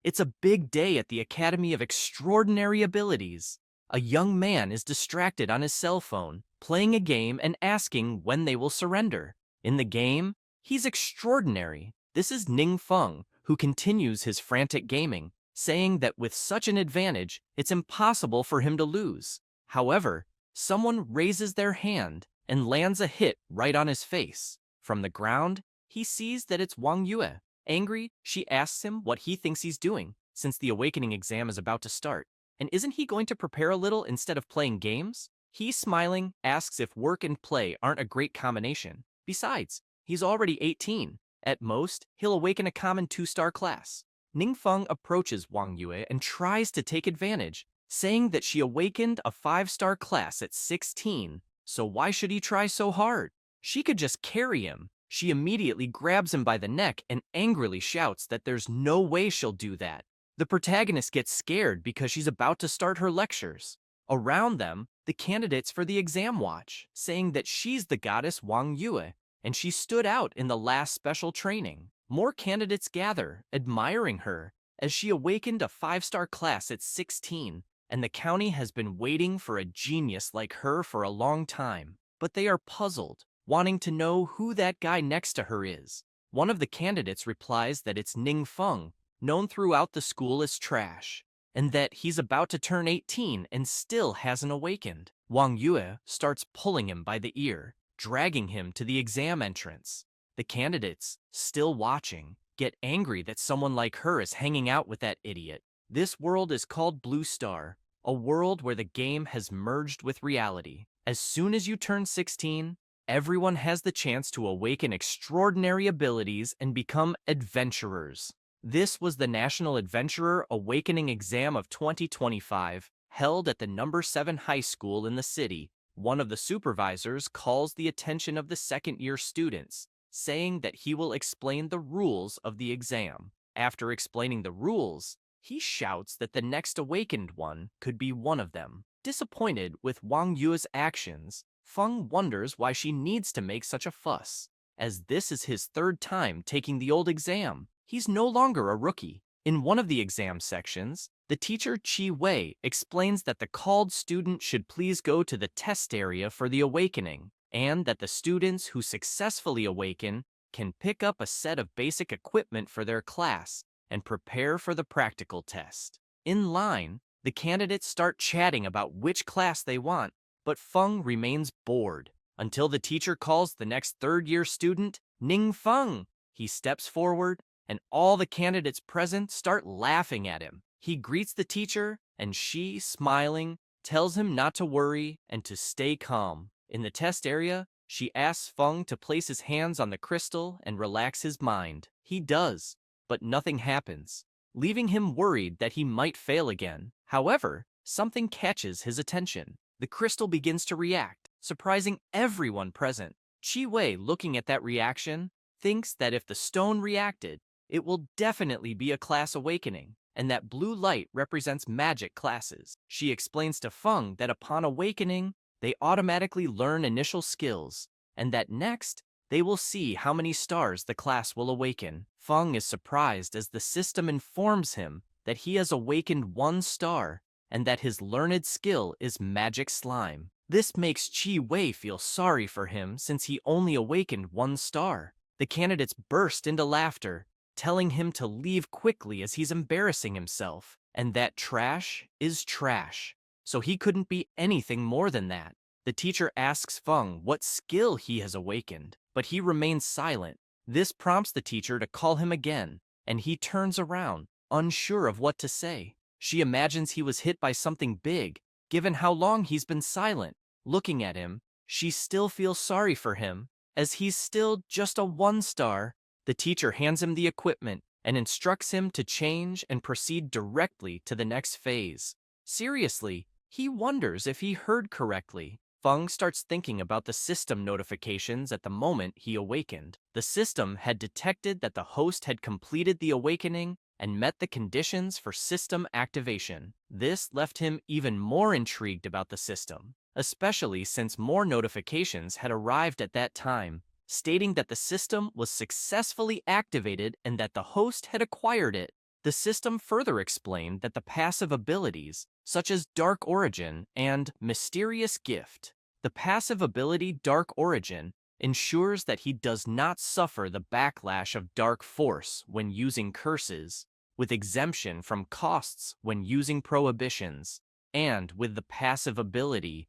It's a big day at the Academy of Extraordinary Abilities. A young man is distracted on his cell phone, playing a game and asking when they will surrender. In the game, he's extraordinary. This is Ning Feng, who continues his frantic gaming, saying that with such an advantage, it's impossible for him to lose. However, someone raises their hand and lands a hit right on his face. From the ground, he sees that it's Wang Yue. Angry, she asks him what he thinks he's doing, since the awakening exam is about to start. And isn't he going to prepare a little instead of playing games? He, smiling, asks if work and play aren't a great combination. Besides, he's already 18. At most, he'll awaken a common 2-star class. Ningfeng approaches Wang Yue and tries to take advantage, saying that she awakened a 5-star class at 16, so why should he try so hard? She could just carry him. She immediately grabs him by the neck and angrily shouts that there's no way she'll do that. The protagonist gets scared because she's about to start her lectures. Around them, the candidates for the exam watch, saying that she's the goddess Wang Yue, and she stood out in the last special training. More candidates gather, admiring her, as she awakened a 5-star class at 16, and the county has been waiting for a genius like her for a long time. But they are puzzled, wanting to know who that guy next to her is. One of the candidates replies that it's Ning Feng, known throughout the school as trash, and that he's about to turn 18 and still hasn't awakened. Wang Yue starts pulling him by the ear, dragging him to the exam entrance. The candidates, still watching, get angry that someone like her is hanging out with that idiot. This world is called Blue Star, a world where the game has merged with reality. As soon as you turn 16, everyone has the chance to awaken extraordinary abilities and become adventurers. This was the National Adventurer Awakening Exam of 2025, held at the number 7 high school in the city. One of the supervisors calls the attention of the second-year students, saying that he will explain the rules of the exam. After explaining the rules, he shouts that the next awakened one could be one of them. Disappointed with Wang Yue's actions, Feng wonders why she needs to make such a fuss, as this is his 3rd time taking the old exam. He's no longer a rookie. In one of the exam sections, the teacher Chi Wei explains that the called student should please go to the test area for the awakening, and that the students who successfully awaken can pick up a set of basic equipment for their class and prepare for the practical test. In line, the candidates start chatting about which class they want, but Feng remains bored until the teacher calls the next 3rd-year student Ning Feng. He steps forward, and all the candidates present start laughing at him. He greets the teacher, and she, smiling, tells him not to worry and to stay calm. In the test area, she asks Feng to place his hands on the crystal and relax his mind. He does, but nothing happens, leaving him worried that he might fail again. However, something catches his attention. The crystal begins to react, surprising everyone present. Chi Wei, looking at that reaction, thinks that if the stone reacted, it will definitely be a class awakening, and that blue light represents magic classes. She explains to Feng that upon awakening, they automatically learn initial skills, and that next, they will see how many stars the class will awaken. Feng is surprised as the system informs him that he has awakened 1 star, and that his learned skill is magic slime. This makes Chi Wei feel sorry for him since he only awakened 1 star. The candidates burst into laughter, telling him to leave quickly as he's embarrassing himself, and that trash is trash, so he couldn't be anything more than that. The teacher asks Feng what skill he has awakened, but he remains silent. This prompts the teacher to call him again, and he turns around, unsure of what to say. She imagines he was hit by something big, given how long he's been silent. Looking at him, she still feels sorry for him, as he's still just a 1 star. The teacher hands him the equipment and instructs him to change and proceed directly to the next phase. Seriously, he wonders if he heard correctly. Feng starts thinking about the system notifications at the moment he awakened. The system had detected that the host had completed the awakening and met the conditions for system activation. This left him even more intrigued about the system, especially since more notifications had arrived at that time, stating that the system was successfully activated and that the host had acquired it. The system further explained that the passive abilities, such as Dark Origin and Mysterious Gift, the passive ability Dark Origin ensures that he does not suffer the backlash of Dark Force when using curses, with exemption from costs when using prohibitions, and with the passive ability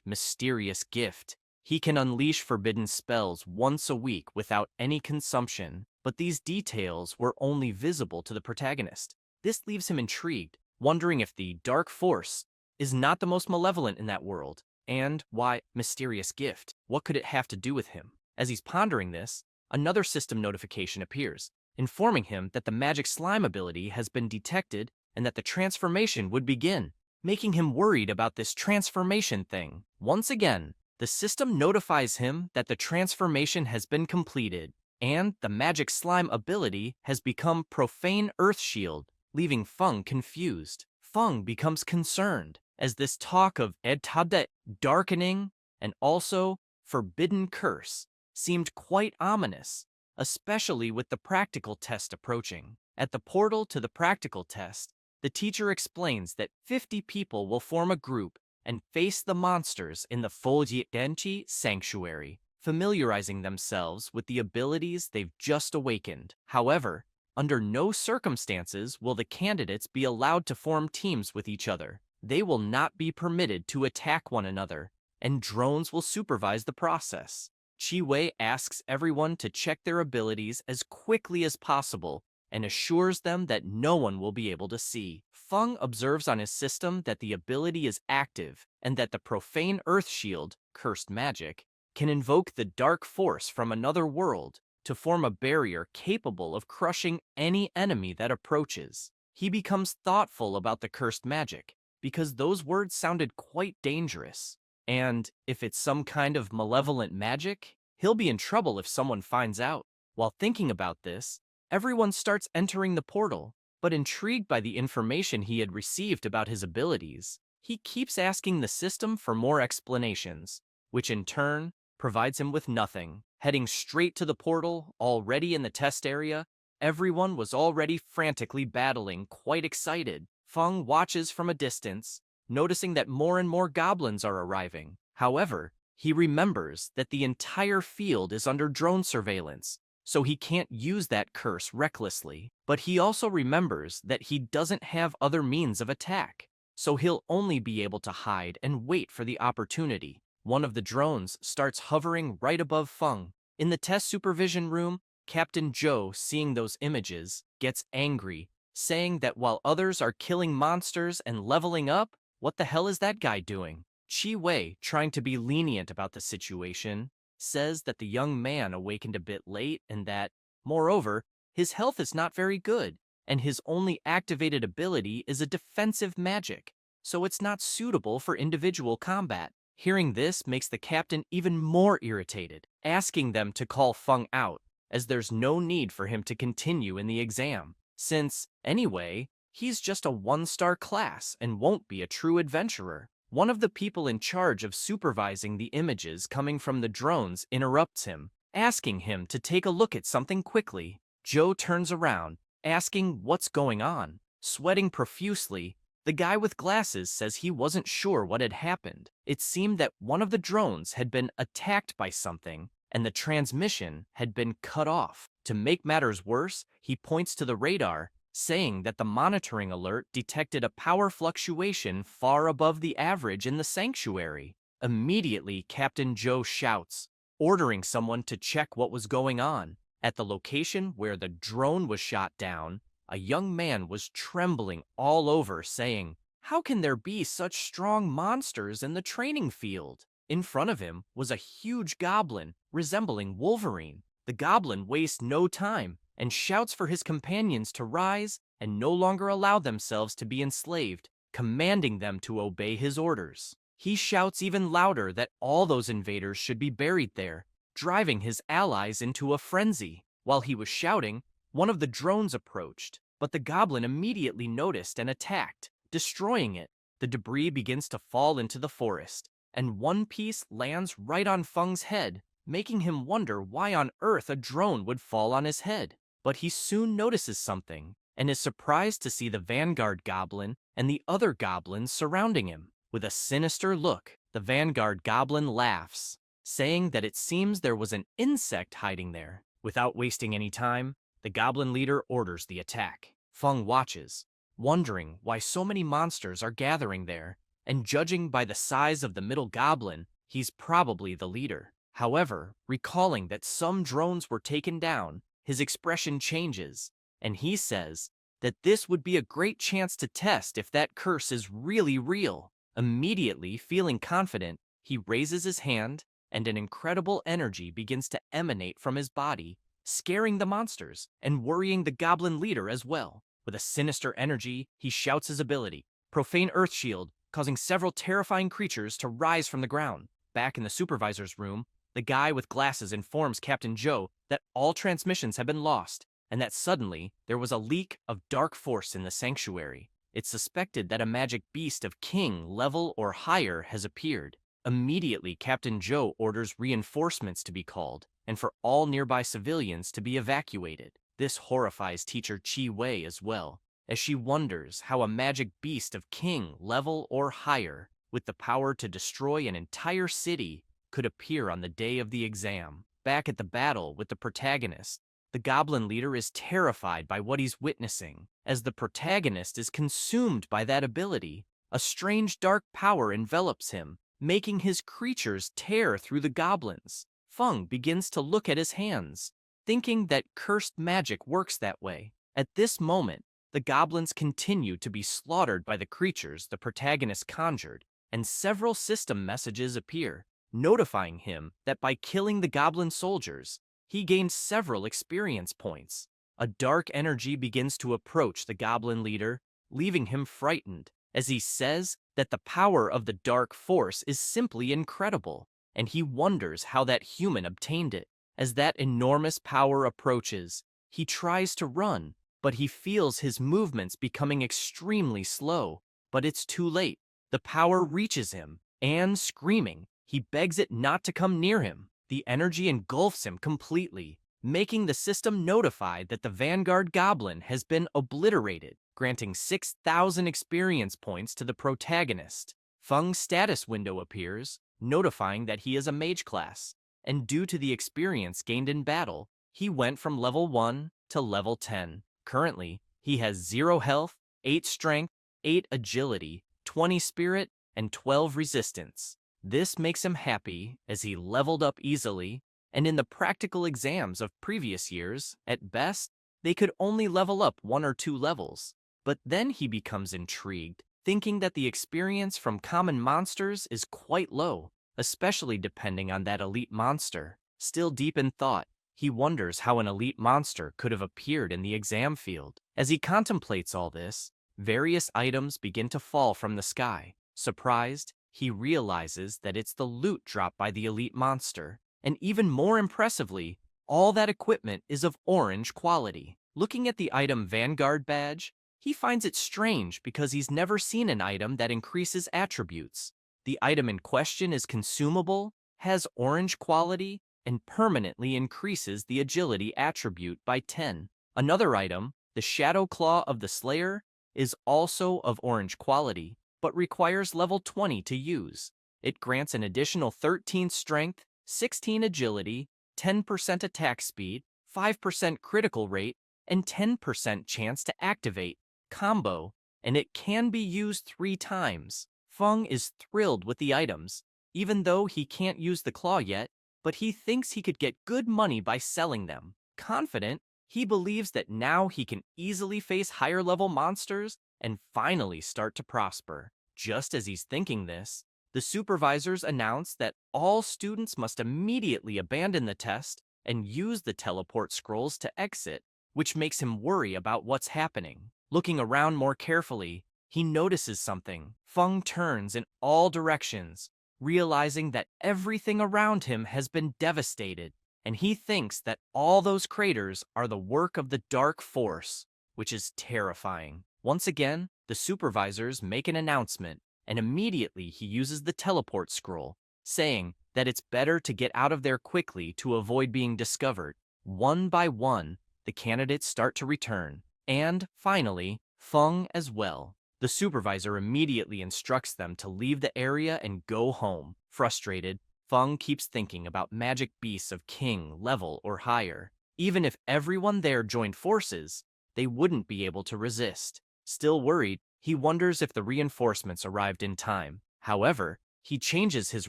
Mysterious Gift, he can unleash forbidden spells once a week without any consumption, but these details were only visible to the protagonist. This leaves him intrigued, wondering if the Dark Force is not the most malevolent in that world, and why Mysterious Gift? What could it have to do with him? As he's pondering this, another system notification appears, informing him that the magic slime ability has been detected and that the transformation would begin, making him worried about this transformation thing. Once again, the system notifies him that the transformation has been completed, and the magic slime ability has become Profane Earth Shield, leaving Feng confused. Feng becomes concerned, as this talk of Edtabdet darkening and also forbidden curse seemed quite ominous, especially with the practical test approaching. At the portal to the practical test, the teacher explains that 50 people will form a group and face the monsters in the Denchi Sanctuary, familiarizing themselves with the abilities they've just awakened. However, under no circumstances will the candidates be allowed to form teams with each other. They will not be permitted to attack one another, and drones will supervise the process. Chi Wei asks everyone to check their abilities as quickly as possible and assures them that no one will be able to see. Feng observes on his system that the ability is active and that the Profane Earth Shield, cursed magic, can invoke the dark force from another world to form a barrier capable of crushing any enemy that approaches. He becomes thoughtful about the cursed magic, because those words sounded quite dangerous. And if it's some kind of malevolent magic, he'll be in trouble if someone finds out. While thinking about this, everyone starts entering the portal, but intrigued by the information he had received about his abilities, he keeps asking the system for more explanations, which in turn provides him with nothing. Heading straight to the portal, already in the test area, everyone was already frantically battling, quite excited. Feng watches from a distance, noticing that more and more goblins are arriving. However, he remembers that the entire field is under drone surveillance, so he can't use that curse recklessly. But he also remembers that he doesn't have other means of attack, so he'll only be able to hide and wait for the opportunity. One of the drones starts hovering right above Feng. In the test supervision room, Captain Zhou, seeing those images, gets angry, saying that while others are killing monsters and leveling up, what the hell is that guy doing? Chi Wei, trying to be lenient about the situation, says that the young man awakened a bit late and that, moreover, his health is not very good, and his only activated ability is a defensive magic, so it's not suitable for individual combat. Hearing this makes the captain even more irritated, asking them to call Feng out, as there's no need for him to continue in the exam, since, anyway, he's just a one-star class and won't be a true adventurer. One of the people in charge of supervising the images coming from the drones interrupts him, asking him to take a look at something quickly. Zhou turns around, asking what's going on. Sweating profusely, the guy with glasses says he wasn't sure what had happened. It seemed that one of the drones had been attacked by something, and the transmission had been cut off. To make matters worse, he points to the radar, saying that the monitoring alert detected a power fluctuation far above the average in the sanctuary. Immediately, Captain Zhou shouts, ordering someone to check what was going on. At the location where the drone was shot down, a young man was trembling all over, saying, "How can there be such strong monsters in the training field?" In front of him was a huge goblin, resembling Wolverine. The goblin wastes no time and shouts for his companions to rise and no longer allow themselves to be enslaved, commanding them to obey his orders. He shouts even louder that all those invaders should be buried there, driving his allies into a frenzy. While he was shouting, one of the drones approached, but the goblin immediately noticed and attacked, destroying it. The debris begins to fall into the forest, and one piece lands right on Feng's head, making him wonder why on earth a drone would fall on his head. But he soon notices something. and is surprised to see the vanguard goblin and the other goblins surrounding him. With a sinister look, the vanguard goblin laughs, saying that it seems there was an insect hiding there. Without wasting any time, the goblin leader orders the attack. Feng watches, wondering why so many monsters are gathering there, and judging by the size of the middle goblin, he's probably the leader. However, recalling that some drones were taken down, his expression changes, and he says that this would be a great chance to test if that curse is really real. Immediately feeling confident, he raises his hand, and an incredible energy begins to emanate from his body, scaring the monsters and worrying the goblin leader as well. With a sinister energy, he shouts his ability, Profane Earth Shield, causing several terrifying creatures to rise from the ground. Back in the supervisor's room, the guy with glasses informs Captain Joe that all transmissions have been lost, and that suddenly there was a leak of dark force in the sanctuary. It's suspected that a magic beast of king level or higher has appeared. Immediately, Captain Joe orders reinforcements to be called, and for all nearby civilians to be evacuated. This horrifies teacher Chi Wei as well, as she wonders how a magic beast of king level or higher, with the power to destroy an entire city, could appear on the day of the exam. Back at the battle with the protagonist, the goblin leader is terrified by what he's witnessing. As the protagonist is consumed by that ability, a strange dark power envelops him, making his creatures tear through the goblins. Feng begins to look at his hands, thinking that cursed magic works that way. At this moment, the goblins continue to be slaughtered by the creatures the protagonist conjured, and several system messages appear, notifying him that by killing the goblin soldiers, he gained several experience points. A dark energy begins to approach the goblin leader, leaving him frightened, as he says that the power of the dark force is simply incredible, and he wonders how that human obtained it. As that enormous power approaches, he tries to run, but he feels his movements becoming extremely slow. But it's too late. The power reaches him, and screaming, he begs it not to come near him. The energy engulfs him completely, making the system notified that the vanguard goblin has been obliterated, granting 6,000 experience points to the protagonist. Feng's status window appears, notifying that he is a mage class, and due to the experience gained in battle, he went from level 1 to level 10. Currently, he has 0 health, 8 strength, 8 agility, 20 spirit, and 12 resistance. This makes him happy as he leveled up easily, and in the practical exams of previous years, at best, they could only level up 1 or 2 levels. But then he becomes intrigued, thinking that the experience from common monsters is quite low, especially depending on that elite monster. Still deep in thought, he wonders how an elite monster could have appeared in the exam field. As he contemplates all this, various items begin to fall from the sky. Surprised, he realizes that it's the loot dropped by the elite monster. And even more impressively, all that equipment is of orange quality. Looking at the item Vanguard badge, he finds it strange because he's never seen an item that increases attributes. The item in question is consumable, has orange quality, and permanently increases the agility attribute by 10. Another item, the Shadow Claw of the Slayer, is also of orange quality, but requires level 20 to use. It grants an additional 13 strength, 16 agility, 10% attack speed, 5% critical rate, and 10% chance to activate combo, and it can be used 3 times. Feng is thrilled with the items, even though he can't use the claw yet, but he thinks he could get good money by selling them. Confident, he believes that now he can easily face higher-level monsters and finally start to prosper. Just as he's thinking this, the supervisors announce that all students must immediately abandon the test and use the teleport scrolls to exit, which makes him worry about what's happening. Looking around more carefully, he notices something. Feng turns in all directions, realizing that everything around him has been devastated, and he thinks that all those craters are the work of the dark force, which is terrifying. Once again, the supervisors make an announcement, and immediately he uses the teleport scroll, saying that it's better to get out of there quickly to avoid being discovered. One by one, the candidates start to return, And, finally, Feng as well. The supervisor immediately instructs them to leave the area and go home. Frustrated, Feng keeps thinking about magic beasts of king level or higher. Even if everyone there joined forces, they wouldn't be able to resist. Still worried, he wonders if the reinforcements arrived in time. However, he changes his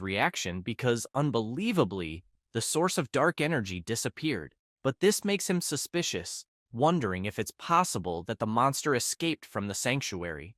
reaction because, unbelievably, the source of dark energy disappeared. But this makes him suspicious, wondering if it's possible that the monster escaped from the sanctuary.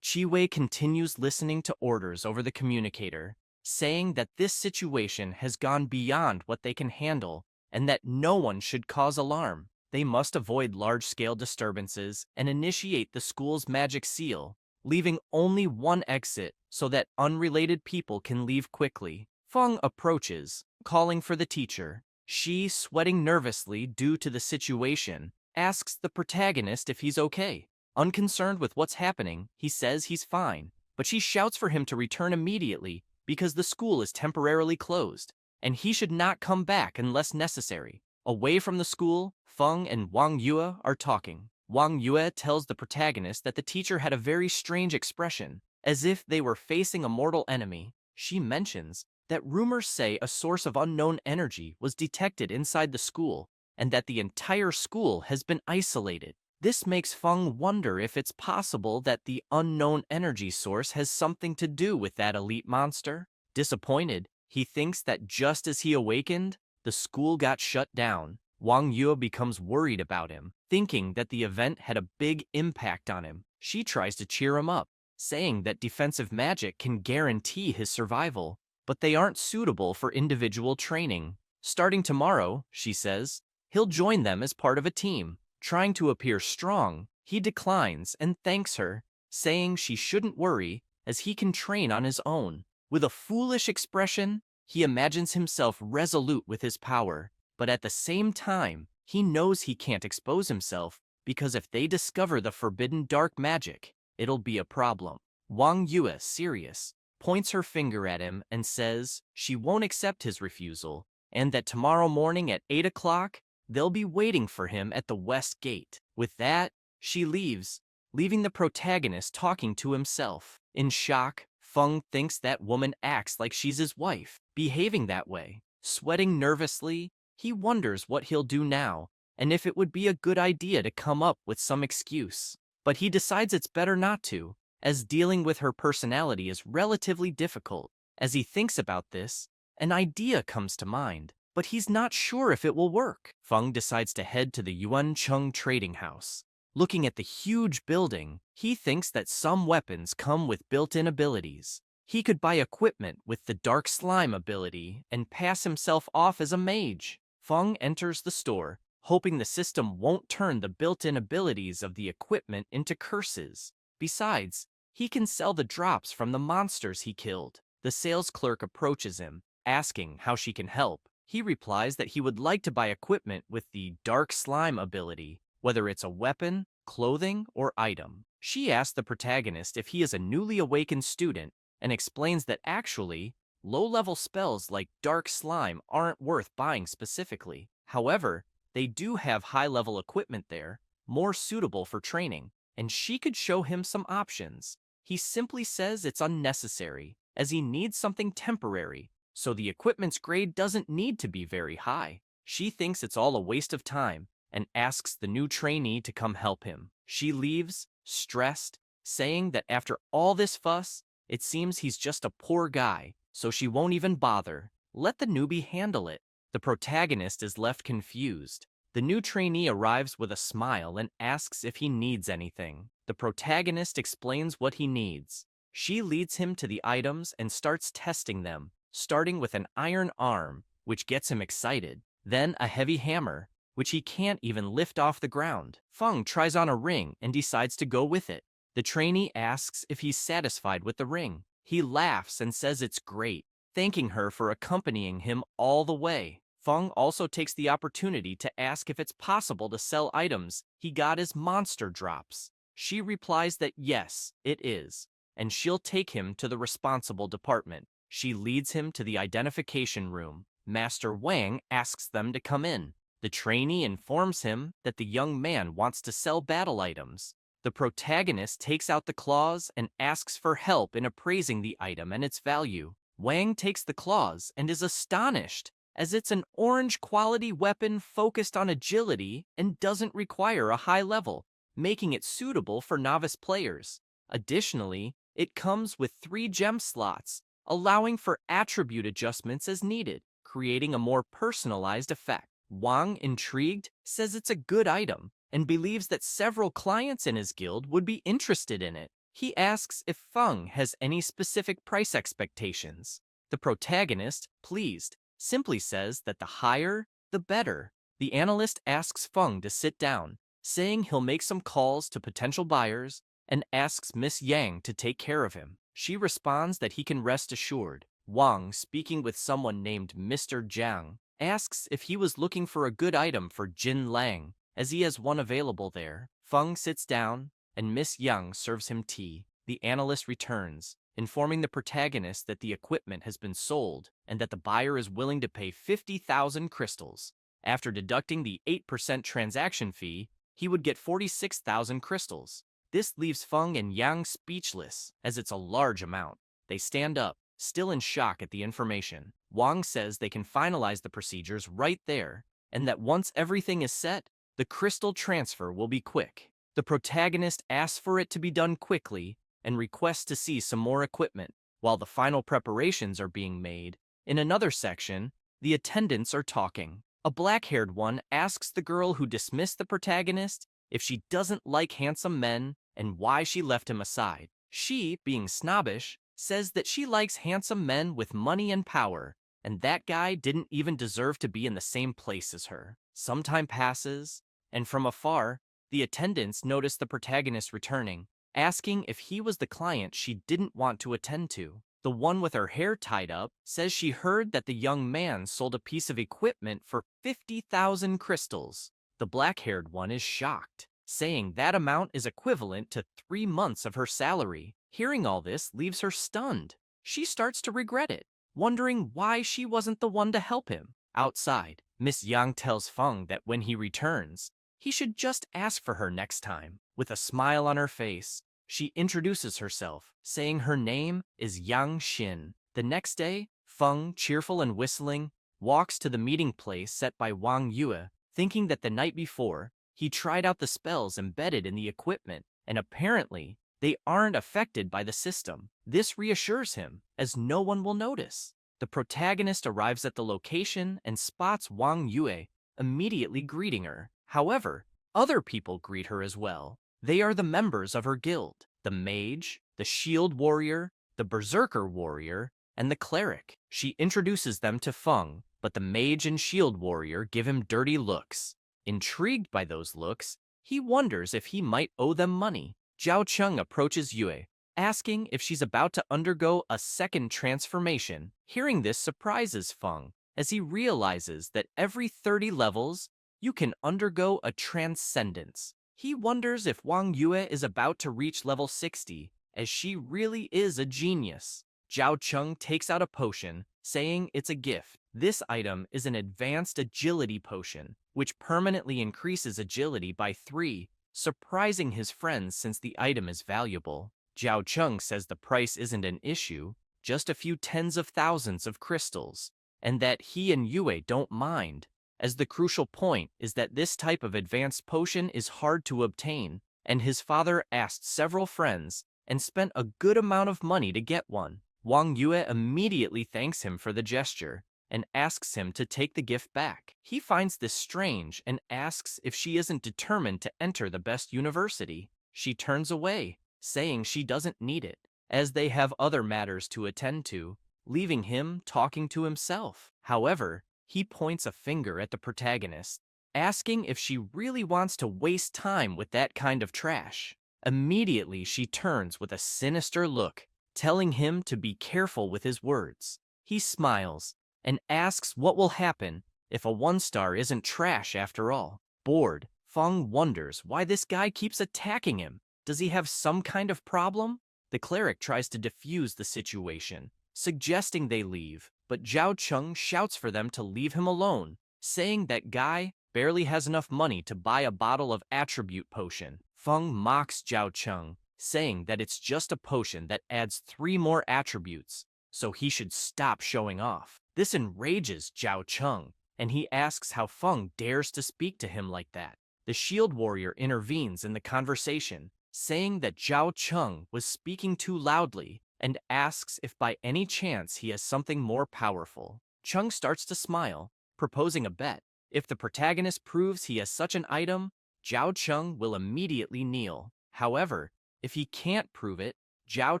Chiwei continues listening to orders over the communicator, saying that this situation has gone beyond what they can handle and that no one should cause alarm. They must avoid large-scale disturbances and initiate the school's magic seal, leaving only one exit so that unrelated people can leave quickly. Feng approaches, calling for the teacher. She, sweating nervously due to the situation, asks the protagonist if he's okay. Unconcerned with what's happening, he says he's fine, but she shouts for him to return immediately because the school is temporarily closed, and he should not come back unless necessary. Away from the school, Feng and Wang Yue are talking. Wang Yue tells the protagonist that the teacher had a very strange expression, as if they were facing a mortal enemy. She mentions that rumors say a source of unknown energy was detected inside the school, and that the entire school has been isolated. This makes Feng wonder if it's possible that the unknown energy source has something to do with that elite monster. Disappointed, he thinks that just as he awakened, the school got shut down. Wang Yue becomes worried about him, thinking that the event had a big impact on him. She tries to cheer him up, saying that defensive magic can guarantee his survival, but they aren't suitable for individual training. Starting tomorrow, she says, he'll join them as part of a team. Trying to appear strong, he declines and thanks her, saying she shouldn't worry as he can train on his own. With a foolish expression, he imagines himself resolute with his power, but at the same time, he knows he can't expose himself because if they discover the forbidden dark magic, it'll be a problem. Wang Yue, serious, points her finger at him and says she won't accept his refusal and that tomorrow morning at 8 o'clock, they'll be waiting for him at the west gate. With that, she leaves, leaving the protagonist talking to himself. In shock, Feng thinks that woman acts like she's his wife, behaving that way. Sweating nervously, he wonders what he'll do now, and if it would be a good idea to come up with some excuse. But he decides it's better not to, as dealing with her personality is relatively difficult. As he thinks about this, an idea comes to mind, but he's not sure if it will work. Feng decides to head to the Yuancheng trading house. Looking at the huge building, he thinks that some weapons come with built-in abilities. He could buy equipment with the dark slime ability and pass himself off as a mage. Feng enters the store, hoping the system won't turn the built-in abilities of the equipment into curses. Besides, he can sell the drops from the monsters he killed. The sales clerk approaches him, asking how she can help. He replies that he would like to buy equipment with the dark slime ability, whether it's a weapon, clothing, or item. She asks the protagonist if he is a newly awakened student and explains that actually, low-level spells like dark slime aren't worth buying specifically. However, they do have high-level equipment there, more suitable for training, and she could show him some options. He simply says it's unnecessary, as he needs something temporary, so the equipment's grade doesn't need to be very high. She thinks it's all a waste of time and asks the new trainee to come help him. She leaves, stressed, saying that after all this fuss, it seems he's just a poor guy, so she won't even bother. Let the newbie handle it. The protagonist is left confused. The new trainee arrives with a smile and asks if he needs anything. The protagonist explains what he needs. She leads him to the items and starts testing them, starting with an iron arm, which gets him excited, then a heavy hammer, which he can't even lift off the ground. Feng tries on a ring and decides to go with it. The trainee asks if he's satisfied with the ring. He laughs and says it's great, thanking her for accompanying him all the way. Feng also takes the opportunity to ask if it's possible to sell items he got as monster drops. She replies that yes, it is, and she'll take him to the responsible department. She leads him to the identification room. Master Wang asks them to come in. The trainee informs him that the young man wants to sell battle items. The protagonist takes out the claws and asks for help in appraising the item and its value. Wang takes the claws and is astonished, as it's an orange-quality weapon focused on agility and doesn't require a high level, making it suitable for novice players. Additionally, it comes with 3 gem slots, allowing for attribute adjustments as needed, creating a more personalized effect. Wang, intrigued, says it's a good item and believes that several clients in his guild would be interested in it. He asks if Feng has any specific price expectations. The protagonist, pleased, simply says that the higher, the better. The analyst asks Feng to sit down, saying he'll make some calls to potential buyers, and asks Miss Yang to take care of him. She responds that he can rest assured. Wang, speaking with someone named Mr. Jiang, asks if he was looking for a good item for Jin Lang, as he has one available there. Feng sits down, and Miss Yang serves him tea. The analyst returns, informing the protagonist that the equipment has been sold and that the buyer is willing to pay 50,000 crystals. After deducting the 8% transaction fee, he would get 46,000 crystals. This leaves Feng and Yang speechless, as it's a large amount. They stand up, still in shock at the information. Wang says they can finalize the procedures right there, and that once everything is set, the crystal transfer will be quick. The protagonist asks for it to be done quickly and requests to see some more equipment. While the final preparations are being made, in another section, the attendants are talking. A black-haired one asks the girl who dismissed the protagonist if she doesn't like handsome men and why she left him aside. She, being snobbish, says that she likes handsome men with money and power, and that guy didn't even deserve to be in the same place as her. Some time passes, and from afar, the attendants notice the protagonist returning, asking if he was the client she didn't want to attend to. The one with her hair tied up says she heard that the young man sold a piece of equipment for 50,000 crystals. The black-haired one is shocked, saying that amount is equivalent to 3 months of her salary. Hearing all this leaves her stunned. She starts to regret it, wondering why she wasn't the one to help him. Outside, Miss Yang tells Feng that when he returns, he should just ask for her next time. With a smile on her face, she introduces herself, saying her name is Yang Xin. The next day, Feng, cheerful and whistling, walks to the meeting place set by Wang Yue, thinking that the night before, he tried out the spells embedded in the equipment, and apparently, they aren't affected by the system. This reassures him, as no one will notice. The protagonist arrives at the location and spots Wang Yue, immediately greeting her. However, other people greet her as well. They are the members of her guild: the mage, the shield warrior, the berserker warrior, and the cleric. She introduces them to Feng, but the mage and shield warrior give him dirty looks. Intrigued by those looks, he wonders if he might owe them money. Zhao Cheng approaches Yue, asking if she's about to undergo a second transformation. Hearing this surprises Feng, as he realizes that every 30 levels, you can undergo a transcendence. He wonders if Wang Yue is about to reach level 60, as she really is a genius. Zhao Cheng takes out a potion, saying it's a gift. This item is an advanced agility potion, which permanently increases agility by 3, surprising his friends since the item is valuable. Zhao Cheng says the price isn't an issue, just a few tens of thousands of crystals, and that he and Yue don't mind, as the crucial point is that this type of advanced potion is hard to obtain, and his father asked several friends and spent a good amount of money to get one. Wang Yue immediately thanks him for the gesture and asks him to take the gift back. He finds this strange and asks if she isn't determined to enter the best university. She turns away, saying she doesn't need it, as they have other matters to attend to, leaving him talking to himself. However, he points a finger at the protagonist, asking if she really wants to waste time with that kind of trash. Immediately, she turns with a sinister look, telling him to be careful with his words. He smiles and asks what will happen if a 1-star isn't trash after all. Bored, Feng wonders why this guy keeps attacking him. Does he have some kind of problem? The cleric tries to defuse the situation, suggesting they leave, but Zhao Cheng shouts for them to leave him alone, saying that guy barely has enough money to buy a bottle of attribute potion. Feng mocks Zhao Cheng, saying that it's just a potion that adds 3 more attributes, so he should stop showing off. This enrages Zhao Cheng, and he asks how Feng dares to speak to him like that. The shield warrior intervenes in the conversation, saying that Zhao Cheng was speaking too loudly and asks if by any chance he has something more powerful. Cheng starts to smile, proposing a bet. If the protagonist proves he has such an item, Zhao Cheng will immediately kneel. However, if he can't prove it, Zhao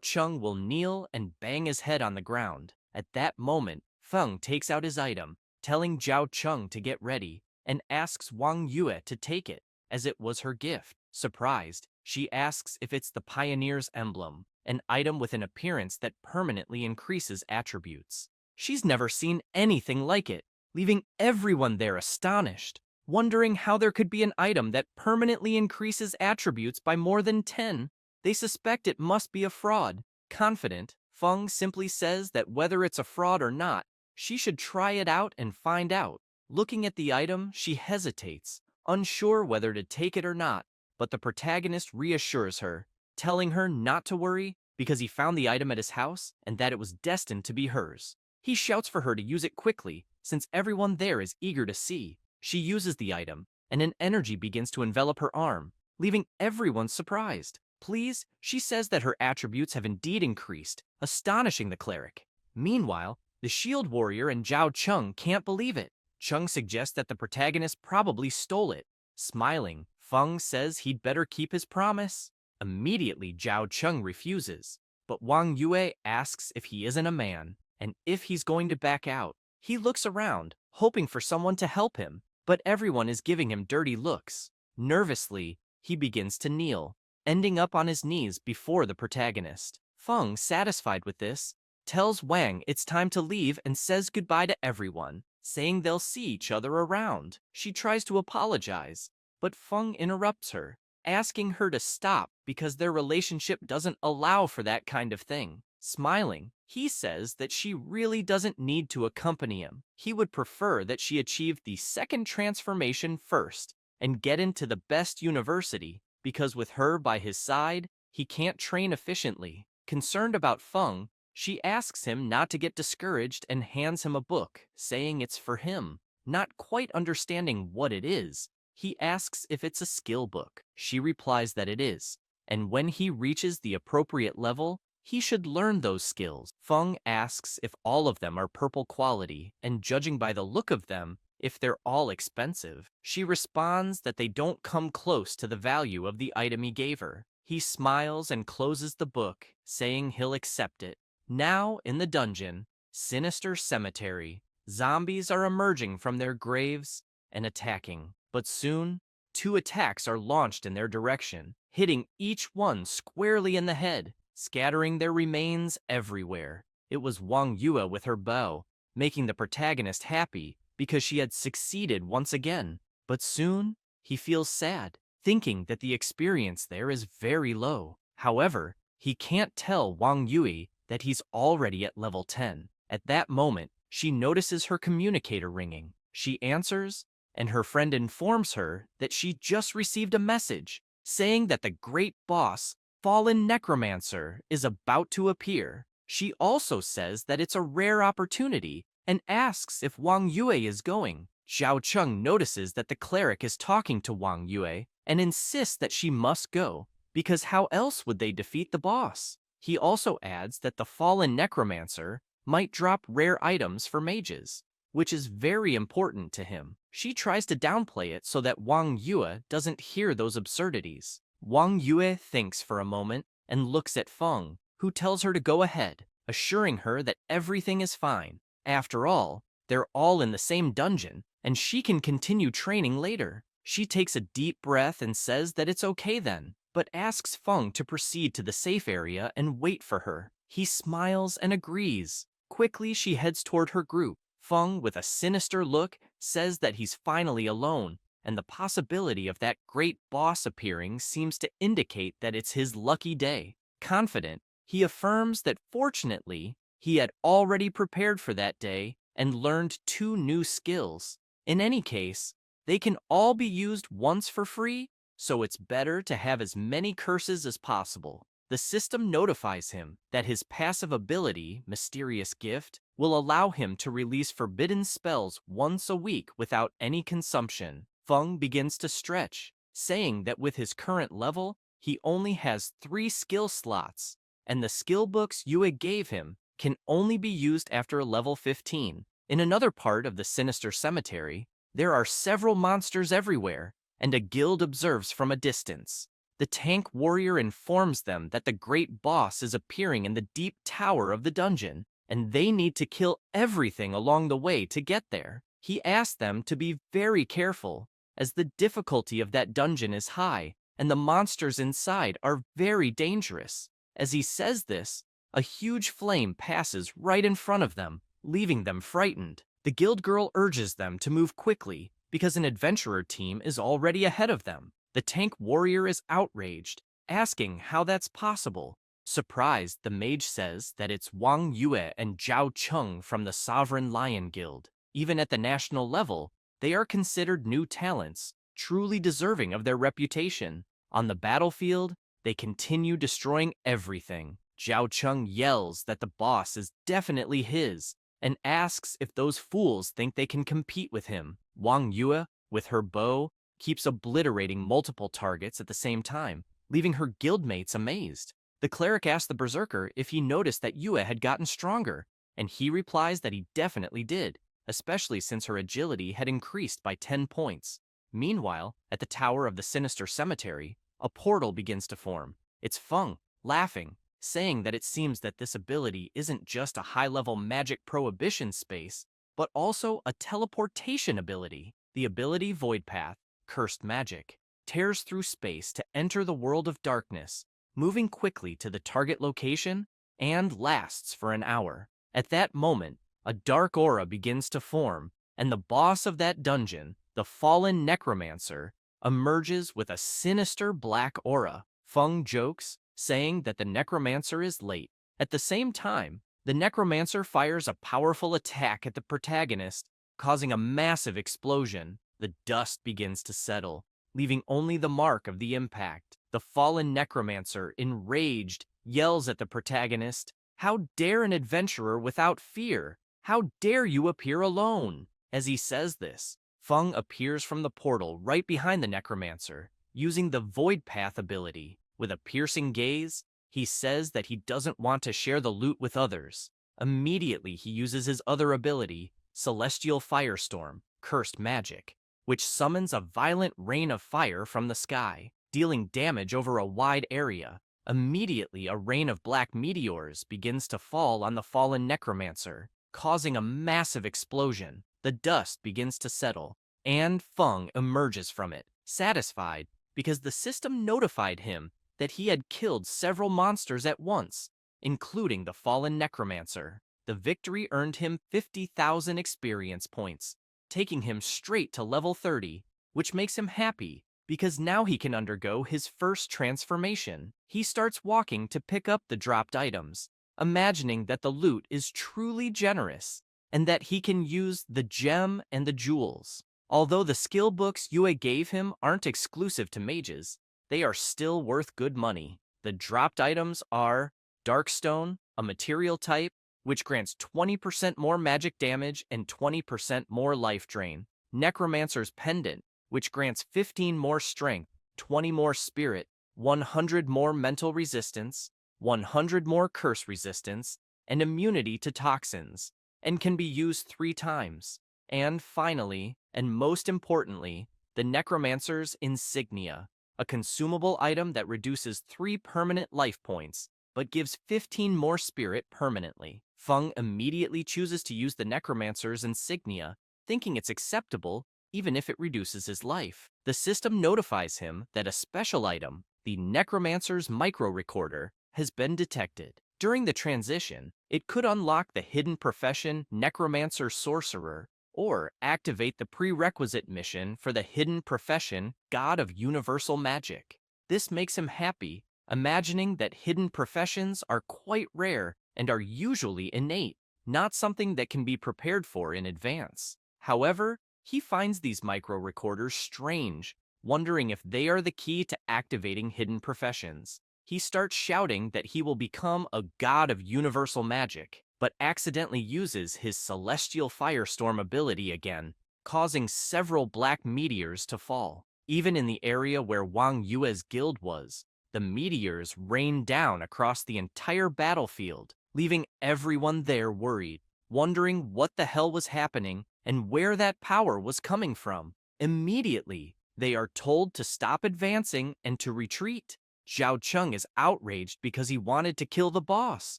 Cheng will kneel and bang his head on the ground. At that moment, Feng takes out his item, telling Zhao Cheng to get ready, and asks Wang Yue to take it, as it was her gift. Surprised, she asks if it's the Pioneer's emblem, an item with an appearance that permanently increases attributes. She's never seen anything like it, leaving everyone there astonished, wondering how there could be an item that permanently increases attributes by more than 10. They suspect it must be a fraud. Confident, Feng simply says that whether it's a fraud or not, she should try it out and find out. Looking at the item, she hesitates, unsure whether to take it or not, but the protagonist reassures her, telling her not to worry because he found the item at his house and that it was destined to be hers. He shouts for her to use it quickly, since everyone there is eager to see. She uses the item, and an energy begins to envelop her arm, leaving everyone surprised. Please, she says that her attributes have indeed increased, astonishing the cleric. Meanwhile, the shield warrior and Zhao Cheng can't believe it. Cheng suggests that the protagonist probably stole it. Smiling, Feng says he'd better keep his promise. Immediately, Zhao Cheng refuses, but Wang Yue asks if he isn't a man, and if he's going to back out. He looks around, hoping for someone to help him, but everyone is giving him dirty looks. Nervously, he begins to kneel, ending up on his knees before the protagonist. Feng, satisfied with this, tells Wang it's time to leave and says goodbye to everyone, saying they'll see each other around. She tries to apologize, but Feng interrupts her, asking her to stop because their relationship doesn't allow for that kind of thing. Smiling, he says that she really doesn't need to accompany him. He would prefer that she achieve the second transformation first and get into the best university, because with her by his side, he can't train efficiently. Concerned about Feng, she asks him not to get discouraged and hands him a book, saying it's for him. Not quite understanding what it is, he asks if it's a skill book. She replies that it is, and when he reaches the appropriate level, he should learn those skills. Feng asks if all of them are purple quality, and judging by the look of them, if they're all expensive. She responds that they don't come close to the value of the item he gave her. He smiles and closes the book, saying he'll accept it. Now, in the dungeon, sinister cemetery, zombies are emerging from their graves and attacking. But soon, 2 attacks are launched in their direction, hitting each one squarely in the head, scattering their remains everywhere. It was Wang Yue with her bow, making the protagonist happy because she had succeeded once again. But soon, he feels sad, thinking that the experience there is very low. However, he can't tell Wang Yue that he's already at level 10. At that moment, she notices her communicator ringing. She answers, and her friend informs her that she just received a message saying that the great boss, Fallen Necromancer, is about to appear. She also says that it's a rare opportunity and asks if Wang Yue is going. Zhao Cheng notices that the cleric is talking to Wang Yue and insists that she must go, because how else would they defeat the boss? He also adds that the Fallen Necromancer might drop rare items for mages, which is very important to him. She tries to downplay it so that Wang Yue doesn't hear those absurdities. Wang Yue thinks for a moment and looks at Feng, who tells her to go ahead, assuring her that everything is fine. After all, they're all in the same dungeon, and she can continue training later. She takes a deep breath and says that it's okay then, but asks Feng to proceed to the safe area and wait for her. He smiles and agrees. Quickly, she heads toward her group. Feng, with a sinister look, says that he's finally alone, and the possibility of that great boss appearing seems to indicate that it's his lucky day. Confident, he affirms that fortunately, he had already prepared for that day and learned 2 new skills. In any case, They can all be used once for free, so it's better to have as many curses as possible. The system notifies him that his passive ability, Mysterious Gift, will allow him to release forbidden spells once a week without any consumption. Feng begins to stretch, saying that with his current level, he only has 3 skill slots, and the skill books Yue gave him can only be used after level 15. In another part of the Sinister Cemetery, there are several monsters everywhere, and a guild observes from a distance. The tank warrior informs them that the great boss is appearing in the deep tower of the dungeon, and they need to kill everything along the way to get there. He asks them to be very careful, as the difficulty of that dungeon is high, and the monsters inside are very dangerous. As he says this, a huge flame passes right in front of them, leaving them frightened. The guild girl urges them to move quickly, because an adventurer team is already ahead of them. The tank warrior is outraged, asking how that's possible. Surprised, the mage says that it's Wang Yue and Zhao Cheng from the Sovereign Lion Guild. Even at the national level, they are considered new talents, truly deserving of their reputation. On the battlefield, they continue destroying everything. Zhao Cheng yells that the boss is definitely his, and asks if those fools think they can compete with him. Wang Yue, with her bow, keeps obliterating multiple targets at the same time, leaving her guildmates amazed. The cleric asks the berserker if he noticed that Yue had gotten stronger, and he replies that he definitely did, especially since her agility had increased by 10 points. Meanwhile, at the tower of the Sinister Cemetery, a portal begins to form. It's Feng, laughing, saying that it seems that this ability isn't just a high-level magic prohibition space, but also a teleportation ability. The ability Void Path, Cursed Magic, tears through space to enter the world of darkness, moving quickly to the target location, and lasts for an hour. At that moment, a dark aura begins to form, and the boss of that dungeon, the fallen necromancer, emerges with a sinister black aura. Feng jokes, saying that the necromancer is late. At the same time, the necromancer fires a powerful attack at the protagonist, causing a massive explosion. The dust begins to settle, leaving only the mark of the impact. The fallen necromancer, enraged, yells at the protagonist, "How dare an adventurer without fear? How dare you appear alone?" As he says this, Feng appears from the portal right behind the necromancer, using the Void Path ability. With a piercing gaze, he says that he doesn't want to share the loot with others. Immediately, he uses his other ability, Celestial Firestorm, Cursed Magic, which summons a violent rain of fire from the sky, dealing damage over a wide area. Immediately, a rain of black meteors begins to fall on the fallen necromancer, causing a massive explosion. The dust begins to settle, and Feng emerges from it, satisfied, because the system notified him that he had killed several monsters at once, including the fallen necromancer. The victory earned him 50,000 experience points, taking him straight to level 30, which makes him happy, because now he can undergo his first transformation. He starts walking to pick up the dropped items, imagining that the loot is truly generous, and that he can use the gem and the jewels. Although the skill books Yue gave him aren't exclusive to mages, they are still worth good money. The dropped items are Darkstone, a material type, which grants 20% more magic damage and 20% more life drain. Necromancer's Pendant, which grants 15 more strength, 20 more spirit, 100 more mental resistance, 100 more curse resistance, and immunity to toxins, and can be used 3 times. And finally, and most importantly, the Necromancer's Insignia, a consumable item that reduces 3 permanent life points, but gives 15 more spirit permanently. Feng immediately chooses to use the Necromancer's Insignia, thinking it's acceptable even if it reduces his life. The system notifies him that a special item, the Necromancer's Micro Recorder, has been detected. During the transition, it could unlock the hidden profession Necromancer Sorcerer, or activate the prerequisite mission for the hidden profession God of Universal Magic. This makes him happy, imagining that hidden professions are quite rare and are usually innate, not something that can be prepared for in advance. However, He finds these micro-recorders strange, wondering if they are the key to activating hidden professions. He starts shouting that he will become a god of universal magic, but accidentally uses his celestial firestorm ability again, causing several black meteors to fall. Even in the area where Wang Yue's guild was, the meteors rained down across the entire battlefield, leaving everyone there worried, wondering what the hell was happening and where that power was coming from. Immediately, they are told to stop advancing and to retreat. Zhao Cheng is outraged because he wanted to kill the boss,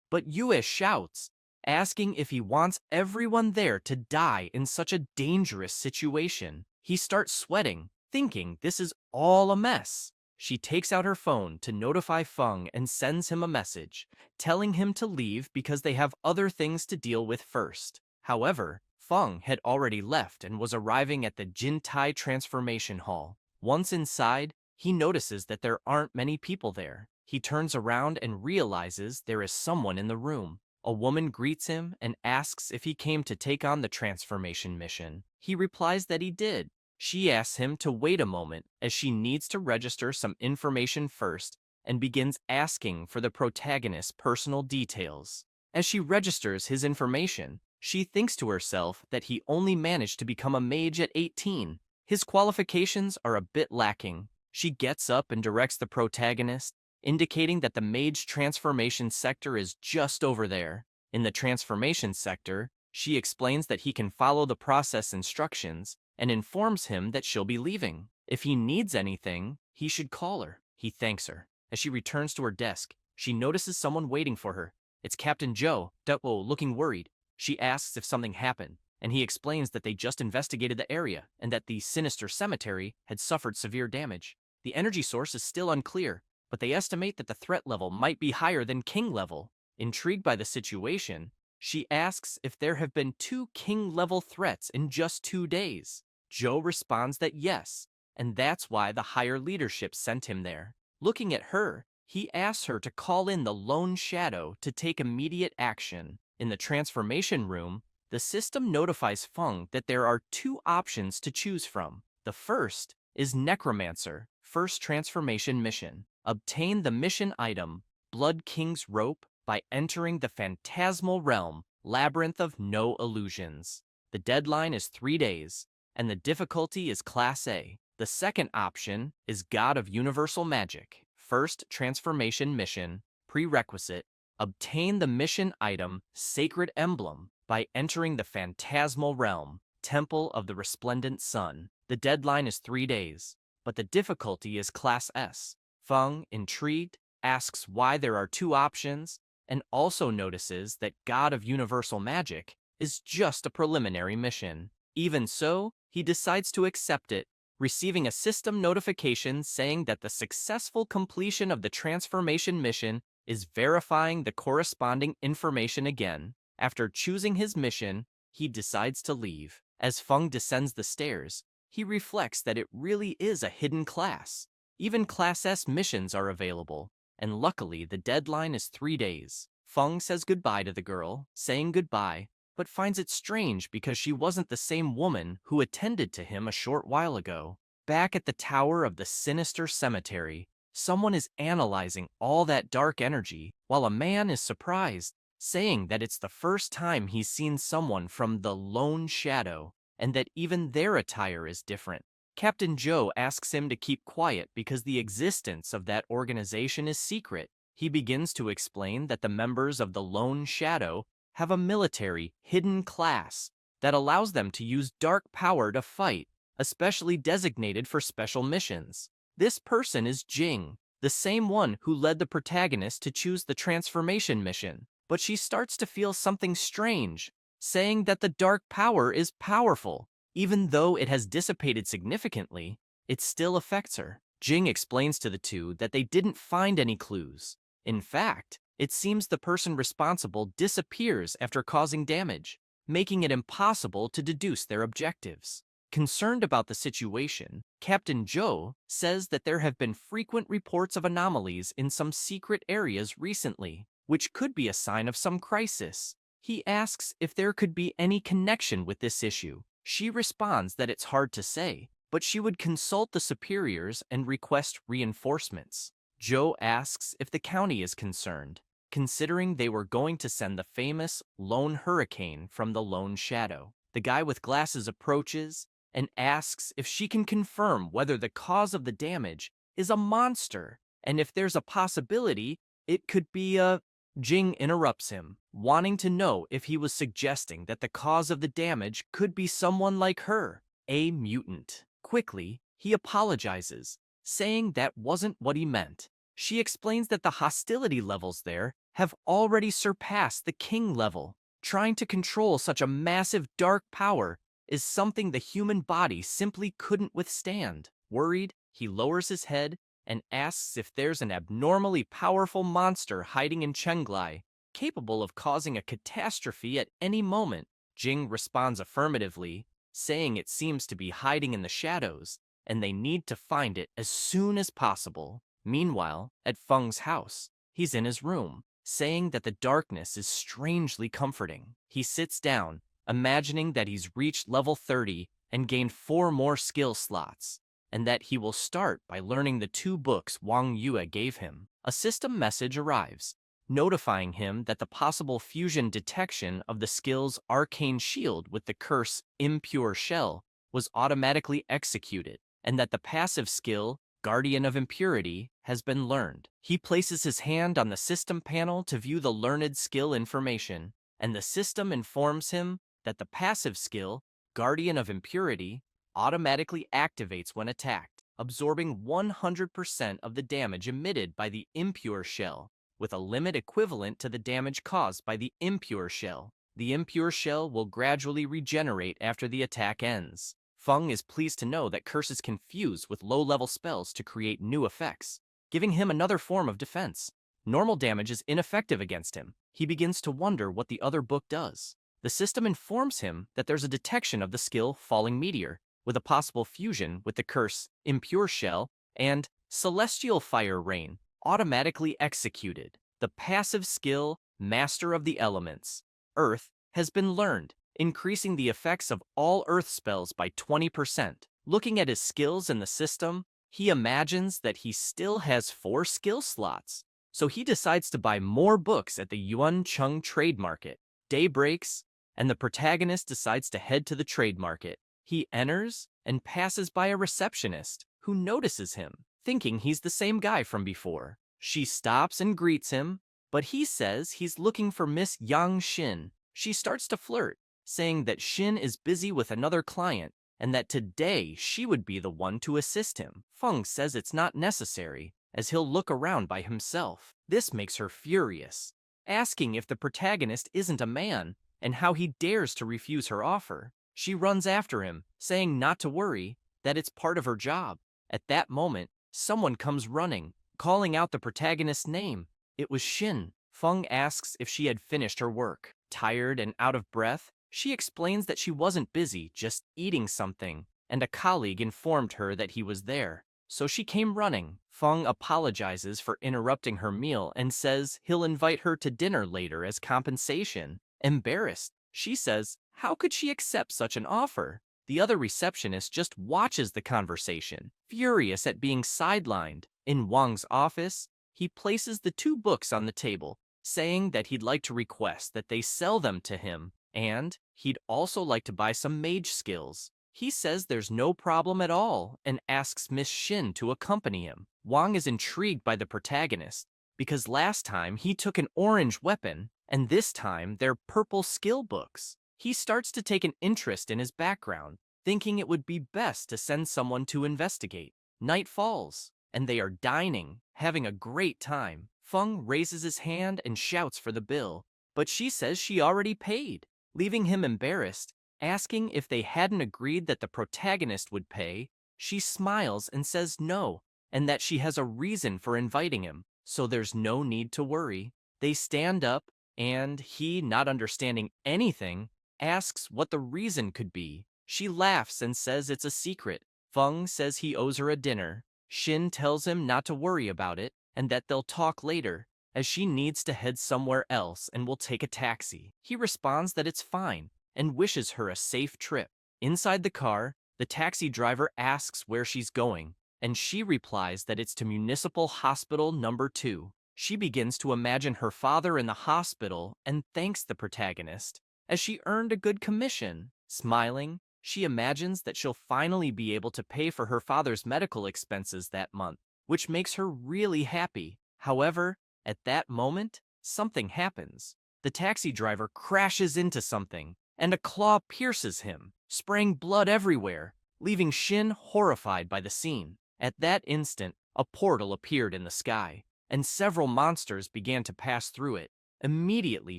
but Yue shouts, asking if he wants everyone there to die in such a dangerous situation. He starts sweating, thinking this is all a mess. She takes out her phone to notify Feng and sends him a message, telling him to leave because they have other things to deal with first. However, Feng had already left and was arriving at the Jintai Transformation Hall. Once inside, he notices that there aren't many people there. He turns around and realizes there is someone in the room. A woman greets him and asks if he came to take on the transformation mission. He replies that he did. She asks him to wait a moment as she needs to register some information first and begins asking for the protagonist's personal details. As she registers his information, she thinks to herself that he only managed to become a mage at 18. His qualifications are a bit lacking. She gets up and directs the protagonist, indicating that the mage transformation sector is just over there. In the transformation sector, she explains that he can follow the process instructions and informs him that she'll be leaving. If he needs anything, he should call her. He thanks her. As she returns to her desk, she notices someone waiting for her. It's Captain Joe, looking worried. She asks if something happened, and he explains that they just investigated the area and that the sinister cemetery had suffered severe damage. The energy source is still unclear, but they estimate that the threat level might be higher than king level. Intrigued by the situation, she asks if there have been 2 king-level threats in just 2 days. Joe responds that yes, and that's why the higher leadership sent him there. Looking at her, he asks her to call in the Lone Shadow to take immediate action. In the transformation room, the system notifies Feng that there are 2 options to choose from. The first is Necromancer, first transformation mission. Obtain the mission item, Blood King's Rope, by entering the phantasmal realm, Labyrinth of No Illusions. The deadline is 3 days, and the difficulty is Class A. The second option is God of Universal Magic, first transformation mission. Prerequisite: obtain the mission item, Sacred Emblem, by entering the phantasmal realm, Temple of the Resplendent Sun. The deadline is 3 days, but the difficulty is Class S. Feng, intrigued, asks why there are 2 options, and also notices that God of Universal Magic is just a preliminary mission. Even so, he decides to accept it, receiving a system notification saying that the successful completion of the transformation mission is verifying the corresponding information again. After choosing his mission, he decides to leave. As Feng descends the stairs, he reflects that it really is a hidden class. Even Class S missions are available, and luckily the deadline is 3 days. Feng says goodbye to the girl, saying goodbye, but finds it strange because she wasn't the same woman who attended to him a short while ago. Back at the Tower of the Sinister Cemetery, someone is analyzing all that dark energy, while a man is surprised, saying that it's the first time he's seen someone from the Lone Shadow, and that even their attire is different. Captain Joe asks him to keep quiet because the existence of that organization is secret. He begins to explain that the members of the Lone Shadow have a military hidden class that allows them to use dark power to fight, especially designated for special missions. This person is Jing, the same one who led the protagonist to choose the transformation mission. But she starts to feel something strange, saying that the dark power is powerful. Even though it has dissipated significantly, it still affects her. Jing explains to the two that they didn't find any clues. In fact, it seems the person responsible disappears after causing damage, making it impossible to deduce their objectives. Concerned about the situation, Captain Joe says that there have been frequent reports of anomalies in some secret areas recently, which could be a sign of some crisis. He asks if there could be any connection with this issue. She responds that it's hard to say, but she would consult the superiors and request reinforcements. Joe asks if the county is concerned, considering they were going to send the famous Lone Hurricane from the Lone Shadow. The guy with glasses approaches and asks if she can confirm whether the cause of the damage is a monster, and if there's a possibility it could be a... Jing interrupts him, wanting to know if he was suggesting that the cause of the damage could be someone like her, a mutant. Quickly, he apologizes, saying that wasn't what he meant. She explains that the hostility levels there have already surpassed the king level. Trying to control such a massive dark power is something the human body simply couldn't withstand. Worried, he lowers his head and asks if there's an abnormally powerful monster hiding in Chenglai, capable of causing a catastrophe at any moment. Jing responds affirmatively, saying it seems to be hiding in the shadows, and they need to find it as soon as possible. Meanwhile, at Feng's house, he's in his room, saying that the darkness is strangely comforting. He sits down, imagining that he's reached level 30 and gained 4 more skill slots, and that he will start by learning the 2 books Wang Yue gave him. A system message arrives, notifying him that the possible fusion detection of the skill's arcane shield with the curse Impure Shell was automatically executed, and that the passive skill Guardian of Impurity has been learned. He places his hand on the system panel to view the learned skill information, and the system informs him that the passive skill, Guardian of Impurity, automatically activates when attacked, absorbing 100% of the damage emitted by the impure shell, with a limit equivalent to the damage caused by the impure shell. The impure shell will gradually regenerate after the attack ends. Feng is pleased to know that curses can fuse with low-level spells to create new effects, giving him another form of defense. Normal damage is ineffective against him. He begins to wonder what the other book does. The system informs him that there's a detection of the skill Falling Meteor, with a possible fusion with the curse Impure Shell and Celestial Fire Rain, automatically executed. The passive skill Master of the Elements, Earth, has been learned, increasing the effects of all Earth spells by 20%. Looking at his skills in the system, he imagines that he still has 4 skill slots, so he decides to buy more books at the Yuan Cheng trade market. Day breaks, and the protagonist decides to head to the trade market. He enters and passes by a receptionist who notices him, thinking he's the same guy from before. She stops and greets him, but he says he's looking for Miss Yang Xin. She starts to flirt, saying that Xin is busy with another client and that today she would be the one to assist him. Feng says it's not necessary, as he'll look around by himself. This makes her furious, asking if the protagonist isn't a man and how he dares to refuse her offer. She runs after him, saying not to worry, that it's part of her job. At that moment, someone comes running, calling out the protagonist's name. It was Xin. Feng asks if she had finished her work. Tired and out of breath, she explains that she wasn't busy, just eating something, and a colleague informed her that he was there, so she came running. Feng apologizes for interrupting her meal and says he'll invite her to dinner later as compensation. Embarrassed, she says, how could she accept such an offer? The other receptionist just watches the conversation, furious at being sidelined. In Wang's office, he places the 2 books on the table, saying that he'd like to request that they sell them to him, and he'd also like to buy some mage skills. He says there's no problem at all and asks Miss Xin to accompany him. Wang is intrigued by the protagonist, because last time he took an orange weapon, and this time they're purple skill books. He starts to take an interest in his background, thinking it would be best to send someone to investigate. Night falls, and they are dining, having a great time. Feng raises his hand and shouts for the bill, but she says she already paid, leaving him embarrassed. Asking if they hadn't agreed that the protagonist would pay, she smiles and says no, and that she has a reason for inviting him, so there's no need to worry. They stand up, and he, not understanding anything, asks what the reason could be. She laughs and says it's a secret. Feng says he owes her a dinner. Xin tells him not to worry about it, and that they'll talk later, as she needs to head somewhere else and will take a taxi. He responds that it's fine, and wishes her a safe trip. Inside the car, the taxi driver asks where she's going, and she replies that it's to Municipal Hospital Number 2. She begins to imagine her father in the hospital and thanks the protagonist, as she earned a good commission. Smiling, she imagines that she'll finally be able to pay for her father's medical expenses that month, which makes her really happy. However, at that moment, something happens. The taxi driver crashes into something, and a claw pierces him, spraying blood everywhere, leaving Shin horrified by the scene. At that instant, a portal appeared in the sky, and several monsters began to pass through it. Immediately,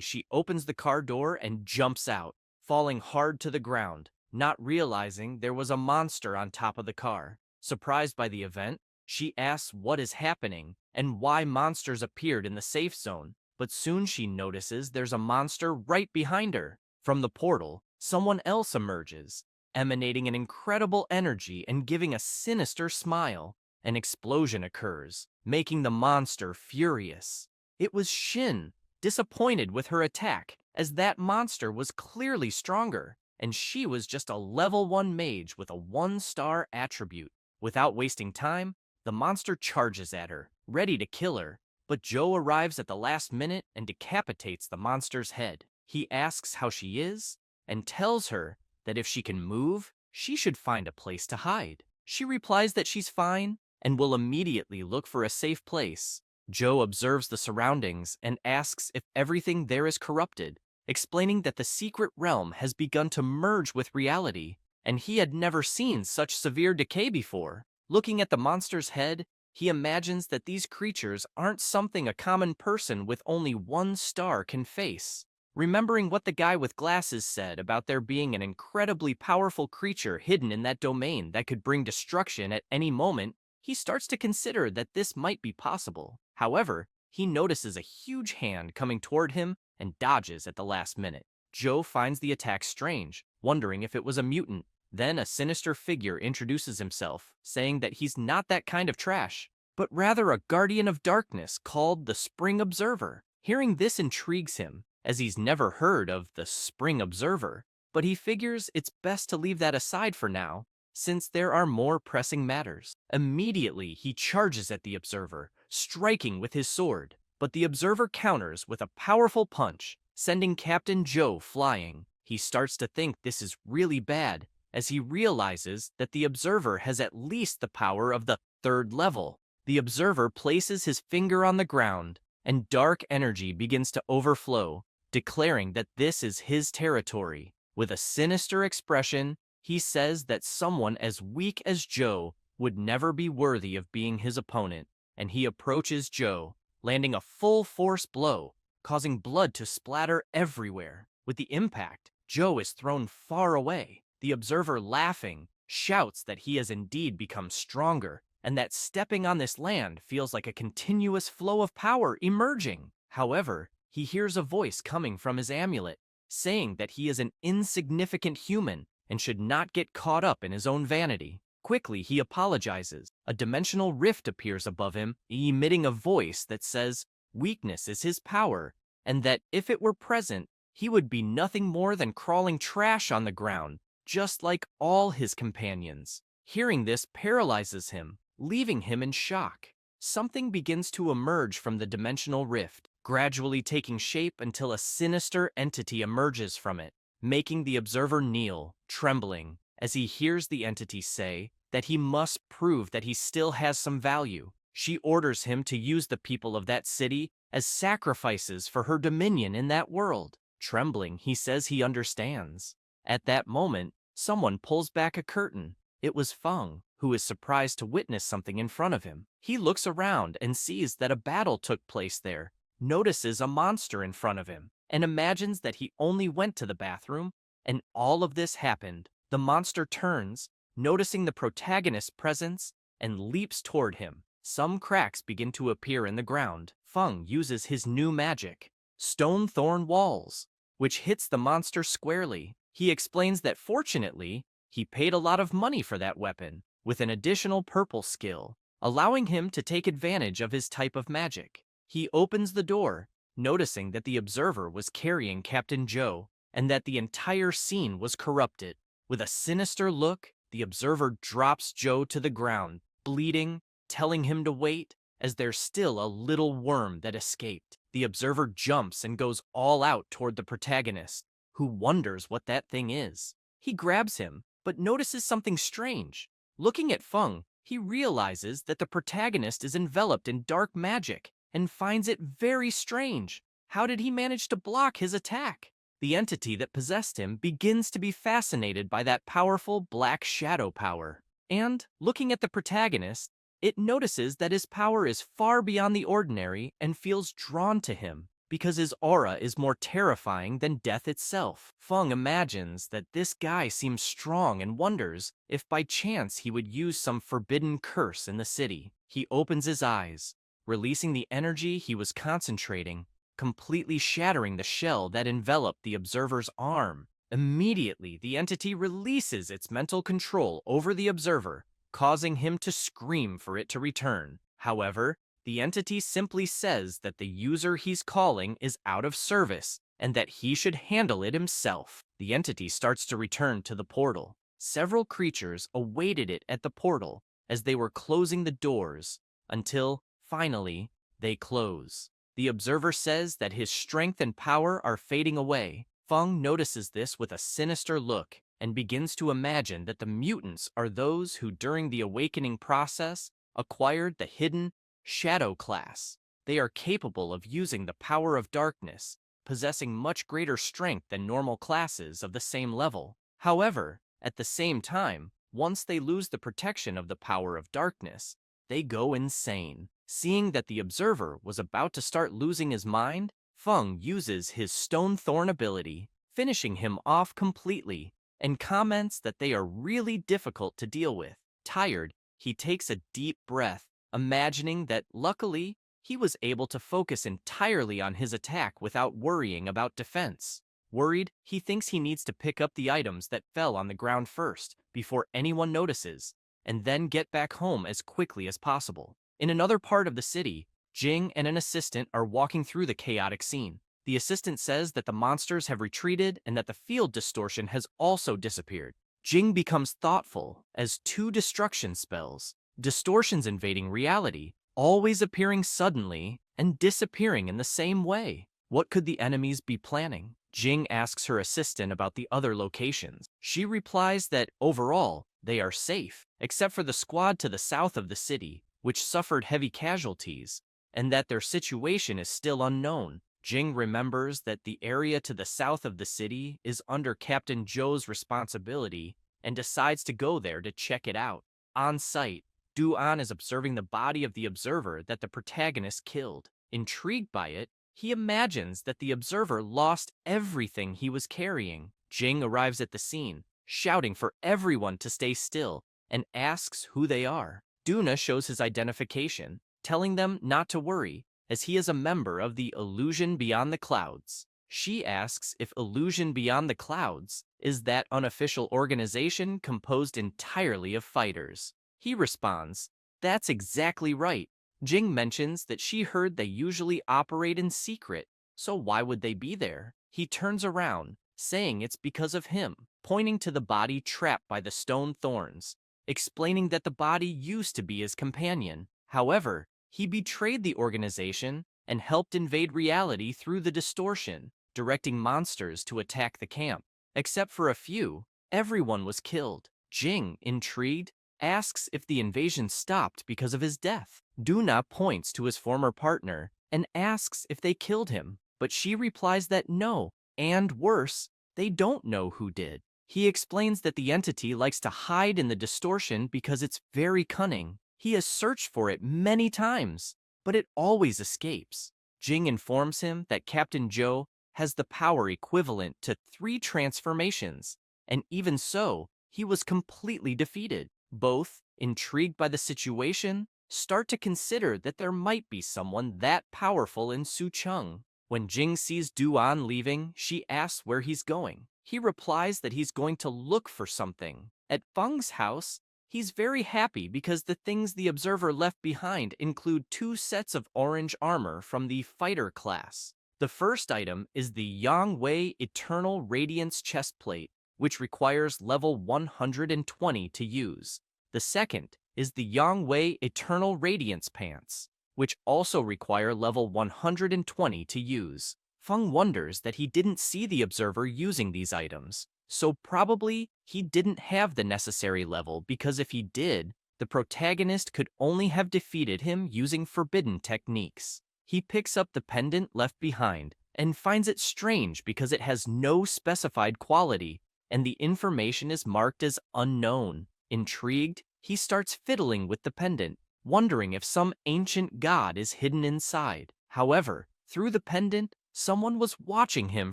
she opens the car door and jumps out, falling hard to the ground, not realizing there was a monster on top of the car. Surprised by the event, she asks what is happening and why monsters appeared in the safe zone, but soon she notices there's a monster right behind her. From the portal, someone else emerges, emanating an incredible energy and giving a sinister smile. An explosion occurs, making the monster furious. It was Shin, disappointed with her attack, as that monster was clearly stronger, and she was just a level 1 mage with a 1-star attribute. Without wasting time, the monster charges at her, ready to kill her, but Joe arrives at the last minute and decapitates the monster's head. He asks how she is, and tells her that if she can move, she should find a place to hide. She replies that she's fine, and will immediately look for a safe place. Joe observes the surroundings and asks if everything there is corrupted, explaining that the secret realm has begun to merge with reality, and he had never seen such severe decay before. Looking at the monster's head, he imagines that these creatures aren't something a common person with only 1 star can face. Remembering what the guy with glasses said about there being an incredibly powerful creature hidden in that domain that could bring destruction at any moment, he starts to consider that this might be possible. However, he notices a huge hand coming toward him and dodges at the last minute. Joe finds the attack strange, wondering if it was a mutant. Then a sinister figure introduces himself, saying that he's not that kind of trash, but rather a guardian of darkness called the Spring Observer. Hearing this intrigues him, as he's never heard of the Spring Observer, but he figures it's best to leave that aside for now, since there are more pressing matters. Immediately, he charges at the Observer, striking with his sword, but the Observer counters with a powerful punch, sending Captain Joe flying. He starts to think this is really bad, as he realizes that the Observer has at least the power of the 3rd level. The Observer places his finger on the ground, and dark energy begins to overflow, declaring that this is his territory. With a sinister expression, he says that someone as weak as Joe would never be worthy of being his opponent, and he approaches Joe, landing a full-force blow, causing blood to splatter everywhere. With the impact, Joe is thrown far away. The Observer, laughing, shouts that he has indeed become stronger, and that stepping on this land feels like a continuous flow of power emerging. However, he hears a voice coming from his amulet, saying that he is an insignificant human and should not get caught up in his own vanity. Quickly, he apologizes. A dimensional rift appears above him, emitting a voice that says weakness is his power, and that if it were present, he would be nothing more than crawling trash on the ground, just like all his companions. Hearing this paralyzes him, leaving him in shock. Something begins to emerge from the dimensional rift, gradually taking shape until a sinister entity emerges from it, making the Observer kneel, trembling, as he hears the entity say that he must prove that he still has some value. She orders him to use the people of that city as sacrifices for her dominion in that world. Trembling, he says he understands. At that moment, someone pulls back a curtain. It was Feng, who is surprised to witness something in front of him. He looks around and sees that a battle took place there, notices a monster in front of him, and imagines that he only went to the bathroom, and all of this happened. The monster turns, noticing the protagonist's presence, and leaps toward him. Some cracks begin to appear in the ground. Feng uses his new magic, Stone Thorn Walls, which hits the monster squarely. He explains that fortunately, he paid a lot of money for that weapon, with an additional purple skill, allowing him to take advantage of his type of magic. He opens the door, noticing that the Observer was carrying Captain Joe, and that the entire scene was corrupted. With a sinister look, the observer drops Joe to the ground, bleeding, telling him to wait, as there's still a little worm that escaped. The observer jumps and goes all out toward the protagonist, who wonders what that thing is. He grabs him, but notices something strange. Looking at Feng, he realizes that the protagonist is enveloped in dark magic and finds it very strange. How did he manage to block his attack? The entity that possessed him begins to be fascinated by that powerful black shadow power. And, looking at the protagonist, it notices that his power is far beyond the ordinary and feels drawn to him, because his aura is more terrifying than death itself. Feng imagines that this guy seems strong and wonders if by chance he would use some forbidden curse in the city. He opens his eyes, releasing the energy he was concentrating, completely shattering the shell that enveloped the observer's arm. Immediately, the entity releases its mental control over the observer, causing him to scream for it to return. However, the entity simply says that the user he's calling is out of service and that he should handle it himself. The entity starts to return to the portal. Several creatures awaited it at the portal as they were closing the doors until, finally, they close. The observer says that his strength and power are fading away. Feng notices this with a sinister look and begins to imagine that the mutants are those who, during the awakening process, acquired the hidden shadow class. They are capable of using the power of darkness, possessing much greater strength than normal classes of the same level. However, at the same time, once they lose the protection of the power of darkness, they go insane. Seeing that the observer was about to start losing his mind, Feng uses his stone thorn ability, finishing him off completely, and comments that they are really difficult to deal with. Tired, he takes a deep breath, imagining that, luckily, he was able to focus entirely on his attack without worrying about defense. Worried, he thinks he needs to pick up the items that fell on the ground first, before anyone notices, and then get back home as quickly as possible. In another part of the city, Jing and an assistant are walking through the chaotic scene. The assistant says that the monsters have retreated and that the field distortion has also disappeared. Jing becomes thoughtful as two destruction spells, distortions invading reality, always appearing suddenly and disappearing in the same way. What could the enemies be planning? Jing asks her assistant about the other locations. She replies that, overall, they are safe, except for the squad to the south of the city, which suffered heavy casualties, and that their situation is still unknown. Jing remembers that the area to the south of the city is under Captain Zhou's responsibility and decides to go there to check it out. On site, Du-an is observing the body of the observer that the protagonist killed. Intrigued by it, he imagines that the observer lost everything he was carrying. Jing arrives at the scene, shouting for everyone to stay still, and asks who they are. Duna shows his identification, telling them not to worry, as he is a member of the Illusion Beyond the Clouds. She asks if Illusion Beyond the Clouds is that unofficial organization composed entirely of fighters. He responds, "That's exactly right." Jing mentions that she heard they usually operate in secret, so why would they be there? He turns around, saying it's because of him, pointing to the body trapped by the stone thorns, explaining that the body used to be his companion. However, he betrayed the organization and helped invade reality through the distortion, directing monsters to attack the camp. Except for a few, everyone was killed. Jing, intrigued, asks if the invasion stopped because of his death. Duna points to his former partner and asks if they killed him, but she replies that no, and worse, they don't know who did. He explains that the entity likes to hide in the distortion because it's very cunning. He has searched for it many times, but it always escapes. Jing informs him that Captain Zhou has the power equivalent to 3 transformations, and even so, he was completely defeated. Both, intrigued by the situation, start to consider that there might be someone that powerful in Sucheng. When Jing sees Du-an leaving, she asks where he's going. He replies that he's going to look for something. At Feng's house, he's very happy because the things the observer left behind include 2 sets of orange armor from the fighter class. The first item is the Yang Wei Eternal Radiance chestplate, which requires level 120 to use. The second is the Yangwei Eternal Radiance Pants, which also require level 120 to use. Feng wonders that he didn't see the observer using these items, so probably he didn't have the necessary level because if he did, the protagonist could only have defeated him using forbidden techniques. He picks up the pendant left behind and finds it strange because it has no specified quality and the information is marked as unknown. Intrigued, he starts fiddling with the pendant, wondering if some ancient god is hidden inside. However, through the pendant, someone was watching him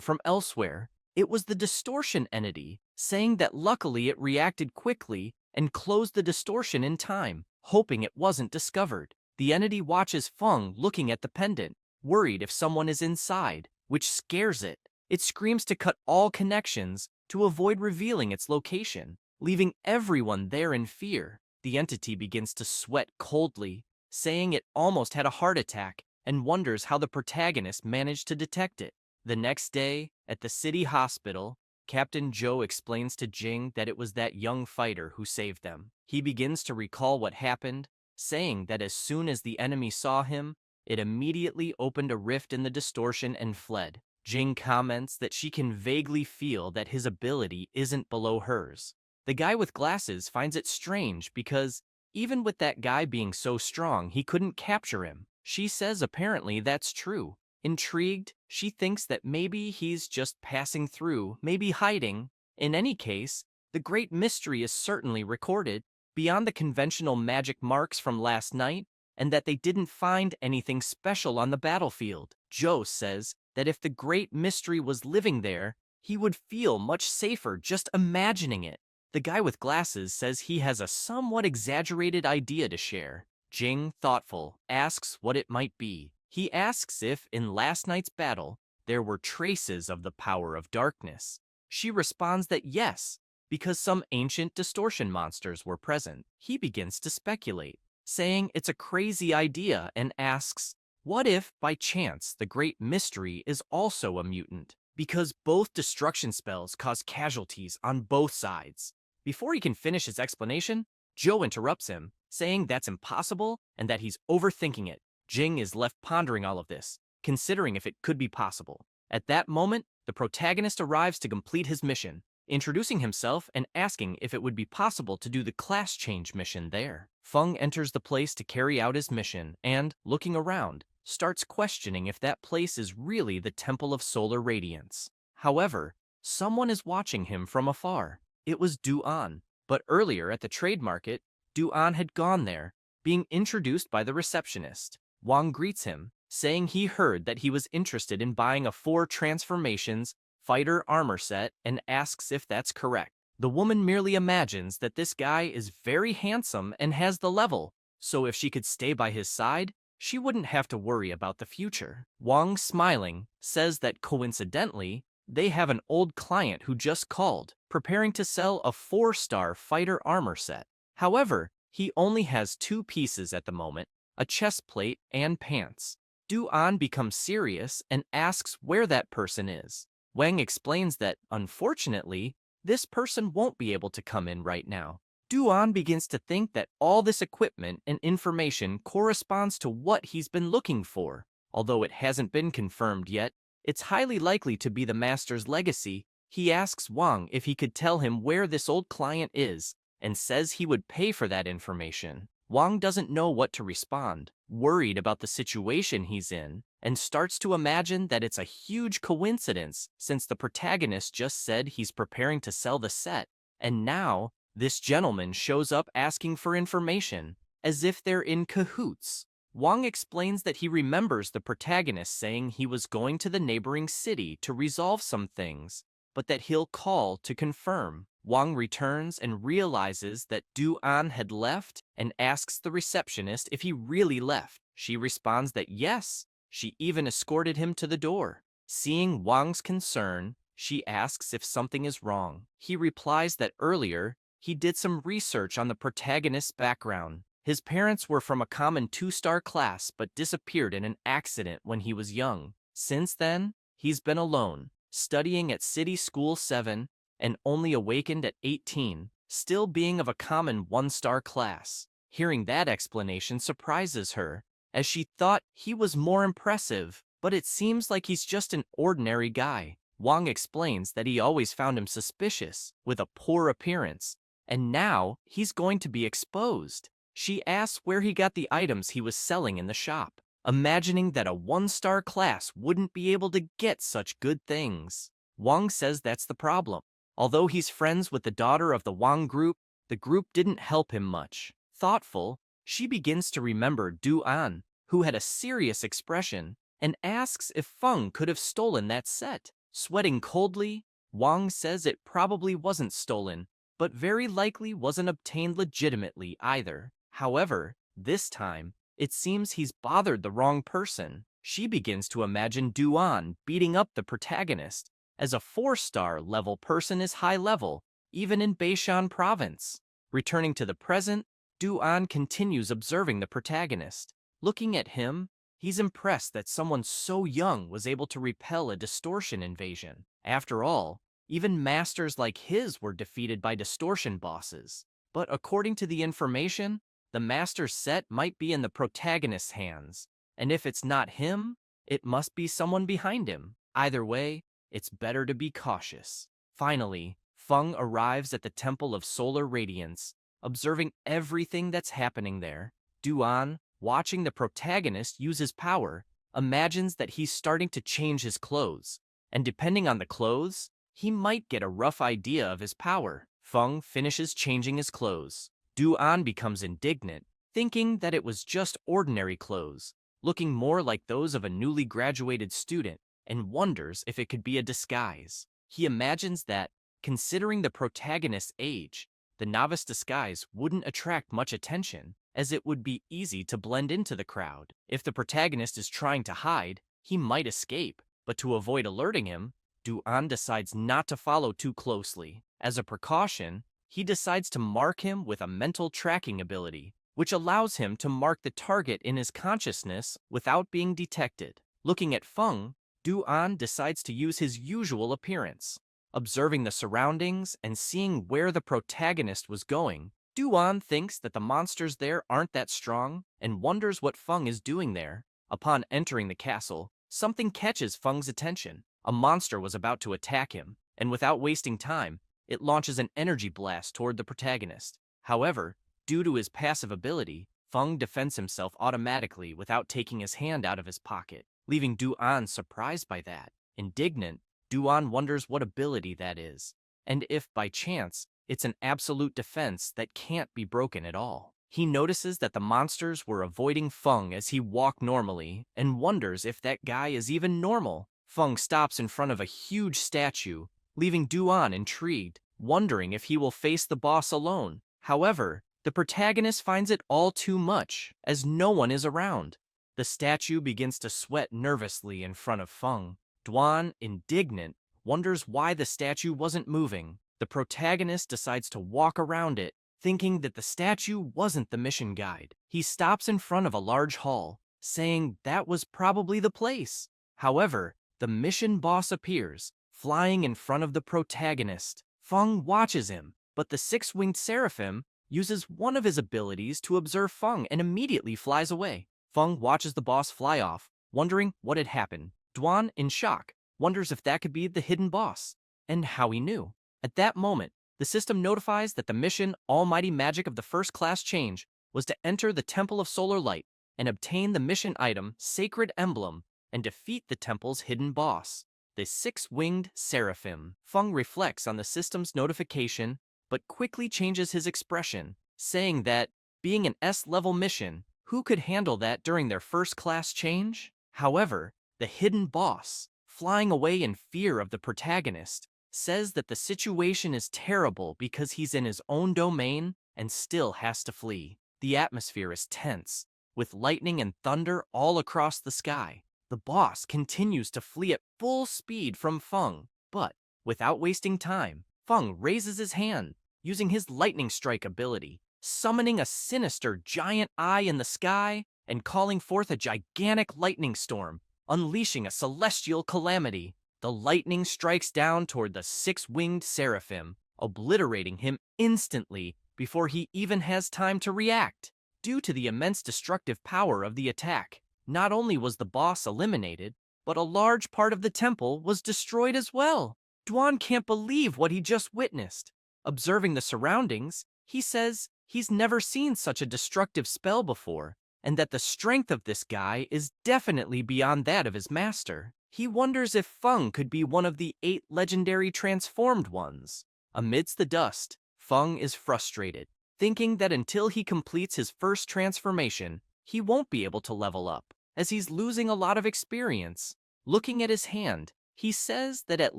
from elsewhere. It was the distortion entity, saying that luckily it reacted quickly and closed the distortion in time, hoping it wasn't discovered. The entity watches Feng looking at the pendant, worried if someone is inside, which scares it. It screams to cut all connections to avoid revealing its location, leaving everyone there in fear. The entity begins to sweat coldly, saying it almost had a heart attack and wonders how the protagonist managed to detect it. The next day, at the city hospital, Captain Joe explains to Jing that it was that young fighter who saved them. He begins to recall what happened, saying that as soon as the enemy saw him, it immediately opened a rift in the distortion and fled. Jing comments that she can vaguely feel that his ability isn't below hers. The guy with glasses finds it strange because, even with that guy being so strong, he couldn't capture him. She says apparently that's true. Intrigued, she thinks that maybe he's just passing through, maybe hiding. In any case, the great mystery is certainly recorded, beyond the conventional magic marks from last night, and that they didn't find anything special on the battlefield. Joe says that if the great mystery was living there, he would feel much safer just imagining it. The guy with glasses says he has a somewhat exaggerated idea to share. Jing, thoughtful, asks what it might be. He asks if, in last night's battle, there were traces of the power of darkness. She responds that yes, because some ancient distortion monsters were present. He begins to speculate, saying it's a crazy idea and asks, what if, by chance, the great mystery is also a mutant? Because both destruction spells cause casualties on both sides. Before he can finish his explanation, Joe interrupts him, saying that's impossible and that he's overthinking it. Jing is left pondering all of this, considering if it could be possible. At that moment, the protagonist arrives to complete his mission, introducing himself and asking if it would be possible to do the class change mission there. Feng enters the place to carry out his mission and, looking around, starts questioning if that place is really the Temple of Solar Radiance. However, someone is watching him from afar. It was Du-an, but earlier at the trade market, Du-an had gone there, being introduced by the receptionist. Wang greets him, saying he heard that he was interested in buying a 4 transformations fighter armor set and asks if that's correct. The woman merely imagines that this guy is very handsome and has the level, so if she could stay by his side, she wouldn't have to worry about the future. Wang, smiling, says that coincidentally, they have an old client who just called, preparing to sell a 4-star fighter armor set. However, he only has 2 pieces at the moment, a chest plate and pants. Du-an becomes serious and asks where that person is. Wang explains that, unfortunately, this person won't be able to come in right now. Du-an begins to think that all this equipment and information corresponds to what he's been looking for. Although it hasn't been confirmed yet, it's highly likely to be the master's legacy. He asks Wang if he could tell him where this old client is, and says he would pay for that information. Wang doesn't know what to respond, worried about the situation he's in, and starts to imagine that it's a huge coincidence since the protagonist just said he's preparing to sell the set, and now this gentleman shows up asking for information, as if they're in cahoots. Wang explains that he remembers the protagonist saying he was going to the neighboring city to resolve some things, but that he'll call to confirm. Wang returns and realizes that Du-an had left and asks the receptionist if he really left. She responds that yes, she even escorted him to the door. Seeing Wang's concern, she asks if something is wrong. He replies that earlier, he did some research on the protagonist's background. His parents were from a common 2-star class but disappeared in an accident when he was young. Since then, he's been alone, studying at City School 7, and only awakened at 18, still being of a common one-star class. Hearing that explanation surprises her, as she thought he was more impressive, but it seems like he's just an ordinary guy. Wang explains that he always found him suspicious, with a poor appearance, and now he's going to be exposed. She asks where he got the items he was selling in the shop, imagining that a one-star class wouldn't be able to get such good things. Wang says that's the problem. Although he's friends with the daughter of the Wang group, the group didn't help him much. Thoughtful, she begins to remember Du An, who had a serious expression, and asks if Feng could have stolen that set. Sweating coldly, Wang says it probably wasn't stolen, but very likely wasn't obtained legitimately either. However, this time, it seems he's bothered the wrong person. She begins to imagine Du An beating up the protagonist, as a 4-star level person is high level, even in Beishan province. Returning to the present, Du An continues observing the protagonist. Looking at him, he's impressed that someone so young was able to repel a distortion invasion. After all, even masters like his were defeated by distortion bosses. But according to the information, the master's set might be in the protagonist's hands, and if it's not him, it must be someone behind him. Either way, it's better to be cautious. Finally, Feng arrives at the Temple of Solar Radiance, observing everything that's happening there. Duan, watching the protagonist use his power, imagines that he's starting to change his clothes, and depending on the clothes, he might get a rough idea of his power. Feng finishes changing his clothes. Duan becomes indignant, thinking that it was just ordinary clothes, looking more like those of a newly graduated student, and wonders if it could be a disguise. He imagines that, considering the protagonist's age, the novice disguise wouldn't attract much attention, as it would be easy to blend into the crowd. If the protagonist is trying to hide, he might escape, but to avoid alerting him, Duan decides not to follow too closely. As a precaution, he decides to mark him with a mental tracking ability, which allows him to mark the target in his consciousness without being detected. Looking at Feng, Duan decides to use his usual appearance. Observing the surroundings and seeing where the protagonist was going, Duan thinks that the monsters there aren't that strong and wonders what Feng is doing there. Upon entering the castle, something catches Feng's attention. A monster was about to attack him, and without wasting time, it launches an energy blast toward the protagonist. However, due to his passive ability, Feng defends himself automatically without taking his hand out of his pocket, leaving Duan surprised by that. Indignant, Duan wonders what ability that is, and if, by chance, it's an absolute defense that can't be broken at all. He notices that the monsters were avoiding Feng as he walked normally, and wonders if that guy is even normal. Feng stops in front of a huge statue, leaving Duan intrigued, wondering if he will face the boss alone. However, the protagonist finds it all too much, as no one is around. The statue begins to sweat nervously in front of Feng. Duan, indignant, wonders why the statue wasn't moving. The protagonist decides to walk around it, thinking that the statue wasn't the mission guide. He stops in front of a large hall, saying that was probably the place. However, the mission boss appears, flying in front of the protagonist. Feng watches him, but the six-winged seraphim uses one of his abilities to observe Feng and immediately flies away. Feng watches the boss fly off, wondering what had happened. Duan, in shock, wonders if that could be the hidden boss, and how he knew. At that moment, the system notifies that the mission Almighty Magic of the First Class Change was to enter the Temple of Solar Light and obtain the mission item Sacred Emblem and defeat the temple's hidden boss, the six-winged seraphim. Feng reflects on the system's notification, but quickly changes his expression, saying that, being an S-level mission, who could handle that during their first-class change? However, the hidden boss, flying away in fear of the protagonist, says that the situation is terrible because he's in his own domain and still has to flee. The atmosphere is tense, with lightning and thunder all across the sky. The boss continues to flee at full speed from Feng, but, without wasting time, Feng raises his hand, using his lightning strike ability, summoning a sinister giant eye in the sky and calling forth a gigantic lightning storm, unleashing a celestial calamity. The lightning strikes down toward the six-winged seraphim, obliterating him instantly before he even has time to react. Due to the immense destructive power of the attack, not only was the boss eliminated, but a large part of the temple was destroyed as well. Dwan can't believe what he just witnessed. Observing the surroundings, he says he's never seen such a destructive spell before, and that the strength of this guy is definitely beyond that of his master. He wonders if Feng could be one of the 8 legendary transformed ones. Amidst the dust, Feng is frustrated, thinking that until he completes his first transformation, he won't be able to level up, as he's losing a lot of experience. Looking at his hand, he says that at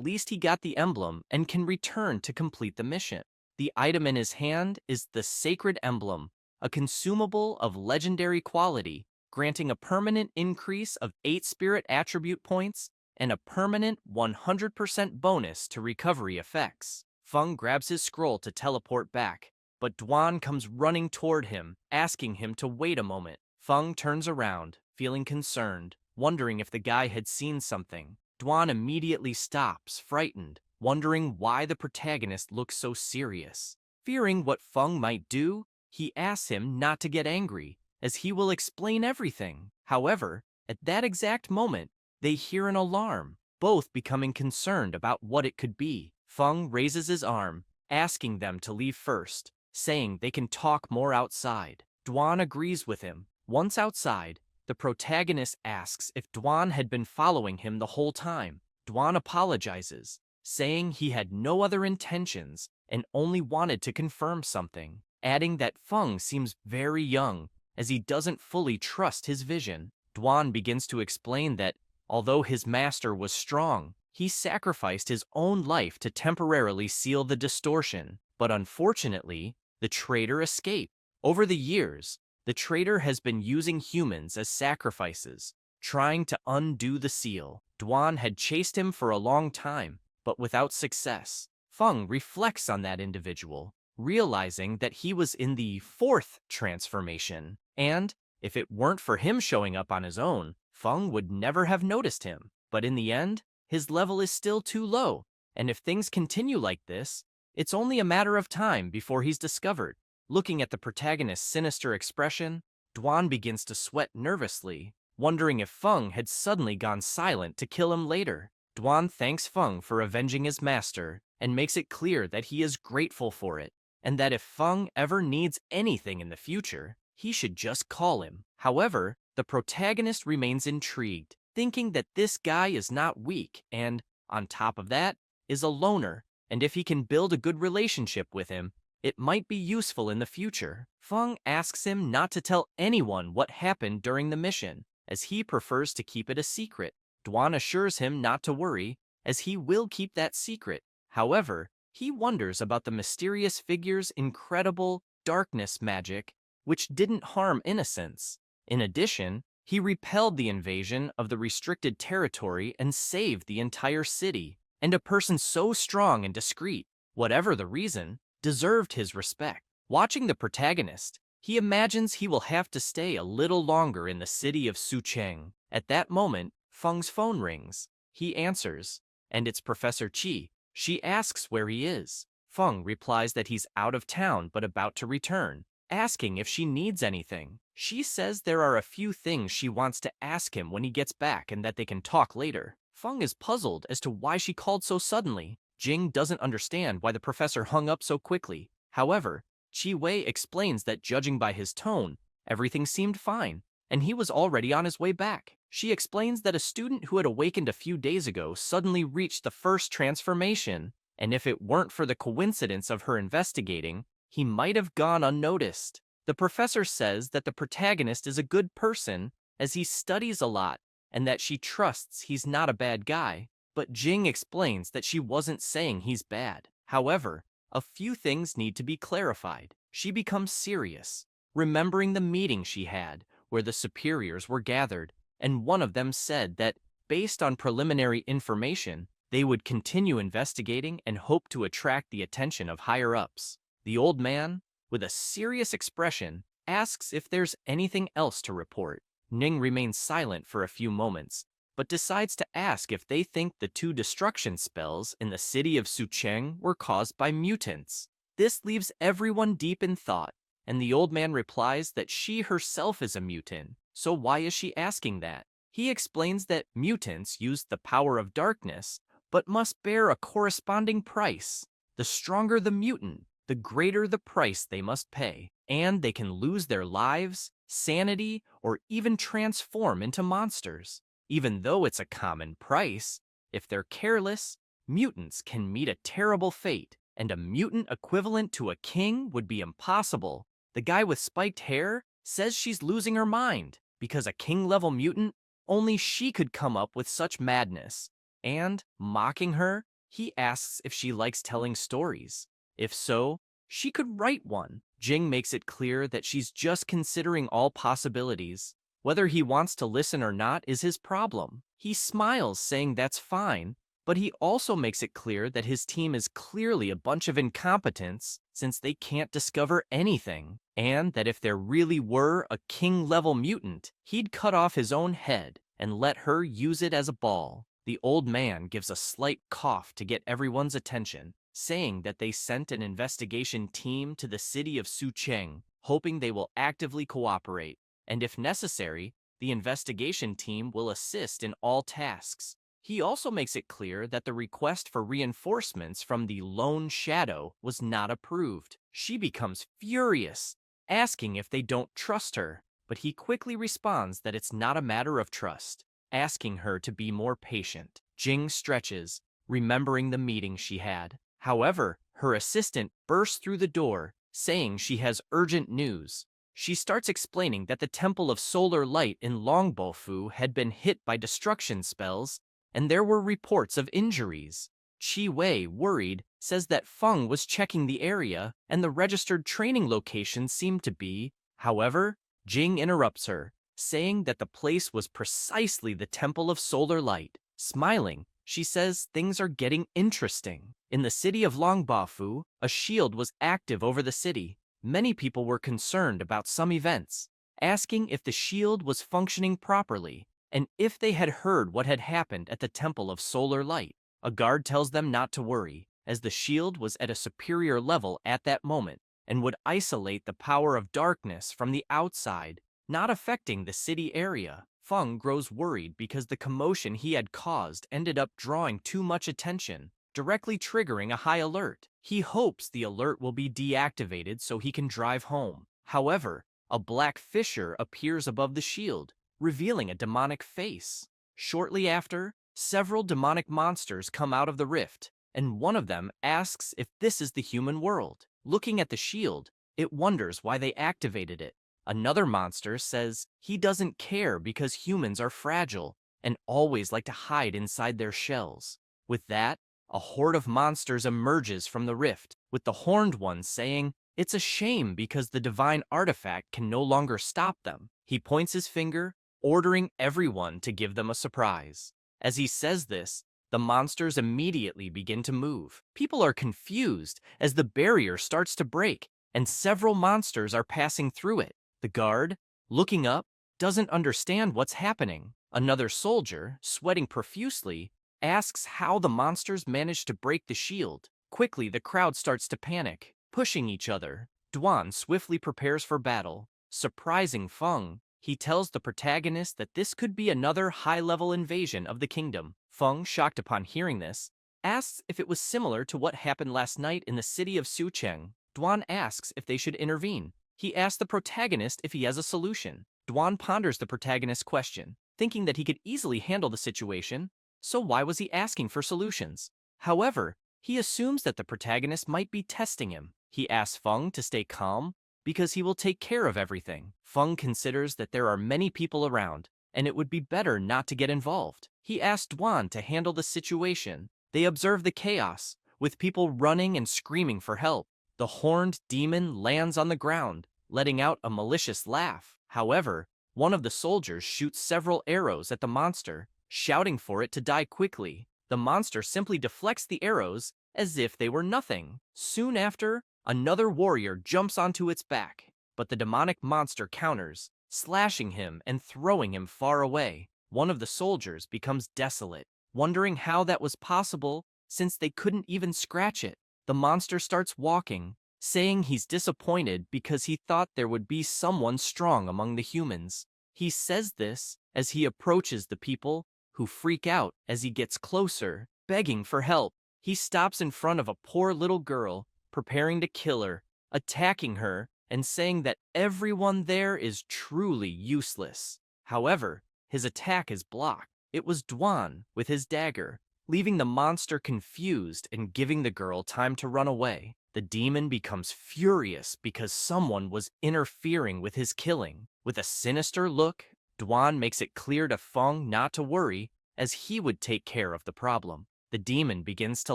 least he got the emblem and can return to complete the mission. The item in his hand is the Sacred Emblem, a consumable of legendary quality, granting a permanent increase of 8 spirit attribute points and a permanent 100% bonus to recovery effects. Feng grabs his scroll to teleport back, but Dwan comes running toward him, asking him to wait a moment. Feng turns around, feeling concerned, wondering if the guy had seen something. Dwan immediately stops, frightened, wondering why the protagonist looks so serious. Fearing what Feng might do, he asks him not to get angry, as he will explain everything. However, at that exact moment, they hear an alarm, both becoming concerned about what it could be. Feng raises his arm, asking them to leave first, saying they can talk more outside. Dwan agrees with him. Once outside, the protagonist asks if Dwan had been following him the whole time. Dwan apologizes, saying he had no other intentions and only wanted to confirm something, adding that Feng seems very young, as he doesn't fully trust his vision. Dwan begins to explain that, although his master was strong, he sacrificed his own life to temporarily seal the distortion, but unfortunately, the traitor escaped. Over the years, the traitor has been using humans as sacrifices, trying to undo the seal. Dwan had chased him for a long time, but without success. Feng reflects on that individual, realizing that he was in the 4th transformation, and if it weren't for him showing up on his own, Feng would never have noticed him. But in the end, his level is still too low, and if things continue like this, it's only a matter of time before he's discovered. Looking at the protagonist's sinister expression, Dwan begins to sweat nervously, wondering if Feng had suddenly gone silent to kill him later. Dwan thanks Feng for avenging his master and makes it clear that he is grateful for it, and that if Feng ever needs anything in the future, he should just call him. However, the protagonist remains intrigued, thinking that this guy is not weak and, on top of that, is a loner, and if he can build a good relationship with him, it might be useful in the future. Feng asks him not to tell anyone what happened during the mission, as he prefers to keep it a secret. Dwan assures him not to worry, as he will keep that secret. However, he wonders about the mysterious figure's incredible darkness magic, which didn't harm innocents. In addition, he repelled the invasion of the restricted territory and saved the entire city, and a person so strong and discreet, whatever the reason, deserved his respect. Watching the protagonist, he imagines he will have to stay a little longer in the city of Sucheng. At that moment, Feng's phone rings. He answers, and it's Professor Qi. She asks where he is. Feng replies that he's out of town but about to return, asking if she needs anything. She says there are a few things she wants to ask him when he gets back and that they can talk later. Feng is puzzled as to why she called so suddenly. Jing doesn't understand why the professor hung up so quickly. However, Qi Wei explains that judging by his tone, everything seemed fine, and he was already on his way back. She explains that a student who had awakened a few days ago suddenly reached the 1st transformation, and if it weren't for the coincidence of her investigating, he might have gone unnoticed. The professor says that the protagonist is a good person, as he studies a lot, and that she trusts he's not a bad guy. But Jing explains that she wasn't saying he's bad. However, a few things need to be clarified. She becomes serious, remembering the meeting she had, where the superiors were gathered, and one of them said that, based on preliminary information, they would continue investigating and hope to attract the attention of higher-ups. The old man, with a serious expression, asks if there's anything else to report. Ning remains silent for a few moments, but decides to ask if they think the two destruction spells in the city of Sucheng were caused by mutants. This leaves everyone deep in thought, and the old man replies that she herself is a mutant, so why is she asking that? He explains that mutants use the power of darkness, but must bear a corresponding price. The stronger the mutant, the greater the price they must pay, and they can lose their lives, sanity, or even transform into monsters. Even though it's a common price, if they're careless, mutants can meet a terrible fate, and a mutant equivalent to a king would be impossible. The guy with spiked hair says she's losing her mind, because a king-level mutant, only she could come up with such madness. And, mocking her, he asks if she likes telling stories. If so, she could write one. Jing makes it clear that she's just considering all possibilities. Whether he wants to listen or not is his problem. He smiles, saying that's fine, but he also makes it clear that his team is clearly a bunch of incompetents since they can't discover anything, and that if there really were a king-level mutant, he'd cut off his own head and let her use it as a ball. The old man gives a slight cough to get everyone's attention, saying that they sent an investigation team to the city of Sucheng, hoping they will actively cooperate, and if necessary, the investigation team will assist in all tasks. He also makes it clear that the request for reinforcements from the Lone Shadow was not approved. She becomes furious, asking if they don't trust her, but he quickly responds that it's not a matter of trust, asking her to be more patient. Jing stretches, remembering the meeting she had. However, her assistant bursts through the door, saying she has urgent news. She starts explaining that the Temple of Solar Light in Longbofu had been hit by destruction spells, and there were reports of injuries. Chi Wei, worried, says that Feng was checking the area, and the registered training location seemed to be. However, Jing interrupts her, saying that the place was precisely the Temple of Solar Light. Smiling, she says things are getting interesting. In the city of Longbofu, a shield was active over the city. Many people were concerned about some events, asking if the shield was functioning properly, and if they had heard what had happened at the Temple of Solar Light. A guard tells them not to worry, as the shield was at a superior level at that moment, and would isolate the power of darkness from the outside, not affecting the city area. Feng grows worried because the commotion he had caused ended up drawing too much attention, directly triggering a high alert. He hopes the alert will be deactivated so he can drive home. However, a black fissure appears above the shield, revealing a demonic face. Shortly after, several demonic monsters come out of the rift, and one of them asks if this is the human world. Looking at the shield, it wonders why they activated it. Another monster says he doesn't care because humans are fragile and always like to hide inside their shells. With that, a horde of monsters emerges from the rift, with the horned one saying it's a shame because the divine artifact can no longer stop them. He points his finger, ordering everyone to give them a surprise. As he says this, the monsters immediately begin to move. People are confused as the barrier starts to break, and several monsters are passing through it. The guard, looking up, doesn't understand what's happening. Another soldier, sweating profusely, asks how the monsters managed to break the shield. Quickly, the crowd starts to panic, pushing each other. Duan swiftly prepares for battle. Surprising Feng, he tells the protagonist that this could be another high-level invasion of the kingdom. Feng, shocked upon hearing this, asks if it was similar to what happened last night in the city of Sucheng. Duan asks if they should intervene. He asks the protagonist if he has a solution. Duan ponders the protagonist's question, thinking that he could easily handle the situation, so why was he asking for solutions? However, he assumes that the protagonist might be testing him. He asks Feng to stay calm, because he will take care of everything. Feng considers that there are many people around, and it would be better not to get involved. He asks Duan to handle the situation. They observe the chaos, with people running and screaming for help. The horned demon lands on the ground, letting out a malicious laugh. However, one of the soldiers shoots several arrows at the monster, shouting for it to die quickly. The monster simply deflects the arrows as if they were nothing. Soon after, another warrior jumps onto its back, but the demonic monster counters, slashing him and throwing him far away. One of the soldiers becomes desolate, wondering how that was possible since they couldn't even scratch it. The monster starts walking, saying he's disappointed because he thought there would be someone strong among the humans. He says this as he approaches the people, who freak out as he gets closer, begging for help. He stops in front of a poor little girl, preparing to kill her, attacking her, and saying that everyone there is truly useless. However, his attack is blocked. It was Dwan with his dagger, leaving the monster confused and giving the girl time to run away. The demon becomes furious because someone was interfering with his killing. With a sinister look, Dwan makes it clear to Feng not to worry, as he would take care of the problem. The demon begins to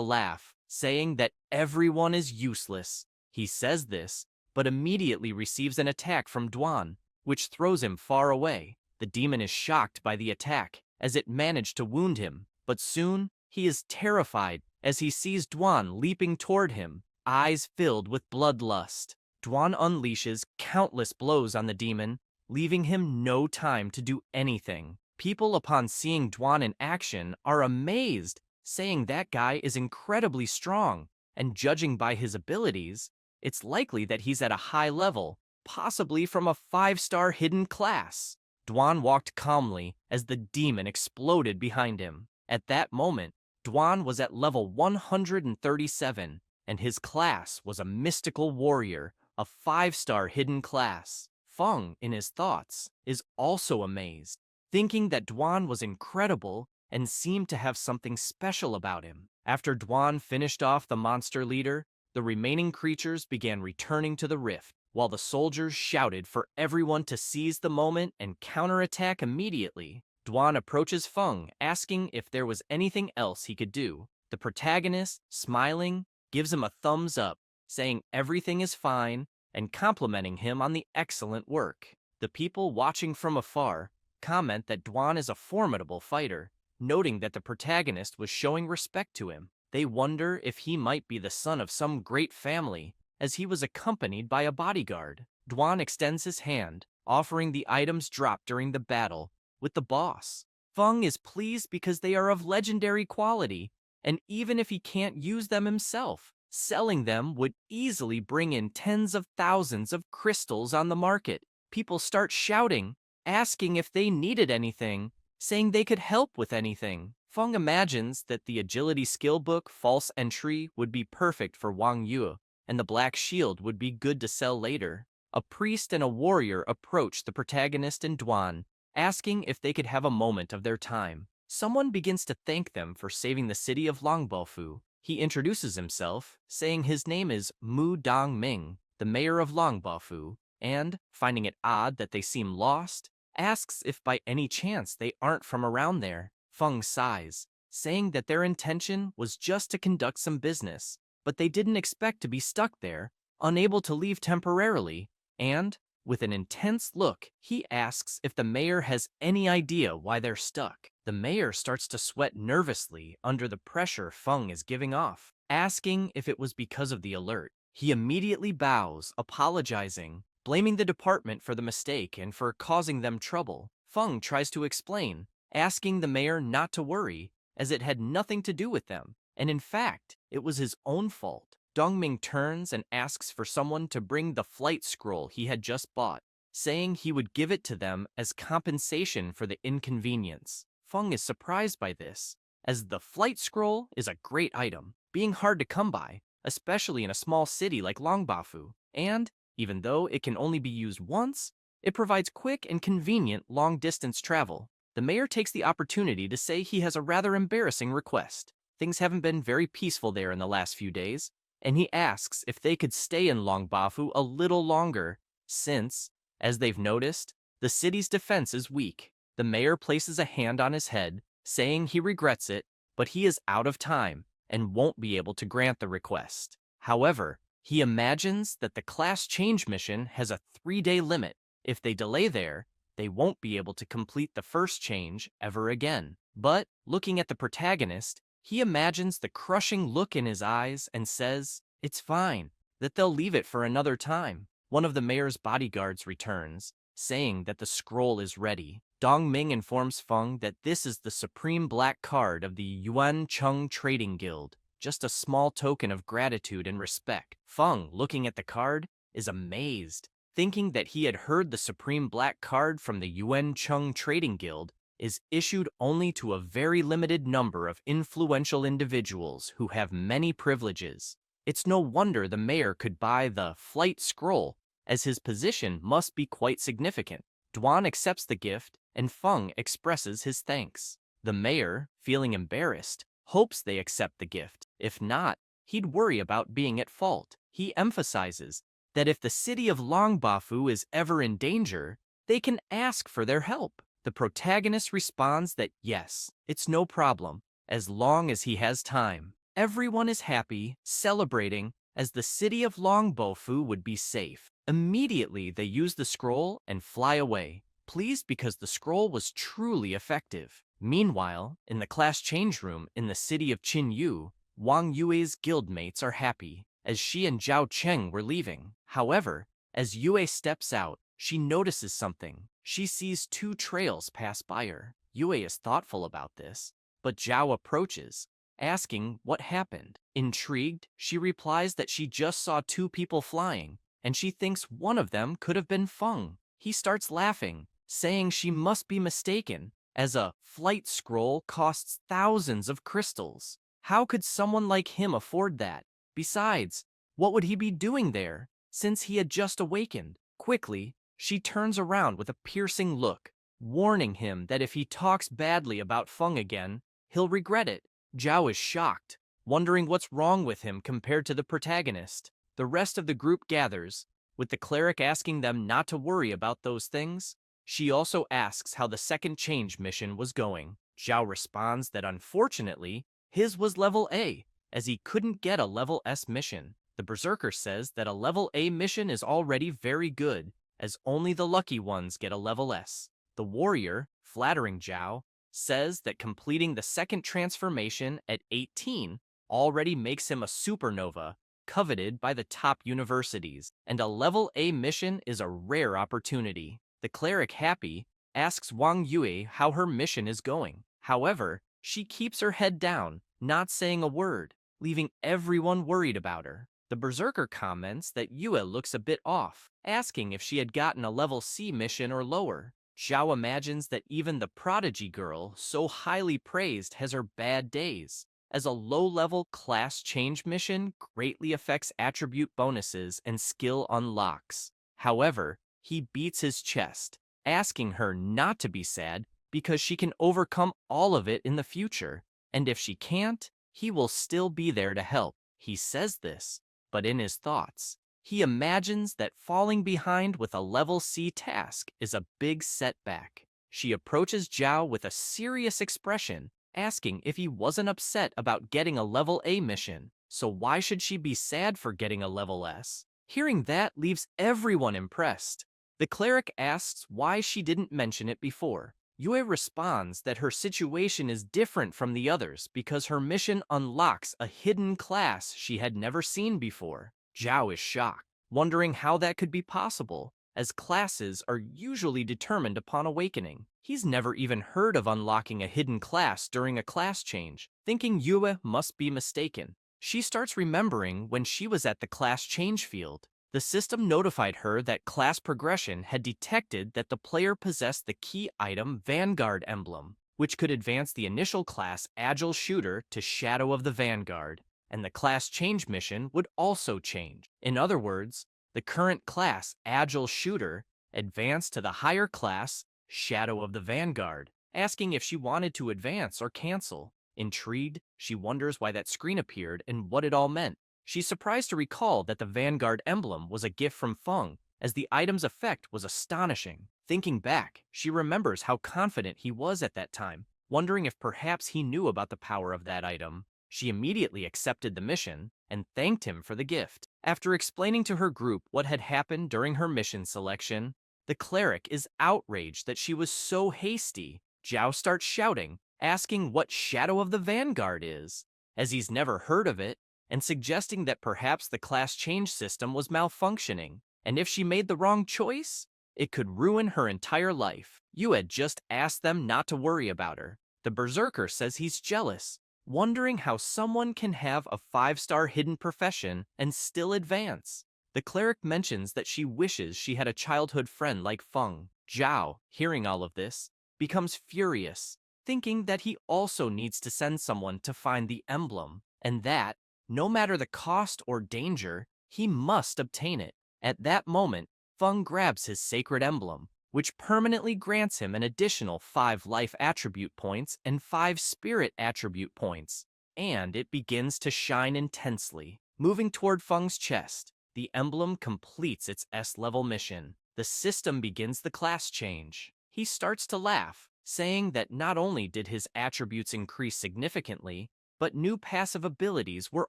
laugh, saying that everyone is useless. He says this, but immediately receives an attack from Dwan, which throws him far away. The demon is shocked by the attack, as it managed to wound him, but soon he is terrified as he sees Dwan leaping toward him, eyes filled with bloodlust. Dwan unleashes countless blows on the demon, leaving him no time to do anything. People, upon seeing Dwan in action, are amazed, saying that guy is incredibly strong, and judging by his abilities, it's likely that he's at a high level, possibly from a 5-star hidden class. Dwan walked calmly as the demon exploded behind him. At that moment, Dwan was at level 137, and his class was a mystical warrior, a 5-star hidden class. Feng, in his thoughts, is also amazed, thinking that Dwan was incredible and seemed to have something special about him. After Dwan finished off the monster leader, the remaining creatures began returning to the rift, while the soldiers shouted for everyone to seize the moment and counterattack immediately. Dwan approaches Feng, asking if there was anything else he could do. The protagonist, smiling, gives him a thumbs up, saying everything is fine and complimenting him on the excellent work. The people watching from afar comment that Dwan is a formidable fighter, noting that the protagonist was showing respect to him. They wonder if he might be the son of some great family, as he was accompanied by a bodyguard. Dwan extends his hand, offering the items dropped during the battle with the boss. Feng is pleased because they are of legendary quality, and even if he can't use them himself, selling them would easily bring in tens of thousands of crystals on the market. People start shouting, asking if they needed anything, saying they could help with anything. Feng imagines that the agility skill book False Entry would be perfect for Wang Yu, and the black shield would be good to sell later. A priest and a warrior approach the protagonist and Dwan, asking if they could have a moment of their time. Someone begins to thank them for saving the city of Longbofu. He introduces himself, saying his name is Mu Dongming, the mayor of Longbofu, and, finding it odd that they seem lost, asks if by any chance they aren't from around there. Feng sighs, saying that their intention was just to conduct some business, but they didn't expect to be stuck there, unable to leave temporarily, and, with an intense look, he asks if the mayor has any idea why they're stuck. The mayor starts to sweat nervously under the pressure Feng is giving off, asking if it was because of the alert. He immediately bows, apologizing, blaming the department for the mistake and for causing them trouble. Feng tries to explain, asking the mayor not to worry, as it had nothing to do with them, and in fact, it was his own fault. Dongming turns and asks for someone to bring the flight scroll he had just bought, saying he would give it to them as compensation for the inconvenience. Feng is surprised by this, as the flight scroll is a great item, being hard to come by, especially in a small city like Longbafu, and, even though it can only be used once, it provides quick and convenient long-distance travel. The mayor takes the opportunity to say he has a rather embarrassing request. Things haven't been very peaceful there in the last few days, and he asks if they could stay in Longbafu a little longer, since, as they've noticed, the city's defense is weak. The mayor places a hand on his head, saying he regrets it, but he is out of time and won't be able to grant the request. However, he imagines that the class change mission has a 3-day limit. If they delay there, they won't be able to complete the first change ever again. But, looking at the protagonist, he imagines the crushing look in his eyes and says, it's fine, that they'll leave it for another time. One of the mayor's bodyguards returns, saying that the scroll is ready. Dongming informs Feng that this is the supreme black card of the Yuan Cheng Trading Guild, just a small token of gratitude and respect. Feng, looking at the card, is amazed, thinking that he had heard the supreme black card from the Yuan Cheng Trading Guild is issued only to a very limited number of influential individuals who have many privileges. It's no wonder the mayor could buy the flight scroll, as his position must be quite significant. Duan accepts the gift, and Feng expresses his thanks. The mayor, feeling embarrassed, hopes they accept the gift. If not, he'd worry about being at fault. He emphasizes that if the city of Longbafu is ever in danger, they can ask for their help. The protagonist responds that yes, it's no problem, as long as he has time. Everyone is happy, celebrating, as the city of Longbofu would be safe. Immediately, they use the scroll and fly away, pleased because the scroll was truly effective. Meanwhile, in the class change room in the city of Qinyu, Wang Yue's guildmates are happy, as she and Zhao Cheng were leaving. However, as Yue steps out, she notices something. She sees two trails pass by her. Yue is thoughtful about this, but Zhao approaches, asking what happened. Intrigued, she replies that she just saw two people flying, and she thinks one of them could have been Feng. He starts laughing, saying she must be mistaken, as a flight scroll costs thousands of crystals. How could someone like him afford that? Besides, what would he be doing there, since he had just awakened? Quickly, she turns around with a piercing look, warning him that if he talks badly about Feng again, he'll regret it. Zhao is shocked, wondering what's wrong with him compared to the protagonist. The rest of the group gathers, with the cleric asking them not to worry about those things. She also asks how the second change mission was going. Zhao responds that unfortunately, his was level A, as he couldn't get a level S mission. The berserker says that a level A mission is already very good, as only the lucky ones get a level S. The warrior, flattering Zhao, says that completing the second transformation at 18 already makes him a supernova, coveted by the top universities, and a level A mission is a rare opportunity. The cleric, happy, asks Wang Yue how her mission is going. However, she keeps her head down, not saying a word, leaving everyone worried about her. The berserker comments that Yue looks a bit off, asking if she had gotten a level C mission or lower. Zhao imagines that even the prodigy girl, so highly praised, has her bad days, as a low-level class change mission greatly affects attribute bonuses and skill unlocks. However, he beats his chest, asking her not to be sad because she can overcome all of it in the future, and if she can't, he will still be there to help. He says this, but in his thoughts, he imagines that falling behind with a level C task is a big setback. She approaches Zhao with a serious expression, asking if he wasn't upset about getting a level A mission, so why should she be sad for getting a level S? Hearing that leaves everyone impressed. The cleric asks why she didn't mention it before. Yue responds that her situation is different from the others because her mission unlocks a hidden class she had never seen before. Zhao is shocked, wondering how that could be possible, as classes are usually determined upon awakening. He's never even heard of unlocking a hidden class during a class change, thinking Yue must be mistaken. She starts remembering when she was at the class change field. The system notified her that class progression had detected that the player possessed the key item Vanguard emblem, which could advance the initial class Agile Shooter to Shadow of the Vanguard, and the class change mission would also change. In other words, the current class Agile Shooter advanced to the higher class Shadow of the Vanguard, asking if she wanted to advance or cancel. Intrigued, she wonders why that screen appeared and what it all meant. She's surprised to recall that the Vanguard emblem was a gift from Feng, as the item's effect was astonishing. Thinking back, she remembers how confident he was at that time, wondering if perhaps he knew about the power of that item. She immediately accepted the mission and thanked him for the gift. After explaining to her group what had happened during her mission selection, the cleric is outraged that she was so hasty. Zhao starts shouting, asking what Shadow of the Vanguard is, as he's never heard of it, and suggesting that perhaps the class change system was malfunctioning, and if she made the wrong choice, it could ruin her entire life. You had just asked them not to worry about her. The berserker says he's jealous, wondering how someone can have a 5-star hidden profession and still advance. The cleric mentions that she wishes she had a childhood friend like Feng. Zhao, hearing all of this, becomes furious, thinking that he also needs to send someone to find the emblem, and that, no matter the cost or danger, he must obtain it. At that moment, Feng grabs his sacred emblem, which permanently grants him an additional 5 life attribute points and 5 spirit attribute points, and it begins to shine intensely. Moving toward Feng's chest, the emblem completes its S-level mission. The system begins the class change. He starts to laugh, saying that not only did his attributes increase significantly, but new passive abilities were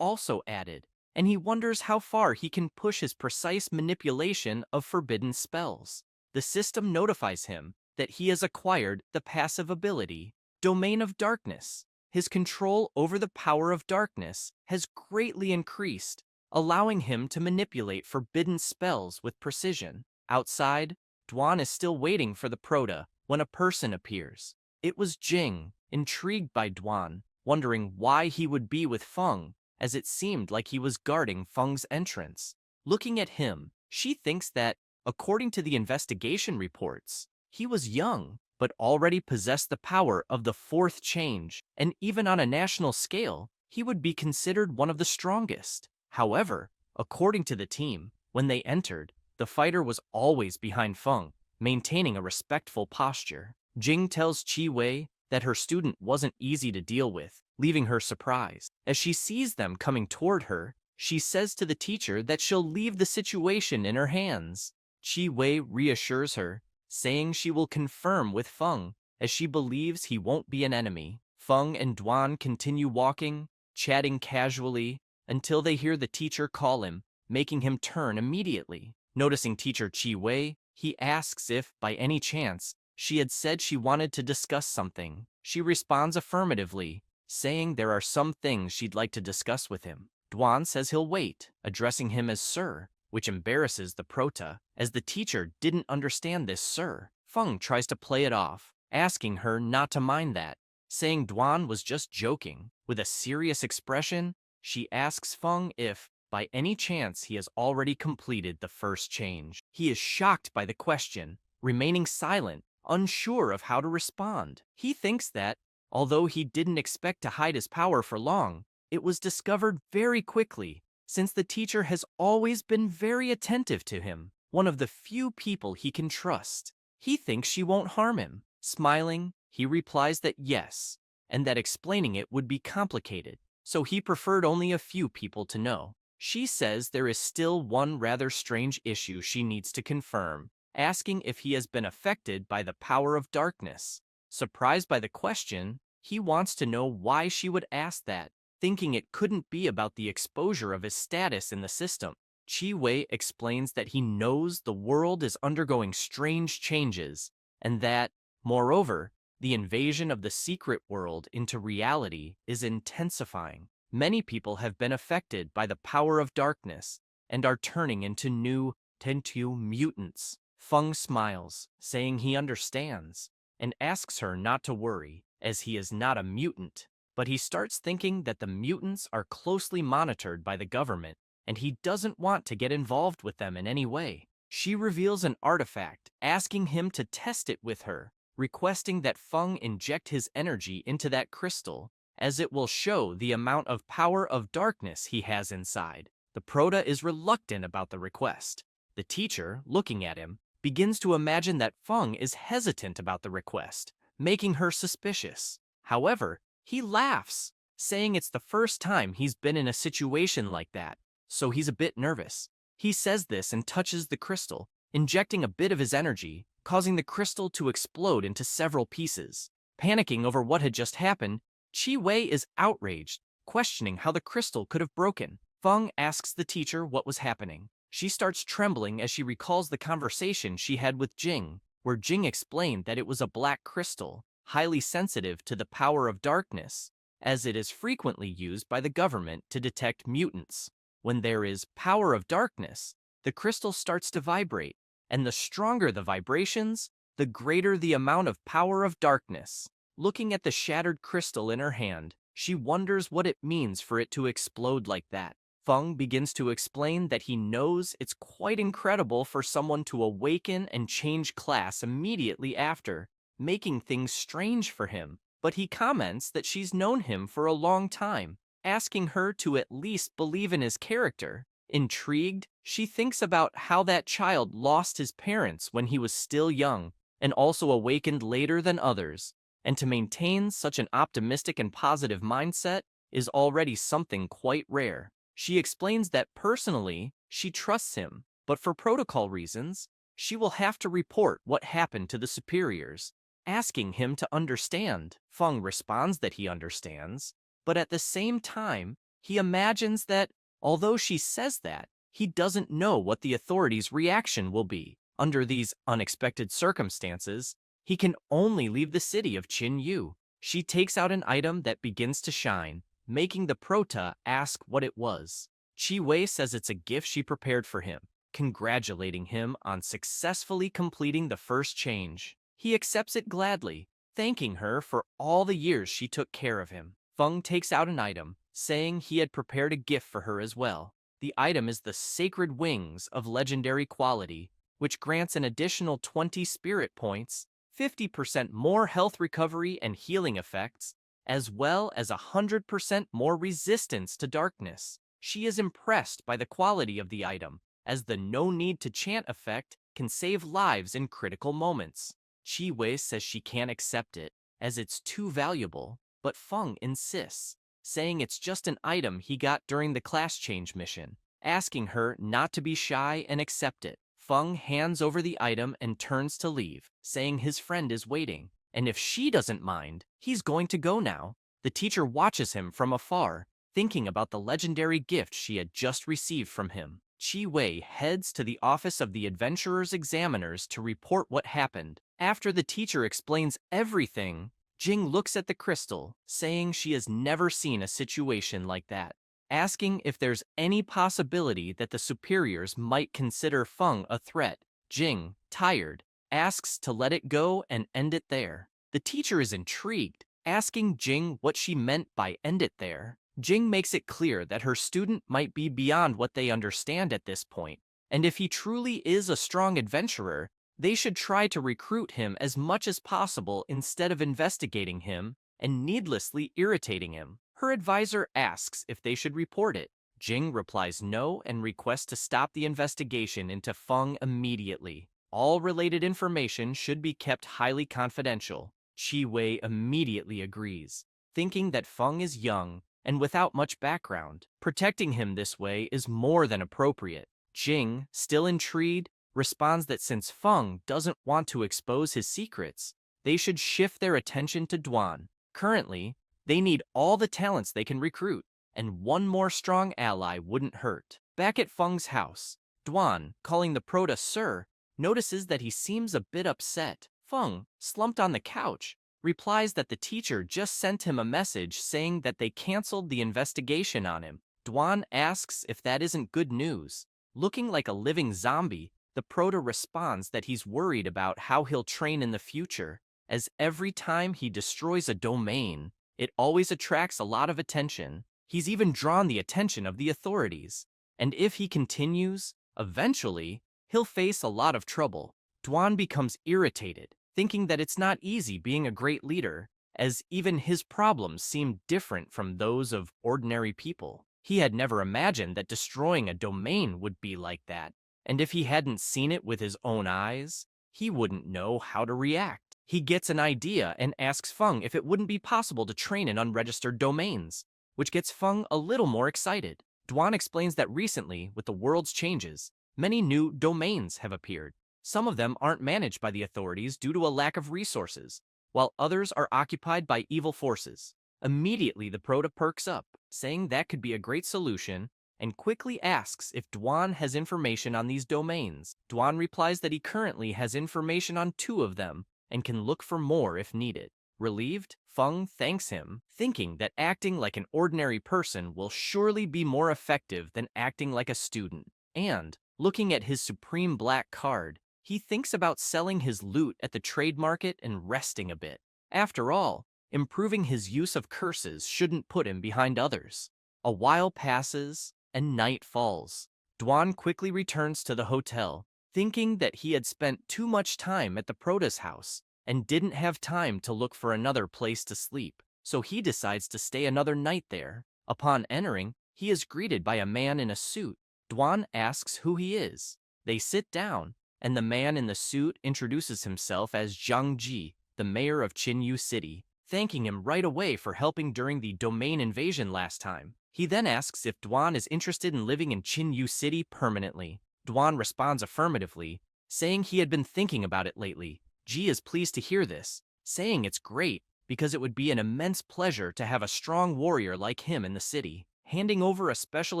also added, and he wonders how far he can push his precise manipulation of forbidden spells. The system notifies him that he has acquired the passive ability, Domain of Darkness. His control over the power of darkness has greatly increased, allowing him to manipulate forbidden spells with precision. Outside, Duan is still waiting for the Prota when a person appears. It was Jing, intrigued by Duan, wondering why he would be with Feng, as it seemed like he was guarding Feng's entrance. Looking at him, she thinks that, according to the investigation reports, he was young, but already possessed the power of the 4th change, and even on a national scale, he would be considered one of the strongest. However, according to the team, when they entered, the fighter was always behind Feng, maintaining a respectful posture. Jing tells Qi Wei that her student wasn't easy to deal with, leaving her surprised. As she sees them coming toward her, she says to the teacher that she'll leave the situation in her hands. Qi Wei reassures her, saying she will confirm with Feng, as she believes he won't be an enemy. Feng and Duan continue walking, chatting casually, until they hear the teacher call him, making him turn immediately. Noticing teacher Qi Wei, he asks if, by any chance, she had said she wanted to discuss something. She responds affirmatively, saying there are some things she'd like to discuss with him. Duan says he'll wait, addressing him as Sir, which embarrasses the Prota, as the teacher didn't understand this Sir. Feng tries to play it off, asking her not to mind that, saying Duan was just joking. With a serious expression, she asks Feng if, by any chance, he has already completed the 1st change. He is shocked by the question, remaining silent, unsure of how to respond. He thinks that, although he didn't expect to hide his power for long, it was discovered very quickly, since the teacher has always been very attentive to him, one of the few people he can trust. He thinks she won't harm him. Smiling, he replies that yes, and that explaining it would be complicated, so he preferred only a few people to know. She says there is still one rather strange issue she needs to confirm, asking if he has been affected by the power of darkness. Surprised by the question, he wants to know why she would ask that, thinking it couldn't be about the exposure of his status in the system. Qi Wei explains that he knows the world is undergoing strange changes, and that, moreover, the invasion of the secret world into reality is intensifying. Many people have been affected by the power of darkness and are turning into new Tentu mutants. Feng smiles, saying he understands, and asks her not to worry, as he is not a mutant. But he starts thinking that the mutants are closely monitored by the government, and he doesn't want to get involved with them in any way. She reveals an artifact, asking him to test it with her, requesting that Feng inject his energy into that crystal, as it will show the amount of power of darkness he has inside. The Prota is reluctant about the request. The teacher, looking at him, begins to imagine that Feng is hesitant about the request, making her suspicious. However, he laughs, saying it's the first time he's been in a situation like that, so he's a bit nervous. He says this and touches the crystal, injecting a bit of his energy, causing the crystal to explode into several pieces. Panicking over what had just happened, Qi Wei is outraged, questioning how the crystal could have broken. Feng asks the teacher what was happening. She starts trembling as she recalls the conversation she had with Jing, where Jing explained that it was a black crystal, highly sensitive to the power of darkness, as it is frequently used by the government to detect mutants. When there is power of darkness, the crystal starts to vibrate, and the stronger the vibrations, the greater the amount of power of darkness. Looking at the shattered crystal in her hand, she wonders what it means for it to explode like that. Feng begins to explain that he knows it's quite incredible for someone to awaken and change class immediately after, making things strange for him. But he comments that she's known him for a long time, asking her to at least believe in his character. Intrigued, she thinks about how that child lost his parents when he was still young, and also awakened later than others. And to maintain such an optimistic and positive mindset is already something quite rare. She explains that personally, she trusts him, but for protocol reasons, she will have to report what happened to the superiors, asking him to understand. Feng responds that he understands, but at the same time, he imagines that, although she says that, he doesn't know what the authorities' reaction will be. Under these unexpected circumstances, he can only leave the city of Qin Yu. She takes out an item that begins to shine, making the prota ask what it was. Chi Wei says it's a gift she prepared for him, congratulating him on successfully completing the first change. He accepts it gladly, thanking her for all the years she took care of him. Feng takes out an item, saying he had prepared a gift for her as well. The item is the Sacred Wings of legendary quality, which grants an additional 20 spirit points, 50% more health recovery and healing effects, as well as 100% more resistance to darkness. She is impressed by the quality of the item, as the no need to chant effect can save lives in critical moments. Chi Wei says she can't accept it, as it's too valuable, but Feng insists, saying it's just an item he got during the class change mission, asking her not to be shy and accept it. Feng hands over the item and turns to leave, saying his friend is waiting, and if she doesn't mind, he's going to go now. The teacher watches him from afar, thinking about the legendary gift she had just received from him. Chi Wei heads to the office of the adventurer's examiners to report what happened. After the teacher explains everything, Jing looks at the crystal, saying she has never seen a situation like that, asking if there's any possibility that the superiors might consider Feng a threat. Jing, tired, asks to let it go and end it there. The teacher is intrigued, asking Jing what she meant by end it there. Jing makes it clear that her student might be beyond what they understand at this point, and if he truly is a strong adventurer, they should try to recruit him as much as possible instead of investigating him and needlessly irritating him. Her advisor asks if they should report it. Jing replies no and requests to stop the investigation into Feng immediately. All related information should be kept highly confidential. Chi Wei immediately agrees, thinking that Feng is young and without much background. Protecting him this way is more than appropriate. Jing, still intrigued, responds that since Feng doesn't want to expose his secrets, they should shift their attention to Duan. Currently, they need all the talents they can recruit, and one more strong ally wouldn't hurt. Back at Feng's house, Duan, calling the prota Sir, notices that he seems a bit upset. Feng, slumped on the couch, replies that the teacher just sent him a message saying that they canceled the investigation on him. Duan asks if that isn't good news. Looking like a living zombie, the prota responds that he's worried about how he'll train in the future, as every time he destroys a domain, it always attracts a lot of attention. He's even drawn the attention of the authorities, and if he continues, eventually, he'll face a lot of trouble. Duan becomes irritated, thinking that it's not easy being a great leader, as even his problems seem different from those of ordinary people. He had never imagined that destroying a domain would be like that, and if he hadn't seen it with his own eyes, he wouldn't know how to react. He gets an idea and asks Feng if it wouldn't be possible to train in unregistered domains, which gets Feng a little more excited. Duan explains that recently, with the world's changes, many new domains have appeared. Some of them aren't managed by the authorities due to a lack of resources, while others are occupied by evil forces. Immediately, the prota perks up, saying that could be a great solution, and quickly asks if Duan has information on these domains. Duan replies that he currently has information on 2 of them and can look for more if needed. Relieved, Feng thanks him, thinking that acting like an ordinary person will surely be more effective than acting like a student. And, looking at his supreme black card, He thinks about selling his loot at the trade market and resting a bit. After all, improving his use of curses shouldn't put him behind others. A while passes, and night falls. Dwan quickly returns to the hotel, thinking that he had spent too much time at the Prota's house and didn't have time to look for another place to sleep, so he decides to stay another night there. Upon entering, he is greeted by a man in a suit. Dwan asks who he is. They sit down, and the man in the suit introduces himself as Zhang Ji, the mayor of Qinyu City, thanking him right away for helping during the domain invasion last time. He then asks if Dwan is interested in living in Qinyu City permanently. Dwan responds affirmatively, saying he had been thinking about it lately. Ji is pleased to hear this, saying it's great because it would be an immense pleasure to have a strong warrior like him in the city. Handing over a special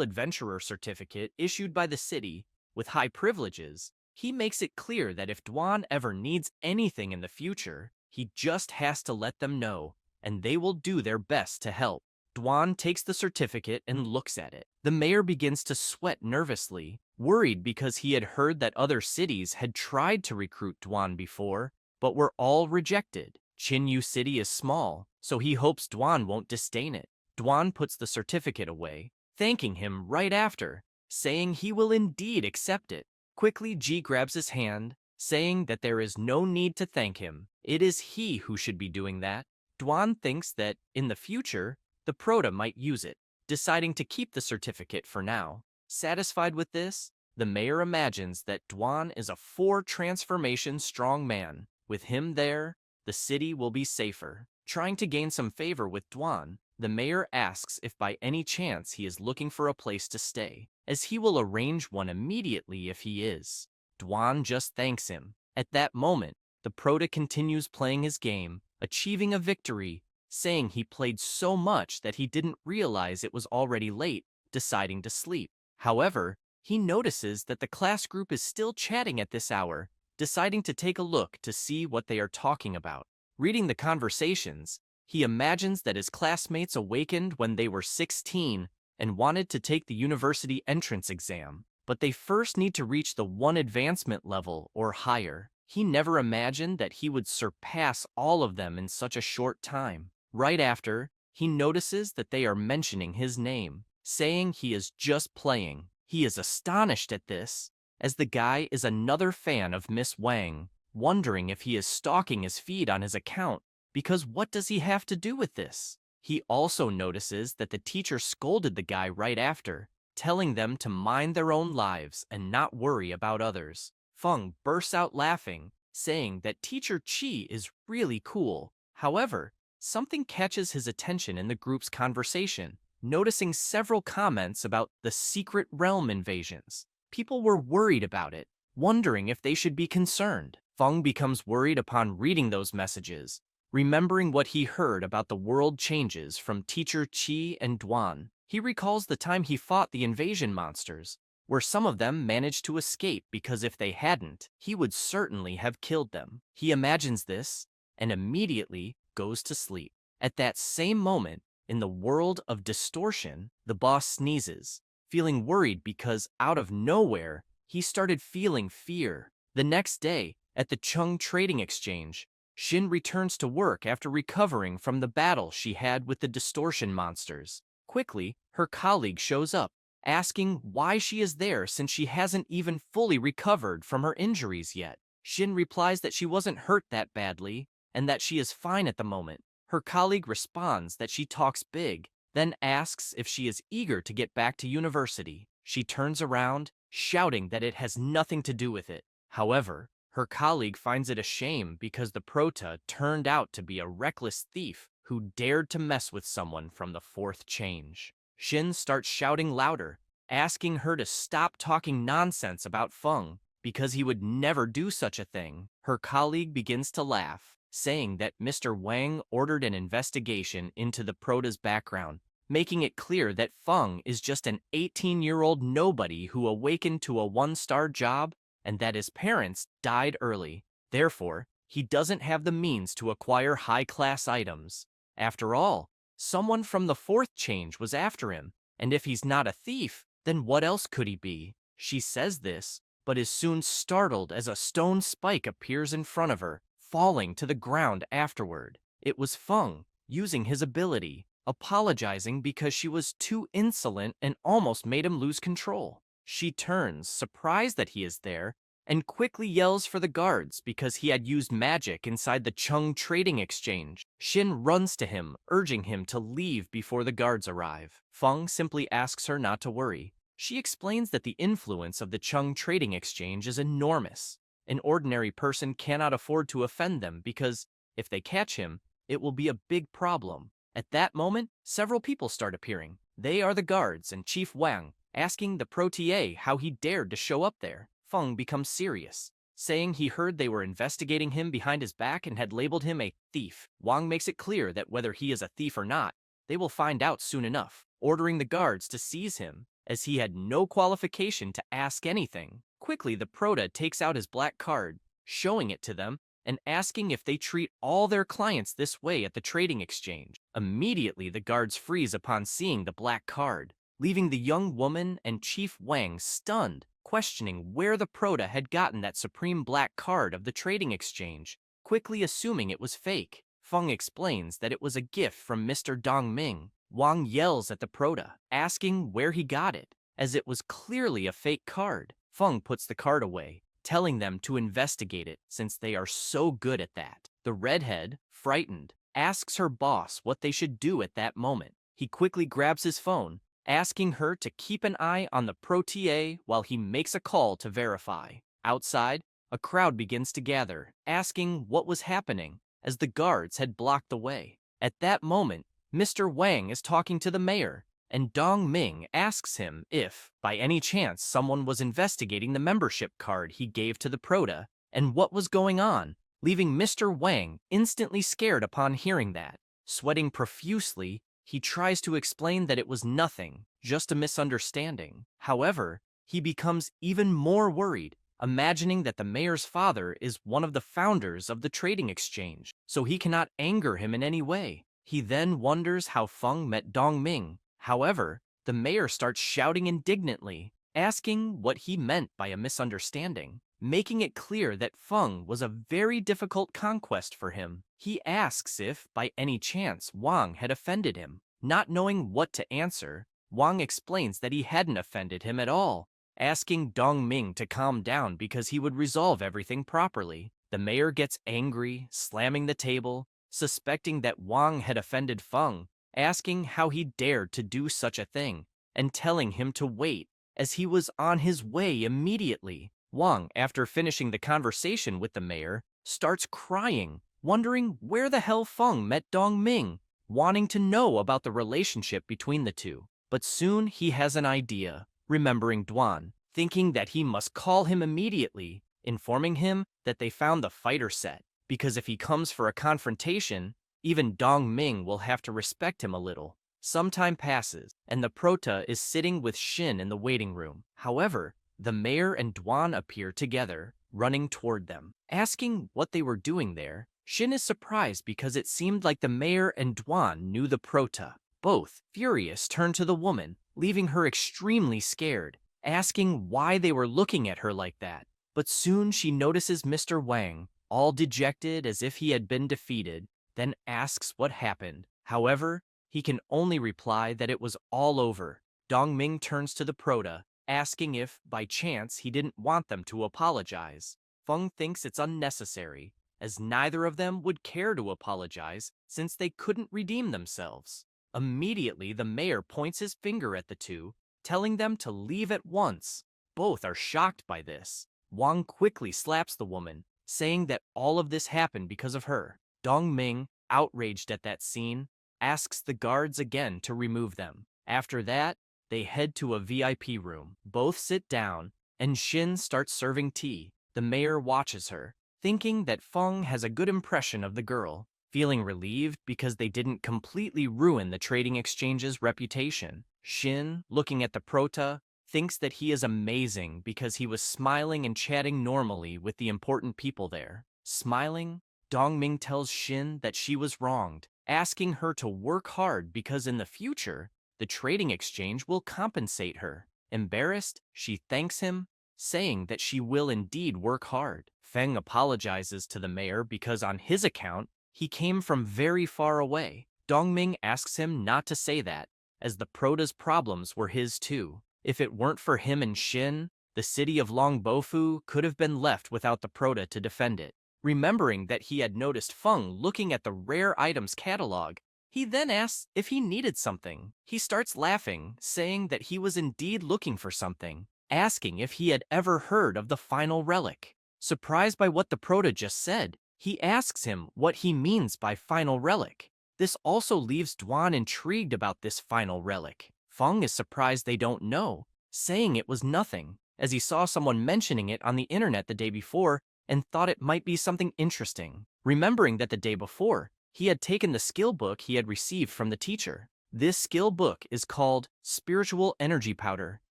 adventurer certificate issued by the city with high privileges, he makes it clear that if Dwan ever needs anything in the future, he just has to let them know, and they will do their best to help. Dwan takes the certificate and looks at it. The mayor begins to sweat nervously, worried because he had heard that other cities had tried to recruit Dwan before, but were all rejected. Qinyu City is small, so he hopes Dwan won't disdain it. Dwan puts the certificate away, thanking him right after, saying he will indeed accept it. Quickly, Ji grabs his hand, saying that there is no need to thank him. It is he who should be doing that. Dwan thinks that, in the future, the Prota might use it, deciding to keep the certificate for now. Satisfied with this, the mayor imagines that Dwan is a 4-transformation strong man. With him there, the city will be safer. Trying to gain some favor with Dwan, the mayor asks if by any chance he is looking for a place to stay, as he will arrange one immediately if he is. Dwan just thanks him. At that moment, the Prota continues playing his game, achieving a victory, saying he played so much that he didn't realize it was already late, deciding to sleep. However, he notices that the class group is still chatting at this hour, deciding to take a look to see what they are talking about. Reading the conversations, he imagines that his classmates awakened when they were 16 and wanted to take the university entrance exam, but they first need to reach the 1 advancement level or higher. He never imagined that he would surpass all of them in such a short time. Right after, he notices that they are mentioning his name, saying he is just playing. He is astonished at this, as the guy is another fan of Miss Wang, wondering if he is stalking his feed on his account, because what does he have to do with this? He also notices that the teacher scolded the guy right after, telling them to mind their own lives and not worry about others. Feng bursts out laughing, saying that Teacher Chi is really cool. However, something catches his attention in the group's conversation, noticing several comments about the secret realm invasions. People were worried about it, wondering if they should be concerned. Feng becomes worried upon reading those messages, remembering what he heard about the world changes from Teacher Chi and Dwan. He recalls the time he fought the invasion monsters, where some of them managed to escape because if they hadn't, he would certainly have killed them. He imagines this and immediately goes to sleep. At that same moment, in the world of distortion, the boss sneezes, feeling worried because out of nowhere, he started feeling fear. The next day, at the Chung Trading Exchange, Shin returns to work after recovering from the battle she had with the distortion monsters. Quickly, her colleague shows up, asking why she is there since she hasn't even fully recovered from her injuries yet. Shin replies that she wasn't hurt that badly, and that she is fine at the moment. Her colleague responds that she talks big, then asks if she is eager to get back to university. She turns around, shouting that it has nothing to do with it. However, her colleague finds it a shame because the Prota turned out to be a reckless thief who dared to mess with someone from the 4th change. Shin starts shouting louder, asking her to stop talking nonsense about Feng because he would never do such a thing. Her colleague begins to laugh, saying that Mr. Wang ordered an investigation into the Prota's background, making it clear that Feng is just an 18-year-old nobody who awakened to a 1-star job and that his parents died early. Therefore, he doesn't have the means to acquire high-class items. After all, someone from the 4th change was after him, and if he's not a thief, then what else could he be? She says this, but is soon startled as a stone spike appears in front of her, falling to the ground afterward. It was Feng, using his ability, apologizing because she was too insolent and almost made him lose control. She turns, surprised that he is there, and quickly yells for the guards because he had used magic inside the Chung trading exchange. Shin runs to him, urging him to leave before the guards arrive. Feng simply asks her not to worry. She explains that the influence of the Chung trading exchange is enormous. An ordinary person cannot afford to offend them because, if they catch him, it will be a big problem. At that moment, several people start appearing. They are the guards and Chief Wang, asking the protege how he dared to show up there. Feng becomes serious, saying he heard they were investigating him behind his back and had labeled him a thief. Wang makes it clear that whether he is a thief or not, they will find out soon enough, ordering the guards to seize him, as he had no qualification to ask anything. Quickly, the prota takes out his black card, showing it to them, and asking if they treat all their clients this way at the trading exchange. Immediately, the guards freeze upon seeing the black card, leaving the young woman and Chief Wang stunned, questioning where the prota had gotten that supreme black card of the trading exchange, quickly assuming it was fake. Feng explains that it was a gift from Mr. Dong Ming. Wang yells at the prota, asking where he got it, as it was clearly a fake card. Feng puts the card away, telling them to investigate it since they are so good at that. The redhead, frightened, asks her boss what they should do at that moment. He quickly grabs his phone, asking her to keep an eye on the protege while he makes a call to verify. Outside, a crowd begins to gather, asking what was happening, as the guards had blocked the way. At that moment, Mr. Wang is talking to the mayor, and Dong Ming asks him if, by any chance, someone was investigating the membership card he gave to the prota, and what was going on, leaving Mr. Wang instantly scared upon hearing that. Sweating profusely, he tries to explain that it was nothing, just a misunderstanding. However, he becomes even more worried, imagining that the mayor's father is one of the founders of the trading exchange, so he cannot anger him in any way. He then wonders how Feng met Dong Ming. However, the mayor starts shouting indignantly, asking what he meant by a misunderstanding, making it clear that Feng was a very difficult conquest for him. He asks if, by any chance, Wang had offended him. Not knowing what to answer, Wang explains that he hadn't offended him at all, asking Dong Ming to calm down because he would resolve everything properly. The mayor gets angry, slamming the table, suspecting that Wang had offended Feng, asking how he dared to do such a thing, and telling him to wait, as he was on his way immediately. Wang, after finishing the conversation with the mayor, starts crying, wondering where the hell Feng met Dong Ming, wanting to know about the relationship between the two. But soon he has an idea, remembering Duan, thinking that he must call him immediately, informing him that they found the fighter set, because if he comes for a confrontation, even Dong Ming will have to respect him a little. Some time passes, and the prota is sitting with Shin in the waiting room. However, the mayor and Duan appear together, running toward them. Asking what they were doing there, Shin is surprised because it seemed like the mayor and Duan knew the prota. Both, furious, turn to the woman, leaving her extremely scared, asking why they were looking at her like that. But soon she notices Mr. Wang, all dejected as if he had been defeated, then asks what happened. However, he can only reply that it was all over. Dong Ming turns to the prota, asking if, by chance, he didn't want them to apologize. Feng thinks it's unnecessary, as neither of them would care to apologize since they couldn't redeem themselves. Immediately, the mayor points his finger at the two, telling them to leave at once. Both are shocked by this. Wang quickly slaps the woman, saying that all of this happened because of her. Dong Ming, outraged at that scene, asks the guards again to remove them. After that, they head to a VIP room. Both sit down, and Shin starts serving tea. The mayor watches her, thinking that Feng has a good impression of the girl, feeling relieved because they didn't completely ruin the trading exchange's reputation. Shin, looking at the prota, thinks that he is amazing because he was smiling and chatting normally with the important people there. Smiling, Dong Ming tells Shin that she was wronged, asking her to work hard because in the future, the trading exchange will compensate her. Embarrassed, she thanks him, saying that she will indeed work hard. Feng apologizes to the mayor because on his account, he came from very far away. Dongming asks him not to say that, as the prota's problems were his too. If it weren't for him and Shin, the city of Longbofu could have been left without the prota to defend it. Remembering that he had noticed Feng looking at the rare items catalog, he then asks if he needed something. He starts laughing, saying that he was indeed looking for something, asking if he had ever heard of the final relic. Surprised by what the prota just said, he asks him what he means by final relic. This also leaves Duan intrigued about this final relic. Feng is surprised they don't know, saying it was nothing, as he saw someone mentioning it on the internet the day before and thought it might be something interesting. Remembering that the day before, he had taken the skill book he had received from the teacher. This skill book is called Spiritual Energy Powder.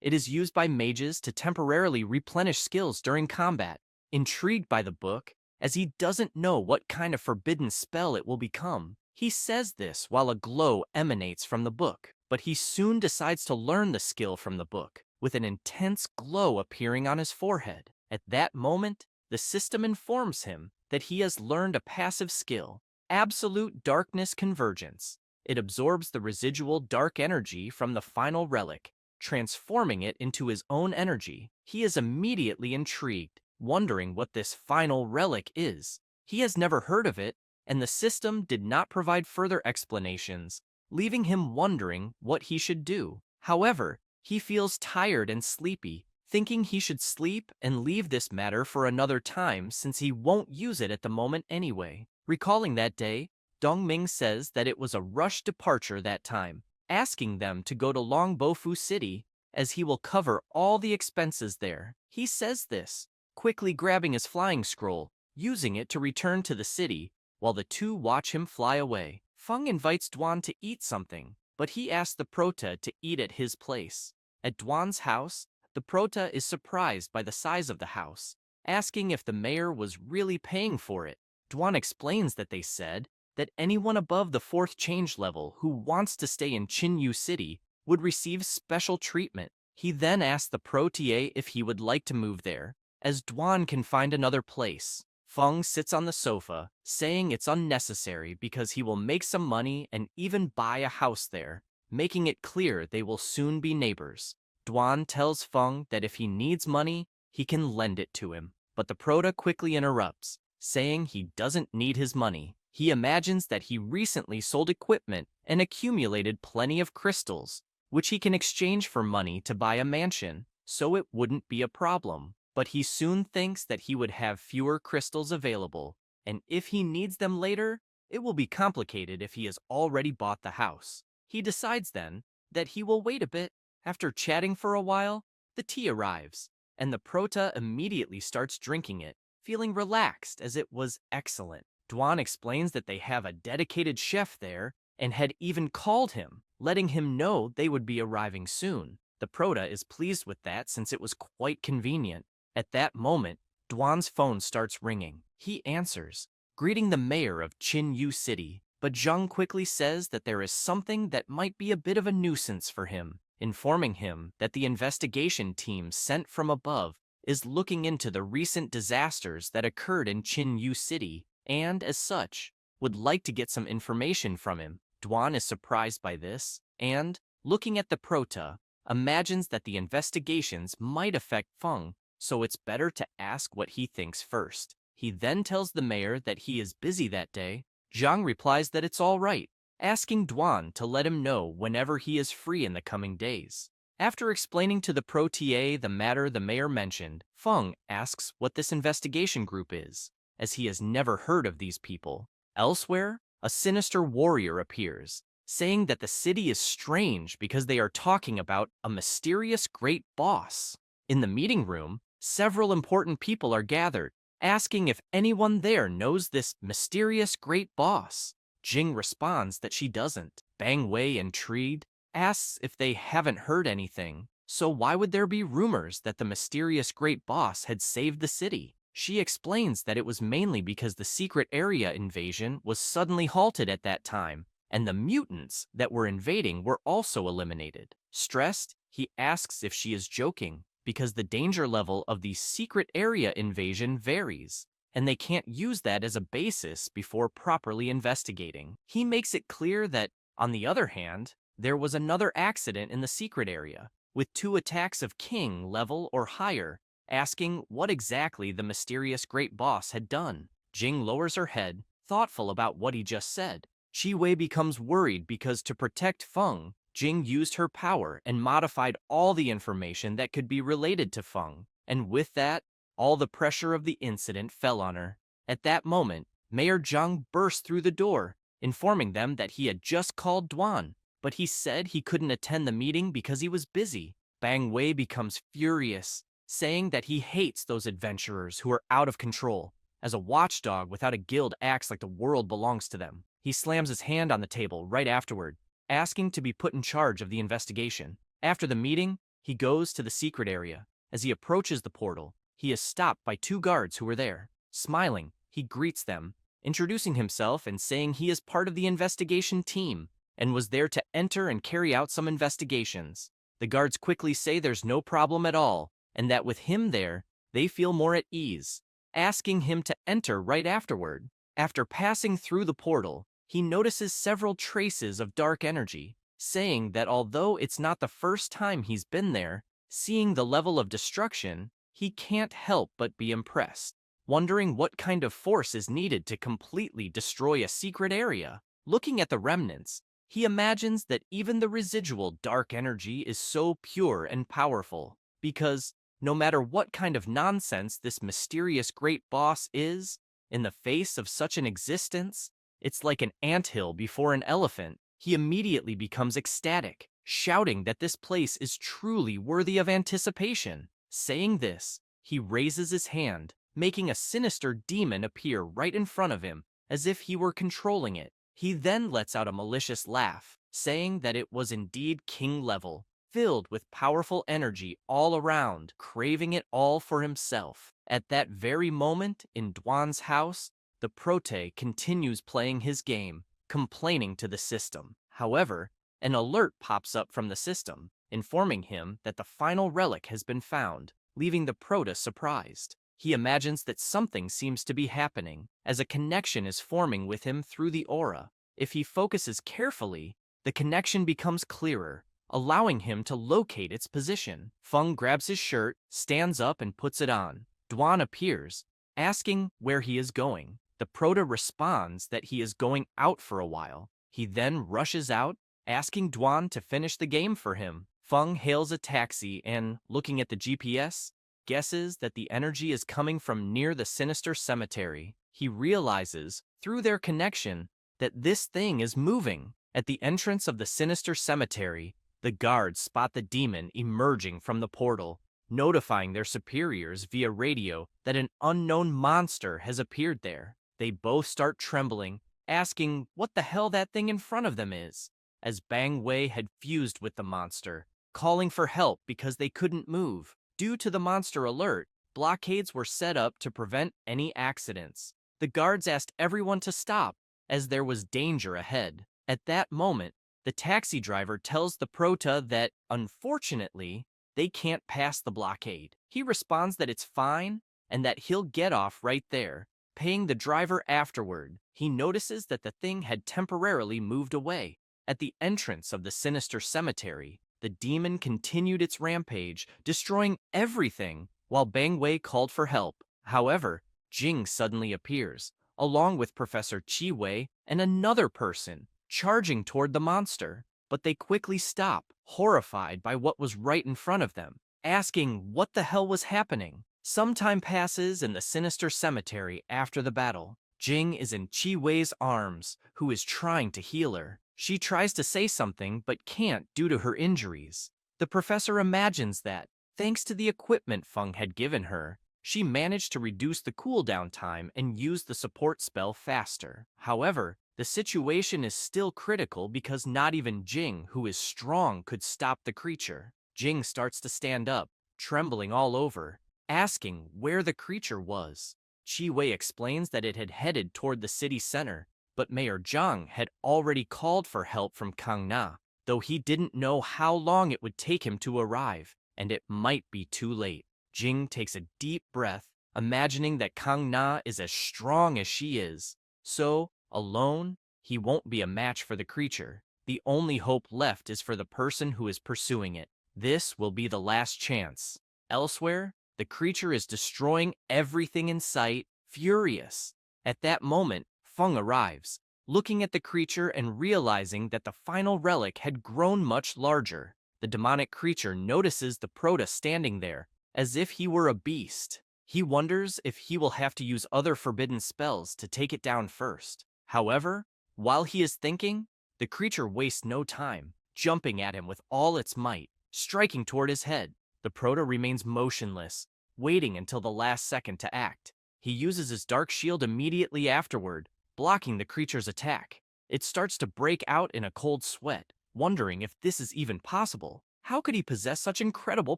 It is used by mages to temporarily replenish skills during combat. Intrigued by the book, as he doesn't know what kind of forbidden spell it will become, he says this while a glow emanates from the book, but he soon decides to learn the skill from the book, with an intense glow appearing on his forehead. At that moment, the system informs him that he has learned a passive skill, Absolute Darkness Convergence. It absorbs the residual dark energy from the final relic, transforming it into his own energy. He is immediately intrigued, wondering what this final relic is. He has never heard of it, and the system did not provide further explanations, leaving him wondering what he should do. However, he feels tired and sleepy, thinking he should sleep and leave this matter for another time since he won't use it at the moment anyway. Recalling that day, Dongming says that it was a rushed departure that time, asking them to go to Longbofu City as he will cover all the expenses there. He says this, quickly grabbing his flying scroll, using it to return to the city, while the two watch him fly away. Feng invites Duan to eat something, but he asks the prota to eat at his place. At Duan's house, the prota is surprised by the size of the house, asking if the mayor was really paying for it. Duan explains that they said that anyone above the 4th change level who wants to stay in Chinyu City would receive special treatment. He then asks the protier if he would like to move there, as Duan can find another place. Feng sits on the sofa, saying it's unnecessary because he will make some money and even buy a house there, making it clear they will soon be neighbors. Duan tells Feng that if he needs money, he can lend it to him, but the prota quickly interrupts, saying he doesn't need his money. He imagines that he recently sold equipment and accumulated plenty of crystals, which he can exchange for money to buy a mansion, so it wouldn't be a problem. But he soon thinks that he would have fewer crystals available, and if he needs them later, it will be complicated if he has already bought the house. He decides then that he will wait a bit. After chatting for a while, the tea arrives, and the prota immediately starts drinking it, feeling relaxed as it was excellent. Duan explains that they have a dedicated chef there and had even called him, letting him know they would be arriving soon. The prota is pleased with that since it was quite convenient. At that moment, Duan's phone starts ringing. He answers, greeting the mayor of Chinyu City, but Zheng quickly says that there is something that might be a bit of a nuisance for him, informing him that the investigation team sent from above is looking into the recent disasters that occurred in Chinyu City, and, as such, would like to get some information from him. Duan is surprised by this, and, looking at the prota, imagines that the investigations might affect Feng, so it's better to ask what he thinks first. He then tells the mayor that he is busy that day. Zhang replies that it's all right, asking Duan to let him know whenever he is free in the coming days. After explaining to the protier the matter the mayor mentioned, Feng asks what this investigation group is, as he has never heard of these people. Elsewhere, a sinister warrior appears, saying that the city is strange because they are talking about a mysterious great boss. In the meeting room, several important people are gathered, asking if anyone there knows this mysterious great boss. Jing responds that she doesn't. Bang Wei, intrigued, asks if they haven't heard anything, so why would there be rumors that the mysterious great boss had saved the city? She explains that it was mainly because the secret area invasion was suddenly halted at that time, and the mutants that were invading were also eliminated. Stressed, he asks if she is joking, because the danger level of the secret area invasion varies, and they can't use that as a basis before properly investigating. He makes it clear that, on the other hand, there was another accident in the secret area, with 2 attacks of king level or higher, asking what exactly the mysterious great boss had done. Jing lowers her head, thoughtful about what he just said. Chi Wei becomes worried because to protect Feng, Jing used her power and modified all the information that could be related to Feng, and with that, all the pressure of the incident fell on her. At that moment, Mayor Zhang burst through the door, informing them that he had just called Duan, but he said he couldn't attend the meeting because he was busy. Bang Wei becomes furious, saying that he hates those adventurers who are out of control, as a watchdog without a guild acts like the world belongs to them. He slams his hand on the table right afterward, asking to be put in charge of the investigation. After the meeting, he goes to the secret area. As he approaches the portal, he is stopped by 2 guards who are there. Smiling, he greets them, introducing himself and saying he is part of the investigation team and was there to enter and carry out some investigations. The guards quickly say there's no problem at all, and that with him there, they feel more at ease, asking him to enter right afterward. After passing through the portal, he notices several traces of dark energy, saying that although it's not the first time he's been there, seeing the level of destruction, he can't help but be impressed, wondering what kind of force is needed to completely destroy a secret area. Looking at the remnants, he imagines that even the residual dark energy is so pure and powerful, because no matter what kind of nonsense this mysterious great boss is, in the face of such an existence, it's like an anthill before an elephant. He immediately becomes ecstatic, shouting that this place is truly worthy of anticipation. Saying this, he raises his hand, making a sinister demon appear right in front of him, as if he were controlling it. He then lets out a malicious laugh, saying that it was indeed king level, filled with powerful energy all around, craving it all for himself. At that very moment, in Duan's house, the Prote continues playing his game, complaining to the system. However, an alert pops up from the system, informing him that the final relic has been found, leaving the Prote surprised. He imagines that something seems to be happening, as a connection is forming with him through the aura. If he focuses carefully, the connection becomes clearer, allowing him to locate its position. Feng grabs his shirt, stands up and puts it on. Duan appears, asking where he is going. The Prote responds that he is going out for a while. He then rushes out, asking Duan to finish the game for him. Feng hails a taxi and, looking at the GPS, guesses that the energy is coming from near the sinister cemetery. He realizes, through their connection, that this thing is moving. At the entrance of the sinister cemetery, the guards spot the demon emerging from the portal, notifying their superiors via radio that an unknown monster has appeared there. They both start trembling, asking what the hell that thing in front of them is, as Bang Wei had fused with the monster, calling for help because they couldn't move. Due to the monster alert, blockades were set up to prevent any accidents. The guards asked everyone to stop, as there was danger ahead. At that moment, the taxi driver tells the Prote that, unfortunately, they can't pass the blockade. He responds that it's fine and that he'll get off right there, paying the driver afterward. He notices that the thing had temporarily moved away. At the entrance of the sinister cemetery, the demon continued its rampage, destroying everything, while Bang Wei called for help. However, Jing suddenly appears, along with Professor Chi Wei and another person, charging toward the monster. But they quickly stop, horrified by what was right in front of them, asking what the hell was happening. Some time passes in the sinister cemetery after the battle. Jing is in Chi Wei's arms, who is trying to heal her. She tries to say something but can't due to her injuries. The professor imagines that, thanks to the equipment Feng had given her, she managed to reduce the cooldown time and use the support spell faster. However, the situation is still critical because not even Jing, who is strong, could stop the creature. Jing starts to stand up, trembling all over, asking where the creature was. Chi Wei explains that it had headed toward the city center, but Mayor Zhang had already called for help from Kang Na, though he didn't know how long it would take him to arrive. and it might be too late. Jing takes a deep breath, imagining that Kang Na is as strong as she is. So, alone, he won't be a match for the creature. The only hope left is for the person who is pursuing it. This will be the last chance. Elsewhere, the creature is destroying everything in sight, furious. At that moment, Feng arrives, looking at the creature and realizing that the final relic had grown much larger. The demonic creature notices the Prota standing there, as if he were a beast. He wonders if he will have to use other forbidden spells to take it down first. However, while he is thinking, the creature wastes no time, jumping at him with all its might, striking toward his head. The Prota remains motionless, waiting until the last second to act. He uses his dark shield immediately afterward, blocking the creature's attack. It starts to break out in a cold sweat, wondering if this is even possible. How could he possess such incredible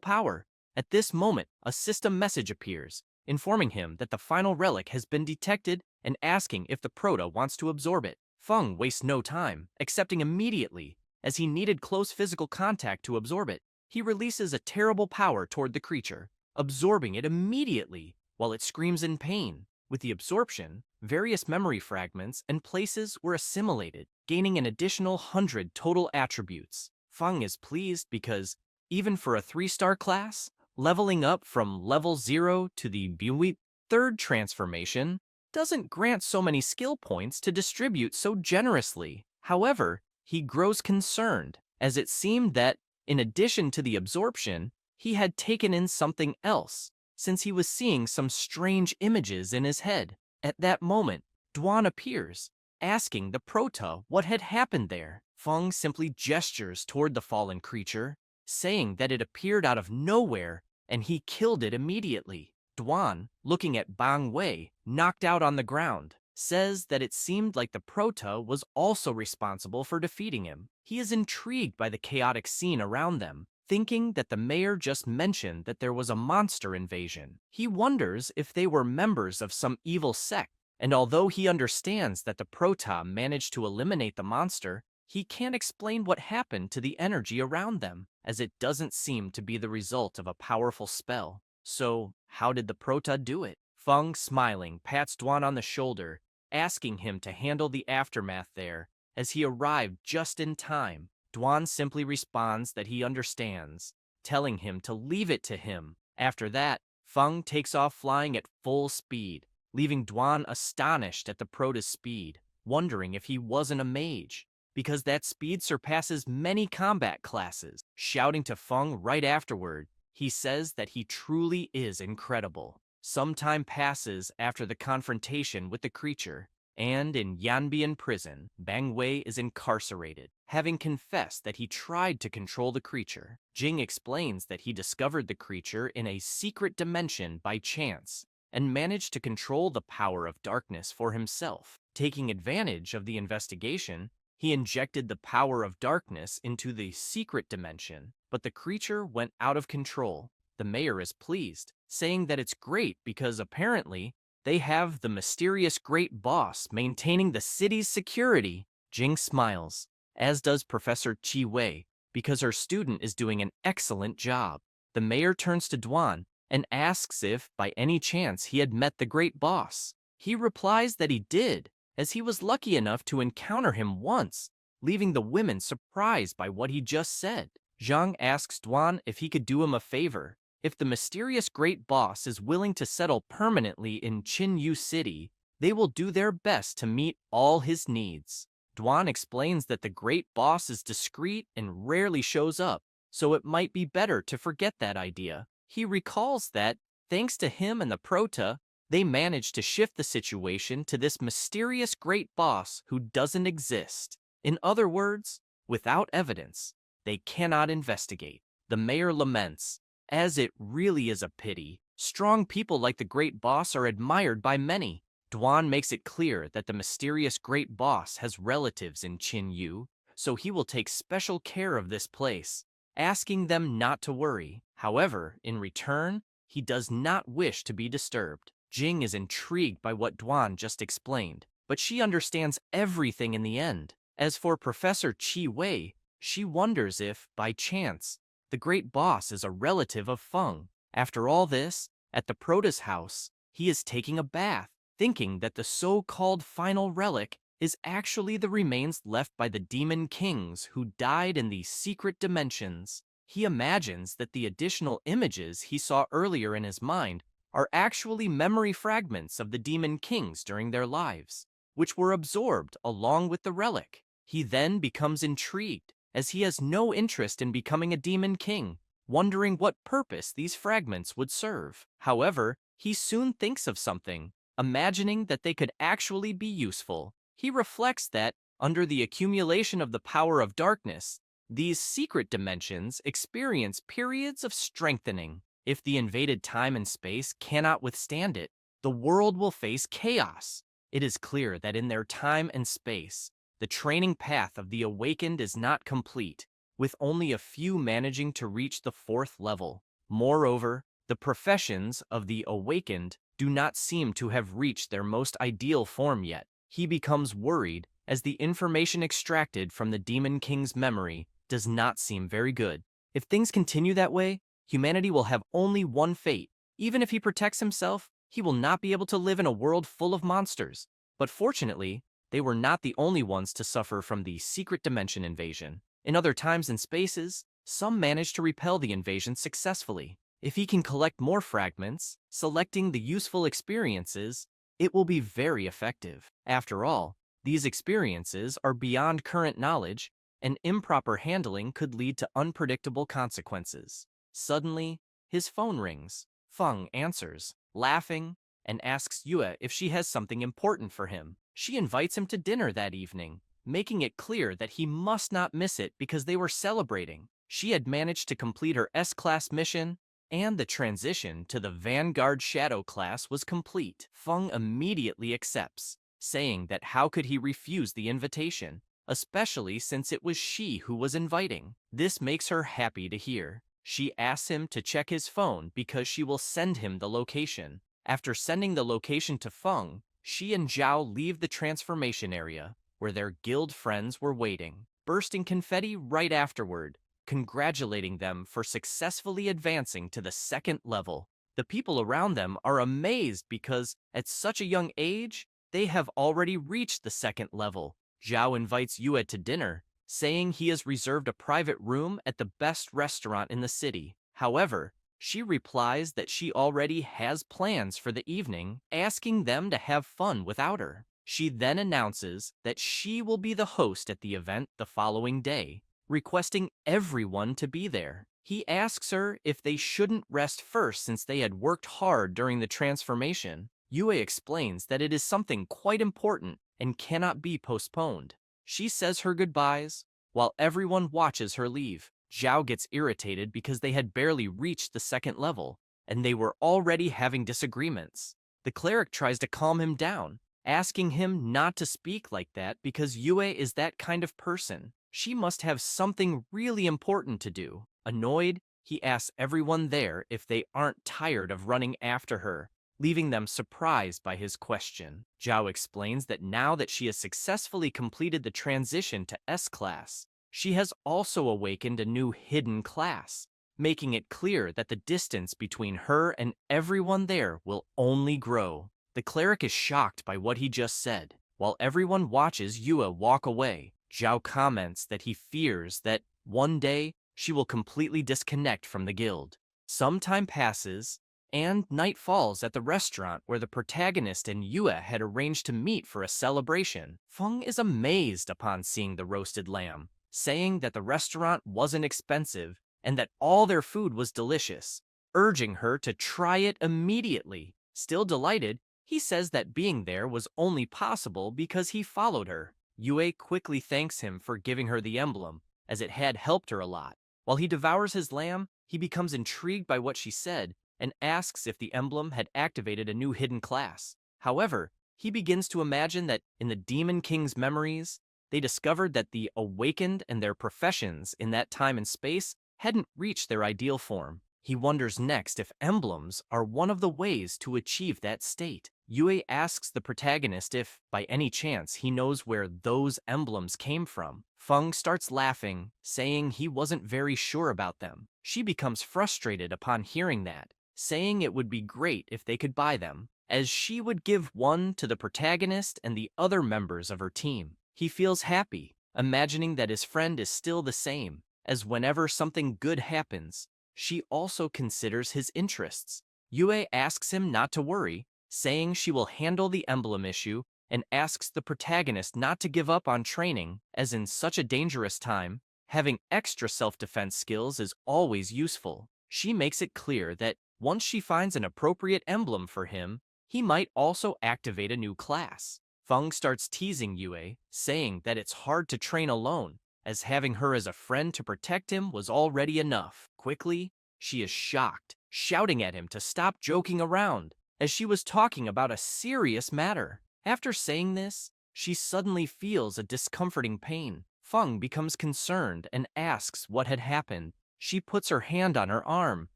power? At this moment, a system message appears, informing him that the final relic has been detected and asking if the Prota wants to absorb it. Feng wastes no time, accepting immediately, as he needed close physical contact to absorb it. He releases a terrible power toward the creature, absorbing it immediately while it screams in pain. With the absorption, various memory fragments and places were assimilated, gaining an additional 100 total attributes. Feng is pleased because, even for a 3-star class, leveling up from level 0 to the Buiwi third transformation doesn't grant so many skill points to distribute so generously. However, he grows concerned, as it seemed that, in addition to the absorption, he had taken in something else, since he was seeing some strange images in his head. At that moment, Duan appears, asking the Prota what had happened there. Feng simply gestures toward the fallen creature, saying that it appeared out of nowhere and he killed it immediately. Duan, looking at Bang Wei, knocked out on the ground, says that it seemed like the Prota was also responsible for defeating him. He is intrigued by the chaotic scene around them, thinking that the mayor just mentioned that there was a monster invasion. He wonders if they were members of some evil sect, and although he understands that the Prota managed to eliminate the monster, he can't explain what happened to the energy around them, as it doesn't seem to be the result of a powerful spell. So, how did the Prota do it? Feng, smiling, pats Duan on the shoulder, asking him to handle the aftermath there, as he arrived just in time. Duan simply responds that he understands, telling him to leave it to him. After that, Feng takes off flying at full speed, leaving Duan astonished at the Prota's speed, wondering if he wasn't a mage, because that speed surpasses many combat classes. Shouting to Feng right afterward, he says that he truly is incredible. Some time passes after the confrontation with the creature, and in Yanbian prison, Bang Wei is incarcerated, having confessed that he tried to control the creature. Jing explains that he discovered the creature in a secret dimension by chance, and managed to control the power of darkness for himself. Taking advantage of the investigation, he injected the power of darkness into the secret dimension, but the creature went out of control. The mayor is pleased, saying that it's great because apparently they have the mysterious great boss maintaining the city's security. Jing smiles, as does Professor Chi Wei, because her student is doing an excellent job. The mayor turns to Duan and asks if, by any chance, he had met the great boss. He replies that he did, as he was lucky enough to encounter him once, leaving the women surprised by what he just said. Zhang asks Duan if he could do him a favor. If the mysterious great boss is willing to settle permanently in Qinyu City, they will do their best to meet all his needs. Duan explains that the great boss is discreet and rarely shows up, so it might be better to forget that idea. He recalls that, thanks to him and the Prota, they managed to shift the situation to this mysterious great boss who doesn't exist. In other words, without evidence, they cannot investigate. The mayor laments, as it really is a pity. Strong people like the great boss are admired by many. Duan makes it clear that the mysterious great boss has relatives in Qinyu, so he will take special care of this place, asking them not to worry. However, in return, he does not wish to be disturbed. Jing is intrigued by what Duan just explained, but she understands everything in the end. As for Professor Chi Wei, she wonders if, by chance, The great boss is a relative of Feng. After all this, at the Prota's house, he is taking a bath, thinking that the so-called final relic is actually the remains left by the demon kings who died in these secret dimensions. He imagines that the additional images he saw earlier in his mind are actually memory fragments of the demon kings during their lives, which were absorbed along with the relic. He then becomes intrigued, as he has no interest in becoming a demon king, wondering what purpose these fragments would serve. However, he soon thinks of something, imagining that they could actually be useful. He reflects that, under the accumulation of the power of darkness, these secret dimensions experience periods of strengthening. If the invaded time and space cannot withstand it, the world will face chaos. It is clear that in their time and space, the training path of the awakened is not complete, with only a few managing to reach the fourth level. Moreover, the professions of the awakened do not seem to have reached their most ideal form yet. He becomes worried as the information extracted from the Demon King's memory does not seem very good. If things continue that way, humanity will have only one fate. Even if he protects himself, he will not be able to live in a world full of monsters. But fortunately, they were not the only ones to suffer from the secret dimension invasion. In other times and spaces, some managed to repel the invasion successfully. If he can collect more fragments, selecting the useful experiences, it will be very effective. After all, these experiences are beyond current knowledge, and improper handling could lead to unpredictable consequences. Suddenly, his phone rings. Feng answers, laughing, and asks Yue if she has something important for him. She invites him to dinner that evening, making it clear that he must not miss it because they were celebrating. She had managed to complete her S-Class mission, and the transition to the Vanguard Shadow class was complete. Feng immediately accepts, saying that how could he refuse the invitation, especially since it was she who was inviting. This makes her happy to hear. She asks him to check his phone because she will send him the location. After sending the location to Feng, she and Zhao leave the transformation area, where their guild friends were waiting, bursting confetti right afterward, congratulating them for successfully advancing to the second level. The people around them are amazed because, at such a young age, they have already reached the second level. Zhao invites Yue to dinner, saying he has reserved a private room at the best restaurant in the city. However, she replies that she already has plans for the evening, asking them to have fun without her. She then announces that she will be the host at the event the following day, requesting everyone to be there. He asks her if they shouldn't rest first since they had worked hard during the transformation. Yue explains that it is something quite important and cannot be postponed. She says her goodbyes, while everyone watches her leave. Zhao gets irritated because they had barely reached the second level, and they were already having disagreements. The cleric tries to calm him down, asking him not to speak like that because Yue is that kind of person. She must have something really important to do. Annoyed, he asks everyone there if they aren't tired of running after her, leaving them surprised by his question. Zhao explains that now that she has successfully completed the transition to S-Class, she has also awakened a new hidden class, making it clear that the distance between her and everyone there will only grow. The cleric is shocked by what he just said. While everyone watches Yue walk away, Zhao comments that he fears that one day she will completely disconnect from the guild. Some time passes, and night falls at the restaurant where the protagonist and Yue had arranged to meet for a celebration. Feng is amazed upon seeing the roasted lamb, saying that the restaurant wasn't expensive and that all their food was delicious, urging her to try it immediately. Still delighted, he says that being there was only possible because he followed her. Yue quickly thanks him for giving her the emblem, as it had helped her a lot. While he devours his lamb, he becomes intrigued by what she said and asks if the emblem had activated a new hidden class. However, he begins to imagine that in the Demon King's memories, they discovered that the awakened and their professions in that time and space hadn't reached their ideal form. He wonders next if emblems are one of the ways to achieve that state. Yue asks the protagonist if, by any chance, he knows where those emblems came from. Feng starts laughing, saying he wasn't very sure about them. She becomes frustrated upon hearing that, saying it would be great if they could buy them, as she would give one to the protagonist and the other members of her team. He feels happy, imagining that his friend is still the same, as whenever something good happens, she also considers his interests. Yue asks him not to worry, saying she will handle the emblem issue, and asks the protagonist not to give up on training, as in such a dangerous time, having extra self-defense skills is always useful. She makes it clear that once she finds an appropriate emblem for him, he might also activate a new class. Feng starts teasing Yue, saying that it's hard to train alone, as having her as a friend to protect him was already enough. Quickly, she is shocked, shouting at him to stop joking around, as she was talking about a serious matter. After saying this, she suddenly feels a discomforting pain. Feng becomes concerned and asks what had happened. She puts her hand on her arm,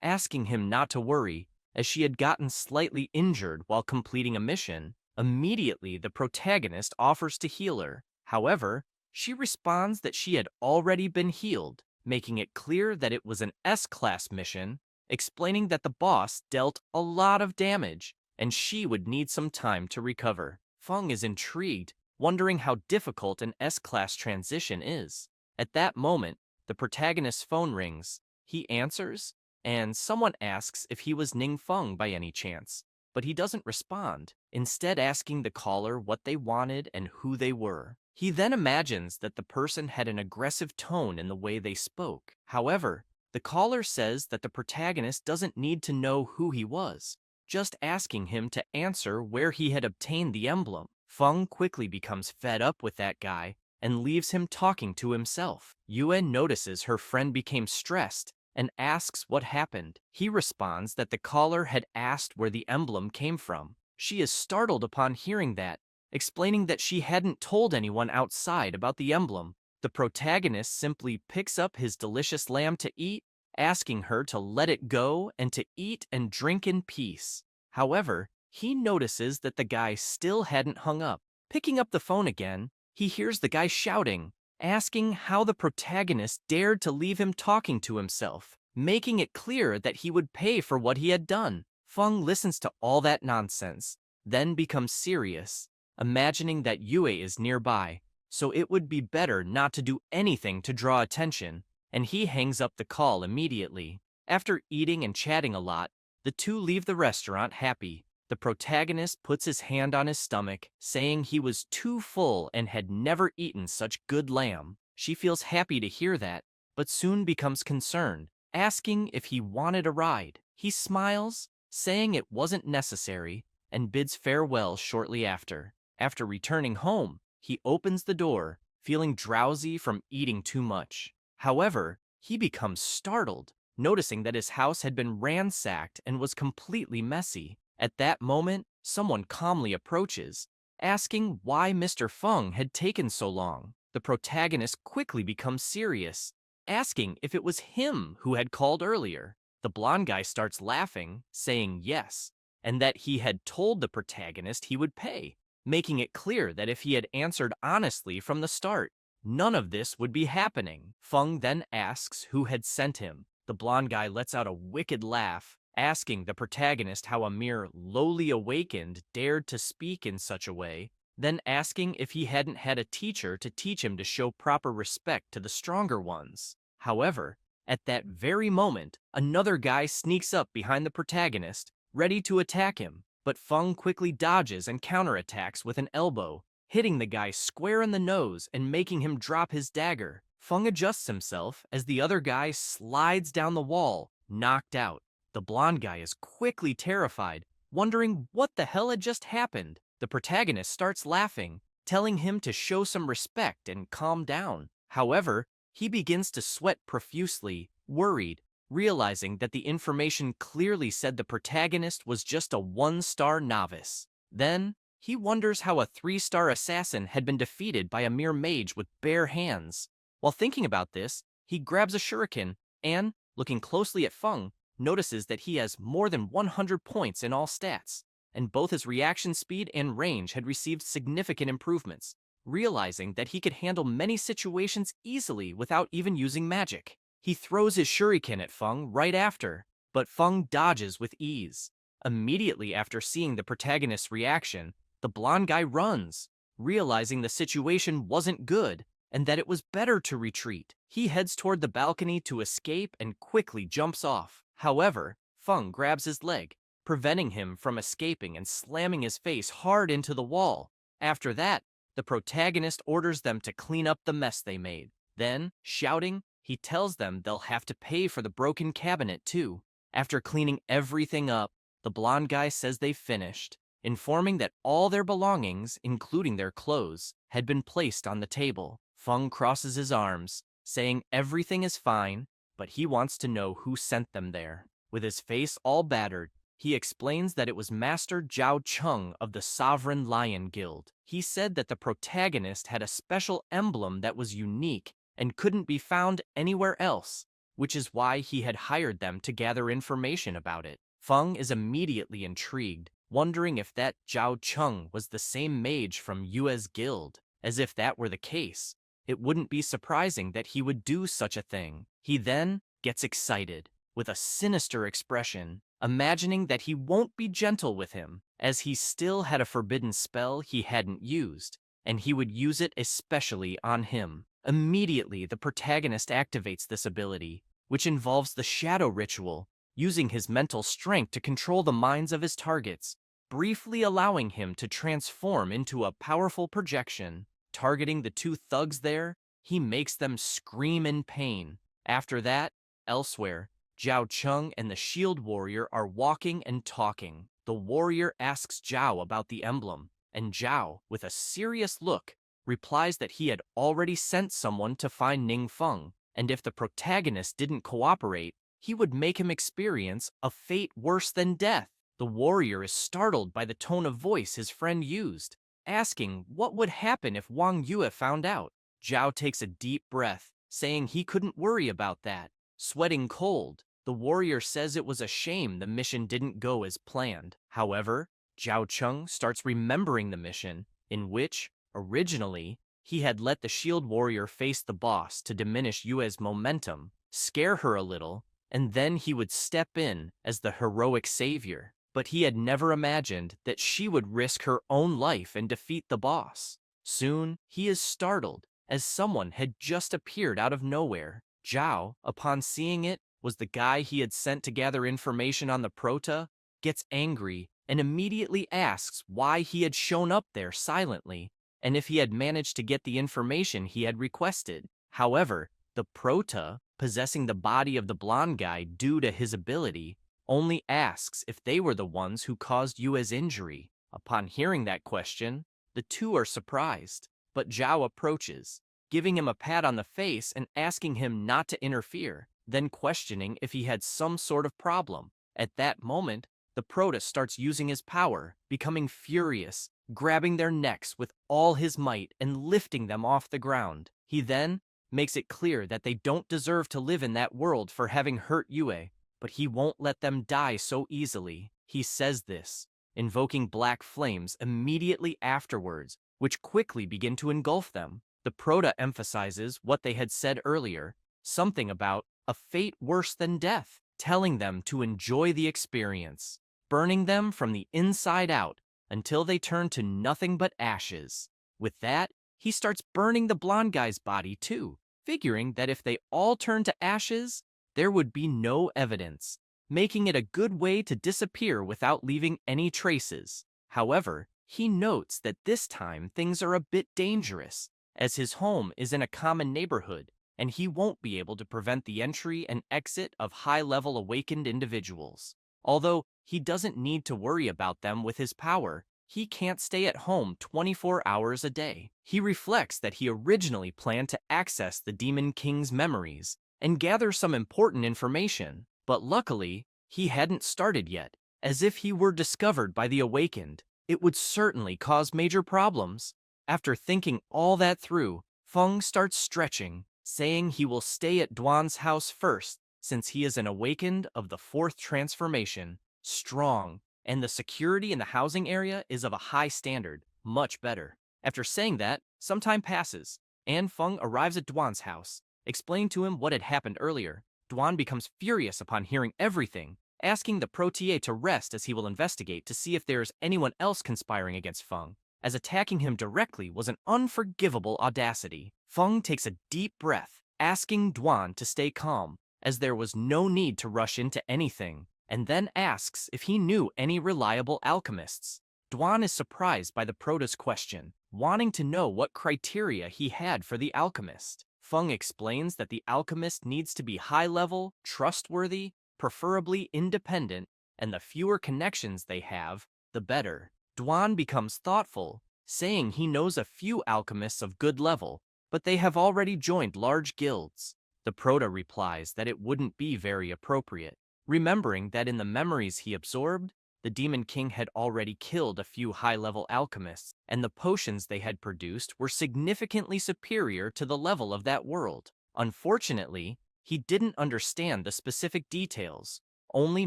asking him not to worry, as she had gotten slightly injured while completing a mission. Immediately, the protagonist offers to heal her. However, she responds that she had already been healed, making it clear that it was an S-class mission, explaining that the boss dealt a lot of damage and she would need some time to recover. Feng is intrigued, wondering how difficult an S-class transition is. At that moment, the protagonist's phone rings. He answers, and someone asks if he was Ning Feng by any chance, but he doesn't respond, instead asking the caller what they wanted and who they were. He then imagines that the person had an aggressive tone in the way they spoke. However, the caller says that the protagonist doesn't need to know who he was, just asking him to answer where he had obtained the emblem. Feng quickly becomes fed up with that guy and leaves him talking to himself. Yuen notices her friend became stressed and asks what happened. He responds that the caller had asked where the emblem came from. She is startled upon hearing that, explaining that she hadn't told anyone outside about the emblem. The protagonist simply picks up his delicious lamb to eat, asking her to let it go and to eat and drink in peace. However, he notices that the guy still hadn't hung up. Picking up the phone again, he hears the guy shouting, asking how the protagonist dared to leave him talking to himself, making it clear that he would pay for what he had done. Feng listens to all that nonsense, then becomes serious, imagining that Yue is nearby, so it would be better not to do anything to draw attention, and he hangs up the call immediately. After eating and chatting a lot, the two leave the restaurant happy. The protagonist puts his hand on his stomach, saying he was too full and had never eaten such good lamb. She feels happy to hear that, but soon becomes concerned, asking if he wanted a ride. He smiles, saying it wasn't necessary, and bids farewell shortly after. After returning home, he opens the door, feeling drowsy from eating too much. However, he becomes startled, noticing that his house had been ransacked and was completely messy. At that moment, someone calmly approaches, asking why Mr. Feng had taken so long. The protagonist quickly becomes serious, asking if it was him who had called earlier. The blonde guy starts laughing, saying yes, and that he had told the protagonist he would pay, making it clear that if he had answered honestly from the start, none of this would be happening. Feng then asks who had sent him. The blonde guy lets out a wicked laugh, asking the protagonist how a mere lowly awakened dared to speak in such a way, then asking if he hadn't had a teacher to teach him to show proper respect to the stronger ones. However, at that very moment, another guy sneaks up behind the protagonist, ready to attack him, but Feng quickly dodges and counterattacks with an elbow, hitting the guy square in the nose and making him drop his dagger. Feng adjusts himself as the other guy slides down the wall, knocked out. The blonde guy is quickly terrified, wondering what the hell had just happened. The protagonist starts laughing, telling him to show some respect and calm down. However, he begins to sweat profusely, worried, realizing that the information clearly said the protagonist was just a one-star novice. Then, he wonders how a 3-star assassin had been defeated by a mere mage with bare hands. While thinking about this, he grabs a shuriken and, looking closely at Feng, notices that he has more than 100 points in all stats, and both his reaction speed and range had received significant improvements, realizing that he could handle many situations easily without even using magic. He throws his shuriken at Feng right after, but Feng dodges with ease. Immediately after seeing the protagonist's reaction, the blonde guy runs, realizing the situation wasn't good and that it was better to retreat. He heads toward the balcony to escape and quickly jumps off. However, Feng grabs his leg, preventing him from escaping and slamming his face hard into the wall. After that, the protagonist orders them to clean up the mess they made. Then, shouting, he tells them they'll have to pay for the broken cabinet too. After cleaning everything up, the blonde guy says they've finished, informing that all their belongings, including their clothes, had been placed on the table. Feng crosses his arms, saying everything is fine, but he wants to know who sent them there. With his face all battered, he explains that it was Master Zhao Cheng of the Sovereign Lion Guild. He said that the protagonist had a special emblem that was unique and couldn't be found anywhere else, which is why he had hired them to gather information about it. Feng is immediately intrigued, wondering if that Zhao Cheng was the same mage from Yue's guild. As if that were the case, it wouldn't be surprising that he would do such a thing. He then gets excited, with a sinister expression, imagining that he won't be gentle with him, as he still had a forbidden spell he hadn't used, and he would use it especially on him. Immediately, the protagonist activates this ability, which involves the shadow ritual, using his mental strength to control the minds of his targets, briefly allowing him to transform into a powerful projection. Targeting the two thugs there, he makes them scream in pain. After that, elsewhere, Zhao Cheng and the shield warrior are walking and talking. The warrior asks Zhao about the emblem, and Zhao, with a serious look, replies that he had already sent someone to find Ning Feng, and if the protagonist didn't cooperate, he would make him experience a fate worse than death. The warrior is startled by the tone of voice his friend used, asking what would happen if Wang Yue found out. Zhao takes a deep breath, saying he couldn't worry about that. Sweating cold, the warrior says it was a shame the mission didn't go as planned. However, Zhao Cheng starts remembering the mission, in which, originally, he had let the shield warrior face the boss to diminish Yue's momentum, scare her a little, and then he would step in as the heroic savior. But he had never imagined that she would risk her own life and defeat the boss. Soon, he is startled, as someone had just appeared out of nowhere. Zhao, upon seeing it, was the guy he had sent to gather information on the Prota, gets angry, and immediately asks why he had shown up there silently, and if he had managed to get the information he had requested. However, the Prota, possessing the body of the blonde guy due to his ability, only asks if they were the ones who caused Yue's injury. Upon hearing that question, the two are surprised, but Zhao approaches, giving him a pat on the face and asking him not to interfere, then questioning if he had some sort of problem. At that moment, the Prota starts using his power, becoming furious, grabbing their necks with all his might and lifting them off the ground. He then makes it clear that they don't deserve to live in that world for having hurt Yue, but he won't let them die so easily. He says this, invoking black flames immediately afterwards, which quickly begin to engulf them. The Prota emphasizes what they had said earlier, something about a fate worse than death, telling them to enjoy the experience, burning them from the inside out until they turn to nothing but ashes. With that, he starts burning the blonde guy's body too, figuring that if they all turn to ashes, there would be no evidence, making it a good way to disappear without leaving any traces. However, he notes that this time things are a bit dangerous, as his home is in a common neighborhood, and he won't be able to prevent the entry and exit of high-level awakened individuals. Although he doesn't need to worry about them with his power, he can't stay at home 24 hours a day. He reflects that he originally planned to access the Demon King's memories and gather some important information, but luckily, he hadn't started yet. As if he were discovered by the awakened, it would certainly cause major problems. After thinking all that through, Feng starts stretching, saying he will stay at Duan's house first, since he is an awakened of the fourth transformation, strong, and the security in the housing area is of a high standard, much better. After saying that, some time passes, and Feng arrives at Duan's house, explained to him what had happened earlier. Duan becomes furious upon hearing everything, asking the protier to rest as he will investigate to see if there is anyone else conspiring against Feng, as attacking him directly was an unforgivable audacity. Feng takes a deep breath, asking Duan to stay calm, as there was no need to rush into anything, and then asks if he knew any reliable alchemists. Duan is surprised by the prota's question, wanting to know what criteria he had for the alchemist. Feng explains that the alchemist needs to be high-level, trustworthy, preferably independent, and the fewer connections they have, the better. Duan becomes thoughtful, saying he knows a few alchemists of good level, but they have already joined large guilds. The prota replies that it wouldn't be very appropriate, remembering that in the memories he absorbed, the Demon King had already killed a few high-level alchemists, and the potions they had produced were significantly superior to the level of that world. Unfortunately, he didn't understand the specific details, only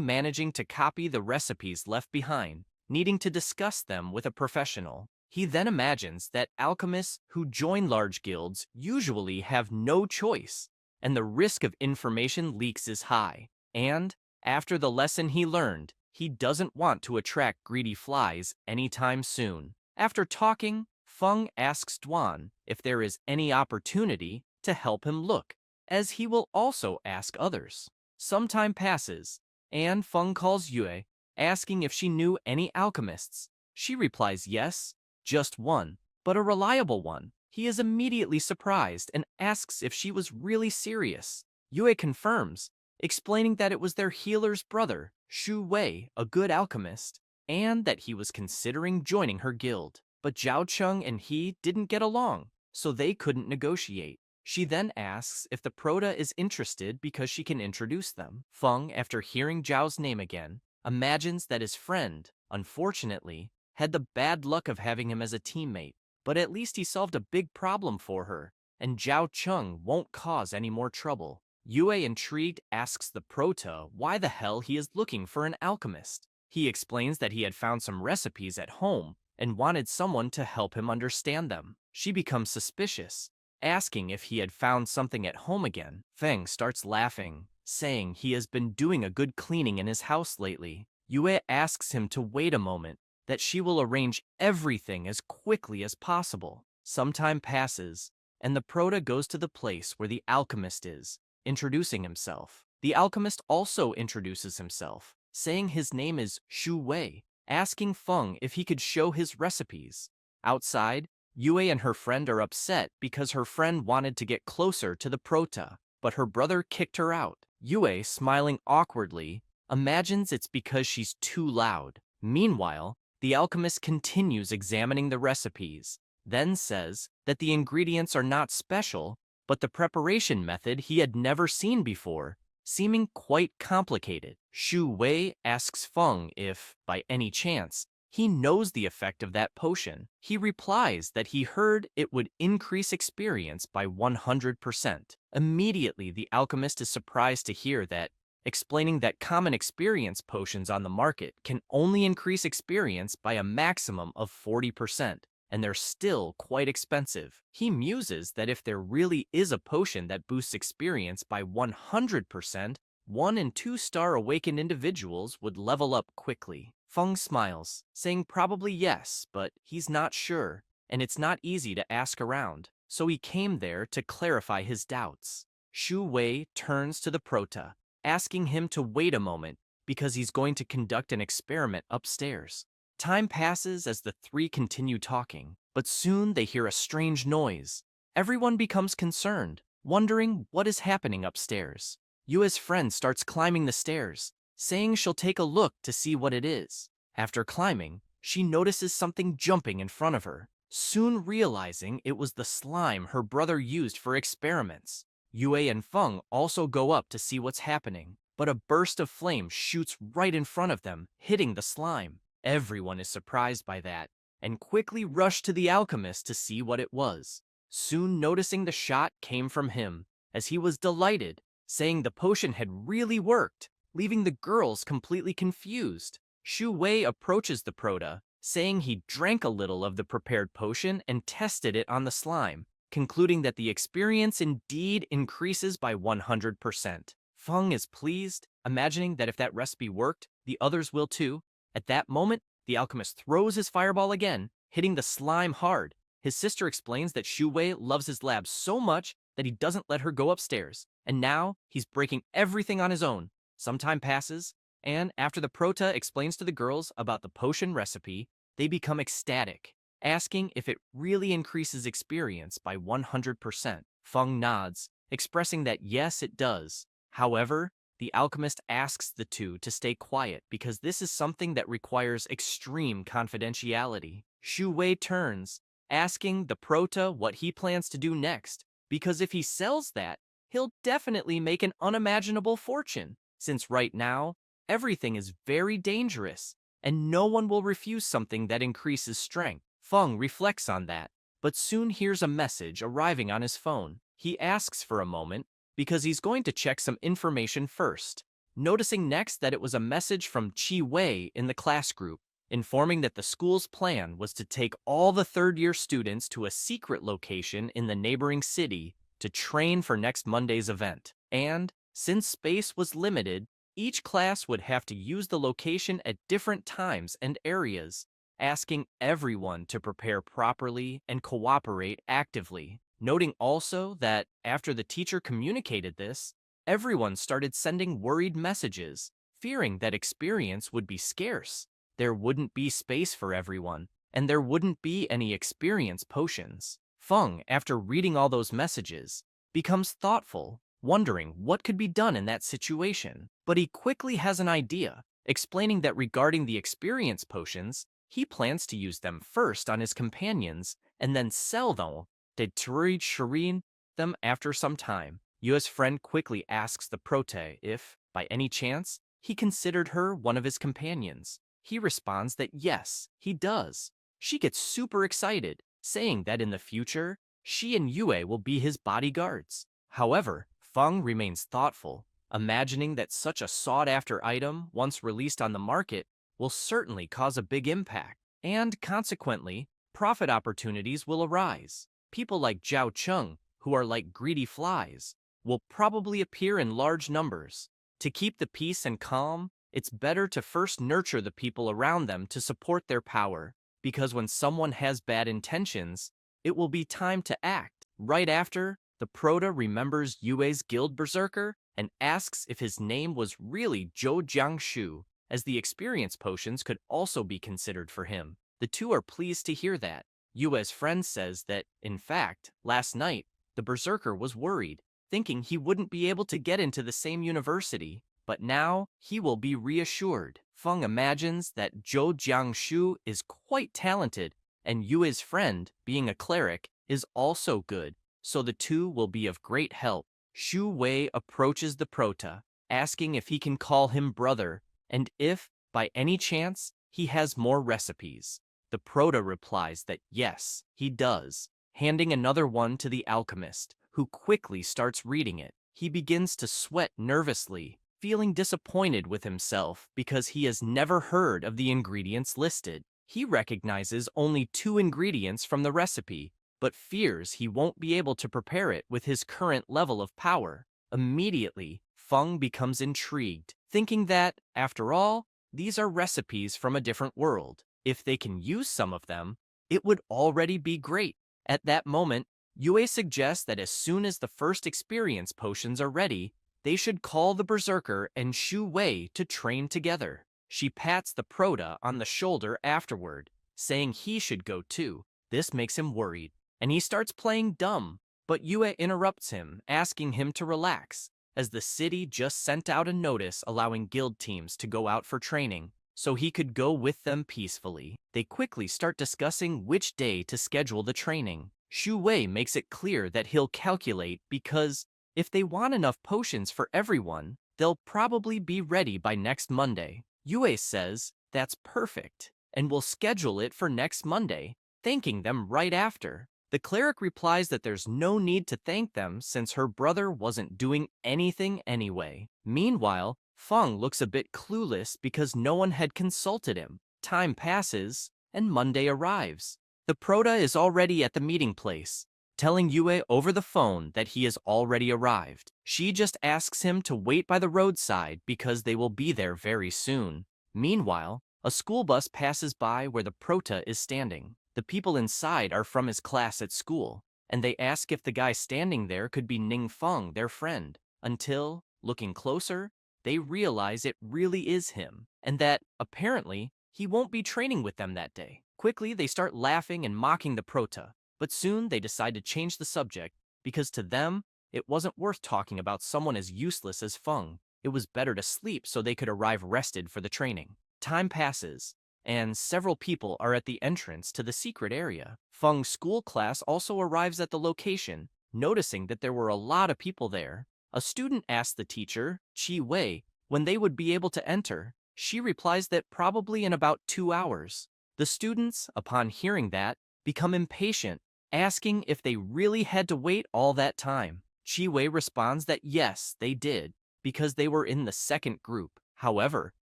managing to copy the recipes left behind, needing to discuss them with a professional. He then imagines that alchemists who join large guilds usually have no choice, and the risk of information leaks is high. And, after the lesson he learned, he doesn't want to attract greedy flies anytime soon. After talking, Feng asks Duan if there is any opportunity to help him look, as he will also ask others. Some time passes, and Feng calls Yue, asking if she knew any alchemists. She replies yes, just one, but a reliable one. He is immediately surprised and asks if she was really serious. Yue confirms, explaining that it was their healer's brother, Shu Wei, a good alchemist, and that he was considering joining her guild. But Zhao Cheng and he didn't get along, so they couldn't negotiate. She then asks if the prota is interested because she can introduce them. Feng, after hearing Zhao's name again, imagines that his friend, unfortunately, had the bad luck of having him as a teammate, but at least he solved a big problem for her, and Zhao Cheng won't cause any more trouble. Yue, intrigued, asks the prota why the hell he is looking for an alchemist. He explains that he had found some recipes at home and wanted someone to help him understand them. She becomes suspicious, asking if he had found something at home again. Feng starts laughing, saying he has been doing a good cleaning in his house lately. Yue asks him to wait a moment, that she will arrange everything as quickly as possible. Some time passes, and the prota goes to the place where the alchemist is, introducing himself. The alchemist also introduces himself, saying his name is Shu Wei, asking Feng if he could show his recipes. Outside, Yue and her friend are upset because her friend wanted to get closer to the prota, but her brother kicked her out. Yue, smiling awkwardly, imagines it's because she's too loud. Meanwhile, the alchemist continues examining the recipes, then says that the ingredients are not special, but the preparation method he had never seen before, seeming quite complicated. Shu Wei asks Feng if, by any chance, he knows the effect of that potion. He replies that he heard it would increase experience by 100%. Immediately, the alchemist is surprised to hear that, explaining that common experience potions on the market can only increase experience by a maximum of 40%. And they're still quite expensive. He muses that if there really is a potion that boosts experience by 100%, 1- and 2-star awakened individuals would level up quickly. Feng smiles, saying probably yes, but he's not sure, and it's not easy to ask around, so he came there to clarify his doubts. Shu Wei turns to the prota, asking him to wait a moment because he's going to conduct an experiment upstairs. Time passes as the three continue talking, but soon they hear a strange noise. Everyone becomes concerned, wondering what is happening upstairs. Yue's friend starts climbing the stairs, saying she'll take a look to see what it is. After climbing, she notices something jumping in front of her, soon realizing it was the slime her brother used for experiments. Yue and Feng also go up to see what's happening, but a burst of flame shoots right in front of them, hitting the slime. Everyone is surprised by that, and quickly rush to the alchemist to see what it was, soon noticing the shot came from him, as he was delighted, saying the potion had really worked, leaving the girls completely confused. Shu Wei approaches the prota, saying he drank a little of the prepared potion and tested it on the slime, concluding that the experience indeed increases by 100%. Feng is pleased, imagining that if that recipe worked, the others will too. At that moment, the alchemist throws his fireball again, hitting the slime hard. His sister explains that Shu Wei loves his lab so much that he doesn't let her go upstairs, and now he's breaking everything on his own. Some time passes, and after the prota explains to the girls about the potion recipe, they become ecstatic, asking if it really increases experience by 100%. Feng nods, expressing that yes, it does. However, the alchemist asks the two to stay quiet because this is something that requires extreme confidentiality. Shu Wei turns, asking the prota what he plans to do next, because if he sells that, he'll definitely make an unimaginable fortune, since right now, everything is very dangerous, and no one will refuse something that increases strength. Feng reflects on that, but soon hears a message arriving on his phone. He asks for a moment, because he's going to check some information first, noticing next that it was a message from Chi Wei in the class group, informing that the school's plan was to take all the third-year students to a secret location in the neighboring city to train for next Monday's event. And, since space was limited, each class would have to use the location at different times and areas, asking everyone to prepare properly and cooperate actively. Noting also that after the teacher communicated this, everyone started sending worried messages, fearing that experience would be scarce. There wouldn't be space for everyone, and there wouldn't be any experience potions. Feng, after reading all those messages, becomes thoughtful, wondering what could be done in that situation. But he quickly has an idea, explaining that regarding the experience potions, he plans to use them first on his companions and then sell them to trade Shirin them after some time. Yue's friend quickly asks the prote if, by any chance, he considered her one of his companions. He responds that yes, he does. She gets super excited, saying that in the future, she and Yue will be his bodyguards. However, Feng remains thoughtful, imagining that such a sought-after item, once released on the market, will certainly cause a big impact, and consequently, profit opportunities will arise. People like Zhao Cheng, who are like greedy flies, will probably appear in large numbers. To keep the peace and calm, it's better to first nurture the people around them to support their power, because when someone has bad intentions, it will be time to act. Right after, the prota remembers Yue's guild berserker and asks if his name was really Zhou Jiangshu, as the experience potions could also be considered for him. The two are pleased to hear that. Yue's friend says that, in fact, last night, the berserker was worried, thinking he wouldn't be able to get into the same university, but now he will be reassured. Feng imagines that Zhou Jiangshu is quite talented, and Yue's friend, being a cleric, is also good, so the two will be of great help. Shu Wei approaches the prota, asking if he can call him brother, and if, by any chance, he has more recipes. The prota replies that yes, he does, handing another one to the alchemist, who quickly starts reading it. He begins to sweat nervously, feeling disappointed with himself because he has never heard of the ingredients listed. He recognizes only 2 ingredients from the recipe, but fears he won't be able to prepare it with his current level of power. Immediately, Feng becomes intrigued, thinking that, after all, these are recipes from a different world. If they can use some of them, it would already be great. At that moment, Yue suggests that as soon as the first experience potions are ready, they should call the berserker and Shu Wei to train together. She pats the prota on the shoulder afterward, saying he should go too. This makes him worried, and he starts playing dumb, but Yue interrupts him, asking him to relax, as the city just sent out a notice allowing guild teams to go out for training, so he could go with them peacefully. They quickly start discussing which day to schedule the training. Shu Wei makes it clear that he'll calculate because if they want enough potions for everyone, they'll probably be ready by next Monday. Yue says that's perfect, and will schedule it for next Monday, thanking them right after. The cleric replies that there's no need to thank them since her brother wasn't doing anything anyway. Meanwhile, Feng looks a bit clueless because no one had consulted him. Time passes, and Monday arrives. The prota is already at the meeting place, telling Yue over the phone that he has already arrived. She just asks him to wait by the roadside because they will be there very soon. Meanwhile, a school bus passes by where the prota is standing. The people inside are from his class at school, and they ask if the guy standing there could be Ning Feng, their friend, until, looking closer, they realize it really is him, and that, apparently, he won't be training with them that day. Quickly, they start laughing and mocking the prota, but soon they decide to change the subject because to them, it wasn't worth talking about someone as useless as Feng. It was better to sleep so they could arrive rested for the training. Time passes, and several people are at the entrance to the secret area. Feng's school class also arrives at the location, noticing that there were a lot of people there. A student asked the teacher, Chi Wei, when they would be able to enter. She replies that probably in about 2 hours. The students, upon hearing that, become impatient, asking if they really had to wait all that time. Chi Wei responds that yes, they did, because they were in the second group. However,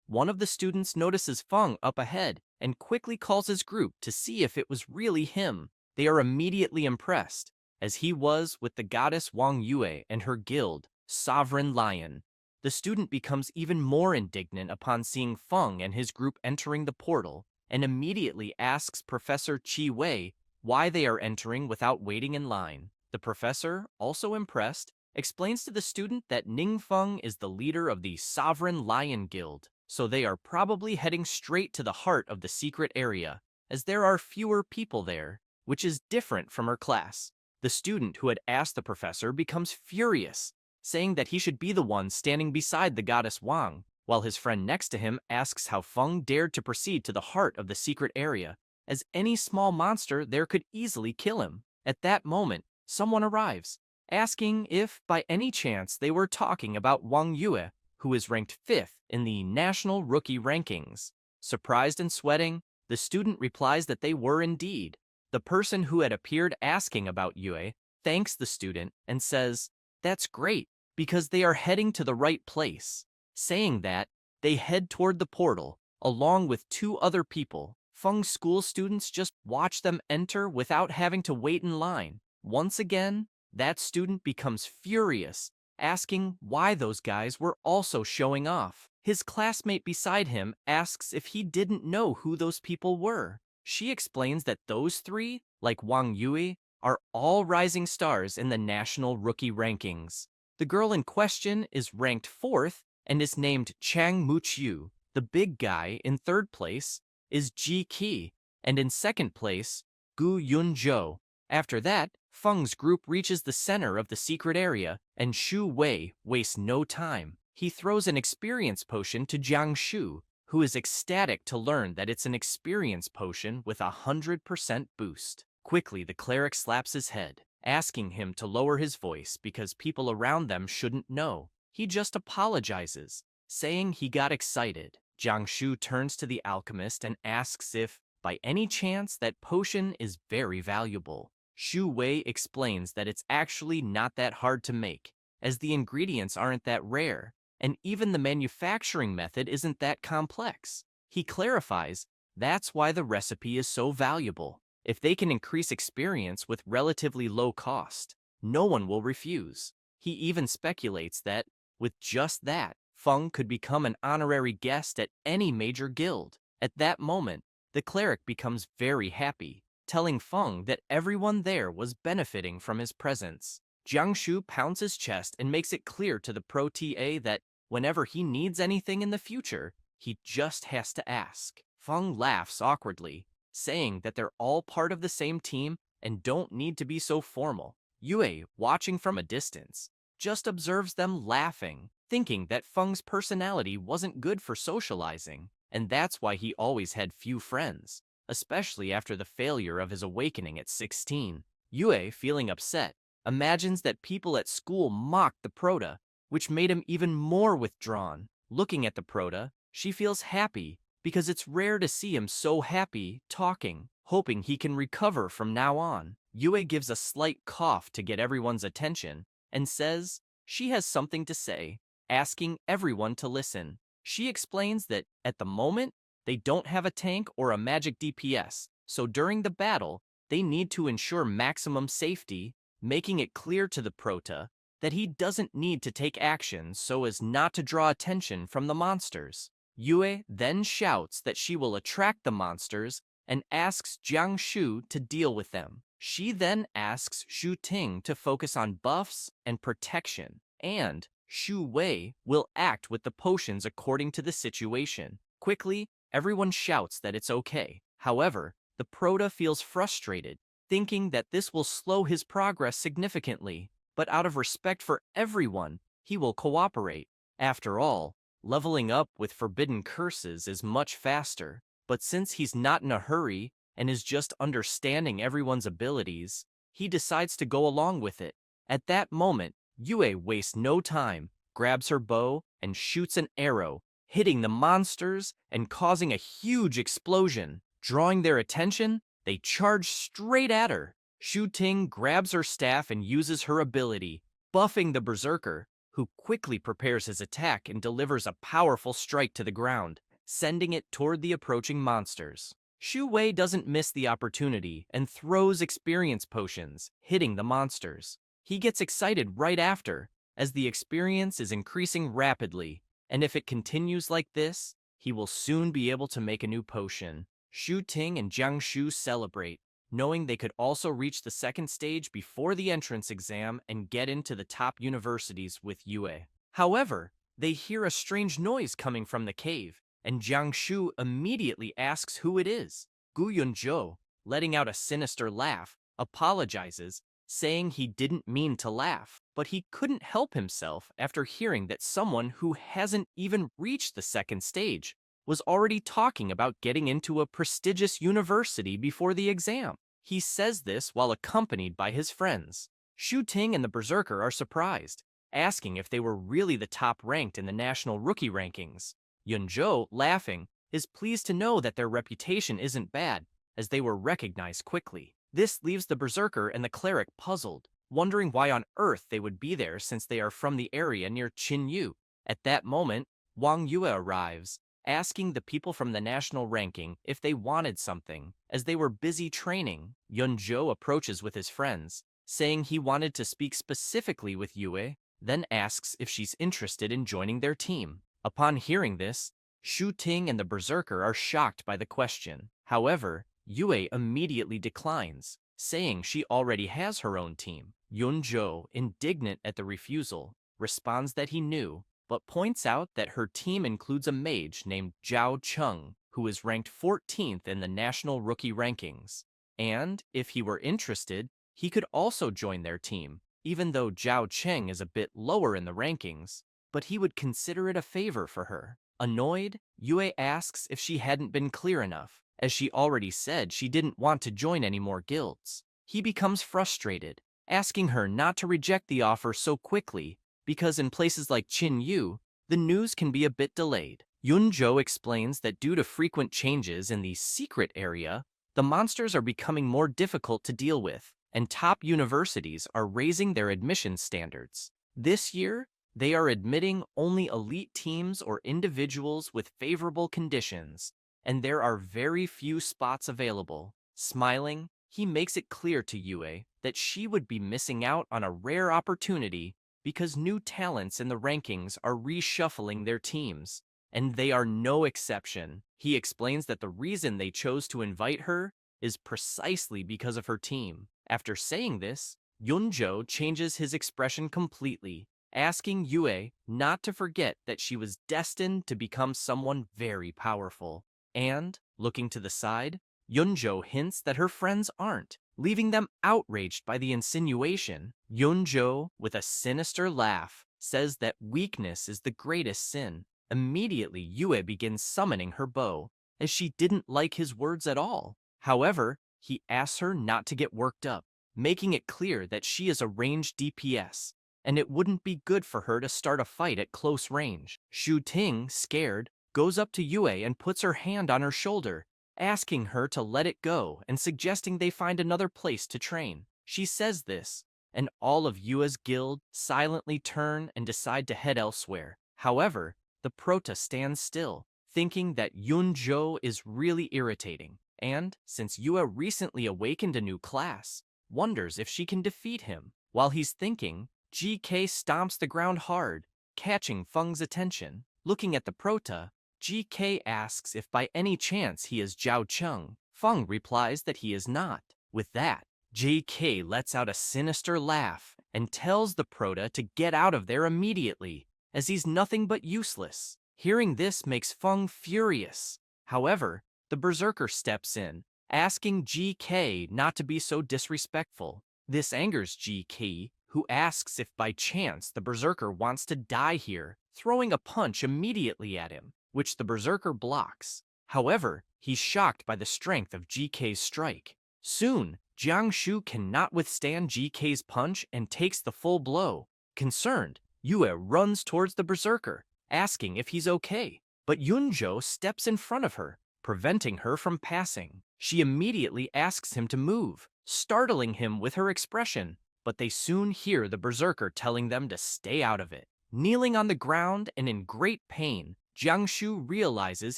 one of the students notices Feng up ahead and quickly calls his group to see if it was really him. They are immediately impressed, as he was with the goddess Wang Yue and her guild, Sovereign Lion. The student becomes even more indignant upon seeing Feng and his group entering the portal, and immediately asks Professor Chi Wei why they are entering without waiting in line. The professor, also impressed, explains to the student that Ning Feng is the leader of the Sovereign Lion Guild, so they are probably heading straight to the heart of the secret area, as there are fewer people there, which is different from her class. The student who had asked the professor becomes furious, saying that he should be the one standing beside the goddess Wang, while his friend next to him asks how Feng dared to proceed to the heart of the secret area, as any small monster there could easily kill him. At that moment, someone arrives, asking if by any chance they were talking about Wang Yue, who is ranked 5th in the national rookie rankings. Surprised and sweating, the student replies that they were indeed. The person who had appeared asking about Yue thanks the student and says, "That's great, because they are heading to the right place." Saying that, they head toward the portal, along with 2 other people. Feng's school students just watch them enter without having to wait in line. Once again, that student becomes furious, asking why those guys were also showing off. His classmate beside him asks if he didn't know who those people were. She explains that those 3, like Wang Yue, are all rising stars in the national rookie rankings. The girl in question is ranked 4th and is named Chang Muqiu. The big guy in 3rd place is Ji Qi, and in 2nd place, Gu Yunzhou. After that, Feng's group reaches the center of the secret area, and Shu Wei wastes no time. He throws an experience potion to Jiang Shu, who is ecstatic to learn that it's an experience potion with 100% boost. Quickly, the cleric slaps his head, asking him to lower his voice because people around them shouldn't know. He just apologizes, saying he got excited. Jiang Shu turns to the alchemist and asks if, by any chance, that potion is very valuable. Shu Wei explains that it's actually not that hard to make, as the ingredients aren't that rare, and even the manufacturing method isn't that complex. He clarifies that's why the recipe is so valuable. If they can increase experience with relatively low cost, no one will refuse. He even speculates that, with just that, Feng could become an honorary guest at any major guild. At that moment, the cleric becomes very happy, telling Feng that everyone there was benefiting from his presence. Jiang Shu pounds his chest and makes it clear to the Pro TA that whenever he needs anything in the future, he just has to ask. Feng laughs awkwardly, saying that they're all part of the same team and don't need to be so formal. Yue, watching from a distance, just observes them laughing, thinking that Feng's personality wasn't good for socializing, and that's why he always had few friends, especially after the failure of his awakening at 16. Yue, feeling upset, imagines that people at school mocked the prota, which made him even more withdrawn. Looking at the prota, she feels happy because it's rare to see him so happy talking, hoping he can recover from now on. Yue gives a slight cough to get everyone's attention and says she has something to say, asking everyone to listen. She explains that, at the moment, they don't have a tank or a magic DPS, so during the battle, they need to ensure maximum safety, making it clear to the prota that he doesn't need to take action so as not to draw attention from the monsters. Yue then shouts that she will attract the monsters and asks Jiang Shu to deal with them. She then asks Shu Ting to focus on buffs and protection, and Shu Wei will act with the potions according to the situation. Quickly, everyone shouts that it's okay. However, the prota feels frustrated, thinking that this will slow his progress significantly, but out of respect for everyone, he will cooperate. After all, leveling up with forbidden curses is much faster, but since he's not in a hurry and is just understanding everyone's abilities, he decides to go along with it. At that moment, Yue wastes no time, grabs her bow, and shoots an arrow, hitting the monsters and causing a huge explosion. Drawing their attention, they charge straight at her. Shu Ting grabs her staff and uses her ability, buffing the berserker, who quickly prepares his attack and delivers a powerful strike to the ground, sending it toward the approaching monsters. Shu Wei doesn't miss the opportunity and throws experience potions, hitting the monsters. He gets excited right after, as the experience is increasing rapidly, and if it continues like this, he will soon be able to make a new potion. Shu Ting and Jiang Shu celebrate, knowing they could also reach the second stage before the entrance exam and get into the top universities with Yue. However, they hear a strange noise coming from the cave, and Jiang Shu immediately asks who it is. Gu Yunzhou, letting out a sinister laugh, apologizes, saying he didn't mean to laugh, but he couldn't help himself after hearing that someone who hasn't even reached the second stage was already talking about getting into a prestigious university before the exam. He says this while accompanied by his friends. Shu Ting and the Berserker are surprised, asking if they were really the top ranked in the national rookie rankings. Yunzhou, laughing, is pleased to know that their reputation isn't bad, as they were recognized quickly. This leaves the Berserker and the Cleric puzzled, wondering why on earth they would be there since they are from the area near Qinyu. At that moment, Wang Yue arrives, asking the people from the national ranking if they wanted something, as they were busy training. Yunzhou approaches with his friends, saying he wanted to speak specifically with Yue, then asks if she's interested in joining their team. Upon hearing this, Shu Ting and the Berserker are shocked by the question. However, Yue immediately declines, saying she already has her own team. Yunzhou, indignant at the refusal, responds that he knew, but points out that her team includes a mage named Zhao Cheng, who is ranked 14th in the national rookie rankings. And, if he were interested, he could also join their team, even though Zhao Cheng is a bit lower in the rankings, but he would consider it a favor for her. Annoyed, Yue asks if she hadn't been clear enough, as she already said she didn't want to join any more guilds. He becomes frustrated, asking her not to reject the offer so quickly, because in places like Qinyu, the news can be a bit delayed. Yunzhou explains that due to frequent changes in the secret area, the monsters are becoming more difficult to deal with, and top universities are raising their admission standards. This year, they are admitting only elite teams or individuals with favorable conditions, and there are very few spots available. Smiling, he makes it clear to Yue that she would be missing out on a rare opportunity because new talents in the rankings are reshuffling their teams, and they are no exception. He explains that the reason they chose to invite her is precisely because of her team. After saying this, Yunzhou changes his expression completely, asking Yue not to forget that she was destined to become someone very powerful. And, looking to the side, Yunzhou hints that her friends aren't, leaving them outraged by the insinuation. Yunzhou, with a sinister laugh, says that weakness is the greatest sin. Immediately, Yue begins summoning her bow, as she didn't like his words at all. However, he asks her not to get worked up, making it clear that she is a ranged DPS, and it wouldn't be good for her to start a fight at close range. Shu Ting, scared, goes up to Yue and puts her hand on her shoulder, asking her to let it go and suggesting they find another place to train. She says this, and all of Yue's guild silently turn and decide to head elsewhere. However, the prota stands still, thinking that Yunzhou is really irritating, and, since Yue recently awakened a new class, wonders if she can defeat him. While he's thinking, GK stomps the ground hard, catching Feng's attention. Looking at the prota, GK asks if by any chance he is Zhao Cheng. Feng replies that he is not. With that, GK lets out a sinister laugh and tells the prota to get out of there immediately, as he's nothing but useless. Hearing this makes Feng furious. However, the berserker steps in, asking GK not to be so disrespectful. This angers GK, who asks if by chance the berserker wants to die here, throwing a punch immediately at him, which the berserker blocks. However, he's shocked by the strength of GK's strike. Soon, Jiangshu cannot withstand GK's punch and takes the full blow. Concerned, Yue runs towards the berserker, asking if he's okay. But Yunzhou steps in front of her, preventing her from passing. She immediately asks him to move, startling him with her expression, but they soon hear the berserker telling them to stay out of it. Kneeling on the ground and in great pain, Jiangshu realizes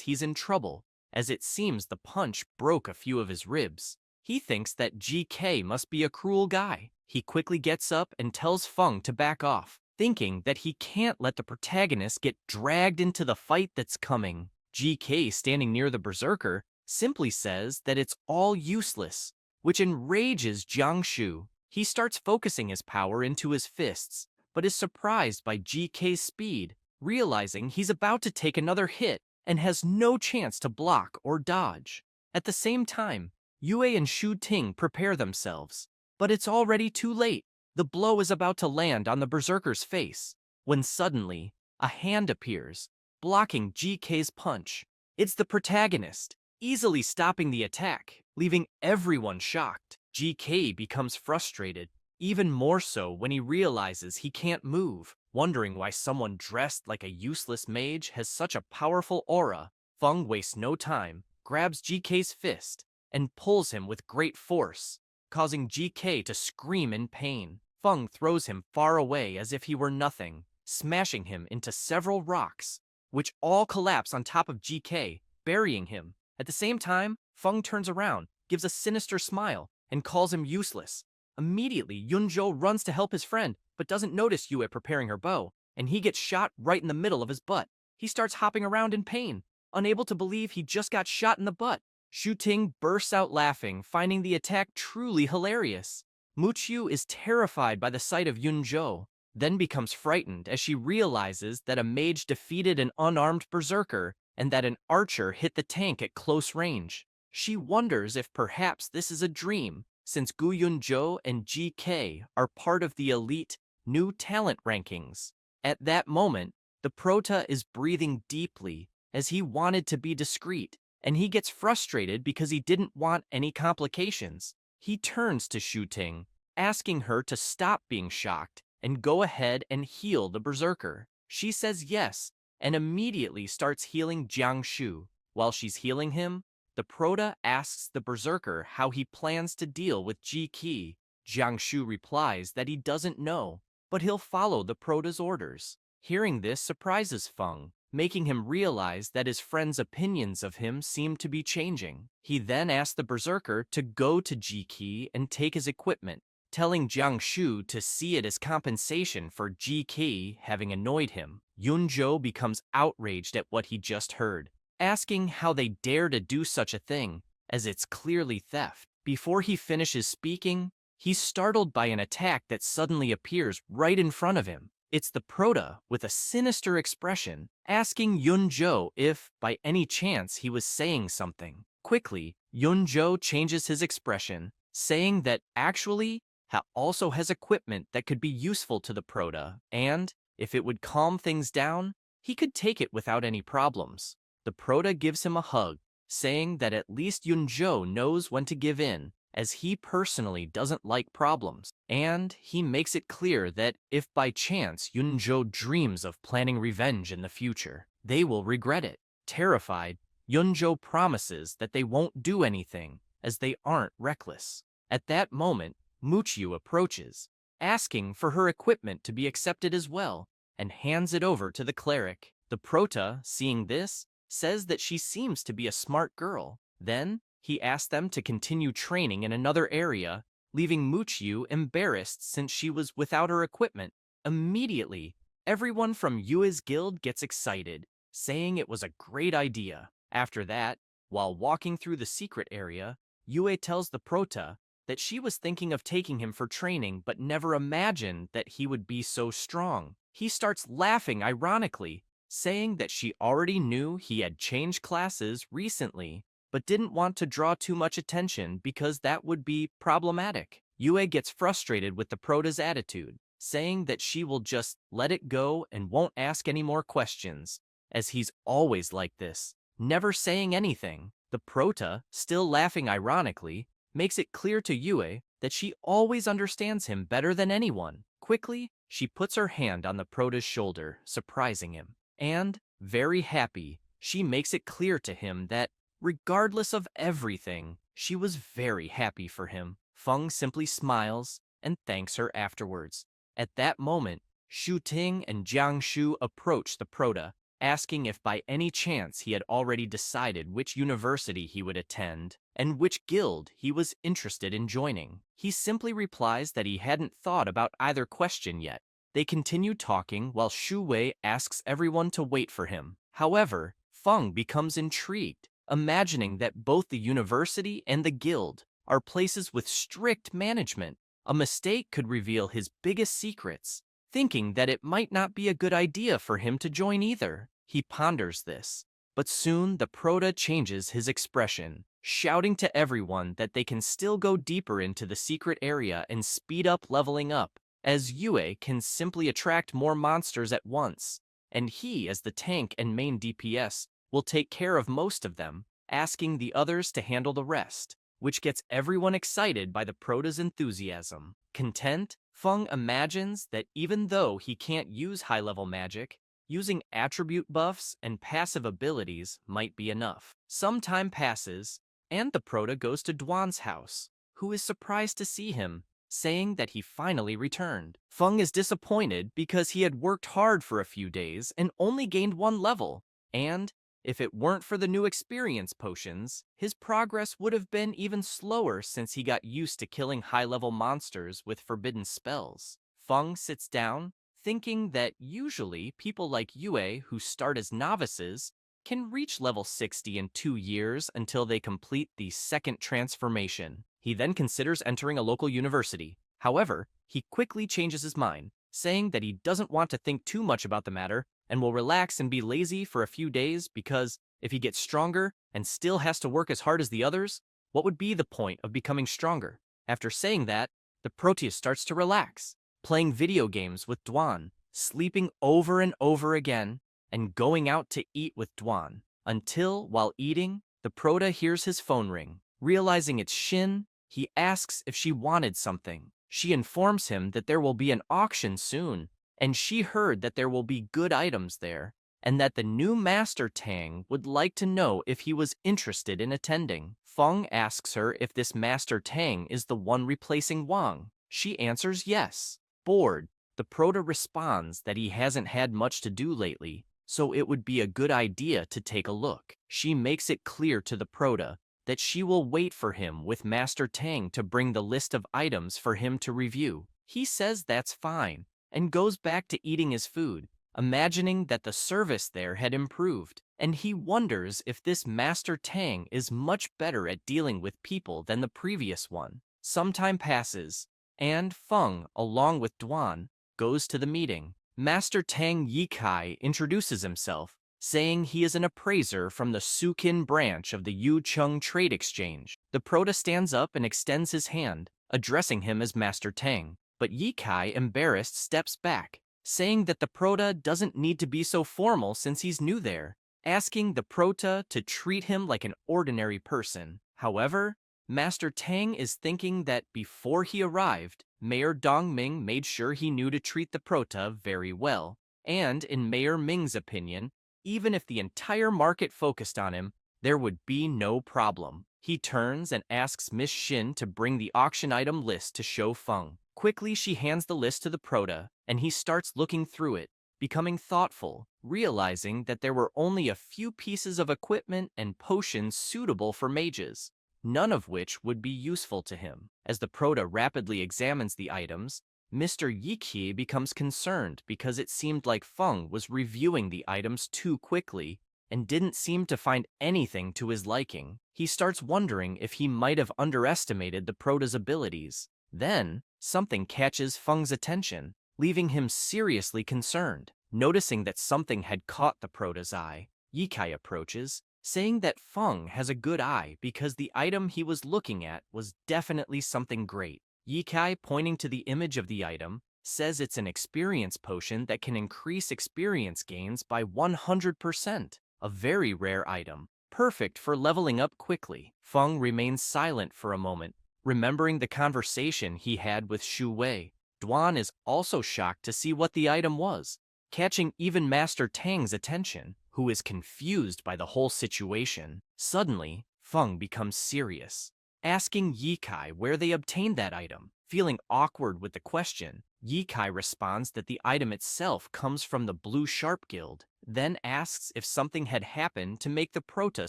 he's in trouble, as it seems the punch broke a few of his ribs. He thinks that GK must be a cruel guy. He quickly gets up and tells Feng to back off, thinking that he can't let the protagonist get dragged into the fight that's coming. GK, standing near the berserker, simply says that it's all useless, which enrages Jiangshu. He starts focusing his power into his fists, but is surprised by GK's speed, realizing he's about to take another hit and has no chance to block or dodge. At the same time, Yue and Shu Ting prepare themselves, but it's already too late. The blow is about to land on the berserker's face, when suddenly, a hand appears, blocking GK's punch. It's the protagonist, easily stopping the attack, leaving everyone shocked. GK becomes frustrated, even more so when he realizes he can't move, wondering why someone dressed like a useless mage has such a powerful aura. Feng wastes no time, grabs GK's fist, and pulls him with great force, causing GK to scream in pain. Feng throws him far away as if he were nothing, smashing him into several rocks, which all collapse on top of GK, burying him. At the same time, Feng turns around, gives a sinister smile, and calls him useless. Immediately, Yunzhou runs to help his friend, but doesn't notice Yue preparing her bow, and he gets shot right in the middle of his butt. He starts hopping around in pain, unable to believe he just got shot in the butt. Shu Ting bursts out laughing, finding the attack truly hilarious. Muqiu is terrified by the sight of Yunzhou, then becomes frightened as she realizes that a mage defeated an unarmed berserker and that an archer hit the tank at close range. She wonders if perhaps this is a dream, since Gu Yunzhou and GK are part of the elite new talent rankings. At that moment, the prota is breathing deeply as he wanted to be discreet, and he gets frustrated because he didn't want any complications. He turns to Shu Ting, asking her to stop being shocked and go ahead and heal the berserker. She says yes, and immediately starts healing Jiangshu. While she's healing him, the prota asks the berserker how he plans to deal with GK. Jiangshu replies that he doesn't know, but he'll follow the prota's orders. Hearing this surprises Feng, making him realize that his friend's opinions of him seem to be changing. He then asks the berserker to go to GK and take his equipment, telling Jiangshu to see it as compensation for GK having annoyed him. Yunzhou becomes outraged at what he just heard, asking how they dare to do such a thing, as it's clearly theft. Before he finishes speaking, he's startled by an attack that suddenly appears right in front of him. It's the prota, with a sinister expression, asking Yunzhou if, by any chance, he was saying something. Quickly, Yunzhou changes his expression, saying that actually, he also has equipment that could be useful to the prota, and, if it would calm things down, he could take it without any problems. The prota gives him a hug, saying that at least Yunzhou knows when to give in, as he personally doesn't like problems. And he makes it clear that if by chance Yunzhou dreams of planning revenge in the future, they will regret it. Terrified, Yunzhou promises that they won't do anything, as they aren't reckless. At that moment, Muqiu approaches, asking for her equipment to be accepted as well, and hands it over to the cleric. The prota, seeing this, says that she seems to be a smart girl. Then, he asked them to continue training in another area, leaving Muchiu embarrassed since she was without her equipment. Immediately, everyone from Yue's guild gets excited, saying it was a great idea. After that, while walking through the secret area, Yue tells the Prota that she was thinking of taking him for training but never imagined that he would be so strong. He starts laughing ironically, saying that she already knew he had changed classes recently but didn't want to draw too much attention because that would be problematic. Yue gets frustrated with the Prota's attitude, saying that she will just let it go and won't ask any more questions, as he's always like this, never saying anything. The Prota, still laughing ironically, makes it clear to Yue that she always understands him better than anyone. Quickly, she puts her hand on the Prota's shoulder, surprising him. And, very happy, she makes it clear to him that, regardless of everything, she was very happy for him. Feng simply smiles and thanks her afterwards. At that moment, Shu Ting and Jiang Shu approach the Prota, asking if by any chance he had already decided which university he would attend and which guild he was interested in joining. He simply replies that he hadn't thought about either question yet. They continue talking while Shu Wei asks everyone to wait for him. However, Feng becomes intrigued, imagining that both the university and the guild are places with strict management. A mistake could reveal his biggest secrets. Thinking that it might not be a good idea for him to join either. He ponders this, but soon the Prota changes his expression, shouting to everyone that they can still go deeper into the secret area and speed up leveling up, as Yue can simply attract more monsters at once, and he, as the tank and main DPS, will take care of most of them, asking the others to handle the rest, which gets everyone excited by the Prota's enthusiasm. Content, Feng imagines that even though he can't use high-level magic, using attribute buffs and passive abilities might be enough. Some time passes, and the Prota goes to Duan's house, who is surprised to see him, saying that he finally returned. Feng is disappointed because he had worked hard for a few days and only gained 1 level, and if it weren't for the new experience potions, his progress would have been even slower since he got used to killing high-level monsters with forbidden spells. Feng sits down, thinking that usually people like Yue who start as novices can reach level 60 in 2 years until they complete the second transformation. He then considers entering a local university. However, he quickly changes his mind, saying that he doesn't want to think too much about the matter and will relax and be lazy for a few days because if he gets stronger and still has to work as hard as the others, what would be the point of becoming stronger? After saying that, the Proteus starts to relax, playing video games with Duan, sleeping over and over again, and going out to eat with Duan, until, while eating, the Prota hears his phone ring. Realizing it's Shin, he asks if she wanted something. She informs him that there will be an auction soon, and she heard that there will be good items there, and that the new Master Tang would like to know if he was interested in attending. Feng asks her if this Master Tang is the one replacing Wang. She answers yes. Bored, the Prota responds that he hasn't had much to do lately, so it would be a good idea to take a look. She makes it clear to the Prota that she will wait for him with Master Tang to bring the list of items for him to review. He says that's fine, and goes back to eating his food, imagining that the service there had improved, and he wonders if this Master Tang is much better at dealing with people than the previous one. Some time passes, and Feng, along with Duan, goes to the meeting. Master Tang Yikai introduces himself, saying he is an appraiser from the Sukin branch of the Yucheng Trade Exchange. The Prota stands up and extends his hand, addressing him as Master Tang. But Yikai, embarrassed, steps back, saying that the Prota doesn't need to be so formal since he's new there, asking the Prota to treat him like an ordinary person. However, Master Tang is thinking that before he arrived, Mayor Dongming made sure he knew to treat the Prota very well, and in Mayor Ming's opinion, even if the entire market focused on him, there would be no problem. He turns and asks Miss Shin to bring the auction item list to show Feng. Quickly, she hands the list to the Prota, and he starts looking through it, becoming thoughtful, realizing that there were only a few pieces of equipment and potions suitable for mages. none of which would be useful to him. As the Prota rapidly examines the items, Mr. Yiki becomes concerned because it seemed like Feng was reviewing the items too quickly and didn't seem to find anything to his liking. He starts wondering if he might have underestimated the Prota's abilities. Then, something catches Feng's attention, leaving him seriously concerned. Noticing that something had caught the Prota's eye, Yikai approaches, saying that Feng has a good eye because the item he was looking at was definitely something great. Yikai, pointing to the image of the item, says it's an experience potion that can increase experience gains by 100%, a very rare item, perfect for leveling up quickly. Feng remains silent for a moment, remembering the conversation he had with Shu Wei. Duan is also shocked to see what the item was, catching even Master Tang's attention, who is confused by the whole situation. Suddenly, Feng becomes serious, asking Yikai where they obtained that item. Feeling awkward with the question, Yikai responds that the item itself comes from the Blue Sharp Guild, then asks if something had happened to make the Prota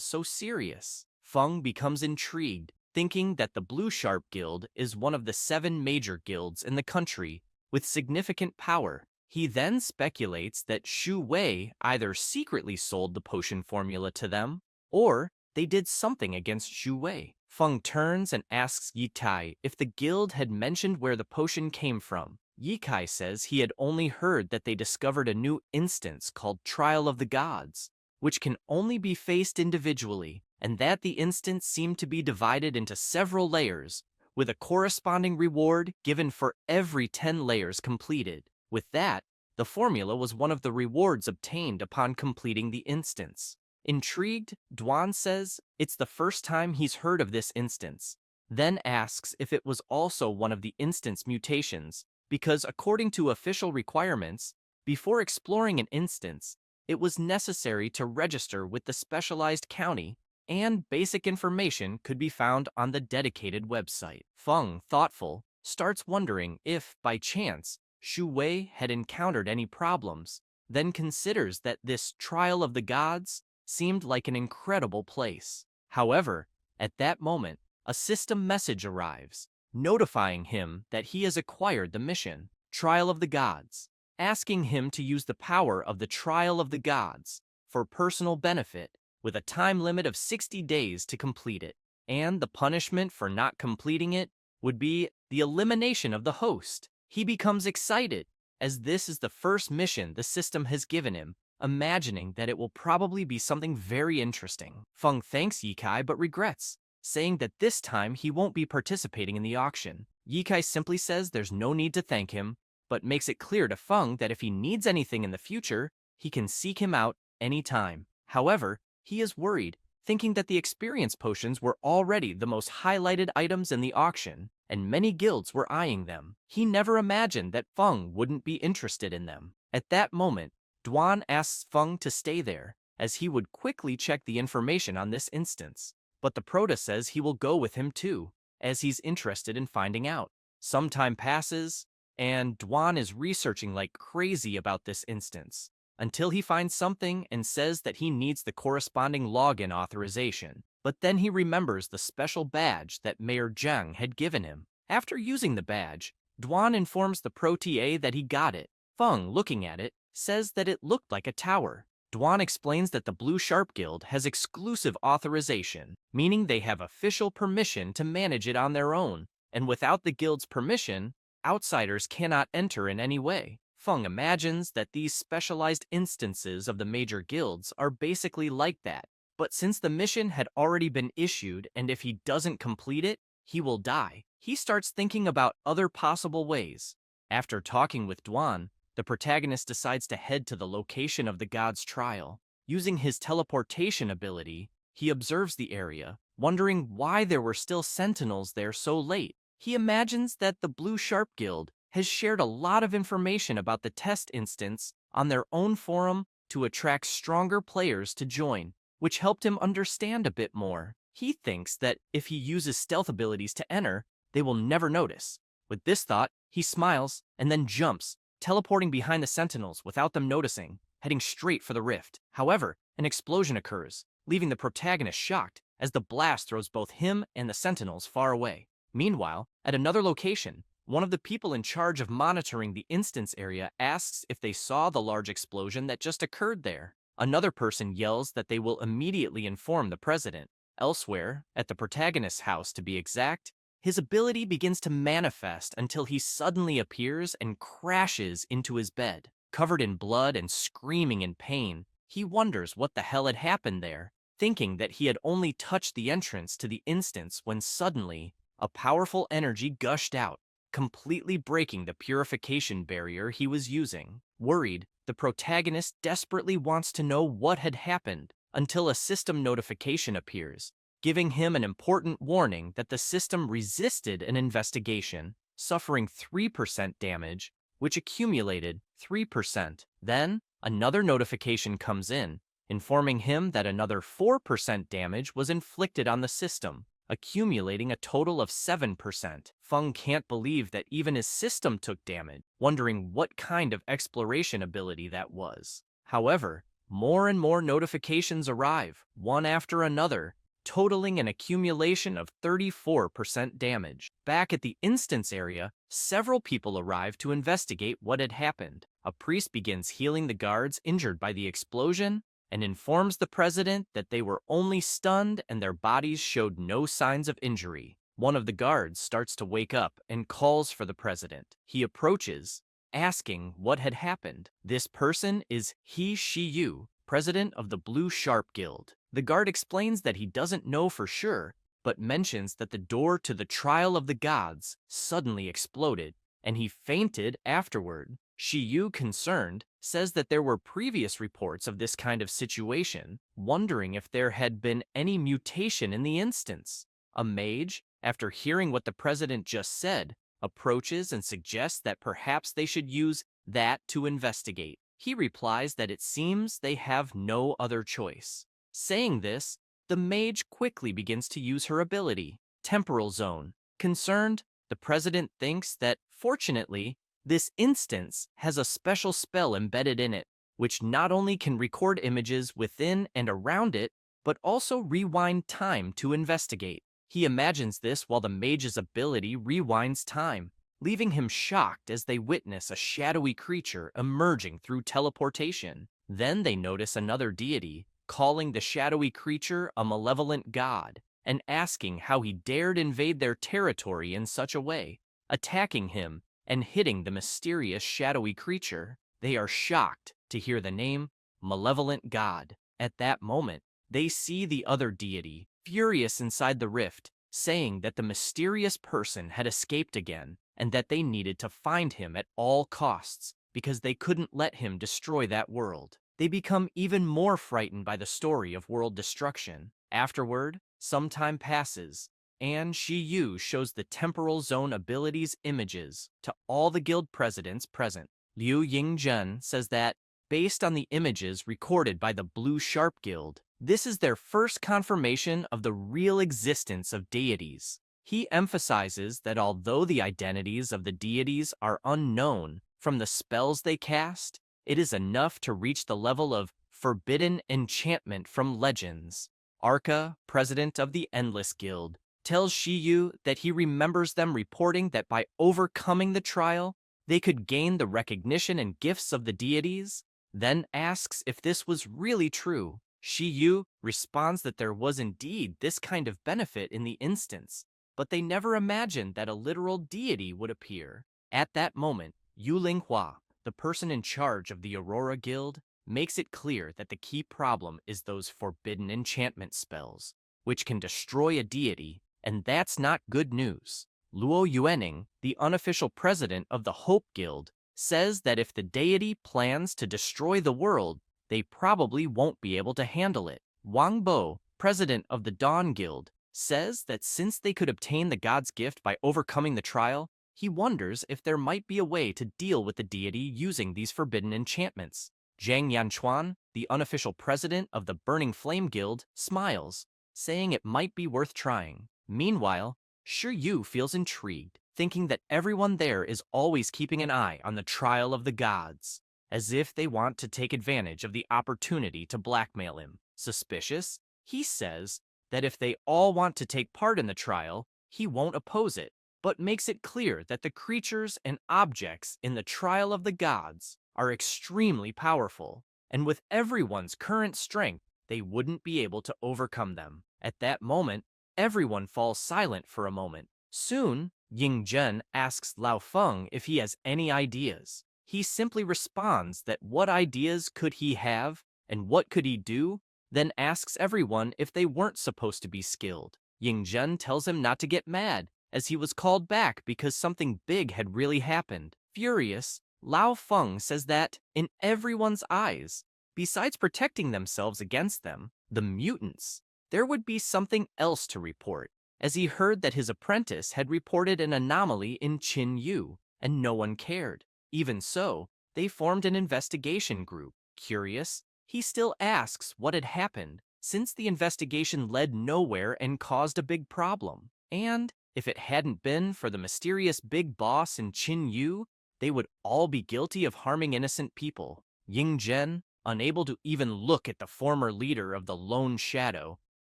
so serious. Feng becomes intrigued, thinking that the Blue Sharp Guild is one of the 7 major guilds in the country with significant power. He then speculates that Shu Wei either secretly sold the potion formula to them, or they did something against Shu Wei. Feng turns and asks Yikai if the guild had mentioned where the potion came from. Yikai says he had only heard that they discovered a new instance called Trial of the Gods, which can only be faced individually, and that the instance seemed to be divided into several layers, with a corresponding reward given for every 10 layers completed. With that, the formula was one of the rewards obtained upon completing the instance. Intrigued, Duan says it's the first time he's heard of this instance, then asks if it was also one of the instance mutations, because according to official requirements, before exploring an instance, it was necessary to register with the specialized county, and basic information could be found on the dedicated website. Feng, thoughtful, starts wondering if, by chance, Shu Wei had encountered any problems, then considers that this Trial of the Gods seemed like an incredible place. However, at that moment, a system message arrives, notifying him that he has acquired the mission, Trial of the Gods, asking him to use the power of the Trial of the Gods for personal benefit, with a time limit of 60 days to complete it, and the punishment for not completing it would be the elimination of the host. He becomes excited, as this is the first mission the system has given him, imagining that it will probably be something very interesting. Feng thanks Yikai but regrets, saying that this time he won't be participating in the auction. Yikai simply says there's no need to thank him, but makes it clear to Feng that if he needs anything in the future, he can seek him out anytime. However, he is worried, thinking that the experience potions were already the most highlighted items in the auction, and many guilds were eyeing them. He never imagined that Feng wouldn't be interested in them. At that moment, Duan asks Feng to stay there, as he would quickly check the information on this instance. But the Prota says he will go with him too, as he's interested in finding out. Some time passes, and Duan is researching like crazy about this instance, until he finds something and says that he needs the corresponding login authorization. But then he remembers the special badge that Mayor Zhang had given him. After using the badge, Duan informs the Pro-TA that he got it. Feng, looking at it, says that it looked like a tower. Duan explains that the Blue Sharp Guild has exclusive authorization, meaning they have official permission to manage it on their own, and without the guild's permission, outsiders cannot enter in any way. Feng imagines that these specialized instances of the major guilds are basically like that, but since the mission had already been issued and if he doesn't complete it, he will die, he starts thinking about other possible ways. After talking with Duan, the protagonist decides to head to the location of the god's trial. Using his teleportation ability, he observes the area, wondering why there were still sentinels there so late. He imagines that the Blue Sharp Guild has shared a lot of information about the test instance on their own forum to attract stronger players to join, which helped him understand a bit more. He thinks that if he uses stealth abilities to enter, they will never notice. With this thought, he smiles and then jumps, teleporting behind the sentinels without them noticing, heading straight for the rift. However, an explosion occurs, leaving the protagonist shocked, as the blast throws both him and the sentinels far away. Meanwhile, at another location, one of the people in charge of monitoring the instance area asks if they saw the large explosion that just occurred there. Another person yells that they will immediately inform the president. Elsewhere, at the protagonist's house to be exact, his ability begins to manifest until he suddenly appears and crashes into his bed. Covered in blood and screaming in pain, he wonders what the hell had happened there, thinking that he had only touched the entrance to the instance when suddenly, a powerful energy gushed out, completely breaking the purification barrier he was using. Worried, the protagonist desperately wants to know what had happened until a system notification appears, giving him an important warning that the system resisted an investigation, suffering 3% damage, which accumulated 3%. Then, another notification comes in, informing him that another 4% damage was inflicted on the system, accumulating a total of 7%. Feng can't believe that even his system took damage, wondering what kind of exploration ability that was. However, more and more notifications arrive, one after another, totaling an accumulation of 34% damage. Back at the instance area, several people arrive to investigate what had happened. A priest begins healing the guards injured by the explosion and informs the president that they were only stunned and their bodies showed no signs of injury. One of the guards starts to wake up and calls for the president. He approaches, asking what had happened. This person is He Shiyu, president of the Blue Sharp Guild. The guard explains that he doesn't know for sure, but mentions that the door to the trial of the gods suddenly exploded, and he fainted afterward. Shiyu, concerned, says that there were previous reports of this kind of situation, wondering if there had been any mutation in the instance. A mage, after hearing what the president just said, approaches and suggests that perhaps they should use that to investigate. He replies that it seems they have no other choice. Saying this, the mage quickly begins to use her ability, Temporal Zone. Concerned, the president thinks that, fortunately, this instance has a special spell embedded in it, which not only can record images within and around it, but also rewind time to investigate. He imagines this while the mage's ability rewinds time, leaving him shocked as they witness a shadowy creature emerging through teleportation. Then they notice another deity, calling the shadowy creature a malevolent god, and asking how he dared invade their territory in such a way, attacking him and hitting the mysterious shadowy creature. They are shocked to hear the name Malevolent God. At that moment, they see the other deity, furious inside the rift, saying that the mysterious person had escaped again, and that they needed to find him at all costs, because they couldn't let him destroy that world. They become even more frightened by the story of world destruction. Afterward, some time passes, and Shiyu shows the Temporal Zone abilities images to all the guild presidents present. Liu Yingzhen says that, based on the images recorded by the Blue Sharp Guild, this is their first confirmation of the real existence of deities. He emphasizes that although the identities of the deities are unknown from the spells they cast, it is enough to reach the level of forbidden enchantment from legends. Arca, president of the Endless Guild, tells Shiyu that he remembers them reporting that by overcoming the trial, they could gain the recognition and gifts of the deities, then asks if this was really true. Shiyu responds that there was indeed this kind of benefit in the instance, but they never imagined that a literal deity would appear. At that moment, Yu Linghua, the person in charge of the Aurora Guild, makes it clear that the key problem is those forbidden enchantment spells, which can destroy a deity, and that's not good news. Luo Yuening, the unofficial president of the Hope Guild, says that if the deity plans to destroy the world, they probably won't be able to handle it. Wang Bo, president of the Dawn Guild, says that since they could obtain the god's gift by overcoming the trial, he wonders if there might be a way to deal with the deity using these forbidden enchantments. Zhang Yanchuan, the unofficial president of the Burning Flame Guild, smiles, saying it might be worth trying. Meanwhile, Shi Yu feels intrigued, thinking that everyone there is always keeping an eye on the trial of the gods, as if they want to take advantage of the opportunity to blackmail him. Suspicious, he says that if they all want to take part in the trial, he won't oppose it, but makes it clear that the creatures and objects in the trial of the gods are extremely powerful, and with everyone's current strength, they wouldn't be able to overcome them. At that moment, everyone falls silent for a moment. Soon, Ying Zhen asks Lao Feng if he has any ideas. He simply responds that what ideas could he have and what could he do, then asks everyone if they weren't supposed to be skilled. Ying Zhen tells him not to get mad, as he was called back because something big had really happened. Furious, Lao Feng says that, in everyone's eyes, besides protecting themselves against them, the mutants, there would be something else to report, as he heard that his apprentice had reported an anomaly in Qin Yu, and no one cared. Even so, they formed an investigation group. Curious, he still asks what had happened, since the investigation led nowhere and caused a big problem. And, if it hadn't been for the mysterious big boss in Qin Yu, they would all be guilty of harming innocent people. Ying Zhen, unable to even look at the former leader of the Lone Shadow,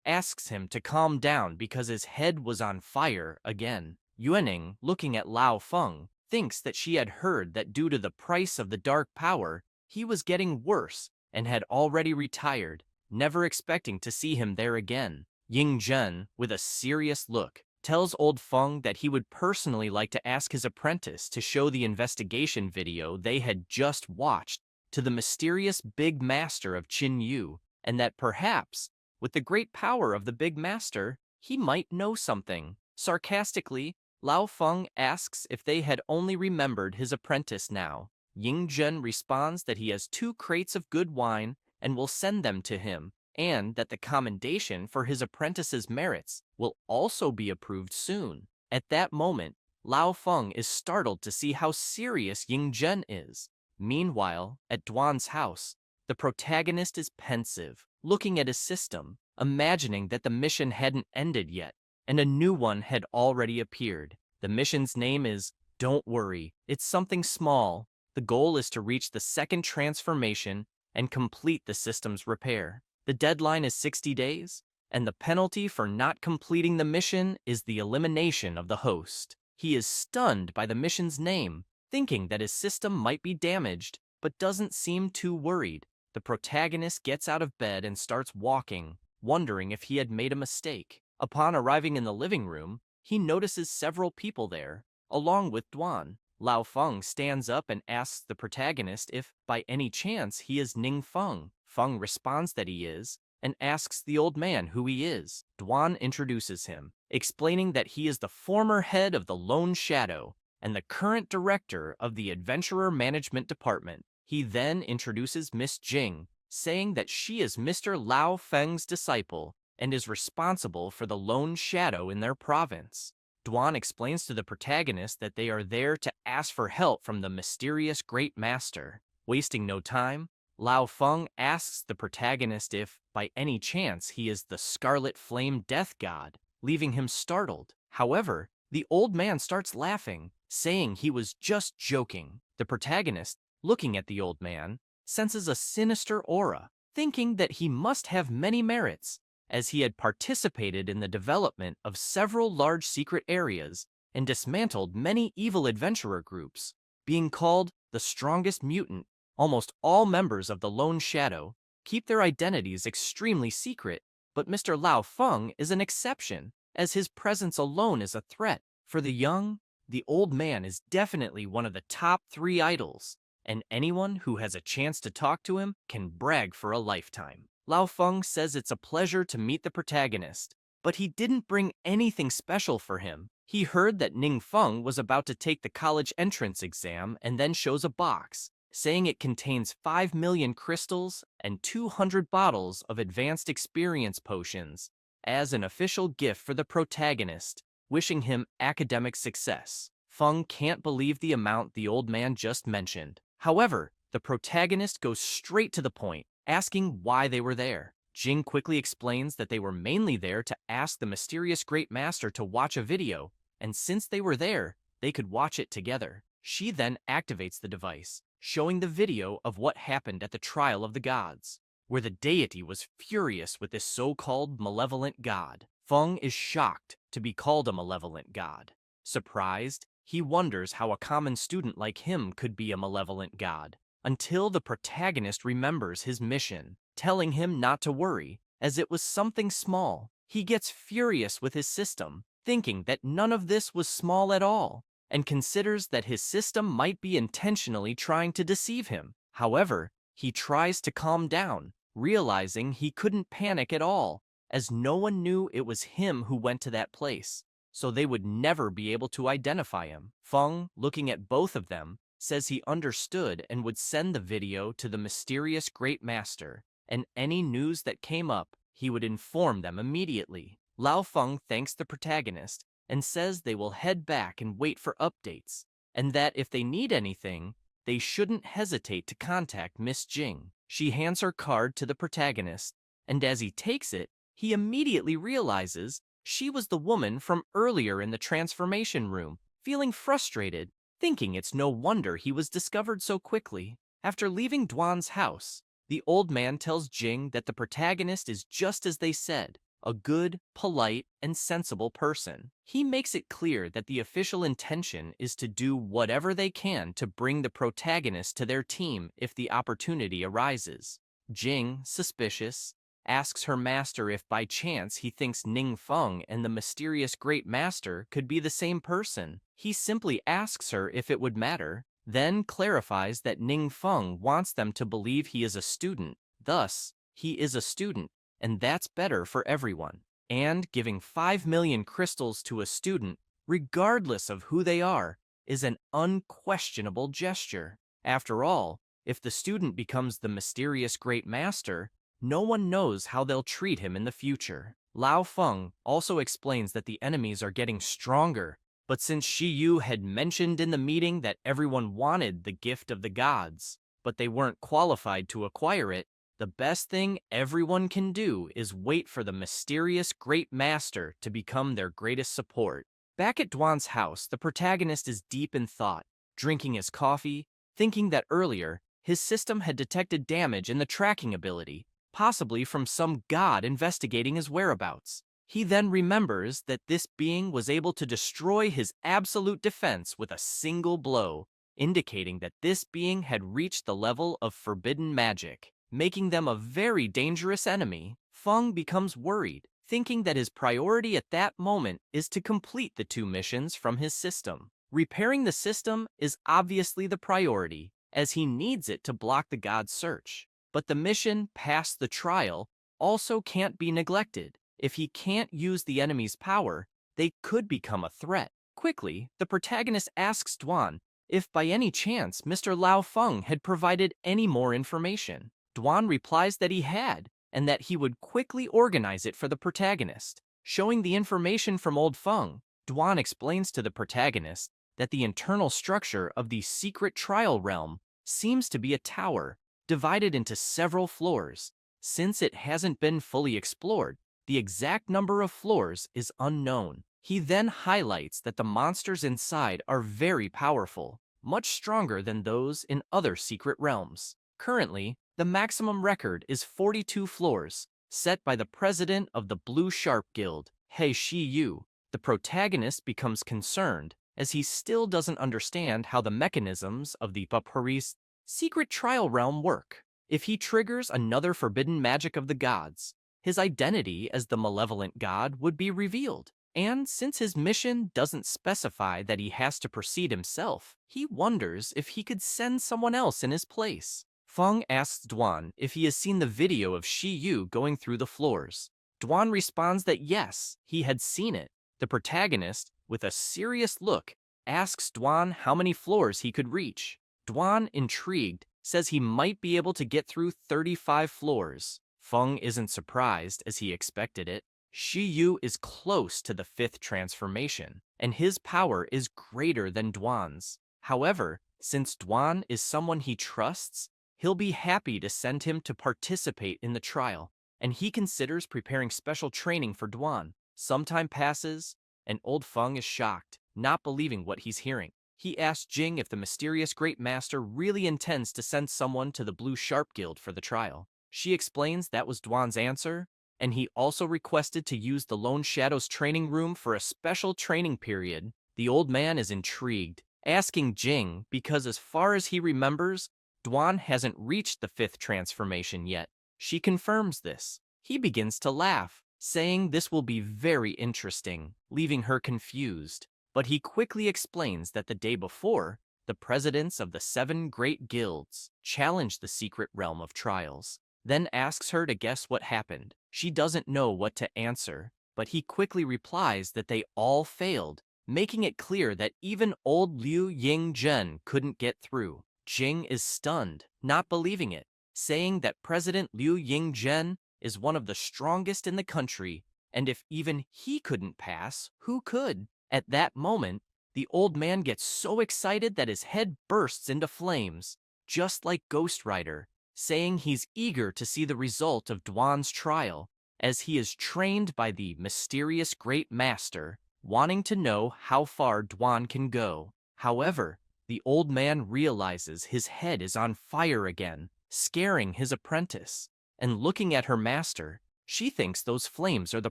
asks him to calm down because his head was on fire again. Yuening, looking at Lao Feng, thinks that she had heard that due to the price of the dark power, he was getting worse and had already retired, never expecting to see him there again. Ying Zhen, with a serious look, tells old Feng that he would personally like to ask his apprentice to show the investigation video they had just watched to the mysterious Big Master of Qin Yu, and that perhaps, with the great power of the Big Master, he might know something. Sarcastically, Lao Feng asks if they had only remembered his apprentice now. Ying Zhen responds that he has 2 crates of good wine and will send them to him, and that the commendation for his apprentice's merits will also be approved soon. At that moment, Lao Feng is startled to see how serious Ying Zhen is. Meanwhile, at Duan's house, the protagonist is pensive, looking at his system, imagining that the mission hadn't ended yet, and a new one had already appeared. The mission's name is Don't Worry, it's something small. The goal is to reach the 2nd transformation and complete the system's repair. The deadline is 60 days, and the penalty for not completing the mission is the elimination of the host. He is stunned by the mission's name, thinking that his system might be damaged, but doesn't seem too worried. The protagonist gets out of bed and starts walking, wondering if he had made a mistake. Upon arriving in the living room, he notices several people there, along with Duan. Lao Feng stands up and asks the protagonist if, by any chance, he is Ning Feng. Feng responds that he is, and asks the old man who he is. Duan introduces him, explaining that he is the former head of the Lone Shadow and the current director of the Adventurer Management Department. He then introduces Miss Jing, saying that she is Mr. Lao Feng's disciple and is responsible for the Lone Shadow in their province. Duan explains to the protagonist that they are there to ask for help from the mysterious Great Master. Wasting no time, Lao Feng asks the protagonist if, by any chance, he is the Scarlet Flame Death God, leaving him startled. However, the old man starts laughing, saying he was just joking. The protagonist, looking at the old man, senses a sinister aura, thinking that he must have many merits, as he had participated in the development of several large secret areas and dismantled many evil adventurer groups. Being called the strongest mutant, almost all members of the Lone Shadow keep their identities extremely secret, but Mr. Lao Feng is an exception, as his presence alone is a threat. For the young, the old man is definitely one of the top 3 idols, and anyone who has a chance to talk to him can brag for a lifetime. Lao Feng says it's a pleasure to meet the protagonist, but he didn't bring anything special for him. He heard that Ning Feng was about to take the college entrance exam and then shows a box, saying it contains 5 million crystals and 200 bottles of advanced experience potions as an official gift for the protagonist, wishing him academic success. Feng can't believe the amount the old man just mentioned. However, the protagonist goes straight to the point, asking why they were there. Jing quickly explains that they were mainly there to ask the mysterious Great Master to watch a video, and since they were there, they could watch it together. She then activates the device, showing the video of what happened at the trial of the gods. where the deity was furious with this so-called malevolent god. Feng is shocked to be called a malevolent god. Surprised, he wonders how a common student like him could be a malevolent god, until the protagonist remembers his mission, telling him not to worry, as it was something small. He gets furious with his system, thinking that none of this was small at all, and considers that his system might be intentionally trying to deceive him. However, he tries to calm down, realizing he couldn't panic at all, as no one knew it was him who went to that place, so they would never be able to identify him. Feng, looking at both of them, says he understood and would send the video to the mysterious Great Master, and any news that came up, he would inform them immediately. Lao Feng thanks the protagonist and says they will head back and wait for updates, and that if they need anything, they shouldn't hesitate to contact Miss Jing. She hands her card to the protagonist, and as he takes it, he immediately realizes she was the woman from earlier in the transformation room, feeling frustrated, thinking it's no wonder he was discovered so quickly. After leaving Duan's house, the old man tells Jing that the protagonist is just as they said, a good, polite, and sensible person. He makes it clear that the official intention is to do whatever they can to bring the protagonist to their team if the opportunity arises. Jing, suspicious, asks her master if by chance he thinks Ning Feng and the mysterious Great Master could be the same person. He simply asks her if it would matter, then clarifies that Ning Feng wants them to believe he is a student. Thus, he is a student, and that's better for everyone. And giving 5 million crystals to a student, regardless of who they are, is an unquestionable gesture. After all, if the student becomes the mysterious Great Master, no one knows how they'll treat him in the future. Lao Feng also explains that the enemies are getting stronger, but since Shi Yu had mentioned in the meeting that everyone wanted the gift of the gods, but they weren't qualified to acquire it, the best thing everyone can do is wait for the mysterious Great Master to become their greatest support. Back at Duan's house, the protagonist is deep in thought, drinking his coffee, thinking that earlier, his system had detected damage in the tracking ability, possibly from some god investigating his whereabouts. He then remembers that this being was able to destroy his absolute defense with a single blow, indicating that this being had reached the level of forbidden magic, making them a very dangerous enemy. Feng becomes worried, thinking that his priority at that moment is to complete the 2 missions from his system. Repairing the system is obviously the priority, as he needs it to block the god's search. But the mission past the trial also can't be neglected. If he can't use the enemy's power, they could become a threat. Quickly, the protagonist asks Duan if by any chance Mr. Lao Feng had provided any more information. Duan replies that he had, and that he would quickly organize it for the protagonist. Showing the information from Old Feng, Duan explains to the protagonist that the internal structure of the secret trial realm seems to be a tower, divided into several floors. Since it hasn't been fully explored, the exact number of floors is unknown. He then highlights that the monsters inside are very powerful, much stronger than those in other secret realms. Currently, the maximum record is 42 floors, set by the president of the Blue Sharp Guild, He Shi Yu. The protagonist becomes concerned, as he still doesn't understand how the mechanisms of the Paparis secret trial realm work. If he triggers another forbidden magic of the gods, his identity as the malevolent god would be revealed. And since his mission doesn't specify that he has to proceed himself, he wonders if he could send someone else in his place. Feng asks Duan if he has seen the video of Shi Yu going through the floors. Duan responds that yes, he had seen it. The protagonist, with a serious look, asks Duan how many floors he could reach. Duan, intrigued, says he might be able to get through 35 floors. Feng isn't surprised, as he expected it. Shi Yu is close to the 5th transformation, and his power is greater than Duan's. However, since Duan is someone he trusts, he'll be happy to send him to participate in the trial, and he considers preparing special training for Duan. Some time passes, and Old Feng is shocked, not believing what he's hearing. He asks Jing if the mysterious Great Master really intends to send someone to the Blue Sharp Guild for the trial. She explains that was Dwan's answer, and he also requested to use the Lone Shadow's training room for a special training period. The old man is intrigued, asking Jing because as far as he remembers, Dwan hasn't reached the fifth transformation yet. She confirms this. He begins to laugh, saying this will be very interesting, leaving her confused. But he quickly explains that the day before, the presidents of the 7 great guilds challenged the secret realm of trials, then asks her to guess what happened. She doesn't know what to answer, but he quickly replies that they all failed, making it clear that even old Liu Yingzhen couldn't get through. Jing is stunned, not believing it, saying that President Liu Yingzhen is one of the strongest in the country, and if even he couldn't pass, who could? At that moment, the old man gets so excited that his head bursts into flames, just like Ghost Rider, saying he's eager to see the result of Dwan's trial, as he is trained by the mysterious Great Master, wanting to know how far Dwan can go. However, the old man realizes his head is on fire again, scaring his apprentice. And looking at her master, she thinks those flames are the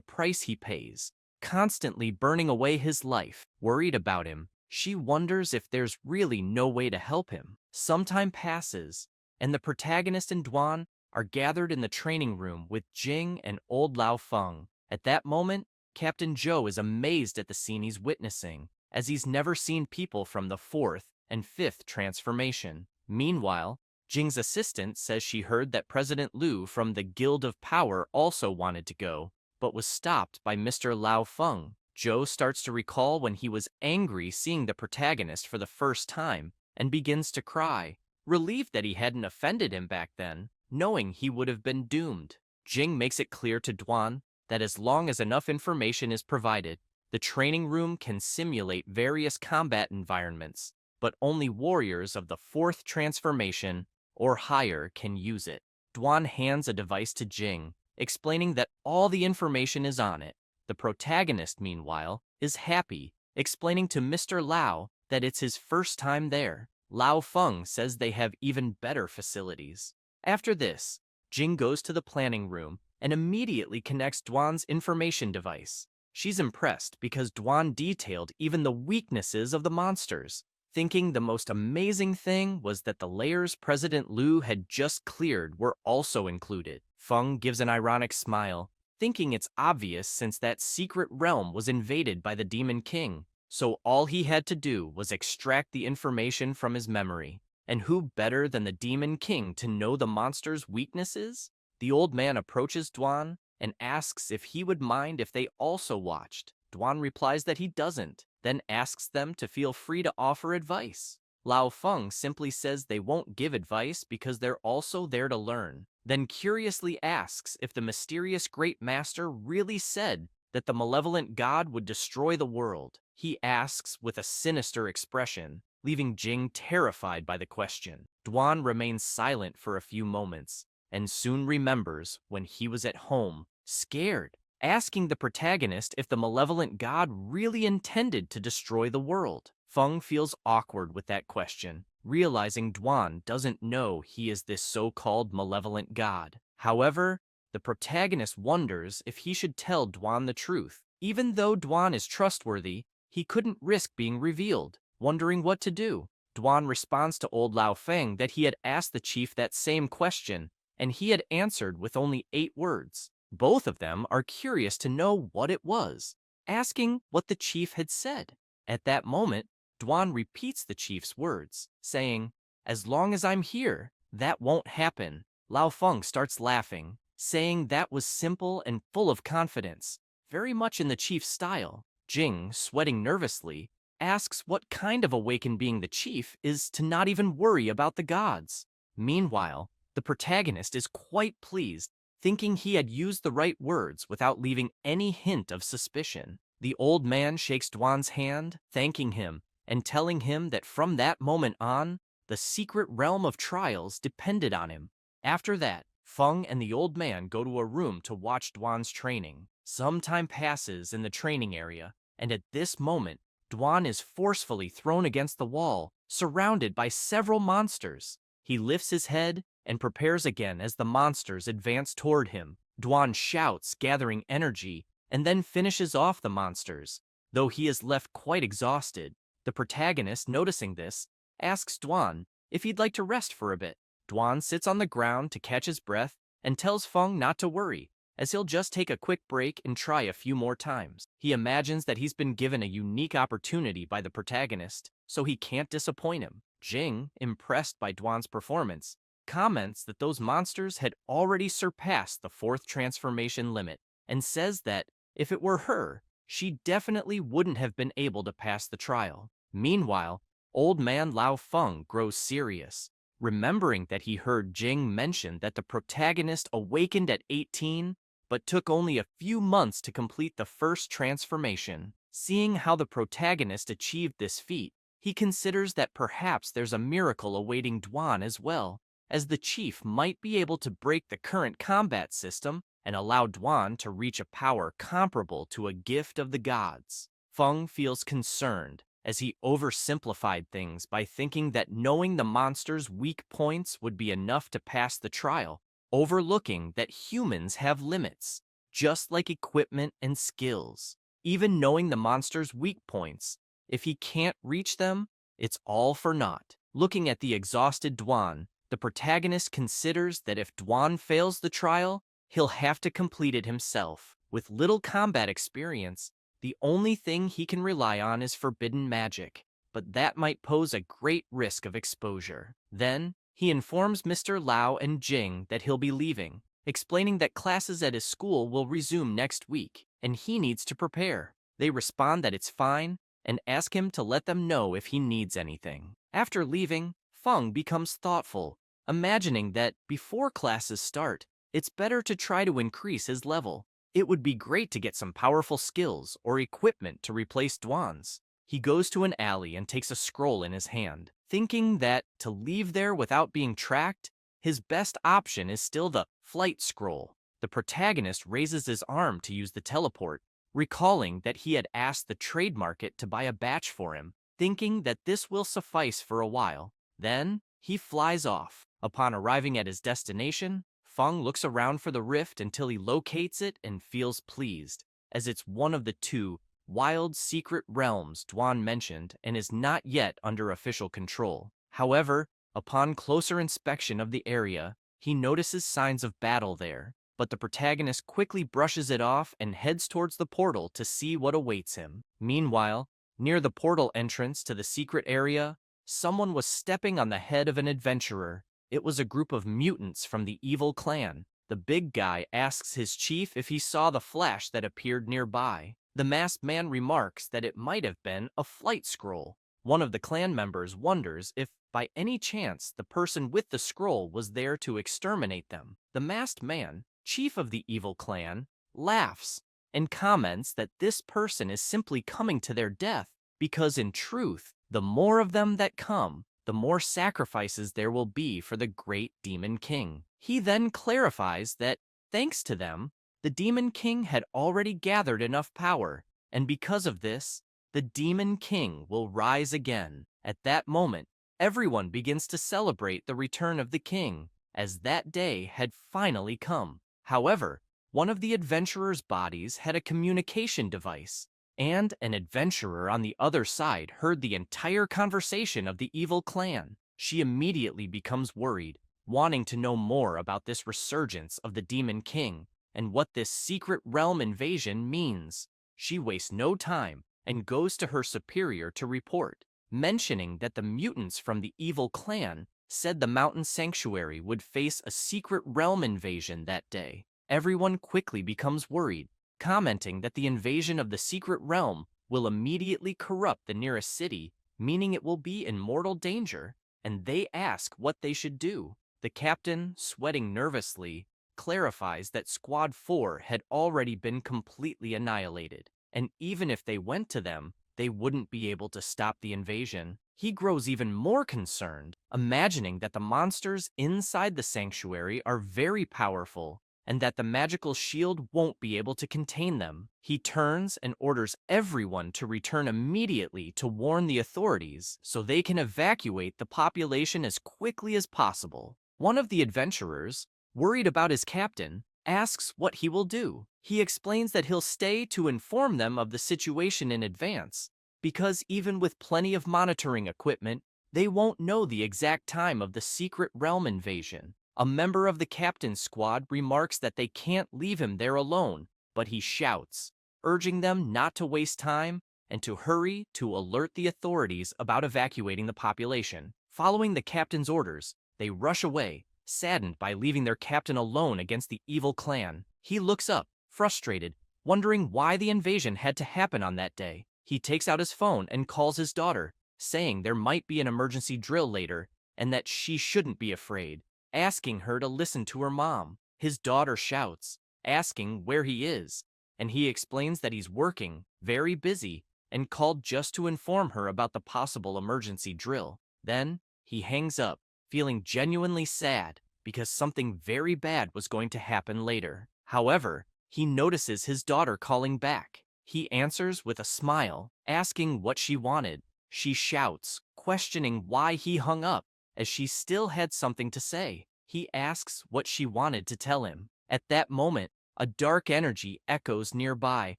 price he pays, constantly burning away his life. Worried about him, she wonders if there's really no way to help him. Some time passes, and the protagonist and Dwan are gathered in the training room with Jing and old Lao Feng. At that moment, Captain Zhou is amazed at the scene he's witnessing, as he's never seen people from the 4th and 5th transformation. Meanwhile, Jing's assistant says she heard that President Liu from the Guild of Power also wanted to go, but was stopped by Mr. Lao Feng. Zhou starts to recall when he was angry seeing the protagonist for the first time, and begins to cry, relieved that he hadn't offended him back then, knowing he would have been doomed. Jing makes it clear to Dwan that as long as enough information is provided, the training room can simulate various combat environments, but only warriors of the 4th transformation or higher can use it. Dwan hands a device to Jing, explaining that all the information is on it. The protagonist, meanwhile, is happy, explaining to Mr. Lao that it's his first time there. Lao Feng says they have even better facilities. After this, Jing goes to the planning room and immediately connects Dwan's information device. She's impressed because Dwan detailed even the weaknesses of the monsters, thinking the most amazing thing was that the layers President Liu had just cleared were also included. Feng gives an ironic smile, thinking it's obvious since that secret realm was invaded by the Demon King, so all he had to do was extract the information from his memory. And who better than the Demon King to know the monster's weaknesses? The old man approaches Dwan and asks if he would mind if they also watched. Dwan replies that he doesn't, then asks them to feel free to offer advice. Lao Feng simply says they won't give advice because they're also there to learn, then curiously asks if the mysterious Great Master really said that the malevolent god would destroy the world. He asks with a sinister expression, leaving Jing terrified by the question. Dwan remains silent for a few moments, and soon remembers when he was at home, scared, asking the protagonist if the malevolent god really intended to destroy the world. Feng feels awkward with that question, realizing Dwan doesn't know he is this so-called malevolent god. However, the protagonist wonders if he should tell Dwan the truth. Even though Dwan is trustworthy, he couldn't risk being revealed. Wondering what to do, Dwan responds to old Lao Feng that he had asked the chief that same question, and he had answered with only 8 words. Both of them are curious to know what it was, asking what the chief had said. At that moment, Dwan repeats the chief's words, saying, "As long as I'm here, that won't happen." Lao Feng starts laughing, saying that was simple and full of confidence, very much in the chief's style. Jing, sweating nervously, asks what kind of awakened being the chief is to not even worry about the gods. Meanwhile, the protagonist is quite pleased, thinking he had used the right words without leaving any hint of suspicion. The old man shakes Dwan's hand, thanking him, and telling him that from that moment on, the secret realm of trials depended on him. After that, Feng and the old man go to a room to watch Dwan's training. Some time passes in the training area, and at this moment, Dwan is forcefully thrown against the wall, surrounded by several monsters. He lifts his head and prepares again as the monsters advance toward him. Dwan shouts, gathering energy, and then finishes off the monsters, though he is left quite exhausted. The protagonist, noticing this, asks Dwan if he'd like to rest for a bit. Dwan sits on the ground to catch his breath and tells Feng not to worry, as he'll just take a quick break and try a few more times. He imagines that he's been given a unique opportunity by the protagonist, so he can't disappoint him. Jing, impressed by Dwan's performance, comments that those monsters had already surpassed the fourth transformation limit, and says that if it were her, she definitely wouldn't have been able to pass the trial. Meanwhile, old man Lao Feng grows serious, remembering that he heard Jing mention that the protagonist awakened at 18, but took only a few months to complete the first transformation. Seeing how the protagonist achieved this feat, he considers that perhaps there's a miracle awaiting Dwan as well, as the chief might be able to break the current combat system and allow Dwan to reach a power comparable to a gift of the gods. Feng feels concerned, as he oversimplified things by thinking that knowing the monster's weak points would be enough to pass the trial, overlooking that humans have limits, just like equipment and skills. Even knowing the monster's weak points, if he can't reach them, it's all for naught. Looking at the exhausted Dwan, the protagonist considers that if Dwan fails the trial, he'll have to complete it himself. With little combat experience, the only thing he can rely on is forbidden magic, but that might pose a great risk of exposure. Then, he informs Mr. Lau and Jing that he'll be leaving, explaining that classes at his school will resume next week, and he needs to prepare. They respond that it's fine, and ask him to let them know if he needs anything. After leaving, Feng becomes thoughtful, imagining that before classes start, it's better to try to increase his level. It would be great to get some powerful skills or equipment to replace Dwan's. He goes to an alley and takes a scroll in his hand, thinking that to leave there without being tracked, his best option is still the flight scroll. The protagonist raises his arm to use the teleport, recalling that he had asked the trade market to buy a batch for him, thinking that this will suffice for a while. Then, he flies off. Upon arriving at his destination, Feng looks around for the rift until he locates it and feels pleased, as it's one of the two wild secret realms Dwan mentioned and is not yet under official control. However, upon closer inspection of the area, he notices signs of battle there, but the protagonist quickly brushes it off and heads towards the portal to see what awaits him. Meanwhile, near the portal entrance to the secret area, someone was stepping on the head of an adventurer. It was a group of mutants from the evil clan. The big guy asks his chief if he saw the flash that appeared nearby. The masked man remarks that it might have been a flight scroll. One of the clan members wonders if, by any chance, the person with the scroll was there to exterminate them. The masked man, chief of the evil clan, laughs and comments that this person is simply coming to their death, because in truth, the more of them that come, the more sacrifices there will be for the great Demon King. He then clarifies that, thanks to them, the Demon King had already gathered enough power, and because of this, the Demon King will rise again. At that moment, everyone begins to celebrate the return of the king, as that day had finally come. However, one of the adventurers' bodies had a communication device, and an adventurer on the other side heard the entire conversation of the evil clan. She immediately becomes worried, wanting to know more about this resurgence of the Demon King and what this secret realm invasion means. She wastes no time and goes to her superior to report, mentioning that the mutants from the evil clan said the mountain sanctuary would face a secret realm invasion that day. Everyone quickly becomes worried, commenting that the invasion of the secret realm will immediately corrupt the nearest city, meaning it will be in mortal danger, and they ask what they should do. The captain, sweating nervously, clarifies that Squad 4 had already been completely annihilated, and even if they went to them, they wouldn't be able to stop the invasion. He grows even more concerned, imagining that the monsters inside the sanctuary are very powerful, and that the magical shield won't be able to contain them. He turns and orders everyone to return immediately to warn the authorities so they can evacuate the population as quickly as possible. One of the adventurers, worried about his captain, asks what he will do. He explains that he'll stay to inform them of the situation in advance, because even with plenty of monitoring equipment, they won't know the exact time of the secret realm invasion. A member of the captain's squad remarks that they can't leave him there alone, but he shouts, urging them not to waste time and to hurry to alert the authorities about evacuating the population. Following the captain's orders, they rush away, saddened by leaving their captain alone against the evil clan. He looks up, frustrated, wondering why the invasion had to happen on that day. He takes out his phone and calls his daughter, saying there might be an emergency drill later and that she shouldn't be afraid, asking her to listen to her mom. His daughter shouts, asking where he is, and he explains that he's working, very busy, and called just to inform her about the possible emergency drill. Then, he hangs up, feeling genuinely sad because something very bad was going to happen later. However, he notices his daughter calling back. He answers with a smile, asking what she wanted. She shouts, questioning why he hung up, as she still had something to say. He asks what she wanted to tell him. At that moment, a dark energy echoes nearby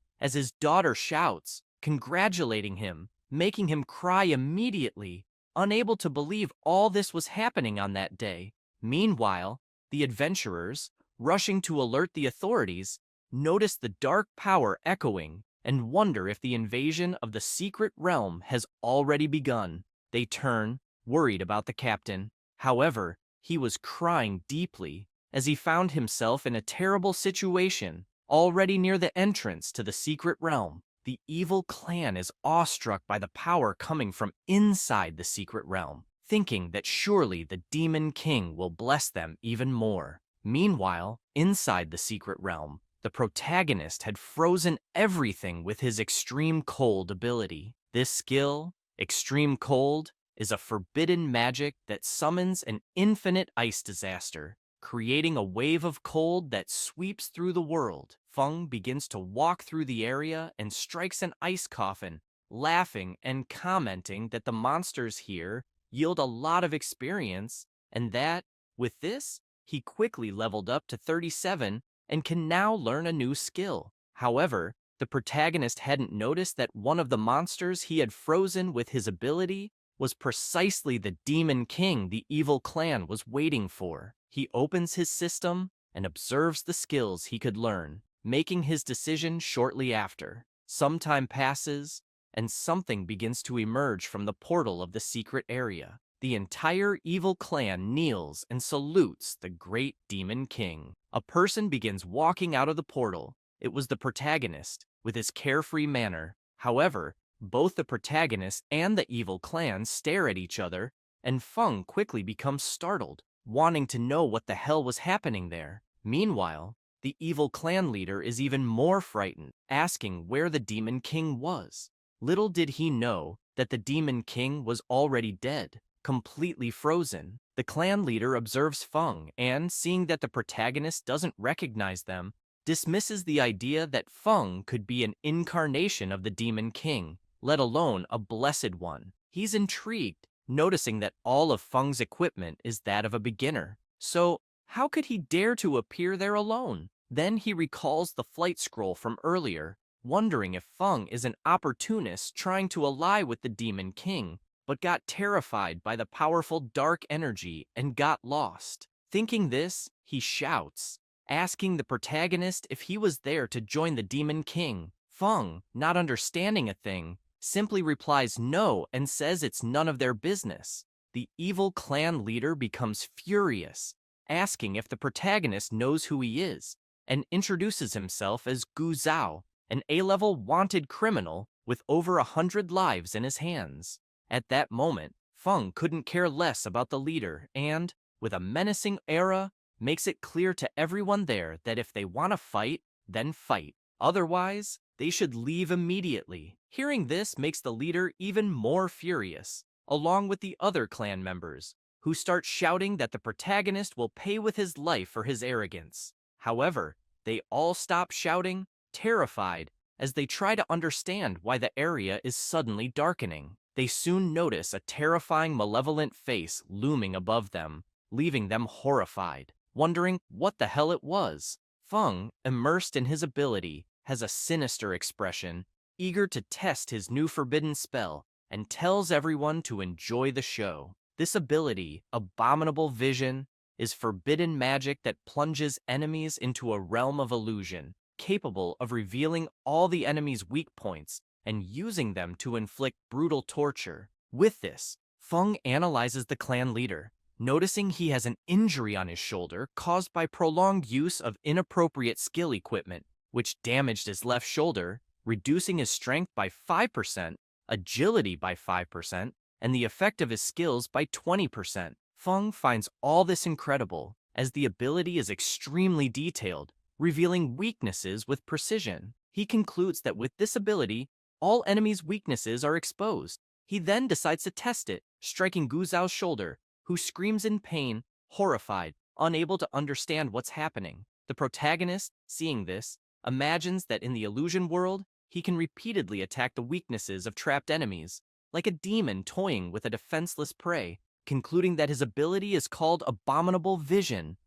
as his daughter shouts, congratulating him, making him cry immediately, unable to believe all this was happening on that day. Meanwhile, the adventurers, rushing to alert the authorities, notice the dark power echoing and wonder if the invasion of the secret realm has already begun. They turn, worried about the captain. However, he was crying deeply as he found himself in a terrible situation, already near the entrance to the secret realm. The evil clan is awestruck by the power coming from inside the secret realm, thinking that surely the demon king will bless them even more. Meanwhile, inside the secret realm, the protagonist had frozen everything with his extreme cold ability. This skill, extreme cold, is a forbidden magic that summons an infinite ice disaster, creating a wave of cold that sweeps through the world. Feng begins to walk through the area and strikes an ice coffin, laughing and commenting that the monsters here yield a lot of experience, and that, with this, he quickly leveled up to 37 and can now learn a new skill. However, the protagonist hadn't noticed that one of the monsters he had frozen with his ability was precisely the Demon King the evil clan was waiting for. He opens his system and observes the skills he could learn, making his decision shortly after. Some time passes, and something begins to emerge from the portal of the secret area. The entire evil clan kneels and salutes the great Demon King. A person begins walking out of the portal. It was the protagonist, with his carefree manner. However, both the protagonist and the evil clan stare at each other, and Feng quickly becomes startled, wanting to know what the hell was happening there. Meanwhile, the evil clan leader is even more frightened, asking where the Demon King was. Little did he know that the Demon King was already dead, completely frozen. The clan leader observes Feng and, seeing that the protagonist doesn't recognize them, dismisses the idea that Feng could be an incarnation of the Demon King, let alone a blessed one. He's intrigued, noticing that all of Feng's equipment is that of a beginner. So, how could he dare to appear there alone? Then he recalls the flight scroll from earlier, wondering if Feng is an opportunist trying to ally with the Demon King, but got terrified by the powerful dark energy and got lost. Thinking this, he shouts, asking the protagonist if he was there to join the Demon King. Feng, not understanding a thing, simply replies no and says it's none of their business. The evil clan leader becomes furious, asking if the protagonist knows who he is, and introduces himself as Gu Zhao, an A-level wanted criminal with over 100 lives in his hands. At that moment, Feng couldn't care less about the leader and, with a menacing aura, makes it clear to everyone there that if they want to fight, then fight. Otherwise, they should leave immediately. Hearing this makes the leader even more furious, along with the other clan members, who start shouting that the protagonist will pay with his life for his arrogance. However, they all stop shouting, terrified, as they try to understand why the area is suddenly darkening. They soon notice a terrifying malevolent face looming above them, leaving them horrified, wondering what the hell it was. Feng, immersed in his ability, has a sinister expression, eager to test his new forbidden spell, and tells everyone to enjoy the show. This ability, Abominable Vision, is forbidden magic that plunges enemies into a realm of illusion, capable of revealing all the enemy's weak points and using them to inflict brutal torture. With this, Feng analyzes the clan leader, noticing he has an injury on his shoulder caused by prolonged use of inappropriate skill equipment, which damaged his left shoulder, reducing his strength by 5%, agility by 5%, and the effect of his skills by 20%. Feng finds all this incredible, as the ability is extremely detailed, revealing weaknesses with precision. He concludes that with this ability, all enemies' weaknesses are exposed. He then decides to test it, striking Gu Zhao's shoulder, who screams in pain, horrified, unable to understand what's happening. The protagonist, seeing this, imagines that in the illusion world, he can repeatedly attack the weaknesses of trapped enemies, like a demon toying with a defenseless prey, concluding that his ability is called Abominable Vision.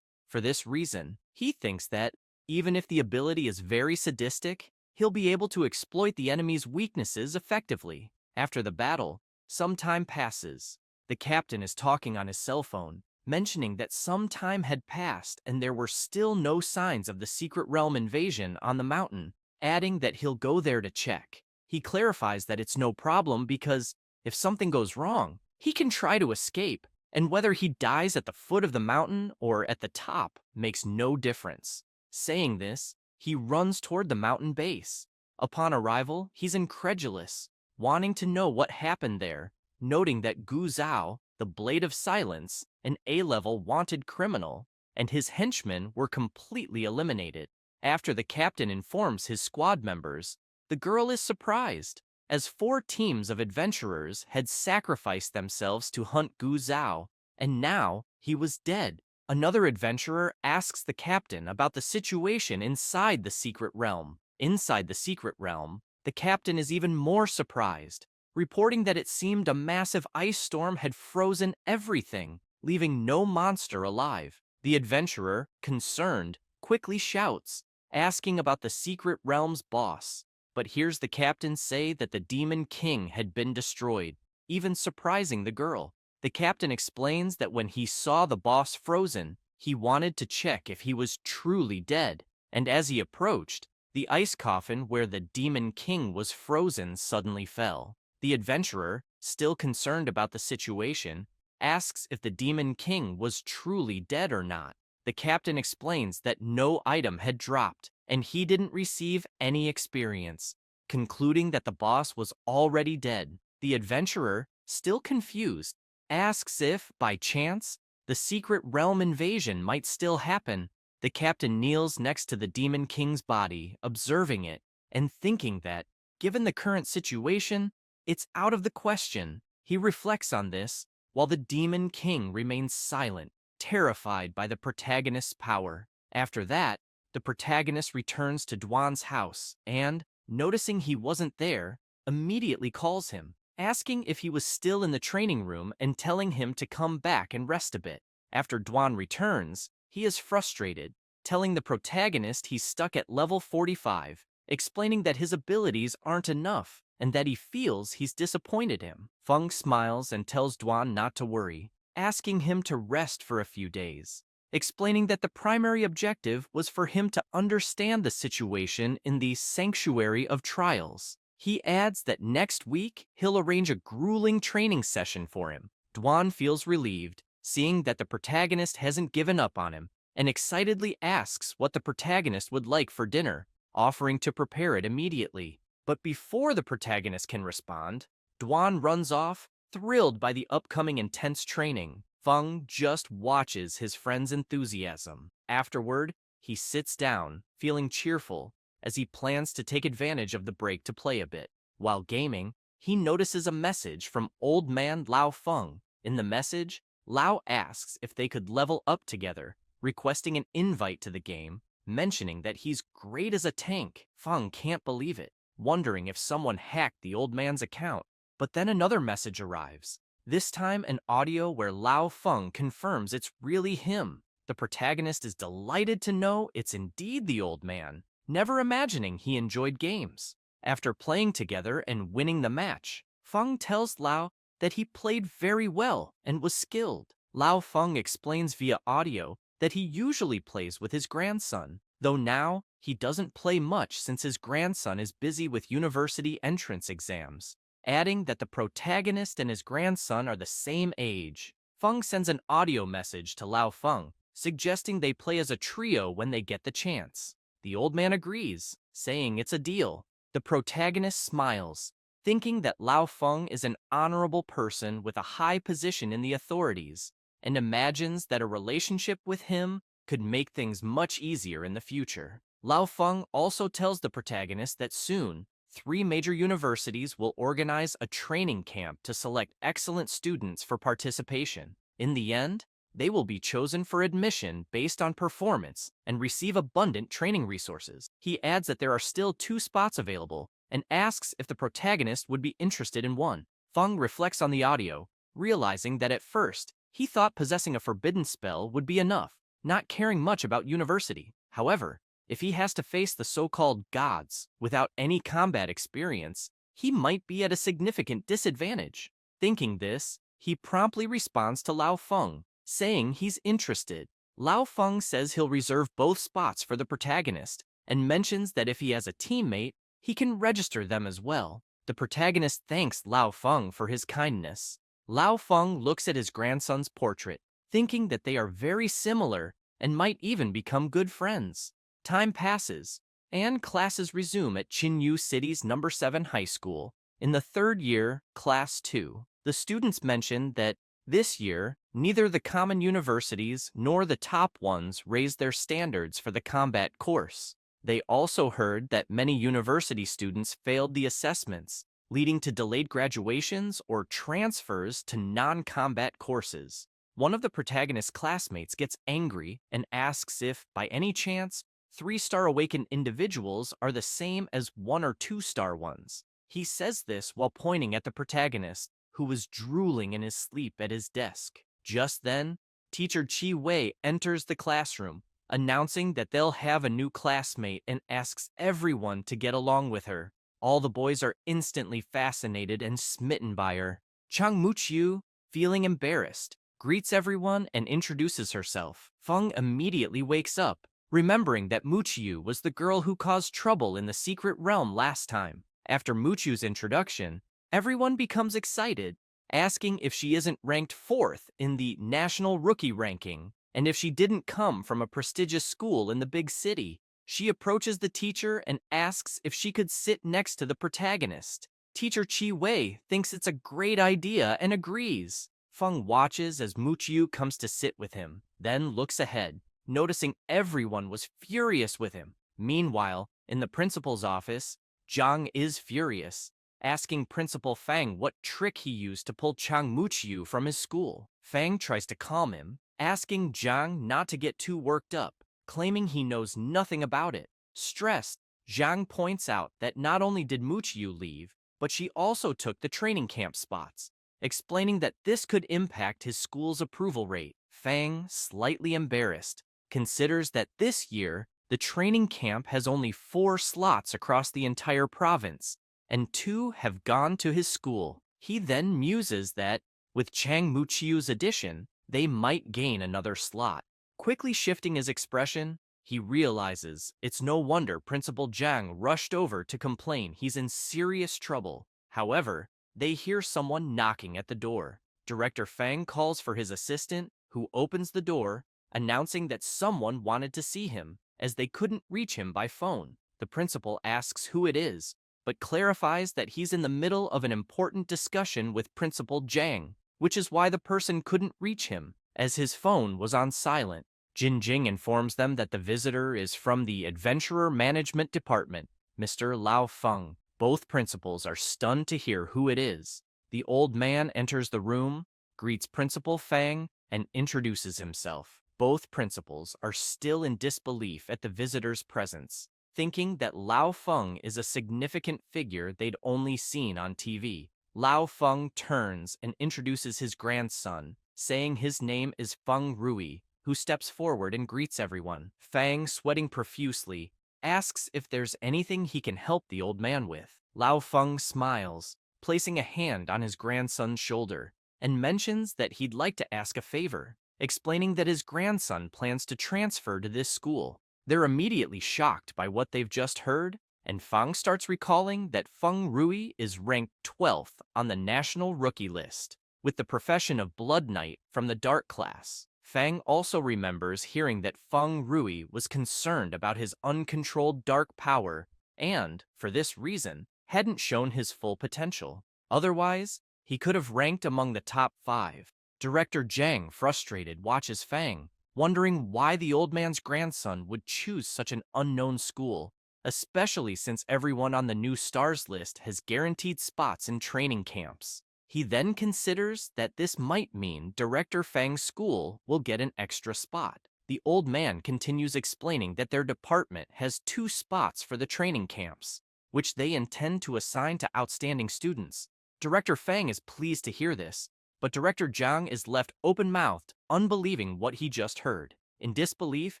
For this reason, he thinks that, even if the ability is very sadistic, he'll be able to exploit the enemy's weaknesses effectively. After the battle, some time passes. The captain is talking on his cell phone, mentioning that some time had passed and there were still no signs of the secret realm invasion on the mountain, adding that he'll go there to check. He clarifies that it's no problem because, if something goes wrong, he can try to escape, and whether he dies at the foot of the mountain or at the top makes no difference. Saying this, he runs toward the mountain base. Upon arrival, he's incredulous, wanting to know what happened there, noting that Gu Zhao, the Blade of Silence, an A-level wanted criminal, and his henchmen were completely eliminated. After the captain informs his squad members, the girl is surprised, as 4 teams of adventurers had sacrificed themselves to hunt Gu Zhao, and now he was dead. Another adventurer asks the captain about the situation inside the secret realm. Inside the secret realm, the captain is even more surprised, reporting that it seemed a massive ice storm had frozen everything, leaving no monster alive. The adventurer, concerned, quickly shouts, asking about the secret realm's boss, but hears the captain say that the Demon King had been destroyed, even surprising the girl. The captain explains that when he saw the boss frozen, he wanted to check if he was truly dead, and as he approached, the ice coffin where the Demon King was frozen suddenly fell. The adventurer, still concerned about the situation, asks if the Demon King was truly dead or not. The captain explains that no item had dropped, and he didn't receive any experience, concluding that the boss was already dead. The adventurer, still confused, asks if, by chance, the secret realm invasion might still happen. The captain kneels next to the Demon King's body, observing it, and thinking that, given the current situation, it's out of the question. He reflects on this, while the Demon King remains silent, terrified by the protagonist's power. After that, the protagonist returns to Duan's house and, noticing he wasn't there, immediately calls him, asking if he was still in the training room and telling him to come back and rest a bit. After Duan returns, he is frustrated, telling the protagonist he's stuck at level 45, explaining that his abilities aren't enough and that he feels he's disappointed him. Feng smiles and tells Duan not to worry, asking him to rest for a few days, explaining that the primary objective was for him to understand the situation in the Sanctuary of Trials. He adds that next week he'll arrange a grueling training session for him. Duan feels relieved, seeing that the protagonist hasn't given up on him, and excitedly asks what the protagonist would like for dinner, offering to prepare it immediately. But before the protagonist can respond, Duan runs off, thrilled by the upcoming intense training. Feng just watches his friend's enthusiasm. Afterward, he sits down, feeling cheerful, as he plans to take advantage of the break to play a bit. While gaming, he notices a message from Old Man Lao Feng. In the message, Lao asks if they could level up together, requesting an invite to the game, mentioning that he's great as a tank. Feng can't believe it, wondering if someone hacked the old man's account. But then another message arrives. This time, an audio where Lao Feng confirms it's really him. The protagonist is delighted to know it's indeed the old man, never imagining he enjoyed games. After playing together and winning the match, Feng tells Lao that he played very well and was skilled. Lao Feng explains via audio that he usually plays with his grandson, though now he doesn't play much since his grandson is busy with university entrance exams, adding that the protagonist and his grandson are the same age. Feng sends an audio message to Lao Feng, suggesting they play as a trio when they get the chance. The old man agrees, saying it's a deal. The protagonist smiles, thinking that Lao Feng is an honorable person with a high position in the authorities, and imagines that a relationship with him could make things much easier in the future. Lao Feng also tells the protagonist that soon, 3 major universities will organize a training camp to select excellent students for participation. In the end, they will be chosen for admission based on performance and receive abundant training resources. He adds that there are still 2 spots available and asks if the protagonist would be interested in one. Feng reflects on the audio, realizing that at first, he thought possessing a forbidden spell would be enough, not caring much about university. However, if he has to face the so-called gods without any combat experience, he might be at a significant disadvantage. Thinking this, he promptly responds to Lao Feng, saying he's interested. Lao Feng says he'll reserve both spots for the protagonist, and mentions that if he has a teammate, he can register them as well. The protagonist thanks Lao Feng for his kindness. Lao Feng looks at his grandson's portrait, thinking that they are very similar and might even become good friends. Time passes, and classes resume at Chinyu City's No. 7 high school. In the 3rd year, Class 2, the students mention that this year, neither the common universities nor the top ones raised their standards for the combat course. They also heard that many university students failed the assessments, leading to delayed graduations or transfers to non-combat courses. One of the protagonist's classmates gets angry and asks if, by any chance, 3-star awakened individuals are the same as 1 or 2-star ones. He says this while pointing at the protagonist, who was drooling in his sleep at his desk. Just then, teacher Chi Wei enters the classroom, announcing that they'll have a new classmate and asks everyone to get along with her. All the boys are instantly fascinated and smitten by her. Chang Muqiu, feeling embarrassed, greets everyone and introduces herself. Feng immediately wakes up, remembering that Muqiu was the girl who caused trouble in the secret realm last time. After Muqiu's introduction, everyone becomes excited, asking if she isn't ranked 4th in the national rookie ranking, and if she didn't come from a prestigious school in the big city. She approaches the teacher and asks if she could sit next to the protagonist. Teacher Chi Wei thinks it's a great idea and agrees. Feng watches as Muqiu comes to sit with him, then looks ahead, noticing everyone was furious with him. Meanwhile, in the principal's office, Zhang is furious, asking Principal Fang what trick he used to pull Chang Muqiu from his school. Fang tries to calm him, asking Zhang not to get too worked up, claiming he knows nothing about it. Stressed, Zhang points out that not only did Muqiu leave, but she also took the training camp spots, explaining that this could impact his school's approval rate. Fang, slightly embarrassed, considers that this year, the training camp has only 4 slots across the entire province, and 2 have gone to his school. He then muses that, with Chang Muqiu's addition, they might gain another slot. Quickly shifting his expression, he realizes it's no wonder Principal Zhang rushed over to complain he's in serious trouble. However, they hear someone knocking at the door. Director Fang calls for his assistant, who opens the door, announcing that someone wanted to see him, as they couldn't reach him by phone. The principal asks who it is, but clarifies that he's in the middle of an important discussion with Principal Zhang, which is why the person couldn't reach him, as his phone was on silent. Jin Jing informs them that the visitor is from the Adventurer Management Department, Mr. Lao Feng. Both principals are stunned to hear who it is. The old man enters the room, greets Principal Fang, and introduces himself. Both principals are still in disbelief at the visitor's presence, thinking that Lao Feng is a significant figure they'd only seen on TV. Lao Feng turns and introduces his grandson, saying his name is Feng Rui, who steps forward and greets everyone. Fang, sweating profusely, asks if there's anything he can help the old man with. Lao Feng smiles, placing a hand on his grandson's shoulder, and mentions that he'd like to ask a favor, explaining that his grandson plans to transfer to this school. They're immediately shocked by what they've just heard, and Fang starts recalling that Feng Rui is ranked 12th on the national rookie list, with the profession of Blood Knight from the Dark class. Fang also remembers hearing that Feng Rui was concerned about his uncontrolled dark power and, for this reason, hadn't shown his full potential. Otherwise, he could have ranked among the top 5. Director Zhang, frustrated, watches Fang, wondering why the old man's grandson would choose such an unknown school, especially since everyone on the new stars list has guaranteed spots in training camps. He then considers that this might mean Director Fang's school will get an extra spot. The old man continues explaining that their department has 2 spots for the training camps, which they intend to assign to outstanding students. Director Fang is pleased to hear this, but Director Zhang is left open-mouthed, unbelieving what he just heard. In disbelief,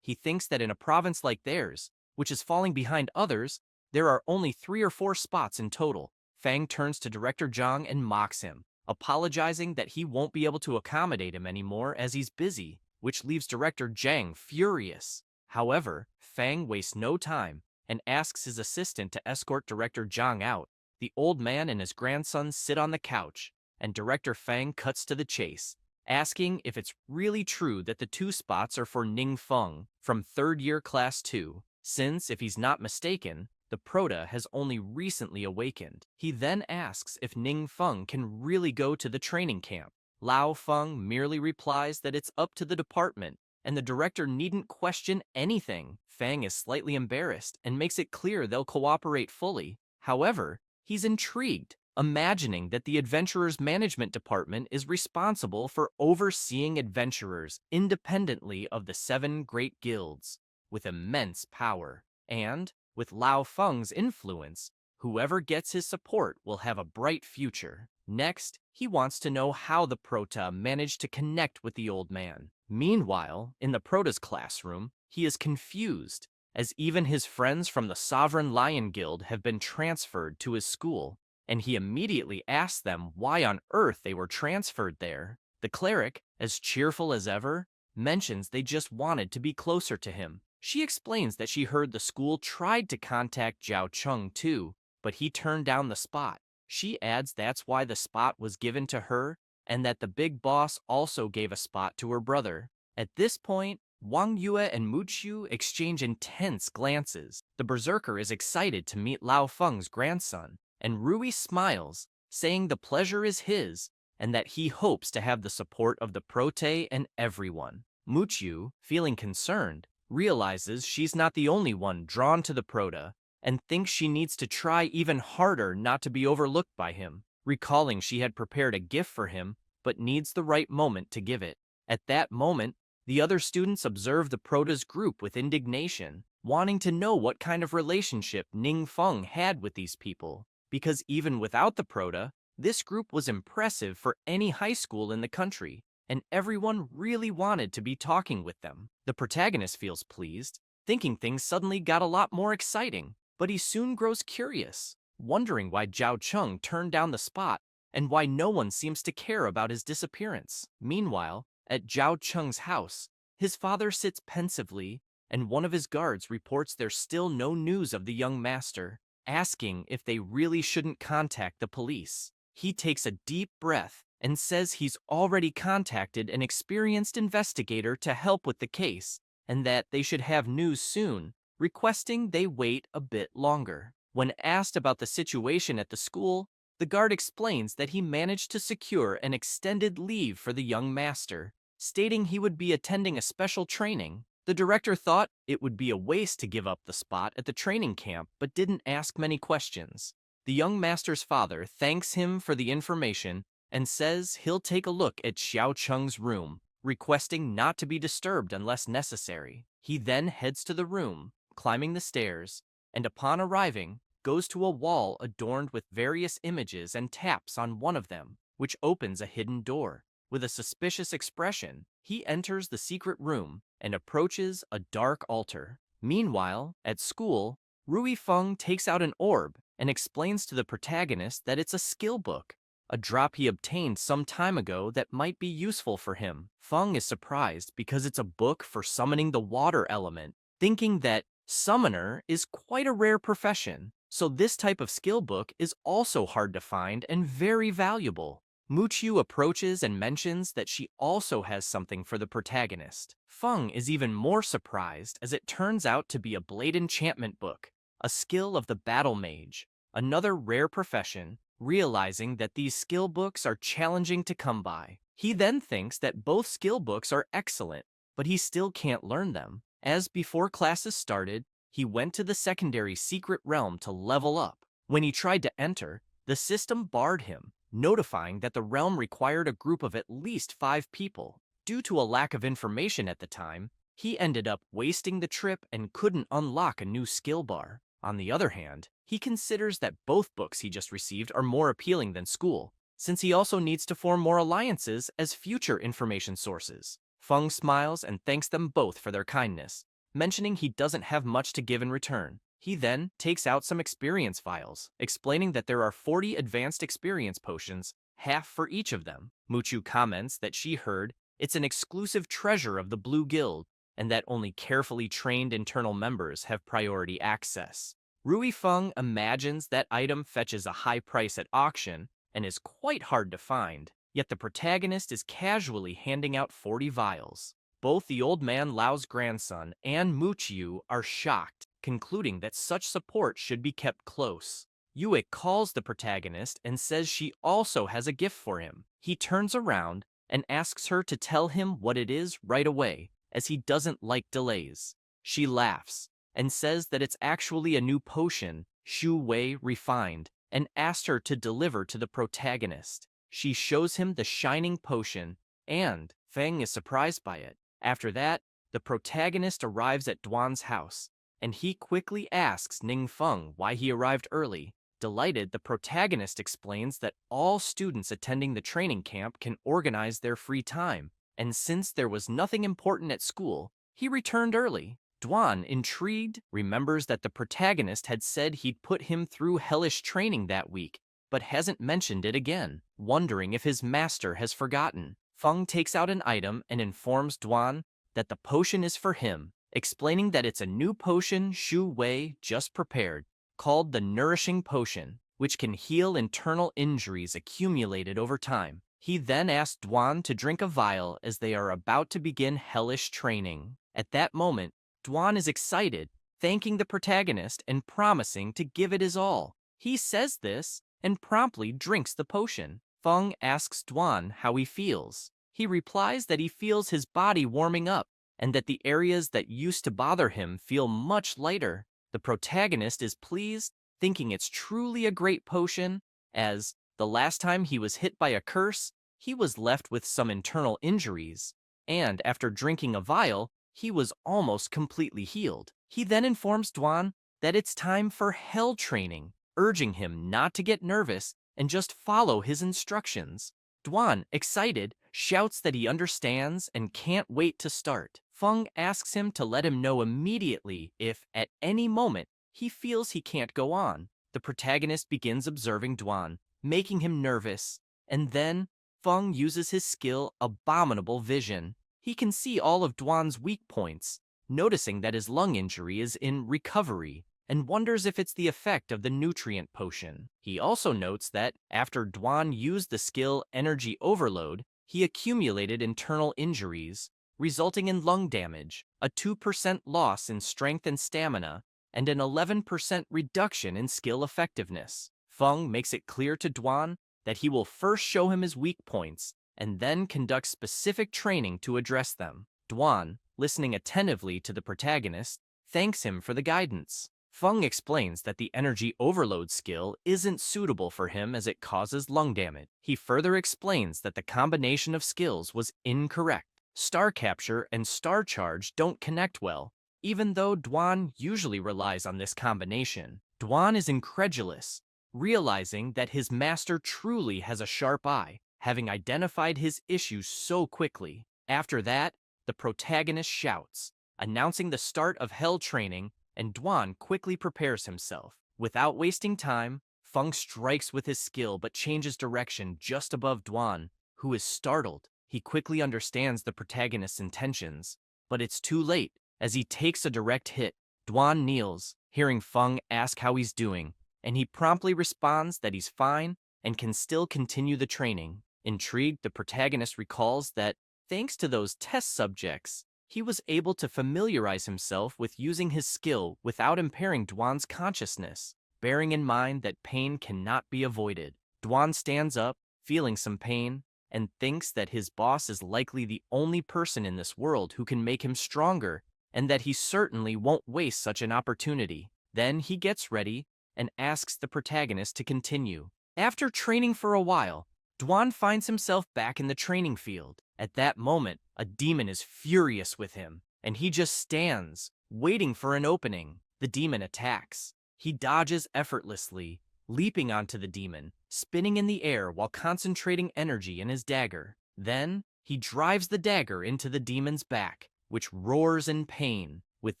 he thinks that in a province like theirs, which is falling behind others, there are only 3 or 4 spots in total. Fang turns to Director Zhang and mocks him, apologizing that he won't be able to accommodate him anymore as he's busy, which leaves Director Zhang furious. However, Fang wastes no time and asks his assistant to escort Director Zhang out. The old man and his grandson sit on the couch, and Director Fang cuts to the chase, asking if it's really true that the 2 spots are for Ning Feng from 3rd year class 2, since, if he's not mistaken, the Prota has only recently awakened. He then asks if Ning Feng can really go to the training camp. Lao Feng merely replies that it's up to the department, and the director needn't question anything. Fang is slightly embarrassed and makes it clear they'll cooperate fully. However, he's intrigued, imagining that the Adventurers Management Department is responsible for overseeing adventurers independently of the 7 great guilds, with immense power. And, with Lao Feng's influence, whoever gets his support will have a bright future. Next, he wants to know how the Prota managed to connect with the old man. Meanwhile, in the Prota's classroom, he is confused, as even his friends from the Sovereign Lion Guild have been transferred to his school, and he immediately asks them why on earth they were transferred there. The cleric, as cheerful as ever, mentions they just wanted to be closer to him. She explains that she heard the school tried to contact Zhao Cheng too, but he turned down the spot. She adds that's why the spot was given to her, and that the big boss also gave a spot to her brother. At this point, Wang Yue and Mu Qiu exchange intense glances. The berserker is excited to meet Lao Feng's grandson, and Rui smiles, saying the pleasure is his, and that he hopes to have the support of the Prote and everyone. Mu Qiu, feeling concerned, realizes she's not the only one drawn to the Prota, and thinks she needs to try even harder not to be overlooked by him, recalling she had prepared a gift for him, but needs the right moment to give it. At that moment, the other students observe the Prota's group with indignation, wanting to know what kind of relationship Ning Feng had with these people, because even without the Prota, this group was impressive for any high school in the country, and everyone really wanted to be talking with them. The protagonist feels pleased, thinking things suddenly got a lot more exciting, but he soon grows curious, wondering why Zhao Cheng turned down the spot and why no one seems to care about his disappearance. Meanwhile, at Zhao Cheng's house, his father sits pensively, and one of his guards reports there's still no news of the young master, asking if they really shouldn't contact the police. He takes a deep breath and says he's already contacted an experienced investigator to help with the case, and that they should have news soon, requesting they wait a bit longer. When asked about the situation at the school, the guard explains that he managed to secure an extended leave for the young master, stating he would be attending a special training. The director thought it would be a waste to give up the spot at the training camp, but didn't ask many questions. The young master's father thanks him for the information and says he'll take a look at Xiao Cheng's room, requesting not to be disturbed unless necessary. He then heads to the room, climbing the stairs, and upon arriving, goes to a wall adorned with various images and taps on one of them, which opens a hidden door. With a suspicious expression, he enters the secret room and approaches a dark altar. Meanwhile, at school, Rui Feng takes out an orb and explains to the protagonist that it's a skill book, a drop he obtained some time ago that might be useful for him. Feng is surprised because it's a book for summoning the water element, thinking that summoner is quite a rare profession, so this type of skill book is also hard to find and very valuable. Muqiu approaches and mentions that she also has something for the protagonist. Feng is even more surprised as it turns out to be a blade enchantment book, a skill of the battle mage, another rare profession. Realizing that these skill books are challenging to come by, he then thinks that both skill books are excellent, but he still can't learn them. As before classes started, he went to the secondary secret realm to level up. When he tried to enter, the system barred him, notifying that the realm required a group of at least 5 people. Due to a lack of information at the time, he ended up wasting the trip and couldn't unlock a new skill bar. On the other hand, he considers that both books he just received are more appealing than school, since he also needs to form more alliances as future information sources. Feng smiles and thanks them both for their kindness, mentioning he doesn't have much to give in return. He then takes out some experience vials, explaining that there are 40 advanced experience potions, half for each of them. Muqiu comments that she heard it's an exclusive treasure of the Blue Guild, and that only carefully trained internal members have priority access. Rui Feng imagines that item fetches a high price at auction and is quite hard to find, yet the protagonist is casually handing out 40 vials. Both the old man Lao's grandson and Muqiu are shocked, concluding that such support should be kept close. Yue calls the protagonist and says she also has a gift for him. He turns around and asks her to tell him what it is right away, as he doesn't like delays. She laughs and says that it's actually a new potion, Shu Wei refined, and asks her to deliver to the protagonist. She shows him the shining potion, and Feng is surprised by it. After that, the protagonist arrives at Duan's house, and he quickly asks Ning Feng why he arrived early. Delighted, the protagonist explains that all students attending the training camp can organize their free time, and since there was nothing important at school, he returned early. Duan, intrigued, remembers that the protagonist had said he'd put him through hellish training that week, but hasn't mentioned it again, wondering if his master has forgotten. Feng takes out an item and informs Duan that the potion is for him, explaining that it's a new potion Shu Wei just prepared, called the Nourishing Potion, which can heal internal injuries accumulated over time. He then asks Duan to drink a vial as they are about to begin hellish training. At that moment, Duan is excited, thanking the protagonist and promising to give it his all. He says this and promptly drinks the potion. Feng asks Duan how he feels. He replies that he feels his body warming up and that the areas that used to bother him feel much lighter. The protagonist is pleased, thinking it's truly a great potion, as the last time he was hit by a curse, he was left with some internal injuries, and after drinking a vial, he was almost completely healed. He then informs Duan that it's time for hell training, urging him not to get nervous and just follow his instructions. Duan, excited, shouts that he understands and can't wait to start. Feng asks him to let him know immediately if, at any moment, he feels he can't go on. The protagonist begins observing Duan, making him nervous, and then Feng uses his skill Abominable Vision. He can see all of Duan's weak points, noticing that his lung injury is in recovery, and wonders if it's the effect of the nutrient potion. He also notes that after Duan used the skill Energy Overload, he accumulated internal injuries, resulting in lung damage, a 2% loss in strength and stamina, and an 11% reduction in skill effectiveness. Feng makes it clear to Duan that he will first show him his weak points and then conduct specific training to address them. Duan, listening attentively to the protagonist, thanks him for the guidance. Feng explains that the energy overload skill isn't suitable for him as it causes lung damage. He further explains that the combination of skills was incorrect. Star Capture and Star Charge don't connect well, even though Duan usually relies on this combination. Duan is incredulous, realizing that his master truly has a sharp eye, having identified his issues so quickly. After that, the protagonist shouts, announcing the start of hell training, and Duan quickly prepares himself. Without wasting time, Feng strikes with his skill but changes direction just above Duan, who is startled. He quickly understands the protagonist's intentions, but it's too late. As he takes a direct hit, Duan kneels, hearing Feng ask how he's doing, and he promptly responds that he's fine and can still continue the training. Intrigued, the protagonist recalls that, thanks to those test subjects, he was able to familiarize himself with using his skill without impairing Duan's consciousness, bearing in mind that pain cannot be avoided. Duan stands up, feeling some pain, and thinks that his boss is likely the only person in this world who can make him stronger, and that he certainly won't waste such an opportunity. Then he gets ready and asks the protagonist to continue. After training for a while, Duan finds himself back in the training field. At that moment, a demon is furious with him, and he just stands, waiting for an opening. The demon attacks. He dodges effortlessly, leaping onto the demon, spinning in the air while concentrating energy in his dagger. Then, he drives the dagger into the demon's back, which roars in pain. With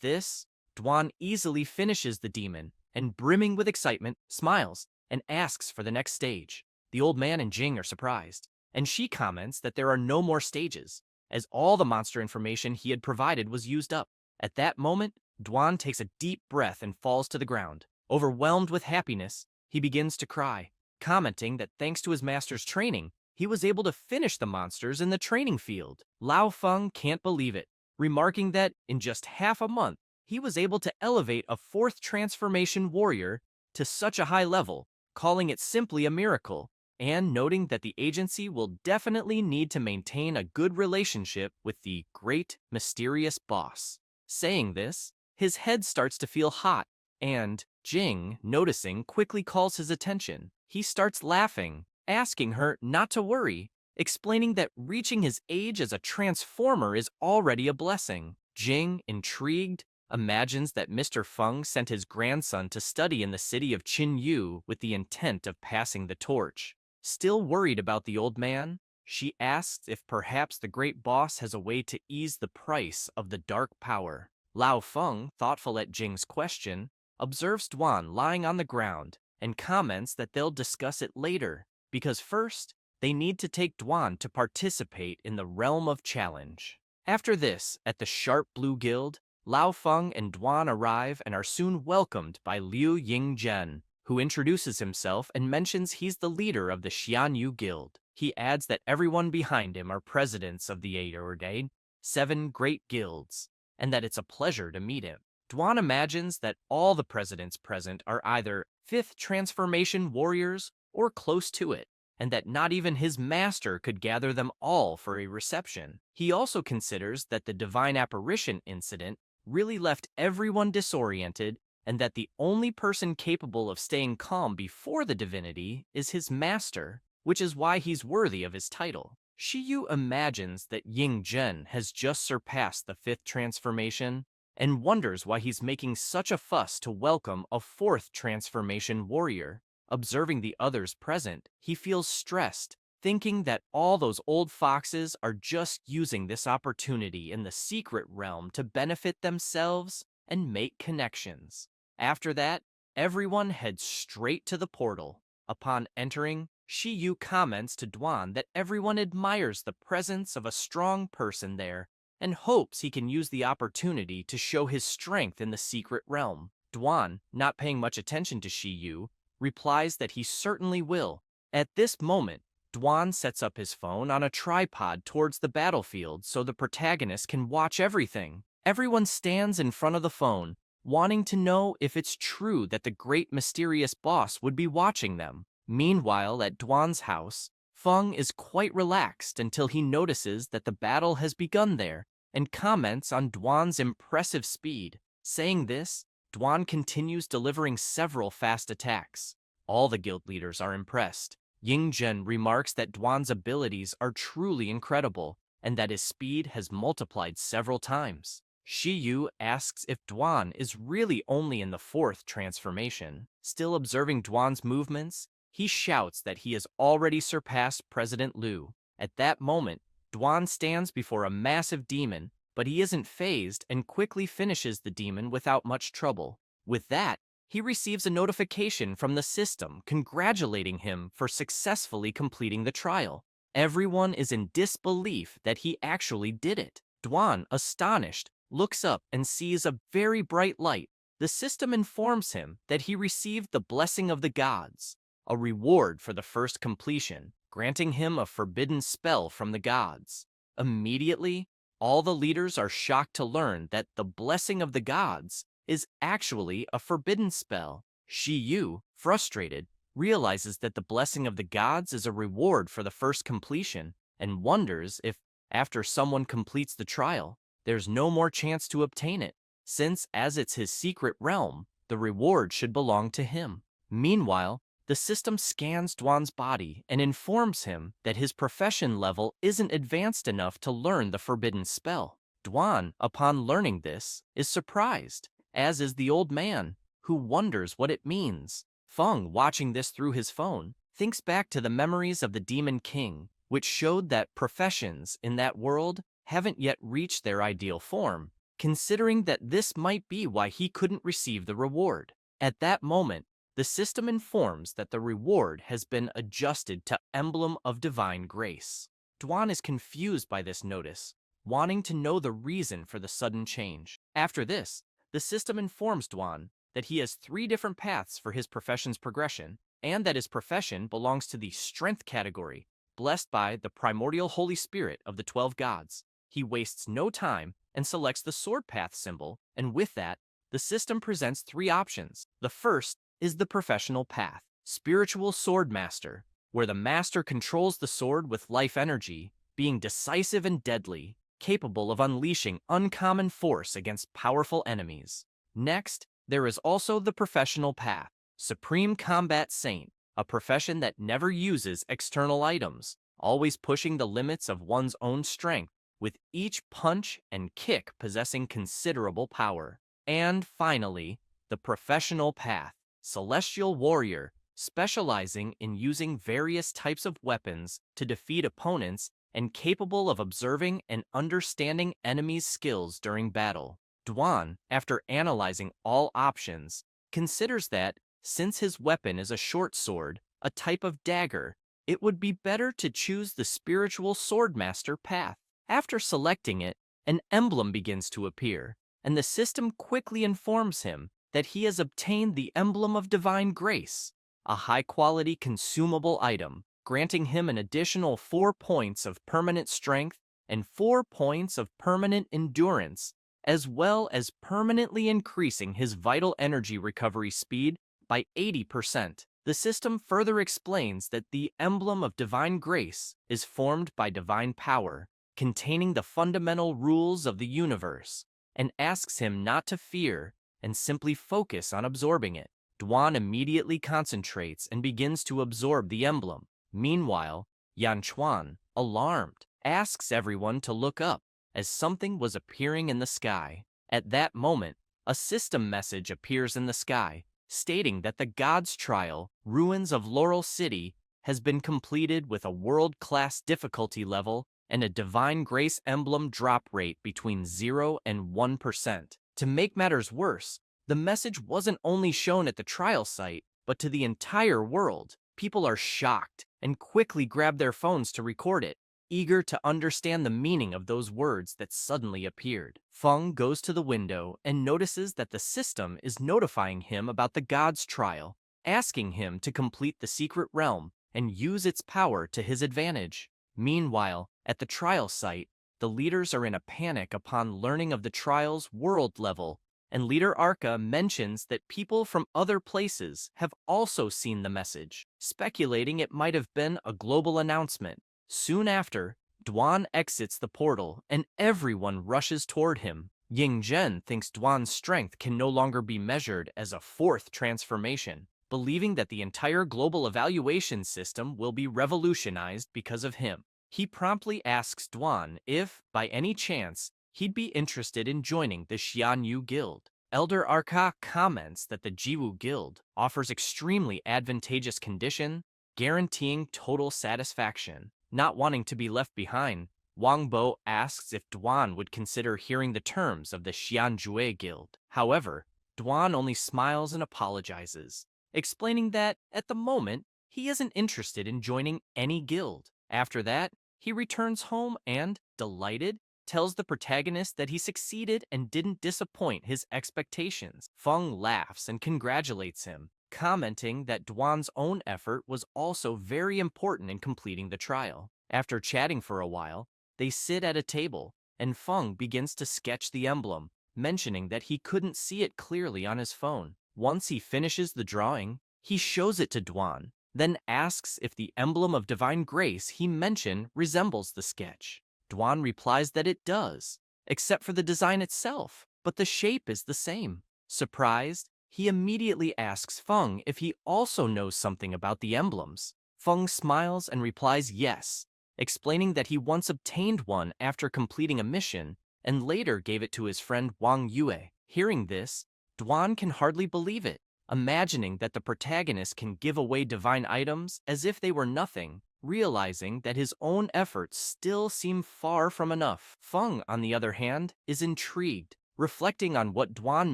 this, Duan easily finishes the demon, and brimming with excitement, smiles and asks for the next stage. The old man and Jing are surprised, and she comments that there are no more stages, as all the monster information he had provided was used up. At that moment, Duan takes a deep breath and falls to the ground. Overwhelmed with happiness, he begins to cry, commenting that thanks to his master's training, he was able to finish the monsters in the training field. Lao Feng can't believe it, remarking that in just half a month, he was able to elevate a fourth transformation warrior to such a high level, calling it simply a miracle, and noting that the agency will definitely need to maintain a good relationship with the great, mysterious boss. Saying this, his head starts to feel hot, and Jing, noticing, quickly calls his attention. He starts laughing, asking her not to worry, explaining that reaching his age as a transformer is already a blessing. Jing, intrigued, imagines that Mr. Feng sent his grandson to study in the city of Qinyu with the intent of passing the torch. Still worried about the old man, she asks if perhaps the great boss has a way to ease the price of the dark power. Lao Feng, thoughtful at Jing's question, observes Duan lying on the ground and comments that they'll discuss it later, because first, they need to take Duan to participate in the Realm of Challenge. After this, at the Sharp Blue Guild, Lao Feng and Duan arrive and are soon welcomed by Liu Yingzhen, who introduces himself and mentions he's the leader of the Xianyu Guild. He adds that everyone behind him are presidents of the 7 great guilds, and that it's a pleasure to meet him. Duan imagines that all the presidents present are either fifth transformation warriors or close to it, and that not even his master could gather them all for a reception. He also considers that the divine apparition incident really left everyone disoriented, and that the only person capable of staying calm before the divinity is his master, which is why he's worthy of his title. Shiyu imagines that Ying Zhen has just surpassed the fifth transformation, and wonders why he's making such a fuss to welcome a fourth transformation warrior. Observing the others present, he feels stressed, thinking that all those old foxes are just using this opportunity in the secret realm to benefit themselves and make connections. After that, everyone heads straight to the portal. Upon entering, Shiyu comments to Duan that everyone admires the presence of a strong person there and hopes he can use the opportunity to show his strength in the secret realm. Duan, not paying much attention to Shiyu, replies that he certainly will. At this moment, Duan sets up his phone on a tripod towards the battlefield so the protagonist can watch everything. Everyone stands in front of the phone, wanting to know if it's true that the great mysterious boss would be watching them. Meanwhile, at Duan's house, Feng is quite relaxed until he notices that the battle has begun there and comments on Duan's impressive speed. Saying this, Duan continues delivering several fast attacks. All the guild leaders are impressed. Yingzhen remarks that Duan's abilities are truly incredible and that his speed has multiplied several times. Shiyu asks if Duan is really only in the fourth transformation. Still observing Duan's movements, he shouts that he has already surpassed President Liu. At that moment, Duan stands before a massive demon, but he isn't phased and quickly finishes the demon without much trouble. With that, he receives a notification from the system congratulating him for successfully completing the trial. Everyone is in disbelief that he actually did it. Duan, astonished, looks up and sees a very bright light. The system informs him that he received the blessing of the gods, a reward for the first completion, granting him a forbidden spell from the gods. Immediately, all the leaders are shocked to learn that the blessing of the gods is actually a forbidden spell. Shiyu, frustrated, realizes that the blessing of the gods is a reward for the first completion and wonders if, after someone completes the trial, there's no more chance to obtain it, since as it's his secret realm, the reward should belong to him. Meanwhile, the system scans Duan's body and informs him that his profession level isn't advanced enough to learn the forbidden spell. Duan, upon learning this, is surprised, as is the old man, who wonders what it means. Feng, watching this through his phone, thinks back to the memories of the Demon King, which showed that professions in that world haven't yet reached their ideal form, considering that this might be why he couldn't receive the reward. At that moment, the system informs that the reward has been adjusted to Emblem of Divine Grace. Duan is confused by this notice, wanting to know the reason for the sudden change. After this, the system informs Duan that he has 3 different paths for his profession's progression, and that his profession belongs to the Strength category, blessed by the primordial Holy Spirit of the 12 gods. He wastes no time and selects the sword path symbol, and with that, the system presents 3 options. The first is the professional path, Spiritual Sword Master, where the master controls the sword with life energy, being decisive and deadly, capable of unleashing uncommon force against powerful enemies. Next, there is also the professional path, Supreme Combat Saint, a profession that never uses external items, always pushing the limits of one's own strength, with each punch and kick possessing considerable power. And finally, the professional path, Celestial Warrior, specializing in using various types of weapons to defeat opponents and capable of observing and understanding enemies' skills during battle. Duan, after analyzing all options, considers that, since his weapon is a short sword, a type of dagger, it would be better to choose the Spiritual Swordmaster path. After selecting it, an emblem begins to appear, and the system quickly informs him that he has obtained the Emblem of Divine Grace, a high-quality consumable item, granting him an additional 4 points of permanent strength and 4 points of permanent endurance, as well as permanently increasing his vital energy recovery speed by 80%. The system further explains that the Emblem of Divine Grace is formed by divine power, containing the fundamental rules of the universe, and asks him not to fear and simply focus on absorbing it. Duan immediately concentrates and begins to absorb the emblem. Meanwhile, Yanchuan, alarmed, asks everyone to look up, as something was appearing in the sky. At that moment, a system message appears in the sky, stating that the God's Trial, Ruins of Laurel City, has been completed with a world-class difficulty level and a Divine Grace emblem drop rate between 0 and 1%. To make matters worse, the message wasn't only shown at the trial site, but to the entire world. People are shocked and quickly grab their phones to record it, eager to understand the meaning of those words that suddenly appeared. Feng goes to the window and notices that the system is notifying him about the God's Trial, asking him to complete the secret realm and use its power to his advantage. Meanwhile, at the trial site, the leaders are in a panic upon learning of the trial's world level, and Leader Arca mentions that people from other places have also seen the message, speculating it might have been a global announcement. Soon after, Duan exits the portal and everyone rushes toward him. Ying Zhen thinks Duan's strength can no longer be measured as a 4th transformation, believing that the entire global evaluation system will be revolutionized because of him. He promptly asks Duan if, by any chance, he'd be interested in joining the Xianyu Guild. Elder Arka comments that the Jiwu Guild offers extremely advantageous condition, guaranteeing total satisfaction. Not wanting to be left behind, Wang Bo asks if Duan would consider hearing the terms of the Xianjue Guild. However, Duan only smiles and apologizes, explaining that, at the moment, he isn't interested in joining any guild. After that, he returns home and, delighted, tells the protagonist that he succeeded and didn't disappoint his expectations. Feng laughs and congratulates him, commenting that Duan's own effort was also very important in completing the trial. After chatting for a while, they sit at a table, and Feng begins to sketch the emblem, mentioning that he couldn't see it clearly on his phone. Once he finishes the drawing, he shows it to Duan, then asks if the emblem of divine grace he mentioned resembles the sketch. Duan replies that it does, except for the design itself, but the shape is the same. Surprised, he immediately asks Feng if he also knows something about the emblems. Feng smiles and replies yes, explaining that he once obtained one after completing a mission and later gave it to his friend Wang Yue. Hearing this, Duan can hardly believe it, imagining that the protagonist can give away divine items as if they were nothing, realizing that his own efforts still seem far from enough. Feng, on the other hand, is intrigued, reflecting on what Duan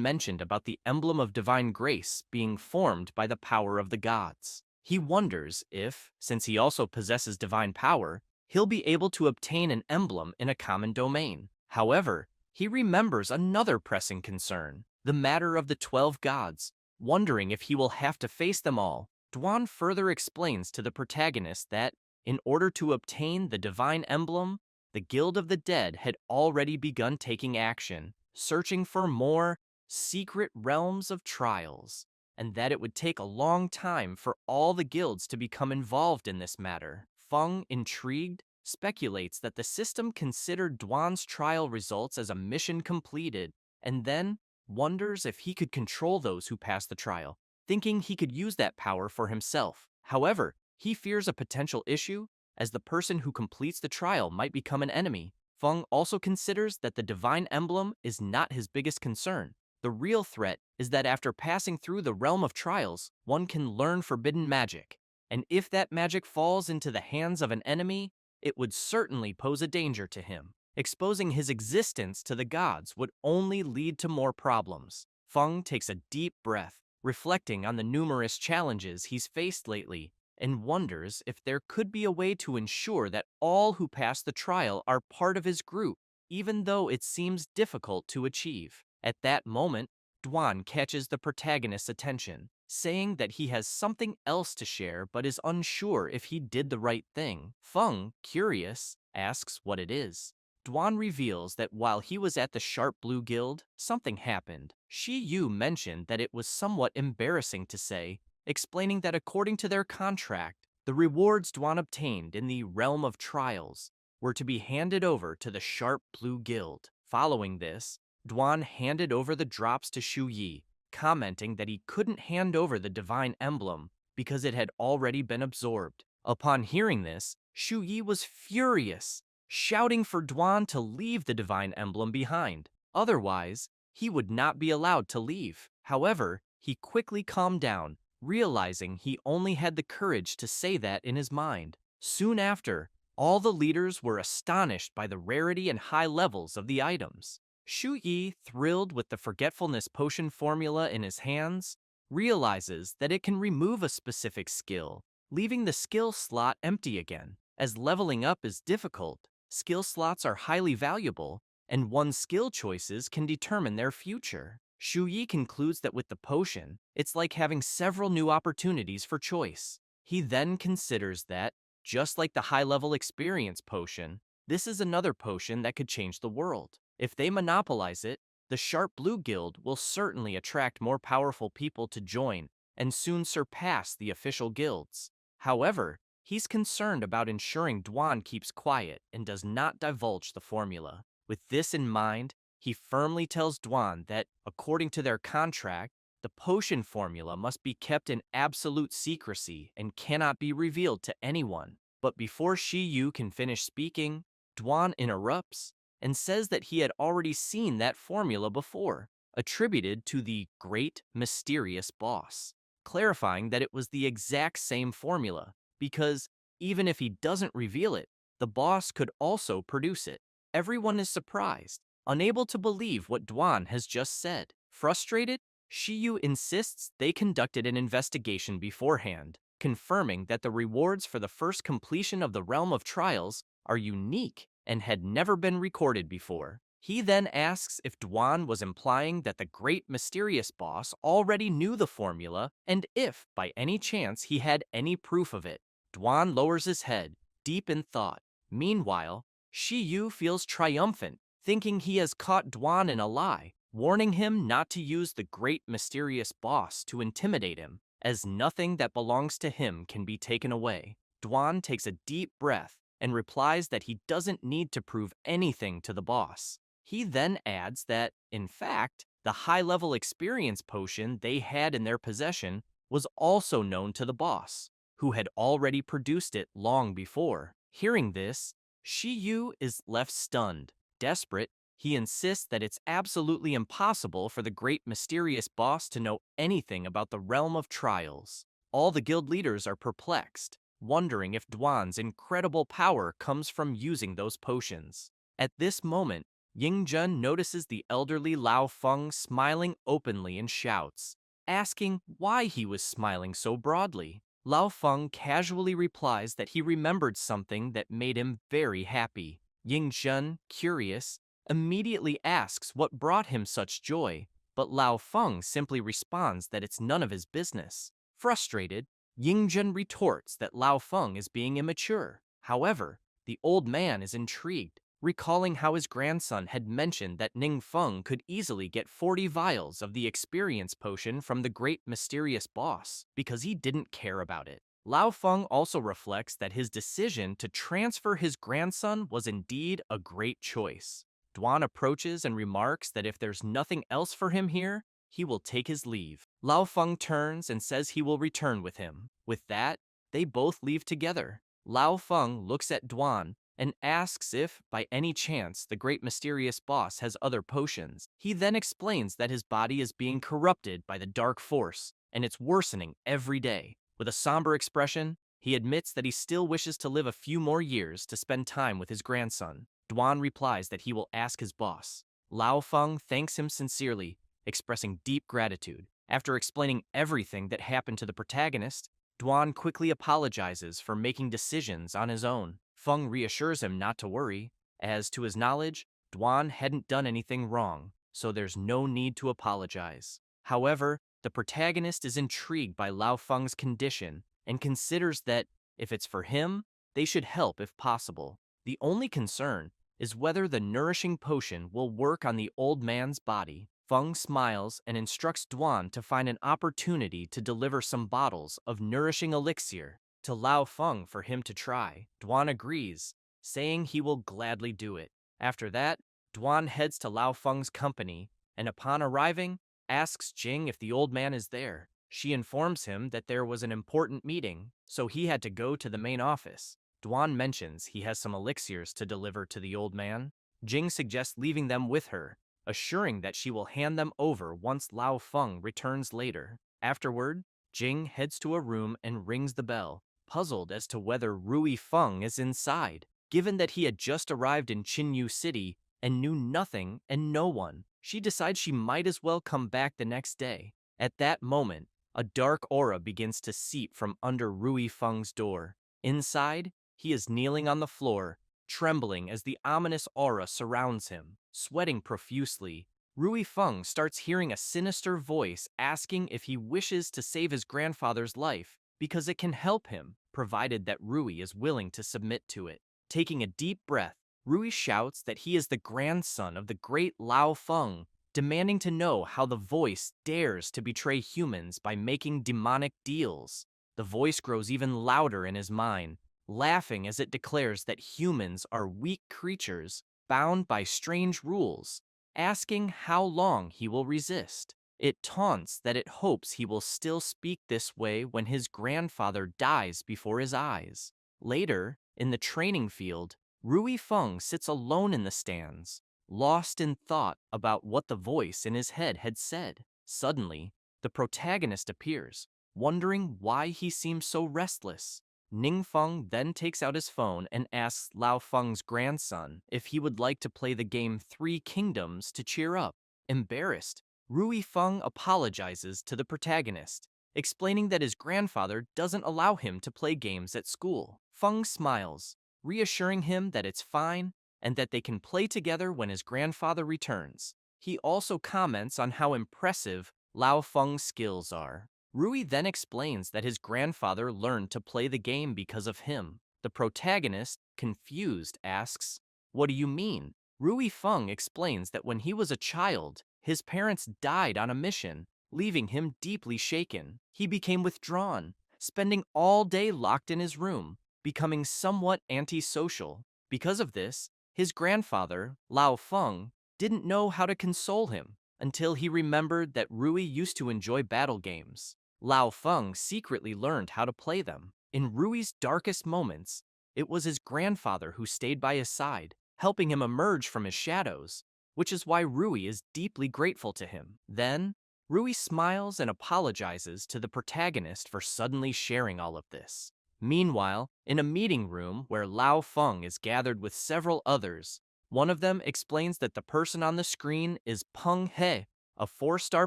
mentioned about the emblem of divine grace being formed by the power of the gods. He wonders if, since he also possesses divine power, he'll be able to obtain an emblem in a common domain. However, he remembers another pressing concern, the matter of the 12 gods. Wondering if he will have to face them all, Duan further explains to the protagonist that, in order to obtain the divine emblem, the Guild of the Dead had already begun taking action, searching for more secret realms of trials, and that it would take a long time for all the guilds to become involved in this matter. Feng, intrigued, speculates that the system considered Duan's trial results as a mission completed, and then wonders if he could control those who pass the trial, thinking he could use that power for himself. However, he fears a potential issue, as the person who completes the trial might become an enemy. Feng also considers that the divine emblem is not his biggest concern. The real threat is that after passing through the realm of trials, one can learn forbidden magic, and if that magic falls into the hands of an enemy, it would certainly pose a danger to him. Exposing his existence to the gods would only lead to more problems. Feng takes a deep breath, reflecting on the numerous challenges he's faced lately, and wonders if there could be a way to ensure that all who pass the trial are part of his group, even though it seems difficult to achieve. At that moment, Duan catches the protagonist's attention, saying that he has something else to share but is unsure if he did the right thing. Feng, curious, asks what it is. Duan reveals that while he was at the Sharp Blue Guild, something happened. Shi Yu mentioned that it was somewhat embarrassing to say, explaining that according to their contract, the rewards Duan obtained in the Realm of Trials were to be handed over to the Sharp Blue Guild. Following this, Duan handed over the drops to Shu Yi, commenting that he couldn't hand over the divine emblem because it had already been absorbed. Upon hearing this, Shu Yi was furious, shouting for Duan to leave the divine emblem behind. Otherwise, he would not be allowed to leave. However, he quickly calmed down, realizing he only had the courage to say that in his mind. Soon after, all the leaders were astonished by the rarity and high levels of the items. Shu Yi, thrilled with the forgetfulness potion formula in his hands, realizes that it can remove a specific skill, leaving the skill slot empty again. As leveling up is difficult, skill slots are highly valuable, and one's skill choices can determine their future. Shu Yi concludes that with the potion, it's like having several new opportunities for choice. He then considers that, just like the high-level experience potion, this is another potion that could change the world. If they monopolize it, the Sharp Blue Guild will certainly attract more powerful people to join and soon surpass the official guilds. However, he's concerned about ensuring Duan keeps quiet and does not divulge the formula. With this in mind, he firmly tells Duan that, according to their contract, the potion formula must be kept in absolute secrecy and cannot be revealed to anyone. But before Shi Yu can finish speaking, Duan interrupts, and says that he had already seen that formula before, attributed to the great mysterious boss, clarifying that it was the exact same formula, because even if he doesn't reveal it, the boss could also produce it. Everyone is surprised, unable to believe what Dwan has just said. Frustrated, Shiyu insists they conducted an investigation beforehand, confirming that the rewards for the first completion of the Realm of Trials are unique and had never been recorded before. He then asks if Dwan was implying that the great mysterious boss already knew the formula and if, by any chance, he had any proof of it. Dwan lowers his head, deep in thought. Meanwhile, Shiyu feels triumphant, thinking he has caught Dwan in a lie, warning him not to use the great mysterious boss to intimidate him, as nothing that belongs to him can be taken away. Dwan takes a deep breath and replies that he doesn't need to prove anything to the boss. He then adds that, in fact, the high-level experience potion they had in their possession was also known to the boss, who had already produced it long before. Hearing this, Shiyu is left stunned. Desperate, he insists that it's absolutely impossible for the great mysterious boss to know anything about the Realm of Trials. All the guild leaders are perplexed, wondering if Dwan's incredible power comes from using those potions. At this moment, Yingjun notices the elderly Lao Feng smiling openly and shouts, asking why he was smiling so broadly. Lao Feng casually replies that he remembered something that made him very happy. Yingjun, curious, immediately asks what brought him such joy, but Lao Feng simply responds that it's none of his business. Frustrated, Yingjun retorts that Lao Feng is being immature. However, the old man is intrigued, recalling how his grandson had mentioned that Ning Feng could easily get 40 vials of the experience potion from the great mysterious boss, because he didn't care about it. Lao Feng also reflects that his decision to transfer his grandson was indeed a great choice. Dwan approaches and remarks that if there's nothing else for him here, he will take his leave. Lao Feng turns and says he will return with him. With that, they both leave together. Lao Feng looks at Dwan and asks if, by any chance, the great mysterious boss has other potions. He then explains that his body is being corrupted by the dark force, and it's worsening every day. With a somber expression, he admits that he still wishes to live a few more years to spend time with his grandson. Dwan replies that he will ask his boss. Lao Feng thanks him sincerely, expressing deep gratitude. After explaining everything that happened to the protagonist, Dwan quickly apologizes for making decisions on his own. Feng reassures him not to worry, as to his knowledge, Dwan hadn't done anything wrong, so there's no need to apologize. However, the protagonist is intrigued by Lao Feng's condition and considers that, if it's for him, they should help if possible. The only concern is whether the nourishing potion will work on the old man's body. Feng smiles and instructs Dwan to find an opportunity to deliver some bottles of nourishing elixir to Lao Feng for him to try. Dwan agrees, saying he will gladly do it. After that, Dwan heads to Lao Feng's company, and upon arriving, asks Jing if the old man is there. She informs him that there was an important meeting, so he had to go to the main office. Dwan mentions he has some elixirs to deliver to the old man. Jing suggests leaving them with her, assuring that she will hand them over once Lao Feng returns later. Afterward, Jing heads to a room and rings the bell, puzzled as to whether Rui Feng is inside. Given that he had just arrived in Qinyu City and knew nothing and no one, she decides she might as well come back the next day. At that moment, a dark aura begins to seep from under Rui Feng's door. Inside, he is kneeling on the floor, trembling as the ominous aura surrounds him. Sweating profusely, Rui Feng starts hearing a sinister voice asking if he wishes to save his grandfather's life because it can help him, provided that Rui is willing to submit to it. Taking a deep breath, Rui shouts that he is the grandson of the great Lao Feng, demanding to know how the voice dares to betray humans by making demonic deals. The voice grows even louder in his mind, laughing as it declares that humans are weak creatures bound by strange rules, asking how long he will resist. It taunts that it hopes he will still speak this way when his grandfather dies before his eyes. Later, in the training field, Rui Feng sits alone in the stands, lost in thought about what the voice in his head had said. Suddenly, the protagonist appears, wondering why he seems so restless. Ning Feng then takes out his phone and asks Lao Feng's grandson if he would like to play the game Three Kingdoms to cheer up. Embarrassed, Rui Feng apologizes to the protagonist, explaining that his grandfather doesn't allow him to play games at school. Feng smiles, reassuring him that it's fine and that they can play together when his grandfather returns. He also comments on how impressive Lao Feng's skills are. Rui then explains that his grandfather learned to play the game because of him. The protagonist, confused, asks, "What do you mean?" Rui Feng explains that when he was a child, his parents died on a mission, leaving him deeply shaken. He became withdrawn, spending all day locked in his room, becoming somewhat antisocial. Because of this, his grandfather, Lao Feng, didn't know how to console him until he remembered that Rui used to enjoy battle games. Lao Feng secretly learned how to play them. In Rui's darkest moments, it was his grandfather who stayed by his side, helping him emerge from his shadows, which is why Rui is deeply grateful to him. Then, Rui smiles and apologizes to the protagonist for suddenly sharing all of this. Meanwhile, in a meeting room where Lao Feng is gathered with several others, one of them explains that the person on the screen is Peng He, a 4-star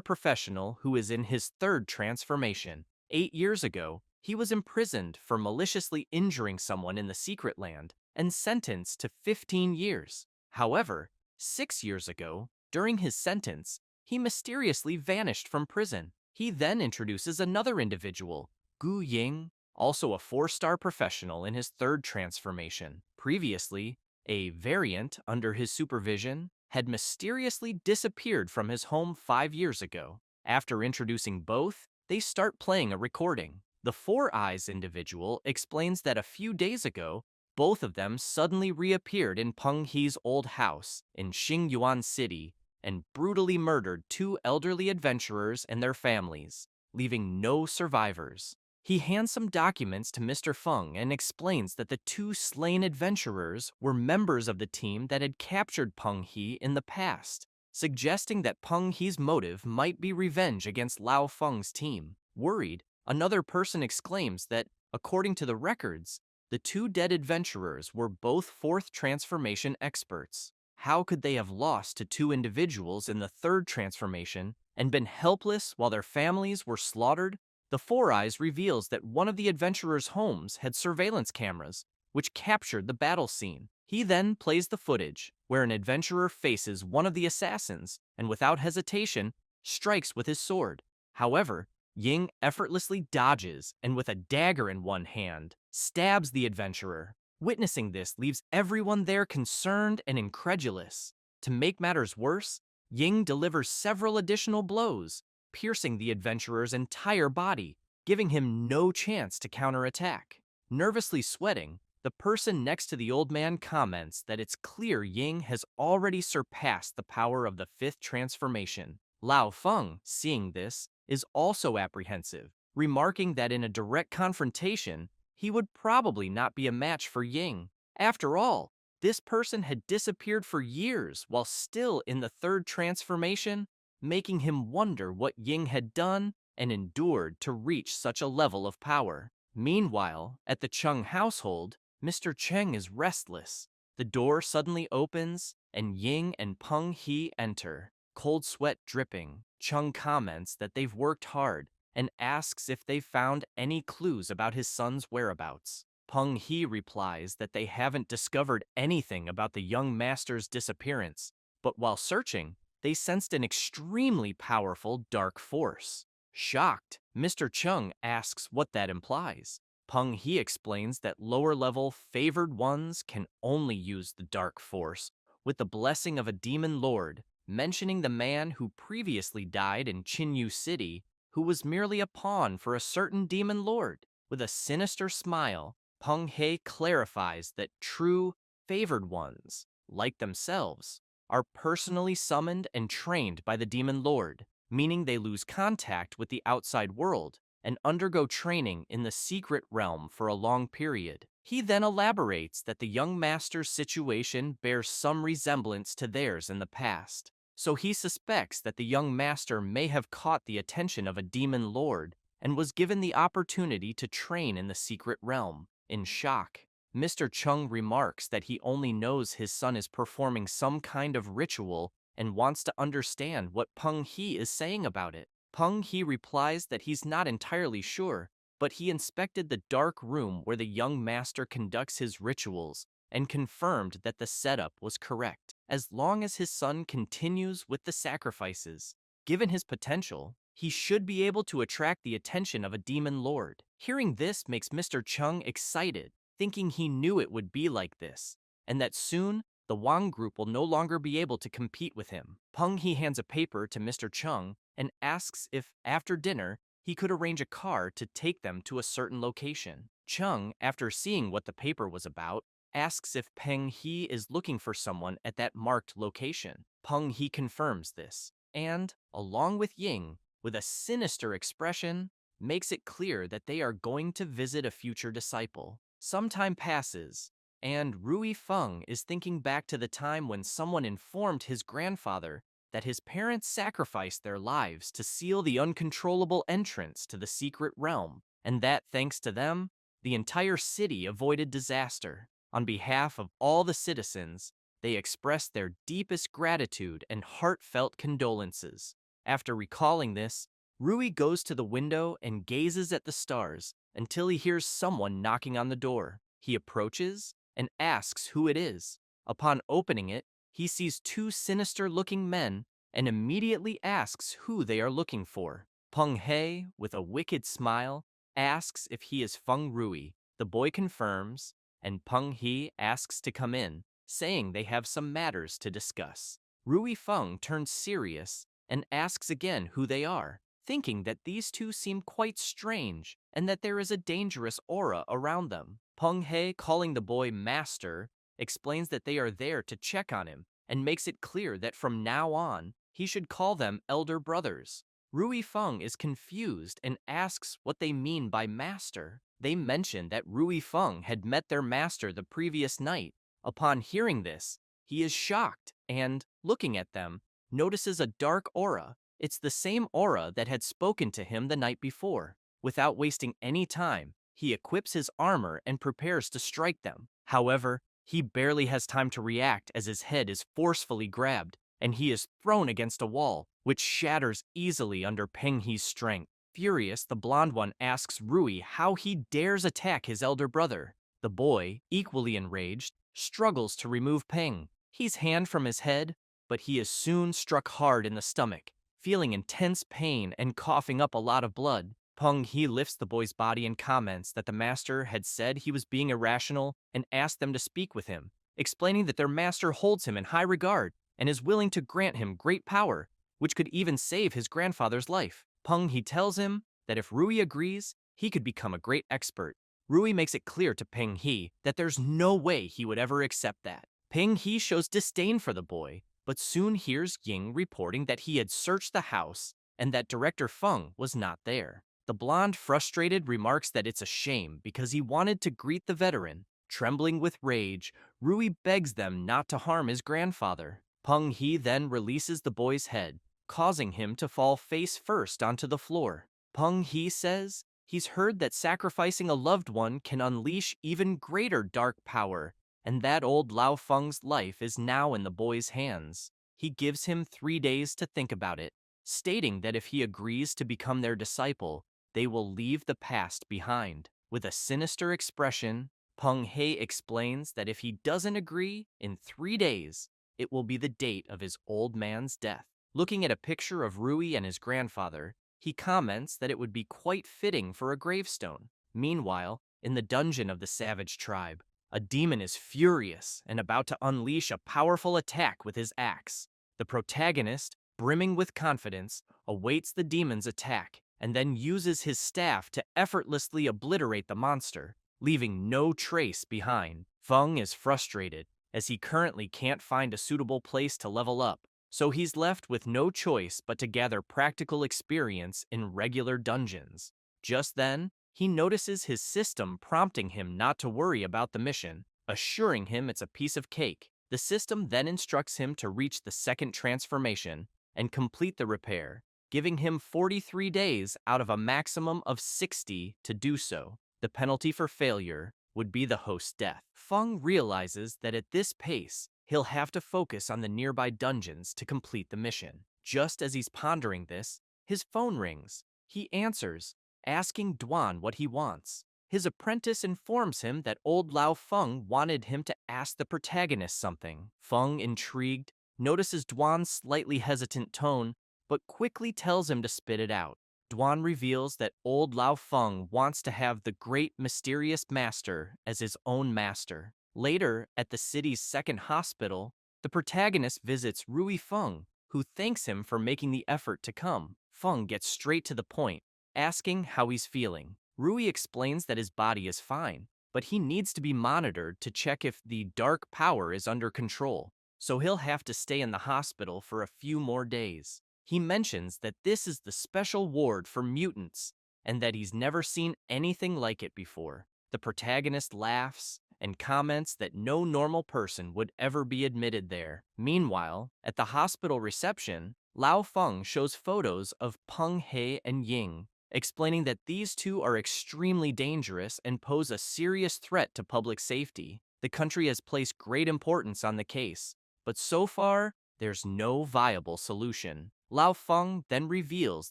professional who is in his third transformation. 8 years ago, he was imprisoned for maliciously injuring someone in the Secret Land and sentenced to 15 years. However, 6 years ago, during his sentence, he mysteriously vanished from prison. He then introduces another individual, Gu Ying, also a 4-star professional in his third transformation. Previously, a variant under his supervision had mysteriously disappeared from his home 5 years ago. After introducing both, they start playing a recording. The Four Eyes individual explains that a few days ago, both of them suddenly reappeared in Peng He's old house in Xingyuan City and brutally murdered two elderly adventurers and their families, leaving no survivors. He hands some documents to Mr. Feng and explains that the two slain adventurers were members of the team that had captured Peng He in the past, suggesting that Peng He's motive might be revenge against Lao Feng's team. Worried, another person exclaims that, according to the records, the two dead adventurers were both fourth transformation experts. How could they have lost to two individuals in the third transformation and been helpless while their families were slaughtered? The Four Eyes reveals that one of the adventurers' homes had surveillance cameras, which captured the battle scene. He then plays the footage, where an adventurer faces one of the assassins and without hesitation, strikes with his sword. However, Ying effortlessly dodges and with a dagger in one hand, stabs the adventurer. Witnessing this leaves everyone there concerned and incredulous. To make matters worse, Ying delivers several additional blows, piercing the adventurer's entire body, giving him no chance to counterattack. Nervously sweating, the person next to the old man comments that it's clear Ying has already surpassed the power of the fifth transformation. Lao Feng, seeing this, is also apprehensive, remarking that in a direct confrontation, he would probably not be a match for Ying. After all, this person had disappeared for years while still in the third transformation, making him wonder what Ying had done and endured to reach such a level of power. Meanwhile, at the Chung household, Mr. Cheng is restless. The door suddenly opens, and Ying and Peng He enter. Cold sweat dripping, Chung comments that they've worked hard and asks if they've found any clues about his son's whereabouts. Peng He replies that they haven't discovered anything about the young master's disappearance, but while searching, they sensed an extremely powerful dark force. Shocked, Mr. Chung asks what that implies. Peng He explains that lower-level favored ones can only use the dark force with the blessing of a demon lord, mentioning the man who previously died in Chinyu City, who was merely a pawn for a certain demon lord. With a sinister smile, Peng He clarifies that true favored ones, like themselves, are personally summoned and trained by the demon lord, meaning they lose contact with the outside world and undergo training in the secret realm for a long period. He then elaborates that the young master's situation bears some resemblance to theirs in the past, so he suspects that the young master may have caught the attention of a demon lord and was given the opportunity to train in the secret realm. In shock, Mr. Chung remarks that he only knows his son is performing some kind of ritual and wants to understand what Peng He is saying about it. Peng He replies that he's not entirely sure, but he inspected the dark room where the young master conducts his rituals and confirmed that the setup was correct. As long as his son continues with the sacrifices, given his potential, he should be able to attract the attention of a demon lord. Hearing this makes Mr. Chung excited, thinking he knew it would be like this, and that soon the Wang group will no longer be able to compete with him. Peng He hands a paper to Mr. Chung and asks if, after dinner, he could arrange a car to take them to a certain location. Chung, after seeing what the paper was about, asks if Peng He is looking for someone at that marked location. Peng He confirms this, and, along with Ying, with a sinister expression, makes it clear that they are going to visit a future disciple. Some time passes, and Rui Feng is thinking back to the time when someone informed his grandfather that his parents sacrificed their lives to seal the uncontrollable entrance to the secret realm, and that, thanks to them, the entire city avoided disaster. On behalf of all the citizens, they expressed their deepest gratitude and heartfelt condolences. After recalling this, Rui goes to the window and gazes at the stars until he hears someone knocking on the door. He approaches and asks who it is. Upon opening it, he sees two sinister-looking men and immediately asks who they are looking for. Peng He, with a wicked smile, asks if he is Feng Rui. The boy confirms, and Peng He asks to come in, saying they have some matters to discuss. Rui Feng turns serious and asks again who they are, thinking that these two seem quite strange and that there is a dangerous aura around them. Peng He, calling the boy Master, explains that they are there to check on him and makes it clear that from now on, he should call them elder brothers. Rui Feng is confused and asks what they mean by master. They mention that Rui Feng had met their master the previous night. Upon hearing this, he is shocked and, looking at them, notices a dark aura. It's the same aura that had spoken to him the night before. Without wasting any time, he equips his armor and prepares to strike them. However, he barely has time to react as his head is forcefully grabbed, and he is thrown against a wall, which shatters easily under Peng He's strength. Furious, the blonde one asks Rui how he dares attack his elder brother. The boy, equally enraged, struggles to remove Peng He's hand from his head, but he is soon struck hard in the stomach. Feeling intense pain and coughing up a lot of blood, Peng He lifts the boy's body and comments that the master had said he was being irrational and asked them to speak with him, explaining that their master holds him in high regard and is willing to grant him great power, which could even save his grandfather's life. Peng He tells him that if Rui agrees, he could become a great expert. Rui makes it clear to Peng He that there's no way he would ever accept that. Peng He shows disdain for the boy, but soon hears Ying reporting that he had searched the house and that Director Feng was not there. The blonde, frustrated, remarks that it's a shame because he wanted to greet the veteran. Trembling with rage, Rui begs them not to harm his grandfather. Peng He then releases the boy's head, causing him to fall face first onto the floor. Peng He says he's heard that sacrificing a loved one can unleash even greater dark power, and that old Lao Feng's life is now in the boy's hands. He gives him 3 days to think about it, stating that if he agrees to become their disciple, they will leave the past behind. With a sinister expression, Peng He explains that if he doesn't agree, in 3 days, it will be the date of his old man's death. Looking at a picture of Rui and his grandfather, he comments that it would be quite fitting for a gravestone. Meanwhile, in the dungeon of the savage tribe, a demon is furious and about to unleash a powerful attack with his axe. The protagonist, brimming with confidence, awaits the demon's attack and then uses his staff to effortlessly obliterate the monster, leaving no trace behind. Feng is frustrated, as he currently can't find a suitable place to level up, so he's left with no choice but to gather practical experience in regular dungeons. Just then, He notices his system prompting him not to worry about the mission, assuring him it's a piece of cake. The system then instructs him to reach the second transformation and complete the repair, giving him 43 days out of a maximum of 60 to do so. The penalty for failure would be the host's death. Feng realizes that at this pace, he'll have to focus on the nearby dungeons to complete the mission. Just as he's pondering this, his phone rings. He answers, asking Duan what he wants. His apprentice informs him that old Lao Feng wanted him to ask the protagonist something. Feng, intrigued, notices Duan's slightly hesitant tone, but quickly tells him to spit it out. Duan reveals that old Lao Feng wants to have the great mysterious master as his own master. Later, at the city's second hospital, the protagonist visits Rui Feng, who thanks him for making the effort to come. Feng gets straight to the point, asking how he's feeling. Rui explains that his body is fine, but he needs to be monitored to check if the dark power is under control, so he'll have to stay in the hospital for a few more days. He mentions that this is the special ward for mutants, and that he's never seen anything like it before. The protagonist laughs and comments that no normal person would ever be admitted there. Meanwhile, at the hospital reception, Lao Feng shows photos of Peng He and Ying, explaining that these two are extremely dangerous and pose a serious threat to public safety. The country has placed great importance on the case, but so far, there's no viable solution. Lao Feng then reveals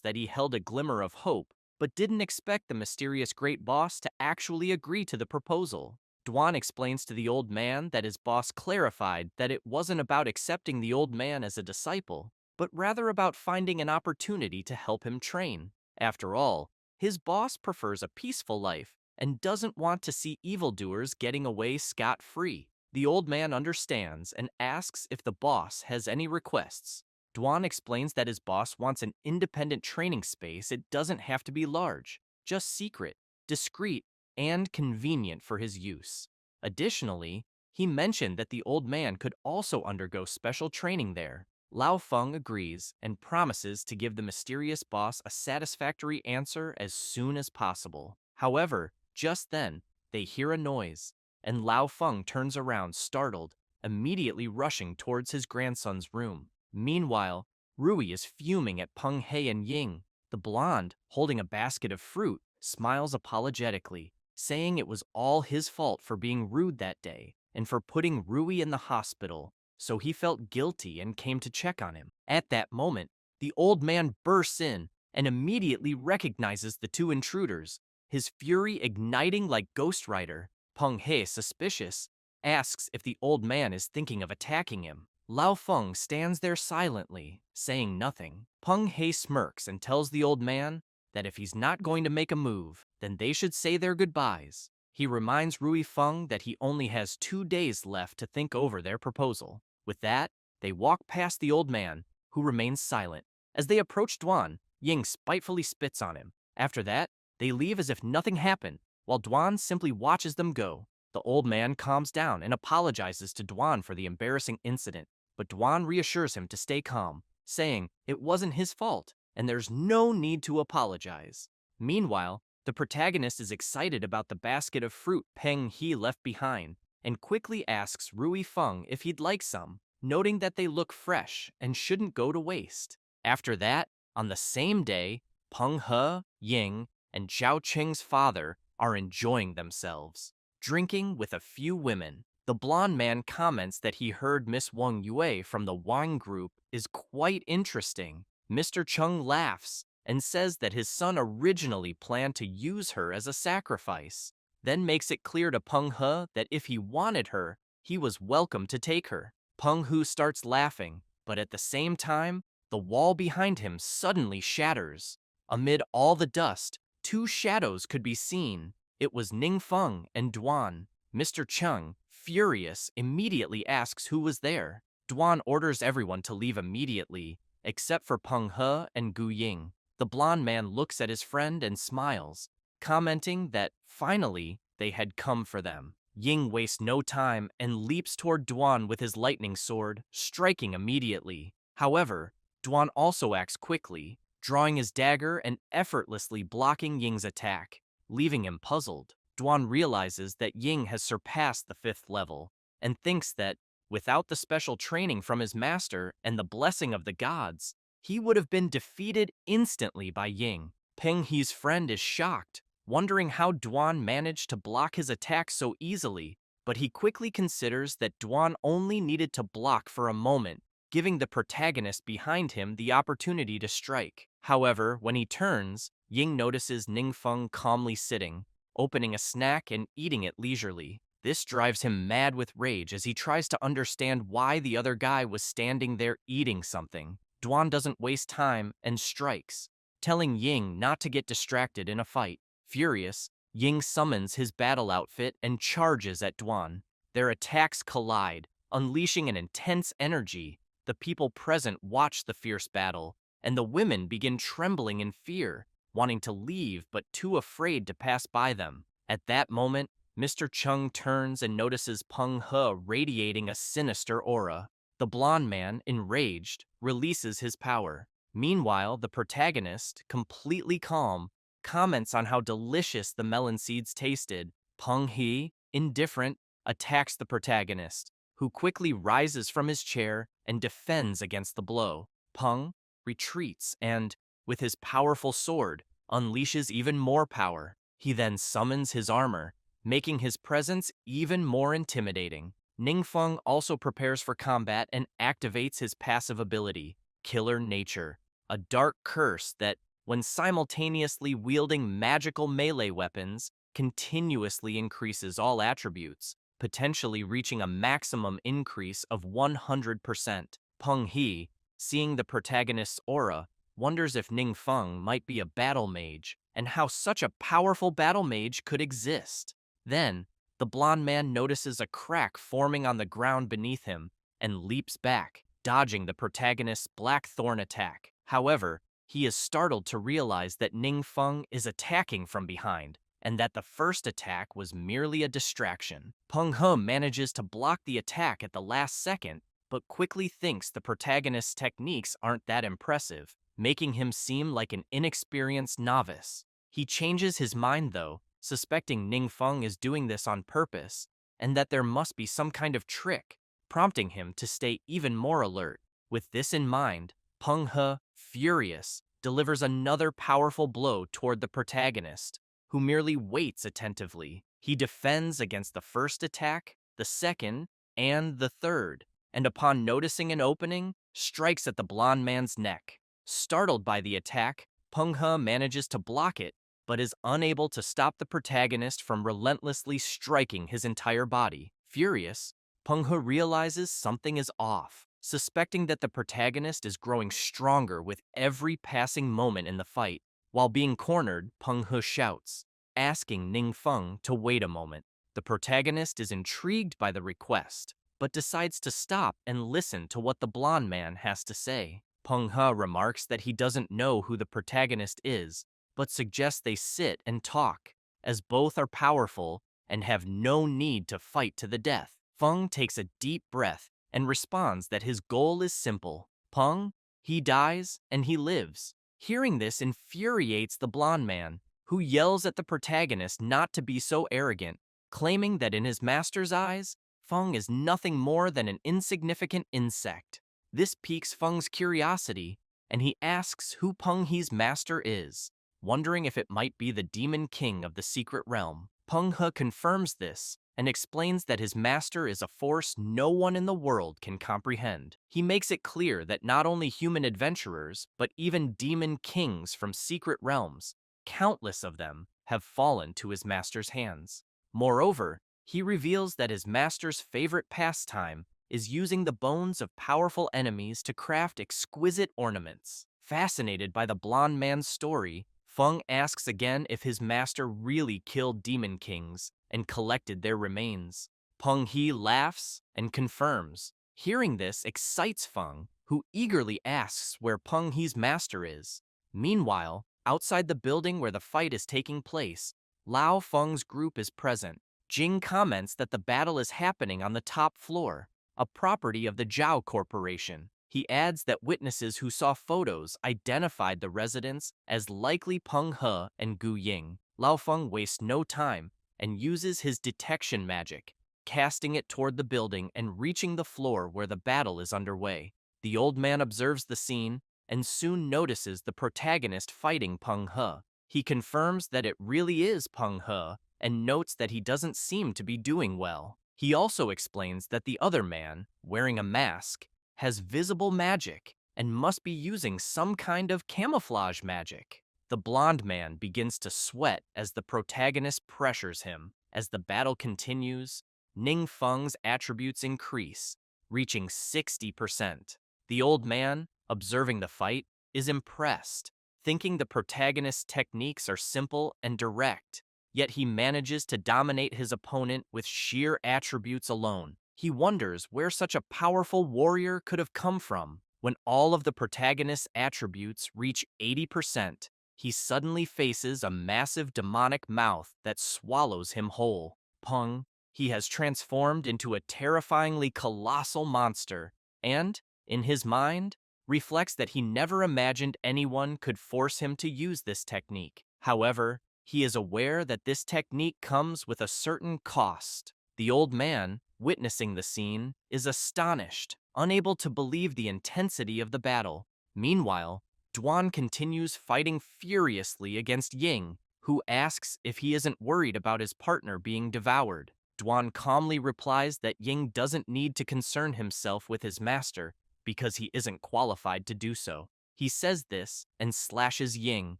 that he held a glimmer of hope, but didn't expect the mysterious great boss to actually agree to the proposal. Duan explains to the old man that his boss clarified that it wasn't about accepting the old man as a disciple, but rather about finding an opportunity to help him train. After all, his boss prefers a peaceful life and doesn't want to see evildoers getting away scot-free. The old man understands and asks if the boss has any requests. Duan explains that his boss wants an independent training space. It doesn't have to be large, just secret, discreet, and convenient for his use. Additionally, he mentioned that the old man could also undergo special training there. Lao Feng agrees and promises to give the mysterious boss a satisfactory answer as soon as possible. However, just then, they hear a noise, and Lao Feng turns around startled, immediately rushing towards his grandson's room. Meanwhile, Rui is fuming at Peng He and Ying. The blonde, holding a basket of fruit, smiles apologetically, saying it was all his fault for being rude that day and for putting Rui in the hospital, so he felt guilty and came to check on him. At that moment, the old man bursts in and immediately recognizes the two intruders, his fury igniting like Ghost Rider. Peng He, suspicious, asks if the old man is thinking of attacking him. Lao Feng stands there silently, saying nothing. Peng He smirks and tells the old man that if he's not going to make a move, then they should say their goodbyes. He reminds Rui Feng that he only has 2 days left to think over their proposal. With that, they walk past the old man, who remains silent. As they approach Duan, Ying spitefully spits on him. After that, they leave as if nothing happened, while Duan simply watches them go. The old man calms down and apologizes to Duan for the embarrassing incident, but Duan reassures him to stay calm, saying it wasn't his fault and there's no need to apologize. Meanwhile, the protagonist is excited about the basket of fruit Peng He left behind and quickly asks Rui Feng if he'd like some, noting that they look fresh and shouldn't go to waste. After that, on the same day, Peng He, Ying, and Zhao Qing's father are enjoying themselves, drinking with a few women. The blonde man comments that he heard Miss Wang Yue from the wine group is quite interesting. Mr. Chung laughs and says that his son originally planned to use her as a sacrifice, then makes it clear to Peng He that if he wanted her, he was welcome to take her. Peng He starts laughing, but at the same time, the wall behind him suddenly shatters. Amid all the dust, 2 shadows could be seen. It was Ningfeng and Duan. Mr. Chung, furious, immediately asks who was there. Duan orders everyone to leave immediately, except for Peng He and Gu Ying. The blonde man looks at his friend and smiles, commenting that finally they had come for them. Ying wastes no time and leaps toward Duan with his lightning sword, striking immediately. However, Duan also acts quickly, drawing his dagger and effortlessly blocking Ying's attack. leaving him puzzled. Duan realizes that Ying has surpassed the 5th level, and thinks that, without the special training from his master and the blessing of the gods, he would have been defeated instantly by Ying. Peng He's friend is shocked, wondering how Duan managed to block his attack so easily, but he quickly considers that Duan only needed to block for a moment, giving the protagonist behind him the opportunity to strike. However, when he turns, Ying notices Ningfeng calmly sitting, opening a snack and eating it leisurely. This drives him mad with rage as he tries to understand why the other guy was standing there eating something. Duan doesn't waste time and strikes, telling Ying not to get distracted in a fight. Furious, Ying summons his battle outfit and charges at Duan. Their attacks collide, unleashing an intense energy. The people present watch the fierce battle, and the women begin trembling in fear, wanting to leave but too afraid to pass by them. At that moment, Mr. Chung turns and notices Peng He radiating a sinister aura. The blonde man, enraged, releases his power. Meanwhile, the protagonist, completely calm, comments on how delicious the melon seeds tasted. Peng He, indifferent, attacks the protagonist, who quickly rises from his chair and defends against the blow. Peng retreats and, with his powerful sword, unleashes even more power. He then summons his armor, making his presence even more intimidating. Ningfeng also prepares for combat and activates his passive ability, Killer Nature, a dark curse that, when simultaneously wielding magical melee weapons, continuously increases all attributes, potentially reaching a maximum increase of 100%. Peng He, seeing the protagonist's aura, wonders if Ningfeng might be a battle mage, and how such a powerful battle mage could exist. Then, the blonde man notices a crack forming on the ground beneath him and leaps back, dodging the protagonist's blackthorn attack. However, he is startled to realize that Ningfeng is attacking from behind, and that the first attack was merely a distraction. Peng He manages to block the attack at the last second, but quickly thinks the protagonist's techniques aren't that impressive, making him seem like an inexperienced novice. He changes his mind though, suspecting Ningfeng is doing this on purpose, and that there must be some kind of trick, prompting him to stay even more alert. With this in mind, Peng He, furious, delivers another powerful blow toward the protagonist, who merely waits attentively. He defends against the first attack, the second, and the third, and upon noticing an opening, strikes at the blonde man's neck. Startled by the attack, Peng He manages to block it, but is unable to stop the protagonist from relentlessly striking his entire body. Furious, Peng He realizes something is off, suspecting that the protagonist is growing stronger with every passing moment in the fight. While being cornered, Peng He shouts, asking Ningfeng to wait a moment. The protagonist is intrigued by the request, but decides to stop and listen to what the blonde man has to say. Peng He remarks that he doesn't know who the protagonist is, but suggests they sit and talk, as both are powerful and have no need to fight to the death. Feng takes a deep breath and responds that his goal is simple. Peng, he dies and he lives. Hearing this infuriates the blonde man, who yells at the protagonist not to be so arrogant, claiming that in his master's eyes, Feng is nothing more than an insignificant insect. This piques Feng's curiosity, and he asks who Peng He's master is, wondering if it might be the demon king of the secret realm. Peng He confirms this and explains that his master is a force no one in the world can comprehend. He makes it clear that not only human adventurers, but even demon kings from secret realms, countless of them, have fallen to his master's hands. Moreover, he reveals that his master's favorite pastime is using the bones of powerful enemies to craft exquisite ornaments. Fascinated by the blonde man's story, Feng asks again if his master really killed demon kings and collected their remains. Peng He laughs and confirms. Hearing this excites Feng, who eagerly asks where Peng He's master is. Meanwhile, outside the building where the fight is taking place, Lao Feng's group is present. Jing comments that the battle is happening on the top floor, a property of the Zhao Corporation. He adds that witnesses who saw photos identified the residents as likely Peng He and Gu Ying. Lao Feng wastes no time and uses his detection magic, casting it toward the building and reaching the floor where the battle is underway. The old man observes the scene and soon notices the protagonist fighting Peng He. He confirms that it really is Peng He and notes that he doesn't seem to be doing well. He also explains that the other man, wearing a mask, has visible magic and must be using some kind of camouflage magic. The blonde man begins to sweat as the protagonist pressures him. As the battle continues, Ning Feng's attributes increase, reaching 60%. The old man, observing the fight, is impressed, thinking the protagonist's techniques are simple and direct, yet he manages to dominate his opponent with sheer attributes alone. He wonders where such a powerful warrior could have come from. When all of the protagonist's attributes reach 80%, he suddenly faces a massive demonic mouth that swallows him whole. Peng, he has transformed into a terrifyingly colossal monster, and, in his mind, reflects that he never imagined anyone could force him to use this technique. However, he is aware that this technique comes with a certain cost. The old man, witnessing the scene, is astonished, unable to believe the intensity of the battle. Meanwhile, Duan continues fighting furiously against Ying, who asks if he isn't worried about his partner being devoured. Duan calmly replies that Ying doesn't need to concern himself with his master because he isn't qualified to do so. He says this and slashes Ying,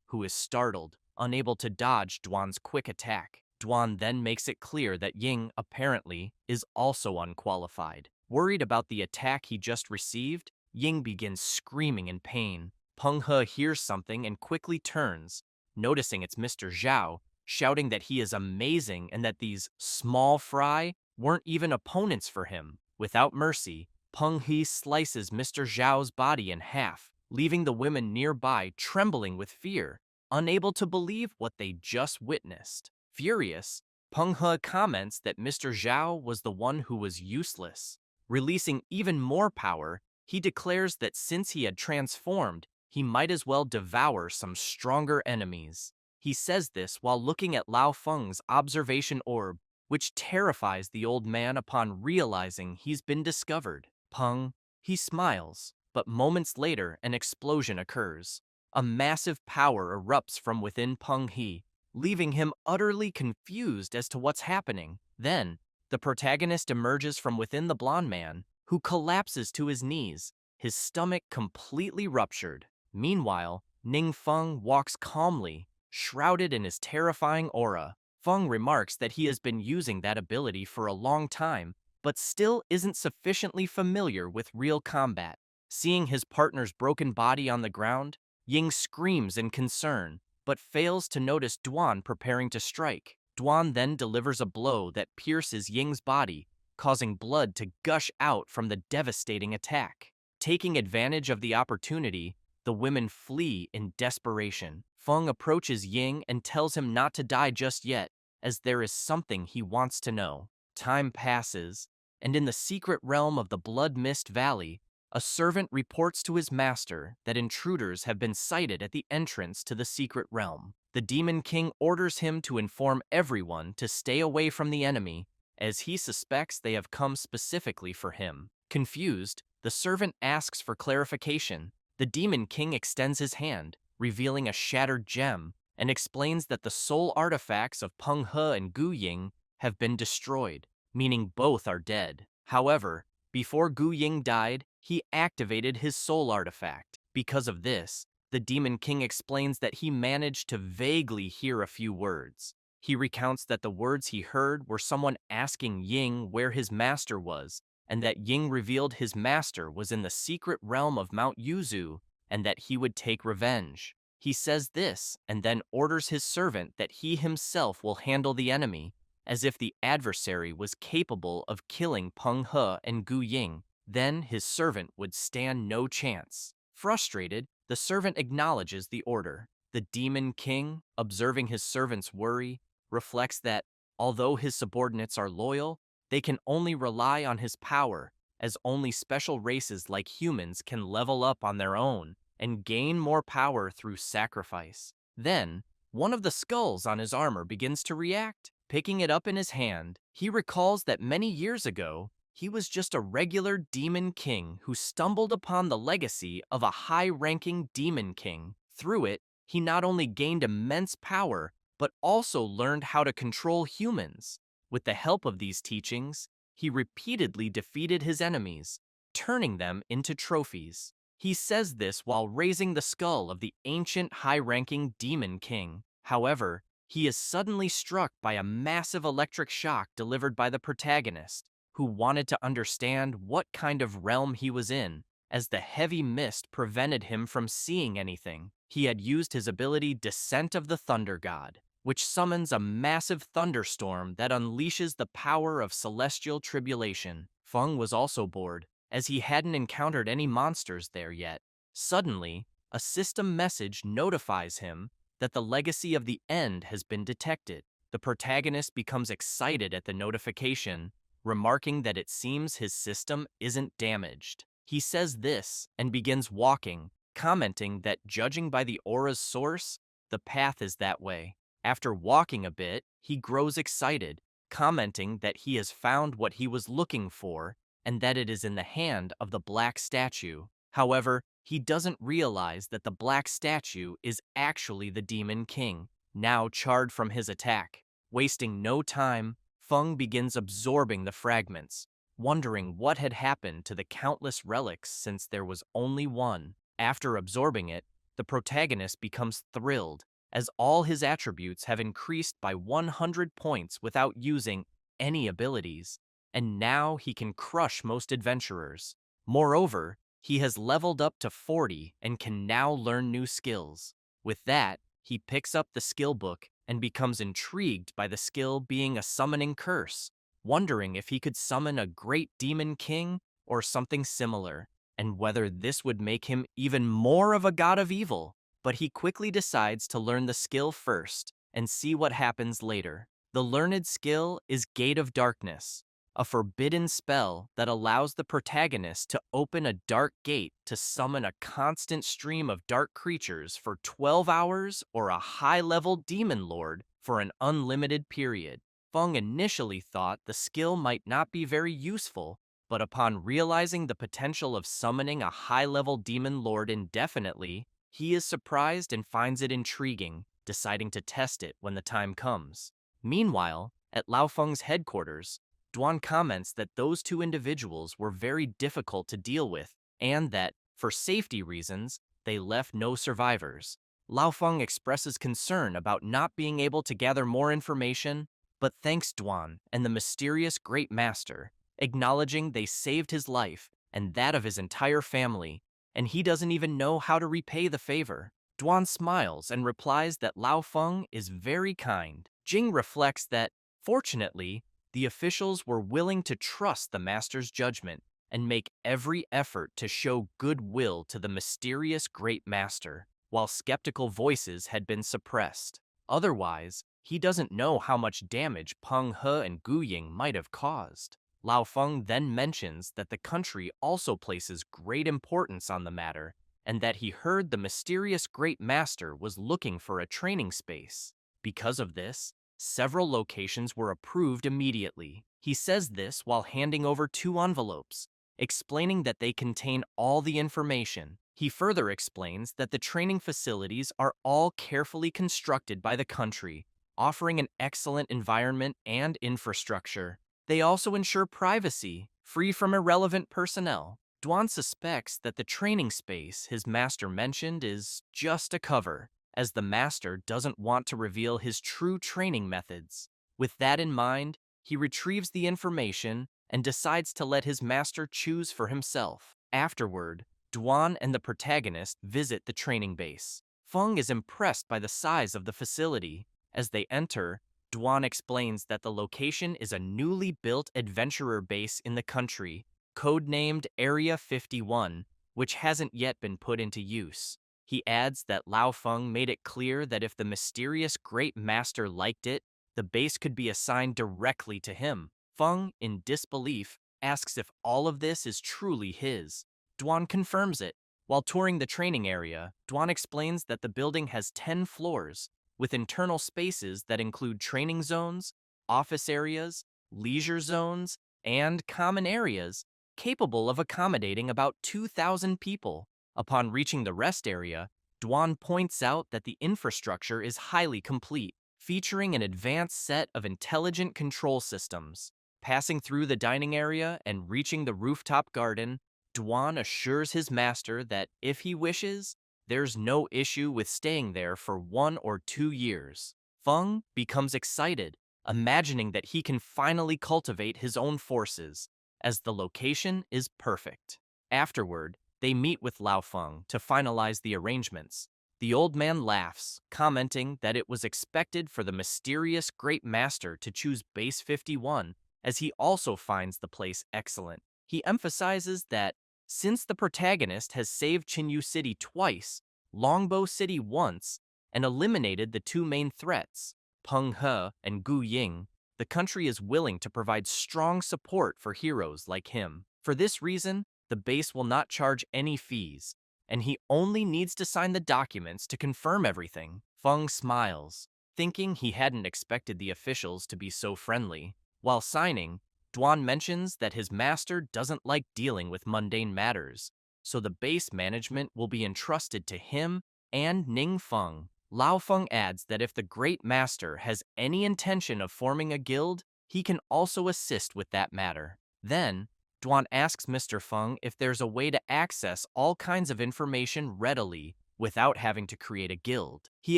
who is startled, unable to dodge Duan's quick attack. Duan then makes it clear that Ying, apparently, is also unqualified. Worried about the attack he just received, Ying begins screaming in pain. Peng He hears something and quickly turns, noticing it's Mr. Zhao, shouting that he is amazing and that these small fry weren't even opponents for him. Without mercy, Peng He slices Mr. Zhao's body in half, leaving the women nearby trembling with fear, unable to believe what they just witnessed. Furious, Peng He comments that Mr. Zhao was the one who was useless. Releasing even more power, he declares that since he had transformed, he might as well devour some stronger enemies. He says this while looking at Lao Feng's observation orb, which terrifies the old man upon realizing he's been discovered. Peng, he smiles, but moments later an explosion occurs. A massive power erupts from within Peng He, leaving him utterly confused as to what's happening. Then, the protagonist emerges from within the blonde man, who collapses to his knees, his stomach completely ruptured. Meanwhile, Ning Feng walks calmly, shrouded in his terrifying aura. Feng remarks that he has been using that ability for a long time, but still isn't sufficiently familiar with real combat. Seeing his partner's broken body on the ground, Ying screams in concern, but fails to notice Duan preparing to strike. Duan then delivers a blow that pierces Ying's body, causing blood to gush out from the devastating attack. Taking advantage of the opportunity, the women flee in desperation. Feng approaches Ying and tells him not to die just yet, as there is something he wants to know. Time passes, and in the secret realm of the Blood Mist Valley, a servant reports to his master that intruders have been sighted at the entrance to the secret realm. The Demon King orders him to inform everyone to stay away from the enemy, as he suspects they have come specifically for him. Confused, the servant asks for clarification. The Demon King extends his hand, revealing a shattered gem, and explains that the soul artifacts of Peng He and Gu Ying have been destroyed, meaning both are dead. However, before Gu Ying died, he activated his soul artifact. Because of this, the Demon King explains that he managed to vaguely hear a few words. He recounts that the words he heard were someone asking Ying where his master was, and that Ying revealed his master was in the secret realm of Mount Yuzu, and that he would take revenge. He says this, and then orders his servant that he himself will handle the enemy, as if the adversary was capable of killing Peng He and Gu Ying. Then his servant would stand no chance. Frustrated, the servant acknowledges the order. The Demon King, observing his servant's worry, reflects that, although his subordinates are loyal, they can only rely on his power, as only special races like humans can level up on their own and gain more power through sacrifice. Then, One of the skulls on his armor begins to react. Picking it up in his hand, he recalls that many years ago, he was just a regular demon king who stumbled upon the legacy of a high-ranking demon king. Through it, he not only gained immense power, but also learned how to control humans. With the help of these teachings, he repeatedly defeated his enemies, turning them into trophies. He says this while raising the skull of the ancient high-ranking demon king. However, he is suddenly struck by a massive electric shock delivered by the protagonist, who wanted to understand what kind of realm he was in, as the heavy mist prevented him from seeing anything. He had used his ability Descent of the Thunder God, which summons a massive thunderstorm that unleashes the power of celestial tribulation. Feng was also bored, as he hadn't encountered any monsters there yet. Suddenly, a system message notifies him that the legacy of the end has been detected. The protagonist becomes excited at the notification, remarking that it seems his system isn't damaged. He says this and begins walking, commenting that judging by the aura's source, the path is that way. After walking a bit, he grows excited, commenting that he has found what he was looking for and that it is in the hand of the black statue. However, he doesn't realize that the black statue is actually the Demon King, now charred from his attack. Wasting no time, Feng begins absorbing the fragments, wondering what had happened to the countless relics since there was only one. After absorbing it, the protagonist becomes thrilled, as all his attributes have increased by 100 points without using any abilities, and now he can crush most adventurers. Moreover, he has leveled up to 40 and can now learn new skills. With that, he picks up the skill book and becomes intrigued by the skill being a summoning curse, wondering if he could summon a great demon king or something similar, and whether this would make him even more of a god of evil. But he quickly decides to learn the skill first and see what happens later. The learned skill is Gate of Darkness, a forbidden spell that allows the protagonist to open a dark gate to summon a constant stream of dark creatures for 12 hours or a high-level demon lord for an unlimited period. Feng initially thought the skill might not be very useful, but upon realizing the potential of summoning a high-level demon lord indefinitely, he is surprised and finds it intriguing, deciding to test it when the time comes. Meanwhile, at Lao Feng's headquarters, Duan comments that those two individuals were very difficult to deal with, and that, for safety reasons, they left no survivors. Lao Feng expresses concern about not being able to gather more information, but thanks Duan and the mysterious Great Master, acknowledging they saved his life and that of his entire family, and he doesn't even know how to repay the favor. Duan smiles and replies that Lao Feng is very kind. Jing reflects that, fortunately, the officials were willing to trust the master's judgment and make every effort to show goodwill to the mysterious great master, while skeptical voices had been suppressed. Otherwise, he doesn't know how much damage Peng He and Gu Ying might have caused. Lao Feng then mentions that the country also places great importance on the matter, and that he heard the mysterious great master was looking for a training space. Because of this, several locations were approved immediately. He says this while handing over 2 envelopes, explaining that they contain all the information. He further explains that the training facilities are all carefully constructed by the country, offering an excellent environment and infrastructure. They also ensure privacy, free from irrelevant personnel. Duan suspects that the training space his master mentioned is just a cover, as the master doesn't want to reveal his true training methods. With that in mind, he retrieves the information and decides to let his master choose for himself. Afterward, Duan and the protagonist visit the training base. Feng is impressed by the size of the facility. As they enter, Duan explains that the location is a newly built adventurer base in the country, codenamed Area 51, which hasn't yet been put into use. He adds that Lao Feng made it clear that if the mysterious Great Master liked it, the base could be assigned directly to him. Feng, in disbelief, asks if all of this is truly his. Duan confirms it. While touring the training area, Duan explains that the building has 10 floors, with internal spaces that include training zones, office areas, leisure zones, and common areas capable of accommodating about 2,000 people. Upon reaching the rest area, Dwan points out that the infrastructure is highly complete, featuring an advanced set of intelligent control systems. Passing through the dining area and reaching the rooftop garden, Dwan assures his master that if he wishes, there's no issue with staying there for 1 or 2 years. Feng becomes excited, imagining that he can finally cultivate his own forces, as the location is perfect. Afterward, they meet with Lao Feng to finalize the arrangements. The old man laughs, commenting that it was expected for the mysterious Great Master to choose Base 51, as he also finds the place excellent. He emphasizes that since the protagonist has saved Chinyu City twice, Longbow City once, and eliminated the two main threats, Peng He and Gu Ying, the country is willing to provide strong support for heroes like him. For this reason, the base will not charge any fees, and he only needs to sign the documents to confirm everything. Feng smiles, thinking he hadn't expected the officials to be so friendly. While signing, Duan mentions that his master doesn't like dealing with mundane matters, so the base management will be entrusted to him and Ning Feng. Lao Feng adds that if the Great Master has any intention of forming a guild, he can also assist with that matter. Then, Duan asks Mr. Feng if there's a way to access all kinds of information readily without having to create a guild. He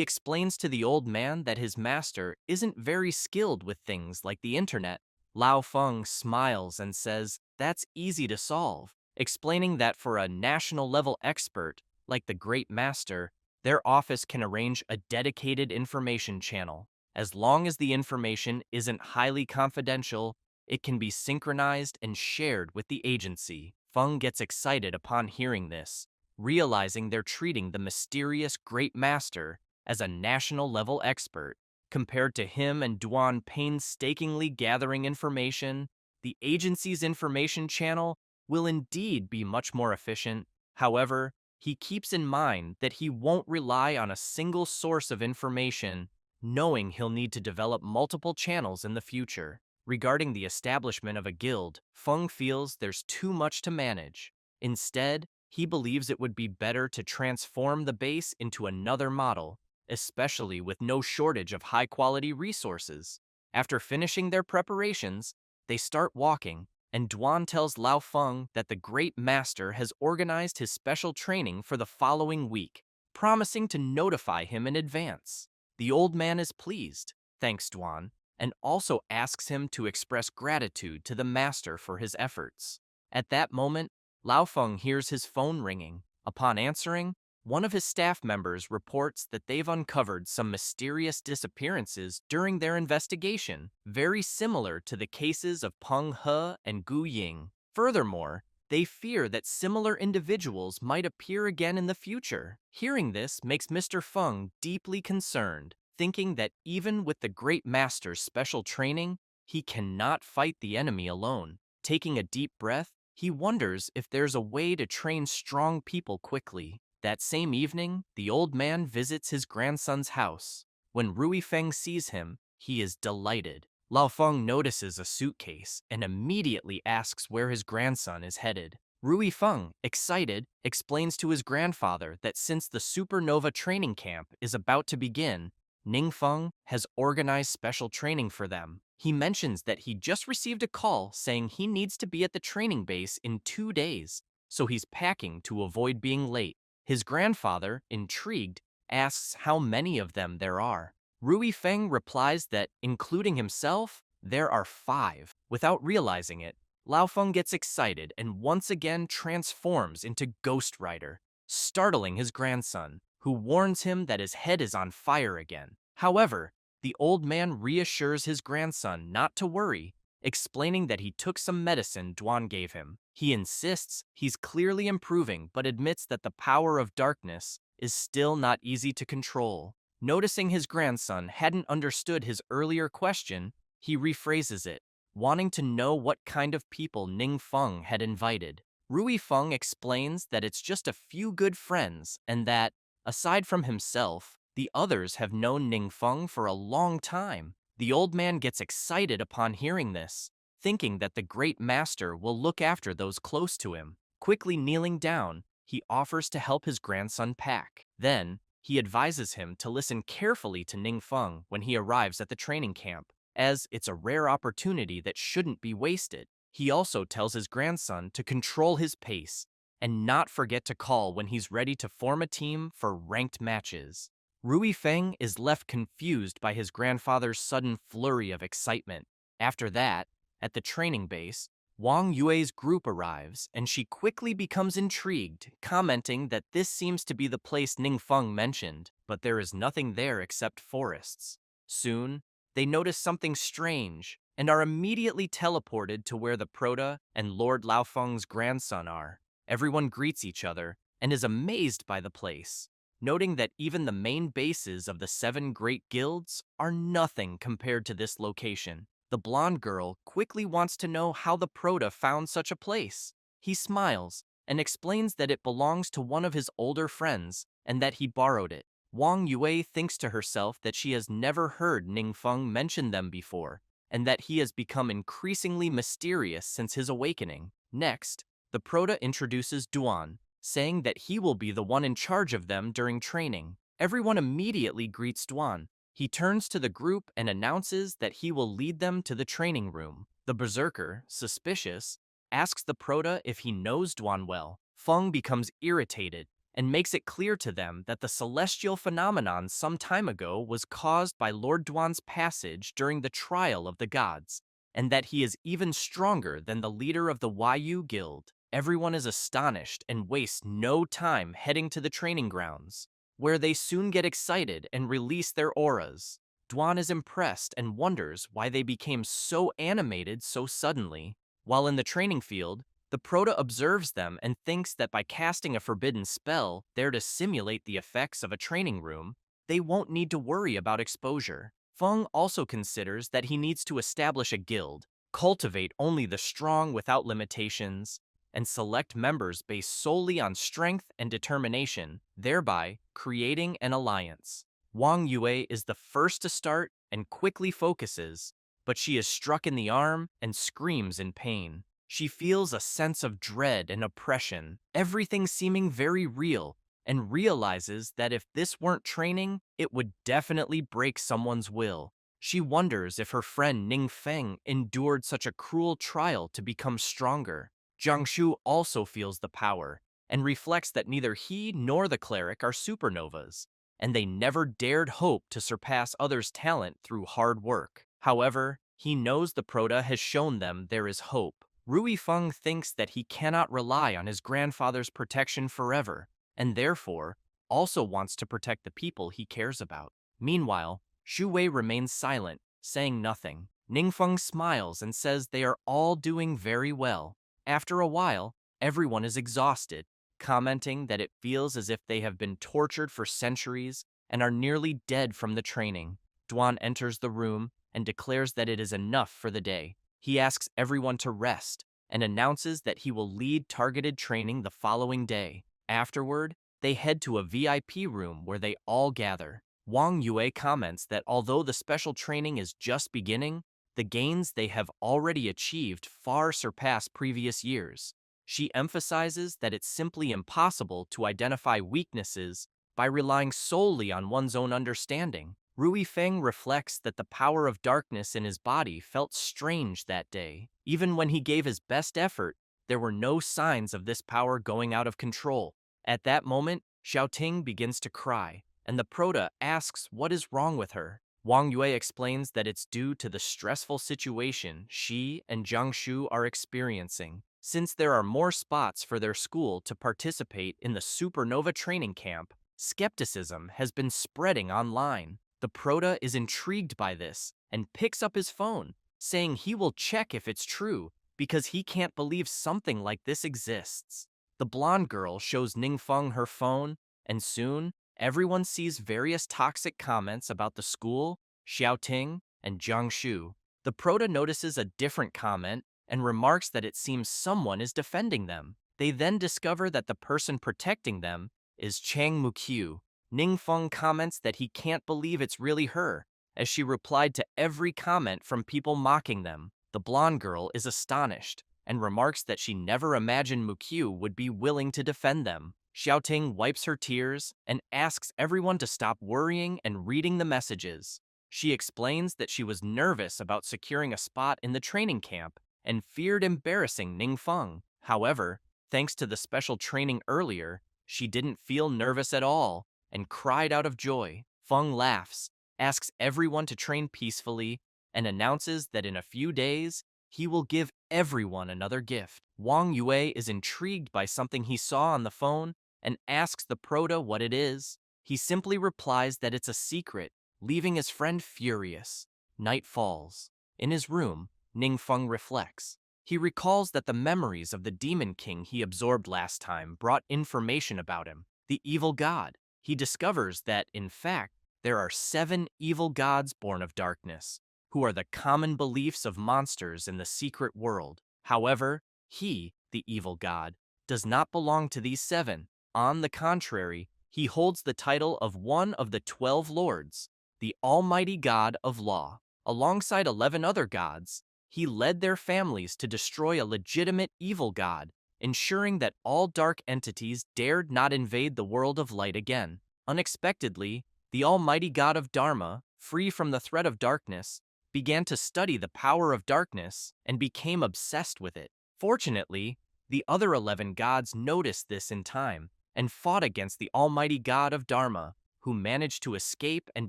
explains to the old man that his master isn't very skilled with things like the internet. Lao Feng smiles and says that's easy to solve, explaining that for a national-level expert like the Great Master, their office can arrange a dedicated information channel. As long as the information isn't highly confidential, it can be synchronized and shared with the agency. Feng gets excited upon hearing this, realizing they're treating the mysterious Great Master as a national-level expert. Compared to him and Duan painstakingly gathering information, the agency's information channel will indeed be much more efficient. However, he keeps in mind that he won't rely on a single source of information, knowing he'll need to develop multiple channels in the future. Regarding the establishment of a guild, Feng feels there's too much to manage. Instead, he believes it would be better to transform the base into another model, especially with no shortage of high-quality resources. After finishing their preparations, they start walking, and Duan tells Lao Feng that the Great Master has organized his special training for the following week, promising to notify him in advance. The old man is pleased, thanks Duan, and also asks him to express gratitude to the master for his efforts. At that moment, Lao Feng hears his phone ringing. Upon answering, one of his staff members reports that they've uncovered some mysterious disappearances during their investigation, very similar to the cases of Peng He and Gu Ying. Furthermore, they fear that similar individuals might appear again in the future. Hearing this makes Mr. Feng deeply concerned, thinking that even with the Great Master's special training, he cannot fight the enemy alone. Taking a deep breath, he wonders if there's a way to train strong people quickly. That same evening, the old man visits his grandson's house. When Rui Feng sees him, he is delighted. Lao Feng notices a suitcase and immediately asks where his grandson is headed. Rui Feng, excited, explains to his grandfather that since the supernova training camp is about to begin, Ning Feng has organized special training for them. He mentions that he just received a call saying he needs to be at the training base in 2 days, so he's packing to avoid being late. His grandfather, intrigued, asks how many of them there are. Rui Feng replies that, including himself, there are 5. Without realizing it, Lao Feng gets excited and once again transforms into Ghost Rider, startling his grandson, who warns him that his head is on fire again. However, the old man reassures his grandson not to worry, explaining that he took some medicine Duan gave him. He insists he's clearly improving but admits that the power of darkness is still not easy to control. Noticing his grandson hadn't understood his earlier question, he rephrases it, wanting to know what kind of people Ning Feng had invited. Rui Feng explains that it's just a few good friends and that, aside from himself, The others have known Ningfeng for a long time. The old man gets excited upon hearing this, thinking that the great master will look after those close to him. Quickly kneeling down, he offers to help his grandson pack. Then, he advises him to listen carefully to Ningfeng when he arrives at the training camp, as it's a rare opportunity that shouldn't be wasted. He also tells his grandson to control his pace and not forget to call when he's ready to form a team for ranked matches. Rui Feng is left confused by his grandfather's sudden flurry of excitement. After that, at the training base, Wang Yue's group arrives, and she quickly becomes intrigued, commenting that this seems to be the place Ningfeng mentioned, but there is nothing there except forests. Soon, they notice something strange, and are immediately teleported to where the Proto and Lord Laofeng's grandson are. Everyone greets each other, and is amazed by the place, noting that even the main bases of the 7 great guilds are nothing compared to this location. The blonde girl quickly wants to know how the Proto found such a place. He smiles and explains that it belongs to one of his older friends and that he borrowed it. Wang Yue thinks to herself that she has never heard Ningfeng mention them before, and that he has become increasingly mysterious since his awakening. Next, the Proto introduces Duan, saying that he will be the one in charge of them during training. Everyone immediately greets Duan. He turns to the group and announces that he will lead them to the training room. The berserker, suspicious, asks the Proto if he knows Duan well. Feng becomes irritated and makes it clear to them that the celestial phenomenon some time ago was caused by Lord Duan's passage during the trial of the gods, and that he is even stronger than the leader of the Yu Guild. Everyone is astonished and wastes no time heading to the training grounds, where they soon get excited and release their auras. Duan is impressed and wonders why they became so animated so suddenly. While in the training field, the Proto observes them and thinks that by casting a forbidden spell there to simulate the effects of a training room, they won't need to worry about exposure. Feng also considers that he needs to establish a guild, cultivate only the strong without limitations, and select members based solely on strength and determination, thereby creating an alliance. Wang Yue is the first to start and quickly focuses, but she is struck in the arm and screams in pain. She feels a sense of dread and oppression, everything seeming very real, and realizes that if this weren't training, it would definitely break someone's will. She wonders if her friend Ning Feng endured such a cruel trial to become stronger. Jiangshu also feels the power, and reflects that neither he nor the cleric are supernovas, and they never dared hope to surpass others' talent through hard work. However, he knows the Proto has shown them there is hope. Rui Feng thinks that he cannot rely on his grandfather's protection forever, and therefore also wants to protect the people he cares about. Meanwhile, Xu Wei remains silent, saying nothing. Ningfeng smiles and says they are all doing very well. After a while, everyone is exhausted, commenting that it feels as if they have been tortured for centuries and are nearly dead from the training. Duan enters the room and declares that it is enough for the day. He asks everyone to rest and announces that he will lead targeted training the following day. Afterward, they head to a VIP room where they all gather. Wang Yue comments that although the special training is just beginning, the gains they have already achieved far surpass previous years. She emphasizes that it's simply impossible to identify weaknesses by relying solely on one's own understanding. Rui Feng reflects that the power of darkness in his body felt strange that day. Even when he gave his best effort, there were no signs of this power going out of control. At that moment, Xiaoting begins to cry, and the Proto asks what is wrong with her. Wang Yue explains that it's due to the stressful situation she and Jiangshu are experiencing. Since there are more spots for their school to participate in the supernova training camp, skepticism has been spreading online. The Proto is intrigued by this and picks up his phone, saying he will check if it's true because he can't believe something like this exists. The blonde girl shows Ningfeng her phone, and soon, everyone sees various toxic comments about the school, Xiaoting, and Jiangshu. The Proto notices a different comment and remarks that it seems someone is defending them. They then discover that the person protecting them is Chang Mukyu. Ningfeng comments that he can't believe it's really her, as she replied to every comment from people mocking them. The blonde girl is astonished and remarks that she never imagined Mukyu would be willing to defend them. Xiaoting wipes her tears and asks everyone to stop worrying and reading the messages. She explains that she was nervous about securing a spot in the training camp and feared embarrassing Ningfeng. However, thanks to the special training earlier, she didn't feel nervous at all and cried out of joy. Feng laughs, asks everyone to train peacefully, and announces that in a few days, he will give everyone another gift. Wang Yue is intrigued by something he saw on the phone and asks the proto what it is. He simply replies that it's a secret, leaving his friend furious. Night falls. In his room, Ningfeng reflects. He recalls that the memories of the Demon King he absorbed last time brought information about him, the evil god. He discovers that, in fact, there are 7 evil gods born of darkness, who are the common beliefs of monsters in the secret world. However, he, the evil god, does not belong to these 7. On the contrary, he holds the title of one of the 12 lords, the Almighty God of Law. Alongside 11 other gods, he led their families to destroy a legitimate evil god, ensuring that all dark entities dared not invade the world of light again. Unexpectedly, the Almighty God of Dharma, free from the threat of darkness, began to study the power of darkness and became obsessed with it. Fortunately, the other 11 gods noticed this in time and fought against the Almighty God of Dharma, who managed to escape and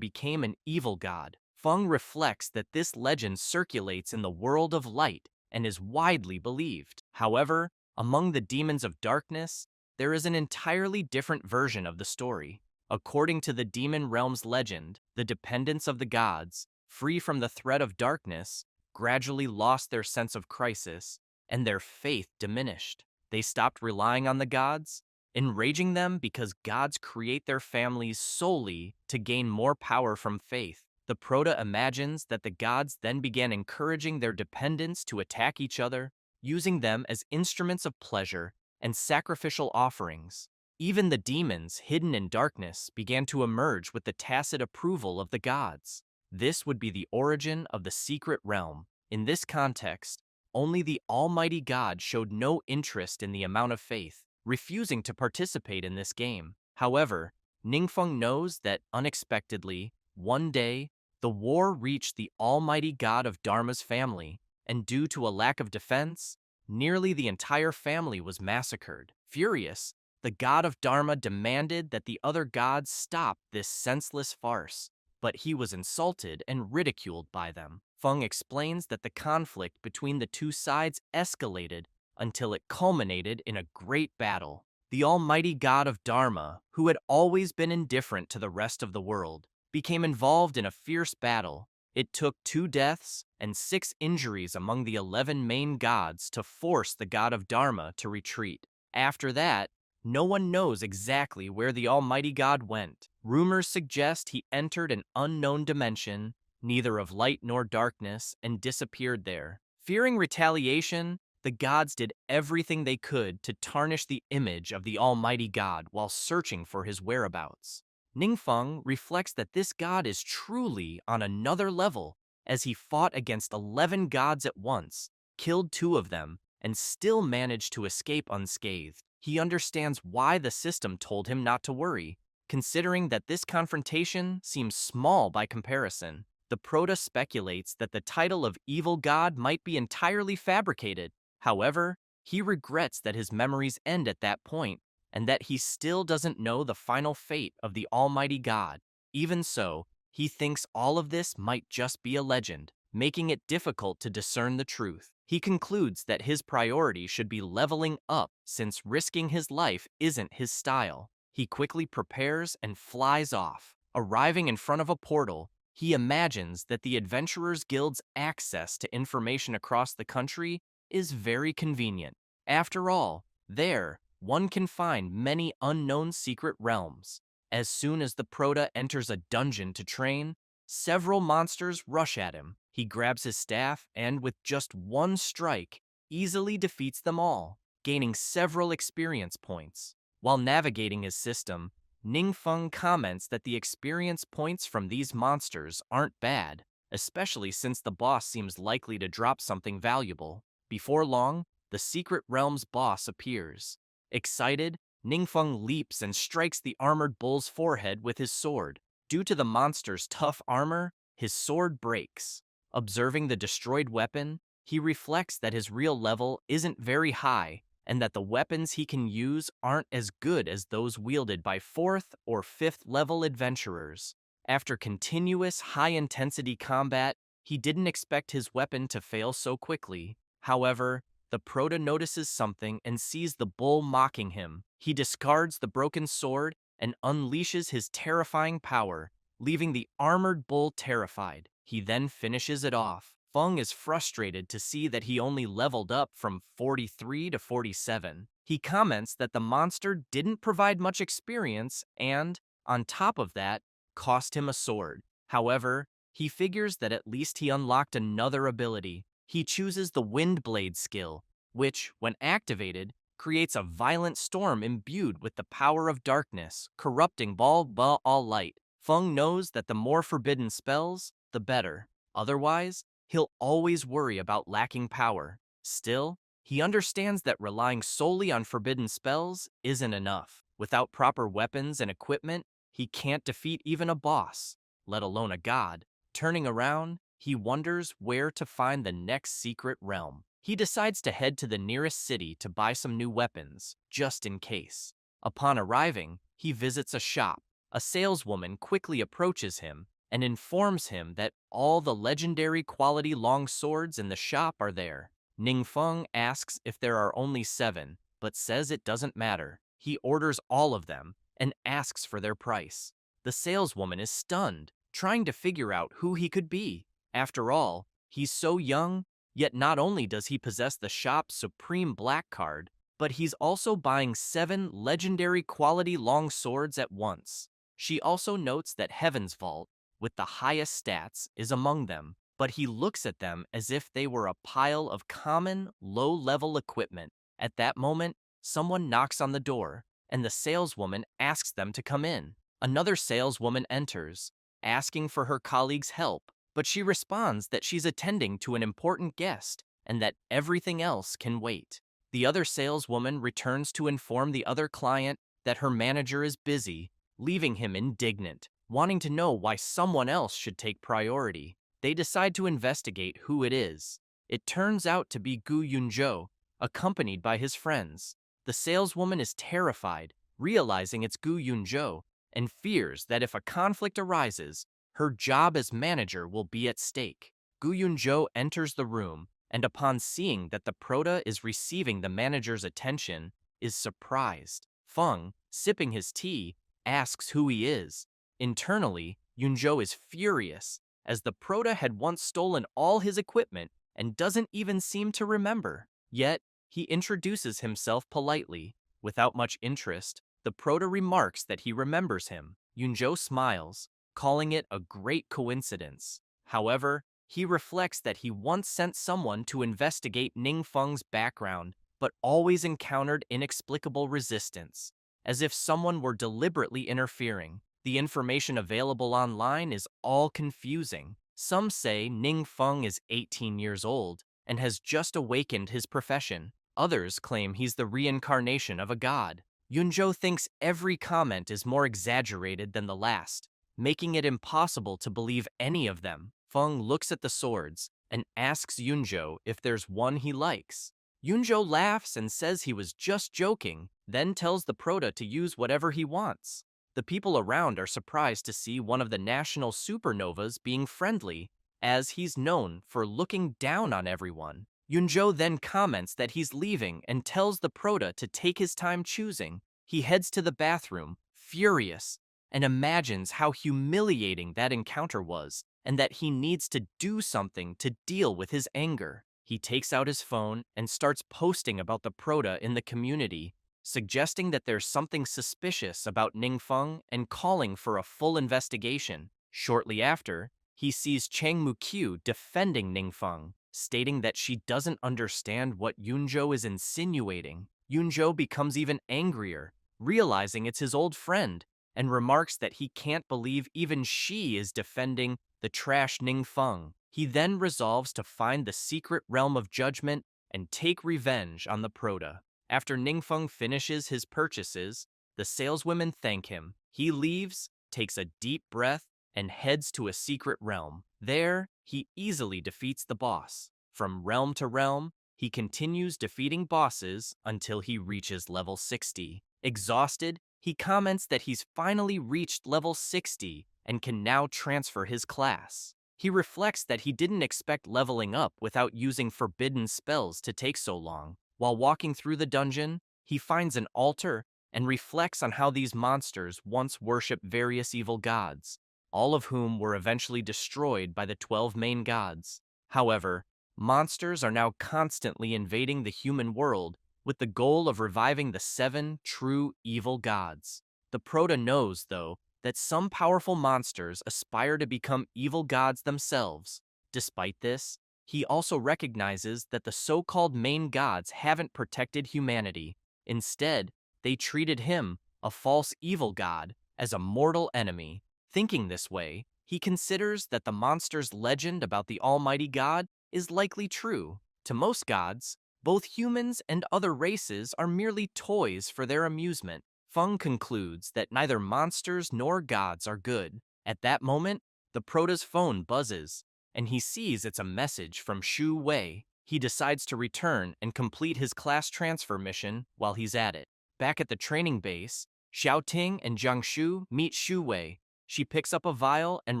became an evil god. Feng reflects that this legend circulates in the world of light and is widely believed. However, among the demons of darkness, there is an entirely different version of the story. According to the demon realm's legend, the dependents of the gods, free from the threat of darkness, gradually lost their sense of crisis, and their faith diminished. They stopped relying on the gods, enraging them because gods create their families solely to gain more power from faith. The proto imagines that the gods then began encouraging their dependents to attack each other, using them as instruments of pleasure and sacrificial offerings. Even the demons hidden in darkness began to emerge with the tacit approval of the gods. This would be the origin of the secret realm. In this context, only the Almighty God showed no interest in the amount of faith, refusing to participate in this game. However, Ningfeng knows that unexpectedly, one day, the war reached the Almighty God of Dharma's family, and due to a lack of defense, nearly the entire family was massacred. Furious, the god of Dharma demanded that the other gods stop this senseless farce, but he was insulted and ridiculed by them. Feng explains that the conflict between the two sides escalated until it culminated in a great battle. The Almighty God of Dharma, who had always been indifferent to the rest of the world, became involved in a fierce battle. It took 2 deaths and 6 injuries among the 11 main gods to force the god of Dharma to retreat. After that, no one knows exactly where the Almighty God went. Rumors suggest he entered an unknown dimension, neither of light nor darkness, and disappeared there. Fearing retaliation, the gods did everything they could to tarnish the image of the Almighty God while searching for his whereabouts. Ningfeng reflects that this god is truly on another level, as he fought against 11 gods at once, killed 2 of them, and still managed to escape unscathed. He understands why the system told him not to worry, considering that this confrontation seems small by comparison. The proto speculates that the title of evil god might be entirely fabricated. However, he regrets that his memories end at that point, and that he still doesn't know the final fate of the Almighty God. Even so, he thinks all of this might just be a legend, making it difficult to discern the truth. He concludes that his priority should be leveling up since risking his life isn't his style. He quickly prepares and flies off. Arriving in front of a portal, he imagines that the Adventurers Guild's access to information across the country is very convenient. After all, there, one can find many unknown secret realms. As soon as the proto enters a dungeon to train, several monsters rush at him. He grabs his staff and, with just one strike, easily defeats them all, gaining several experience points. While navigating his system, Ningfeng comments that the experience points from these monsters aren't bad, especially since the boss seems likely to drop something valuable. Before long, the Secret Realm's boss appears. Excited, Ningfeng leaps and strikes the armored bull's forehead with his sword. Due to the monster's tough armor, his sword breaks. Observing the destroyed weapon, he reflects that his real level isn't very high and that the weapons he can use aren't as good as those wielded by 4th or 5th level adventurers. After continuous high-intensity combat, he didn't expect his weapon to fail so quickly. However, the Prota notices something and sees the bull mocking him. He discards the broken sword and unleashes his terrifying power, leaving the armored bull terrified. He then finishes it off. Feng is frustrated to see that he only leveled up from 43 to 47. He comments that the monster didn't provide much experience and, on top of that, cost him a sword. However, he figures that at least he unlocked another ability. He chooses the Wind Blade skill, which, when activated, creates a violent storm imbued with the power of darkness, corrupting all light. Feng knows that the more forbidden spells, the better. Otherwise, he'll always worry about lacking power. Still, he understands that relying solely on forbidden spells isn't enough. Without proper weapons and equipment, he can't defeat even a boss, let alone a god. Turning around, he wonders where to find the next secret realm. He decides to head to the nearest city to buy some new weapons, just in case. Upon arriving, he visits a shop. A saleswoman quickly approaches him and informs him that all the legendary quality long swords in the shop are there. Ningfeng asks if there are only 7, but says it doesn't matter. He orders all of them and asks for their price. The saleswoman is stunned, trying to figure out who he could be. After all, he's so young, yet not only does he possess the shop's supreme black card, but he's also buying 7 legendary quality long swords at once. She also notes that Heaven's Vault, with the highest stats, is among them, but he looks at them as if they were a pile of common, low-level equipment. At that moment, someone knocks on the door, and the saleswoman asks them to come in. Another saleswoman enters, asking for her colleague's help, but she responds that she's attending to an important guest and that everything else can wait. The other saleswoman returns to inform the other client that her manager is busy, leaving him indignant, wanting to know why someone else should take priority. They decide to investigate who it is. It turns out to be Gu Yunzhou, accompanied by his friends. The saleswoman is terrified, realizing it's Gu Yunzhou, and fears that if a conflict arises, her job as manager will be at stake. Gu Yunzhou enters the room, and upon seeing that the Prota is receiving the manager's attention, is surprised. Feng, sipping his tea, asks who he is. Internally, Yunzhou is furious, as the Prota had once stolen all his equipment and doesn't even seem to remember. Yet, he introduces himself politely. Without much interest, the Prota remarks that he remembers him. Yunzhou smiles, calling it a great coincidence. However, he reflects that he once sent someone to investigate Ningfeng's background, but always encountered inexplicable resistance, as if someone were deliberately interfering. The information available online is all confusing. Some say Ningfeng is 18 years old and has just awakened his profession. Others claim he's the reincarnation of a god. Yunzhou thinks every comment is more exaggerated than the last, making it impossible to believe any of them. Feng looks at the swords and asks Yunzhou if there's one he likes. Yunzhou laughs and says he was just joking, then tells the Prota to use whatever he wants. The people around are surprised to see one of the national supernovas being friendly, as he's known for looking down on everyone. Yunzhou then comments that he's leaving and tells the Prota to take his time choosing. He heads to the bathroom, furious, and imagines how humiliating that encounter was, and that he needs to do something to deal with his anger. He takes out his phone and starts posting about the Prota in the community, suggesting that there's something suspicious about Ningfeng and calling for a full investigation. Shortly after, he sees Chang Mukyu defending Ningfeng, stating that she doesn't understand what Yunzhou is insinuating. Yunzhou becomes even angrier, realizing it's his old friend, and remarks that he can't believe even she is defending the trash Ningfeng. He then resolves to find the secret realm of judgment and take revenge on the Proto. After Ningfeng finishes his purchases, the saleswomen thank him. He leaves, takes a deep breath, and heads to a secret realm. There, he easily defeats the boss. From realm to realm, he continues defeating bosses until he reaches level 60. Exhausted, he comments that he's finally reached level 60 and can now transfer his class. He reflects that he didn't expect leveling up without using forbidden spells to take so long. While walking through the dungeon, he finds an altar and reflects on how these monsters once worshipped various evil gods, all of whom were eventually destroyed by the 12 main gods. However, monsters are now constantly invading the human world with the goal of reviving the 7 true evil gods. The Proto knows, though, that some powerful monsters aspire to become evil gods themselves. Despite this, he also recognizes that the so-called main gods haven't protected humanity. Instead, they treated him, a false evil god, as a mortal enemy. Thinking this way, he considers that the monster's legend about the almighty god is likely true. To most gods, both humans and other races are merely toys for their amusement. Feng concludes that neither monsters nor gods are good. At that moment, the Proto's phone buzzes, and he sees it's a message from Shu Wei. He decides to return and complete his class transfer mission while he's at it. Back at the training base, Xiao Ting and Jiang Shu meet Shu Wei. She picks up a vial and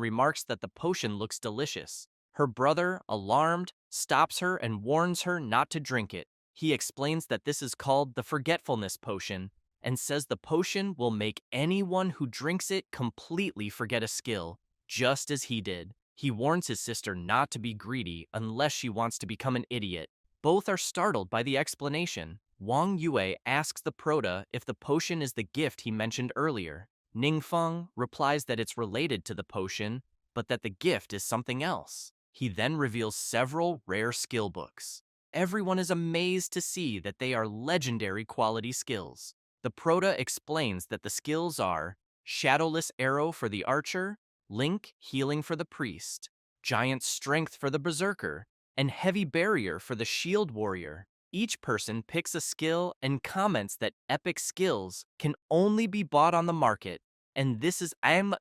remarks that the potion looks delicious. Her brother, alarmed, stops her and warns her not to drink it. He explains that this is called the Forgetfulness Potion, and says the potion will make anyone who drinks it completely forget a skill, just as he did. He warns his sister not to be greedy unless she wants to become an idiot. Both are startled by the explanation. Wang Yue asks the Proto if the potion is the gift he mentioned earlier. Ningfeng replies that it's related to the potion, but that the gift is something else. He then reveals several rare skill books. Everyone is amazed to see that they are legendary quality skills. The Proto explains that the skills are Shadowless Arrow for the Archer, Link Healing for the Priest, Giant Strength for the Berserker, and Heavy Barrier for the Shield Warrior. Each person picks a skill and comments that epic skills can only be bought on the market, and this is the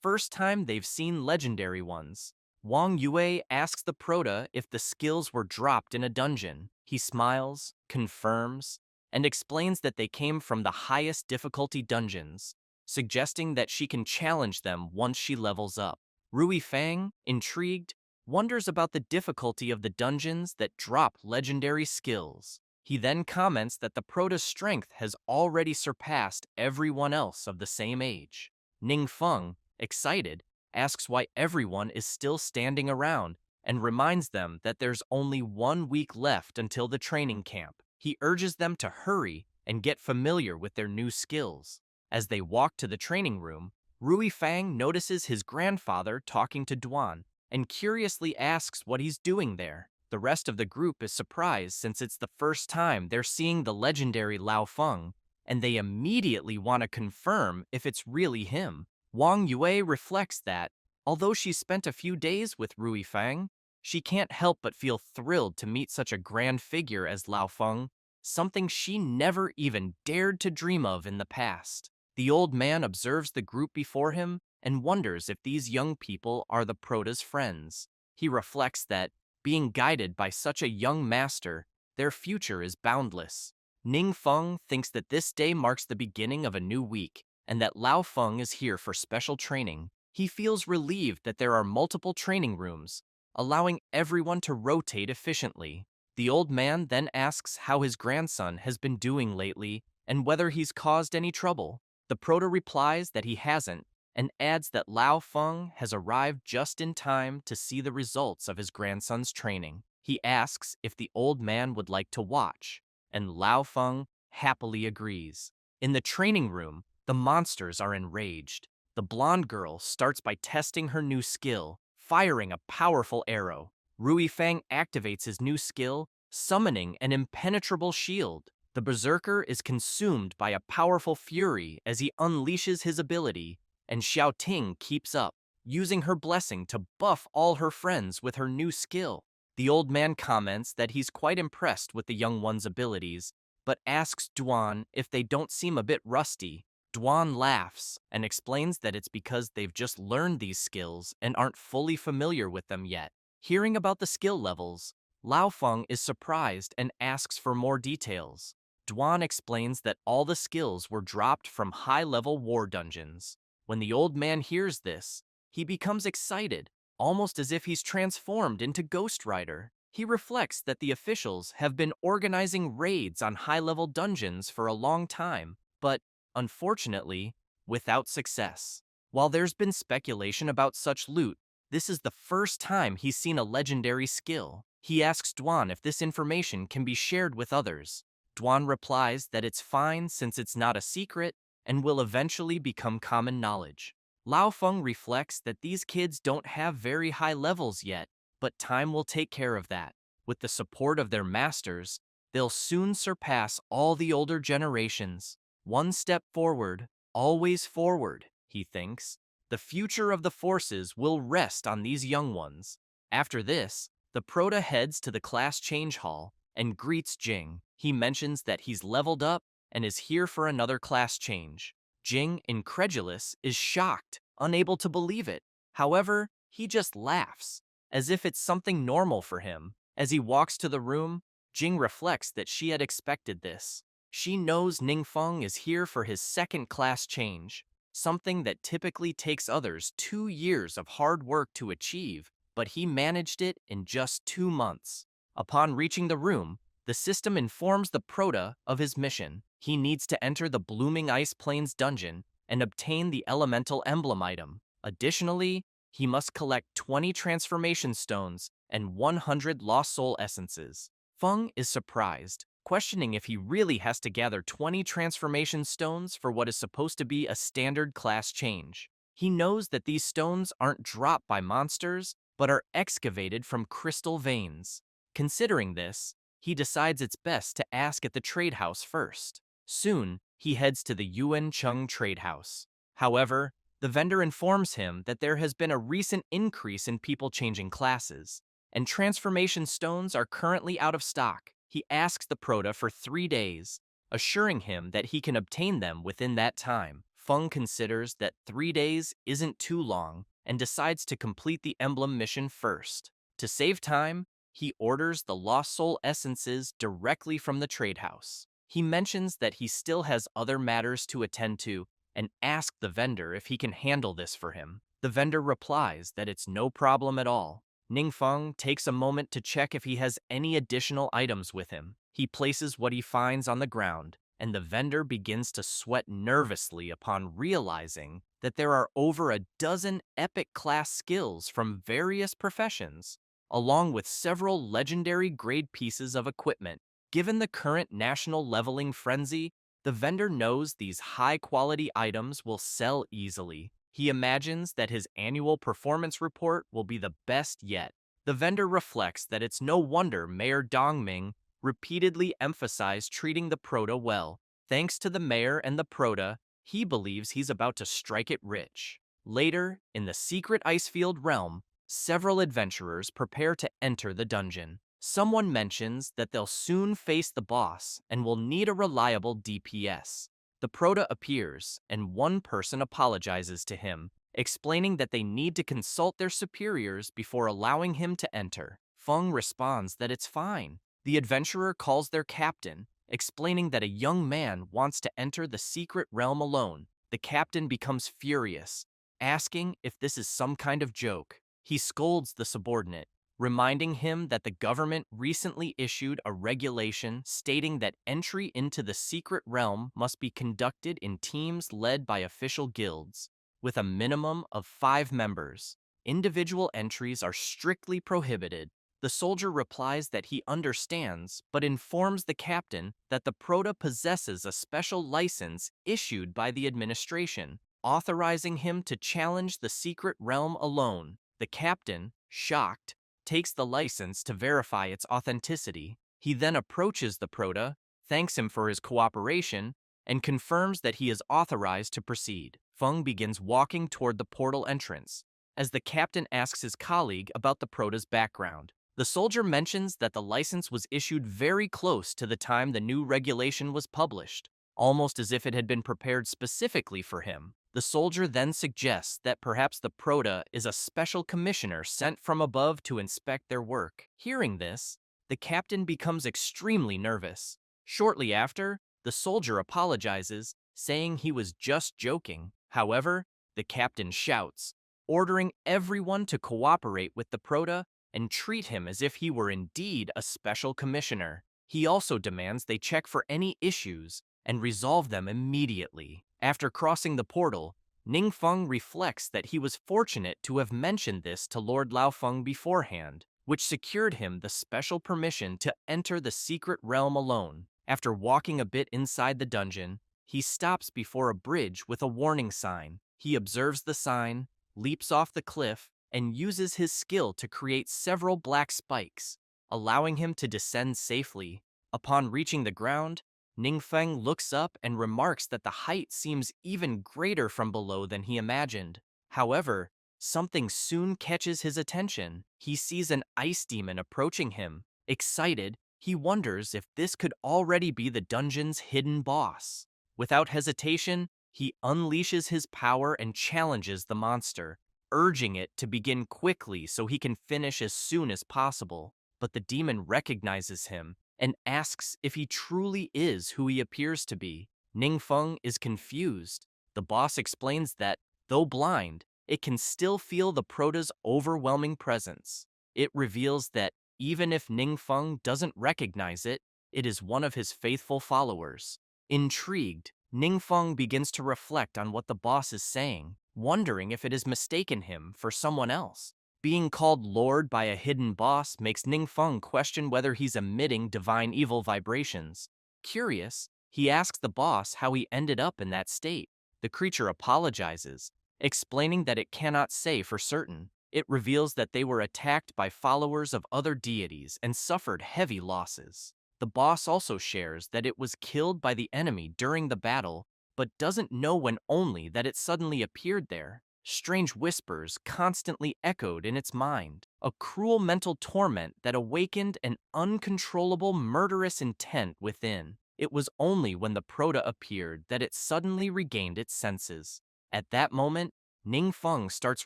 first time they've seen legendary ones. Wang Yue asks the Proto if the skills were dropped in a dungeon. He smiles, confirms, and explains that they came from the highest difficulty dungeons, suggesting that she can challenge them once she levels up. Rui Fang, intrigued, wonders about the difficulty of the dungeons that drop legendary skills. He then comments that the Proto's strength has already surpassed everyone else of the same age. Ningfeng, excited, asks why everyone is still standing around and reminds them that there's only 1 week left until the training camp. He urges them to hurry and get familiar with their new skills. As they walk to the training room, Rui Fang notices his grandfather talking to Duan and curiously asks what he's doing there. The rest of the group is surprised since it's the first time they're seeing the legendary Lao Feng, and they immediately want to confirm if it's really him. Wang Yue reflects that, although she spent a few days with Rui Fang, she can't help but feel thrilled to meet such a grand figure as Lao Feng, something she never even dared to dream of in the past. The old man observes the group before him and wonders if these young people are the Proto's friends. He reflects that, being guided by such a young master, their future is boundless. Ningfeng thinks that this day marks the beginning of a new week, and that Lao Feng is here for special training. He feels relieved that there are multiple training rooms, allowing everyone to rotate efficiently. The old man then asks how his grandson has been doing lately and whether he's caused any trouble. The Proto replies that he hasn't, and adds that Lao Feng has arrived just in time to see the results of his grandson's training. He asks if the old man would like to watch, and Lao Feng happily agrees. In the training room, the monsters are enraged. The blonde girl starts by testing her new skill, firing a powerful arrow. Rui Fang activates his new skill, summoning an impenetrable shield. The berserker is consumed by a powerful fury as he unleashes his ability, and Xiao Ting keeps up, using her blessing to buff all her friends with her new skill. The old man comments that he's quite impressed with the young one's abilities, but asks Duan if they don't seem a bit rusty. Duan laughs and explains that it's because they've just learned these skills and aren't fully familiar with them yet. Hearing about the skill levels, Lao Feng is surprised and asks for more details. Duan explains that all the skills were dropped from high-level war dungeons. When the old man hears this, he becomes excited, almost as if he's transformed into Ghost Rider. He reflects that the officials have been organizing raids on high-level dungeons for a long time, but, unfortunately, without success. While there's been speculation about such loot, this is the first time he's seen a legendary skill. He asks Duan if this information can be shared with others. Duan replies that it's fine since it's not a secret and will eventually become common knowledge. Lao Feng reflects that these kids don't have very high levels yet, but time will take care of that. With the support of their masters, they'll soon surpass all the older generations. One step forward, always forward, he thinks. The future of the forces will rest on these young ones. After this, the Prota heads to the class change hall and greets Jing. He mentions that he's leveled up and is here for another class change. Jing, incredulous, is shocked, unable to believe it. However, he just laughs, as if it's something normal for him. As he walks to the room, Jing reflects that she had expected this. She knows Ningfeng is here for his second class change, something that typically takes others 2 years of hard work to achieve, but he managed it in just 2 months. Upon reaching the room, the system informs the Prota of his mission. He needs to enter the Blooming Ice Plains dungeon and obtain the elemental emblem item. Additionally, he must collect 20 transformation stones and 100 lost soul essences. Feng is surprised, questioning if he really has to gather 20 transformation stones for what is supposed to be a standard class change. He knows that these stones aren't dropped by monsters, but are excavated from crystal veins. Considering this, he decides it's best to ask at the trade house first. Soon, he heads to the Yuan Chung trade house. However, the vendor informs him that there has been a recent increase in people changing classes, and transformation stones are currently out of stock. He asks the Prota for 3 days, assuring him that he can obtain them within that time. Feng considers that 3 days isn't too long and decides to complete the emblem mission first. To save time, he orders the lost soul essences directly from the trade house. He mentions that he still has other matters to attend to and asks the vendor if he can handle this for him. The vendor replies that it's no problem at all. Ningfeng takes a moment to check if he has any additional items with him. He places what he finds on the ground, and the vendor begins to sweat nervously upon realizing that there are over a dozen epic class skills from various professions, along with several legendary grade pieces of equipment. Given the current national leveling frenzy, the vendor knows these high-quality items will sell easily. He imagines that his annual performance report will be the best yet. The vendor reflects that it's no wonder Mayor Dongming repeatedly emphasized treating the Prota well. Thanks to the mayor and the Prota, he believes he's about to strike it rich. Later, in the secret Icefield realm, several adventurers prepare to enter the dungeon. Someone mentions that they'll soon face the boss and will need a reliable DPS. The Prota appears, and one person apologizes to him, explaining that they need to consult their superiors before allowing him to enter. Feng responds that it's fine. The adventurer calls their captain, explaining that a young man wants to enter the secret realm alone. The captain becomes furious, asking if this is some kind of joke. He scolds the subordinate, reminding him that the government recently issued a regulation stating that entry into the secret realm must be conducted in teams led by official guilds, with a minimum of 5 members. Individual entries are strictly prohibited. The soldier replies that he understands, but informs the captain that the Prota possesses a special license issued by the administration, authorizing him to challenge the secret realm alone. The captain, shocked, takes the license to verify its authenticity. He then approaches the Prota, thanks him for his cooperation, and confirms that he is authorized to proceed. Feng begins walking toward the portal entrance, as the captain asks his colleague about the prota's background. The soldier mentions that the license was issued very close to the time the new regulation was published, almost as if it had been prepared specifically for him. The soldier then suggests that perhaps the prota is a special commissioner sent from above to inspect their work. Hearing this, the captain becomes extremely nervous. Shortly after, the soldier apologizes, saying he was just joking. However, the captain shouts, ordering everyone to cooperate with the prota and treat him as if he were indeed a special commissioner. He also demands they check for any issues and resolve them immediately. After crossing the portal, Ningfeng reflects that he was fortunate to have mentioned this to Lord Laofeng beforehand, which secured him the special permission to enter the secret realm alone. After walking a bit inside the dungeon, he stops before a bridge with a warning sign. He observes the sign, leaps off the cliff, and uses his skill to create several black spikes, allowing him to descend safely. Upon reaching the ground, Ningfeng looks up and remarks that the height seems even greater from below than he imagined. However, something soon catches his attention. He sees an ice demon approaching him. Excited, he wonders if this could already be the dungeon's hidden boss. Without hesitation, he unleashes his power and challenges the monster, urging it to begin quickly so he can finish as soon as possible. But the demon recognizes him and asks if he truly is who he appears to be. Ningfeng is confused. The boss explains that, though blind, it can still feel the prota's overwhelming presence. It reveals that even if Ningfeng doesn't recognize it, it is one of his faithful followers. Intrigued, Ningfeng begins to reflect on what the boss is saying, wondering if it has mistaken him for someone else. Being called Lord by a hidden boss makes Ningfeng question whether he's emitting divine evil vibrations. Curious, he asks the boss how he ended up in that state. The creature apologizes, explaining that it cannot say for certain. It reveals that they were attacked by followers of other deities and suffered heavy losses. The boss also shares that it was killed by the enemy during the battle, but doesn't know when only that it suddenly appeared there. Strange whispers constantly echoed in its mind, a cruel mental torment that awakened an uncontrollable murderous intent within. It was only when the prota appeared that it suddenly regained its senses. At that moment, Ningfeng starts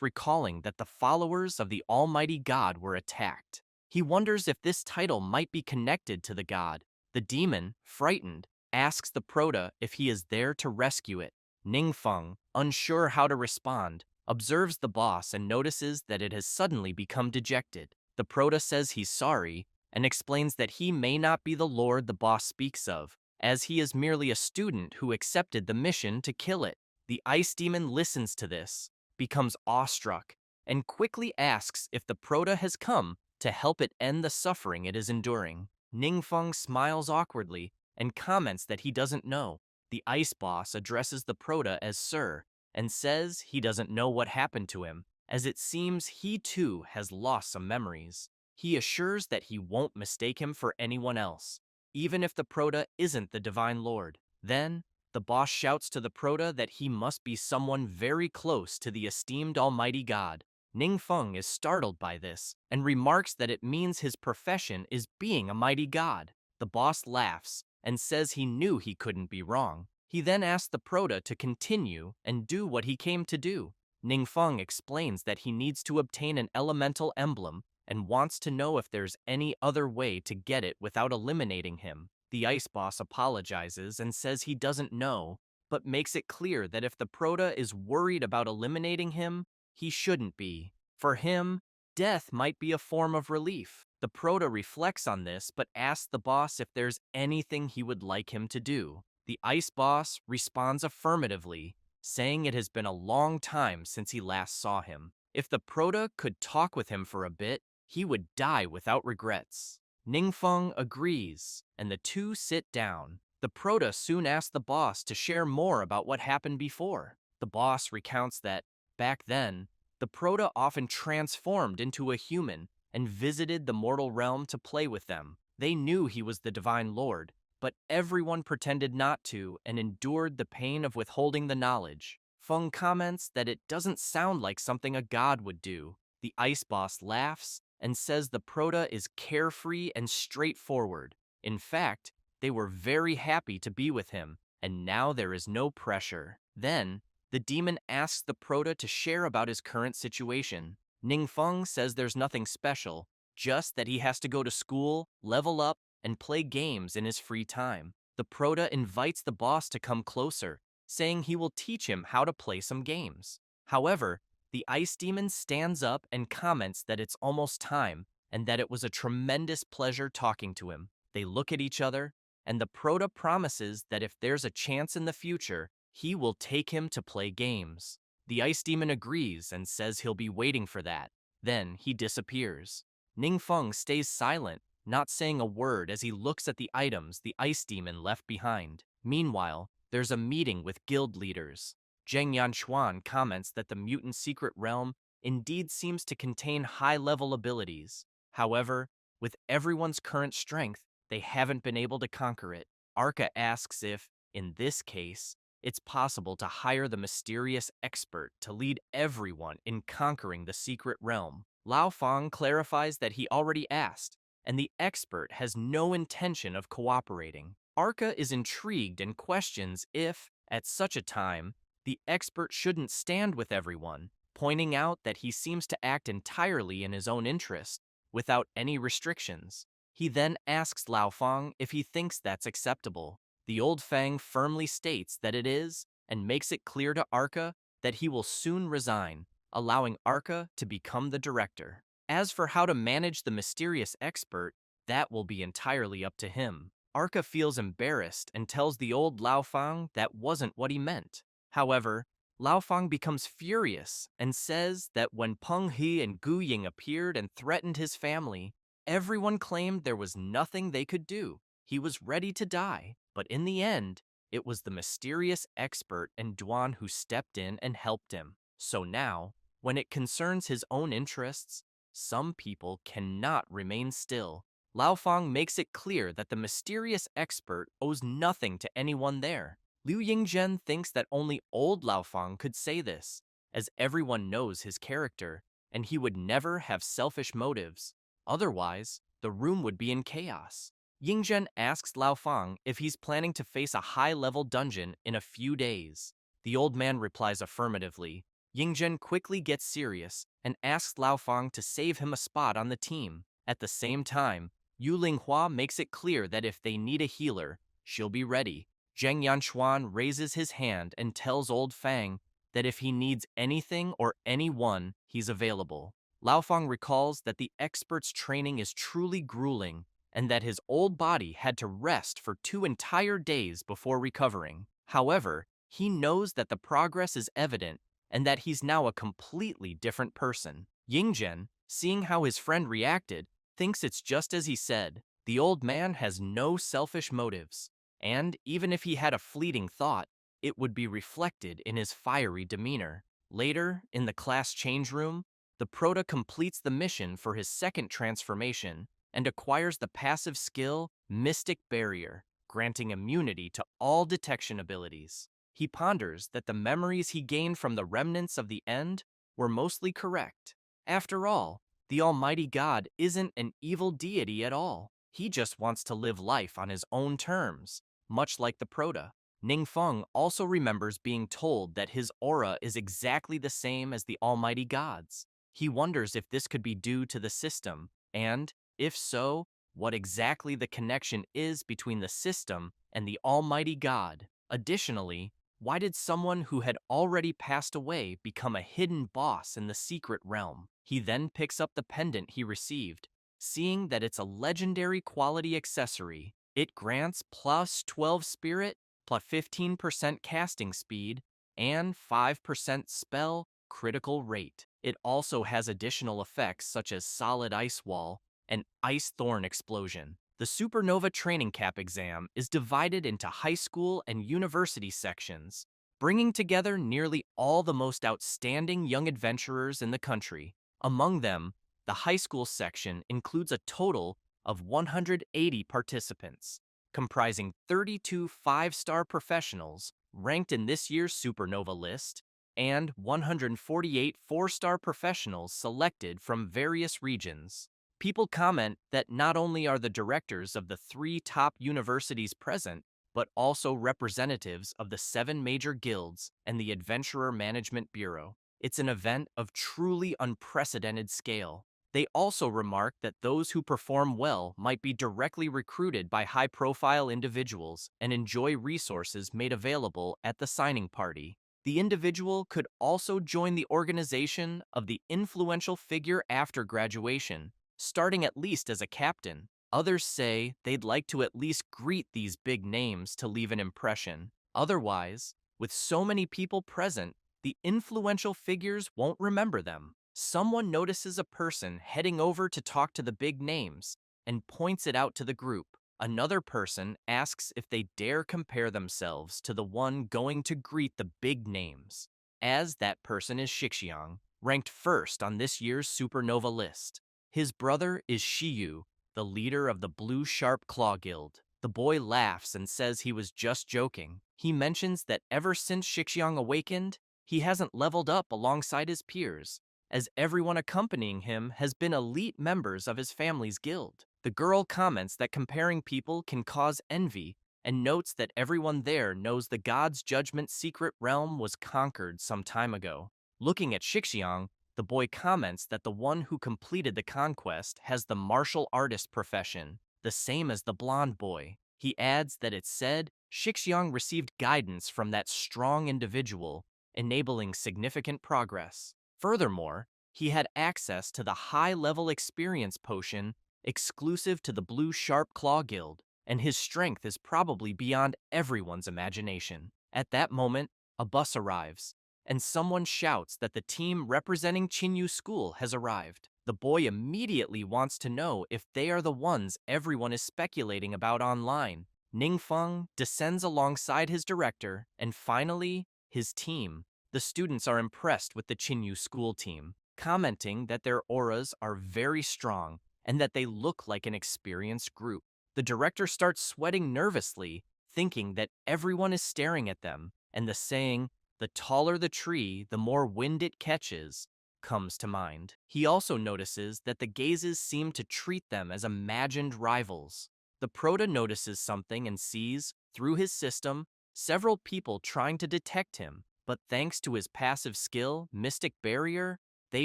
recalling that the followers of the Almighty God were attacked. He wonders if this title might be connected to the god. The demon, frightened, asks the prota if he is there to rescue it. Ningfeng, unsure how to respond, observes the boss and notices that it has suddenly become dejected. The prota says he's sorry and explains that he may not be the lord the boss speaks of, as he is merely a student who accepted the mission to kill it. The ice demon listens to this, becomes awestruck, and quickly asks if the prota has come to help it end the suffering it is enduring. Ningfeng smiles awkwardly and comments that he doesn't know. The ice boss addresses the prota as Sir and says he doesn't know what happened to him, as it seems he too has lost some memories. He assures that he won't mistake him for anyone else, even if the prota isn't the Divine Lord. Then, the boss shouts to the prota that he must be someone very close to the esteemed Almighty God. Ningfeng is startled by this and remarks that it means his profession is being a mighty god. The boss laughs and says he knew he couldn't be wrong. He then asks the prota to continue and do what he came to do. Ningfeng explains that he needs to obtain an elemental emblem and wants to know if there's any other way to get it without eliminating him. The ice boss apologizes and says he doesn't know, but makes it clear that if the prota is worried about eliminating him, he shouldn't be. For him, death might be a form of relief. The prota reflects on this but asks the boss if there's anything he would like him to do. The ice boss responds affirmatively, saying it has been a long time since he last saw him. If the prota could talk with him for a bit, he would die without regrets. Ningfeng agrees, and the two sit down. The prota soon asks the boss to share more about what happened before. The boss recounts that, back then, the prota often transformed into a human and visited the mortal realm to play with them. They knew he was the Divine Lord, but everyone pretended not to and endured the pain of withholding the knowledge. Feng comments that it doesn't sound like something a god would do. The ice boss laughs and says the Prota is carefree and straightforward. In fact, they were very happy to be with him, and now there is no pressure. Then, the demon asks the Prota to share about his current situation. Ningfeng says there's nothing special, just that he has to go to school, level up, and play games in his free time. The Prota invites the boss to come closer, saying he will teach him how to play some games. However, the ice demon stands up and comments that it's almost time and that it was a tremendous pleasure talking to him. They look at each other, and the Prota promises that if there's a chance in the future, he will take him to play games. The ice demon agrees and says he'll be waiting for that. Then he disappears. Ningfeng stays silent, not saying a word as he looks at the items the ice demon left behind. Meanwhile, there's a meeting with guild leaders. Zheng Yanchuan comments that the mutant secret realm indeed seems to contain high-level abilities. However, with everyone's current strength, they haven't been able to conquer it. Arca asks if, in this case, it's possible to hire the mysterious expert to lead everyone in conquering the secret realm. Lao Fang clarifies that he already asked, and the expert has no intention of cooperating. Arca is intrigued and questions if, at such a time, the expert shouldn't stand with everyone, pointing out that he seems to act entirely in his own interest, without any restrictions. He then asks Lao Fang if he thinks that's acceptable. The old Fang firmly states that it is, and makes it clear to Arca that he will soon resign, allowing Arca to become the director. As for how to manage the mysterious expert, that will be entirely up to him. Arca feels embarrassed and tells the old Lao Fang that wasn't what he meant. However, Lao Fang becomes furious and says that when Peng He and Gu Ying appeared and threatened his family, everyone claimed there was nothing they could do. He was ready to die, but in the end, it was the mysterious expert and Duan who stepped in and helped him. So now, when it concerns his own interests, some people cannot remain still. Lao Fang makes it clear that the mysterious expert owes nothing to anyone there. Liu Yingzhen thinks that only old Lao Fang could say this, as everyone knows his character, and he would never have selfish motives. Otherwise, the room would be in chaos. Yingzhen asks Lao Fang if he's planning to face a high-level dungeon in a few days. The old man replies affirmatively. Yingzhen quickly gets serious and asks Lao Fang to save him a spot on the team. At the same time, Yu Linghua makes it clear that if they need a healer, she'll be ready. Zheng Yanchuan raises his hand and tells old Fang that if he needs anything or anyone, he's available. Lao Fang recalls that the expert's training is truly grueling and that his old body had to rest for 2 entire days before recovering. However, he knows that the progress is evident and that he's now a completely different person. Yingzhen, seeing how his friend reacted, thinks it's just as he said. The old man has no selfish motives, and even if he had a fleeting thought, it would be reflected in his fiery demeanor. Later, in the class change room, the Prota completes the mission for his second transformation and acquires the passive skill Mystic Barrier, granting immunity to all detection abilities. He ponders that the memories he gained from the remnants of the end were mostly correct. After all, the Almighty God isn't an evil deity at all. He just wants to live life on his own terms, much like the Prota. Ningfeng also remembers being told that his aura is exactly the same as the Almighty God's. He wonders if this could be due to the system, and, if so, what exactly the connection is between the system and the Almighty God. Additionally, why did someone who had already passed away become a hidden boss in the secret realm? He then picks up the pendant he received, seeing that it's a legendary quality accessory. It grants plus 12 spirit, plus 15% casting speed, and 5% spell critical rate. It also has additional effects such as solid ice wall and ice thorn explosion. The Supernova Training Cap exam is divided into high school and university sections, bringing together nearly all the most outstanding young adventurers in the country. Among them, the high school section includes a total of 180 participants. comprising 32 five-star professionals ranked in this year's supernova list and 148 four-star professionals selected from various regions. People comment that not only are the directors of the three top universities present, but also representatives of the 7 major guilds and the Adventurer Management Bureau. It's an event of truly unprecedented scale. They also remark that those who perform well might be directly recruited by high-profile individuals and enjoy resources made available at the signing party. The individual could also join the organization of the influential figure after graduation, starting at least as a captain. Others say they'd like to at least greet these big names to leave an impression. Otherwise, with so many people present, the influential figures won't remember them. Someone notices a person heading over to talk to the big names and points it out to the group. Another person asks if they dare compare themselves to the one going to greet the big names, as that person is Shixiang, ranked first on this year's supernova list. His brother is Shiyu, the leader of the Blue Sharp Claw Guild. The boy laughs and says he was just joking. He mentions that ever since Shixiang awakened, he hasn't leveled up alongside his peers, as everyone accompanying him has been elite members of his family's guild. The girl comments that comparing people can cause envy and notes that everyone there knows the god's judgment secret realm was conquered some time ago. Looking at Shixiang, the boy comments that the one who completed the conquest has the martial artist profession, the same as the blonde boy. He adds that it's said Shixiang received guidance from that strong individual, enabling significant progress. Furthermore, he had access to the high-level experience potion exclusive to the Blue Sharp Claw Guild, and his strength is probably beyond everyone's imagination. At that moment, a bus arrives, and someone shouts that the team representing Chinyu School has arrived. The boy immediately wants to know if they are the ones everyone is speculating about online. Ningfeng descends alongside his director, and finally, his team. The students are impressed with the Chinyu School team, commenting that their auras are very strong and that they look like an experienced group. The director starts sweating nervously, thinking that everyone is staring at them, and the saying, "The taller the tree, the more wind it catches," comes to mind. He also notices that the gazes seem to treat them as imagined rivals. The Prota notices something and sees, through his system, several people trying to detect him, but thanks to his passive skill, Mystic Barrier, they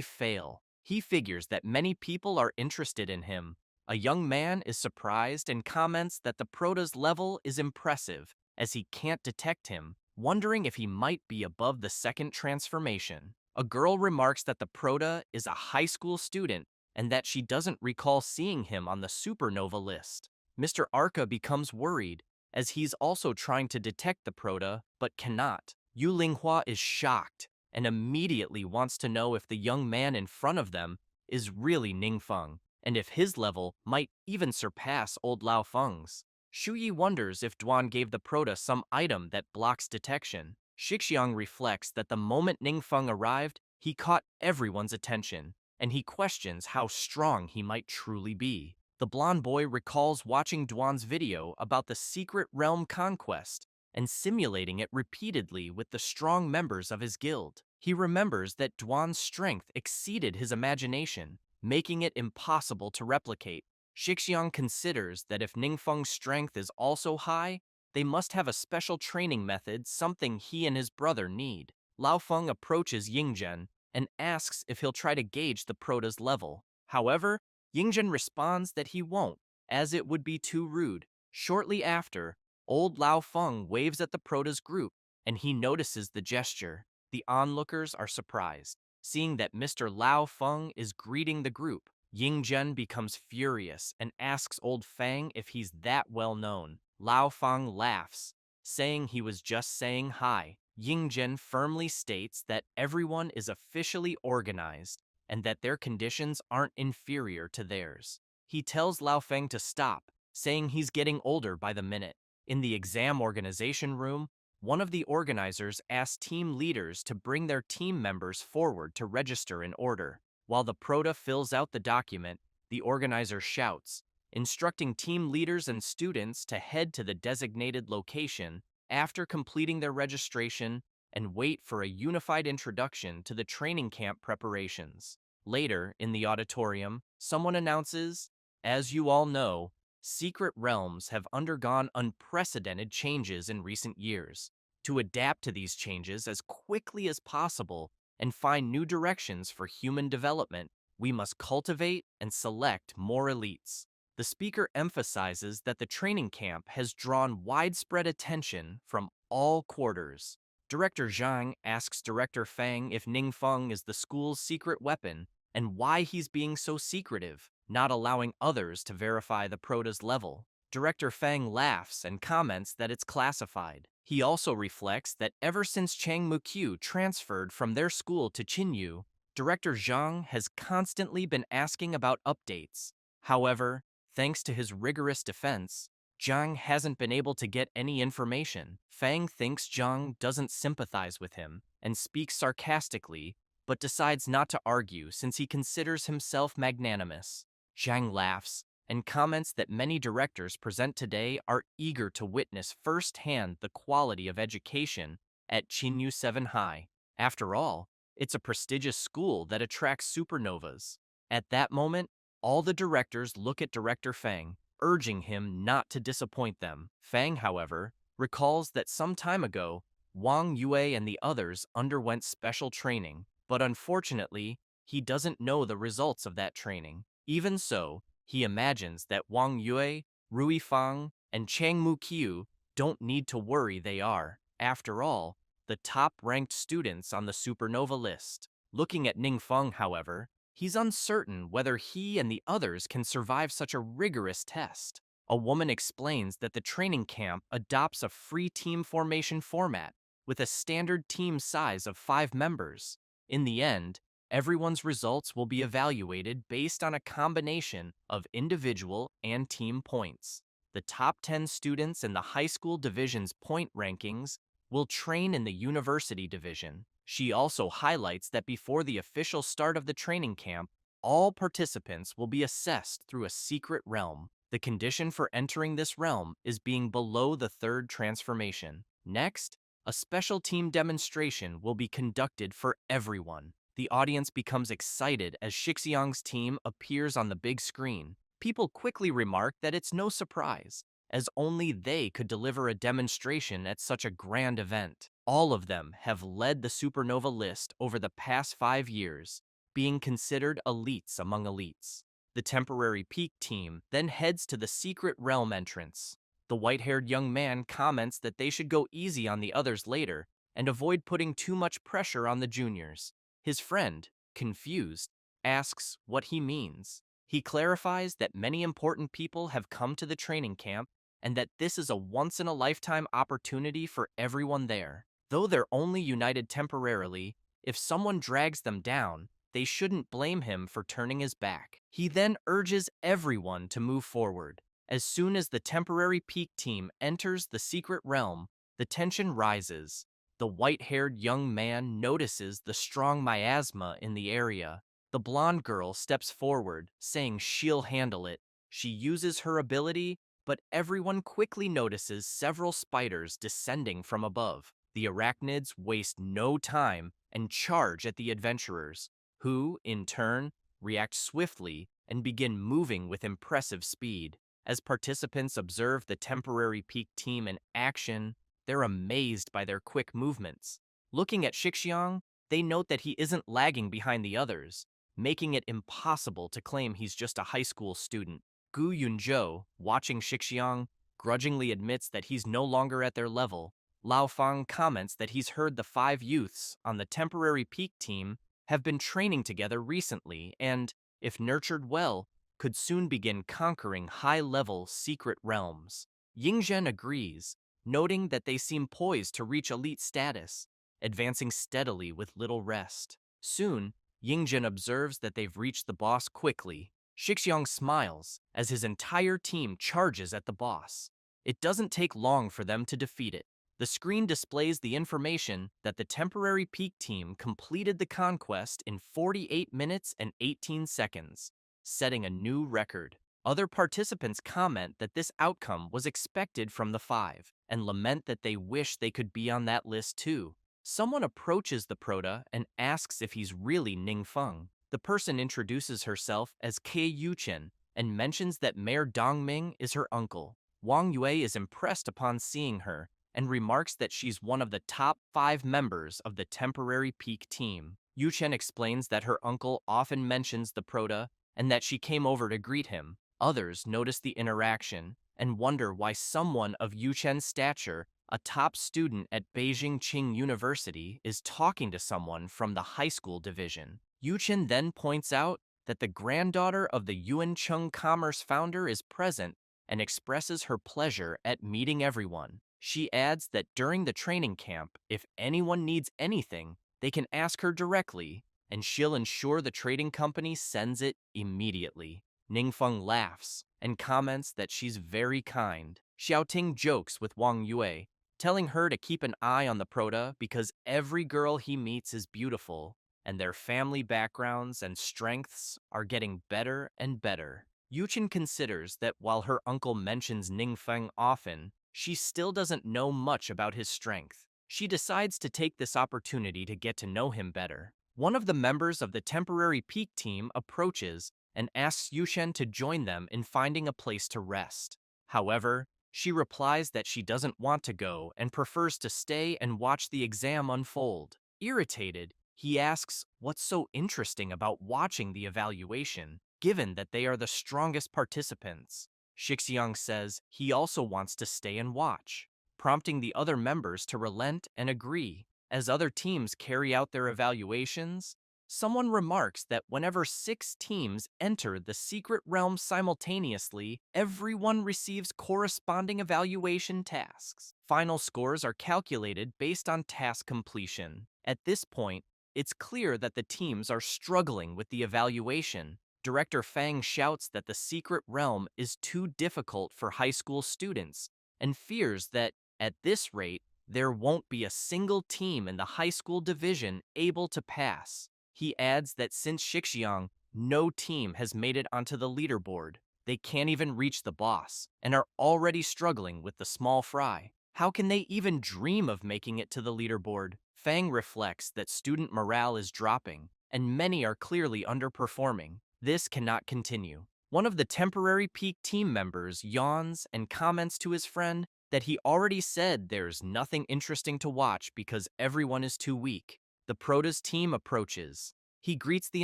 fail. He figures that many people are interested in him. A young man is surprised and comments that the Prota's level is impressive, as he can't detect him, wondering if he might be above the second transformation. A girl remarks that the Prota is a high school student and that she doesn't recall seeing him on the supernova list. Mr. Arca becomes worried, as he's also trying to detect the Prota, but cannot. Yu Linghua is shocked and immediately wants to know if the young man in front of them is really Ningfeng, and if his level might even surpass old Lao Feng's. Shuyi wonders if Duan gave the Prota some item that blocks detection. Shixiang reflects that the moment Ningfeng arrived, he caught everyone's attention, and he questions how strong he might truly be. The blonde boy recalls watching Duan's video about the secret realm conquest and simulating it repeatedly with the strong members of his guild. He remembers that Duan's strength exceeded his imagination, making it impossible to replicate. Shixiang considers that if Ningfeng's strength is also high, they must have a special training method, something he and his brother need. Lao Feng approaches Yingzhen and asks if he'll try to gauge the Prota's level. However, Yingzhen responds that he won't, as it would be too rude. Shortly after, old Lao Feng waves at the Prota's group, and he notices the gesture. The onlookers are surprised, seeing that Mr. Lao Feng is greeting the group. Yingzhen becomes furious and asks old Fang if he's that well known. Lao Feng laughs, saying he was just saying hi. Yingzhen firmly states that everyone is officially organized and that their conditions aren't inferior to theirs. He tells Lao Feng to stop, saying he's getting older by the minute. In the exam organization room, one of the organizers asks team leaders to bring their team members forward to register in order. While the Prota fills out the document, the organizer shouts, instructing team leaders and students to head to the designated location after completing their registration and wait for a unified introduction to the training camp preparations. Later, in the auditorium, someone announces, "As you all know, secret realms have undergone unprecedented changes in recent years. To adapt to these changes as quickly as possible and find new directions for human development, we must cultivate and select more elites." The speaker emphasizes that the training camp has drawn widespread attention from all quarters. Director Zhang asks Director Fang if Ningfeng is the school's secret weapon and why he's being so secretive, not allowing others to verify the prota's level. Director Fang laughs and comments that it's classified. He also reflects that ever since Chang Mukyu transferred from their school to Qinyu, Director Zhang has constantly been asking about updates. However, thanks to his rigorous defense, Zhang hasn't been able to get any information. Fang thinks Zhang doesn't sympathize with him and speaks sarcastically, but decides not to argue since he considers himself magnanimous. Zhang laughs and comments that many directors present today are eager to witness firsthand the quality of education at Qinyu 7 High. After all, it's a prestigious school that attracts supernovas. At that moment, all the directors look at Director Fang, urging him not to disappoint them. Fang, however, recalls that some time ago, Wang Yue and the others underwent special training, but unfortunately, he doesn't know the results of that training. Even so, he imagines that Wang Yue, Rui Fang, and Chang Mukyu don't need to worry they are, after all, the top-ranked students on the supernova list. Looking at Ningfeng, however, he's uncertain whether he and the others can survive such a rigorous test. A woman explains that the training camp adopts a free team formation format with a standard team size of 5 members. In the end, everyone's results will be evaluated based on a combination of individual and team points. The top 10 students in the high school division's point rankings will train in the university division. She also highlights that before the official start of the training camp, all participants will be assessed through a secret realm. The condition for entering this realm is being below the third transformation. Next, a special team demonstration will be conducted for everyone. The audience becomes excited as Shixiang's team appears on the big screen. People quickly remark that it's no surprise, as only they could deliver a demonstration at such a grand event. All of them have led the supernova list over the past 5 years, being considered elites among elites. The temporary peak team then heads to the secret realm entrance. The white-haired young man comments that they should go easy on the others later and avoid putting too much pressure on the juniors. His friend, confused, asks what he means. He clarifies that many important people have come to the training camp and that this is a once-in-a-lifetime opportunity for everyone there. Though they're only united temporarily, if someone drags them down, they shouldn't blame him for turning his back. He then urges everyone to move forward. As soon as the temporary peak team enters the secret realm, the tension rises. The white-haired young man notices the strong miasma in the area. The blonde girl steps forward, saying she'll handle it. She uses her ability, but everyone quickly notices several spiders descending from above. The arachnids waste no time and charge at the adventurers, who, in turn, react swiftly and begin moving with impressive speed. As participants observe the temporary peak team in action, they're amazed by their quick movements. Looking at Shixiang, they note that he isn't lagging behind the others, making it impossible to claim he's just a high school student. Gu Yunzhou, watching Shixiang, grudgingly admits that he's no longer at their level. Lao Fang comments that he's heard the 5 youths on the temporary peak team have been training together recently and, if nurtured well, could soon begin conquering high-level secret realms. Yingzhen agrees, noting that they seem poised to reach elite status, advancing steadily with little rest. Soon, Yingzhen observes that they've reached the boss quickly. Shixiang smiles as his entire team charges at the boss. It doesn't take long for them to defeat it. The screen displays the information that the temporary peak team completed the conquest in 48 minutes and 18 seconds, setting a new record. Other participants comment that this outcome was expected from the five, and lament that they wish they could be on that list too. Someone approaches the prota and asks if he's really Ningfeng. The person introduces herself as Kei Yuchen and mentions that Mayor Dongming is her uncle. Wang Yue is impressed upon seeing her and remarks that she's one of the top 5 members of the temporary peak team. Yuchen explains that her uncle often mentions the prota and that she came over to greet him. Others notice the interaction and wonder why someone of Yuchen's stature, a top student at Beijing Qing University, is talking to someone from the high school division. Yuchen then points out that the granddaughter of the Yuancheng Commerce founder is present and expresses her pleasure at meeting everyone. She adds that during the training camp, if anyone needs anything, they can ask her directly, and she'll ensure the trading company sends it immediately. Ningfeng laughs and comments that she's very kind. Xiaoting jokes with Wang Yue, telling her to keep an eye on the prota because every girl he meets is beautiful, and their family backgrounds and strengths are getting better and better. Yuchen considers that while her uncle mentions Ningfeng often, she still doesn't know much about his strength. She decides to take this opportunity to get to know him better. One of the members of the temporary peak team approaches and asks Yushen to join them in finding a place to rest. However, she replies that she doesn't want to go and prefers to stay and watch the exam unfold. Irritated, he asks what's so interesting about watching the evaluation, given that they are the strongest participants. Shixiang says he also wants to stay and watch, prompting the other members to relent and agree. As other teams carry out their evaluations, someone remarks that whenever 6 teams enter the secret realm simultaneously, everyone receives corresponding evaluation tasks. Final scores are calculated based on task completion. At this point, it's clear that the teams are struggling with the evaluation. Director Fang shouts that the secret realm is too difficult for high school students and fears that, at this rate, there won't be a single team in the high school division able to pass. He adds that since Shixiang, no team has made it onto the leaderboard. They can't even reach the boss and are already struggling with the small fry. How can they even dream of making it to the leaderboard? Fang reflects that student morale is dropping and many are clearly underperforming. This cannot continue. One of the temporary peak team members yawns and comments to his friend that he already said there's nothing interesting to watch because everyone is too weak. The Prota's team approaches. He greets the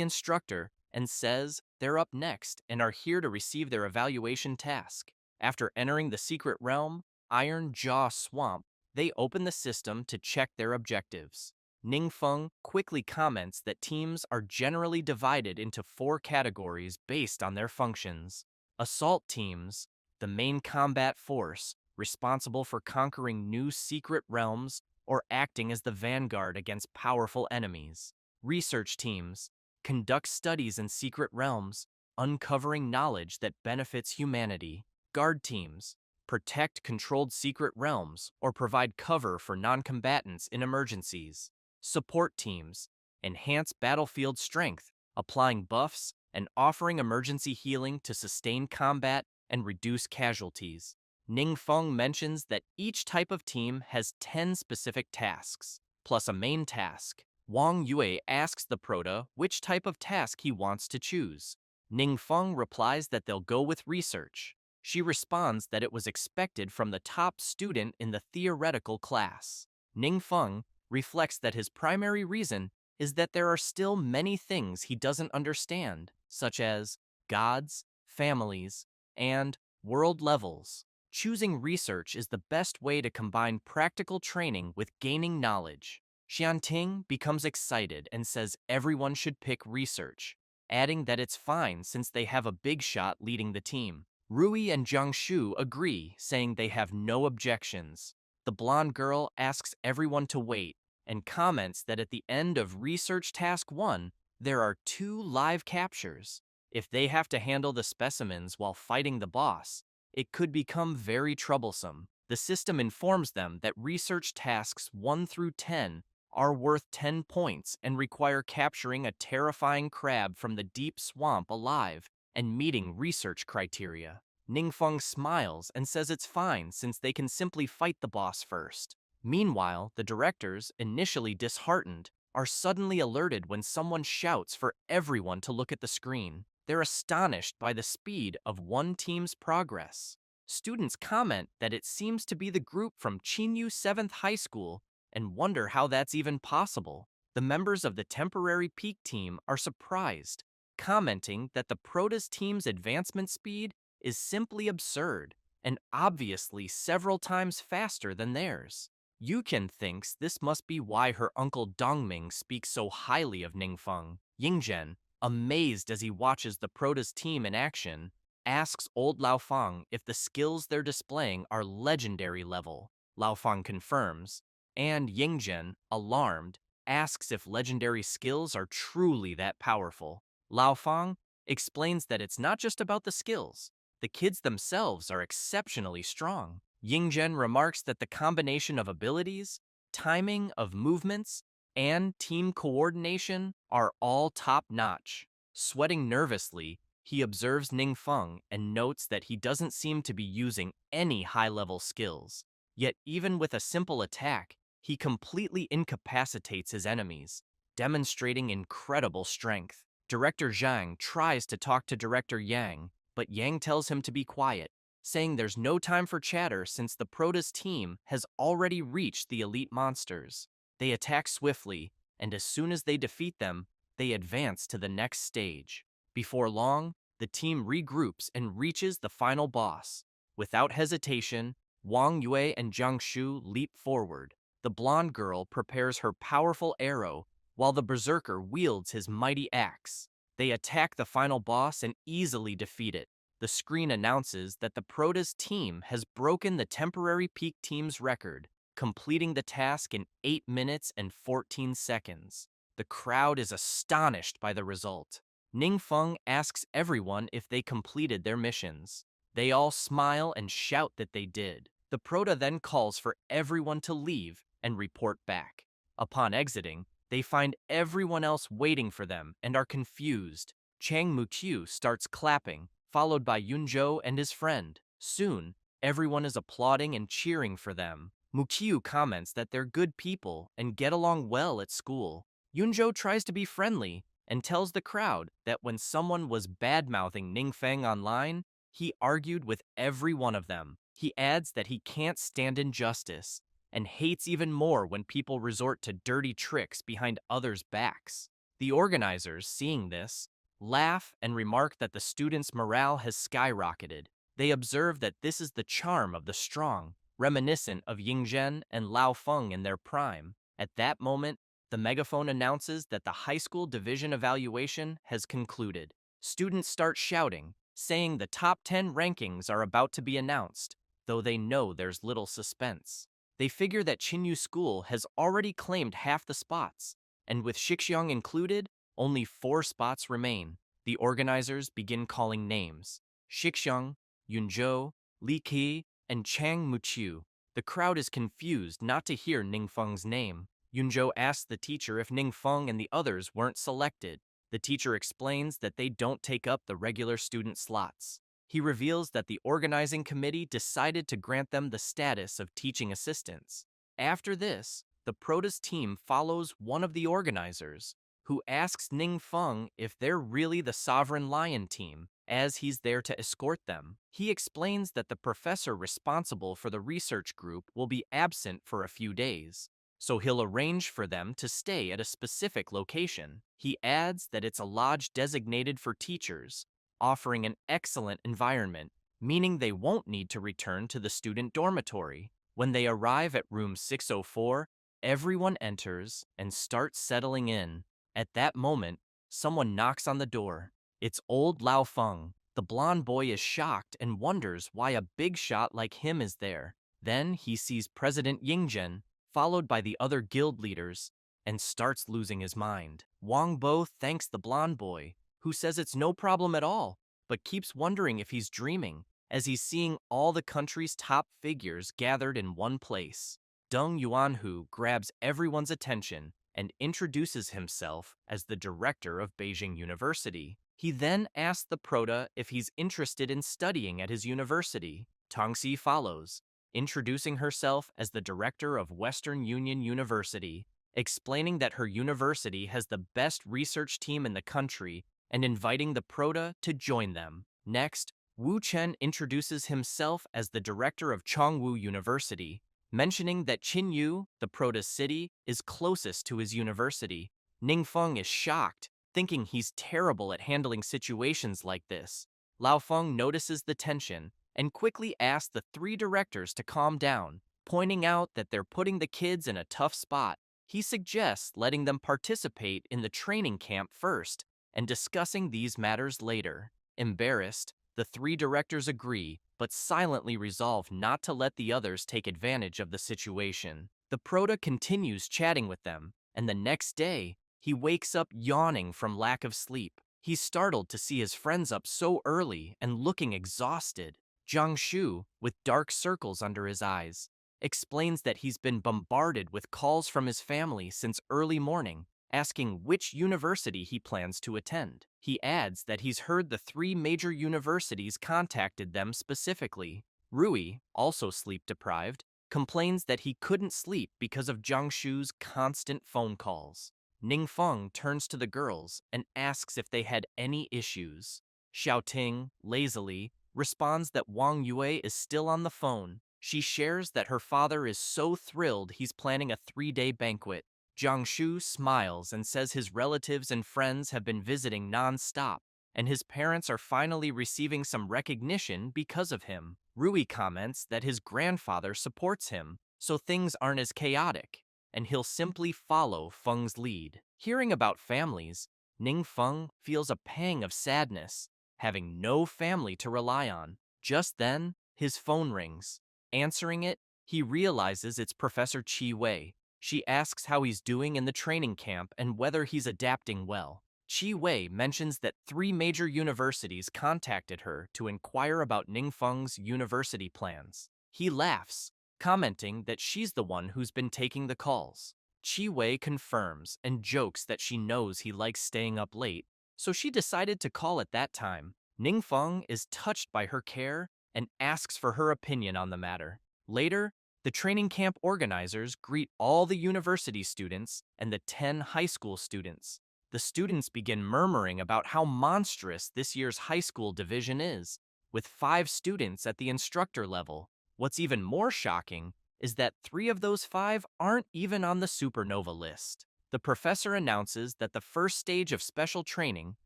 instructor and says they're up next and are here to receive their evaluation task. After entering the secret realm, Iron Jaw Swamp, they open the system to check their objectives. Ningfeng quickly comments that teams are generally divided into 4 categories based on their functions. Assault teams, the main combat force, responsible for conquering new secret realms or acting as the vanguard against powerful enemies. Research teams conduct studies in secret realms, uncovering knowledge that benefits humanity. Guard teams protect controlled secret realms or provide cover for non-combatants in emergencies. Support teams enhance battlefield strength, applying buffs and offering emergency healing to sustain combat and reduce casualties. Ningfeng mentions that each type of team has 10 specific tasks, plus a main task. Wang Yue asks the prota which type of task he wants to choose. Ningfeng replies that they'll go with research. She responds that it was expected from the top student in the theoretical class. Ningfeng reflects that his primary reason is that there are still many things he doesn't understand, such as gods, families, and world levels. Choosing research is the best way to combine practical training with gaining knowledge. Xianting becomes excited and says everyone should pick research, adding that it's fine since they have a big shot leading the team. Rui and Jiangshu agree, saying they have no objections. The blonde girl asks everyone to wait and comments that at the end of Research Task 1, there are 2 live captures. If they have to handle the specimens while fighting the boss, it could become very troublesome. The system informs them that Research Tasks 1 through 10 are worth 10 points and require capturing a terrifying crab from the deep swamp alive and meeting research criteria. Ningfeng smiles and says it's fine since they can simply fight the boss first. Meanwhile, the directors, initially disheartened, are suddenly alerted when someone shouts for everyone to look at the screen. They're astonished by the speed of one team's progress. Students comment that it seems to be the group from Chinyu 7th High School and wonder how that's even possible. The members of the temporary peak team are surprised, commenting that the Protoss team's advancement speed is simply absurd and obviously several times faster than theirs. Yukin thinks this must be why her uncle Dongming speaks so highly of Ningfeng. Yingzhen, amazed as he watches the Protoss team in action, asks old Laofeng if the skills they're displaying are legendary level. Laofeng confirms, and Yingzhen, alarmed, asks if legendary skills are truly that powerful. Laofeng explains that it's not just about the skills. The kids themselves are exceptionally strong. Yingzhen remarks that the combination of abilities, timing of movements, and team coordination are all top-notch. Sweating nervously, he observes Ningfeng and notes that he doesn't seem to be using any high-level skills. Yet even with a simple attack, he completely incapacitates his enemies, demonstrating incredible strength. Director Zhang tries to talk to Director Yang, but Yang tells him to be quiet, saying there's no time for chatter since the Protoss team has already reached the elite monsters. They attack swiftly, and as soon as they defeat them, they advance to the next stage. Before long, the team regroups and reaches the final boss. Without hesitation, Wang Yue and Jiang Shu leap forward. The blonde girl prepares her powerful arrow, while the berserker wields his mighty axe. They attack the final boss and easily defeat it. The screen announces that the Protoss team has broken the temporary peak team's record, completing the task in 8 minutes and 14 seconds. The crowd is astonished by the result. Ningfeng asks everyone if they completed their missions. They all smile and shout that they did. The Proto then calls for everyone to leave and report back. Upon exiting, they find everyone else waiting for them and are confused. Chang Mukyu starts clapping, followed by Yunzhou and his friend. Soon, everyone is applauding and cheering for them. Mukyu comments that they're good people and get along well at school. Yunzhou tries to be friendly and tells the crowd that when someone was bad-mouthing Ningfeng online, he argued with every one of them. He adds that he can't stand injustice and hates even more when people resort to dirty tricks behind others' backs. The organizers, seeing this, laugh and remark that the students' morale has skyrocketed. They observe that this is the charm of the strong, reminiscent of Yingzhen and Laofeng in their prime. At that moment, the megaphone announces that the high school division evaluation has concluded. Students start shouting, saying the top 10 rankings are about to be announced, though they know there's little suspense. They figure that Chinyu School has already claimed half the spots, and with Shixiang included, only 4 spots remain. The organizers begin calling names: Shixiang, Yunzhou, Li Qi, and Chang Muqiu. The crowd is confused not to hear Ningfeng's name. Yunzhou asks the teacher if Ningfeng and the others weren't selected. The teacher explains that they don't take up the regular student slots. He reveals that the organizing committee decided to grant them the status of teaching assistants. After this, the Protoss team follows one of the organizers, who asks Ningfeng if they're really the Sovereign Lion team, as he's there to escort them. He explains that the professor responsible for the research group will be absent for a few days, so he'll arrange for them to stay at a specific location. He adds that it's a lodge designated for teachers, offering an excellent environment, meaning they won't need to return to the student dormitory. When they arrive at room 604, everyone enters and starts settling in. At that moment, someone knocks on the door. It's old Laofeng. The blonde boy is shocked and wonders why a big shot like him is there. Then he sees President Yingzhen, followed by the other guild leaders, and starts losing his mind. Wang Bo thanks the blonde boy, who says it's no problem at all, but keeps wondering if he's dreaming, as he's seeing all the country's top figures gathered in one place. Deng Yuanhu grabs everyone's attention and introduces himself as the director of Beijing University. He then asks the prota if he's interested in studying at his university. Tongxi follows, introducing herself as the director of Western Union University, explaining that her university has the best research team in the country and inviting the prota to join them. Next, Wu Chen introduces himself as the director of Chongwu University, mentioning that Qinyu, the prota's city, is closest to his university. Ningfeng is shocked, thinking he's terrible at handling situations like this. Lao Feng notices the tension and quickly asks the three directors to calm down, pointing out that they're putting the kids in a tough spot. He suggests letting them participate in the training camp first and discussing these matters later. Embarrassed, the three directors agree, but silently resolve not to let the others take advantage of the situation. The prota continues chatting with them, and the next day, he wakes up yawning from lack of sleep. He's startled to see his friends up so early and looking exhausted. Jiang Shu, with dark circles under his eyes, explains that he's been bombarded with calls from his family since early morning, asking which university he plans to attend. He adds that he's heard the three major universities contacted them specifically. Rui, also sleep-deprived, complains that he couldn't sleep because of Jiang Shu's constant phone calls. Ningfeng turns to the girls and asks if they had any issues. Xiaoting, lazily, responds that Wang Yue is still on the phone. She shares that her father is so thrilled he's planning a 3-day banquet. Jiang Shu smiles and says his relatives and friends have been visiting non-stop, and his parents are finally receiving some recognition because of him. Rui comments that his grandfather supports him, so things aren't as chaotic, and he'll simply follow Feng's lead. Hearing about families, Ning Feng feels a pang of sadness, having no family to rely on. Just then, his phone rings. Answering it, he realizes it's Professor Qi Wei. She asks how he's doing in the training camp and whether he's adapting well. Qi Wei mentions that 3 major universities contacted her to inquire about Ningfeng's university plans. He laughs, commenting that she's the one who's been taking the calls. Qi Wei confirms and jokes that she knows he likes staying up late, so she decided to call at that time. Ningfeng is touched by her care and asks for her opinion on the matter. Later, the training camp organizers greet all the university students and the 10 high school students. The students begin murmuring about how monstrous this year's high school division is, with 5 students at the instructor level. What's even more shocking is that 3 of those 5 aren't even on the supernova list. The professor announces that the first stage of special training,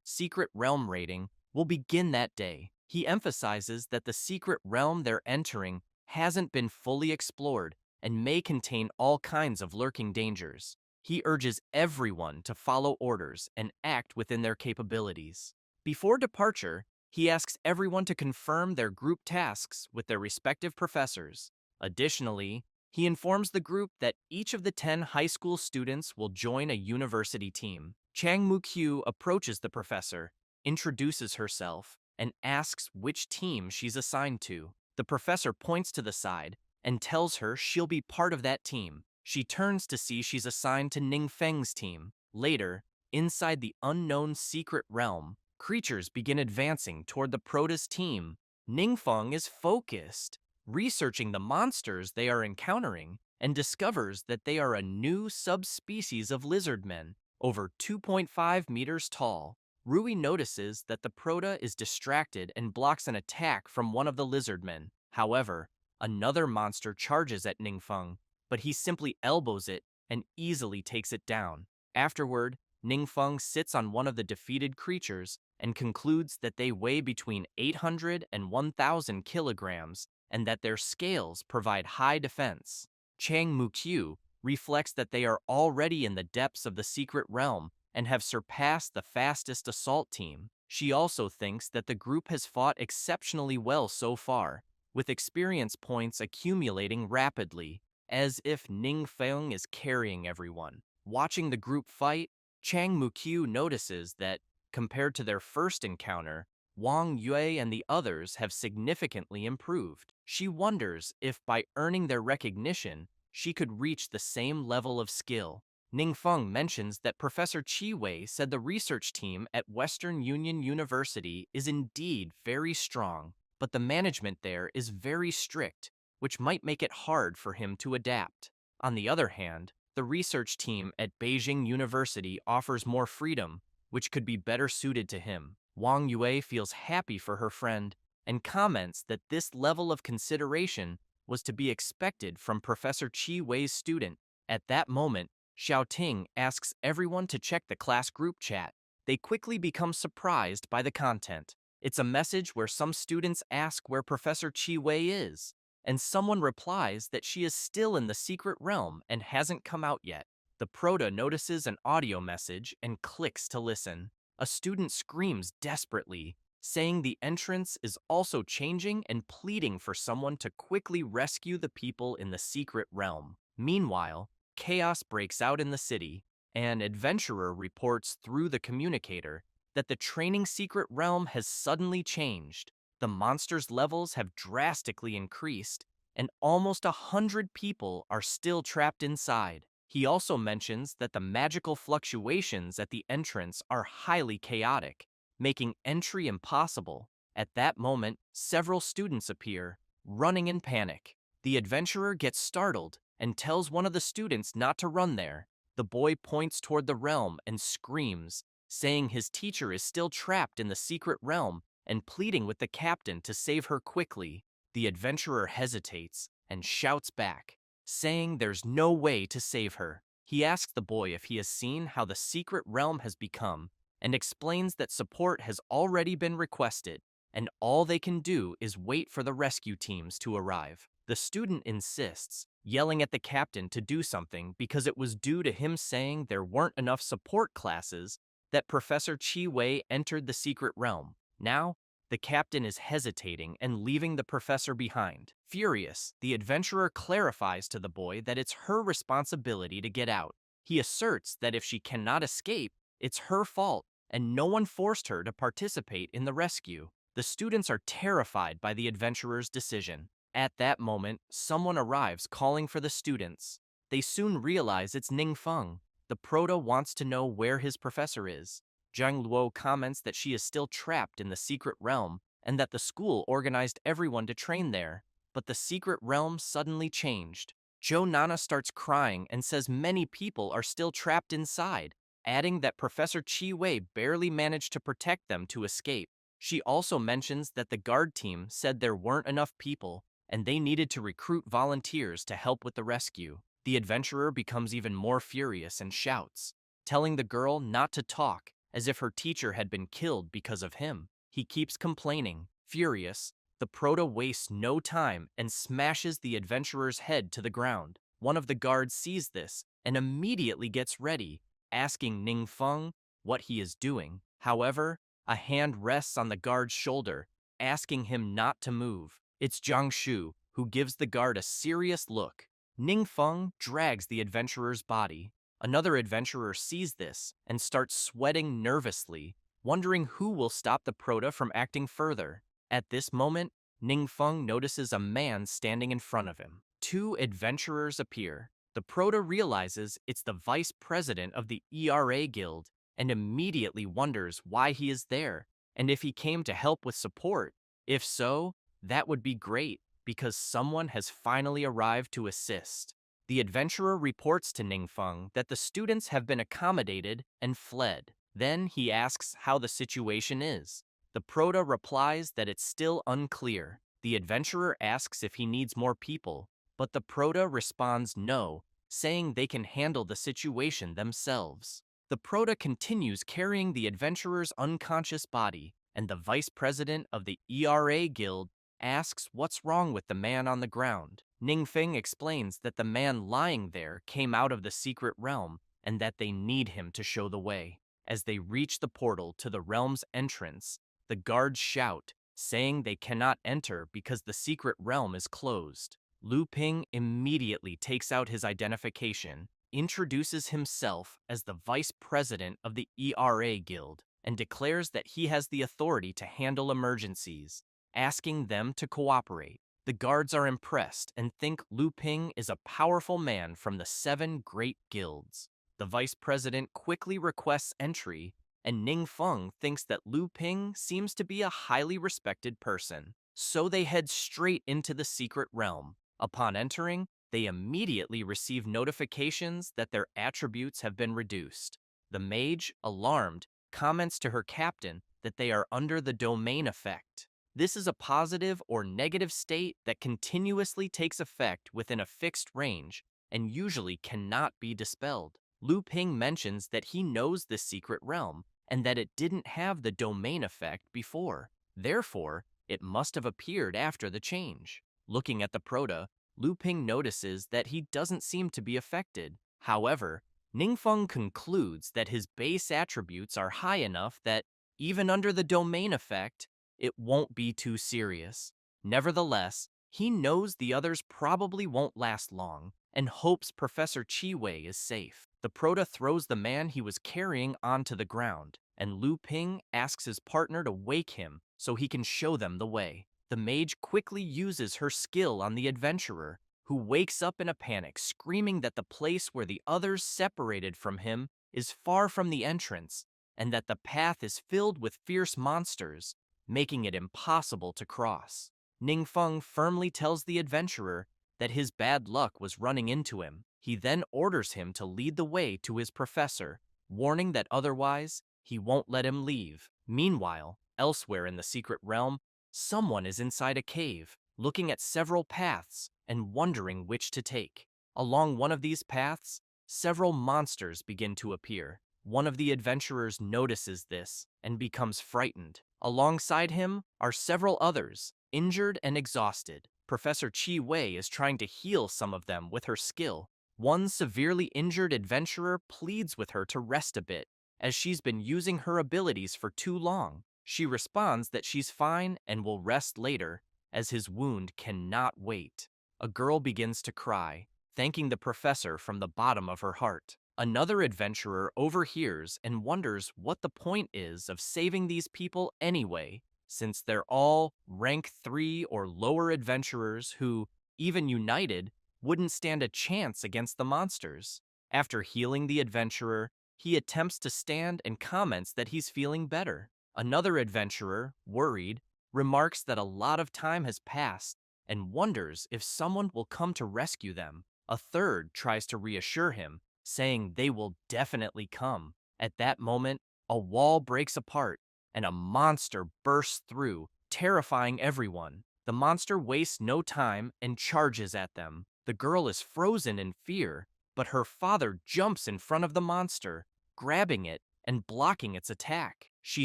Secret Realm Rating, will begin that day. He emphasizes that the secret realm they're entering hasn't been fully explored and may contain all kinds of lurking dangers. He urges everyone to follow orders and act within their capabilities. Before departure, he asks everyone to confirm their group tasks with their respective professors. Additionally, he informs the group that each of the 10 high school students will join a university team. Chang Mukyu approaches the professor, introduces herself, and asks which team she's assigned to. The professor points to the side and tells her she'll be part of that team. She turns to see she's assigned to Ning Feng's team. Later, inside the unknown secret realm, creatures begin advancing toward the prota's team. Ning Feng is focused, researching the monsters they are encountering, and discovers that they are a new subspecies of lizardmen, over 2.5 meters tall. Rui notices that the prota is distracted and blocks an attack from one of the lizardmen. However, another monster charges at Ningfeng, but he simply elbows it and easily takes it down. Afterward, Ningfeng sits on one of the defeated creatures and concludes that they weigh between 800 and 1,000 kilograms and that their scales provide high defense. Chang Mukyu reflects that they are already in the depths of the secret realm and have surpassed the fastest assault team. She also thinks that the group has fought exceptionally well so far, with experience points accumulating rapidly, as if Ning Feng is carrying everyone. Watching the group fight, Chang Mukyu notices that, compared to their first encounter, Wang Yue and the others have significantly improved. She wonders if by earning their recognition, she could reach the same level of skill. Ningfeng mentions that Professor Chi Wei said the research team at Western Union University is indeed very strong, but the management there is very strict, which might make it hard for him to adapt. On the other hand, the research team at Beijing University offers more freedom, which could be better suited to him. Wang Yue feels happy for her friend and comments that this level of consideration was to be expected from Professor Chi Wei's student. At that moment, Xiao Ting asks everyone to check the class group chat. They quickly become surprised by the content. It's a message where some students ask where Professor Chi Wei is, and someone replies that she is still in the secret realm and hasn't come out yet. The proto notices an audio message and clicks to listen. A student screams desperately, saying the entrance is also changing and pleading for someone to quickly rescue the people in the secret realm. Meanwhile, chaos breaks out in the city. An adventurer reports through the communicator that the training secret realm has suddenly changed. The monsters' levels have drastically increased, and almost 100 people are still trapped inside. He also mentions that the magical fluctuations at the entrance are highly chaotic, making entry impossible. At that moment, several students appear, running in panic. The adventurer gets startled and tells one of the students not to run there. The boy points toward the realm and screams, saying his teacher is still trapped in the secret realm and pleading with the captain to save her quickly. The adventurer hesitates and shouts back, saying there's no way to save her. He asks the boy if he has seen how the secret realm has become and explains that support has already been requested and all they can do is wait for the rescue teams to arrive. The student insists, yelling at the captain to do something because it was due to him saying there weren't enough support classes that Professor Chi Wei entered the secret realm. Now, the captain is hesitating and leaving the professor behind. Furious, the adventurer clarifies to the boy that it's her responsibility to get out. He asserts that if she cannot escape, it's her fault and no one forced her to participate in the rescue. The students are terrified by the adventurer's decision. At that moment, someone arrives calling for the students. They soon realize it's Ningfeng. The proto wants to know where his professor is. Zhang Luo comments that she is still trapped in the secret realm and that the school organized everyone to train there. But the secret realm suddenly changed. Zhou Nana starts crying and says many people are still trapped inside, adding that Professor Chi Wei barely managed to protect them to escape. She also mentions that the guard team said there weren't enough people and they needed to recruit volunteers to help with the rescue. The adventurer becomes even more furious and shouts, telling the girl not to talk, as if her teacher had been killed because of him. He keeps complaining. Furious, the proto wastes no time and smashes the adventurer's head to the ground. One of the guards sees this and immediately gets ready, asking Ningfeng what he is doing. However, a hand rests on the guard's shoulder, asking him not to move. It's Jiang Shu, who gives the guard a serious look. Ningfeng drags the adventurer's body. Another adventurer sees this and starts sweating nervously, wondering who will stop the proto from acting further. At this moment, Ningfeng notices a man standing in front of him. Two adventurers appear. The proto realizes it's the vice president of the ERA Guild and immediately wonders why he is there and if he came to help with support. If so, that would be great because someone has finally arrived to assist. The adventurer reports to Ningfeng that the students have been accommodated and fled. Then he asks how the situation is. The proto replies that it's still unclear. The adventurer asks if he needs more people, but the proto responds no, saying they can handle the situation themselves. The proto continues carrying the adventurer's unconscious body, and the vice president of the ERA Guild asks what's wrong with the man on the ground. Ningfeng explains that the man lying there came out of the secret realm and that they need him to show the way. As they reach the portal to the realm's entrance, the guards shout, saying they cannot enter because the secret realm is closed. Lu Ping immediately takes out his identification, introduces himself as the vice president of the ERA Guild, and declares that he has the authority to handle emergencies, asking them to cooperate. The guards are impressed and think Lu Ping is a powerful man from the 7 great guilds. The vice president quickly requests entry, and Ning Feng thinks that Lu Ping seems to be a highly respected person. So they head straight into the secret realm. Upon entering, they immediately receive notifications that their attributes have been reduced. The mage, alarmed, comments to her captain that they are under the domain effect. This is a positive or negative state that continuously takes effect within a fixed range and usually cannot be dispelled. Lu Ping mentions that he knows this secret realm and that it didn't have the domain effect before. Therefore, it must have appeared after the change. Looking at the Proto, Lu Ping notices that he doesn't seem to be affected. However, Ningfeng concludes that his base attributes are high enough that, even under the domain effect, it won't be too serious. Nevertheless, he knows the others probably won't last long and hopes Professor Chiwei is safe. The Proto throws the man he was carrying onto the ground, and Lu Ping asks his partner to wake him so he can show them the way. The mage quickly uses her skill on the adventurer, who wakes up in a panic, screaming that the place where the others separated from him is far from the entrance, and that the path is filled with fierce monsters, making it impossible to cross. Ningfeng firmly tells the adventurer that his bad luck was running into him. He then orders him to lead the way to his professor, warning that otherwise he won't let him leave. Meanwhile, elsewhere in the secret realm, someone is inside a cave, looking at several paths and wondering which to take. Along one of these paths, several monsters begin to appear. One of the adventurers notices this and becomes frightened. Alongside him are several others, injured and exhausted. Professor Chi Wei is trying to heal some of them with her skill. One severely injured adventurer pleads with her to rest a bit, as she's been using her abilities for too long. She responds that she's fine and will rest later, as his wound cannot wait. A girl begins to cry, thanking the professor from the bottom of her heart. Another adventurer overhears and wonders what the point is of saving these people anyway, since they're all rank 3 or lower adventurers who, even united, wouldn't stand a chance against the monsters. After healing the adventurer, he attempts to stand and comments that he's feeling better. Another adventurer, worried, remarks that a lot of time has passed and wonders if someone will come to rescue them. A third tries to reassure him, saying they will definitely come. At that moment, a wall breaks apart and a monster bursts through, terrifying everyone. The monster wastes no time and charges at them. The girl is frozen in fear, but her father jumps in front of the monster, grabbing it and blocking its attack. She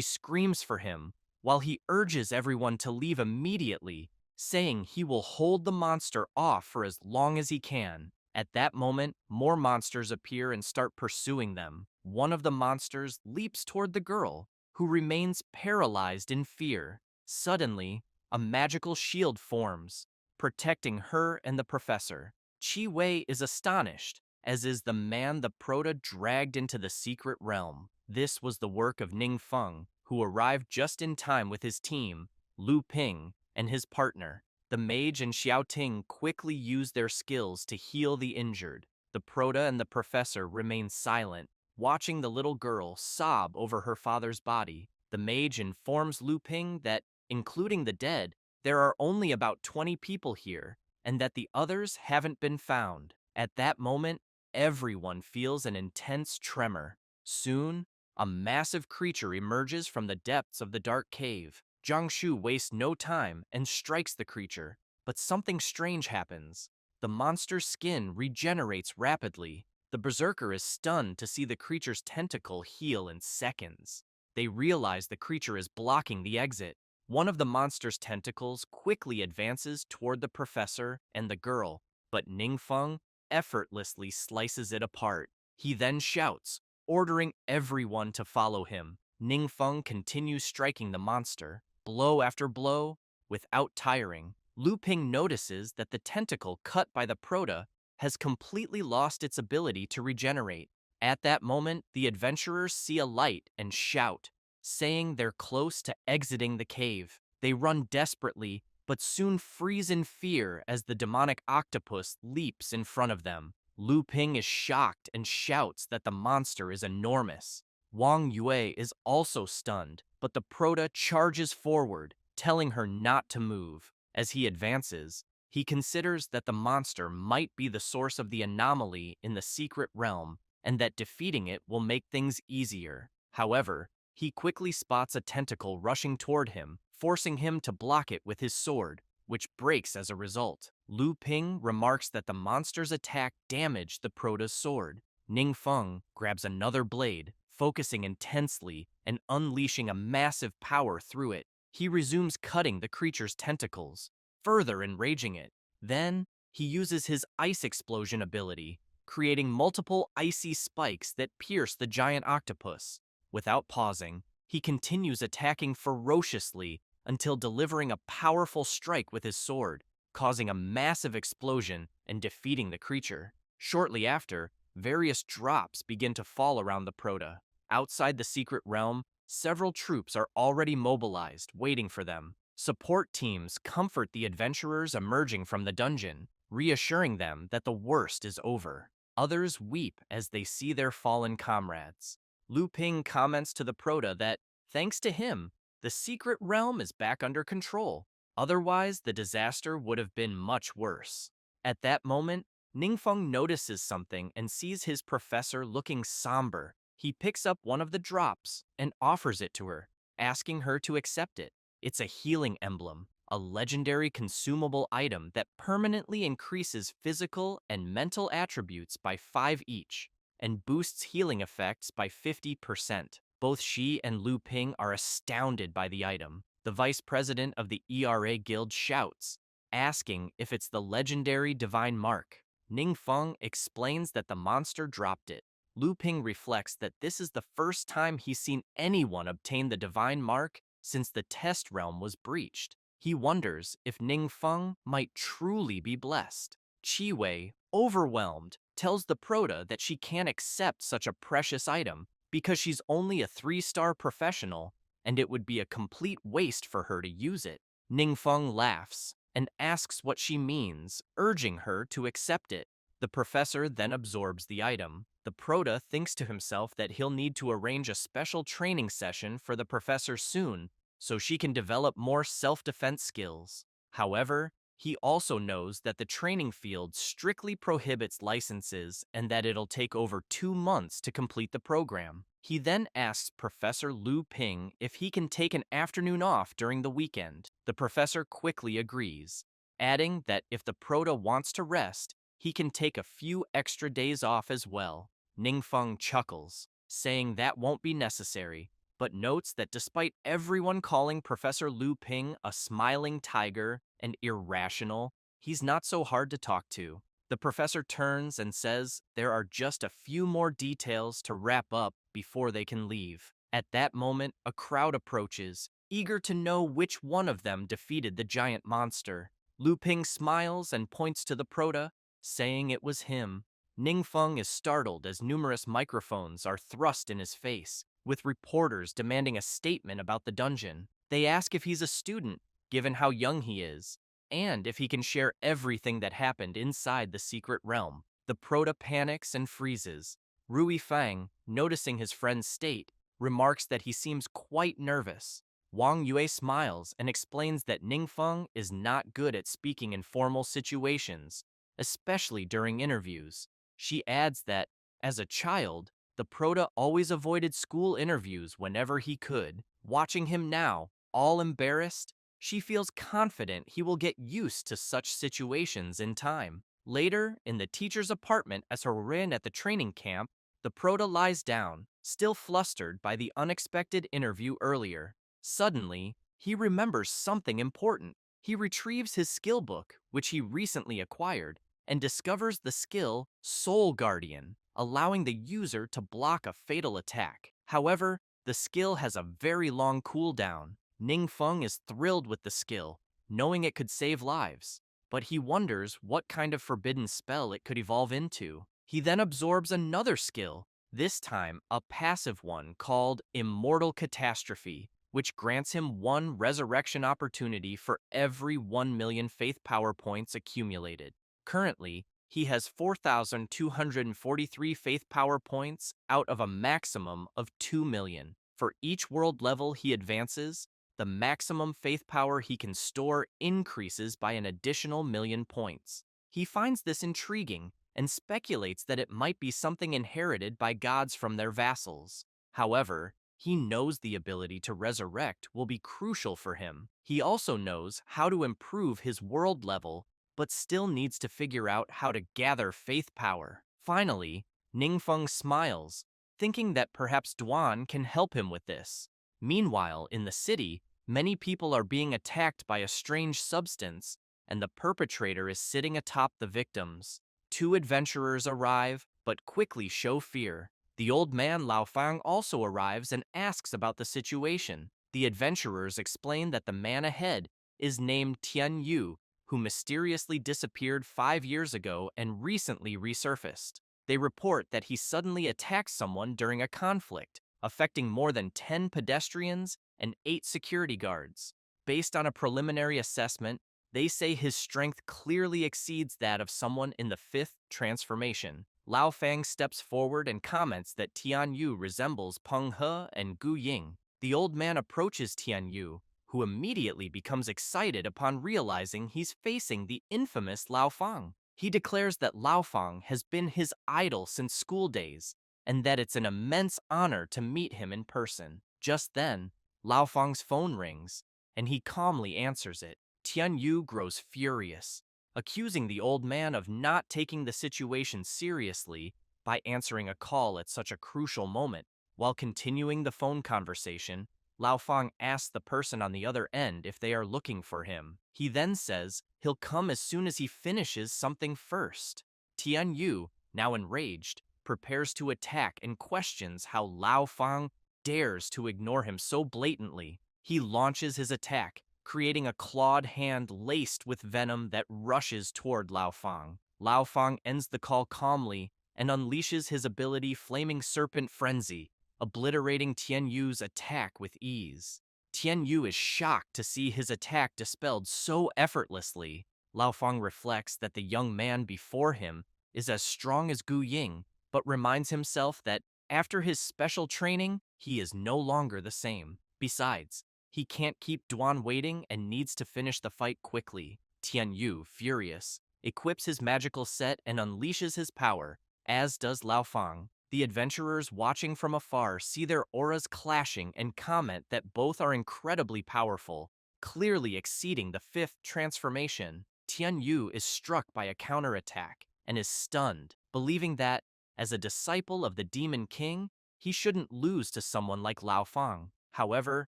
screams for him, while he urges everyone to leave immediately, saying he will hold the monster off for as long as he can. At that moment, more monsters appear and start pursuing them. One of the monsters leaps toward the girl, who remains paralyzed in fear. Suddenly, a magical shield forms, protecting her and the professor. Chi Wei is astonished, as is the man the Proto dragged into the secret realm. This was the work of Ning Feng, who arrived just in time with his team, Lu Ping, and his partner. The mage and Xiao Ting quickly use their skills to heal the injured. The Proto and the professor remain silent, watching the little girl sob over her father's body. The mage informs Lu Ping that, including the dead, there are only about 20 people here, and that the others haven't been found. At that moment, everyone feels an intense tremor. Soon, a massive creature emerges from the depths of the dark cave. Jiang Shu wastes no time and strikes the creature, but something strange happens. The monster's skin regenerates rapidly. The berserker is stunned to see the creature's tentacle heal in seconds. They realize the creature is blocking the exit. One of the monster's tentacles quickly advances toward the professor and the girl, but Ningfeng effortlessly slices it apart. He then shouts, ordering everyone to follow him. Ningfeng continues striking the monster, blow after blow, without tiring. Lu Ping notices that the tentacle cut by the Proto has completely lost its ability to regenerate. At that moment, the adventurers see a light and shout, saying they're close to exiting the cave. They run desperately, but soon freeze in fear as the demonic octopus leaps in front of them. Lu Ping is shocked and shouts that the monster is enormous. Wang Yue is also stunned, but the Prota charges forward, telling her not to move. As he advances, he considers that the monster might be the source of the anomaly in the secret realm, and that defeating it will make things easier. However, he quickly spots a tentacle rushing toward him, forcing him to block it with his sword, which breaks as a result. Lu Ping remarks that the monster's attack damaged the Prota's sword. Ning Feng grabs another blade, focusing intensely and unleashing a massive power through it. He resumes cutting the creature's tentacles, further enraging it. Then, he uses his ice explosion ability, creating multiple icy spikes that pierce the giant octopus. Without pausing, he continues attacking ferociously until delivering a powerful strike with his sword, causing a massive explosion and defeating the creature. Shortly after, various drops begin to fall around the Prota. Outside the secret realm, several troops are already mobilized, waiting for them. Support teams comfort the adventurers emerging from the dungeon, reassuring them that the worst is over. Others weep as they see their fallen comrades. Lu Ping comments to the Prota that, thanks to him, the secret realm is back under control. Otherwise, the disaster would have been much worse. At that moment, Ningfeng notices something and sees his professor looking somber. He picks up one of the drops and offers it to her, asking her to accept it. It's a healing emblem, a legendary consumable item that permanently increases physical and mental attributes by 5 each, and boosts healing effects by 50%. Both she and Lu Ping are astounded by the item. The vice president of the ERA Guild shouts, asking if it's the legendary divine mark. Ning Feng explains that the monster dropped it. Lu Ping reflects that this is the first time he's seen anyone obtain the divine mark since the test realm was breached. He wonders if Ning Feng might truly be blessed. Chi Wei, overwhelmed, tells the Prota that she can't accept such a precious item because she's only a 3-star professional and it would be a complete waste for her to use it. Ning Feng laughs and asks what she means, urging her to accept it. The professor then absorbs the item. The Prota thinks to himself that he'll need to arrange a special training session for the professor soon so she can develop more self-defense skills. However, he also knows that the training field strictly prohibits licenses and that it'll take over 2 months to complete the program. He then asks Professor Lu Ping if he can take an afternoon off during the weekend. The professor quickly agrees, adding that if the Prota wants to rest, he can take a few extra days off as well. Ningfeng chuckles, saying that won't be necessary, but notes that despite everyone calling Professor Lu Ping a smiling tiger and irrational, he's not so hard to talk to. The professor turns and says there are just a few more details to wrap up before they can leave. At that moment, a crowd approaches, eager to know which one of them defeated the giant monster. Lu Ping smiles and points to the Prota, saying it was him. Ningfeng is startled as numerous microphones are thrust in his face, with reporters demanding a statement about the dungeon. They ask if he's a student, given how young he is, and if he can share everything that happened inside the secret realm. The Prota panics and freezes. Rui Fang, noticing his friend's state, remarks that he seems quite nervous. Wang Yue smiles and explains that Ningfeng is not good at speaking in formal situations, especially during interviews. She adds that, as a child, the Prota always avoided school interviews whenever he could. Watching him now, all embarrassed, she feels confident he will get used to such situations in time. Later, in the teacher's apartment as Horin at the training camp, the Prota lies down, still flustered by the unexpected interview earlier. Suddenly, he remembers something important. He retrieves his skill book, which he recently acquired, and discovers the skill Soul Guardian, allowing the user to block a fatal attack. However, the skill has a very long cooldown. Ningfeng is thrilled with the skill, knowing it could save lives, but he wonders what kind of forbidden spell it could evolve into. He then absorbs another skill, this time a passive one called Immortal Catastrophe, which grants him 1 resurrection opportunity for every 1 million faith power points accumulated. Currently, He has 4,243 faith power points out of a maximum of 2 million. For each world level he advances, the maximum faith power he can store increases by an additional million points. He finds this intriguing and speculates that it might be something inherited by gods from their vassals. However, he knows the ability to resurrect will be crucial for him. He also knows how to improve his world level, but still needs to figure out how to gather faith power. Finally, Ningfeng smiles, thinking that perhaps Duan can help him with this. Meanwhile, in the city, many people are being attacked by a strange substance, and the perpetrator is sitting atop the victims. Two adventurers arrive, but quickly show fear. The old man Lao Fang also arrives and asks about the situation. The adventurers explain that the man ahead is named Tian Yu, who mysteriously disappeared 5 years ago and recently resurfaced. They report that he suddenly attacked someone during a conflict, affecting more than 10 pedestrians and 8 security guards. Based on a preliminary assessment, they say his strength clearly exceeds that of someone in the fifth transformation. Lao Fang steps forward and comments that Tian Yu resembles Peng He and Gu Ying. The old man approaches Tian Yu, who immediately becomes excited upon realizing he's facing the infamous Lao Fang. He declares that Lao Fang has been his idol since school days, and that it's an immense honor to meet him in person. Just then, Lao Fang's phone rings, and he calmly answers it. Tian Yu grows furious, accusing the old man of not taking the situation seriously by answering a call at such a crucial moment. While continuing the phone conversation, Lao Fang asks the person on the other end if they are looking for him. He then says he'll come as soon as he finishes something first. Tian Yu, now enraged, prepares to attack and questions how Lao Fang dares to ignore him so blatantly. He launches his attack, creating a clawed hand laced with venom that rushes toward Lao Fang. Lao Fang ends the call calmly and unleashes his ability Flaming Serpent Frenzy, obliterating Tian Yu's attack with ease. Tian Yu is shocked to see his attack dispelled so effortlessly. Lao Fang reflects that the young man before him is as strong as Gu Ying, but reminds himself that after his special training, he is no longer the same. Besides, he can't keep Duan waiting and needs to finish the fight quickly. Tian Yu, furious, equips his magical set and unleashes his power, as does Lao Fang. The adventurers watching from afar see their auras clashing and comment that both are incredibly powerful, clearly exceeding the fifth transformation. Tian Yu is struck by a counterattack and is stunned, believing that, as a disciple of the Demon King, he shouldn't lose to someone like Lao Fang. However,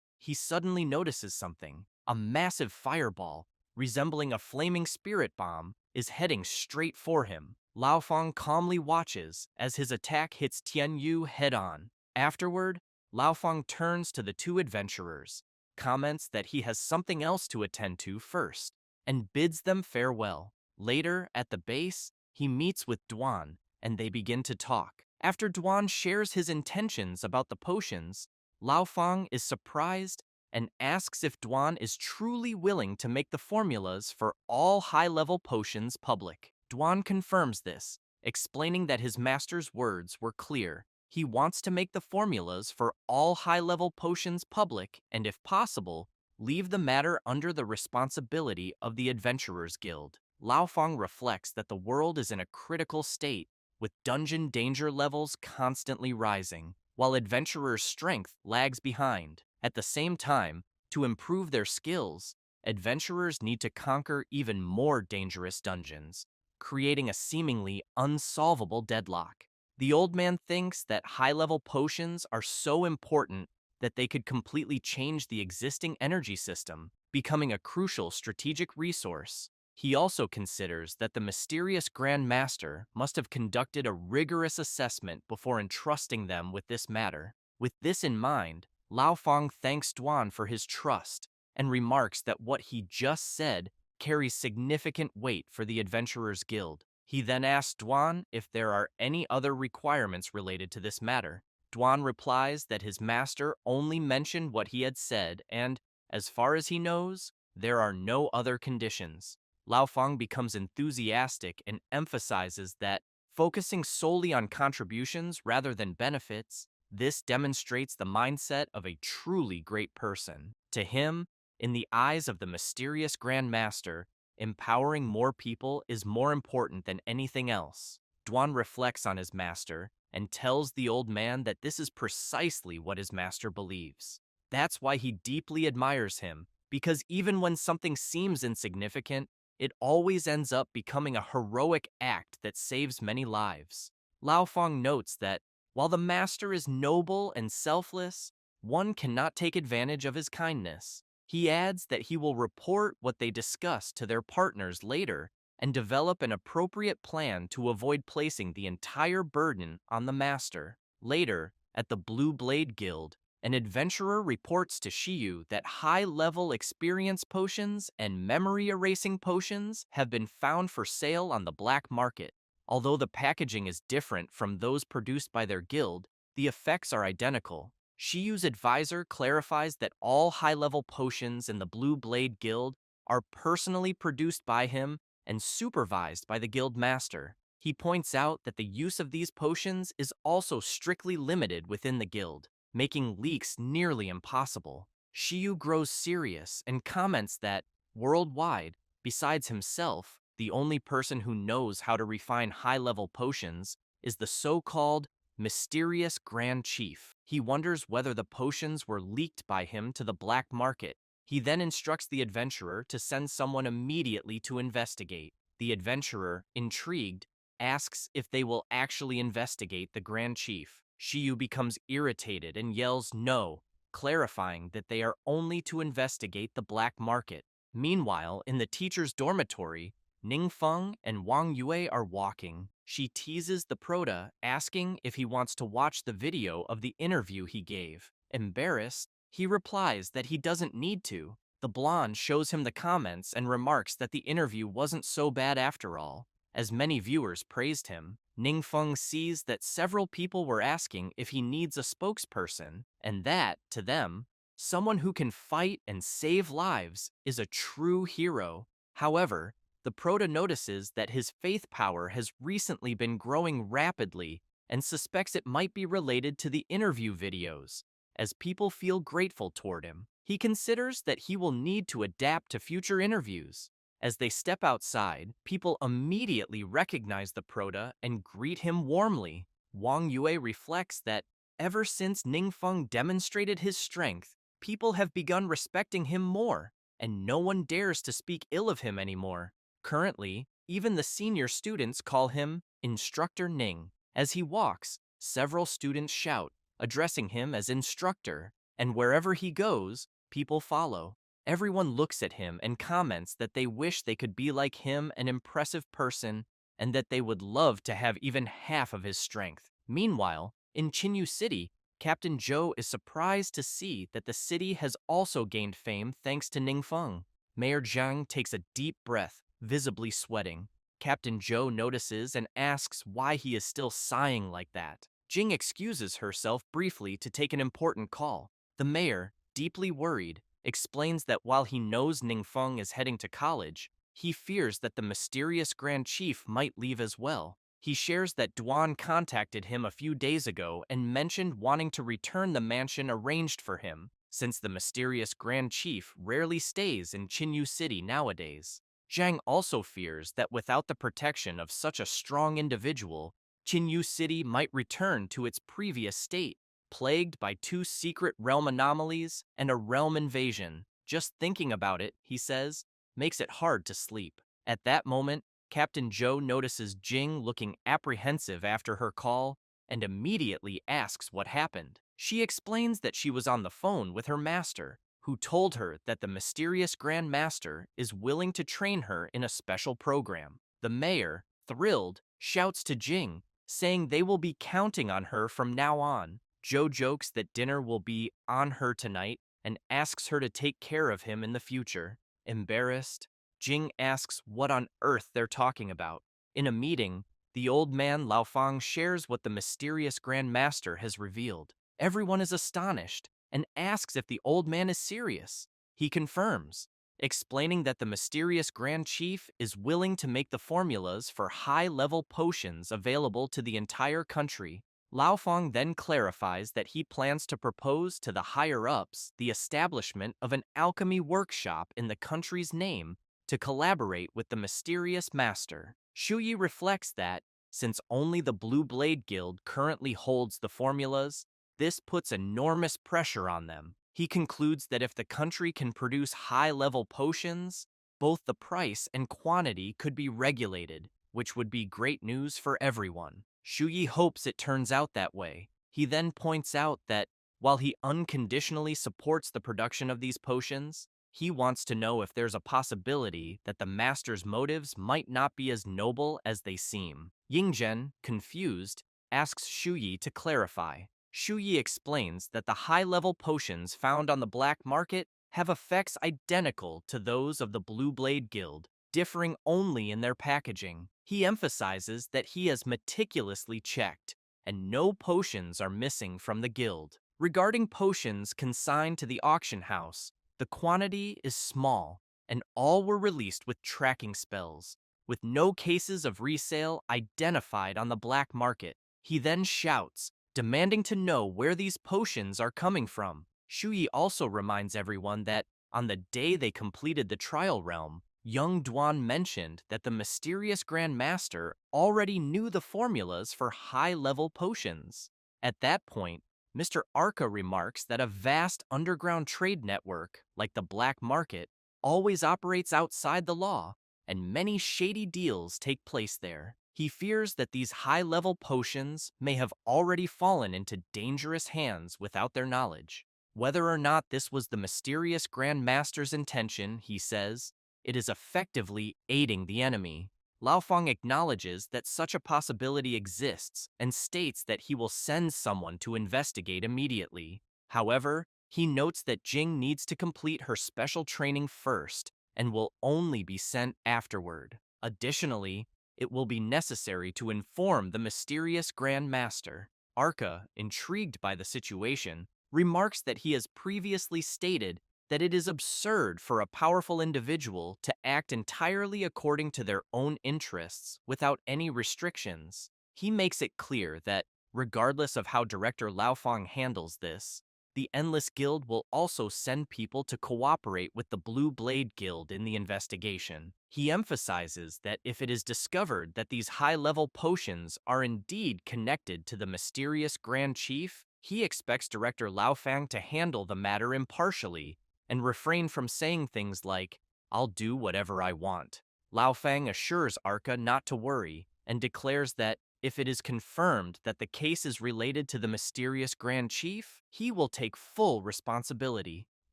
he suddenly notices something. A massive fireball, resembling a flaming spirit bomb, is heading straight for him. Lao Fang calmly watches as his attack hits Tian Yu head-on. Afterward, Lao Fang turns to the two adventurers, comments that he has something else to attend to first, and bids them farewell. Later, at the base, he meets with Duan, and they begin to talk. After Duan shares his intentions about the potions, Lao Fang is surprised and asks if Duan is truly willing to make the formulas for all high-level potions public. Duan confirms this, explaining that his master's words were clear. He wants to make the formulas for all high-level potions public and, if possible, leave the matter under the responsibility of the Adventurers Guild. Lao Fang reflects that the world is in a critical state, with dungeon danger levels constantly rising, while adventurers' strength lags behind. At the same time, to improve their skills, adventurers need to conquer even more dangerous dungeons, creating a seemingly unsolvable deadlock. The old man thinks that high-level potions are so important that they could completely change the existing energy system, becoming a crucial strategic resource. He also considers that the mysterious Grand Master must have conducted a rigorous assessment before entrusting them with this matter. With this in mind, Lao Fang thanks Duan for his trust and remarks that what he just said carries significant weight for the Adventurers Guild. He then asks Duan if there are any other requirements related to this matter. Duan replies that his master only mentioned what he had said and, as far as he knows, there are no other conditions. Lao Fang becomes enthusiastic and emphasizes that focusing solely on contributions rather than benefits, this demonstrates the mindset of a truly great person. To him, in the eyes of the mysterious Grand Master, empowering more people is more important than anything else. Duan reflects on his master and tells the old man that this is precisely what his master believes. That's why he deeply admires him, because even when something seems insignificant, it always ends up becoming a heroic act that saves many lives. Lao Fang notes that while the master is noble and selfless, one cannot take advantage of his kindness. He adds that he will report what they discuss to their partners later and develop an appropriate plan to avoid placing the entire burden on the master. Later, at the Blue Blade Guild, an adventurer reports to Shiyu that high-level experience potions and memory-erasing potions have been found for sale on the black market. Although the packaging is different from those produced by their guild, the effects are identical. Shiyu's advisor clarifies that all high-level potions in the Blue Blade Guild are personally produced by him and supervised by the guild master. He points out that the use of these potions is also strictly limited within the guild, making leaks nearly impossible. Shiyu grows serious and comments that, worldwide, besides himself, the only person who knows how to refine high-level potions is the so-called mysterious Grand Chief. He wonders whether the potions were leaked by him to the black market. He then instructs the adventurer to send someone immediately to investigate. The adventurer, intrigued, asks if they will actually investigate the Grand Chief. Shiyu becomes irritated and yells no, clarifying that they are only to investigate the black market. Meanwhile, in the teacher's dormitory, Ningfeng and Wang Yue are walking. She teases the Proto, asking if he wants to watch the video of the interview he gave. Embarrassed, he replies that he doesn't need to. The blonde shows him the comments and remarks that the interview wasn't so bad after all, as many viewers praised him. Ningfeng sees that several people were asking if he needs a spokesperson, and that, to them, someone who can fight and save lives is a true hero. However, the Proto notices that his faith power has recently been growing rapidly and suspects it might be related to the interview videos, as people feel grateful toward him. He considers that he will need to adapt to future interviews. As they step outside, people immediately recognize the Proto and greet him warmly. Wang Yue reflects that ever since Ningfeng demonstrated his strength, people have begun respecting him more, and no one dares to speak ill of him anymore. Currently, even the senior students call him Instructor Ning. As he walks, several students shout, addressing him as instructor, and wherever he goes, people follow. Everyone looks at him and comments that they wish they could be like him, an impressive person, and that they would love to have even half of his strength. Meanwhile, in Chinyu City, Captain Zhou is surprised to see that the city has also gained fame thanks to Ningfeng. Mayor Zhang takes a deep breath, visibly sweating. Captain Zhou notices and asks why he is still sighing like that. Jing excuses herself briefly to take an important call. The mayor, deeply worried, explains that while he knows Ningfeng is heading to college, he fears that the mysterious Grand Chief might leave as well. He shares that Duan contacted him a few days ago and mentioned wanting to return the mansion arranged for him, since the mysterious Grand Chief rarely stays in Chinyu City nowadays. Zhang also fears that without the protection of such a strong individual, Chinyu City might return to its previous state, plagued by two secret realm anomalies and a realm invasion. Just thinking about it, he says, makes it hard to sleep. At that moment, Captain Zhou notices Jing looking apprehensive after her call and immediately asks what happened. She explains that she was on the phone with her master, who told her that the mysterious Grand Master is willing to train her in a special program. The mayor, thrilled, shouts to Jing, saying they will be counting on her from now on. Zhou jokes that dinner will be on her tonight and asks her to take care of him in the future. Embarrassed, Jing asks what on earth they're talking about. In a meeting, the old man Lao Fang shares what the mysterious Grand Master has revealed. Everyone is astonished and asks if the old man is serious. He confirms, explaining that the mysterious Grand Chief is willing to make the formulas for high-level potions available to the entire country. Lao Feng then clarifies that he plans to propose to the higher-ups the establishment of an alchemy workshop in the country's name to collaborate with the mysterious master. Shuyi reflects that, since only the Blue Blade Guild currently holds the formulas, this puts enormous pressure on them. He concludes that if the country can produce high-level potions, both the price and quantity could be regulated, which would be great news for everyone. Shuyi hopes it turns out that way. He then points out that, while he unconditionally supports the production of these potions, he wants to know if there's a possibility that the master's motives might not be as noble as they seem. Yingzhen, confused, asks Shuyi to clarify. Shuyi explains that the high-level potions found on the black market have effects identical to those of the Blue Blade Guild, differing only in their packaging. He emphasizes that he has meticulously checked, and no potions are missing from the guild. Regarding potions consigned to the auction house, the quantity is small, and all were released with tracking spells, with no cases of resale identified on the black market. He then shouts, demanding to know where these potions are coming from. Shuyi also reminds everyone that, on the day they completed the trial realm, young Duan mentioned that the mysterious Grand Master already knew the formulas for high-level potions. At that point, Mr. Arca remarks that a vast underground trade network, like the black market, always operates outside the law, and many shady deals take place there. He fears that these high-level potions may have already fallen into dangerous hands without their knowledge. Whether or not this was the mysterious Grand Master's intention, he says, it is effectively aiding the enemy. Lao Feng acknowledges that such a possibility exists and states that he will send someone to investigate immediately. However, he notes that Jing needs to complete her special training first and will only be sent afterward. Additionally, it will be necessary to inform the mysterious Grand Master. Arca, intrigued by the situation, remarks that he has previously stated that it is absurd for a powerful individual to act entirely according to their own interests without any restrictions. He makes it clear that, regardless of how director Lao Feng handles this, the Endless Guild will also send people to cooperate with the Blue Blade Guild in the investigation. He emphasizes that if it is discovered that these high-level potions are indeed connected to the mysterious Grand Chief, he expects director Lao Feng to handle the matter impartially and refrain from saying things like, "I'll do whatever I want." Lao Feng assures Arca not to worry and declares that if it is confirmed that the case is related to the mysterious Grand Chief, he will take full responsibility.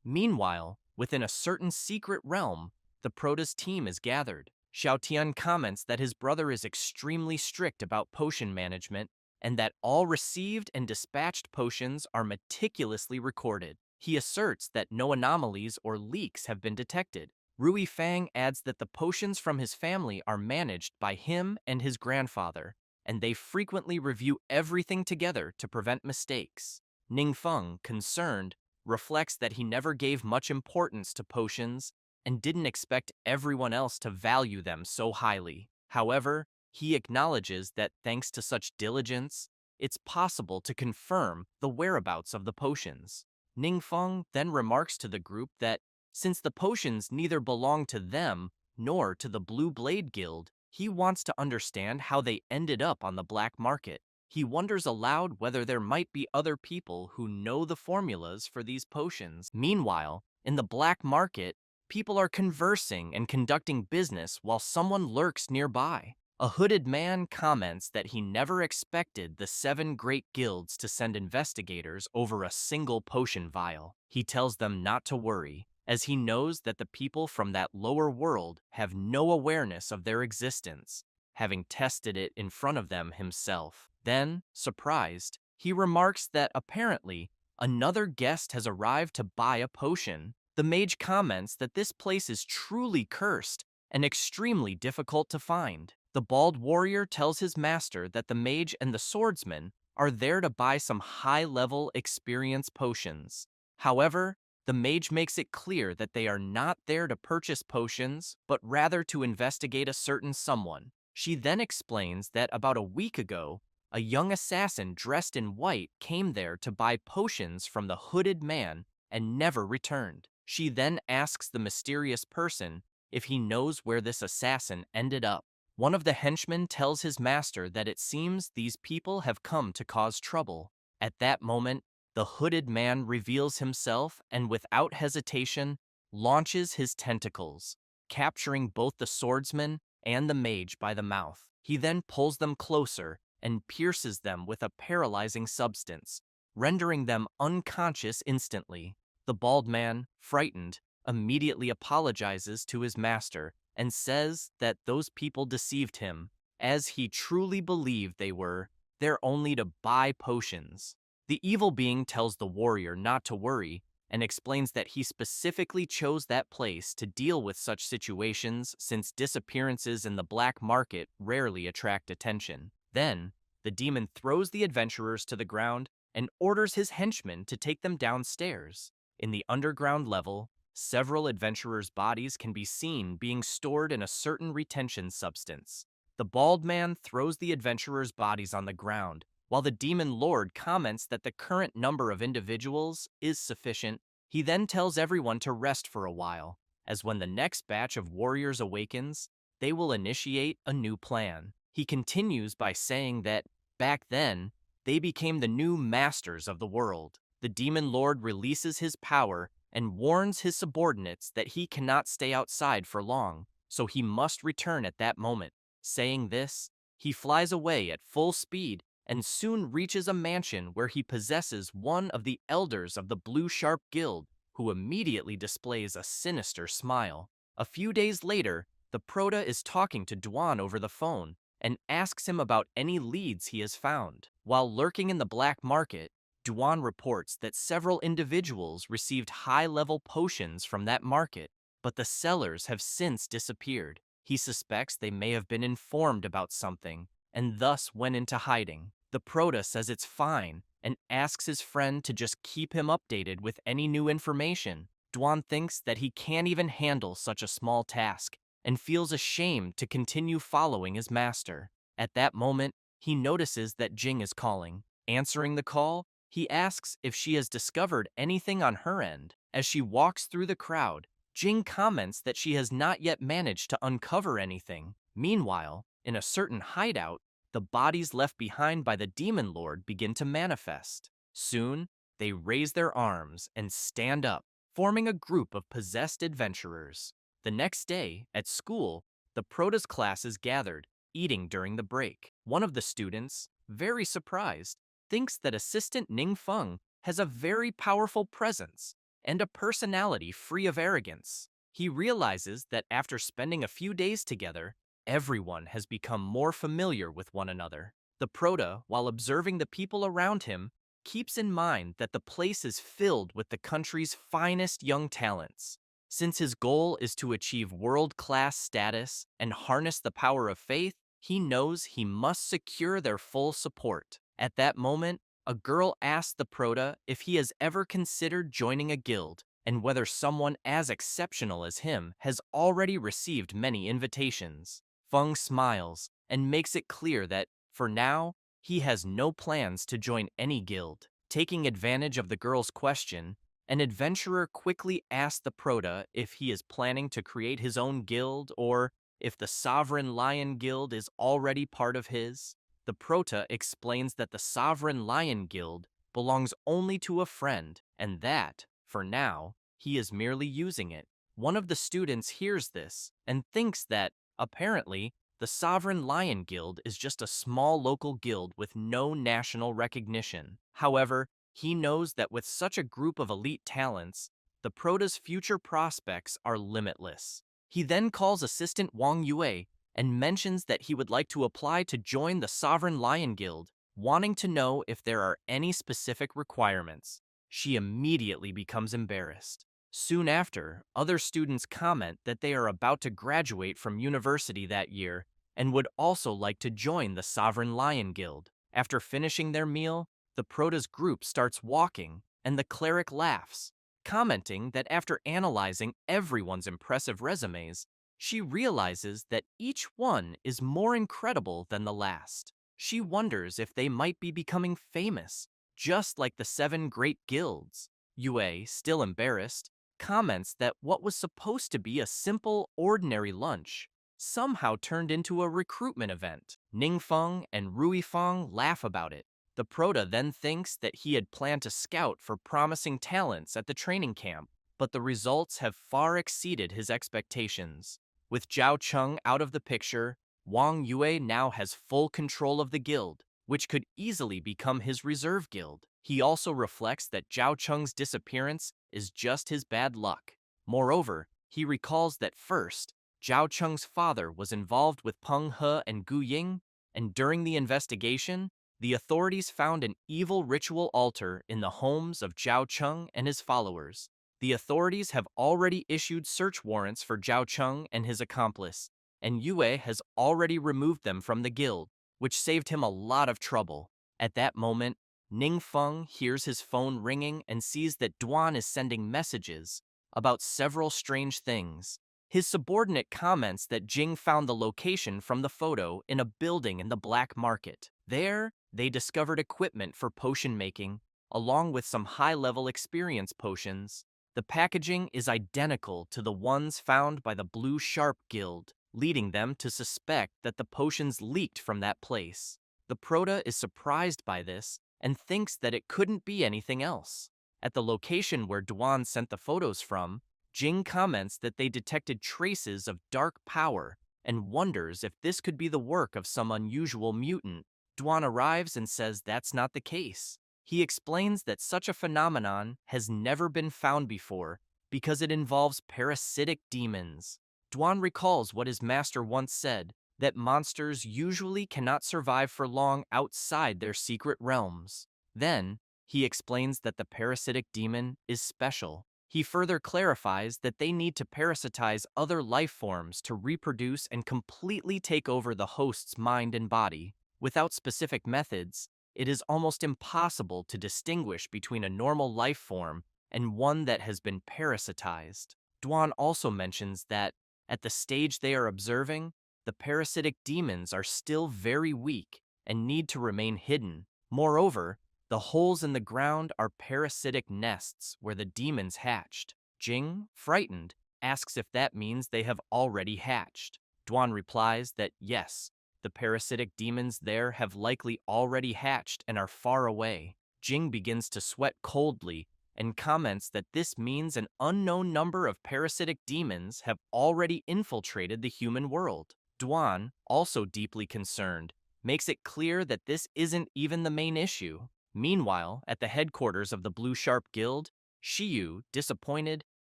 Meanwhile, within a certain secret realm, the Prota's team is gathered. Xiaotian comments that his brother is extremely strict about potion management and that all received and dispatched potions are meticulously recorded. He asserts that no anomalies or leaks have been detected. Rui Fang adds that the potions from his family are managed by him and his grandfather, and they frequently review everything together to prevent mistakes. Ning Feng, concerned, reflects that he never gave much importance to potions and didn't expect everyone else to value them so highly. However, he acknowledges that thanks to such diligence, it's possible to confirm the whereabouts of the potions. Ning Feng then remarks to the group that since the potions neither belong to them nor to the Blue Blade Guild, he wants to understand how they ended up on the black market. He wonders aloud whether there might be other people who know the formulas for these potions. Meanwhile, in the black market, people are conversing and conducting business while someone lurks nearby. A hooded man comments that he never expected the 7 great guilds to send investigators over a single potion vial. He tells them not to worry, as he knows that the people from that lower world have no awareness of their existence, having tested it in front of them himself. Then, surprised, he remarks that apparently another guest has arrived to buy a potion. The mage comments that this place is truly cursed and extremely difficult to find. The bald warrior tells his master that the mage and the swordsman are there to buy some high-level experience potions. However, The mage makes it clear that they are not there to purchase potions, but rather to investigate a certain someone. She then explains that about a week ago, a young assassin dressed in white came there to buy potions from the hooded man and never returned. She then asks the mysterious person if he knows where this assassin ended up. One of the henchmen tells his master that it seems these people have come to cause trouble. At that moment, the hooded man reveals himself and without hesitation launches his tentacles, capturing both the swordsman and the mage by the mouth. He then pulls them closer and pierces them with a paralyzing substance, rendering them unconscious instantly. The bald man, frightened, immediately apologizes to his master and says that those people deceived him, as he truly believed they were there only to buy potions. The evil being tells the warrior not to worry and explains that he specifically chose that place to deal with such situations since disappearances in the black market rarely attract attention. Then, the demon throws the adventurers to the ground and orders his henchmen to take them downstairs. In the underground level, several adventurers' bodies can be seen being stored in a certain retention substance. The bald man throws the adventurers' bodies on the ground, while the demon lord comments that the current number of individuals is sufficient. He then tells everyone to rest for a while, as when the next batch of warriors awakens, they will initiate a new plan. He continues by saying that, back then, they became the new masters of the world. The demon lord releases his power and warns his subordinates that he cannot stay outside for long, so he must return at that moment. Saying this, he flies away at full speed and soon reaches a mansion where he possesses one of the elders of the Blue Sharp Guild, who immediately displays a sinister smile. A few days later, the Prota is talking to Dwan over the phone and asks him about any leads he has found. While lurking in the black market, Dwan reports that several individuals received high-level potions from that market, but the sellers have since disappeared. He suspects they may have been informed about something and thus went into hiding. The Prota says it's fine and asks his friend to just keep him updated with any new information. Dwan thinks that he can't even handle such a small task and feels ashamed to continue following his master. At that moment, he notices that Jing is calling. Answering the call, he asks if she has discovered anything on her end. As she walks through the crowd, Jing comments that she has not yet managed to uncover anything. Meanwhile, in a certain hideout, the bodies left behind by the demon lord begin to manifest. Soon, they raise their arms and stand up, forming a group of possessed adventurers. The next day, at school, the Prota's class is gathered, eating during the break. One of the students, very surprised, thinks that Assistant Ning Feng has a very powerful presence and a personality free of arrogance. He realizes that after spending a few days together, everyone has become more familiar with one another. The Prota, while observing the people around him, keeps in mind that the place is filled with the country's finest young talents. Since his goal is to achieve world-class status and harness the power of faith, he knows he must secure their full support. At that moment, a girl asks the Prota if he has ever considered joining a guild, and whether someone as exceptional as him has already received many invitations. Feng smiles and makes it clear that, for now, he has no plans to join any guild. Taking advantage of the girl's question, an adventurer quickly asks the Prota if he is planning to create his own guild or if the Sovereign Lion Guild is already part of his. The Prota explains that the Sovereign Lion Guild belongs only to a friend, and that, for now, he is merely using it. One of the students hears this and thinks that, apparently, the Sovereign Lion Guild is just a small local guild with no national recognition. However, he knows that with such a group of elite talents, the Prota's future prospects are limitless. He then calls Assistant Wang Yue and mentions that he would like to apply to join the Sovereign Lion Guild, wanting to know if there are any specific requirements. She immediately becomes embarrassed. Soon after, other students comment that they are about to graduate from university that year and would also like to join the Sovereign Lion Guild. After finishing their meal, the Prota's group starts walking, and the cleric laughs. commenting that after analyzing everyone's impressive resumes, she realizes that each one is more incredible than the last. She wonders if they might be becoming famous, just like the seven great guilds. Yue, still embarrassed, comments that what was supposed to be a simple, ordinary lunch somehow turned into a recruitment event. Ningfeng and Ruifeng laugh about it. The Prota then thinks that he had planned to scout for promising talents at the training camp, but the results have far exceeded his expectations. With Zhao Cheng out of the picture, Wang Yue now has full control of the guild, which could easily become his reserve guild. He also reflects that Zhao Cheng's disappearance is just his bad luck. Moreover, he recalls that first, Zhao Cheng's father was involved with Peng He and Gu Ying, and during the investigation, the authorities found an evil ritual altar in the homes of Zhao Cheng and his followers. The authorities have already issued search warrants for Zhao Cheng and his accomplice, and Yue has already removed them from the guild, which saved him a lot of trouble. At that moment, Ningfeng hears his phone ringing and sees that Duan is sending messages about several strange things. His subordinate comments that Jing found the location from the photo in a building in the black market. There, they discovered equipment for potion making, along with some high-level experience potions. The packaging is identical to the ones found by the Blue Sharp Guild, leading them to suspect that the potions leaked from that place. The Prota is surprised by this and thinks that it couldn't be anything else. At the location where Duan sent the photos from, Jing comments that they detected traces of dark power and wonders if this could be the work of some unusual mutant. Duan arrives and says that's not the case. He explains that such a phenomenon has never been found before because it involves parasitic demons. Duan recalls what his master once said, that monsters usually cannot survive for long outside their secret realms. Then, he explains that the parasitic demon is special. He further clarifies that they need to parasitize other life forms to reproduce and completely take over the host's mind and body. Without specific methods, it is almost impossible to distinguish between a normal life form and one that has been parasitized. Duan also mentions that, at the stage they are observing, the parasitic demons are still very weak and need to remain hidden. Moreover, the holes in the ground are parasitic nests where the demons hatched. Jing, frightened, asks if that means they have already hatched. Duan replies that yes, the parasitic demons there have likely already hatched and are far away. Jing begins to sweat coldly and comments that this means an unknown number of parasitic demons have already infiltrated the human world. Duan, also deeply concerned, makes it clear that this isn't even the main issue. Meanwhile, at the headquarters of the Blue Sharp Guild, Shiyu, disappointed,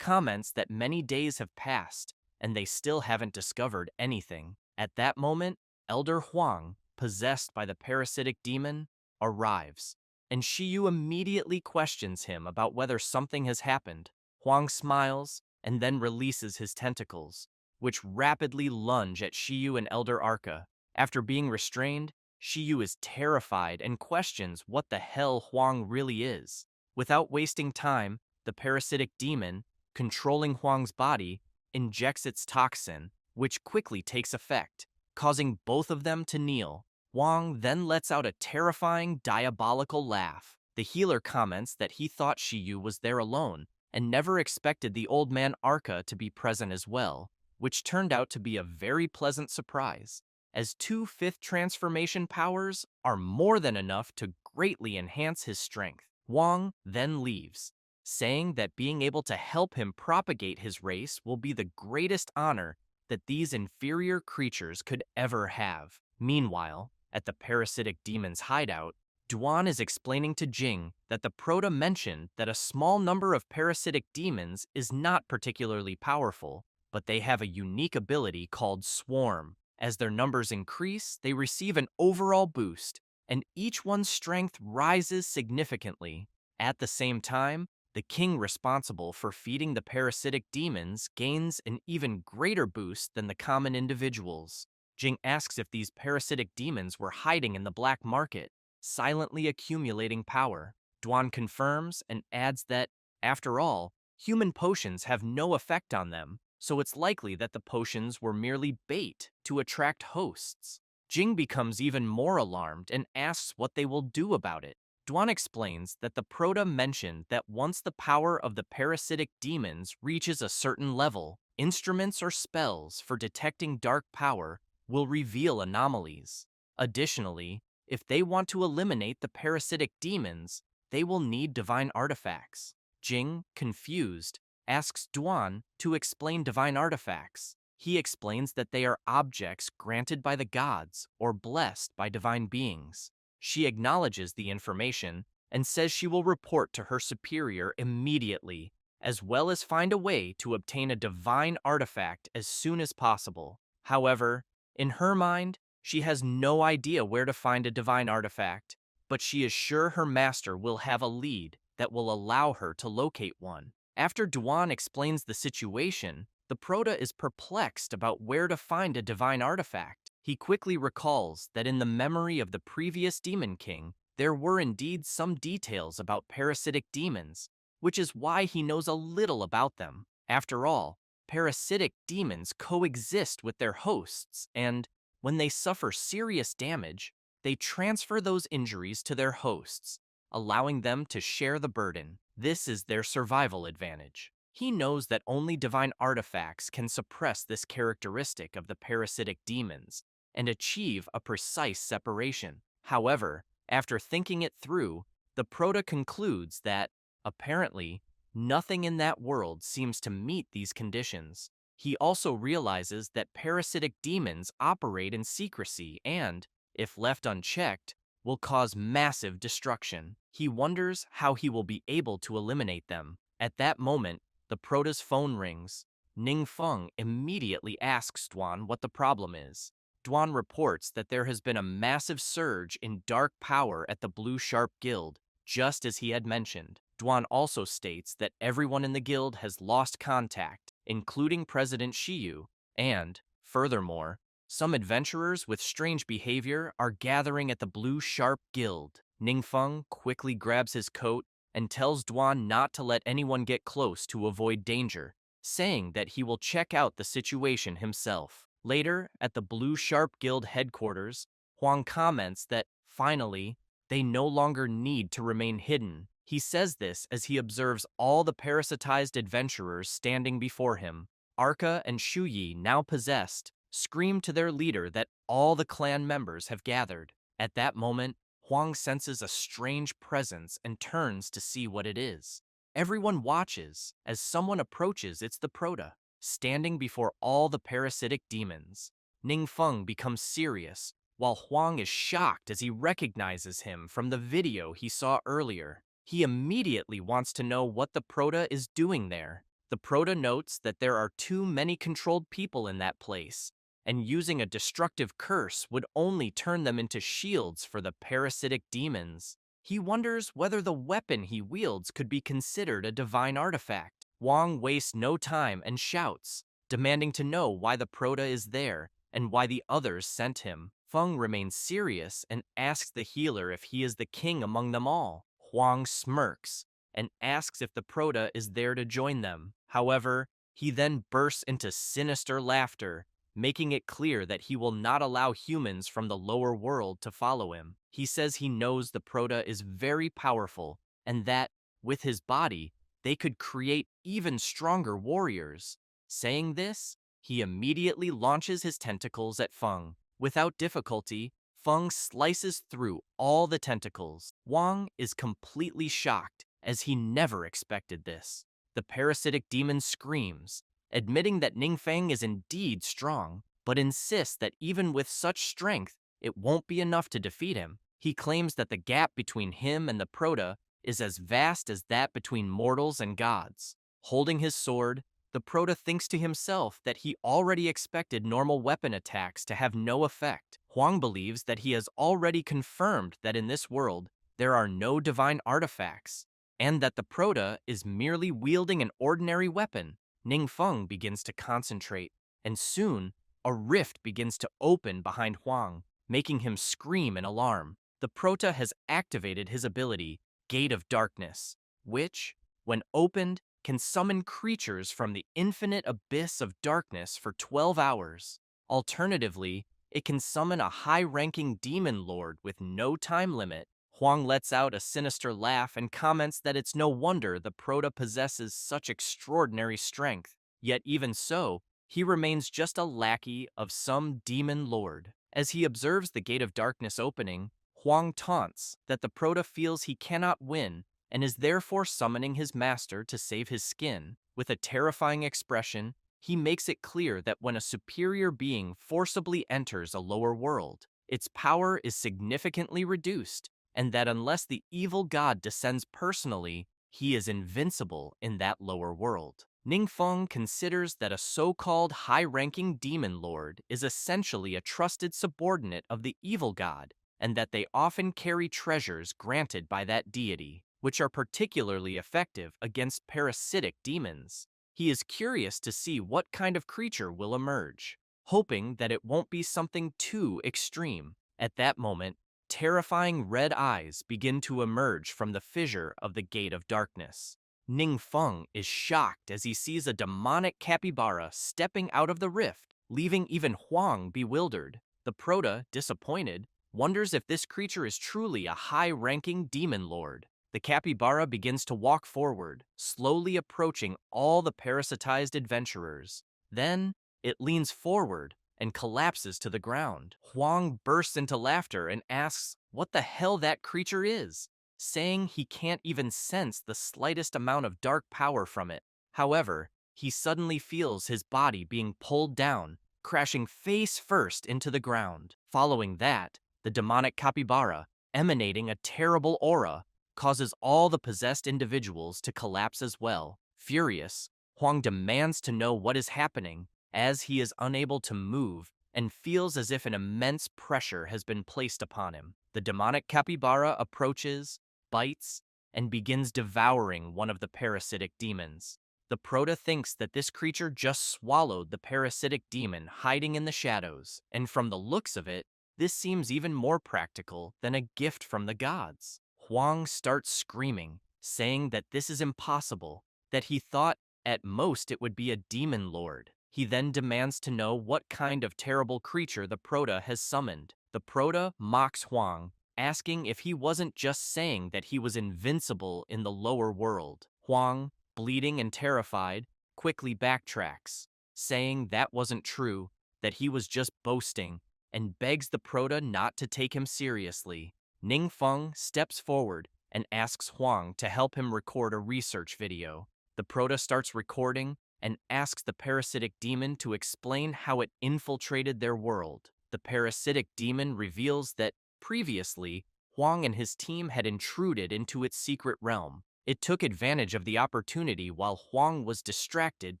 comments that many days have passed and they still haven't discovered anything. At that moment, Elder Huang, possessed by the parasitic demon, arrives, and Shiyu immediately questions him about whether something has happened. Huang smiles and then releases his tentacles, which rapidly lunge at Shiyu and Elder Arca. After being restrained, Shiyu is terrified and questions what the hell Huang really is. Without wasting time, the parasitic demon, controlling Huang's body, injects its toxin, which quickly takes effect, causing both of them to kneel. Huang then lets out a terrifying, diabolical laugh. The healer comments that he thought Shiyu was there alone and never expected the old man Arca to be present as well, which turned out to be a very pleasant surprise, as 2 fifth transformation powers are more than enough to greatly enhance his strength. Huang then leaves, saying that being able to help him propagate his race will be the greatest honor that these inferior creatures could ever have. Meanwhile, at the parasitic demon's hideout, Duan is explaining to Jing that the Prota mentioned that a small number of parasitic demons is not particularly powerful, but they have a unique ability called Swarm. As their numbers increase, they receive an overall boost, and each one's strength rises significantly. At the same time, the king responsible for feeding the parasitic demons gains an even greater boost than the common individuals. Jing asks if these parasitic demons were hiding in the black market, silently accumulating power. Duan confirms and adds that, After all, human potions have no effect on them, so it's likely that the potions were merely bait to attract hosts. Jing becomes even more alarmed and asks what they will do about it. Duan explains that the Proto mentioned that once the power of the parasitic demons reaches a certain level, instruments or spells for detecting dark power will reveal anomalies. Additionally, if they want to eliminate the parasitic demons, they will need divine artifacts. Jing, confused, asks Duan to explain divine artifacts. He explains that they are objects granted by the gods or blessed by divine beings. She acknowledges the information and says she will report to her superior immediately, as well as find a way to obtain a divine artifact as soon as possible. However, in her mind, she has no idea where to find a divine artifact, but she is sure her master will have a lead that will allow her to locate one. After Duan explains the situation, the Prota is perplexed about where to find a divine artifact. He quickly recalls that in the memory of the previous Demon King, there were indeed some details about parasitic demons, which is why he knows a little about them. After all, parasitic demons coexist with their hosts, and when they suffer serious damage, they transfer those injuries to their hosts, allowing them to share the burden. This is their survival advantage. He knows that only divine artifacts can suppress this characteristic of the parasitic demons and achieve a precise separation. However, after thinking it through, the Prota concludes that, apparently, nothing in that world seems to meet these conditions. He also realizes that parasitic demons operate in secrecy and, if left unchecked, will cause massive destruction. He wonders how he will be able to eliminate them. At that moment, the Prota's phone rings. Ning Feng immediately asks Duan what the problem is. Duan reports that there has been a massive surge in dark power at the Blue Sharp Guild, just as he had mentioned. Duan also states that everyone in the guild has lost contact, including President Shiyu, and, furthermore, some adventurers with strange behavior are gathering at the Blue Sharp Guild. Ningfeng quickly grabs his coat and tells Duan not to let anyone get close to avoid danger, saying that he will check out the situation himself. Later, at the Blue Sharp Guild headquarters, Huang comments that, finally, they no longer need to remain hidden. He says this as he observes all the parasitized adventurers standing before him. Arca and Shuyi, now possessed, scream to their leader that all the clan members have gathered. At that moment, Huang senses a strange presence and turns to see what it is. Everyone watches as someone approaches. It's the Prota, standing before all the parasitic demons. Ningfeng becomes serious, while Huang is shocked as he recognizes him from the video he saw earlier. He immediately wants to know what the Prota is doing there. The Prota notes that there are too many controlled people in that place, and using a destructive curse would only turn them into shields for the parasitic demons. He wonders whether the weapon he wields could be considered a divine artifact. Wang wastes no time and shouts, demanding to know why the Prota is there and why the others sent him. Feng remains serious and asks the healer if he is the king among them all. Huang smirks and asks if the Prota is there to join them. However, he then bursts into sinister laughter, making it clear that he will not allow humans from the lower world to follow him. He says he knows the Prota is very powerful and that, with his body, they could create even stronger warriors. Saying this, he immediately launches his tentacles at Feng. Without difficulty, Feng slices through all the tentacles. Wang is completely shocked, as he never expected this. The parasitic demon screams, admitting that Ningfeng is indeed strong, but insists that even with such strength, it won't be enough to defeat him. He claims that the gap between him and the Prota is as vast as that between mortals and gods. Holding his sword, the Prota thinks to himself that he already expected normal weapon attacks to have no effect. Huang believes that he has already confirmed that in this world, there are no divine artifacts, and that the Prota is merely wielding an ordinary weapon. Ningfeng begins to concentrate, and soon, a rift begins to open behind Huang, making him scream in alarm. The Prota has activated his ability, Gate of Darkness, which, when opened, can summon creatures from the infinite abyss of darkness for 12 hours. Alternatively, it can summon a high-ranking demon lord with no time limit. Huang lets out a sinister laugh and comments that it's no wonder the Prota possesses such extraordinary strength. Yet even so, he remains just a lackey of some demon lord. As he observes the Gate of Darkness opening, Huang taunts that the Prota feels he cannot win and is therefore summoning his master to save his skin. With a terrifying expression, he makes it clear that when a superior being forcibly enters a lower world, its power is significantly reduced, and that unless the evil god descends personally, he is invincible in that lower world. Ningfeng considers that a so-called high-ranking demon lord is essentially a trusted subordinate of the evil god, and that they often carry treasures granted by that deity, which are particularly effective against parasitic demons. He is curious to see what kind of creature will emerge, hoping that it won't be something too extreme. At that moment, terrifying red eyes begin to emerge from the fissure of the Gate of Darkness. Ning Feng is shocked as he sees a demonic capybara stepping out of the rift, leaving even Huang bewildered. The Prota, disappointed, wonders if this creature is truly a high-ranking demon lord. The capybara begins to walk forward, slowly approaching all the parasitized adventurers. Then, it leans forward and collapses to the ground. Huang bursts into laughter and asks what the hell that creature is, saying he can't even sense the slightest amount of dark power from it. However, he suddenly feels his body being pulled down, crashing face first into the ground. Following that, the demonic capybara, emanating a terrible aura, causes all the possessed individuals to collapse as well. Furious, Huang demands to know what is happening, as he is unable to move and feels as if an immense pressure has been placed upon him. The demonic capybara approaches, bites, and begins devouring one of the parasitic demons. The Prota thinks that this creature just swallowed the parasitic demon hiding in the shadows, and from the looks of it, this seems even more practical than a gift from the gods. Huang starts screaming, saying that this is impossible, that he thought at most it would be a demon lord. He then demands to know what kind of terrible creature the Prota has summoned. The Prota mocks Huang, asking if he wasn't just saying that he was invincible in the lower world. Huang, bleeding and terrified, quickly backtracks, saying that wasn't true, that he was just boasting, and begs the Prota not to take him seriously. Ningfeng steps forward and asks Huang to help him record a research video. The Prota starts recording and asks the parasitic demon to explain how it infiltrated their world. The parasitic demon reveals that, previously, Huang and his team had intruded into its secret realm. It took advantage of the opportunity while Huang was distracted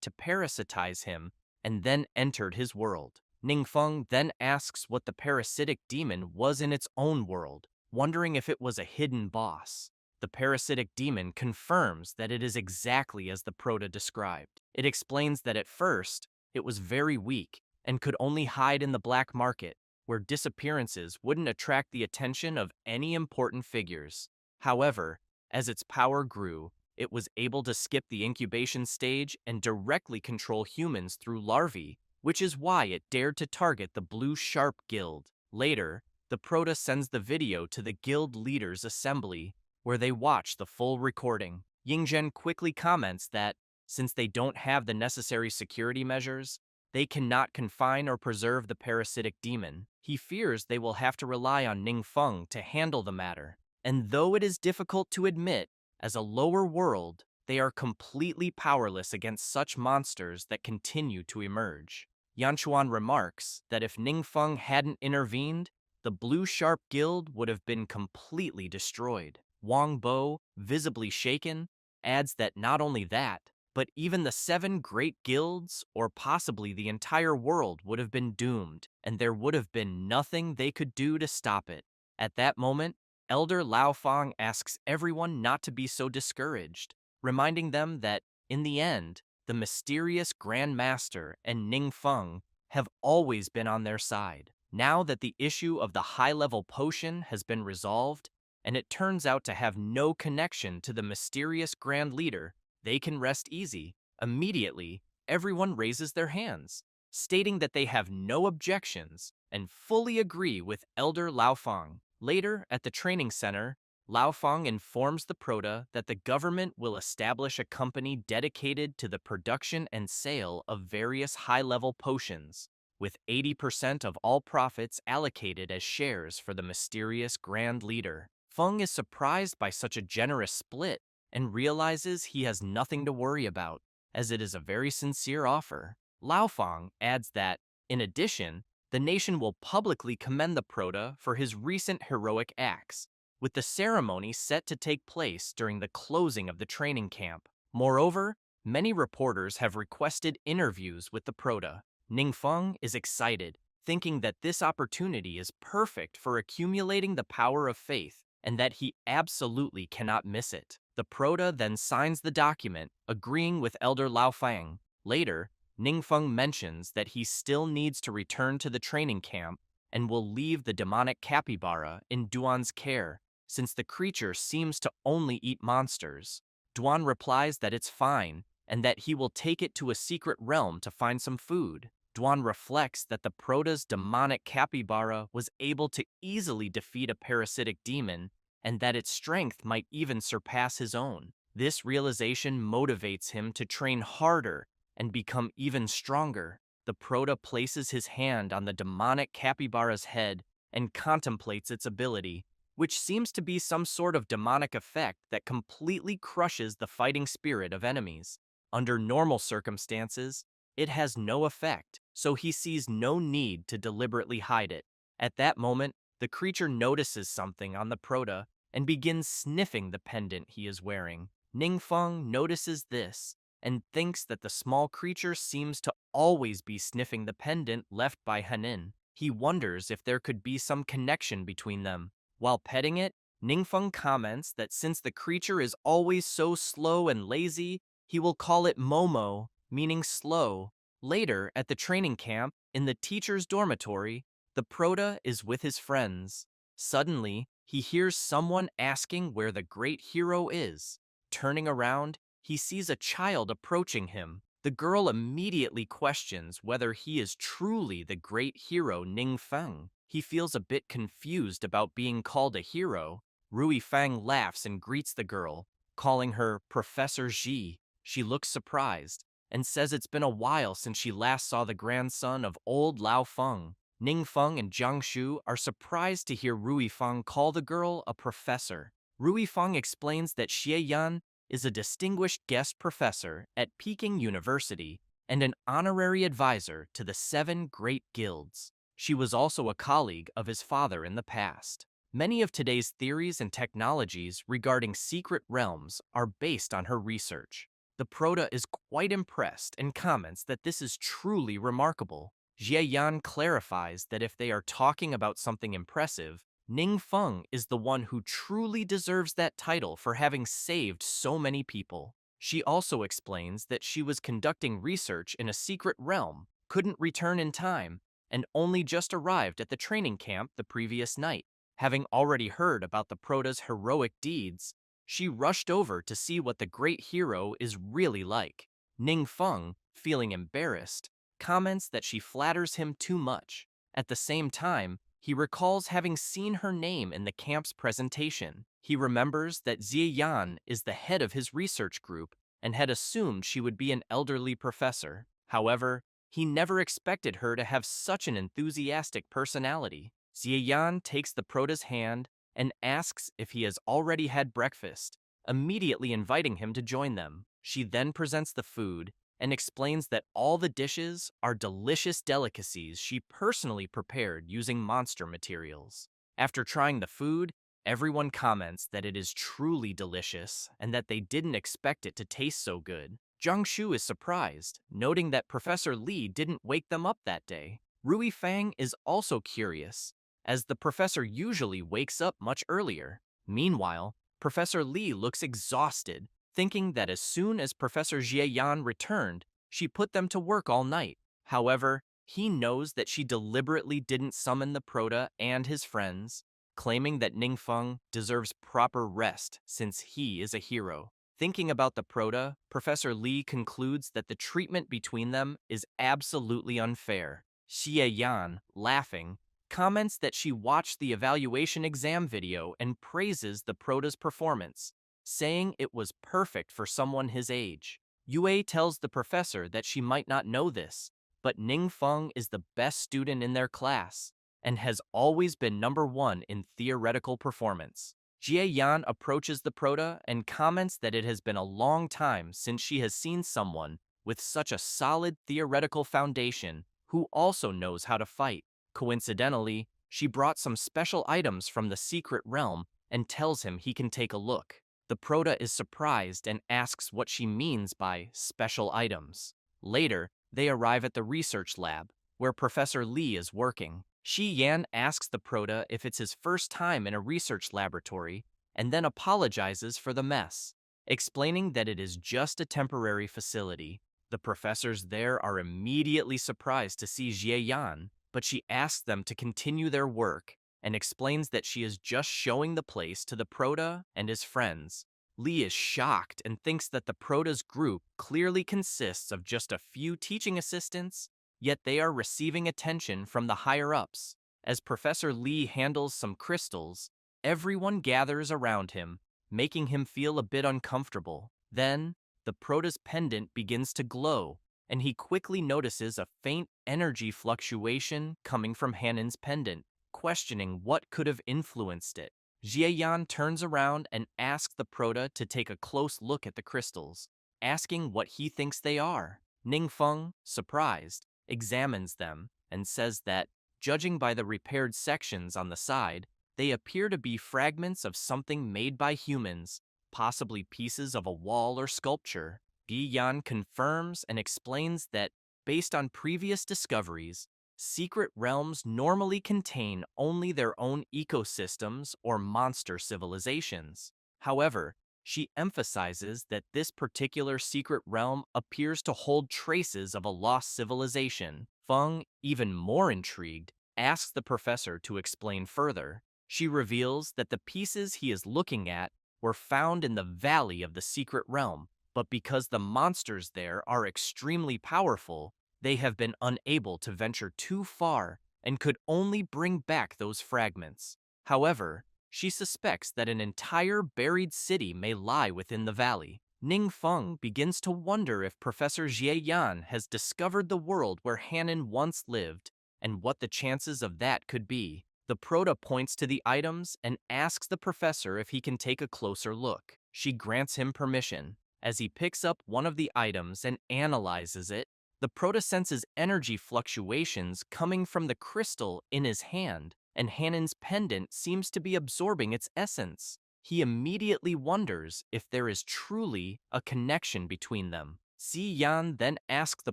to parasitize him and then entered his world. Ningfeng then asks what the parasitic demon was in its own world, wondering if it was a hidden boss. The parasitic demon confirms that it is exactly as the Prota described. It explains that at first, it was very weak and could only hide in the black market, where disappearances wouldn't attract the attention of any important figures. However, as its power grew, it was able to skip the incubation stage and directly control humans through larvae, which is why it dared to target the Blue Sharp Guild. Later, the Prota sends the video to the guild leaders' assembly, where they watch the full recording. Yingzhen quickly comments that, since they don't have the necessary security measures, they cannot confine or preserve the parasitic demon. He fears they will have to rely on Ningfeng to handle the matter. And though it is difficult to admit, as a lower world, they are completely powerless against such monsters that continue to emerge. Yanchuan remarks that if Ningfeng hadn't intervened, the Blue Sharp Guild would have been completely destroyed. Wang Bo, visibly shaken, adds that not only that, but even the 7 great guilds, or possibly the entire world, would have been doomed, and there would have been nothing they could do to stop it. At that moment, Elder Lao Fang asks everyone not to be so discouraged, reminding them that, in the end, the mysterious Grand Master and Ning Feng have always been on their side. Now that the issue of the high-level potion has been resolved, and it turns out to have no connection to the mysterious Grand Leader, they can rest easy. Immediately, everyone raises their hands, stating that they have no objections and fully agree with Elder Lao Feng. Later, at the training center, Lao Feng informs the Proto that the government will establish a company dedicated to the production and sale of various high-level potions, with 80% of all profits allocated as shares for the mysterious Grand Leader. Feng is surprised by such a generous split and realizes he has nothing to worry about, as it is a very sincere offer. Lao Feng adds that, in addition, the nation will publicly commend the Proto for his recent heroic acts, with the ceremony set to take place during the closing of the training camp. Moreover, many reporters have requested interviews with the Proto. Ningfeng is excited, thinking that this opportunity is perfect for accumulating the power of faith and that he absolutely cannot miss it. The Proto then signs the document, agreeing with Elder Lao Feng. Later, Ningfeng mentions that he still needs to return to the training camp and will leave the demonic capybara in Duan's care, since the creature seems to only eat monsters. Duan replies that it's fine and that he will take it to a secret realm to find some food. Duan reflects that the Proto's demonic capybara was able to easily defeat a parasitic demon and that its strength might even surpass his own. This realization motivates him to train harder and become even stronger. The Proto places his hand on the demonic capybara's head and contemplates its ability, which seems to be some sort of demonic effect that completely crushes the fighting spirit of enemies. Under normal circumstances, it has no effect, so he sees no need to deliberately hide it. At that moment, the creature notices something on the Proto and begins sniffing the pendant he is wearing. Ningfeng notices this and thinks that the small creature seems to always be sniffing the pendant left by Hanin. He wonders if there could be some connection between them. While petting it, Ningfeng comments that since the creature is always so slow and lazy, he will call it Momo, meaning slow. Later, at the training camp, in the teacher's dormitory, the Proto is with his friends. Suddenly, he hears someone asking where the great hero is. Turning around, he sees a child approaching him. The girl immediately questions whether he is truly the great hero Ning Feng. He feels a bit confused about being called a hero. Rui Fang laughs and greets the girl, calling her Professor Ji. She looks surprised and says it's been a while since she last saw the grandson of old Lao Feng. Ning Feng and Jiang Shu are surprised to hear Rui Fang call the girl a professor. Rui Fang explains that Xie Yan is a distinguished guest professor at Peking University and an honorary advisor to the 7 great guilds. She was also a colleague of his father in the past. Many of today's theories and technologies regarding secret realms are based on her research. The Proto is quite impressed and comments that this is truly remarkable. Jie Yan clarifies that if they are talking about something impressive, Ning Feng is the one who truly deserves that title for having saved so many people. She also explains that she was conducting research in a secret realm, couldn't return in time, and only just arrived at the training camp the previous night. Having already heard about the Proto's heroic deeds, she rushed over to see what the great hero is really like. Ning Feng, feeling embarrassed, comments that she flatters him too much. At the same time, he recalls having seen her name in the camp's presentation. He remembers that Xie Yan is the head of his research group and had assumed she would be an elderly professor. However, he never expected her to have such an enthusiastic personality. Xie Yan takes the Proto's hand and asks if he has already had breakfast, immediately inviting him to join them. She then presents the food and explains that all the dishes are delicious delicacies she personally prepared using monster materials. After trying the food, everyone comments that it is truly delicious and that they didn't expect it to taste so good. Zhang Shu is surprised, noting that Professor Li didn't wake them up that day. Rui Fang is also curious, as the professor usually wakes up much earlier. Meanwhile, Professor Li looks exhausted, thinking that as soon as Professor Jie Yan returned, she put them to work all night. However, he knows that she deliberately didn't summon the Proto and his friends, claiming that Ningfeng deserves proper rest since he is a hero. Thinking about the Proto, Professor Li concludes that the treatment between them is absolutely unfair. Xie Yan, laughing, comments that she watched the evaluation exam video and praises the Prota's performance, saying it was perfect for someone his age. Yue tells the professor that she might not know this, but Ningfeng is the best student in their class and has always been number one in theoretical performance. Jie Yan approaches the Prota and comments that it has been a long time since she has seen someone with such a solid theoretical foundation who also knows how to fight. Coincidentally, she brought some special items from the secret realm and tells him he can take a look. The Prota is surprised and asks what she means by special items. Later, they arrive at the research lab, where Professor Li is working. Shi Yan asks the Prota if it's his first time in a research laboratory, and then apologizes for the mess, explaining that it is just a temporary facility. The professors there are immediately surprised to see Jie Yan, but she asks them to continue their work and explains that she is just showing the place to the Prota and his friends. Lee is shocked and thinks that the Prota's group clearly consists of just a few teaching assistants, yet they are receiving attention from the higher-ups. As Professor Lee handles some crystals, everyone gathers around him, making him feel a bit uncomfortable. Then, the Prota's pendant begins to glow, and he quickly notices a faint energy fluctuation coming from Hanan's pendant, questioning what could have influenced it. Jie Yan turns around and asks the Prota to take a close look at the crystals, asking what he thinks they are. Ningfeng, surprised, examines them and says that, judging by the repaired sections on the side, they appear to be fragments of something made by humans, possibly pieces of a wall or sculpture. Yi Yan confirms and explains that, based on previous discoveries, secret realms normally contain only their own ecosystems or monster civilizations. However, she emphasizes that this particular secret realm appears to hold traces of a lost civilization. Feng, even more intrigued, asks the professor to explain further. She reveals that the pieces he is looking at were found in the valley of the secret realm, but because the monsters there are extremely powerful, they have been unable to venture too far and could only bring back those fragments. However, she suspects that an entire buried city may lie within the valley. Ningfeng begins to wonder if Professor Jie Yan has discovered the world where Hanan once lived and what the chances of that could be. The Prota points to the items and asks the professor if he can take a closer look. She grants him permission. As he picks up one of the items and analyzes it, the Prota senses energy fluctuations coming from the crystal in his hand, and Hanan's pendant seems to be absorbing its essence. He immediately wonders if there is truly a connection between them. Si Yan then asks the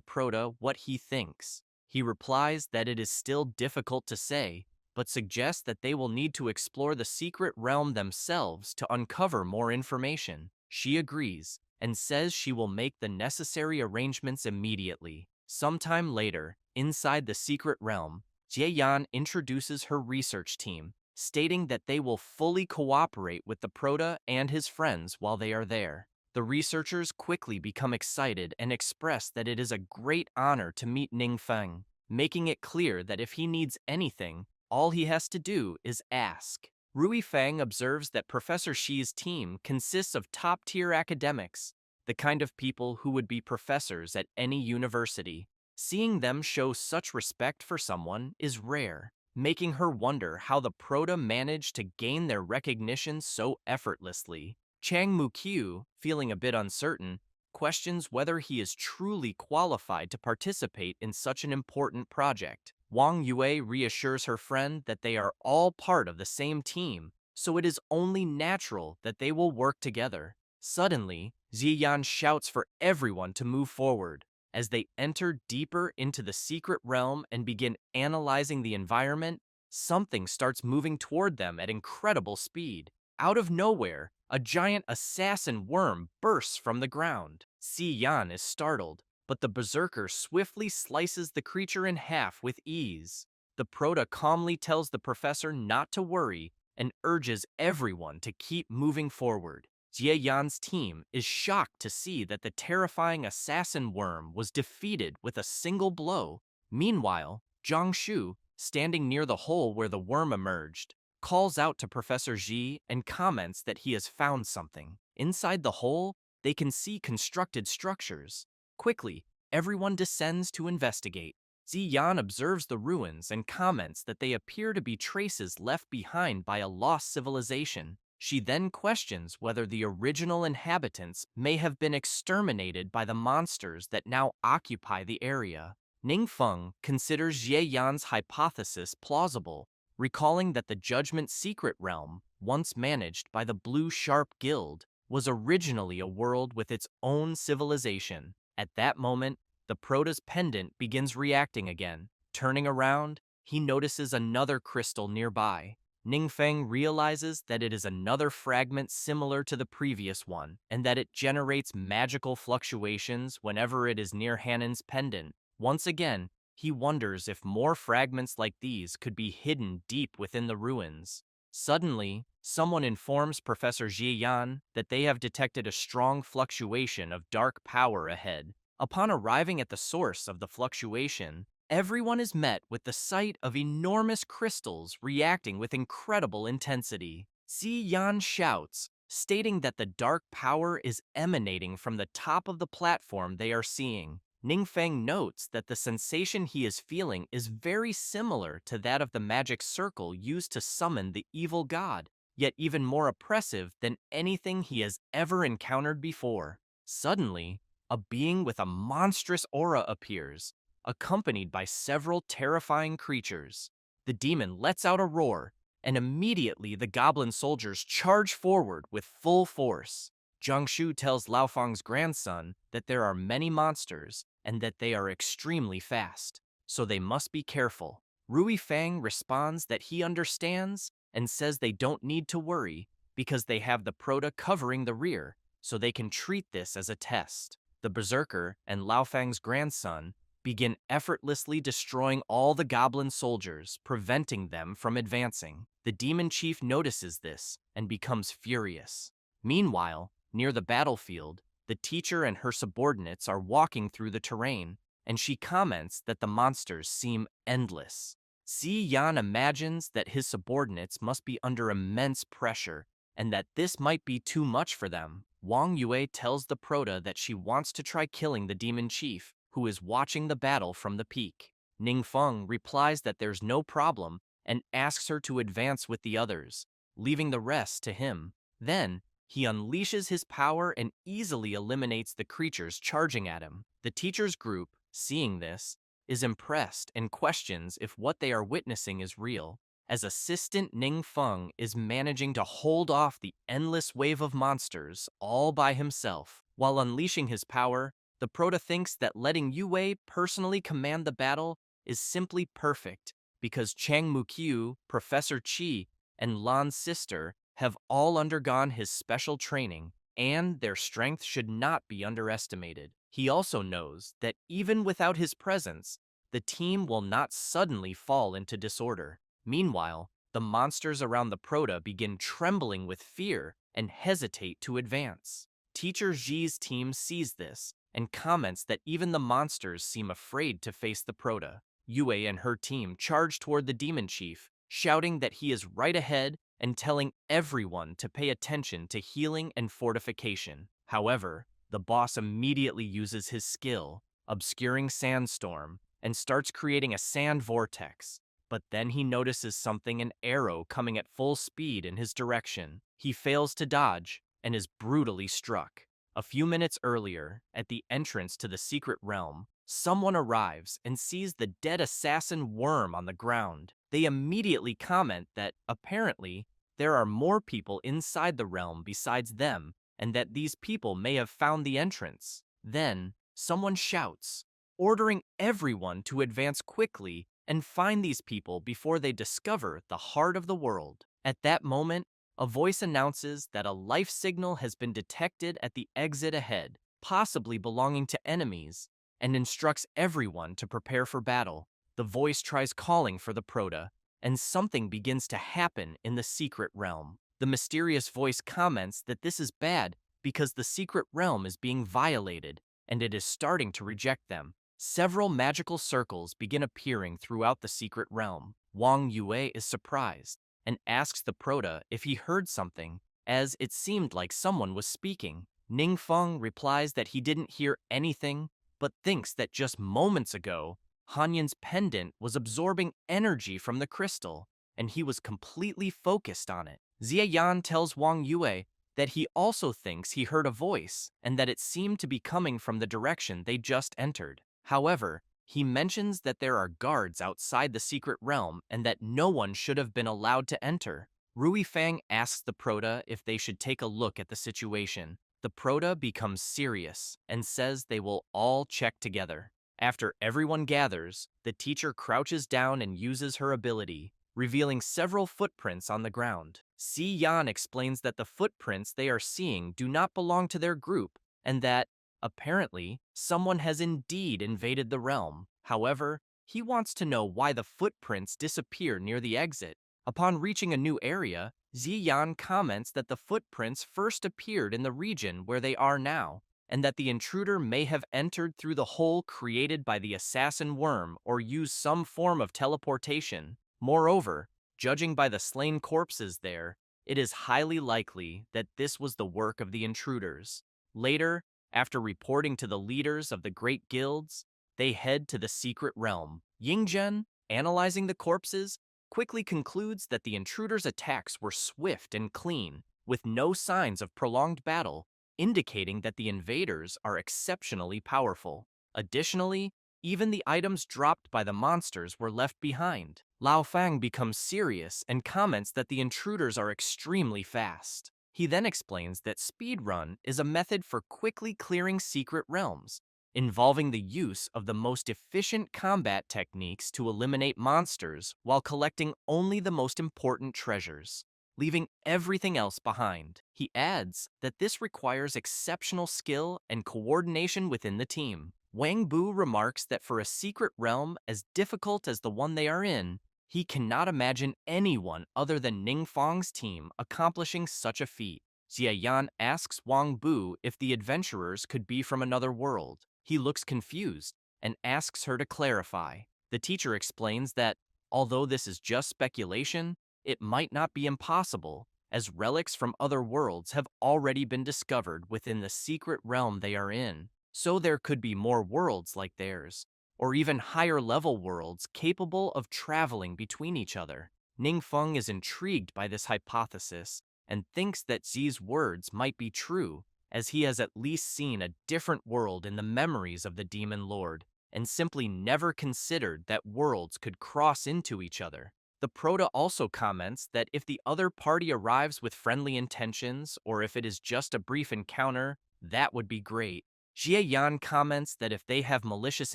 Prota what he thinks. He replies that it is still difficult to say, but suggests that they will need to explore the secret realm themselves to uncover more information. She agrees and says she will make the necessary arrangements immediately. Sometime later, inside the secret realm, Jie Yan introduces her research team, stating that they will fully cooperate with the Prota and his friends while they are there. The researchers quickly become excited and express that it is a great honor to meet Ningfeng, making it clear that if he needs anything, all he has to do is ask. Rui Fang observes that Professor Xi's team consists of top-tier academics, the kind of people who would be professors at any university. Seeing them show such respect for someone is rare, making her wonder how the Prota managed to gain their recognition so effortlessly. Chang Mukyu, feeling a bit uncertain, questions whether he is truly qualified to participate in such an important project. Wang Yue reassures her friend that they are all part of the same team, so it is only natural that they will work together. Suddenly, Ziyan shouts for everyone to move forward. As they enter deeper into the secret realm and begin analyzing the environment, something starts moving toward them at incredible speed. Out of nowhere, a giant assassin worm bursts from the ground. Si Yan is startled, but the berserker swiftly slices the creature in half with ease. The Prota calmly tells the professor not to worry and urges everyone to keep moving forward. Jie Yan's team is shocked to see that the terrifying assassin worm was defeated with a single blow. Meanwhile, Zhang Shu, standing near the hole where the worm emerged, calls out to Professor Ji and comments that he has found something. Inside the hole, they can see constructed structures. Quickly, everyone descends to investigate. Ziyan observes the ruins and comments that they appear to be traces left behind by a lost civilization. She then questions whether the original inhabitants may have been exterminated by the monsters that now occupy the area. Ningfeng considers Jie Yan's hypothesis plausible, recalling that the Judgment Secret Realm, once managed by the Blue Sharp Guild, was originally a world with its own civilization. At that moment, the Prota's pendant begins reacting again. Turning around, he notices another crystal nearby. Ningfeng realizes that it is another fragment similar to the previous one, and that it generates magical fluctuations whenever it is near Hanan's pendant. Once again, he wonders if more fragments like these could be hidden deep within the ruins. Suddenly, someone informs Professor Jie Yan that they have detected a strong fluctuation of dark power ahead. Upon arriving at the source of the fluctuation, everyone is met with the sight of enormous crystals reacting with incredible intensity. Xi Yan shouts, stating that the dark power is emanating from the top of the platform they are seeing. Ningfeng notes that the sensation he is feeling is very similar to that of the magic circle used to summon the evil god, yet even more oppressive than anything he has ever encountered before. Suddenly, a being with a monstrous aura appears, accompanied by several terrifying creatures. The demon lets out a roar, and immediately the goblin soldiers charge forward with full force. Zhang Shu tells Lao Fang's grandson that there are many monsters and that they are extremely fast, so they must be careful. Rui Fang responds that he understands and says they don't need to worry because they have the Prota covering the rear, so they can treat this as a test. The Berserker and Lao Fang's grandson begin effortlessly destroying all the goblin soldiers, preventing them from advancing. The demon chief notices this and becomes furious. Meanwhile, near the battlefield, the teacher and her subordinates are walking through the terrain, and she comments that the monsters seem endless. Xi Yan imagines that his subordinates must be under immense pressure, and that this might be too much for them. Wang Yue tells the Prota that she wants to try killing the demon chief, who is watching the battle from the peak. Ningfeng replies that there's no problem and asks her to advance with the others, leaving the rest to him. Then, he unleashes his power and easily eliminates the creatures charging at him. The teacher's group, seeing this, is impressed and questions if what they are witnessing is real, as Assistant Ningfeng is managing to hold off the endless wave of monsters all by himself. While unleashing his power, the Prota thinks that letting Yue personally command the battle is simply perfect, because Chang Muqiu, Professor Qi, and Lan's sister have all undergone his special training, and their strength should not be underestimated. He also knows that even without his presence, the team will not suddenly fall into disorder. Meanwhile, the monsters around the Prota begin trembling with fear and hesitate to advance. Teacher Ji's team sees this and comments that even the monsters seem afraid to face the Prota. Yue and her team charge toward the demon chief, shouting that he is right ahead and telling everyone to pay attention to healing and fortification. However, the boss immediately uses his skill, obscuring Sandstorm, and starts creating a sand vortex. But then he notices something, an arrow coming at full speed in his direction. He fails to dodge and is brutally struck. A few minutes earlier, at the entrance to the secret realm, someone arrives and sees the dead assassin worm on the ground. They immediately comment that, apparently, there are more people inside the realm besides them, and that these people may have found the entrance. Then, someone shouts, ordering everyone to advance quickly and find these people before they discover the heart of the world. At that moment, a voice announces that a life signal has been detected at the exit ahead, possibly belonging to enemies, and instructs everyone to prepare for battle. The voice tries calling for the Prota, and something begins to happen in the secret realm. The mysterious voice comments that this is bad because the secret realm is being violated, and it is starting to reject them. Several magical circles begin appearing throughout the secret realm. Wang Yue is surprised and asks the Proto if he heard something, as it seemed like someone was speaking. Ning Feng replies that he didn't hear anything, but thinks that just moments ago, Hanyan's pendant was absorbing energy from the crystal, and he was completely focused on it. Xie Yan tells Wang Yue that he also thinks he heard a voice, and that it seemed to be coming from the direction they just entered. However, he mentions that there are guards outside the secret realm and that no one should have been allowed to enter. Rui Fang asks the Proto if they should take a look at the situation. The Proto becomes serious and says they will all check together. After everyone gathers, the teacher crouches down and uses her ability, revealing several footprints on the ground. Si Yan explains that the footprints they are seeing do not belong to their group, and that, apparently, someone has indeed invaded the realm. However, he wants to know why the footprints disappear near the exit. Upon reaching a new area, Ziyan comments that the footprints first appeared in the region where they are now, and that the intruder may have entered through the hole created by the assassin worm or used some form of teleportation. Moreover, judging by the slain corpses there, it is highly likely that this was the work of the intruders. Later, after reporting to the leaders of the great guilds, they head to the secret realm. Yingzhen, analyzing the corpses, quickly concludes that the intruders' attacks were swift and clean, with no signs of prolonged battle, indicating that the invaders are exceptionally powerful. Additionally, even the items dropped by the monsters were left behind. Lao Fang becomes serious and comments that the intruders are extremely fast. He then explains that speedrun is a method for quickly clearing secret realms, involving the use of the most efficient combat techniques to eliminate monsters while collecting only the most important treasures, leaving everything else behind. He adds that this requires exceptional skill and coordination within the team. Wang Bu remarks that for a secret realm as difficult as the one they are in, he cannot imagine anyone other than Ning Feng's team accomplishing such a feat. Xie Yan asks Wang Bu if the adventurers could be from another world. He looks confused and asks her to clarify. The teacher explains that, although this is just speculation, it might not be impossible, as relics from other worlds have already been discovered within the secret realm they are in. So there could be more worlds like theirs, or even higher-level worlds capable of traveling between each other. Ning Feng is intrigued by this hypothesis and thinks that Zi's words might be true, as he has at least seen a different world in the memories of the Demon Lord, and simply never considered that worlds could cross into each other. The Proto also comments that if the other party arrives with friendly intentions, or if it is just a brief encounter, that would be great. Xie Yan comments that if they have malicious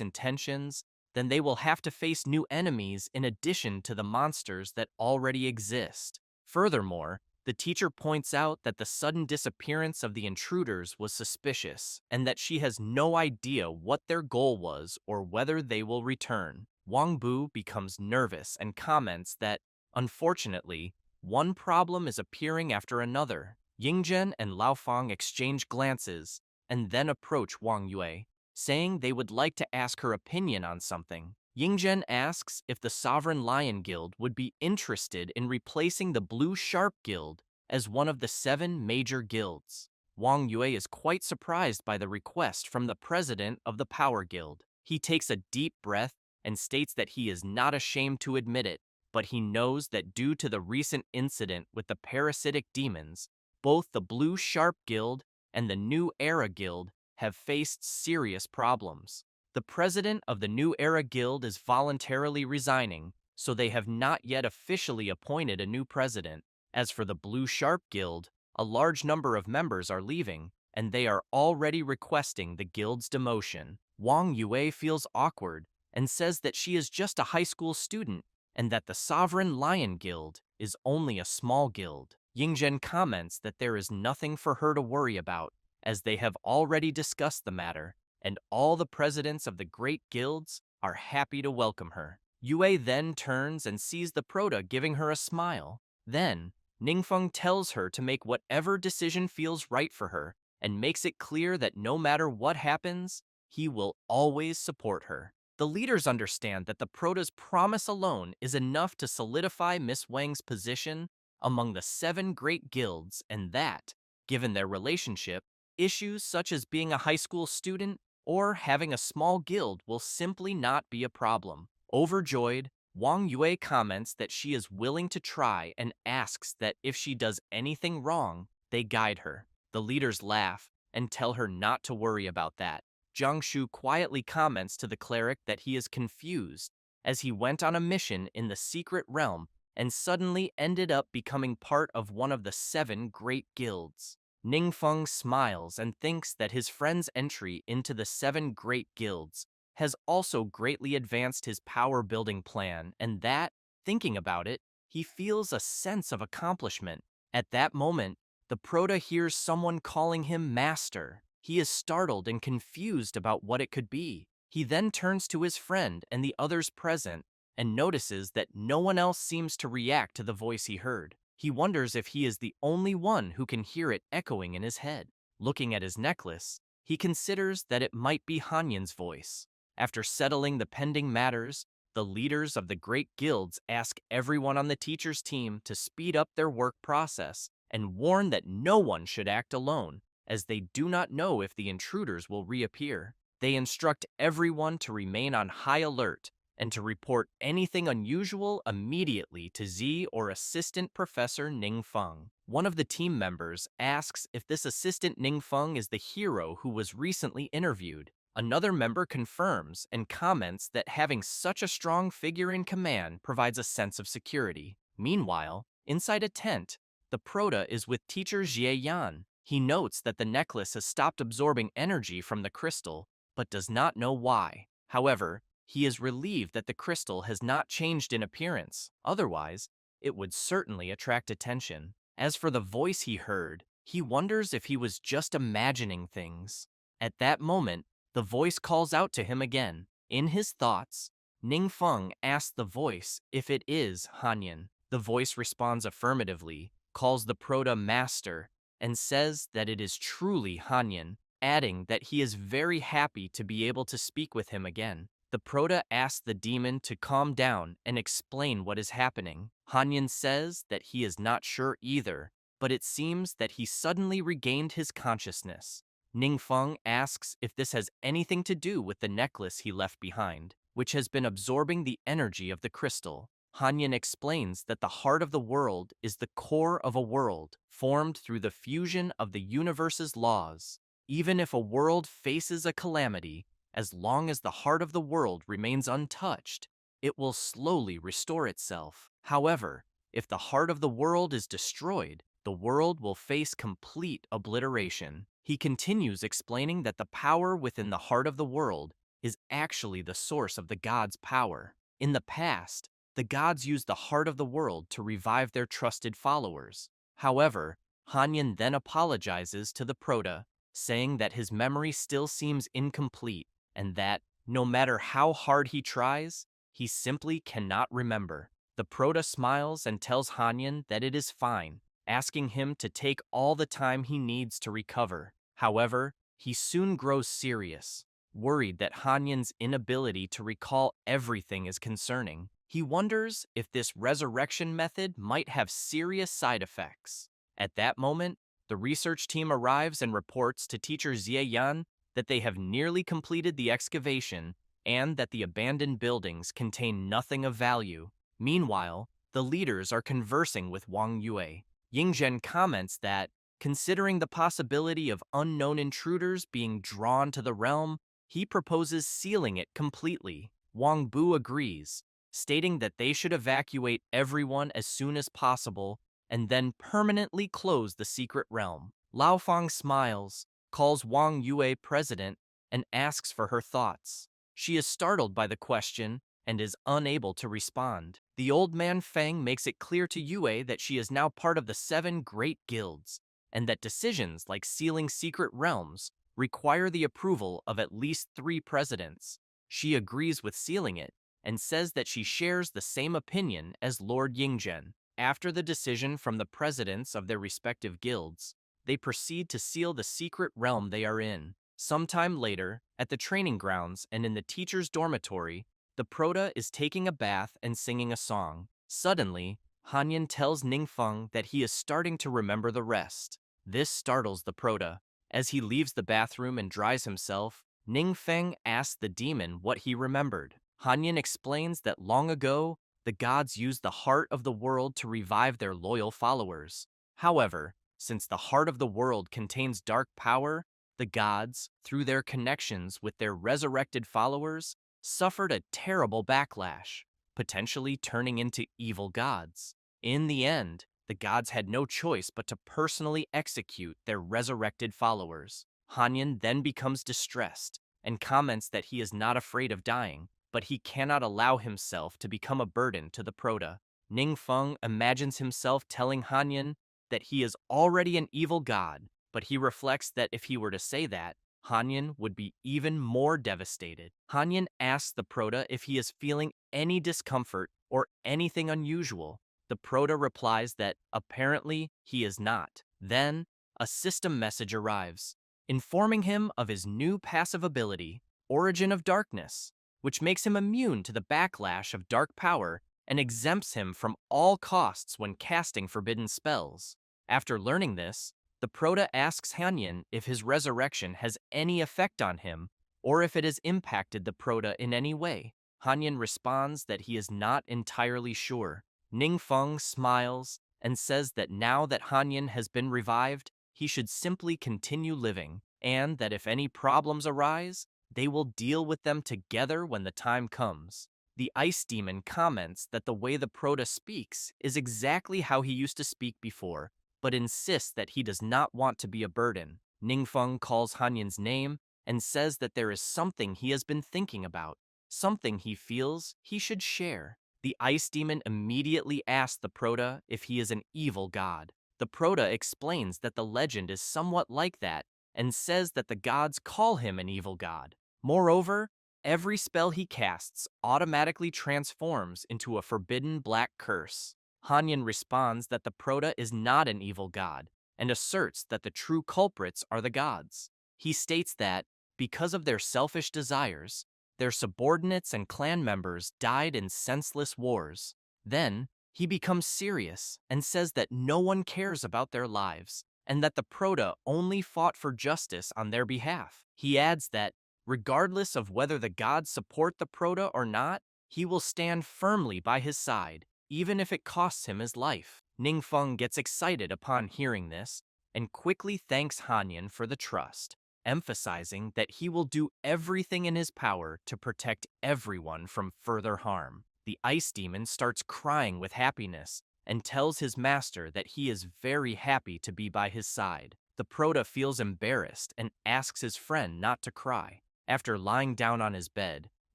intentions, then they will have to face new enemies in addition to the monsters that already exist. Furthermore, the teacher points out that the sudden disappearance of the intruders was suspicious, and that she has no idea what their goal was or whether they will return. Wang Bu becomes nervous and comments that, unfortunately, one problem is appearing after another. Yingzhen and Lao Fang exchange glances, and then approach Wang Yue, saying they would like to ask her opinion on something. Yingzhen asks if the Sovereign Lion Guild would be interested in replacing the Blue Sharp Guild as one of the 7 major guilds. Wang Yue is quite surprised by the request from the president of the Power Guild. He takes a deep breath and states that he is not ashamed to admit it, but he knows that due to the recent incident with the parasitic demons, both the Blue Sharp Guild and the New Era Guild have faced serious problems. The president of the New Era Guild is voluntarily resigning, so they have not yet officially appointed a new president. As for the Blue Sharp Guild, a large number of members are leaving, and they are already requesting the guild's demotion. Wang Yue feels awkward and says that she is just a high school student and that the Sovereign Lion Guild is only a small guild. Yingzhen comments that there is nothing for her to worry about, as they have already discussed the matter, and all the presidents of the great guilds are happy to welcome her. Yue then turns and sees the Proto giving her a smile. Then, Ningfeng tells her to make whatever decision feels right for her and makes it clear that no matter what happens, he will always support her. The leaders understand that the Prota's promise alone is enough to solidify Miss Wang's position among the 7 great guilds, and that, given their relationship, issues such as being a high school student or having a small guild will simply not be a problem. Overjoyed, Wang Yue comments that she is willing to try and asks that if she does anything wrong, they guide her. The leaders laugh and tell her not to worry about that. Jiang Shu quietly comments to the cleric that he is confused as he went on a mission in the secret realm and suddenly ended up becoming part of one of the 7 great guilds. Ningfeng smiles and thinks that his friend's entry into the 7 great guilds has also greatly advanced his power-building plan, and that, thinking about it, he feels a sense of accomplishment. At that moment, the Proto hears someone calling him Master. He is startled and confused about what it could be. He then turns to his friend and the others present and notices that no one else seems to react to the voice he heard. He wonders if he is the only one who can hear it echoing in his head. Looking at his necklace, he considers that it might be Hanyan's voice. After settling the pending matters, the leaders of the great guilds ask everyone on the teacher's team to speed up their work process and warn that no one should act alone, as they do not know if the intruders will reappear. They instruct everyone to remain on high alert and to report anything unusual immediately to Z or Assistant Professor Ningfeng. One of the team members asks if this Assistant Ningfeng is the hero who was recently interviewed. Another member confirms and comments that having such a strong figure in command provides a sense of security. Meanwhile, inside a tent, the Proto is with teacher Jie Yan. He notes that the necklace has stopped absorbing energy from the crystal, but does not know why. However, he is relieved that the crystal has not changed in appearance. Otherwise, it would certainly attract attention. As for the voice he heard, he wonders if he was just imagining things. At that moment, the voice calls out to him again. In his thoughts, Ningfeng asks the voice if it is Hanyan. The voice responds affirmatively, calls the Proto Master, and says that it is truly Hanyan, adding that he is very happy to be able to speak with him again. The Proto asks the demon to calm down and explain what is happening. Hanyan says that he is not sure either, but it seems that he suddenly regained his consciousness. Ningfeng asks if this has anything to do with the necklace he left behind, which has been absorbing the energy of the crystal. Hanyan explains that the heart of the world is the core of a world, formed through the fusion of the universe's laws. Even if a world faces a calamity, as long as the heart of the world remains untouched, it will slowly restore itself. However, if the heart of the world is destroyed, the world will face complete obliteration. He continues explaining that the power within the heart of the world is actually the source of the gods' power. In the past, the gods used the heart of the world to revive their trusted followers. However, Hanyan then apologizes to the Proto, saying that his memory still seems incomplete and that, no matter how hard he tries, he simply cannot remember. The Proto smiles and tells Hanyan that it is fine, asking him to take all the time he needs to recover. However, he soon grows serious, worried that Hanyan's inability to recall everything is concerning. He wonders if this resurrection method might have serious side effects. At that moment, the research team arrives and reports to teacher Xie Yan that they have nearly completed the excavation and that the abandoned buildings contain nothing of value. Meanwhile, the leaders are conversing with Wang Yue. Yingzhen comments that, considering the possibility of unknown intruders being drawn to the realm, he proposes sealing it completely. Wang Bu agrees, stating that they should evacuate everyone as soon as possible and then permanently close the secret realm. Lao Fang smiles, calls Wang Yue president, and asks for her thoughts. She is startled by the question and is unable to respond. The old man Feng makes it clear to Yue that she is now part of the 7 great guilds, and that decisions like sealing secret realms require the approval of at least 3 presidents. She agrees with sealing it, and says that she shares the same opinion as Lord Yingzhen. After the decision from the presidents of their respective guilds, they proceed to seal the secret realm they are in. Sometime later, at the training grounds and in the teacher's dormitory, the Prota is taking a bath and singing a song. Suddenly, Hanyan tells Ningfeng that he is starting to remember the rest. This startles the Prota. As he leaves the bathroom and dries himself, Ningfeng asks the demon what he remembered. Hanyan explains that long ago, the gods used the heart of the world to revive their loyal followers. However, since the heart of the world contains dark power, the gods, through their connections with their resurrected followers, suffered a terrible backlash, potentially turning into evil gods. In the end, the gods had no choice but to personally execute their resurrected followers. Hanyan then becomes distressed and comments that he is not afraid of dying, but he cannot allow himself to become a burden to the Prota. Ningfeng imagines himself telling Hanyan that he is already an evil god, but he reflects that if he were to say that, Hanyan would be even more devastated. Hanyan asks the Prota if he is feeling any discomfort or anything unusual. The Prota replies that apparently he is not. Then, a system message arrives, informing him of his new passive ability, Origin of Darkness, which makes him immune to the backlash of dark power and exempts him from all costs when casting forbidden spells. After learning this, the Prota asks Hanyan if his resurrection has any effect on him or if it has impacted the Prota in any way. Hanyan responds that he is not entirely sure. Ningfeng smiles and says that now that Hanyan has been revived, he should simply continue living, and that if any problems arise, they will deal with them together when the time comes. The ice demon comments that the way the Prota speaks is exactly how he used to speak before, but insists that he does not want to be a burden. Ningfeng calls Hanyan's name and says that there is something he has been thinking about, something he feels he should share. The ice demon immediately asks the Prota if he is an evil god. The Prota explains that the legend is somewhat like that and says that the gods call him an evil god. Moreover, every spell he casts automatically transforms into a forbidden black curse. Hanyan responds that the Prota is not an evil god and asserts that the true culprits are the gods. He states that, because of their selfish desires, their subordinates and clan members died in senseless wars. Then, he becomes serious and says that no one cares about their lives and that the Prota only fought for justice on their behalf. He adds that, regardless of whether the gods support the Prota or not, he will stand firmly by his side, even if it costs him his life. Ningfeng gets excited upon hearing this and quickly thanks Hanyan for the trust, emphasizing that he will do everything in his power to protect everyone from further harm. The ice demon starts crying with happiness and tells his master that he is very happy to be by his side. The Prota feels embarrassed and asks his friend not to cry. After lying down on his bed,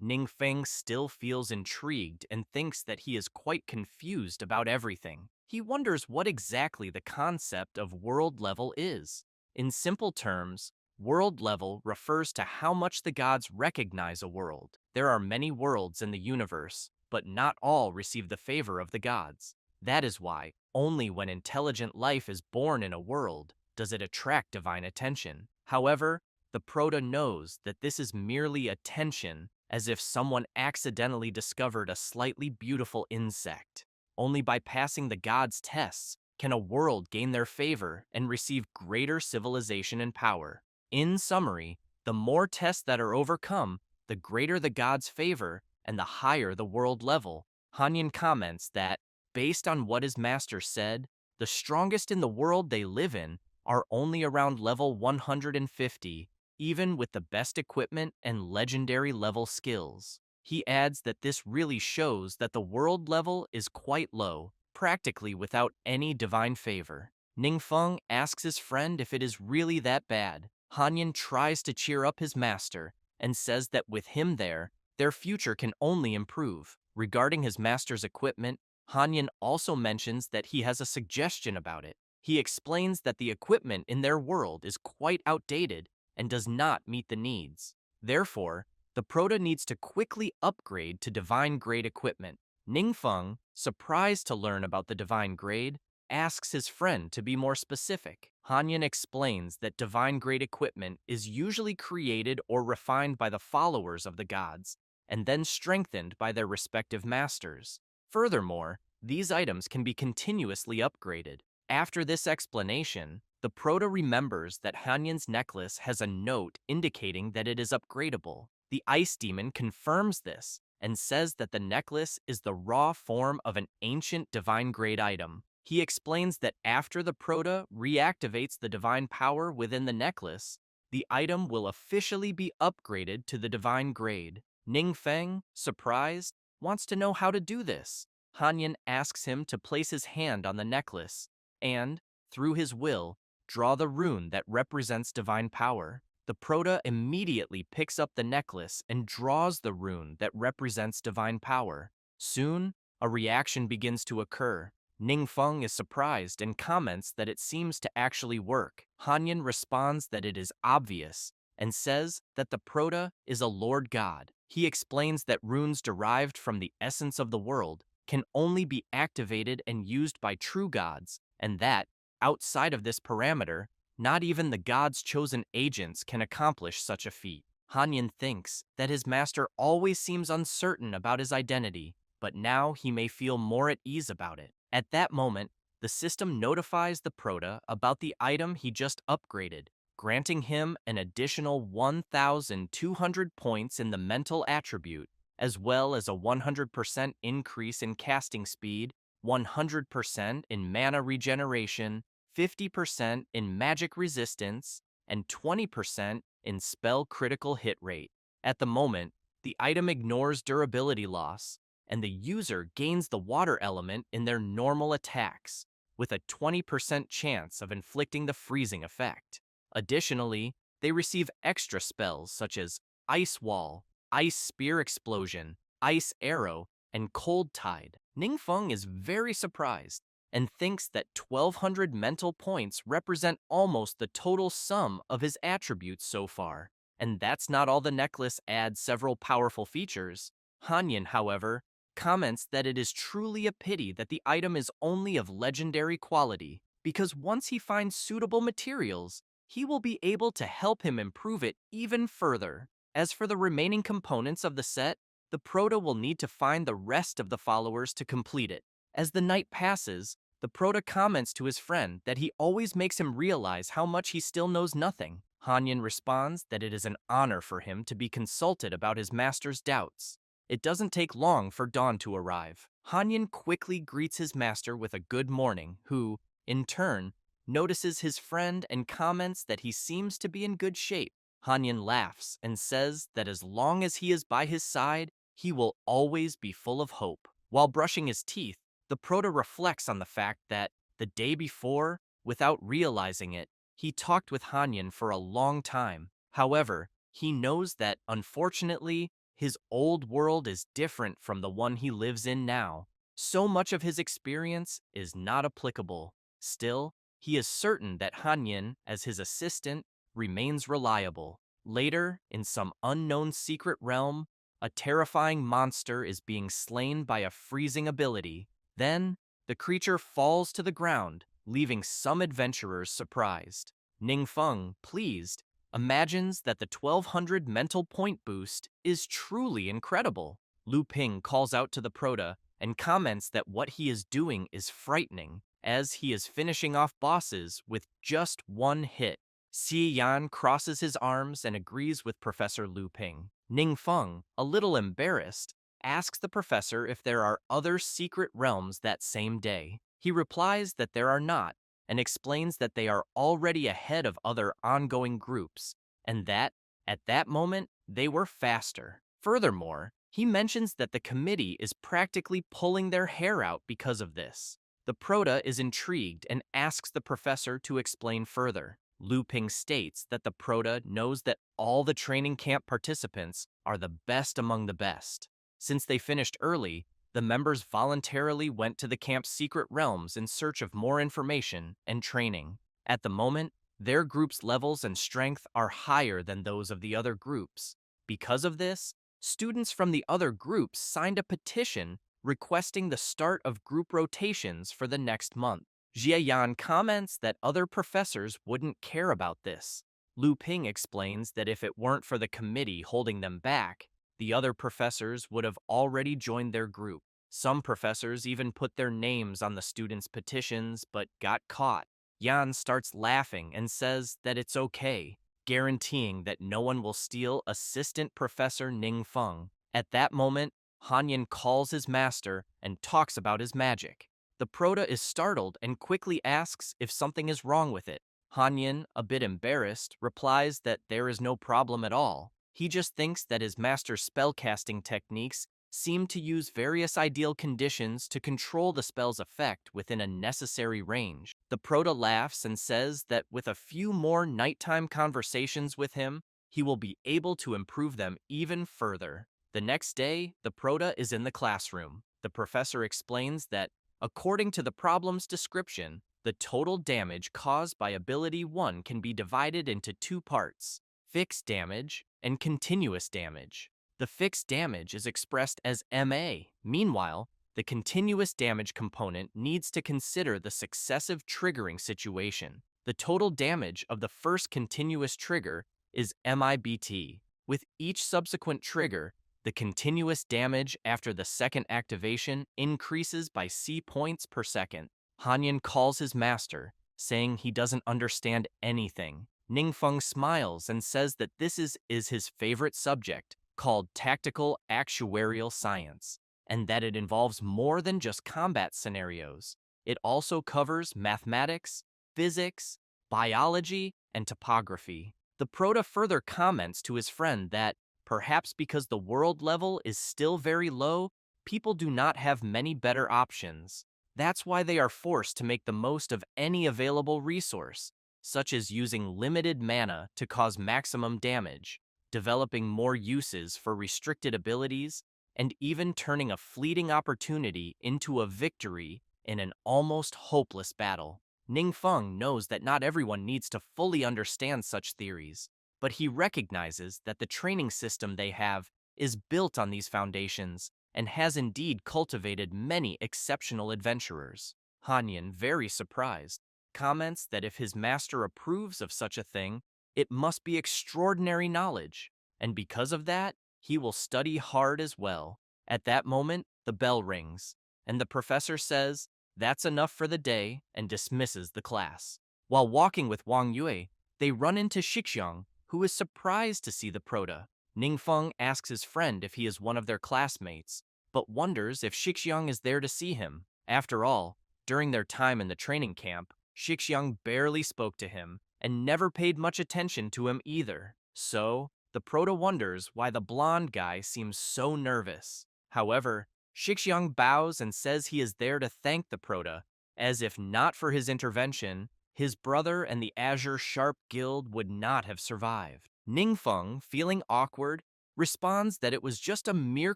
Ningfeng still feels intrigued and thinks that he is quite confused about everything. He wonders what exactly the concept of world level is. In simple terms, world level refers to how much the gods recognize a world. There are many worlds in the universe, but not all receive the favor of the gods. That is why, only when intelligent life is born in a world does it attract divine attention. However, the Prota knows that this is merely attention, as if someone accidentally discovered a slightly beautiful insect. Only by passing the gods' tests can a world gain their favor and receive greater civilization and power. In summary, the more tests that are overcome, the greater the gods' favor and the higher the world level. Hanyan comments that, based on what his master said, the strongest in the world they live in are only around level 150, even with the best equipment and legendary level skills. He adds that this really shows that the world level is quite low, practically without any divine favor. Ningfeng asks his friend if it is really that bad. Hanyan tries to cheer up his master and says that with him there, their future can only improve. Regarding his master's equipment, Hanyan also mentions that he has a suggestion about it. He explains that the equipment in their world is quite outdated and does not meet the needs. Therefore, the Proto needs to quickly upgrade to divine grade equipment. Ningfeng, surprised to learn about the divine grade, asks his friend to be more specific. Hanyan explains that divine grade equipment is usually created or refined by the followers of the gods, and then strengthened by their respective masters. Furthermore, these items can be continuously upgraded. After this explanation, the Proto remembers that Hanyan's necklace has a note indicating that it is upgradable. The Ice Demon confirms this and says that the necklace is the raw form of an ancient divine grade item. He explains that after the Proto reactivates the divine power within the necklace, the item will officially be upgraded to the divine grade. Ningfeng, surprised, wants to know how to do this. Hanyan asks him to place his hand on the necklace and, through his will, draw the rune that represents divine power. The Proto immediately picks up the necklace and draws the rune that represents divine power. Soon, a reaction begins to occur. Ningfeng is surprised and comments that it seems to actually work. Hanyan responds that it is obvious and says that the Proto is a lord god. He explains that runes derived from the essence of the world can only be activated and used by true gods, and that, outside of this parameter, not even the gods' chosen agents can accomplish such a feat. Hanyan thinks that his master always seems uncertain about his identity, but now he may feel more at ease about it. At that moment, the system notifies the Proto about the item he just upgraded, granting him an additional 1,200 points in the mental attribute, as well as a 100% increase in casting speed, 100% in mana regeneration, 50% in magic resistance, and 20% in spell critical hit rate. At the moment, the item ignores durability loss, and the user gains the water element in their normal attacks, with a 20% chance of inflicting the freezing effect. Additionally, they receive extra spells such as Ice Wall, Ice Spear Explosion, Ice Arrow, and Cold Tide. Ningfeng is very surprised and thinks that 1,200 mental points represent almost the total sum of his attributes so far. And that's not all. The necklace adds several powerful features. Hanyan, however, comments that it is truly a pity that the item is only of legendary quality, because once he finds suitable materials, he will be able to help him improve it even further. As for the remaining components of the set, the Proto will need to find the rest of the followers to complete it. As the night passes, the Proto comments to his friend that he always makes him realize how much he still knows nothing. Hanyan responds that it is an honor for him to be consulted about his master's doubts. It doesn't take long for dawn to arrive. Hanyan quickly greets his master with a good morning, who, in turn, notices his friend and comments that he seems to be in good shape. Hanyan laughs and says that as long as he is by his side, he will always be full of hope. While brushing his teeth, the Proto reflects on the fact that, the day before, without realizing it, he talked with Hanyan for a long time. However, he knows that, unfortunately, his old world is different from the one he lives in now. So much of his experience is not applicable. Still, he is certain that Hanyan, as his assistant, remains reliable. Later, in some unknown secret realm, a terrifying monster is being slain by a freezing ability. Then, the creature falls to the ground, leaving some adventurers surprised. Ningfeng, pleased, imagines that the 1,200 mental point boost is truly incredible. Lu Ping calls out to the Proto and comments that what he is doing is frightening, as he is finishing off bosses with just one hit. Xi Yan crosses his arms and agrees with Professor Lu Ping. Ningfeng, a little embarrassed, asks the professor if there are other secret realms that same day. He replies that there are not, and explains that they are already ahead of other ongoing groups, and that, at that moment, they were faster. Furthermore, he mentions that the committee is practically pulling their hair out because of this. The Proto is intrigued and asks the professor to explain further. Lu Ping states that the Proto knows that all the training camp participants are the best among the best. Since they finished early, the members voluntarily went to the camp's secret realms in search of more information and training. At the moment, their group's levels and strength are higher than those of the other groups. Because of this, students from the other groups signed a petition requesting the start of group rotations for the next month. Jie comments that other professors wouldn't care about this. Lu Ping explains that if it weren't for the committee holding them back, the other professors would have already joined their group. Some professors even put their names on the students' petitions but got caught. Yan starts laughing and says that it's okay, guaranteeing that no one will steal Assistant Professor Ning Feng. At that moment, Hanyan calls his master and talks about his magic. The Prota is startled and quickly asks if something is wrong with it. Hanyan, a bit embarrassed, replies that there is no problem at all. He just thinks that his master's spellcasting techniques seem to use various ideal conditions to control the spell's effect within a necessary range. The Prota laughs and says that with a few more nighttime conversations with him, he will be able to improve them even further. The next day, the Prota is in the classroom. The professor explains that, according to the problem's description, the total damage caused by ability 1 can be divided into two parts: fixed damage and continuous damage. The fixed damage is expressed as MA. Meanwhile, the continuous damage component needs to consider the successive triggering situation. The total damage of the first continuous trigger is MIBT. With each subsequent trigger, the continuous damage after the second activation increases by C points per second. Hanyan calls his master, saying he doesn't understand anything. Ningfeng smiles and says that this is his favorite subject, called Tactical Actuarial Science, and that it involves more than just combat scenarios. It also covers mathematics, physics, biology, and topography. The Prota further comments to his friend that, perhaps because the world level is still very low, people do not have many better options. That's why they are forced to make the most of any available resource, such as using limited mana to cause maximum damage, developing more uses for restricted abilities, and even turning a fleeting opportunity into a victory in an almost hopeless battle. Ningfeng knows that not everyone needs to fully understand such theories, but he recognizes that the training system they have is built on these foundations and has indeed cultivated many exceptional adventurers. Hanyan, very surprised, comments that if his master approves of such a thing, it must be extraordinary knowledge, and because of that, he will study hard as well. At that moment, the bell rings, and the professor says, "That's enough for the day," and dismisses the class. While walking with Wang Yue, they run into Shixiang, who is surprised to see the Prota. Ningfeng asks his friend if he is one of their classmates, but wonders if Shixiang is there to see him. After all, during their time in the training camp, Shixiang barely spoke to him and never paid much attention to him either. So, the Prota wonders why the blonde guy seems so nervous. However, Shixiang bows and says he is there to thank the Prota, as if not for his intervention, his brother and the Azure Sharp Guild would not have survived. Ningfeng, feeling awkward, responds that it was just a mere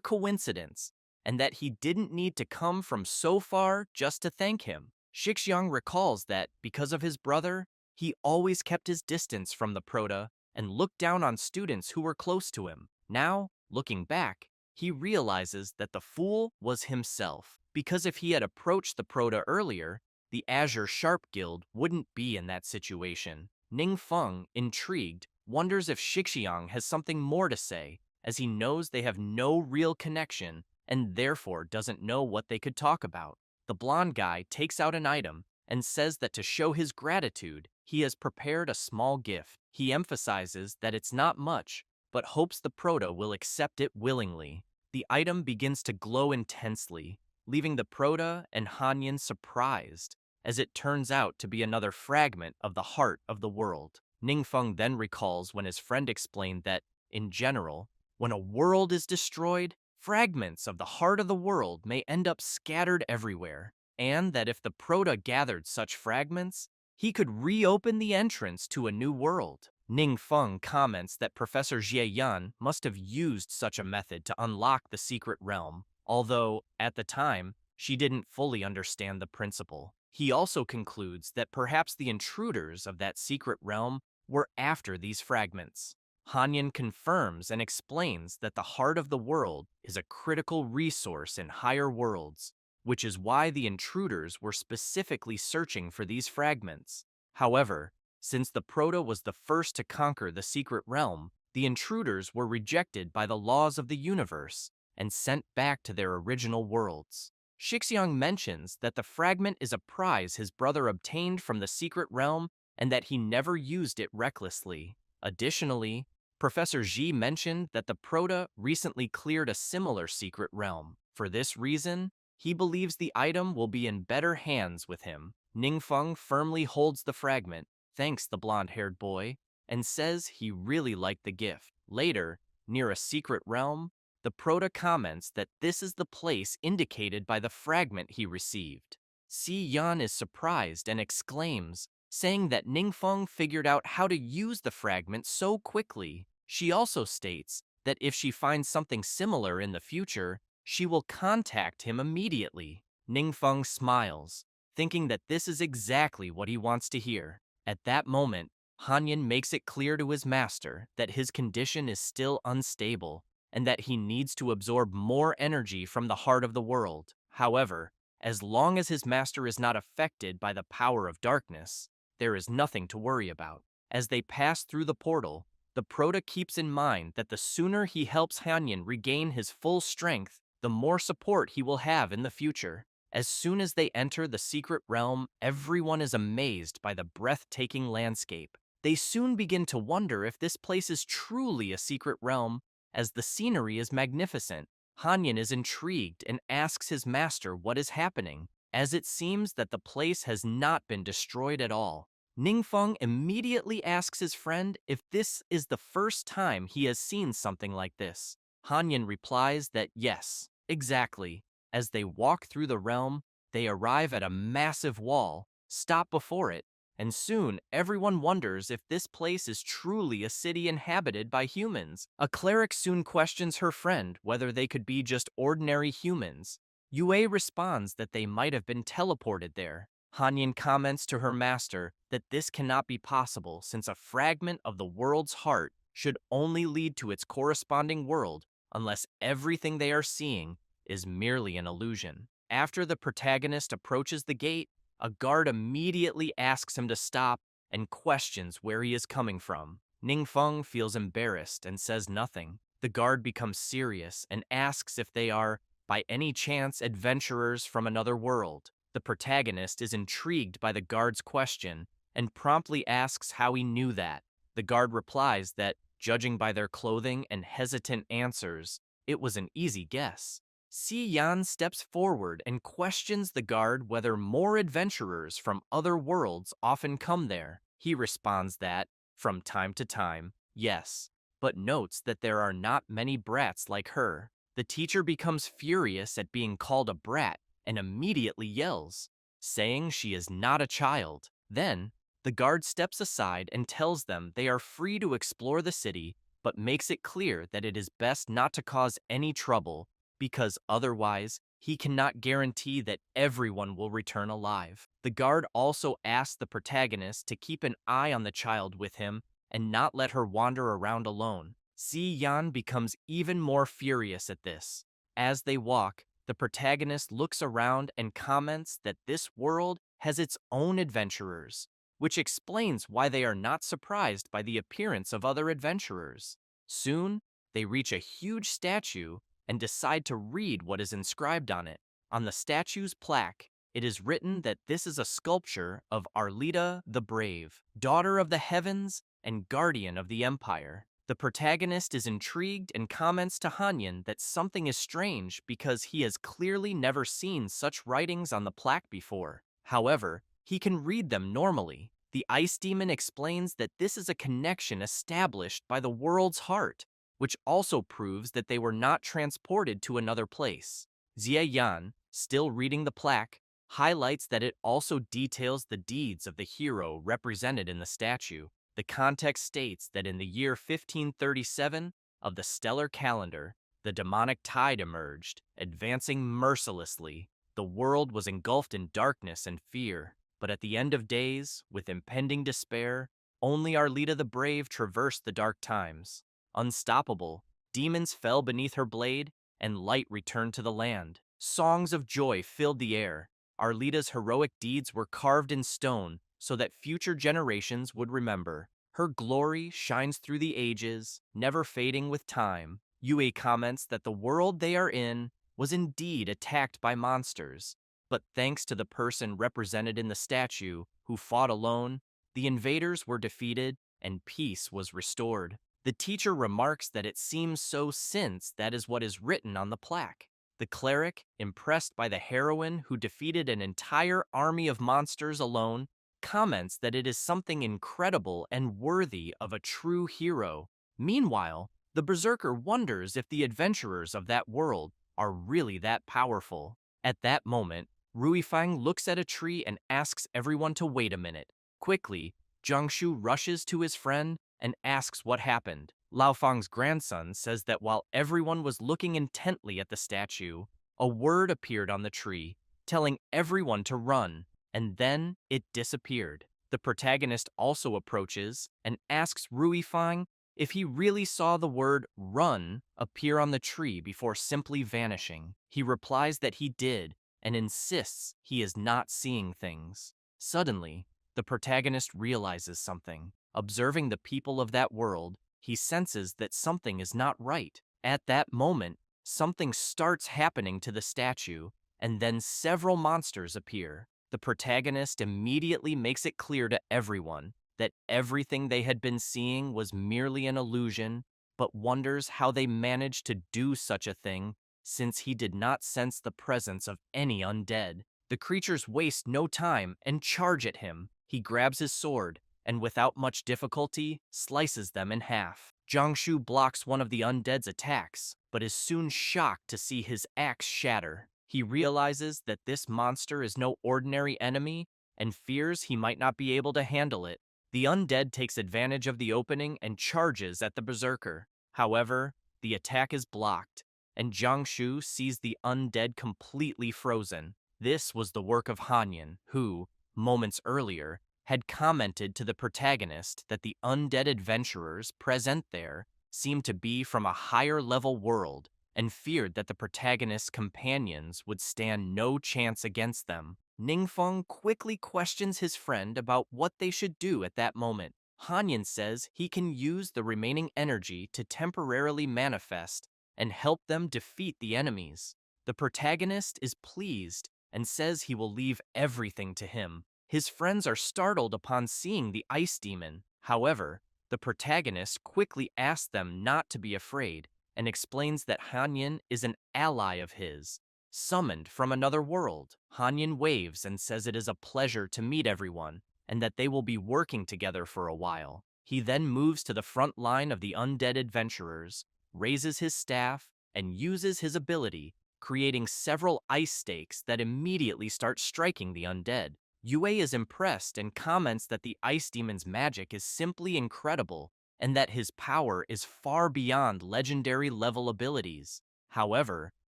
coincidence and that he didn't need to come from so far just to thank him. Shixiang recalls that, because of his brother, he always kept his distance from the Prota and looked down on students who were close to him. Now, looking back, he realizes that the fool was himself, because if he had approached the Prota earlier, the Azure Sharp Guild wouldn't be in that situation. Ningfeng, intrigued, wonders if Shixiang has something more to say, as he knows they have no real connection and therefore doesn't know what they could talk about. The blonde guy takes out an item and says that to show his gratitude, he has prepared a small gift. He emphasizes that it's not much, but hopes the Prota will accept it willingly. The item begins to glow intensely, leaving the Prota and Hanyan surprised, as it turns out to be another fragment of the heart of the world. Ningfeng then recalls when his friend explained that, in general, when a world is destroyed, fragments of the heart of the world may end up scattered everywhere, and that if the Prota gathered such fragments, he could reopen the entrance to a new world. Ningfeng comments that Professor Jie must have used such a method to unlock the secret realm, although, at the time, she didn't fully understand the principle. He also concludes that perhaps the intruders of that secret realm were after these fragments. Hanyan confirms and explains that the heart of the world is a critical resource in higher worlds, which is why the intruders were specifically searching for these fragments. However, since the Proto was the first to conquer the secret realm, the intruders were rejected by the laws of the universe and sent back to their original worlds. Shixiang mentions that the fragment is a prize his brother obtained from the secret realm and that he never used it recklessly. Additionally, Professor Xi mentioned that the Proto recently cleared a similar secret realm. For this reason, he believes the item will be in better hands with him. Ningfeng firmly holds the fragment, thanks the blonde-haired boy, and says he really liked the gift. Later, near a secret realm, the Proto comments that this is the place indicated by the fragment he received. Si Yan is surprised and exclaims, saying that Ningfeng figured out how to use the fragment so quickly. She also states that if she finds something similar in the future, she will contact him immediately. Ningfeng smiles, thinking that this is exactly what he wants to hear. At that moment, Hanyan makes it clear to his master that his condition is still unstable and that he needs to absorb more energy from the heart of the world. However, as long as his master is not affected by the power of darkness, there is nothing to worry about. As they pass through the portal, the Proto keeps in mind that the sooner he helps Hanyan regain his full strength, the more support he will have in the future. As soon as they enter the secret realm, everyone is amazed by the breathtaking landscape. They soon begin to wonder if this place is truly a secret realm, as the scenery is magnificent. Hanyan is intrigued and asks his master what is happening, as it seems that the place has not been destroyed at all. Ningfeng immediately asks his friend if this is the first time he has seen something like this. Hanyan replies that yes, exactly. As they walk through the realm, they arrive at a massive wall, stop before it, and soon everyone wonders if this place is truly a city inhabited by humans. A cleric soon questions her friend whether they could be just ordinary humans. Yue responds that they might have been teleported there. Hanyan comments to her master that this cannot be possible since a fragment of the world's heart should only lead to its corresponding world unless everything they are seeing is merely an illusion. After the protagonist approaches the gate, a guard immediately asks him to stop and questions where he is coming from. Ningfeng feels embarrassed and says nothing. The guard becomes serious and asks if they are, by any chance, adventurers from another world. The protagonist is intrigued by the guard's question and promptly asks how he knew that. The guard replies that, judging by their clothing and hesitant answers, it was an easy guess. Si Yan steps forward and questions the guard whether more adventurers from other worlds often come there. He responds that, from time to time, yes, but notes that there are not many brats like her. The teacher becomes furious at being called a brat and immediately yells, saying she is not a child. Then, the guard steps aside and tells them they are free to explore the city, but makes it clear that it is best not to cause any trouble because otherwise, he cannot guarantee that everyone will return alive. The guard also asks the protagonist to keep an eye on the child with him and not let her wander around alone. Si Yan becomes even more furious at this. As they walk, the protagonist looks around and comments that this world has its own adventurers, which explains why they are not surprised by the appearance of other adventurers. Soon, they reach a huge statue and decide to read what is inscribed on it. On the statue's plaque, it is written that this is a sculpture of Arlita the Brave, daughter of the heavens and guardian of the empire. The protagonist is intrigued and comments to Hanyan that something is strange because he has clearly never seen such writings on the plaque before. However, he can read them normally. The ice demon explains that this is a connection established by the world's heart, which also proves that they were not transported to another place. Xie Yan, still reading the plaque, highlights that it also details the deeds of the hero represented in the statue. The context states that in the year 1537 of the stellar calendar, the demonic tide emerged, advancing mercilessly. The world was engulfed in darkness and fear, but at the end of days, with impending despair, Only Arlita the Brave traversed the dark times. Unstoppable, demons fell beneath her blade, and light returned to the land. Songs of joy filled the air. Arlita's heroic deeds were carved in stone so that future generations would remember. Her glory shines through the ages, never fading with time. Yue comments that the world they are in was indeed attacked by monsters, but thanks to the person represented in the statue who fought alone, the invaders were defeated and peace was restored. The teacher remarks that it seems so since that is what is written on the plaque. The cleric, impressed by the heroine who defeated an entire army of monsters alone, comments that it is something incredible and worthy of a true hero. Meanwhile, the berserker wonders if the adventurers of that world are really that powerful. At that moment, Ruifang looks at a tree and asks everyone to wait a minute. Quickly, Jiangshu rushes to his friend and asks what happened. Lao Fang's grandson says that while everyone was looking intently at the statue, a word appeared on the tree, telling everyone to run, and then it disappeared. The protagonist also approaches and asks Ruifang if he really saw the word run appear on the tree before simply vanishing. He replies that he did and insists he is not seeing things. Suddenly, the protagonist realizes something. Observing the people of that world, he senses that something is not right. At that moment, something starts happening to the statue, and then several monsters appear. The protagonist immediately makes it clear to everyone that everything they had been seeing was merely an illusion, but wonders how they managed to do such a thing since he did not sense the presence of any undead. The creatures waste no time and charge at him. He grabs his sword and without much difficulty slices them in half. Jiangshu blocks one of the undead's attacks, but is soon shocked to see his axe shatter. He realizes that this monster is no ordinary enemy and fears he might not be able to handle it. The undead takes advantage of the opening and charges at the berserker. However, the attack is blocked, and Jiangshu sees the undead completely frozen. This was the work of Hanyan, who, moments earlier, had commented to the protagonist that the undead adventurers present there seemed to be from a higher level world and feared that the protagonist's companions would stand no chance against them. Ningfeng quickly questions his friend about what they should do at that moment. Hanyan says he can use the remaining energy to temporarily manifest and help them defeat the enemies. The protagonist is pleased and says he will leave everything to him. His friends are startled upon seeing the ice demon. However, the protagonist quickly asks them not to be afraid and explains that Hanyan is an ally of his, summoned from another world. Hanyan waves and says it is a pleasure to meet everyone and that they will be working together for a while. He then moves to the front line of the undead adventurers, raises his staff, and uses his ability, creating several ice stakes that immediately start striking the undead. Yue is impressed and comments that the ice demon's magic is simply incredible and that his power is far beyond legendary level abilities. However,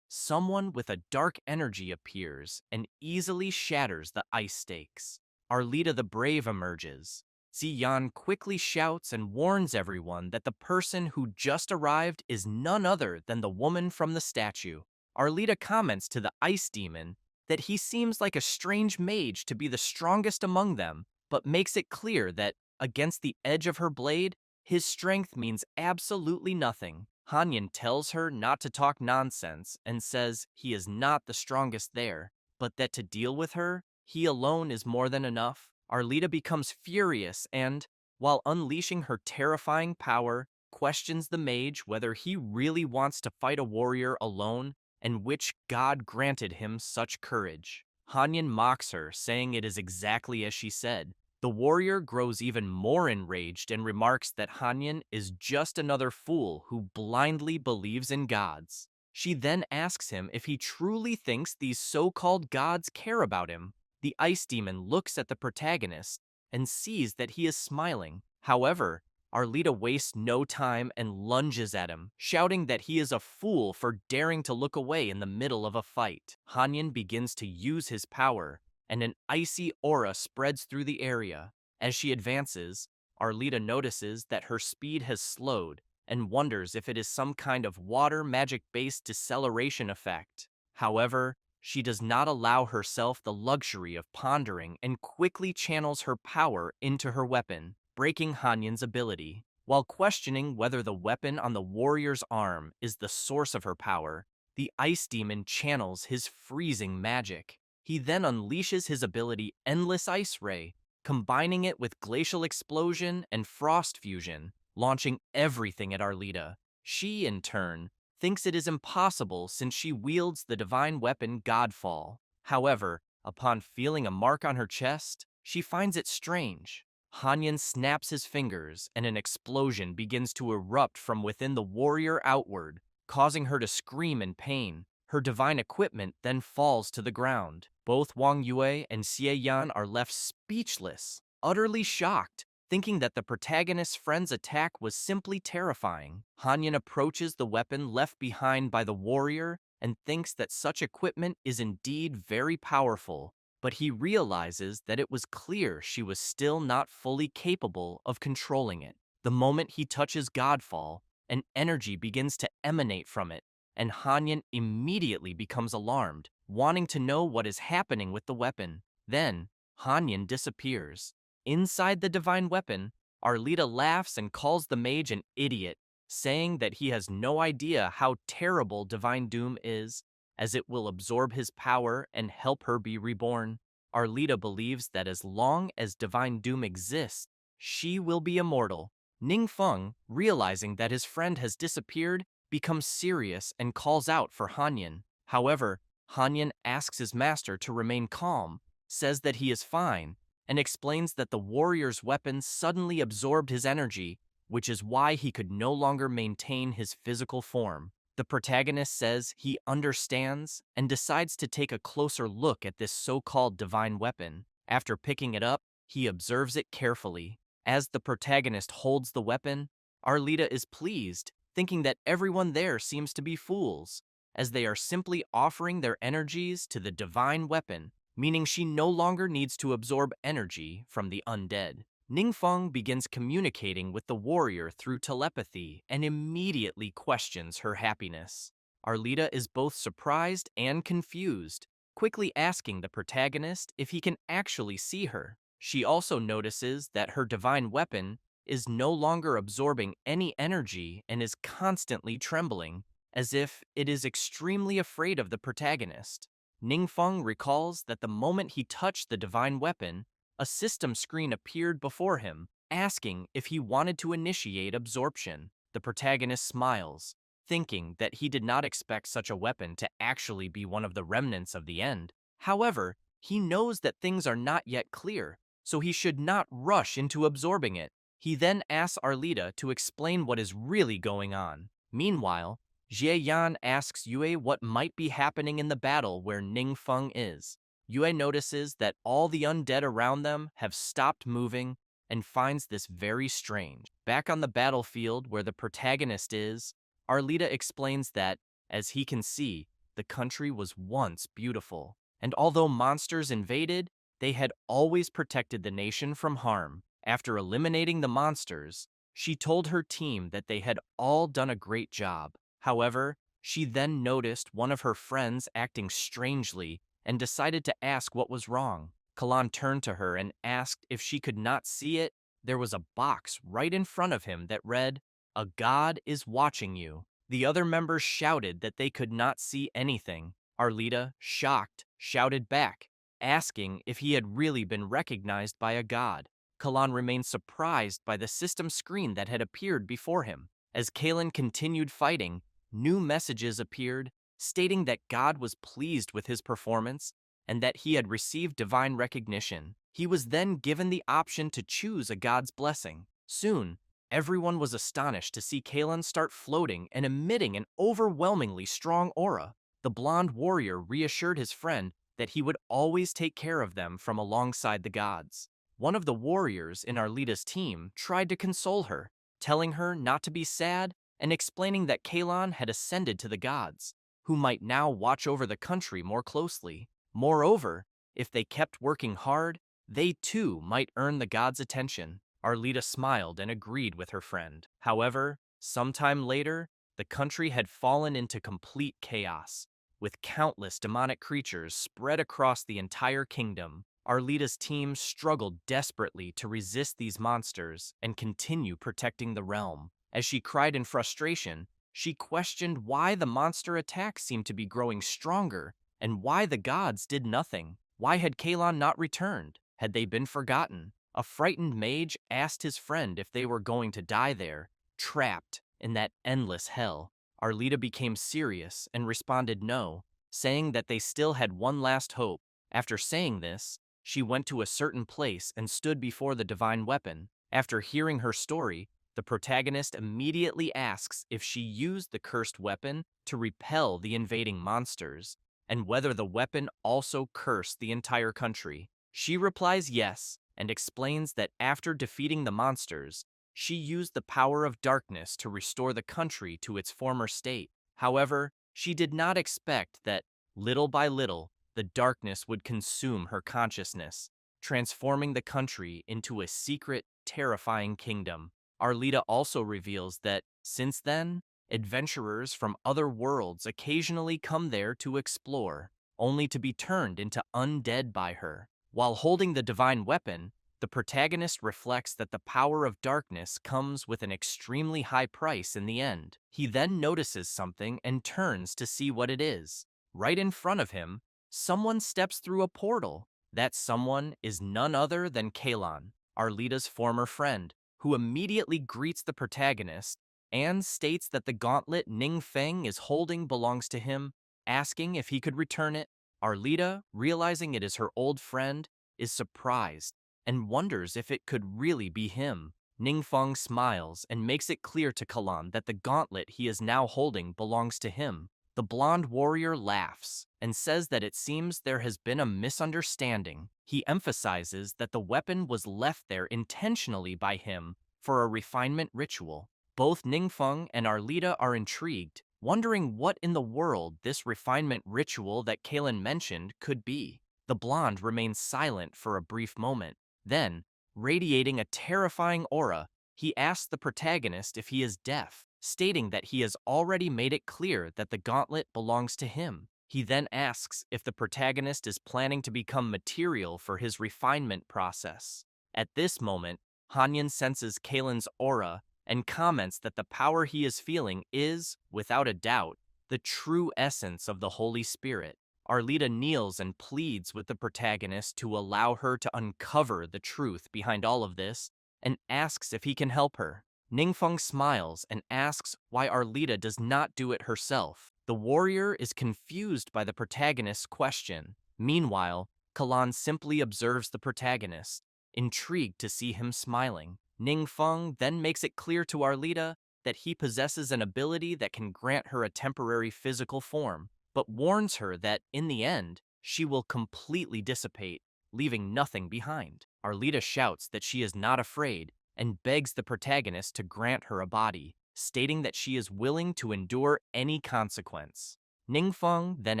someone with a dark energy appears and easily shatters the ice stakes. Arlita the Brave emerges. Ziyan quickly shouts and warns everyone that the person who just arrived is none other than the woman from the statue. Arlita comments to the ice demon that he seems like a strange mage to be the strongest among them, but makes it clear that, against the edge of her blade, his strength means absolutely nothing. Hanyan tells her not to talk nonsense and says he is not the strongest there, but that to deal with her, he alone is more than enough. Arlita becomes furious and, while unleashing her terrifying power, questions the mage whether he really wants to fight a warrior alone and which god granted him such courage. Hanyan mocks her, saying it is exactly as she said. The warrior grows even more enraged and remarks that Hanyan is just another fool who blindly believes in gods. She then asks him if he truly thinks these so-called gods care about him. The ice demon looks at the protagonist and sees that he is smiling. However, Arlita wastes no time and lunges at him, shouting that he is a fool for daring to look away in the middle of a fight. Hanyan begins to use his power, and an icy aura spreads through the area. As she advances, Arlita notices that her speed has slowed and wonders if it is some kind of water magic-based deceleration effect. However, she does not allow herself the luxury of pondering and quickly channels her power into her weapon, breaking Hanyan's ability. While questioning whether the weapon on the warrior's arm is the source of her power, the ice demon channels his freezing magic. He then unleashes his ability Endless Ice Ray, combining it with Glacial Explosion and Frost Fusion, launching everything at Arlita. She, in turn, thinks it is impossible since she wields the divine weapon Godfall. However, upon feeling a mark on her chest, she finds it strange. Hanyan snaps his fingers and an explosion begins to erupt from within the warrior outward, causing her to scream in pain. Her divine equipment then falls to the ground. Both Wang Yue and Xie Yan are left speechless, utterly shocked, thinking that the protagonist's friend's attack was simply terrifying. Hanyan approaches the weapon left behind by the warrior and thinks that such equipment is indeed very powerful, but he realizes that it was clear she was still not fully capable of controlling it. The moment he touches Godfall, an energy begins to emanate from it, and Hanyan immediately becomes alarmed, wanting to know what is happening with the weapon. Then, Hanyan disappears. Inside the divine weapon, Arlita laughs and calls the mage an idiot, saying that he has no idea how terrible Divine Doom is, as it will absorb his power and help her be reborn. Arlita believes that as long as Divine Doom exists, she will be immortal. Ningfeng, realizing that his friend has disappeared, becomes serious and calls out for Hanyan. However, Hanyan asks his master to remain calm, says that he is fine, and explains that the warrior's weapon suddenly absorbed his energy, which is why he could no longer maintain his physical form. The protagonist says he understands and decides to take a closer look at this so-called divine weapon. After picking it up, he observes it carefully. As the protagonist holds the weapon, Arlita is pleased, thinking that everyone there seems to be fools, as they are simply offering their energies to the divine weapon, meaning she no longer needs to absorb energy from the undead. Ningfeng begins communicating with the warrior through telepathy and immediately questions her happiness. Arlita is both surprised and confused, quickly asking the protagonist if he can actually see her. She also notices that her divine weapon is no longer absorbing any energy and is constantly trembling, as if it is extremely afraid of the protagonist. Ningfeng recalls that the moment he touched the divine weapon, a system screen appeared before him, asking if he wanted to initiate absorption. The protagonist smiles, thinking that he did not expect such a weapon to actually be one of the remnants of the end. However, he knows that things are not yet clear, so he should not rush into absorbing it. He then asks Arlita to explain what is really going on. Meanwhile, Jie Yan asks Yue what might be happening in the battle where Ningfeng is. Yue notices that all the undead around them have stopped moving and finds this very strange. Back on the battlefield where the protagonist is, Arlita explains that, as he can see, the country was once beautiful, and although monsters invaded, they had always protected the nation from harm. After eliminating the monsters, she told her team that they had all done a great job. However, she then noticed one of her friends acting strangely and decided to ask what was wrong. Kalan turned to her and asked if she could not see it. There was a box right in front of him that read, "A god is watching you." The other members shouted that they could not see anything. Arlita, shocked, shouted back, asking if he had really been recognized by a god. Kalan remained surprised by the system screen that had appeared before him. As Kalen continued fighting, new messages appeared, stating that God was pleased with his performance and that he had received divine recognition. He was then given the option to choose a god's blessing. Soon, everyone was astonished to see Kalen start floating and emitting an overwhelmingly strong aura. The blonde warrior reassured his friend that he would always take care of them from alongside the gods. One of the warriors in Arlita's team tried to console her, telling her not to be sad and explaining that Kalon had ascended to the gods, who might now watch over the country more closely. Moreover, if they kept working hard, they too might earn the gods' attention. Arlita smiled and agreed with her friend. However, sometime later, the country had fallen into complete chaos, with countless demonic creatures spread across the entire kingdom. Arlita's team struggled desperately to resist these monsters and continue protecting the realm. As she cried in frustration, she questioned why the monster attacks seemed to be growing stronger and why the gods did nothing. Why had Kalon not returned? Had they been forgotten? A frightened mage asked his friend if they were going to die there, trapped in that endless hell. Arlita became serious and responded no, saying that they still had one last hope. After saying this, she went to a certain place and stood before the divine weapon. After hearing her story, the protagonist immediately asks if she used the cursed weapon to repel the invading monsters, and whether the weapon also cursed the entire country. She replies yes, and explains that after defeating the monsters, she used the power of darkness to restore the country to its former state. However, she did not expect that, little by little, the darkness would consume her consciousness, transforming the country into a secret, terrifying kingdom. Arlita also reveals that, since then, adventurers from other worlds occasionally come there to explore, only to be turned into undead by her. While holding the divine weapon, the protagonist reflects that the power of darkness comes with an extremely high price in the end. He then notices something and turns to see what it is. Right in front of him, someone steps through a portal. That someone is none other than Kalon, Arlita's former friend, who immediately greets the protagonist and states that the gauntlet Ning Feng is holding belongs to him, asking if he could return it. Arlita, realizing it is her old friend, is surprised and wonders if it could really be him. Ning Feng smiles and makes it clear to Kalon that the gauntlet he is now holding belongs to him. The blonde warrior laughs and says that it seems there has been a misunderstanding. He emphasizes that the weapon was left there intentionally by him for a refinement ritual. Both Ningfeng and Arlita are intrigued, wondering what in the world this refinement ritual that Kalen mentioned could be. The blonde remains silent for a brief moment. Then, radiating a terrifying aura, he asks the protagonist if he is deaf, stating that he has already made it clear that the gauntlet belongs to him. He then asks if the protagonist is planning to become material for his refinement process. At this moment, Hanyan senses Kalen's aura and comments that the power he is feeling is, without a doubt, the true essence of the Holy Spirit. Arlita kneels and pleads with the protagonist to allow her to uncover the truth behind all of this and asks if he can help her. Ningfeng smiles and asks why Arlita does not do it herself. The warrior is confused by the protagonist's question. Meanwhile, Kalan simply observes the protagonist, intrigued to see him smiling. Ningfeng then makes it clear to Arlita that he possesses an ability that can grant her a temporary physical form, but warns her that, in the end, she will completely dissipate, leaving nothing behind. Arlita shouts that she is not afraid and begs the protagonist to grant her a body, stating that she is willing to endure any consequence. Ningfeng then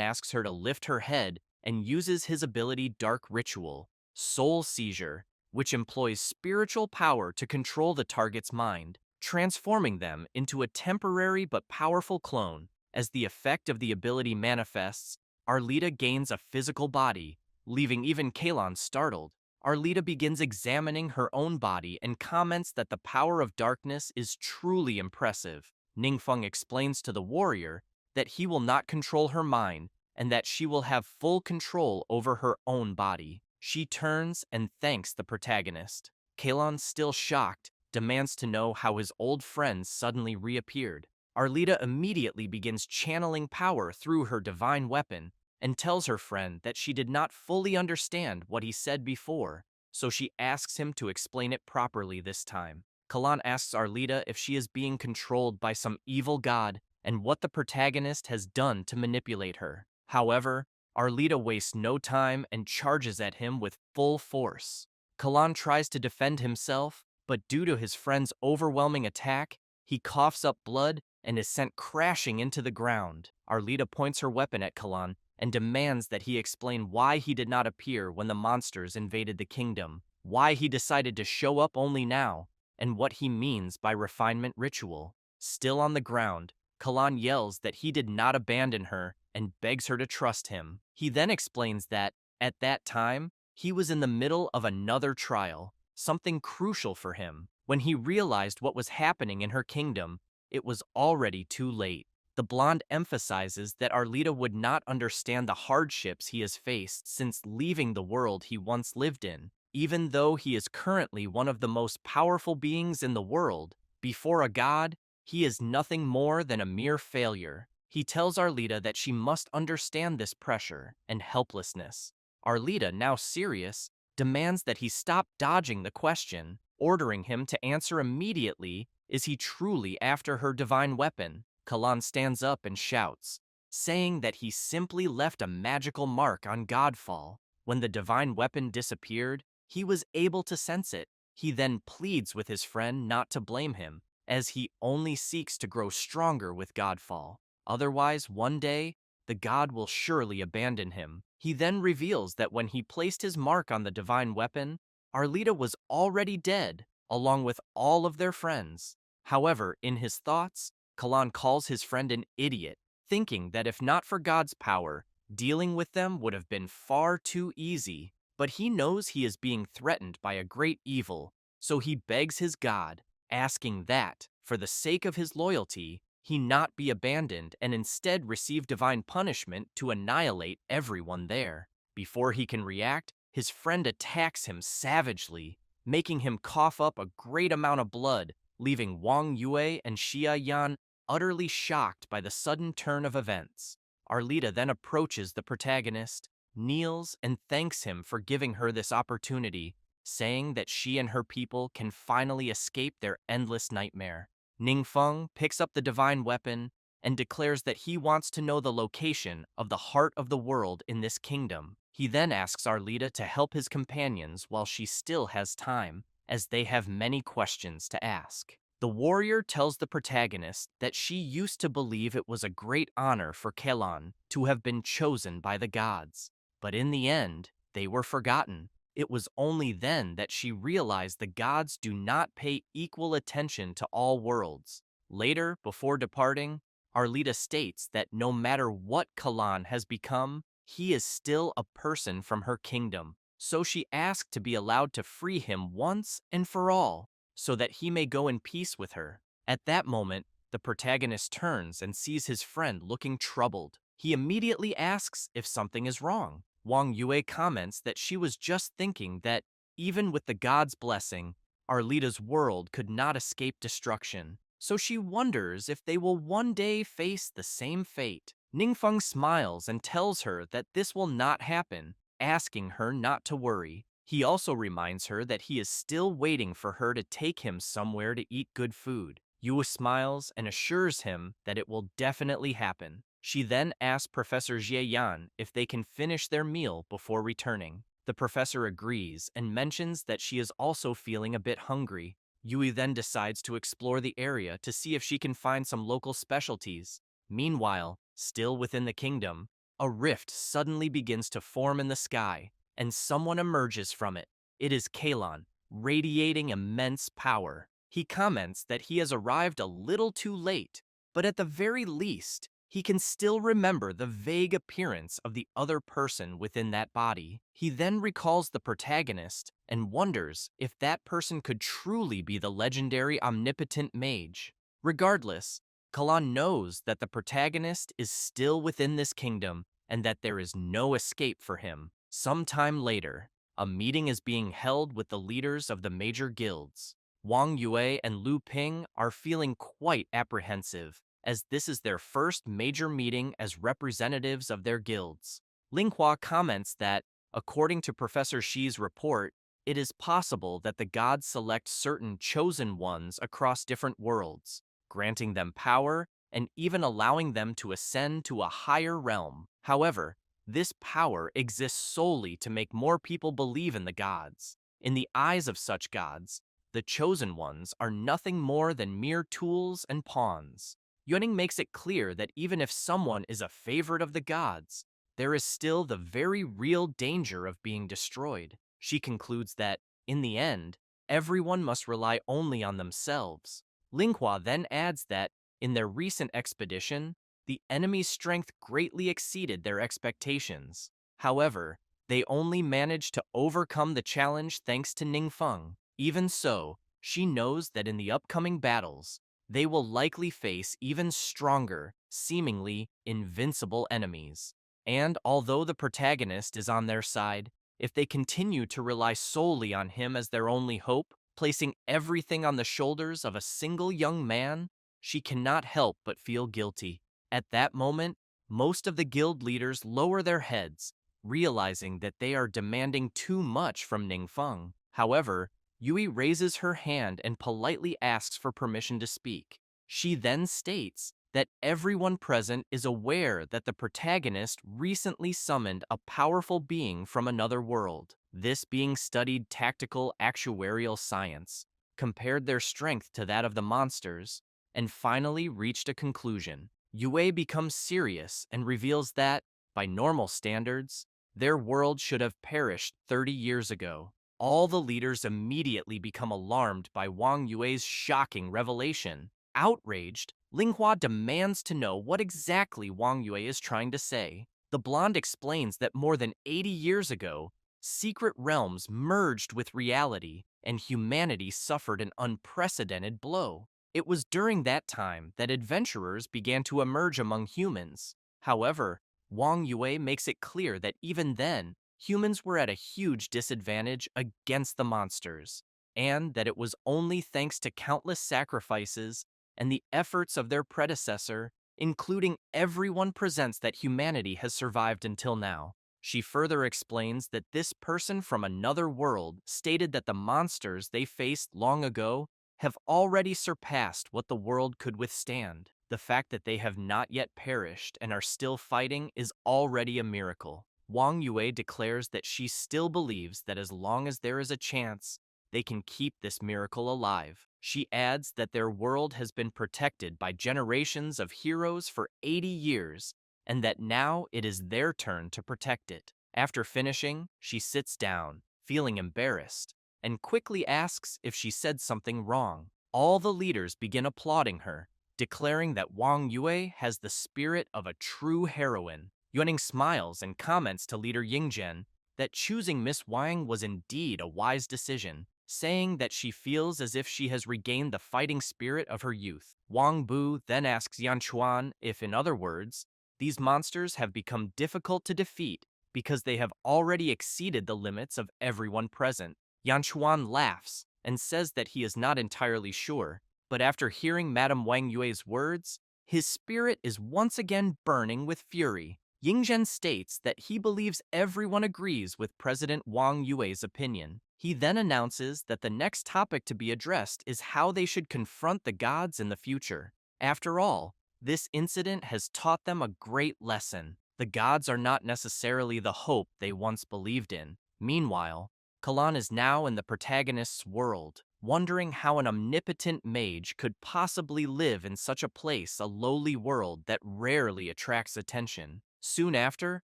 asks her to lift her head and uses his ability Dark Ritual, Soul Seizure, which employs spiritual power to control the target's mind, transforming them into a temporary but powerful clone. As the effect of the ability manifests, Arlita gains a physical body, leaving even Kalon startled. Arlita begins examining her own body and comments that the power of darkness is truly impressive. Ningfeng explains to the warrior that he will not control her mind and that she will have full control over her own body. She turns and thanks the protagonist. Kalon, still shocked, demands to know how his old friends suddenly reappeared. Arlita immediately begins channeling power through her divine weapon and tells her friend that she did not fully understand what he said before, so she asks him to explain it properly this time. Kalan asks Arlita if she is being controlled by some evil god and what the protagonist has done to manipulate her. However, Arlita wastes no time and charges at him with full force. Kalan tries to defend himself, but due to his friend's overwhelming attack, he coughs up blood and is sent crashing into the ground. Arlita points her weapon at Kalan and demands that he explain why he did not appear when the monsters invaded the kingdom. why he decided to show up only now, and what he means by refinement ritual. Still on the ground, Kalan yells that he did not abandon her and begs her to trust him. He then explains that, at that time, he was in the middle of another trial, something crucial for him. When he realized what was happening in her kingdom, it was already too late. The blonde emphasizes that Arlita would not understand the hardships he has faced since leaving the world he once lived in. Even though he is currently one of the most powerful beings in the world, before a god, he is nothing more than a mere failure. He tells Arlita that she must understand this pressure and helplessness. Arlita, now serious, demands that he stop dodging the question, ordering him to answer immediately. Is he truly after her divine weapon? Kalan stands up and shouts, saying that he simply left a magical mark on Godfall. When the divine weapon disappeared, he was able to sense it. He then pleads with his friend not to blame him, as he only seeks to grow stronger with Godfall. Otherwise, one day, the god will surely abandon him. He then reveals that when he placed his mark on the divine weapon, Arlita was already dead, along with all of their friends. However, in his thoughts, Kalan calls his friend an idiot, thinking that if not for God's power, dealing with them would have been far too easy. But he knows he is being threatened by a great evil, so he begs his god, asking that, for the sake of his loyalty, he not be abandoned and instead receive divine punishment to annihilate everyone there. Before he can react, his friend attacks him savagely, making him cough up a great amount of blood, leaving Wang Yue and Xia Yan utterly shocked by the sudden turn of events. Arlita then approaches the protagonist, kneels, and thanks him for giving her this opportunity, saying that she and her people can finally escape their endless nightmare. Ningfeng picks up the divine weapon and declares that he wants to know the location of the heart of the world in this kingdom. He then asks Arlita to help his companions while she still has time, as they have many questions to ask. The warrior tells the protagonist that she used to believe it was a great honor for Kalan to have been chosen by the gods, but in the end, they were forgotten. It was only then that she realized the gods do not pay equal attention to all worlds. Later, before departing, Arlita states that no matter what Kalan has become, he is still a person from her kingdom. So she asked to be allowed to free him once and for all, so that he may go in peace with her. At that moment, the protagonist turns and sees his friend looking troubled. He immediately asks if something is wrong. Wang Yue comments that she was just thinking that, even with the god's blessing, Arlita's world could not escape destruction, so she wonders if they will one day face the same fate. Ningfeng smiles and tells her that this will not happen, asking her not to worry. He also reminds her that he is still waiting for her to take him somewhere to eat good food. Yue smiles and assures him that it will definitely happen. She then asks Professor Yan if they can finish their meal before returning. The professor agrees and mentions that she is also feeling a bit hungry. Yui then decides to explore the area to see if she can find some local specialties. Meanwhile, still within the kingdom, a rift suddenly begins to form in the sky, and someone emerges from it. It is Kalon, radiating immense power. He comments that he has arrived a little too late, but at the very least, he can still remember the vague appearance of the other person within that body. He then recalls the protagonist and wonders if that person could truly be the legendary omnipotent mage. Regardless, Kalan knows that the protagonist is still within this kingdom and that there is no escape for him. Sometime later, a meeting is being held with the leaders of the major guilds. Wang Yue and Lu Ping are feeling quite apprehensive, as this is their first major meeting as representatives of their guilds. Linghua comments that, according to Professor Shi's report, it is possible that the gods select certain chosen ones across different worlds, granting them power and even allowing them to ascend to a higher realm. However, this power exists solely to make more people believe in the gods. In the eyes of such gods, the chosen ones are nothing more than mere tools and pawns. Yuning makes it clear that even if someone is a favorite of the gods, there is still the very real danger of being destroyed. She concludes that, In the end, everyone must rely only on themselves. Linghua then adds that, in their recent expedition, the enemy's strength greatly exceeded their expectations. However, they only managed to overcome the challenge thanks to Ningfeng. Even so, she knows that in the upcoming battles, they will likely face even stronger, seemingly invincible enemies. And although the protagonist is on their side, if they continue to rely solely on him as their only hope, placing everything on the shoulders of a single young man, she cannot help but feel guilty. At that moment, most of the guild leaders lower their heads, realizing that they are demanding too much from Ningfeng. However, Yui raises her hand and politely asks for permission to speak. She then states that everyone present is aware that the protagonist recently summoned a powerful being from another world. This being studied tactical actuarial science, compared their strength to that of the monsters, and finally reached a conclusion. Yue becomes serious and reveals that, by normal standards, their world should have perished 30 years ago. All the leaders immediately become alarmed by Wang Yue's shocking revelation. Outraged, Linghua demands to know what exactly Wang Yue is trying to say. The blonde explains that more than 80 years ago, secret realms merged with reality, and humanity suffered an unprecedented blow. It was during that time that adventurers began to emerge among humans. However, Wang Yue makes it clear that even then, humans were at a huge disadvantage against the monsters, and that it was only thanks to countless sacrifices and the efforts of their predecessor, including everyone presents, that humanity has survived until now. She further explains that this person from another world stated that the monsters they faced long ago have already surpassed what the world could withstand. The fact that they have not yet perished and are still fighting is already a miracle. Wang Yue declares that she still believes that as long as there is a chance, they can keep this miracle alive. She adds that their world has been protected by generations of heroes for 80 years, and that now it is their turn to protect it. After finishing, she sits down, feeling embarrassed, and quickly asks if she said something wrong. All the leaders begin applauding her, declaring that Wang Yue has the spirit of a true heroine. Yuaning smiles and comments to leader Yingzhen that choosing Miss Wang was indeed a wise decision, saying that she feels as if she has regained the fighting spirit of her youth. Wang Bu then asks Yan Chuan if, in other words, these monsters have become difficult to defeat because they have already exceeded the limits of everyone present. Yan Chuan laughs and says that he is not entirely sure, but after hearing Madame Wang Yue's words, his spirit is once again burning with fury. Yingzhen states that he believes everyone agrees with President Wang Yue's opinion. He then announces that the next topic to be addressed is how they should confront the gods in the future. After all, this incident has taught them a great lesson. The gods are not necessarily the hope they once believed in. Meanwhile, Kalan is now in the protagonist's world, wondering how an omnipotent mage could possibly live in such a place, a lowly world that rarely attracts attention. Soon after,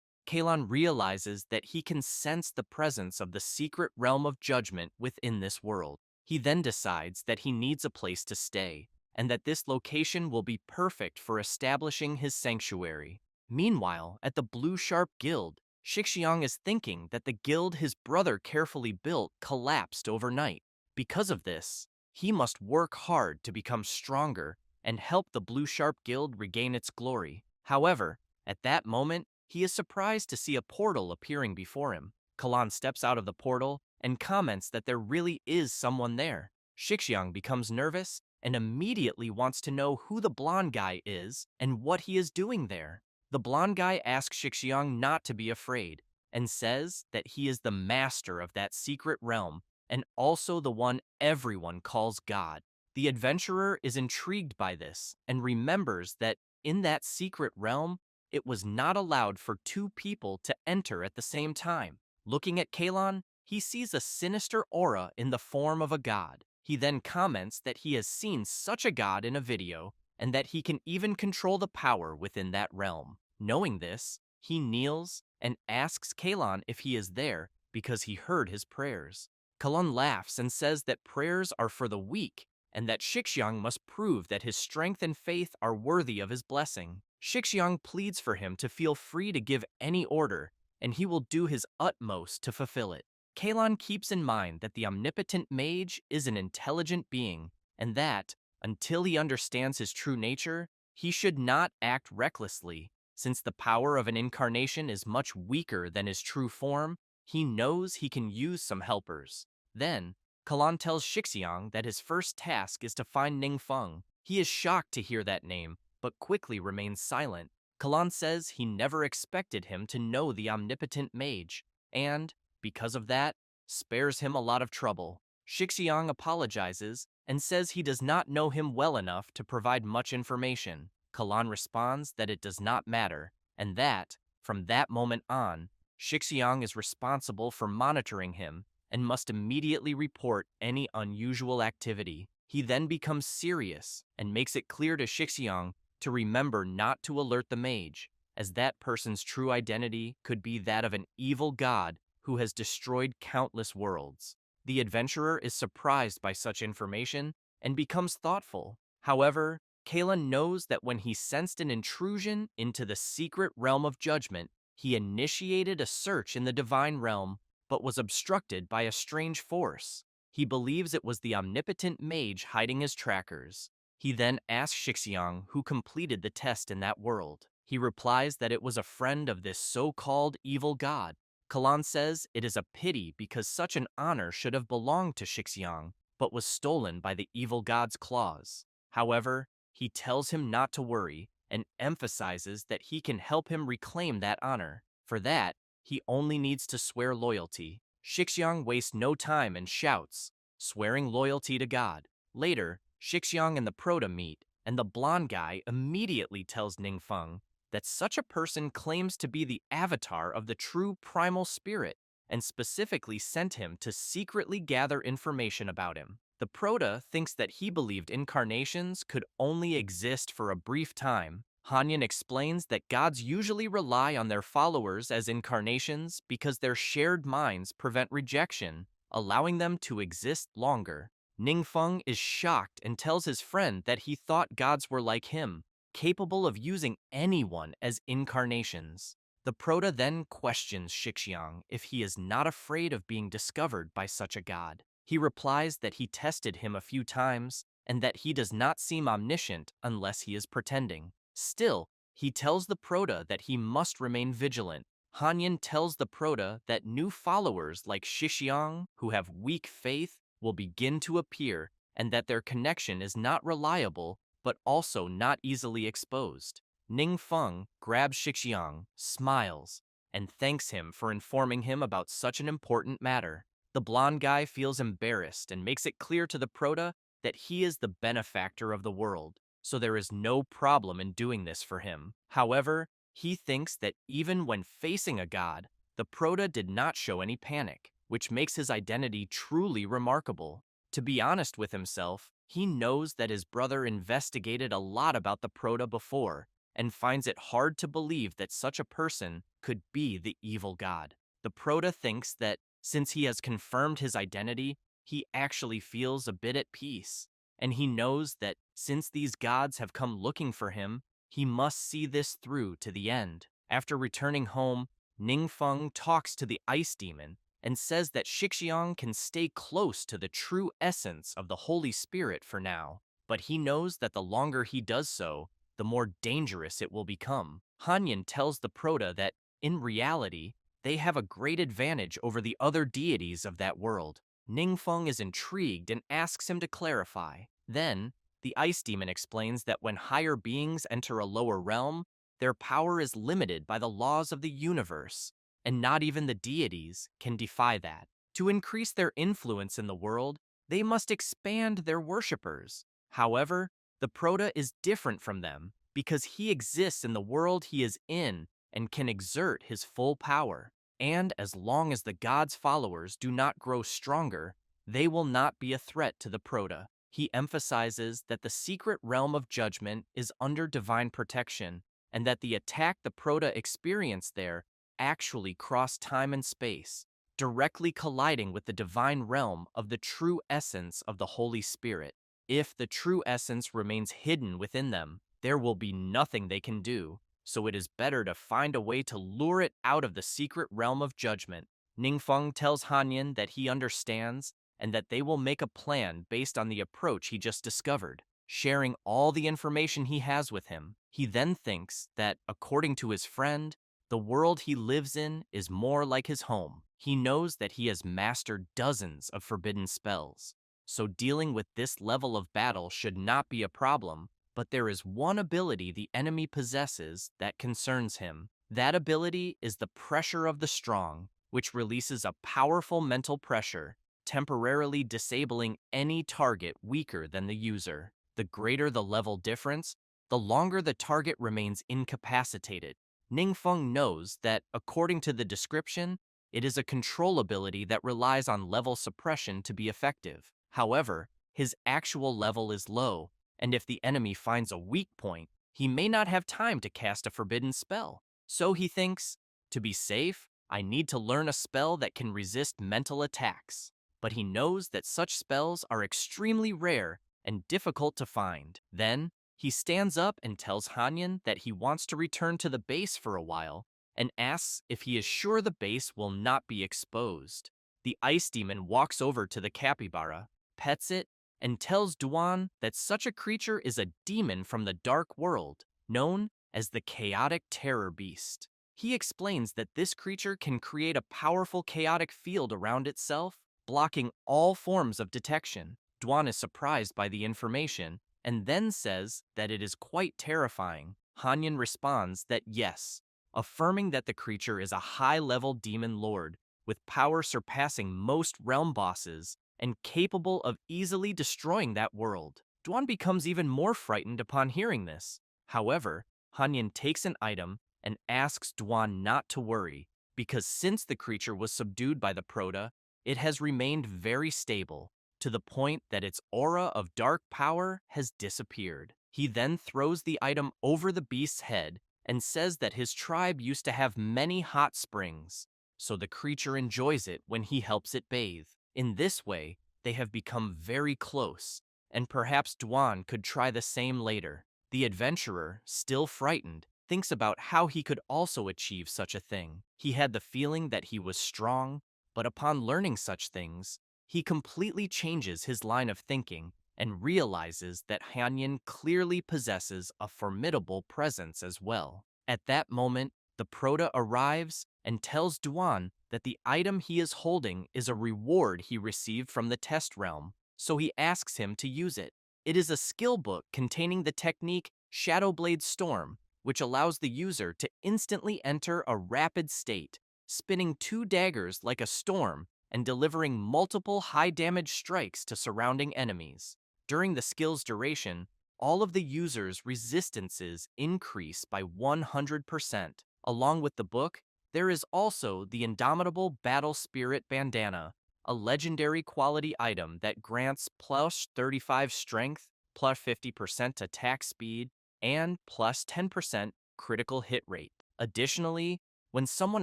Kalon realizes that he can sense the presence of the secret realm of judgment within this world. He then decides that he needs a place to stay, and that this location will be perfect for establishing his sanctuary. Meanwhile, at the Blue Sharp Guild, Shixiang is thinking that the guild his brother carefully built collapsed overnight. Because of this, he must work hard to become stronger and help the Blue Sharp Guild regain its glory. However, at that moment, he is surprised to see a portal appearing before him. Kalan steps out of the portal and comments that there really is someone there. Shixiang becomes nervous and immediately wants to know who the blonde guy is and what he is doing there. The blonde guy asks Shixiang not to be afraid and says that he is the master of that secret realm and also the one everyone calls God. The adventurer is intrigued by this and remembers that in that secret realm, it was not allowed for two people to enter at the same time. Looking at Kalon, he sees a sinister aura in the form of a god. He then comments that he has seen such a god in a video and that he can even control the power within that realm. Knowing this, he kneels and asks Kalon if he is there because he heard his prayers. Kalon laughs and says that prayers are for the weak, and that Shixiang must prove that his strength and faith are worthy of his blessing. Shixiang pleads for him to feel free to give any order, and he will do his utmost to fulfill it. Kalon keeps in mind that the omnipotent mage is an intelligent being, and that, until he understands his true nature, he should not act recklessly. Since the power of an incarnation is much weaker than his true form, he knows he can use some helpers. Then, Kalon tells Shixiang that his first task is to find Ningfeng. He is shocked to hear that name, but quickly remains silent. Kalon says he never expected him to know the omnipotent mage, and, because of that, spares him a lot of trouble. Shixiang apologizes and says he does not know him well enough to provide much information. Kalon responds that it does not matter, and that, from that moment on, Shixiang is responsible for monitoring him and must immediately report any unusual activity. He then becomes serious and makes it clear to Shixiang to remember not to alert the mage, as that person's true identity could be that of an evil god who has destroyed countless worlds. The adventurer is surprised by such information and becomes thoughtful. However, Kalen knows that when he sensed an intrusion into the secret realm of judgment, he initiated a search in the divine realm, but was obstructed by a strange force. He believes it was the omnipotent mage hiding his trackers. He then asks Shixiang who completed the test in that world. He replies that it was a friend of this so-called evil god. Kalan says it is a pity because such an honor should have belonged to Shixiang, but was stolen by the evil god's claws. However, he tells him not to worry and emphasizes that he can help him reclaim that honor. For that, he only needs to swear loyalty. Shixiang wastes no time and shouts, swearing loyalty to God. Later, Shixiang and the Proto meet, and the blonde guy immediately tells Ningfeng that such a person claims to be the avatar of the true primal spirit, and specifically sent him to secretly gather information about him. The Proto thinks that he believed incarnations could only exist for a brief time. Hanyan explains that gods usually rely on their followers as incarnations because their shared minds prevent rejection, allowing them to exist longer. Ningfeng is shocked and tells his friend that he thought gods were like him, capable of using anyone as incarnations. The Proto then questions Shixiang if he is not afraid of being discovered by such a god. He replies that he tested him a few times and that he does not seem omniscient unless he is pretending. Still, he tells the Proto that he must remain vigilant. Hanyan tells the Proto that new followers like Shixiang, who have weak faith, will begin to appear and that their connection is not reliable but also not easily exposed. Ningfeng grabs Shixiang, smiles, and thanks him for informing him about such an important matter. The blonde guy feels embarrassed and makes it clear to the Proto that he is the benefactor of the world, so there is no problem in doing this for him. However, he thinks that even when facing a god, the Proto did not show any panic, which makes his identity truly remarkable. To be honest with himself, he knows that his brother investigated a lot about the Proto before, and finds it hard to believe that such a person could be the evil god. The Proto thinks that, since he has confirmed his identity, he actually feels a bit at peace, and he knows that since these gods have come looking for him, he must see this through to the end. After returning home, Ningfeng talks to the ice demon and says that Shixiang can stay close to the true essence of the Holy Spirit for now, but he knows that the longer he does so, the more dangerous it will become. Hanyan tells the Proto that, in reality, they have a great advantage over the other deities of that world. Ningfeng is intrigued and asks him to clarify. Then, the ice demon explains that when higher beings enter a lower realm, their power is limited by the laws of the universe, and not even the deities can defy that. To increase their influence in the world, they must expand their worshippers. However, the Proto is different from them because he exists in the world he is in and can exert his full power. And as long as the god's followers do not grow stronger, they will not be a threat to the Proto. He emphasizes that the secret realm of judgment is under divine protection, and that the attack the Proto experienced there actually crossed time and space. directly colliding with the divine realm of the true essence of the Holy Spirit. If the true essence remains hidden within them, there will be nothing they can do, so it is better to find a way to lure it out of the secret realm of judgment. Ningfeng tells Hanyan that he understands and that they will make a plan based on the approach he just discovered, sharing all the information he has with him. He then thinks that, according to his friend, the world he lives in is more like his home. He knows that he has mastered dozens of forbidden spells, so dealing with this level of battle should not be a problem, but there is one ability the enemy possesses that concerns him. That ability is the pressure of the strong, which releases a powerful mental pressure, temporarily disabling any target weaker than the user. The greater the level difference, the longer the target remains incapacitated. Ningfeng knows that, according to the description, it is a control ability that relies on level suppression to be effective. However, his actual level is low, and if the enemy finds a weak point, he may not have time to cast a forbidden spell. So he thinks, to be safe, I need to learn a spell that can resist mental attacks. But he knows that such spells are extremely rare and difficult to find. Then, he stands up and tells Hanyan that he wants to return to the base for a while and asks if he is sure the base will not be exposed. The ice demon walks over to the capybara, pets it, and tells Duan that such a creature is a demon from the dark world, known as the chaotic terror beast. He explains that this creature can create a powerful chaotic field around itself, blocking all forms of detection. Duan is surprised by the information and then says that it is quite terrifying. Hanyan responds that yes, affirming that the creature is a high-level demon lord with power surpassing most realm bosses and capable of easily destroying that world. Duan becomes even more frightened upon hearing this. However, Hanyan takes an item and asks Duan not to worry, because since the creature was subdued by the Proto, it has remained very stable, to the point that its aura of dark power has disappeared. He then throws the item over the beast's head and says that his tribe used to have many hot springs, so the creature enjoys it when he helps it bathe. In this way, they have become very close, and perhaps Duan could try the same later. The adventurer, still frightened, thinks about how he could also achieve such a thing. He had the feeling that he was strong, but upon learning such things, he completely changes his line of thinking and realizes that Hanyan clearly possesses a formidable presence as well. At that moment, the Proto arrives and tells Duan that the item he is holding is a reward he received from the test realm, so he asks him to use it. It is a skill book containing the technique Shadowblade Storm, which allows the user to instantly enter a rapid state, spinning 2 daggers like a storm and delivering multiple high-damage strikes to surrounding enemies. During the skill's duration, all of the user's resistances increase by 100%. Along with the book, there is also the Indomitable Battle Spirit Bandana, a legendary quality item that grants plus 35 strength, plus 50% attack speed, and plus 10% critical hit rate. Additionally, when someone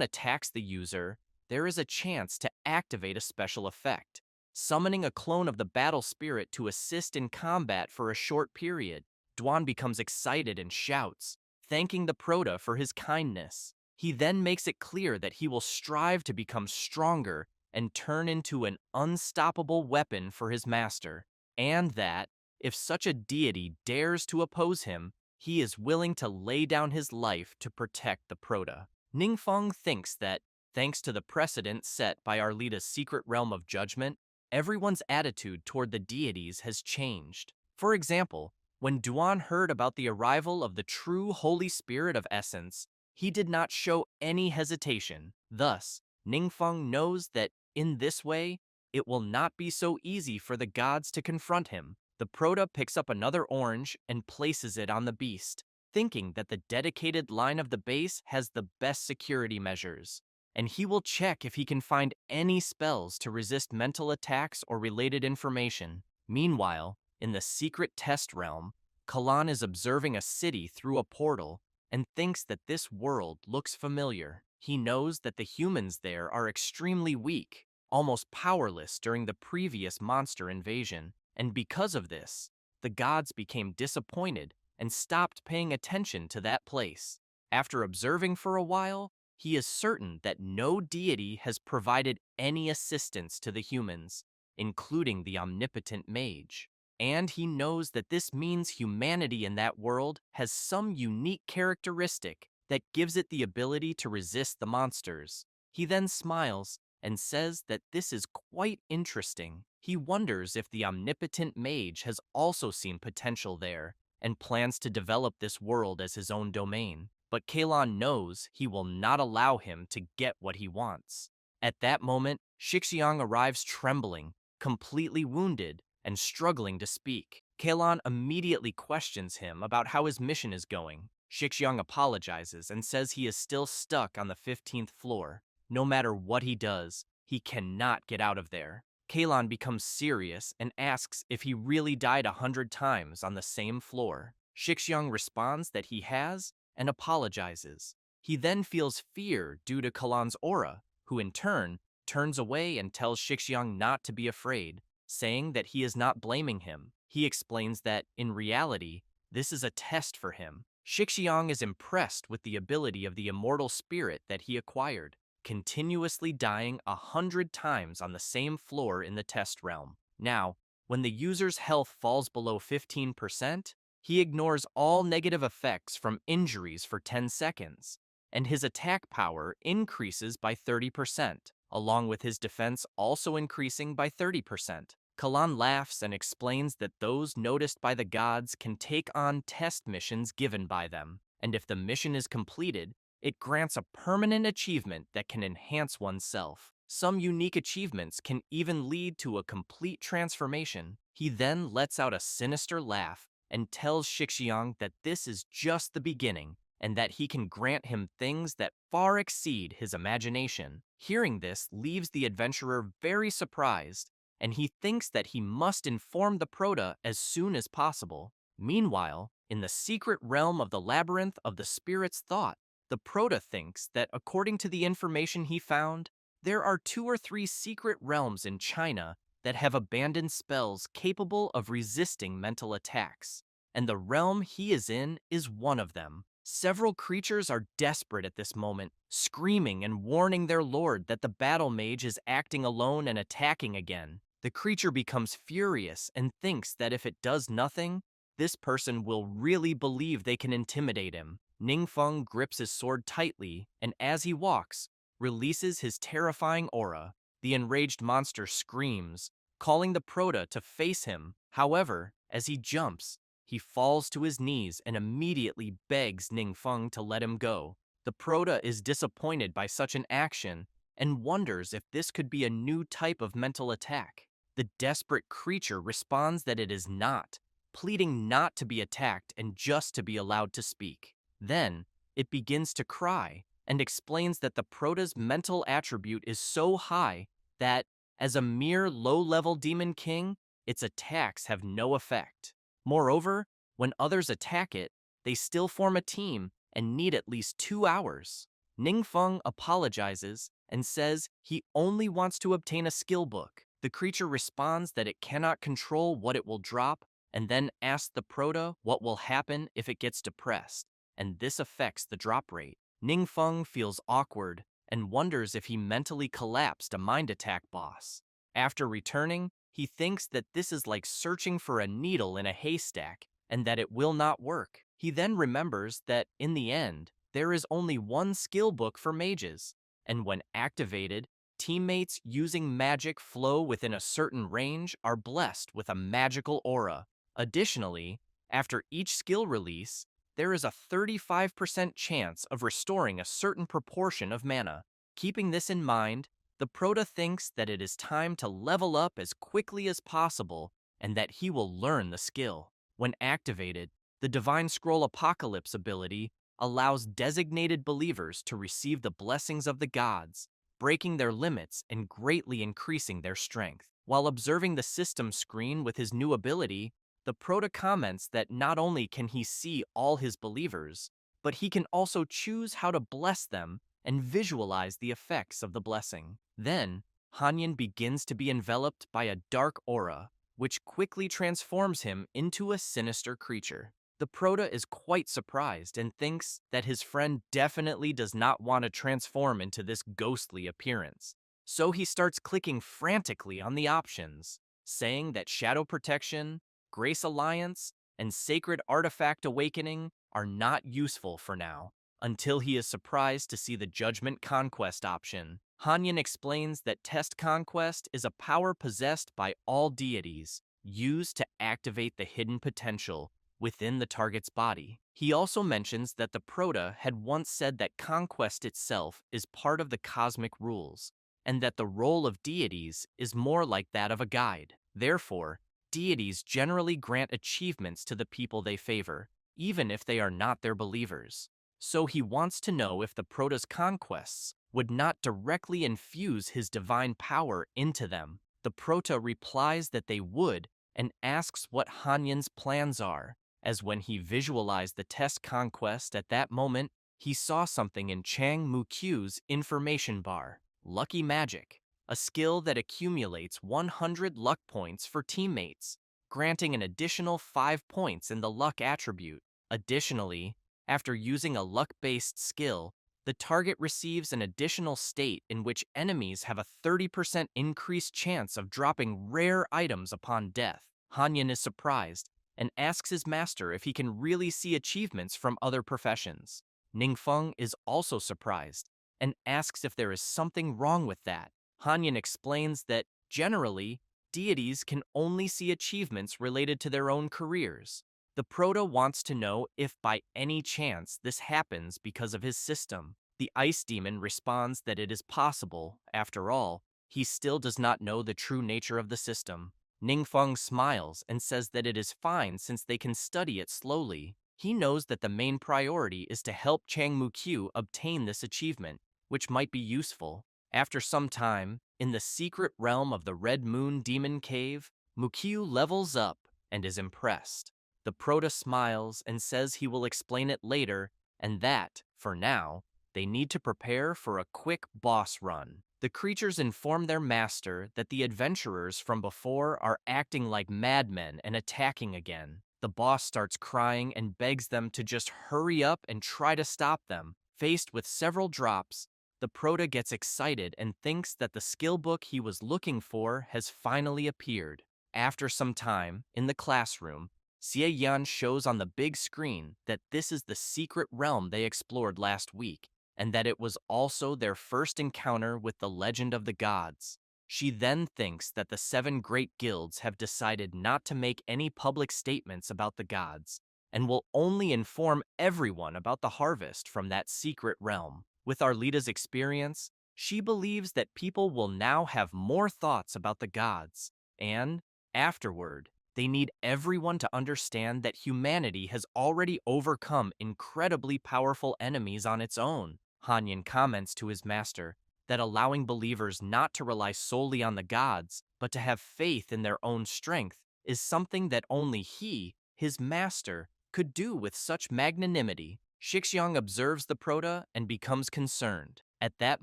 attacks the user, there is a chance to activate a special effect, summoning a clone of the battle spirit to assist in combat for a short period. Duan becomes excited and shouts, thanking the Proto for his kindness. He then makes it clear that he will strive to become stronger and turn into an unstoppable weapon for his master, and that, if such a deity dares to oppose him, he is willing to lay down his life to protect the Proto. Ningfeng thinks that, thanks to the precedent set by Arlita's secret realm of judgment, everyone's attitude toward the deities has changed. For example, when Duan heard about the arrival of the true Holy Spirit of Essence, he did not show any hesitation. Thus, Ningfeng knows that, in this way, it will not be so easy for the gods to confront him. The Proto picks up another orange and places it on the beast, thinking that the dedicated line of the base has the best security measures, and he will check if he can find any spells to resist mental attacks or related information. Meanwhile, in the secret test realm, Kalan is observing a city through a portal and thinks that this world looks familiar. He knows that the humans there are extremely weak, almost powerless during the previous monster invasion, and because of this, the gods became disappointed and stopped paying attention to that place. After observing for a while, he is certain that no deity has provided any assistance to the humans, including the omnipotent mage. And he knows that this means humanity in that world has some unique characteristic that gives it the ability to resist the monsters. He then smiles and says that this is quite interesting. He wonders if the omnipotent mage has also seen potential there and plans to develop this world as his own domain. But Kalon knows he will not allow him to get what he wants. At that moment, Shixiang arrives trembling, completely wounded, and struggling to speak. Kalon immediately questions him about how his mission is going. Shixiang apologizes and says he is still stuck on the 15th floor. No matter what he does, he cannot get out of there. Kalon becomes serious and asks if he really died 100 times on the same floor. Shixiang responds that he has and apologizes. He then feels fear due to Kalon's aura, who in turn turns away and tells Shixiang not to be afraid, saying that he is not blaming him. He explains that, in reality, this is a test for him. Shixiang is impressed with the ability of the immortal spirit that he acquired, continuously dying 100 times on the same floor in the test realm. Now, when the user's health falls below 15%, he ignores all negative effects from injuries for 10 seconds, and his attack power increases by 30%, along with his defense also increasing by 30%. Kalan laughs and explains that those noticed by the gods can take on test missions given by them, and if the mission is completed, it grants a permanent achievement that can enhance oneself. Some unique achievements can even lead to a complete transformation. He then lets out a sinister laugh and tells Shixiang that this is just the beginning and that he can grant him things that far exceed his imagination. Hearing this leaves the adventurer very surprised, and he thinks that he must inform the Prota as soon as possible. Meanwhile, in the secret realm of the labyrinth of the spirit's thought, the Prota thinks that according to the information he found, there are 2 or 3 secret realms in China that have abandoned spells capable of resisting mental attacks, and the realm he is in is one of them. Several creatures are desperate at this moment, screaming and warning their lord that the battle mage is acting alone and attacking again. The creature becomes furious and thinks that if it does nothing, this person will really believe they can intimidate him. Ningfeng grips his sword tightly and as he walks, releases his terrifying aura. The enraged monster screams, calling the Prota to face him. However, as he jumps, he falls to his knees and immediately begs Ningfeng to let him go. The Prota is disappointed by such an action and wonders if this could be a new type of mental attack. The desperate creature responds that it is not, pleading not to be attacked and just to be allowed to speak. Then, it begins to cry and explains that the Prota's mental attribute is so high that, as a mere low-level demon king, its attacks have no effect. Moreover, when others attack it, they still form a team and need at least 2 hours. Ningfeng apologizes and says he only wants to obtain a skill book. The creature responds that it cannot control what it will drop and then asks the Prota what will happen if it gets depressed, and this affects the drop rate. Ningfeng feels awkward and wonders if he mentally collapsed a mind attack boss. After returning, he thinks that this is like searching for a needle in a haystack and that it will not work. He then remembers that, in the end, there is only one skill book for mages, and when activated, teammates using magic flow within a certain range are blessed with a magical aura. Additionally, after each skill release, there is a 35% chance of restoring a certain proportion of mana. Keeping this in mind, the Prota thinks that it is time to level up as quickly as possible and that he will learn the skill. When activated, the Divine Scroll Apocalypse ability allows designated believers to receive the blessings of the gods, breaking their limits and greatly increasing their strength. While observing the system screen with his new ability, the Prota comments that not only can he see all his believers, but he can also choose how to bless them and visualize the effects of the blessing. Then, Hanyin begins to be enveloped by a dark aura, which quickly transforms him into a sinister creature. The Prota is quite surprised and thinks that his friend definitely does not want to transform into this ghostly appearance. So he starts clicking frantically on the options, saying that Shadow Protection, Grace Alliance, and Sacred Artifact Awakening are not useful for now, until he is surprised to see the Judgment Conquest option. Hanyin explains that Test Conquest is a power possessed by all deities, used to activate the hidden potential within the target's body. He also mentions that the Prota had once said that conquest itself is part of the cosmic rules, and that the role of deities is more like that of a guide. Therefore, deities generally grant achievements to the people they favor, even if they are not their believers. So he wants to know if the Prota's conquests would not directly infuse his divine power into them. The Prota replies that they would and asks what Hanyin's plans are, as when he visualized the test conquest at that moment, he saw something in Chang Mu-Q's information bar, Lucky Magic, a skill that accumulates 100 luck points for teammates, granting an additional 5 points in the luck attribute. Additionally, after using a luck-based skill, the target receives an additional state in which enemies have a 30% increased chance of dropping rare items upon death. Hanyin is surprised and asks his master if he can really see achievements from other professions. Ningfeng is also surprised and asks if there is something wrong with that. Hanyin explains that, generally, deities can only see achievements related to their own careers. The Prota wants to know if by any chance this happens because of his system. The Ice Demon responds that it is possible. After all, he still does not know the true nature of the system. Ningfeng smiles and says that it is fine since they can study it slowly. He knows that the main priority is to help Chang Mu-Q obtain this achievement, which might be useful. After some time, in the secret realm of the Red Moon Demon Cave, Mu-Q levels up and is impressed. The Prota smiles and says he will explain it later, and that, for now, they need to prepare for a quick boss run. The creatures inform their master that the adventurers from before are acting like madmen and attacking again. The boss starts crying and begs them to just hurry up and try to stop them. Faced with several drops, the Prota gets excited and thinks that the skill book he was looking for has finally appeared. After some time, in the classroom, Xie Yan shows on the big screen that this is the secret realm they explored last week, and that it was also their first encounter with the legend of the gods. She then thinks that the 7 great guilds have decided not to make any public statements about the gods, and will only inform everyone about the harvest from that secret realm. With Arlita's experience, she believes that people will now have more thoughts about the gods, and, afterward, they need everyone to understand that humanity has already overcome incredibly powerful enemies on its own. Hanyin comments to his master that allowing believers not to rely solely on the gods, but to have faith in their own strength, is something that only he, his master, could do with such magnanimity. Shixiang observes the Prota and becomes concerned. At that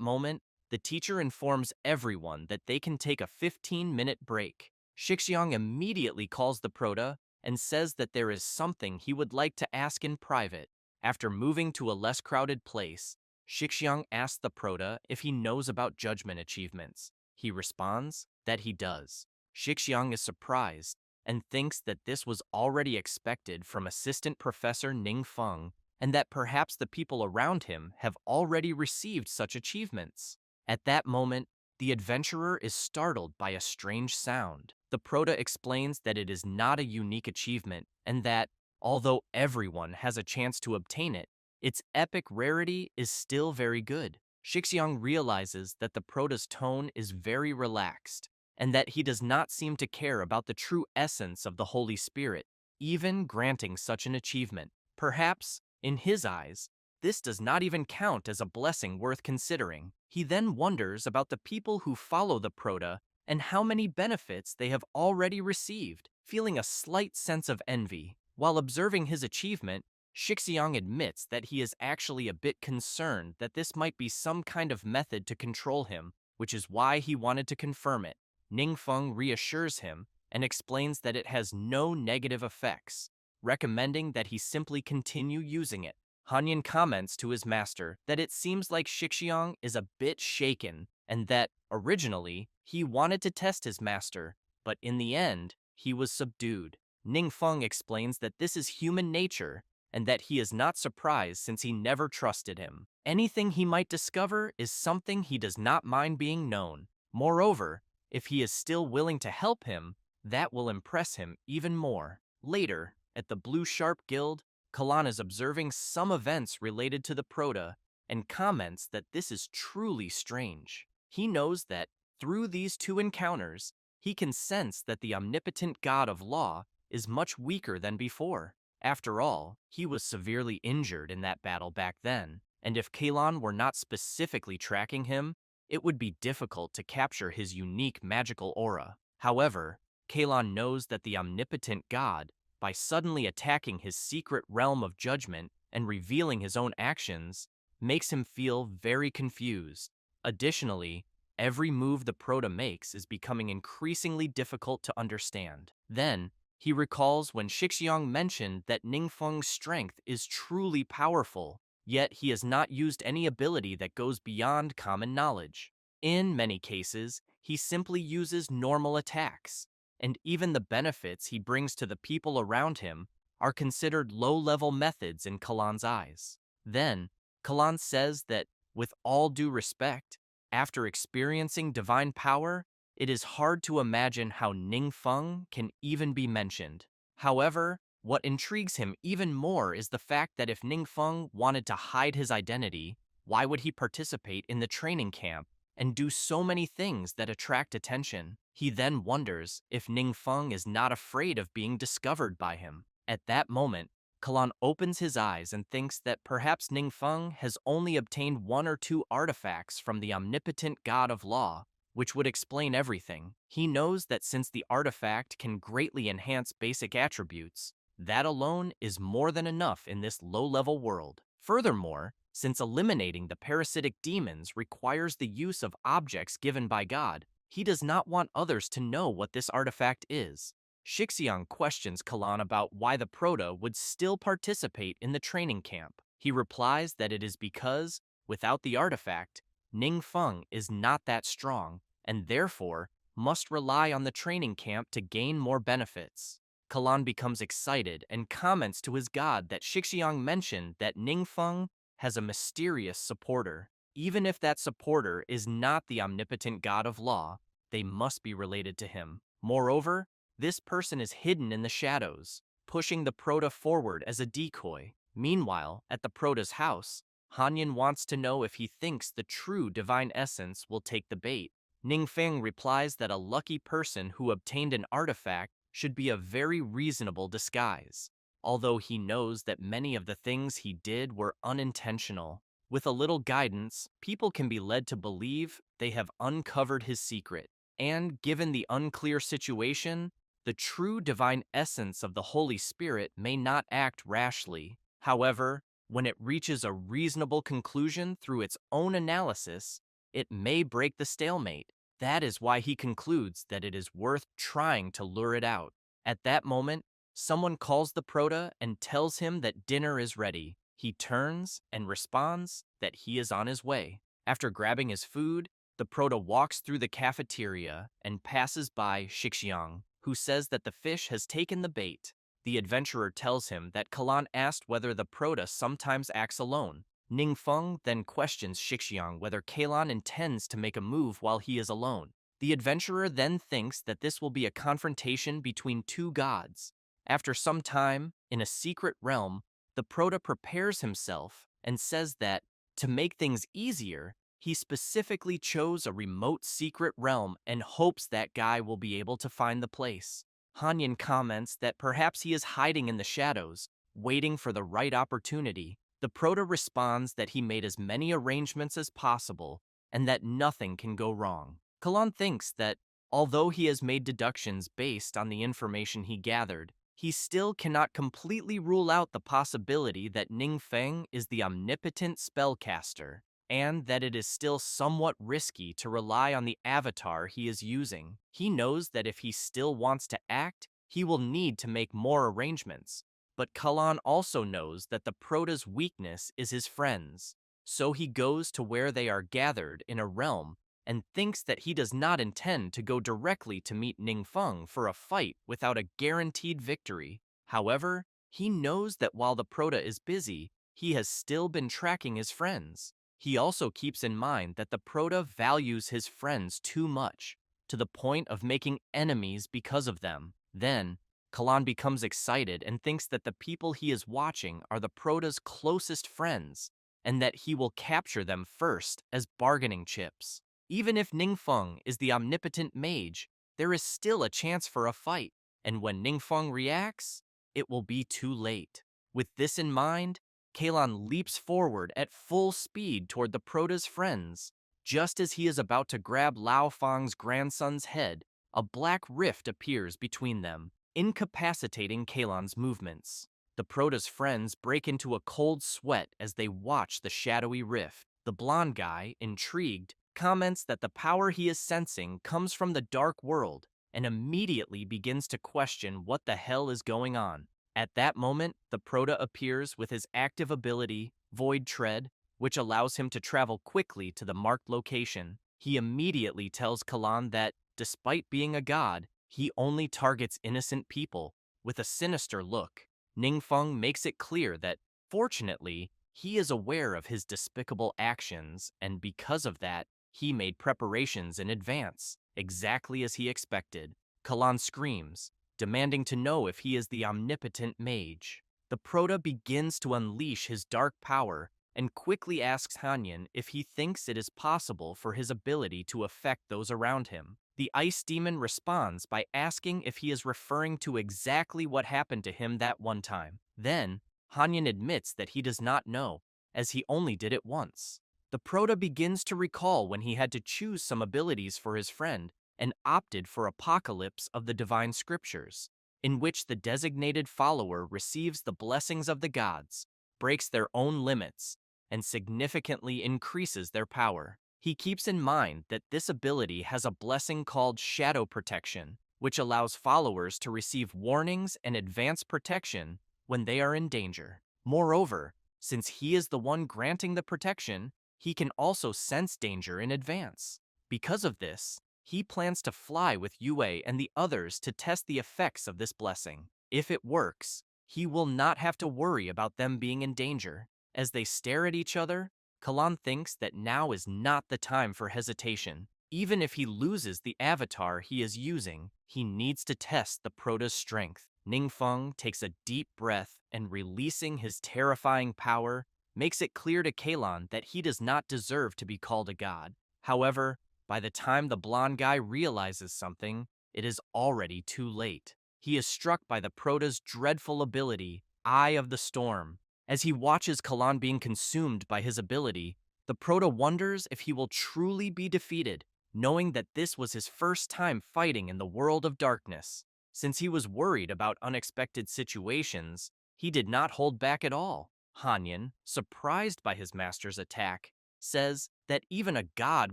moment, the teacher informs everyone that they can take a 15-minute break. Shixiang immediately calls the Prota and says that there is something he would like to ask in private. After moving to a less crowded place, Shixiang asks the Prota if he knows about judgment achievements. He responds that he does. Shixiang is surprised and thinks that this was already expected from Assistant Professor Ningfeng, and that perhaps the people around him have already received such achievements. At that moment, the adventurer is startled by a strange sound. The Prota explains that it is not a unique achievement, and that, although everyone has a chance to obtain it, its epic rarity is still very good. Shixiang realizes that the Prota's tone is very relaxed, and that he does not seem to care about the true essence of the Holy Spirit, even granting such an achievement. Perhaps, in his eyes, this does not even count as a blessing worth considering. He then wonders about the people who follow the Prota and how many benefits they have already received, feeling a slight sense of envy. While observing his achievement, Shixiang admits that he is actually a bit concerned that this might be some kind of method to control him, which is why he wanted to confirm it. Ningfeng reassures him and explains that it has no negative effects, recommending that he simply continue using it. Hanyan comments to his master that it seems like Shixiang is a bit shaken and that, originally, he wanted to test his master, but in the end, he was subdued. Ningfeng explains that this is human nature and that he is not surprised since he never trusted him. Anything he might discover is something he does not mind being known. Moreover, if he is still willing to help him, that will impress him even more. Later, at the Blue Sharp Guild, Kalan is observing some events related to the Prota and comments that this is truly strange. He knows that, through these two encounters, he can sense that the omnipotent god of law is much weaker than before. After all, he was severely injured in that battle back then, and if Kalon were not specifically tracking him, it would be difficult to capture his unique magical aura. However, Kalon knows that the omnipotent god, by suddenly attacking his secret realm of judgment and revealing his own actions, makes him feel very confused. Additionally, every move the Prota makes is becoming increasingly difficult to understand. Then, he recalls when Shixiang mentioned that Ningfeng's strength is truly powerful, yet he has not used any ability that goes beyond common knowledge. In many cases, he simply uses normal attacks, and even the benefits he brings to the people around him are considered low-level methods in Kalan's eyes. Then, Kalan says that, with all due respect, after experiencing divine power, it is hard to imagine how Ningfeng can even be mentioned. However, what intrigues him even more is the fact that if Ningfeng wanted to hide his identity, why would he participate in the training camp and do so many things that attract attention? He then wonders if Ningfeng is not afraid of being discovered by him. At that moment, Kalan opens his eyes and thinks that perhaps Ningfeng has only obtained one or two artifacts from the omnipotent god of law, which would explain everything. He knows that since the artifact can greatly enhance basic attributes, that alone is more than enough in this low-level world. Furthermore, since eliminating the parasitic demons requires the use of objects given by God, he does not want others to know what this artifact is. Shixiang questions Kalan about why the Prota would still participate in the training camp. He replies that it is because, without the artifact, Ningfeng is not that strong, and therefore must rely on the training camp to gain more benefits. Kalan becomes excited and comments to his god that Shixiang mentioned that Ningfeng has a mysterious supporter. Even if that supporter is not the omnipotent god of law, they must be related to him. Moreover, this person is hidden in the shadows, pushing the Prota forward as a decoy. Meanwhile, at the Prota's house, Hanyan wants to know if he thinks the true divine essence will take the bait. Ningfeng replies that a lucky person who obtained an artifact should be a very reasonable disguise, although he knows that many of the things he did were unintentional. With a little guidance, people can be led to believe they have uncovered his secret. And given the unclear situation, the true divine essence of the Holy Spirit may not act rashly. However, when it reaches a reasonable conclusion through its own analysis, it may break the stalemate. That is why he concludes that it is worth trying to lure it out. At that moment, someone calls the Prota and tells him that dinner is ready. He turns and responds that he is on his way. After grabbing his food, the Prota walks through the cafeteria and passes by Shixiang, who says that the fish has taken the bait. The adventurer tells him that Kalan asked whether the Prota sometimes acts alone. Ningfeng then questions Shixiang whether Kalan intends to make a move while he is alone. The adventurer then thinks that this will be a confrontation between two gods. After some time, in a secret realm, the Prota prepares himself and says that, to make things easier, he specifically chose a remote secret realm and hopes that guy will be able to find the place. Hanyan comments that perhaps he is hiding in the shadows, waiting for the right opportunity. The Prota responds that he made as many arrangements as possible and that nothing can go wrong. Kalan thinks that, although he has made deductions based on the information he gathered, he still cannot completely rule out the possibility that Ningfeng is the omnipotent spellcaster, and that it is still somewhat risky to rely on the avatar he is using. He knows that if he still wants to act, he will need to make more arrangements. But Kalan also knows that the Prota's weakness is his friends, so he goes to where they are gathered in a realm and thinks that he does not intend to go directly to meet Ningfeng for a fight without a guaranteed victory. However, he knows that while the Prota is busy, he has still been tracking his friends. He also keeps in mind that the Prota values his friends too much, to the point of making enemies because of them. Then, Kalan becomes excited and thinks that the people he is watching are the Prota's closest friends, and that he will capture them first as bargaining chips. Even if Ningfeng is the omnipotent mage, there is still a chance for a fight, and when Ningfeng reacts, it will be too late. With this in mind, Kalon leaps forward at full speed toward the Prota's friends. Just as he is about to grab Lao Fang's grandson's head, a black rift appears between them, incapacitating Kalon's movements. The Prota's friends break into a cold sweat as they watch the shadowy rift. The blonde guy, intrigued, comments that the power he is sensing comes from the dark world and immediately begins to question what the hell is going on. At that moment, the Prota appears with his active ability, Void Tread, which allows him to travel quickly to the marked location. He immediately tells Kalan that, despite being a god, he only targets innocent people. With a sinister look, Ningfeng makes it clear that, fortunately, he is aware of his despicable actions, and because of that, he made preparations in advance, exactly as he expected. Kalan screams, demanding to know if he is the omnipotent mage. The Prota begins to unleash his dark power and quickly asks Hanyan if he thinks it is possible for his ability to affect those around him. The ice demon responds by asking if he is referring to exactly what happened to him that one time. Then, Hanyan admits that he does not know, as he only did it once. The Prota begins to recall when he had to choose some abilities for his friend and opted for Apocalypse of the Divine Scriptures, in which the designated follower receives the blessings of the gods, breaks their own limits, and significantly increases their power. He keeps in mind that this ability has a blessing called Shadow Protection, which allows followers to receive warnings and advanced protection when they are in danger. Moreover, since he is the one granting the protection, he can also sense danger in advance. Because of this, he plans to fly with Yue and the others to test the effects of this blessing. If it works, he will not have to worry about them being in danger. As they stare at each other, Kalan thinks that now is not the time for hesitation. Even if he loses the avatar he is using, he needs to test the Prota's strength. Ningfeng takes a deep breath and, releasing his terrifying power, makes it clear to Kalon that he does not deserve to be called a god. However, by the time the blonde guy realizes something, it is already too late. He is struck by the Prota's dreadful ability, Eye of the Storm. As he watches Kalan being consumed by his ability, the Prota wonders if he will truly be defeated, knowing that this was his first time fighting in the world of darkness. Since he was worried about unexpected situations, he did not hold back at all. Hanyan, surprised by his master's attack, says that even a god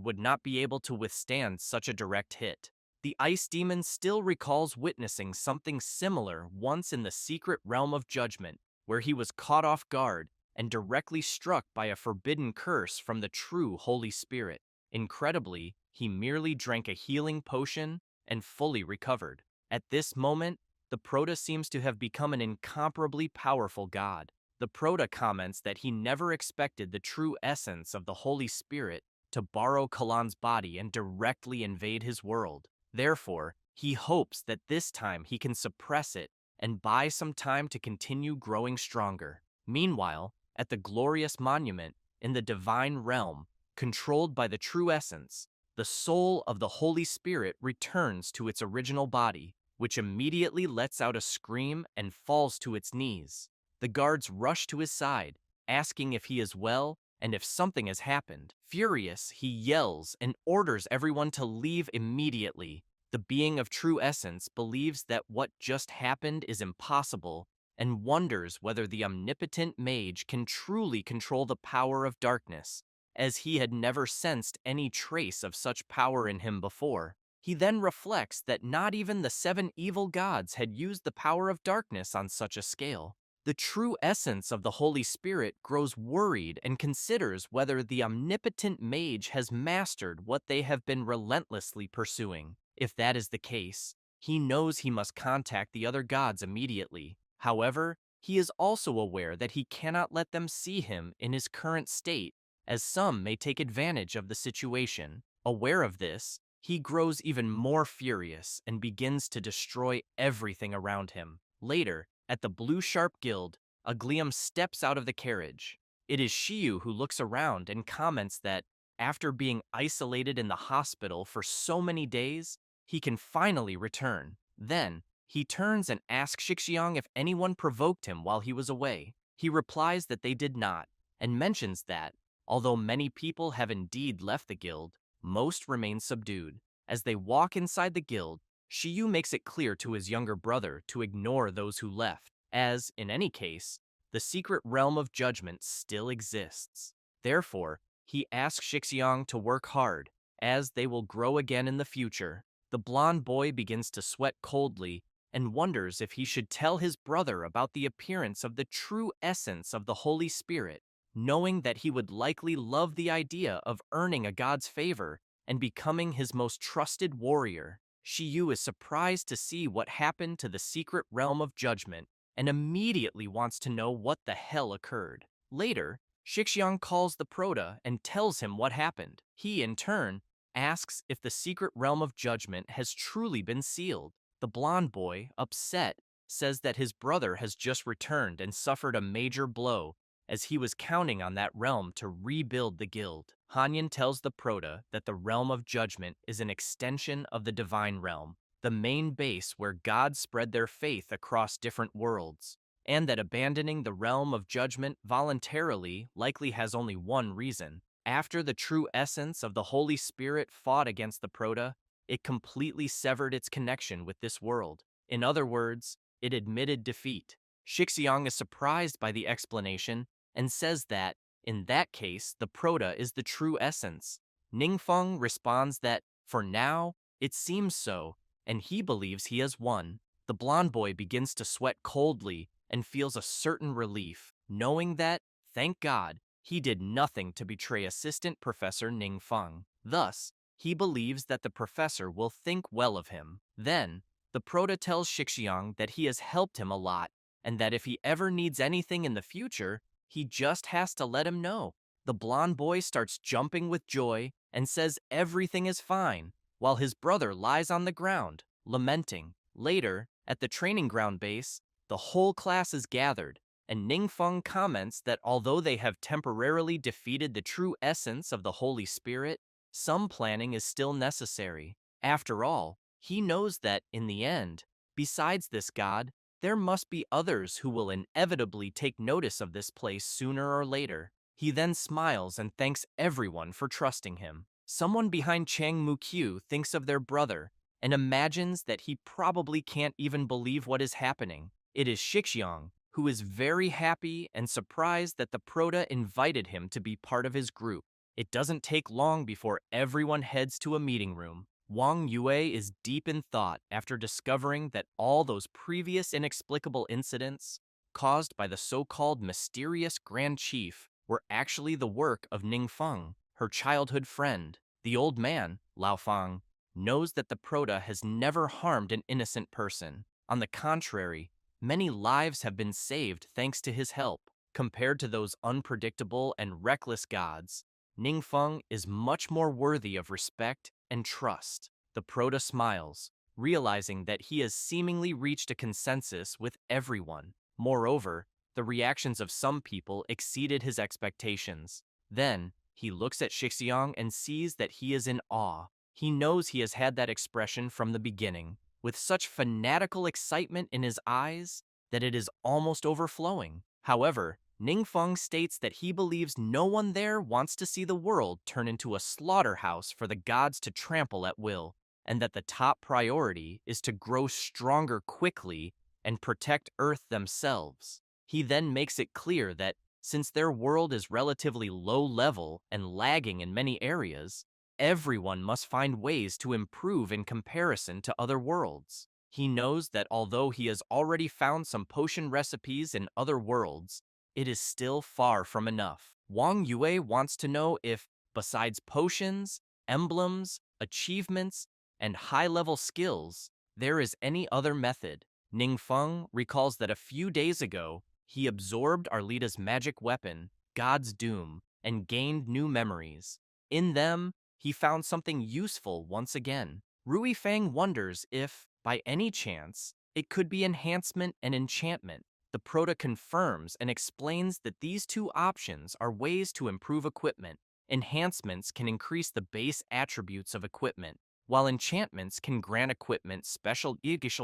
would not be able to withstand such a direct hit. The ice demon still recalls witnessing something similar once in the secret realm of judgment, where he was caught off guard and directly struck by a forbidden curse from the true Holy Spirit. Incredibly, he merely drank a healing potion and fully recovered. At this moment, the Prota seems to have become an incomparably powerful god. The Prota comments that he never expected the true essence of the Holy Spirit to borrow Kalan's body and directly invade his world. Therefore, he hopes that this time he can suppress it and buy some time to continue growing stronger. Meanwhile, at the glorious monument in the divine realm, controlled by the true essence, the soul of the Holy Spirit returns to its original body, which immediately lets out a scream and falls to its knees. The guards rush to his side, asking if he is well and if something has happened. Furious, he yells and orders everyone to leave immediately. The being of true essence believes that what just happened is impossible and wonders whether the omnipotent mage can truly control the power of darkness, as he had never sensed any trace of such power in him before. He then reflects that not even the seven evil gods had used the power of darkness on such a scale. The true essence of the Holy Spirit grows worried and considers whether the omnipotent mage has mastered what they have been relentlessly pursuing. If that is the case, he knows he must contact the other gods immediately. However, he is also aware that he cannot let them see him in his current state, as some may take advantage of the situation. Aware of this, he grows even more furious and begins to destroy everything around him. Later, at the Blue Sharp Guild, a Gleam steps out of the carriage. It is Shiyu who looks around and comments that, after being isolated in the hospital for so many days, he can finally return. Then, he turns and asks Shixiang if anyone provoked him while he was away. He replies that they did not, and mentions that, although many people have indeed left the guild, most remain subdued. As they walk inside the guild, Shiyu makes it clear to his younger brother to ignore those who left, as, in any case, the secret realm of judgment still exists. Therefore, he asks Shixiang to work hard, as they will grow again in the future. The blonde boy begins to sweat coldly and wonders if he should tell his brother about the appearance of the true essence of the Holy Spirit, knowing that he would likely love the idea of earning a god's favor and becoming his most trusted warrior. Shiyu is surprised to see what happened to the secret realm of judgment and immediately wants to know what the hell occurred. Later, Shixiang calls the Proto and tells him what happened. He, in turn, asks if the secret realm of judgment has truly been sealed. The blonde boy, upset, says that his brother has just returned and suffered a major blow, as he was counting on that realm to rebuild the guild. Hanyan tells the Proto that the realm of judgment is an extension of the divine realm, the main base where gods spread their faith across different worlds, and that abandoning the realm of judgment voluntarily likely has only one reason. After the true essence of the Holy Spirit fought against the Proto, it completely severed its connection with this world. In other words, it admitted defeat. Shixiang is surprised by the explanation and says that, in that case, the Proto is the true essence. Ningfeng responds that, for now, it seems so, and he believes he has won. The blonde boy begins to sweat coldly and feels a certain relief, knowing that, thank God, he did nothing to betray Assistant Professor Ningfeng. Thus, he believes that the professor will think well of him. Then, the Proto tells Shixiang that he has helped him a lot, and that if he ever needs anything in the future, he just has to let him know. The blonde boy starts jumping with joy and says everything is fine, while his brother lies on the ground, lamenting. Later, at the training ground base, the whole class is gathered, and Ningfeng comments that although they have temporarily defeated the true essence of the Holy Spirit, some planning is still necessary. After all, he knows that, in the end, besides this god, there must be others who will inevitably take notice of this place sooner or later. He then smiles and thanks everyone for trusting him. Someone behind Chang Mukyu thinks of their brother and imagines that he probably can't even believe what is happening. It is Shixiang, who is very happy and surprised that the Proto invited him to be part of his group. It doesn't take long before everyone heads to a meeting room. Wang Yue is deep in thought after discovering that all those previous inexplicable incidents, caused by the so-called mysterious Grand Chief, were actually the work of Ningfeng, her childhood friend. The old man, Lao Fang, knows that the Proto has never harmed an innocent person. On the contrary, many lives have been saved thanks to his help. Compared to those unpredictable and reckless gods, Ningfeng is much more worthy of respect and trust. The Proto smiles, realizing that he has seemingly reached a consensus with everyone. Moreover, the reactions of some people exceeded his expectations. Then, he looks at Shixiang and sees that he is in awe. He knows he has had that expression from the beginning, with such fanatical excitement in his eyes that it is almost overflowing. However, Ningfeng states that he believes no one there wants to see the world turn into a slaughterhouse for the gods to trample at will, and that the top priority is to grow stronger quickly and protect Earth themselves. He then makes it clear that since their world is relatively low level and lagging in many areas, everyone must find ways to improve in comparison to other worlds. He knows that although he has already found some potion recipes in other worlds, it is still far from enough. Wang Yue wants to know if, besides potions, emblems, achievements, and high-level skills, there is any other method. Ningfeng recalls that a few days ago, he absorbed Arlita's magic weapon, God's Doom, and gained new memories. In them, he found something useful once again. Rui Fang wonders if, by any chance, it could be enhancement and enchantment. The Proto confirms and explains that these two options are ways to improve equipment. Enhancements can increase the base attributes of equipment, while enchantments can grant equipment special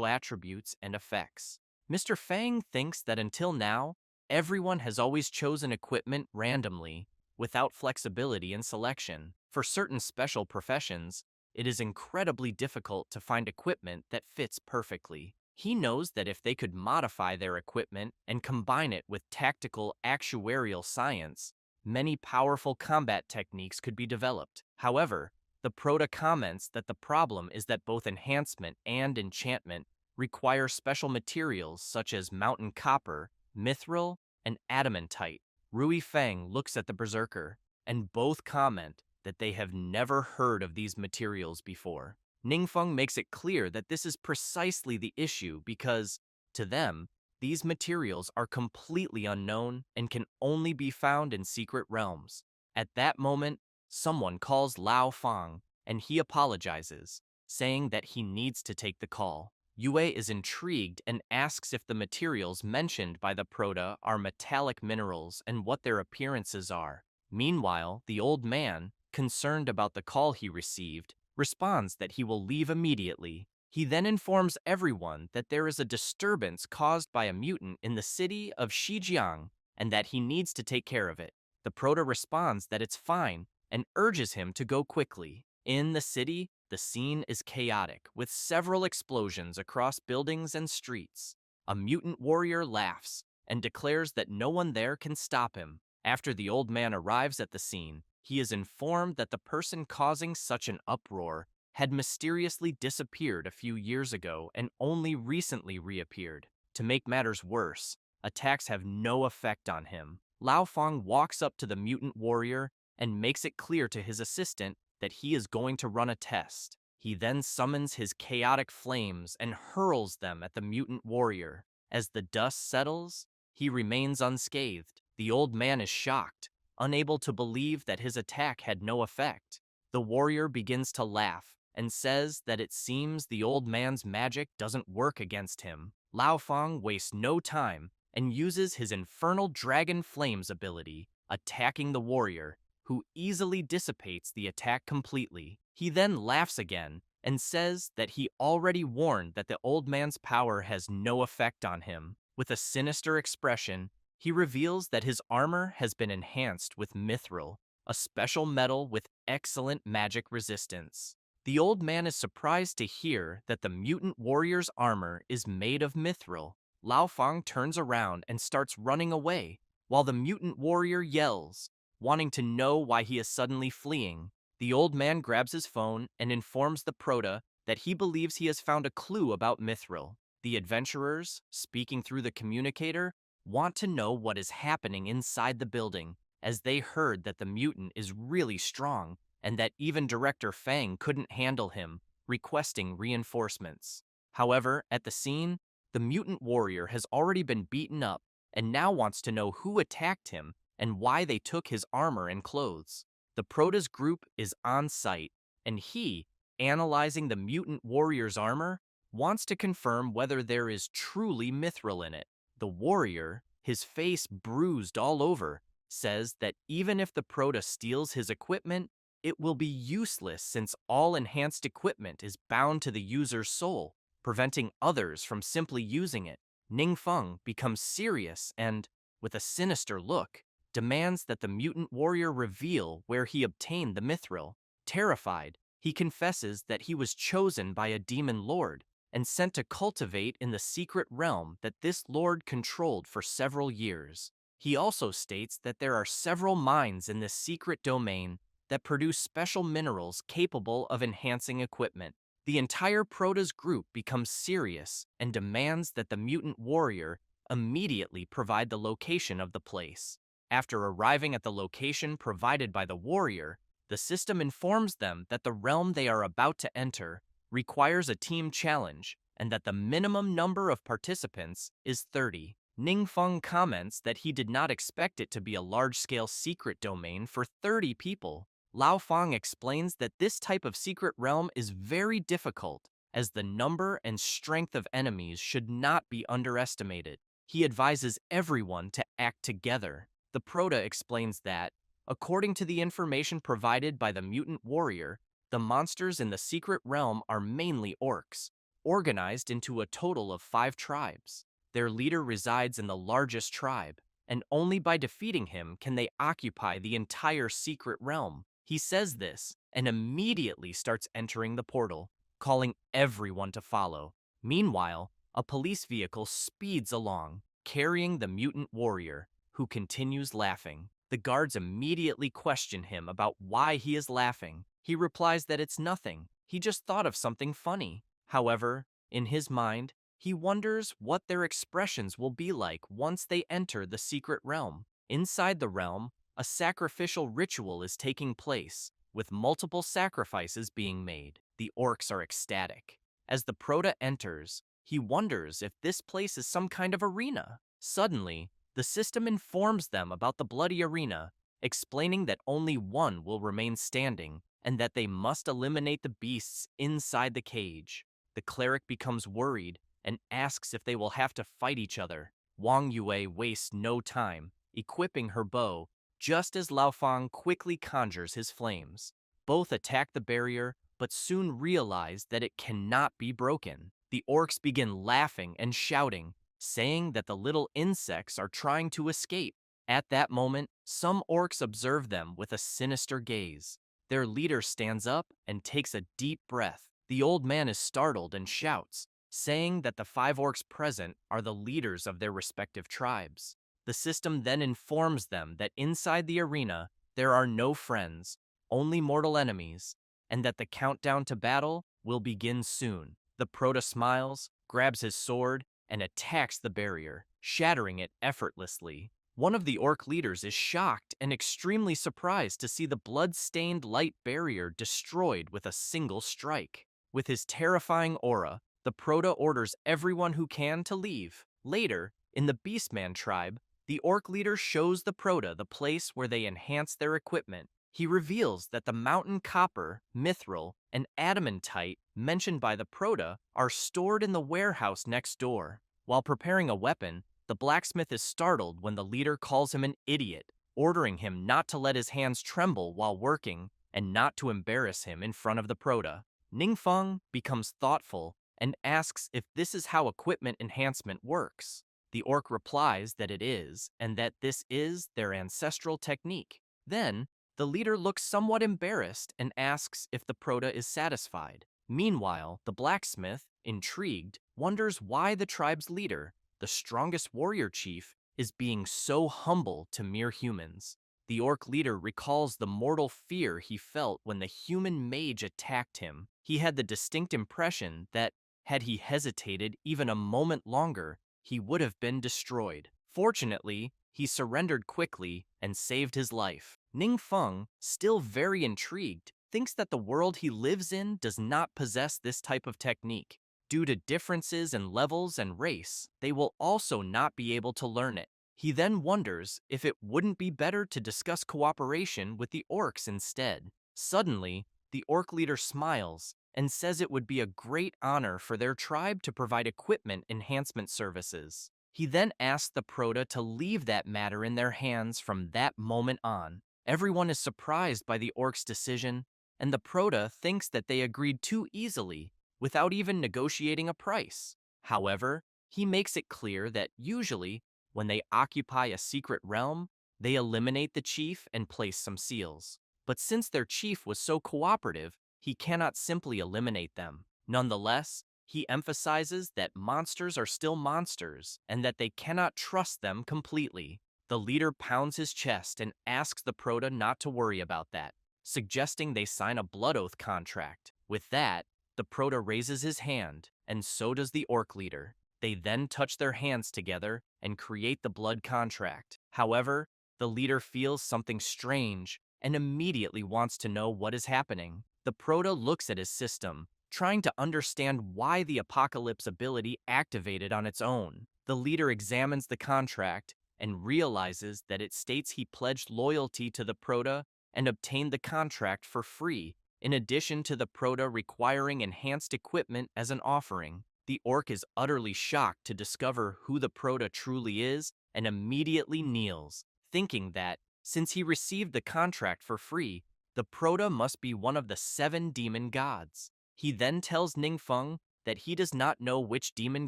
attributes and effects. Mr. Fang thinks that until now, everyone has always chosen equipment randomly, without flexibility in selection. For certain special professions, it is incredibly difficult to find equipment that fits perfectly. He knows that if they could modify their equipment and combine it with tactical actuarial science, many powerful combat techniques could be developed. However, the Proto comments that the problem is that both enhancement and enchantment require special materials such as mountain copper, mithril, and adamantite. Rui Fang looks at the berserker, and both comment that they have never heard of these materials before. Ningfeng makes it clear that this is precisely the issue because, to them, these materials are completely unknown and can only be found in secret realms. At that moment, someone calls Lao Fang, and he apologizes, saying that he needs to take the call. Yue is intrigued and asks if the materials mentioned by the Proto are metallic minerals and what their appearances are. Meanwhile, the old man, concerned about the call he received, responds that he will leave immediately. He then informs everyone that there is a disturbance caused by a mutant in the city of Shijiang and that he needs to take care of it. The Proto responds that it's fine and urges him to go quickly. In the city, the scene is chaotic, with several explosions across buildings and streets. A mutant warrior laughs and declares that no one there can stop him. After the old man arrives at the scene, he is informed that the person causing such an uproar had mysteriously disappeared a few years ago and only recently reappeared. To make matters worse, attacks have no effect on him. Lao Fang walks up to the mutant warrior and makes it clear to his assistant that he is going to run a test. He then summons his chaotic flames and hurls them at the mutant warrior. As the dust settles, he remains unscathed. The old man is shocked, unable to believe that his attack had no effect. The warrior begins to laugh and says that it seems the old man's magic doesn't work against him. Lao Fang wastes no time and uses his infernal dragon flames ability, attacking the warrior, who easily dissipates the attack completely. He then laughs again and says that he already warned that the old man's power has no effect on him. With a sinister expression, he reveals that his armor has been enhanced with mithril, a special metal with excellent magic resistance. The old man is surprised to hear that the mutant warrior's armor is made of mithril. Lao Fang turns around and starts running away, while the mutant warrior yells, wanting to know why he is suddenly fleeing. The old man grabs his phone and informs the Proto that he believes he has found a clue about mithril. The adventurers, speaking through the communicator, want to know what is happening inside the building, as they heard that the mutant is really strong and that even Director Fang couldn't handle him, requesting reinforcements. However, at the scene, the mutant warrior has already been beaten up and now wants to know who attacked him and why they took his armor and clothes. The Protoss group is on site, and he, analyzing the mutant warrior's armor, wants to confirm whether there is truly mithril in it. The warrior, his face bruised all over, says that even if the Proto steals his equipment, it will be useless since all enhanced equipment is bound to the user's soul, preventing others from simply using it. Ningfeng becomes serious and, with a sinister look, demands that the mutant warrior reveal where he obtained the mithril. Terrified, He confesses that he was chosen by a demon lord and sent to cultivate in the secret realm that this lord controlled for several years. He also states that there are several mines in this secret domain that produce special minerals capable of enhancing equipment. The entire Protoss group becomes serious and demands that the mutant warrior immediately provide the location of the place. After arriving at the location provided by the warrior, the system informs them that the realm they are about to enter requires a team challenge and that the minimum number of participants is 30. Ningfeng comments that he did not expect it to be a large-scale secret domain for 30 people. Lao Fang explains that this type of secret realm is very difficult, as the number and strength of enemies should not be underestimated. He advises everyone to act together. The Proto explains that, according to the information provided by the mutant warrior, the monsters in the secret realm are mainly orcs, organized into a total of 5 tribes. Their leader resides in the largest tribe, and only by defeating him can they occupy the entire secret realm. He says this and immediately starts entering the portal, calling everyone to follow. Meanwhile, a police vehicle speeds along, carrying the mutant warrior, who continues laughing. The guards immediately question him about why he is laughing. He replies that it's nothing, he just thought of something funny. However, in his mind, he wonders what their expressions will be like once they enter the secret realm. Inside the realm, a sacrificial ritual is taking place, with multiple sacrifices being made. The orcs are ecstatic. As the Proto enters, he wonders if this place is some kind of arena. Suddenly, the system informs them about the bloody arena, explaining that only one will remain standing and that they must eliminate the beasts inside the cage. The cleric becomes worried and asks if they will have to fight each other. Wang Yue wastes no time, equipping her bow, just as Lao Fang quickly conjures his flames. Both attack the barrier, but soon realize that it cannot be broken. The orcs begin laughing and shouting, saying that the little insects are trying to escape. At that moment, some orcs observe them with a sinister gaze. Their leader stands up and takes a deep breath. The old man is startled and shouts, saying that the 5 orcs present are the leaders of their respective tribes. The system then informs them that inside the arena, there are no friends, only mortal enemies, and that the countdown to battle will begin soon. The Proto smiles, grabs his sword, and attacks the barrier, shattering it effortlessly. One of the orc leaders is shocked and extremely surprised to see the blood-stained light barrier destroyed with a single strike. With his terrifying aura, the Proto orders everyone who can to leave. Later, in the Beastman tribe, the orc leader shows the Proto the place where they enhance their equipment. He reveals that the mountain copper, mithril, and adamantite mentioned by the Proto are stored in the warehouse next door. While preparing a weapon, the blacksmith is startled when the leader calls him an idiot, ordering him not to let his hands tremble while working and not to embarrass him in front of the Proto. Ningfeng becomes thoughtful and asks if this is how equipment enhancement works. The orc replies that it is, and that this is their ancestral technique. Then, the leader looks somewhat embarrassed and asks if the Proto is satisfied. Meanwhile, the blacksmith, intrigued, wonders why the tribe's leader, the strongest warrior chief, is being so humble to mere humans. The orc leader recalls the mortal fear he felt when the human mage attacked him. He had the distinct impression that, had he hesitated even a moment longer, he would have been destroyed. Fortunately, he surrendered quickly and saved his life. Ningfeng, still very intrigued, thinks that the world he lives in does not possess this type of technique. Due to differences in levels and race, they will also not be able to learn it. He then wonders if it wouldn't be better to discuss cooperation with the orcs instead. Suddenly, the orc leader smiles and says it would be a great honor for their tribe to provide equipment enhancement services. He then asks the Proto to leave that matter in their hands from that moment on. Everyone is surprised by the orc's decision, and the Proto thinks that they agreed too easily, without even negotiating a price. However, he makes it clear that usually, when they occupy a secret realm, they eliminate the chief and place some seals. But since their chief was so cooperative, he cannot simply eliminate them. Nonetheless, he emphasizes that monsters are still monsters and that they cannot trust them completely. The leader pounds his chest and asks the Prota not to worry about that, suggesting they sign a blood oath contract. With that, the Prota raises his hand, and so does the orc leader. They then touch their hands together and create the blood contract. However, the leader feels something strange and immediately wants to know what is happening. The Prota looks at his system, trying to understand why the apocalypse ability activated on its own. The leader examines the contract and realizes that it states he pledged loyalty to the Prota and obtained the contract for free, in addition to the Prota requiring enhanced equipment as an offering. The orc is utterly shocked to discover who the Prota truly is and immediately kneels, thinking that, since he received the contract for free, the Prota must be one of the 7 demon gods. He then tells Ningfeng that he does not know which demon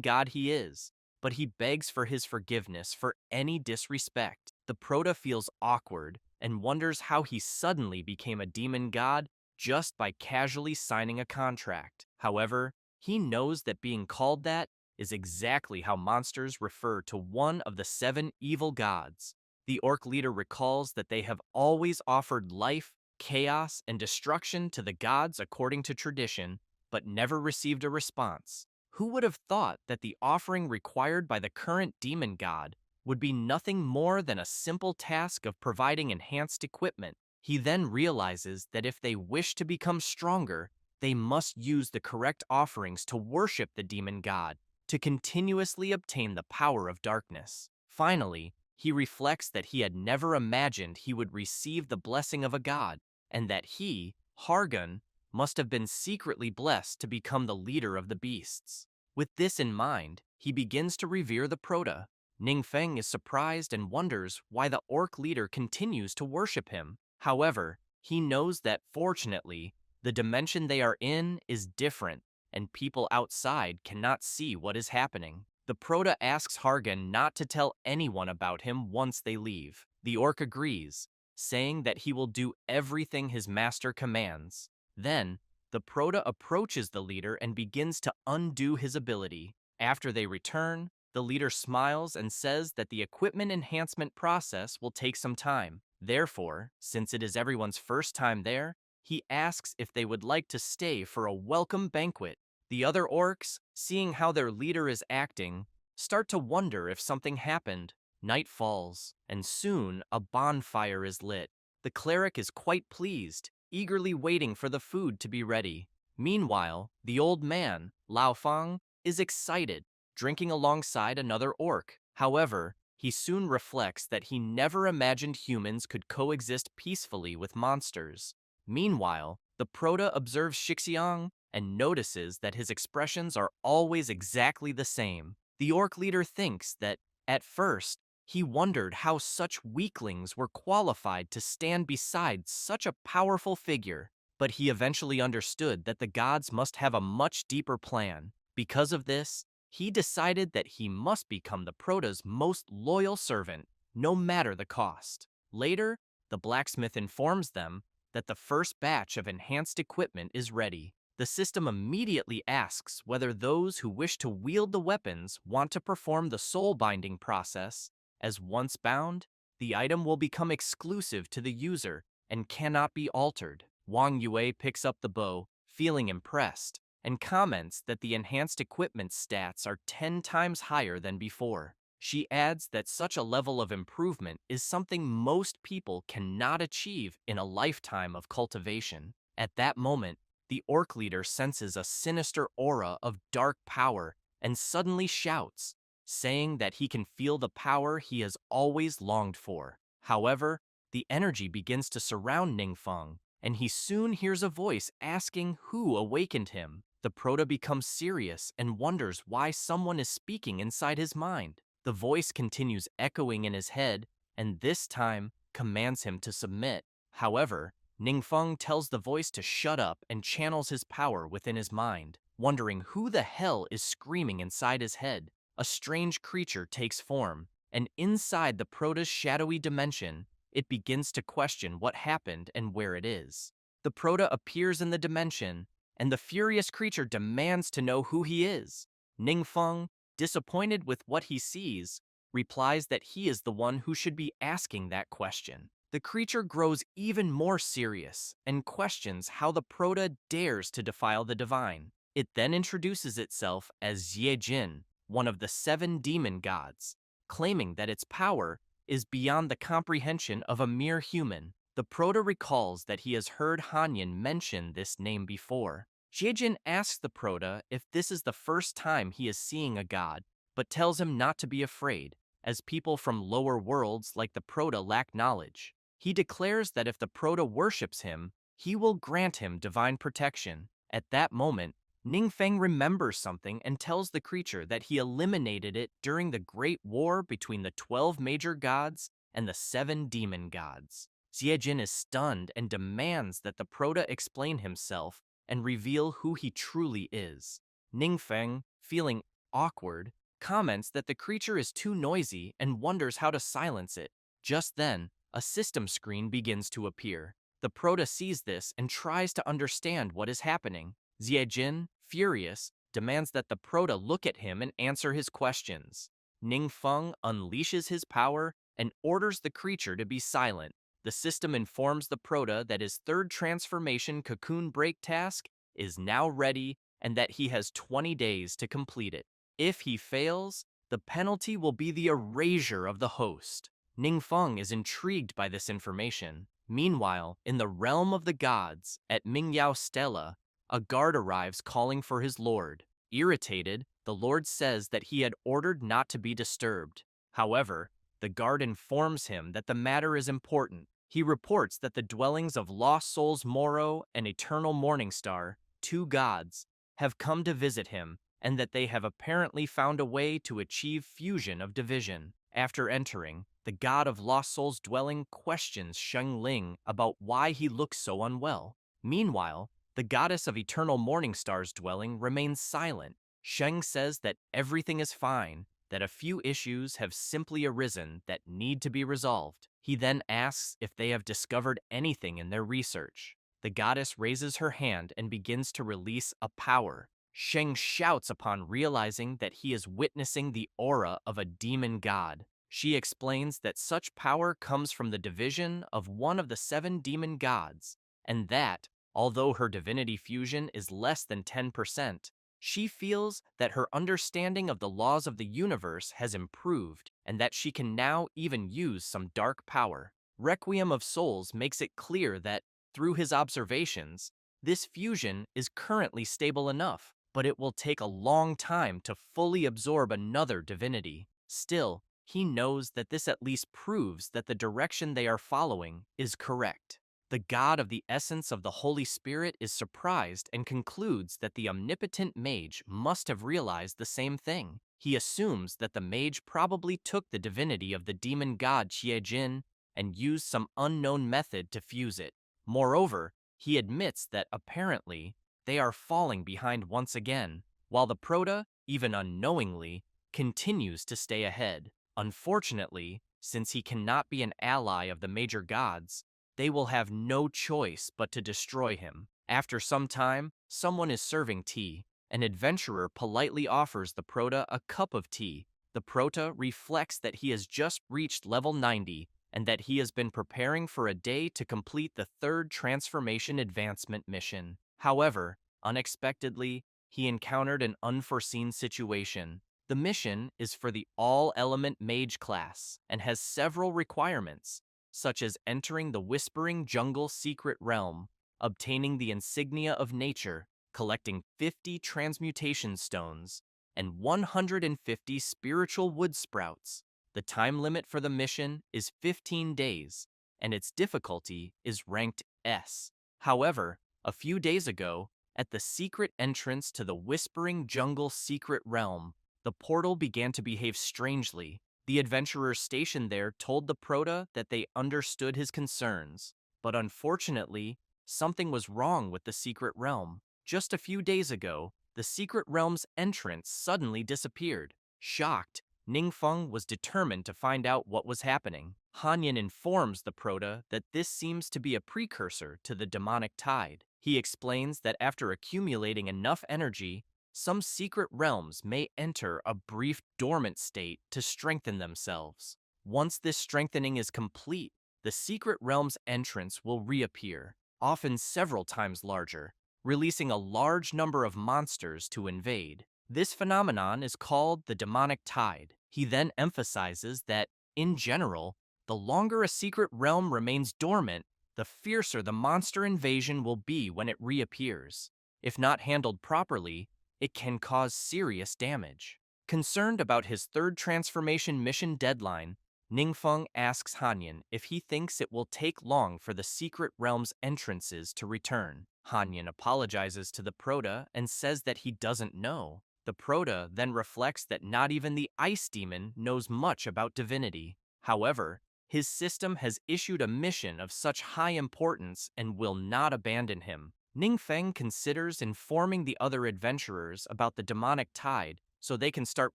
god he is, but he begs for his forgiveness for any disrespect. The Prota feels awkward and wonders how he suddenly became a demon god just by casually signing a contract. However, he knows that being called that is exactly how monsters refer to one of the 7 evil gods. The orc leader recalls that they have always offered life, chaos, and destruction to the gods according to tradition, but never received a response. Who would have thought that the offering required by the current demon god would be nothing more than a simple task of providing enhanced equipment? He then realizes that if they wish to become stronger, they must use the correct offerings to worship the demon god, to continuously obtain the power of darkness. Finally, he reflects that he had never imagined he would receive the blessing of a god, and that he, Hargun, must have been secretly blessed to become the leader of the beasts. With this in mind, he begins to revere the Prota. Ningfeng is surprised and wonders why the orc leader continues to worship him. However, he knows that fortunately, the dimension they are in is different, and people outside cannot see what is happening. The Prota asks Hargan not to tell anyone about him once they leave. The orc agrees, saying that he will do everything his master commands. Then, the Prota approaches the leader and begins to undo his ability. After they return, the leader smiles and says that the equipment enhancement process will take some time. Therefore, since it is everyone's first time there, he asks if they would like to stay for a welcome banquet. The other orcs, seeing how their leader is acting, start to wonder if something happened. Night falls, and soon a bonfire is lit. The cleric is quite pleased, eagerly waiting for the food to be ready. Meanwhile, the old man, Lao Fang, is excited, drinking alongside another orc. However, he soon reflects that he never imagined humans could coexist peacefully with monsters. Meanwhile, the Prota observes Shixiang and notices that his expressions are always exactly the same. The orc leader thinks that, at first, he wondered how such weaklings were qualified to stand beside such a powerful figure, but he eventually understood that the gods must have a much deeper plan. Because of this, he decided that he must become the Prota's most loyal servant, no matter the cost. Later, the blacksmith informs them that the first batch of enhanced equipment is ready. The system immediately asks whether those who wish to wield the weapons want to perform the soul binding process, as once bound, the item will become exclusive to the user and cannot be altered. Wang Yue picks up the bow, feeling impressed, and comments that the enhanced equipment stats are 10 times higher than before. She adds that such a level of improvement is something most people cannot achieve in a lifetime of cultivation. At that moment, the orc leader senses a sinister aura of dark power and suddenly shouts, saying that he can feel the power he has always longed for. However, the energy begins to surround Ningfeng, and he soon hears a voice asking who awakened him. The Prota becomes serious and wonders why someone is speaking inside his mind. The voice continues echoing in his head, and this time commands him to submit. However, Ningfeng tells the voice to shut up and channels his power within his mind, wondering who the hell is screaming inside his head. A strange creature takes form, and inside the Prota's shadowy dimension, it begins to question what happened and where it is. the Proto appears in the dimension, and the furious creature demands to know who he is. Ningfeng, disappointed with what he sees, replies that he is the one who should be asking that question. The creature grows even more serious and questions how the Proto dares to defile the divine. It then introduces itself as Jin, one of the 7 demon gods, claiming that its power is beyond the comprehension of a mere human. The Proto recalls that he has heard Hanyin mention this name before. Jin asks the Proto if this is the first time he is seeing a god, but tells him not to be afraid, as people from lower worlds like the Proto lack knowledge. He declares that if the Proto worships him, he will grant him divine protection. At that moment, Ningfeng remembers something and tells the creature that he eliminated it during the Great War between the 12 major gods and the 7 demon gods. Jin is stunned and demands that the Proto explain himself and reveal who he truly is. Ningfeng, feeling awkward, comments that the creature is too noisy and wonders how to silence it. Just then, a system screen begins to appear. The Proto sees this and tries to understand what is happening. Jin, furious, demands that the Proto look at him and answer his questions. Ningfeng unleashes his power and orders the creature to be silent. The system informs the Proto that his 3rd transformation cocoon break task is now ready and that he has 20 days to complete it. If he fails, the penalty will be the erasure of the host. Ningfeng is intrigued by this information. Meanwhile, in the realm of the gods, at Mingyao Stella, a guard arrives calling for his lord. Irritated, the lord says that he had ordered not to be disturbed. However, the guard informs him that the matter is important. He reports that the dwellings of Lost Souls Moro and Eternal Morningstar, 2 gods, have come to visit him, and that they have apparently found a way to achieve fusion of division. After entering, the god of Lost Souls' dwelling questions Sheng Ling about why he looks so unwell. Meanwhile, the goddess of Eternal Morningstar's dwelling remains silent. Sheng says that everything is fine, that a few issues have simply arisen that need to be resolved. He then asks if they have discovered anything in their research. The goddess raises her hand and begins to release a power. Sheng shouts upon realizing that he is witnessing the aura of a demon god. She explains that such power comes from the division of one of the 7 demon gods, and that, although her divinity fusion is less than 10%, she feels that her understanding of the laws of the universe has improved and that she can now even use some dark power. Requiem of Souls makes it clear that, through his observations, this fusion is currently stable enough, but it will take a long time to fully absorb another divinity. Still, he knows that this at least proves that the direction they are following is correct. The god of the essence of the Holy Spirit is surprised and concludes that the omnipotent mage must have realized the same thing. He assumes that the mage probably took the divinity of the demon god Jin and used some unknown method to fuse it. Moreover, he admits that apparently they are falling behind once again, while the Proto, even unknowingly, continues to stay ahead. Unfortunately, since he cannot be an ally of the major gods, they will have no choice but to destroy him. After some time, someone is serving tea. An adventurer politely offers the Proto a cup of tea. The Proto reflects that he has just reached level 90 and that he has been preparing for a day to complete the 3rd transformation advancement mission. However, unexpectedly, he encountered an unforeseen situation. The mission is for the all-element mage class and has several requirements, such as entering the Whispering Jungle Secret Realm, obtaining the Insignia of Nature, collecting 50 transmutation stones, and 150 spiritual wood sprouts. The time limit for the mission is 15 days, and its difficulty is ranked S. However, a few days ago, at the secret entrance to the Whispering Jungle Secret Realm, the portal began to behave strangely. The adventurers stationed there told the Proto that they understood his concerns, but unfortunately, something was wrong with the secret realm. Just a few days ago, the secret realm's entrance suddenly disappeared. Shocked, Ningfeng was determined to find out what was happening. Hanyin informs the Prota that this seems to be a precursor to the demonic tide. He explains that after accumulating enough energy, some secret realms may enter a brief dormant state to strengthen themselves. Once this strengthening is complete, the secret realm's entrance will reappear, often several times larger, releasing a large number of monsters to invade. This phenomenon is called the demonic tide. He then emphasizes that, in general, the longer a secret realm remains dormant, the fiercer the monster invasion will be when it reappears. If not handled properly, it can cause serious damage. Concerned about his third transformation mission deadline, Ningfeng asks Hanyin if he thinks it will take long for the secret realm's entrances to return. Hanyin apologizes to the Prota and says that he doesn't know. The Prota then reflects that not even the Ice Demon knows much about divinity. However, his system has issued a mission of such high importance and will not abandon him. Ningfeng considers informing the other adventurers about the demonic tide so they can start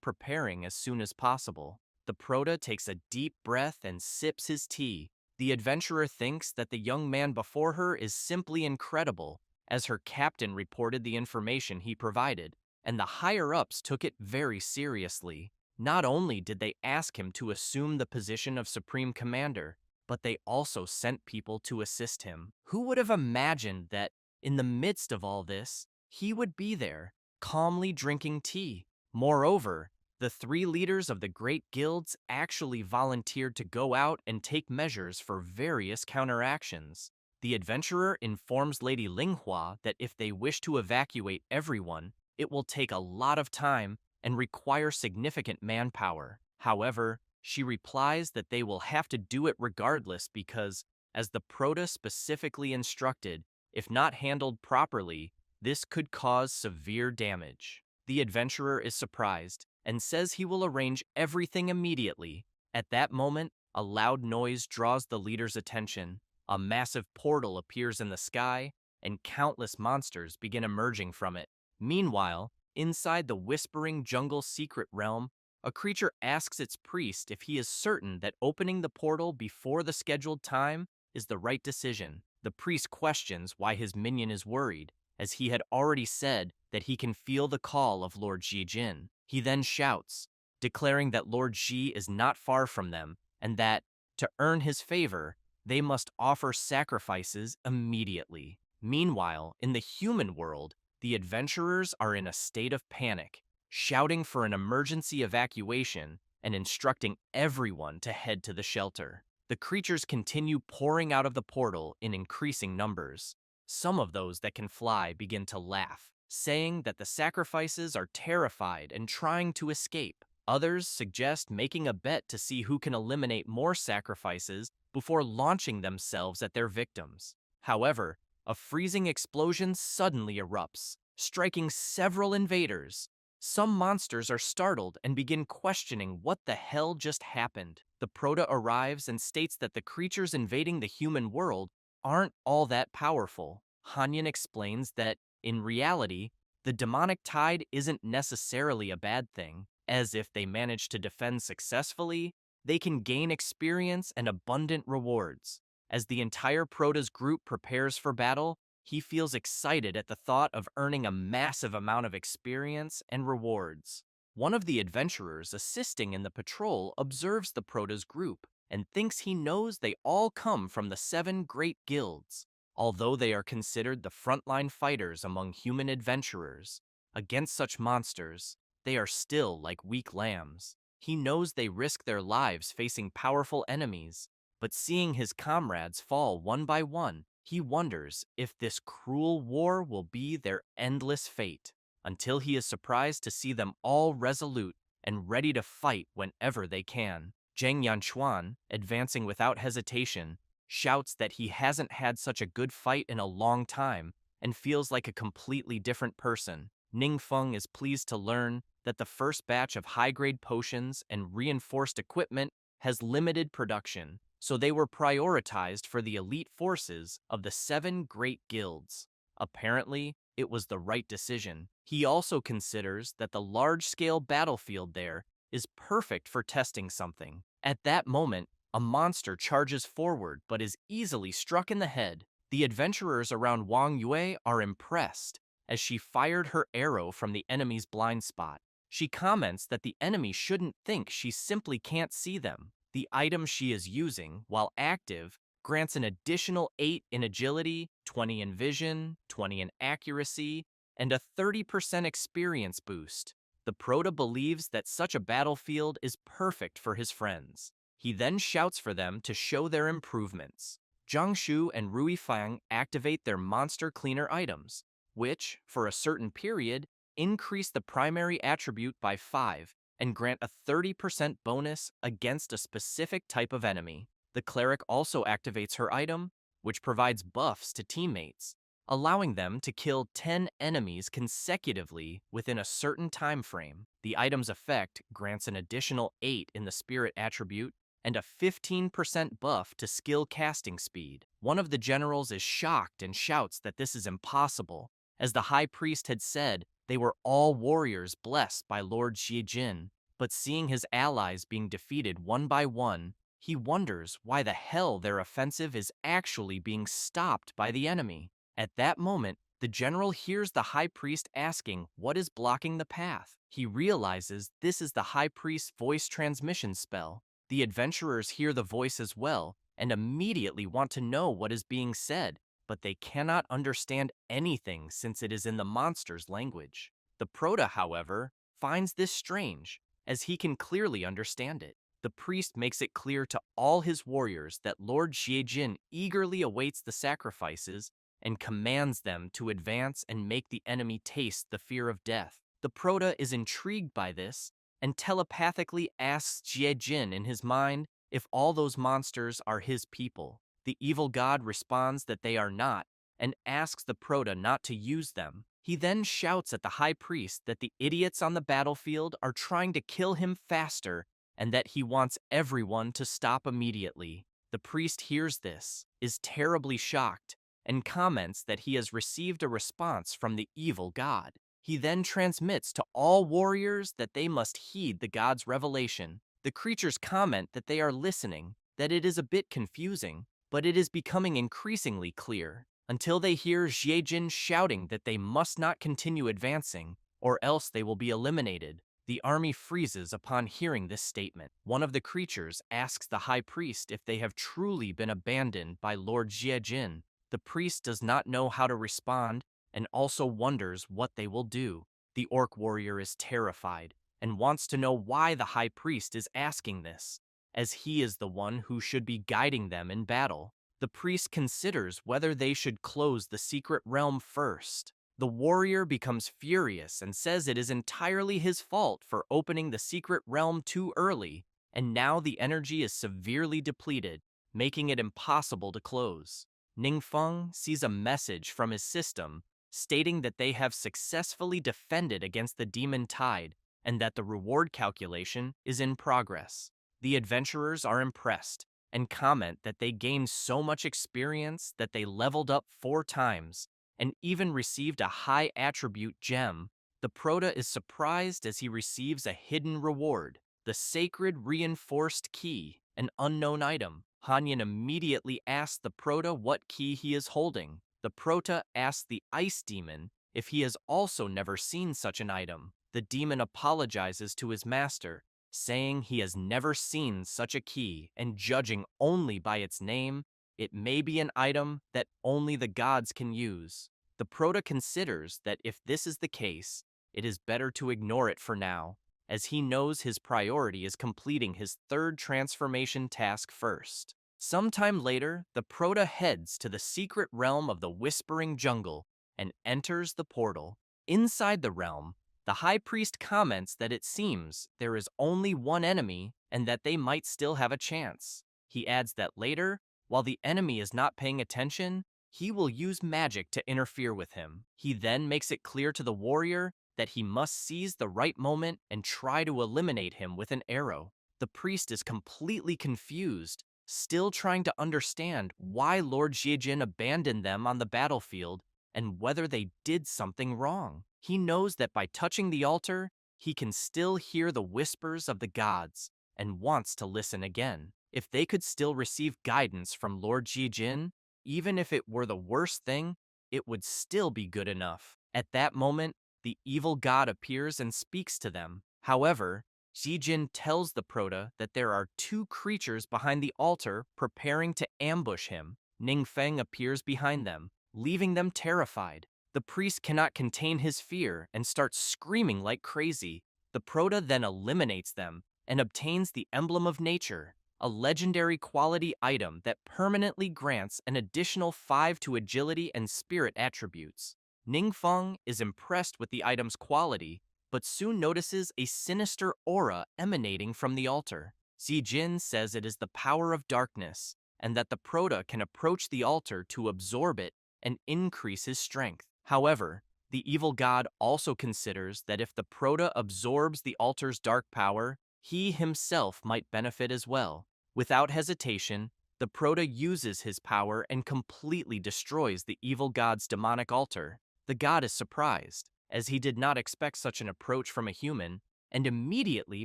preparing as soon as possible. The Prota takes a deep breath and sips his tea. The adventurer thinks that the young man before her is simply incredible, as her captain reported the information he provided, and the higher-ups took it very seriously. Not only did they ask him to assume the position of Supreme Commander, but they also sent people to assist him. Who would have imagined that, in the midst of all this, he would be there, calmly drinking tea? Moreover, the three leaders of the great guilds actually volunteered to go out and take measures for various counteractions. The adventurer informs Lady Linghua that if they wish to evacuate everyone, it will take a lot of time and require significant manpower. However, she replies that they will have to do it regardless because, as the Prota specifically instructed, if not handled properly, this could cause severe damage. The adventurer is surprised and says he will arrange everything immediately. At that moment, a loud noise draws the leader's attention. A massive portal appears in the sky, and countless monsters begin emerging from it. Meanwhile, inside the whispering jungle secret realm, a creature asks its priest if he is certain that opening the portal before the scheduled time is the right decision. The priest questions why his minion is worried, as he had already said that he can feel the call of Lord Jin. He then shouts, declaring that Lord Ji is not far from them and that, to earn his favor, they must offer sacrifices immediately. Meanwhile, in the human world, the adventurers are in a state of panic, shouting for an emergency evacuation and instructing everyone to head to the shelter. The creatures continue pouring out of the portal in increasing numbers. Some of those that can fly begin to laugh, saying that the sacrifices are terrified and trying to escape. Others suggest making a bet to see who can eliminate more sacrifices before launching themselves at their victims. However, a freezing explosion suddenly erupts, striking several invaders. Some monsters are startled and begin questioning what the hell just happened. The Prota arrives and states that the creatures invading the human world aren't all that powerful. Hanyin explains that, in reality, the demonic tide isn't necessarily a bad thing, as if they manage to defend successfully, they can gain experience and abundant rewards. As the entire Prota's group prepares for battle, he feels excited at the thought of earning a massive amount of experience and rewards. One of the adventurers assisting in the patrol observes the Prota's group and thinks he knows they all come from the 7 great guilds. Although they are considered the frontline fighters among human adventurers, against such monsters, they are still like weak lambs. He knows they risk their lives facing powerful enemies, but seeing his comrades fall one by one, he wonders if this cruel war will be their endless fate, until he is surprised to see them all resolute and ready to fight whenever they can. Zhang Yanchuan, advancing without hesitation, shouts that he hasn't had such a good fight in a long time and feels like a completely different person. Ningfeng is pleased to learn that the first batch of high-grade potions and reinforced equipment has limited production, so they were prioritized for the elite forces of the 7 great guilds. Apparently, it was the right decision. He also considers that the large-scale battlefield there is perfect for testing something. At that moment, A monster charges forward but is easily struck in the head. The adventurers around Wang Yue are impressed as she fired her arrow from the enemy's blind spot. She comments that the enemy shouldn't think she simply can't see them. The item she is using, while active, grants an additional 8 in agility, 20 in vision, 20 in accuracy, and a 30% experience boost. The Prota believes that such a battlefield is perfect for his friends. He then shouts for them to show their improvements. Jiangshu and Ruifang activate their monster cleaner items, which, for a certain period, increase the primary attribute by 5 and grant a 30% bonus against a specific type of enemy. The cleric also activates her item, which provides buffs to teammates, allowing them to kill 10 enemies consecutively within a certain time frame. The item's effect grants an additional 8 in the spirit attribute and a 15% buff to skill casting speed. One of the generals is shocked and shouts that this is impossible. As the high priest had said, they were all warriors blessed by Lord Xiejin, but seeing his allies being defeated one by one, he wonders why the hell their offensive is actually being stopped by the enemy. At that moment, the general hears the high priest asking what is blocking the path. He realizes this is the high priest's voice transmission spell. The adventurers hear the voice as well and immediately want to know what is being said, but they cannot understand anything since it is in the monster's language. The Prota, however, finds this strange, as he can clearly understand it. The priest makes it clear to all his warriors that Lord Xiejin eagerly awaits the sacrifices and commands them to advance and make the enemy taste the fear of death. The Prota is intrigued by this and telepathically asks Xiejin in his mind if all those monsters are his people. The evil god responds that they are not and asks the Prota not to use them. He then shouts at the high priest that the idiots on the battlefield are trying to kill him faster and that he wants everyone to stop immediately. The priest hears this, is terribly shocked, and comments that he has received a response from the evil god. He then transmits to all warriors that they must heed the god's revelation. The creatures comment that they are listening, that it is a bit confusing, but it is becoming increasingly clear, until they hear Xiejin shouting that they must not continue advancing, or else they will be eliminated. The army freezes upon hearing this statement. One of the creatures asks the high priest if they have truly been abandoned by Lord Xiejin. The priest does not know how to respond and also wonders what they will do. The orc warrior is terrified and wants to know why the high priest is asking this, as he is the one who should be guiding them in battle. The priest considers whether they should close the secret realm first. The warrior becomes furious and says it is entirely his fault for opening the secret realm too early, and now the energy is severely depleted, making it impossible to close. Ningfeng sees a message from his system stating that they have successfully defended against the demon tide and that the reward calculation is in progress. The adventurers are impressed and comment that they gained so much experience that they leveled up 4 times and even received a high attribute gem. The Prota is surprised as he receives a hidden reward, the sacred reinforced key, an unknown item. Hanyan immediately asks the Prota what key he is holding. The Prota asks the ice demon if he has also never seen such an item. The demon apologizes to his master, saying he has never seen such a key, and judging only by its name, it may be an item that only the gods can use. The Prota considers that if this is the case, it is better to ignore it for now, as he knows his priority is completing his 3rd transformation task first. Sometime later, the Prota heads to the secret realm of the Whispering Jungle and enters the portal. Inside the realm, the high priest comments that it seems there is only one enemy and that they might still have a chance. He adds that later, while the enemy is not paying attention, he will use magic to interfere with him. He then makes it clear to the warrior that he must seize the right moment and try to eliminate him with an arrow. The priest is completely confused, still trying to understand why Lord Xiejin abandoned them on the battlefield and whether they did something wrong. He knows that by touching the altar, he can still hear the whispers of the gods and wants to listen again. If they could still receive guidance from Lord Jin, even if it were the worst thing, it would still be good enough. At that moment, the evil god appears and speaks to them. However, Jin tells the Proto that there are two creatures behind the altar preparing to ambush him. Ningfeng appears behind them, leaving them terrified. The priest cannot contain his fear and starts screaming like crazy. The Proto then eliminates them and obtains the Emblem of Nature, a legendary quality item that permanently grants an additional 5 to agility and spirit attributes. Ningfeng is impressed with the item's quality, but soon notices a sinister aura emanating from the altar. Jin says it is the power of darkness, and that the Proto can approach the altar to absorb it and increase his strength. However, the evil god also considers that if the Proto absorbs the altar's dark power, he himself might benefit as well. Without hesitation, the Proto uses his power and completely destroys the evil god's demonic altar. The god is surprised, as he did not expect such an approach from a human, and immediately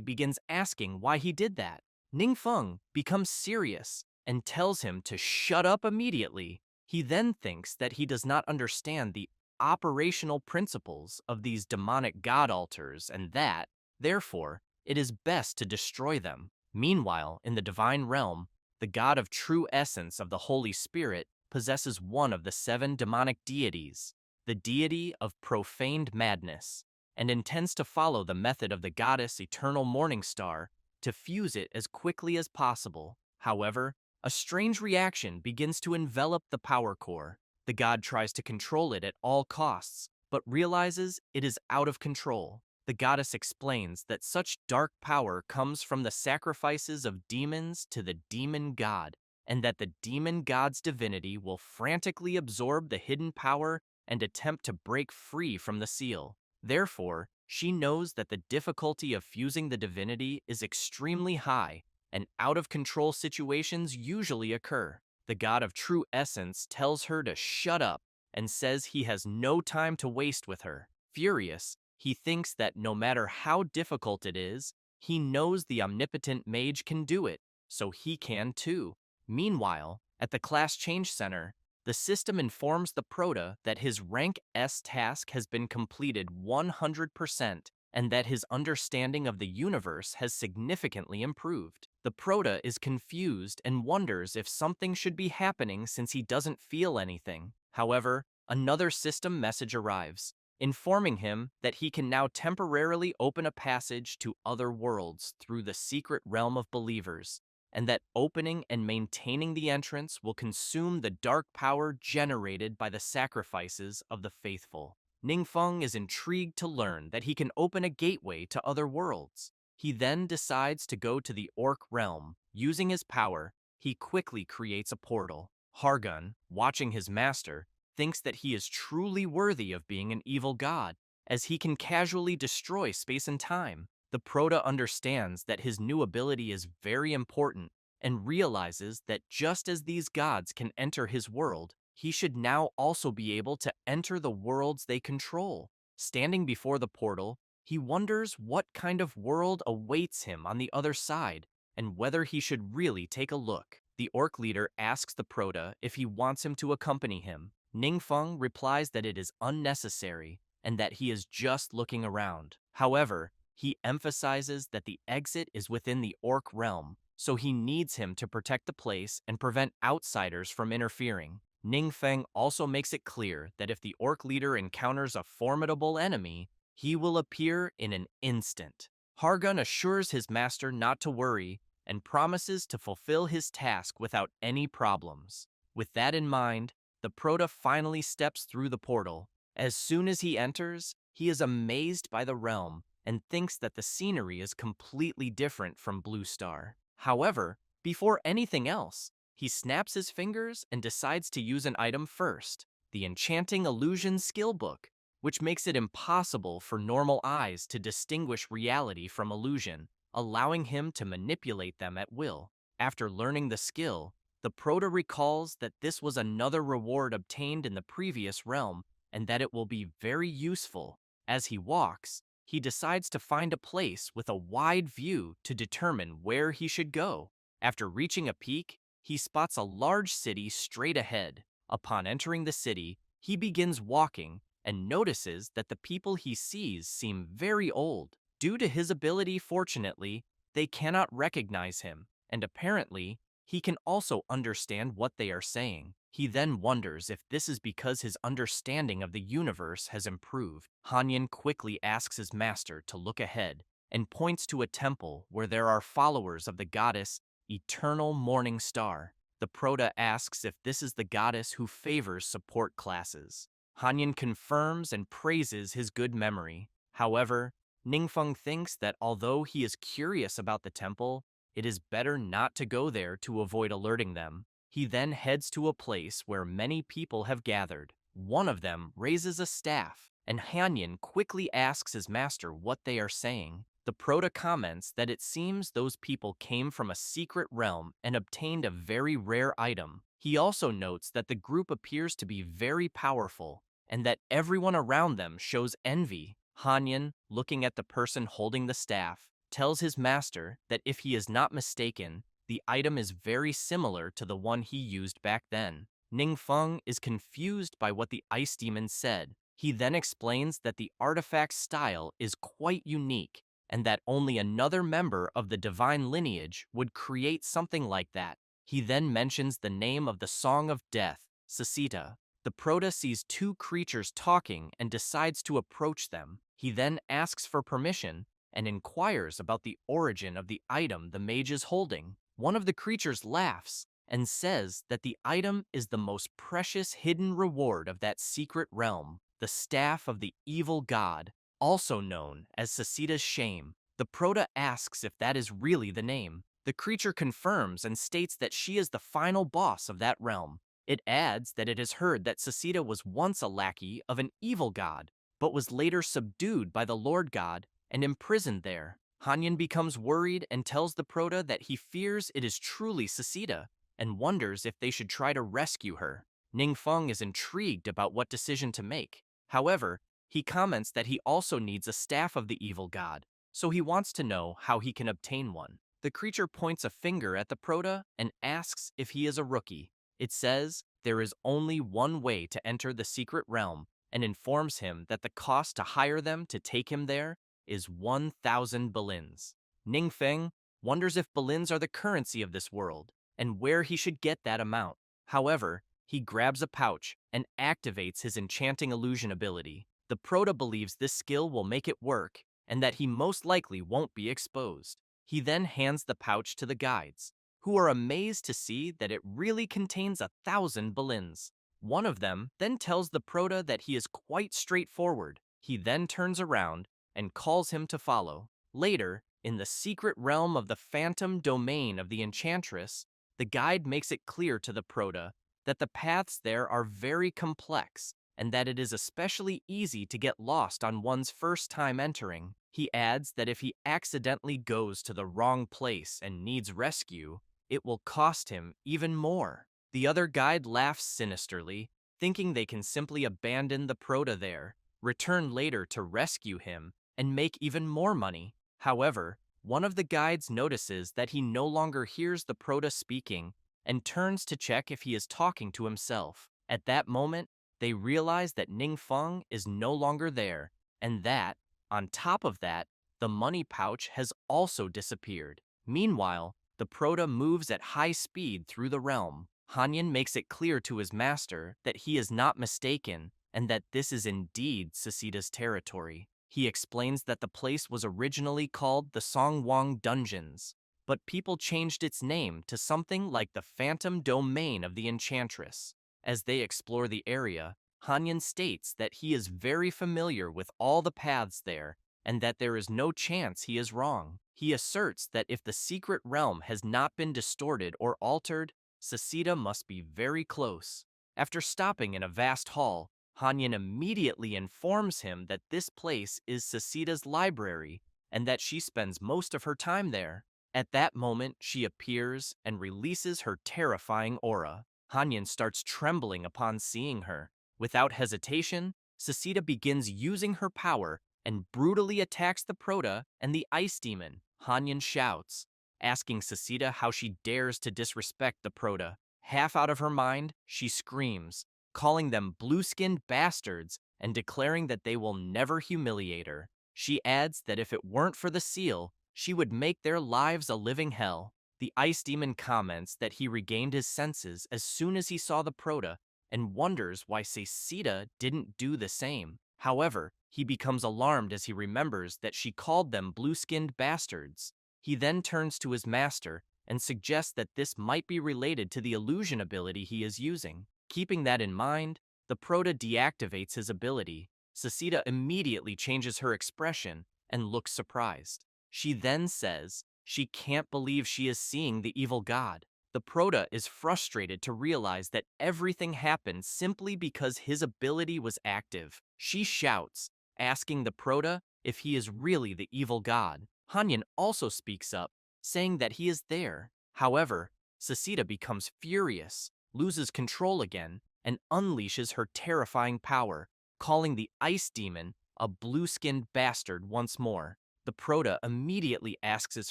begins asking why he did that. Ningfeng becomes serious and tells him to shut up immediately. He then thinks that he does not understand the operational principles of these demonic god altars and that, therefore, it is best to destroy them. Meanwhile, in the divine realm, the god of true essence of the Holy Spirit possesses one of the 7 demonic deities, the deity of profaned madness, and intends to follow the method of the goddess Eternal Morning Star to fuse it as quickly as possible. However, a strange reaction begins to envelop the power core. The god tries to control it at all costs, but realizes it is out of control. The goddess explains that such dark power comes from the sacrifices of demons to the demon god, and that the demon god's divinity will frantically absorb the hidden power and attempt to break free from the seal. Therefore, she knows that the difficulty of fusing the divinity is extremely high, and out-of-control situations usually occur. The god of true essence tells her to shut up and says he has no time to waste with her. Furious, he thinks that no matter how difficult it is, he knows the omnipotent mage can do it, so he can too. Meanwhile, at the class change center, the system informs the Proto that his rank S task has been completed 100% and that his understanding of the universe has significantly improved. The Proto is confused and wonders if something should be happening since he doesn't feel anything. However, another system message arrives, informing him that he can now temporarily open a passage to other worlds through the secret realm of believers, and that opening and maintaining the entrance will consume the dark power generated by the sacrifices of the faithful. Ningfeng is intrigued to learn that he can open a gateway to other worlds. He then decides to go to the Orc realm. Using his power, he quickly creates a portal. Hargun, watching his master, thinks that he is truly worthy of being an evil god, as he can casually destroy space and time. The Proto understands that his new ability is very important and realizes that just as these gods can enter his world, he should now also be able to enter the worlds they control. Standing before the portal, he wonders what kind of world awaits him on the other side and whether he should really take a look. The Orc leader asks the Proto if he wants him to accompany him. Ningfeng replies that it is unnecessary and that he is just looking around. However, he emphasizes that the exit is within the Orc realm, so he needs him to protect the place and prevent outsiders from interfering. Ningfeng also makes it clear that if the Orc leader encounters a formidable enemy, he will appear in an instant. Hargun assures his master not to worry and promises to fulfill his task without any problems. With that in mind, the Proto finally steps through the portal. As soon as he enters, he is amazed by the realm and thinks that the scenery is completely different from Blue Star. However, before anything else, he snaps his fingers and decides to use an item first, the Enchanting Illusion skill book, which makes it impossible for normal eyes to distinguish reality from illusion, allowing him to manipulate them at will. After learning the skill, the Proto recalls that this was another reward obtained in the previous realm and that it will be very useful. As he walks, he decides to find a place with a wide view to determine where he should go. After reaching a peak, he spots a large city straight ahead. Upon entering the city, he begins walking and notices that the people he sees seem very old. Due to his ability, fortunately, they cannot recognize him, and apparently, he can also understand what they are saying. He then wonders if this is because his understanding of the universe has improved. Hanyin quickly asks his master to look ahead and points to a temple where there are followers of the goddess Eternal Morning Star. The Prota asks if this is the goddess who favors support classes. Hanyin confirms and praises his good memory. However, Ningfeng thinks that although he is curious about the temple, it is better not to go there to avoid alerting them. He then heads to a place where many people have gathered. One of them raises a staff, and Hanyin quickly asks his master what they are saying. The Prota comments that it seems those people came from a secret realm and obtained a very rare item. He also notes that the group appears to be very powerful, and that everyone around them shows envy. Hanyin, looking at the person holding the staff, tells his master that if he is not mistaken, the item is very similar to the one he used back then. Ningfeng is confused by what the ice demon said. He then explains that the artifact's style is quite unique, and that only another member of the divine lineage would create something like that. He then mentions the name of the Song of Death, Sasita. The Prota sees two creatures talking and decides to approach them. He then asks for permission and inquires about the origin of the item the mage is holding. One of the creatures laughs and says that the item is the most precious hidden reward of that secret realm, the Staff of the Evil God, also known as Sasita's Shame. The Prota asks if that is really the name. The creature confirms and states that she is the final boss of that realm. It adds that it has heard that Sasita was once a lackey of an evil god, but was later subdued by the Lord God and imprisoned there. Hanyin becomes worried and tells the Prota that he fears it is truly Sasita and wonders if they should try to rescue her. Ningfeng is intrigued about what decision to make. However, he comments that he also needs a staff of the evil god, so he wants to know how he can obtain one. The creature points a finger at the Prota and asks if he is a rookie. It says there is only one way to enter the secret realm and informs him that the cost to hire them to take him there is 1,000 balins. Ningfeng wonders if balins are the currency of this world and where he should get that amount. However, he grabs a pouch and activates his enchanting illusion ability. The Prota believes this skill will make it work and that he most likely won't be exposed. He then hands the pouch to the guides, who are amazed to see that it really contains 1,000 balins. One of them then tells the Prota that he is quite straightforward. He then turns around and calls him to follow. Later, in the secret realm of the phantom domain of the Enchantress, the guide makes it clear to the Prota that the paths there are very complex and that it is especially easy to get lost on one's first time entering. He adds that if he accidentally goes to the wrong place and needs rescue, it will cost him even more. The other guide laughs sinisterly, thinking they can simply abandon the Prota there, return later to rescue him, and make even more money. However, one of the guides notices that he no longer hears the Prota speaking and turns to check if he is talking to himself. At that moment, they realize that Ningfeng is no longer there, and that, on top of that, the money pouch has also disappeared. Meanwhile, the Prota moves at high speed through the realm. Hanyin makes it clear to his master that he is not mistaken and that this is indeed Sasita's territory. He explains that the place was originally called the Songwang Dungeons, but people changed its name to something like the Phantom Domain of the Enchantress. As they explore the area, Hanyin states that he is very familiar with all the paths there and that there is no chance he is wrong. He asserts that if the secret realm has not been distorted or altered, Sasita must be very close. After stopping in a vast hall, Hanyin immediately informs him that this place is Sasita's library and that she spends most of her time there. At that moment, she appears and releases her terrifying aura. Hanyin starts trembling upon seeing her. Without hesitation, Sasita begins using her power and brutally attacks the Prota and the ice demon. Hanyin shouts, asking Sasita how she dares to disrespect the Proto. Half out of her mind, she screams, calling them blue-skinned bastards and declaring that they will never humiliate her. She adds that if it weren't for the seal, she would make their lives a living hell. The ice demon comments that he regained his senses as soon as he saw the Proto and wonders why Sasita didn't do the same. However, he becomes alarmed as he remembers that she called them blue-skinned bastards. He then turns to his master and suggests that this might be related to the illusion ability he is using. Keeping that in mind, the Proto deactivates his ability. Sasita immediately changes her expression and looks surprised. She then says she can't believe she is seeing the evil god. The Proto is frustrated to realize that everything happened simply because his ability was active. She shouts, asking the Proto if he is really the evil god. Hanyan also speaks up, saying that he is there. However, Sasita becomes furious, loses control again, and unleashes her terrifying power, calling the ice demon a blue-skinned bastard once more. The Proto immediately asks his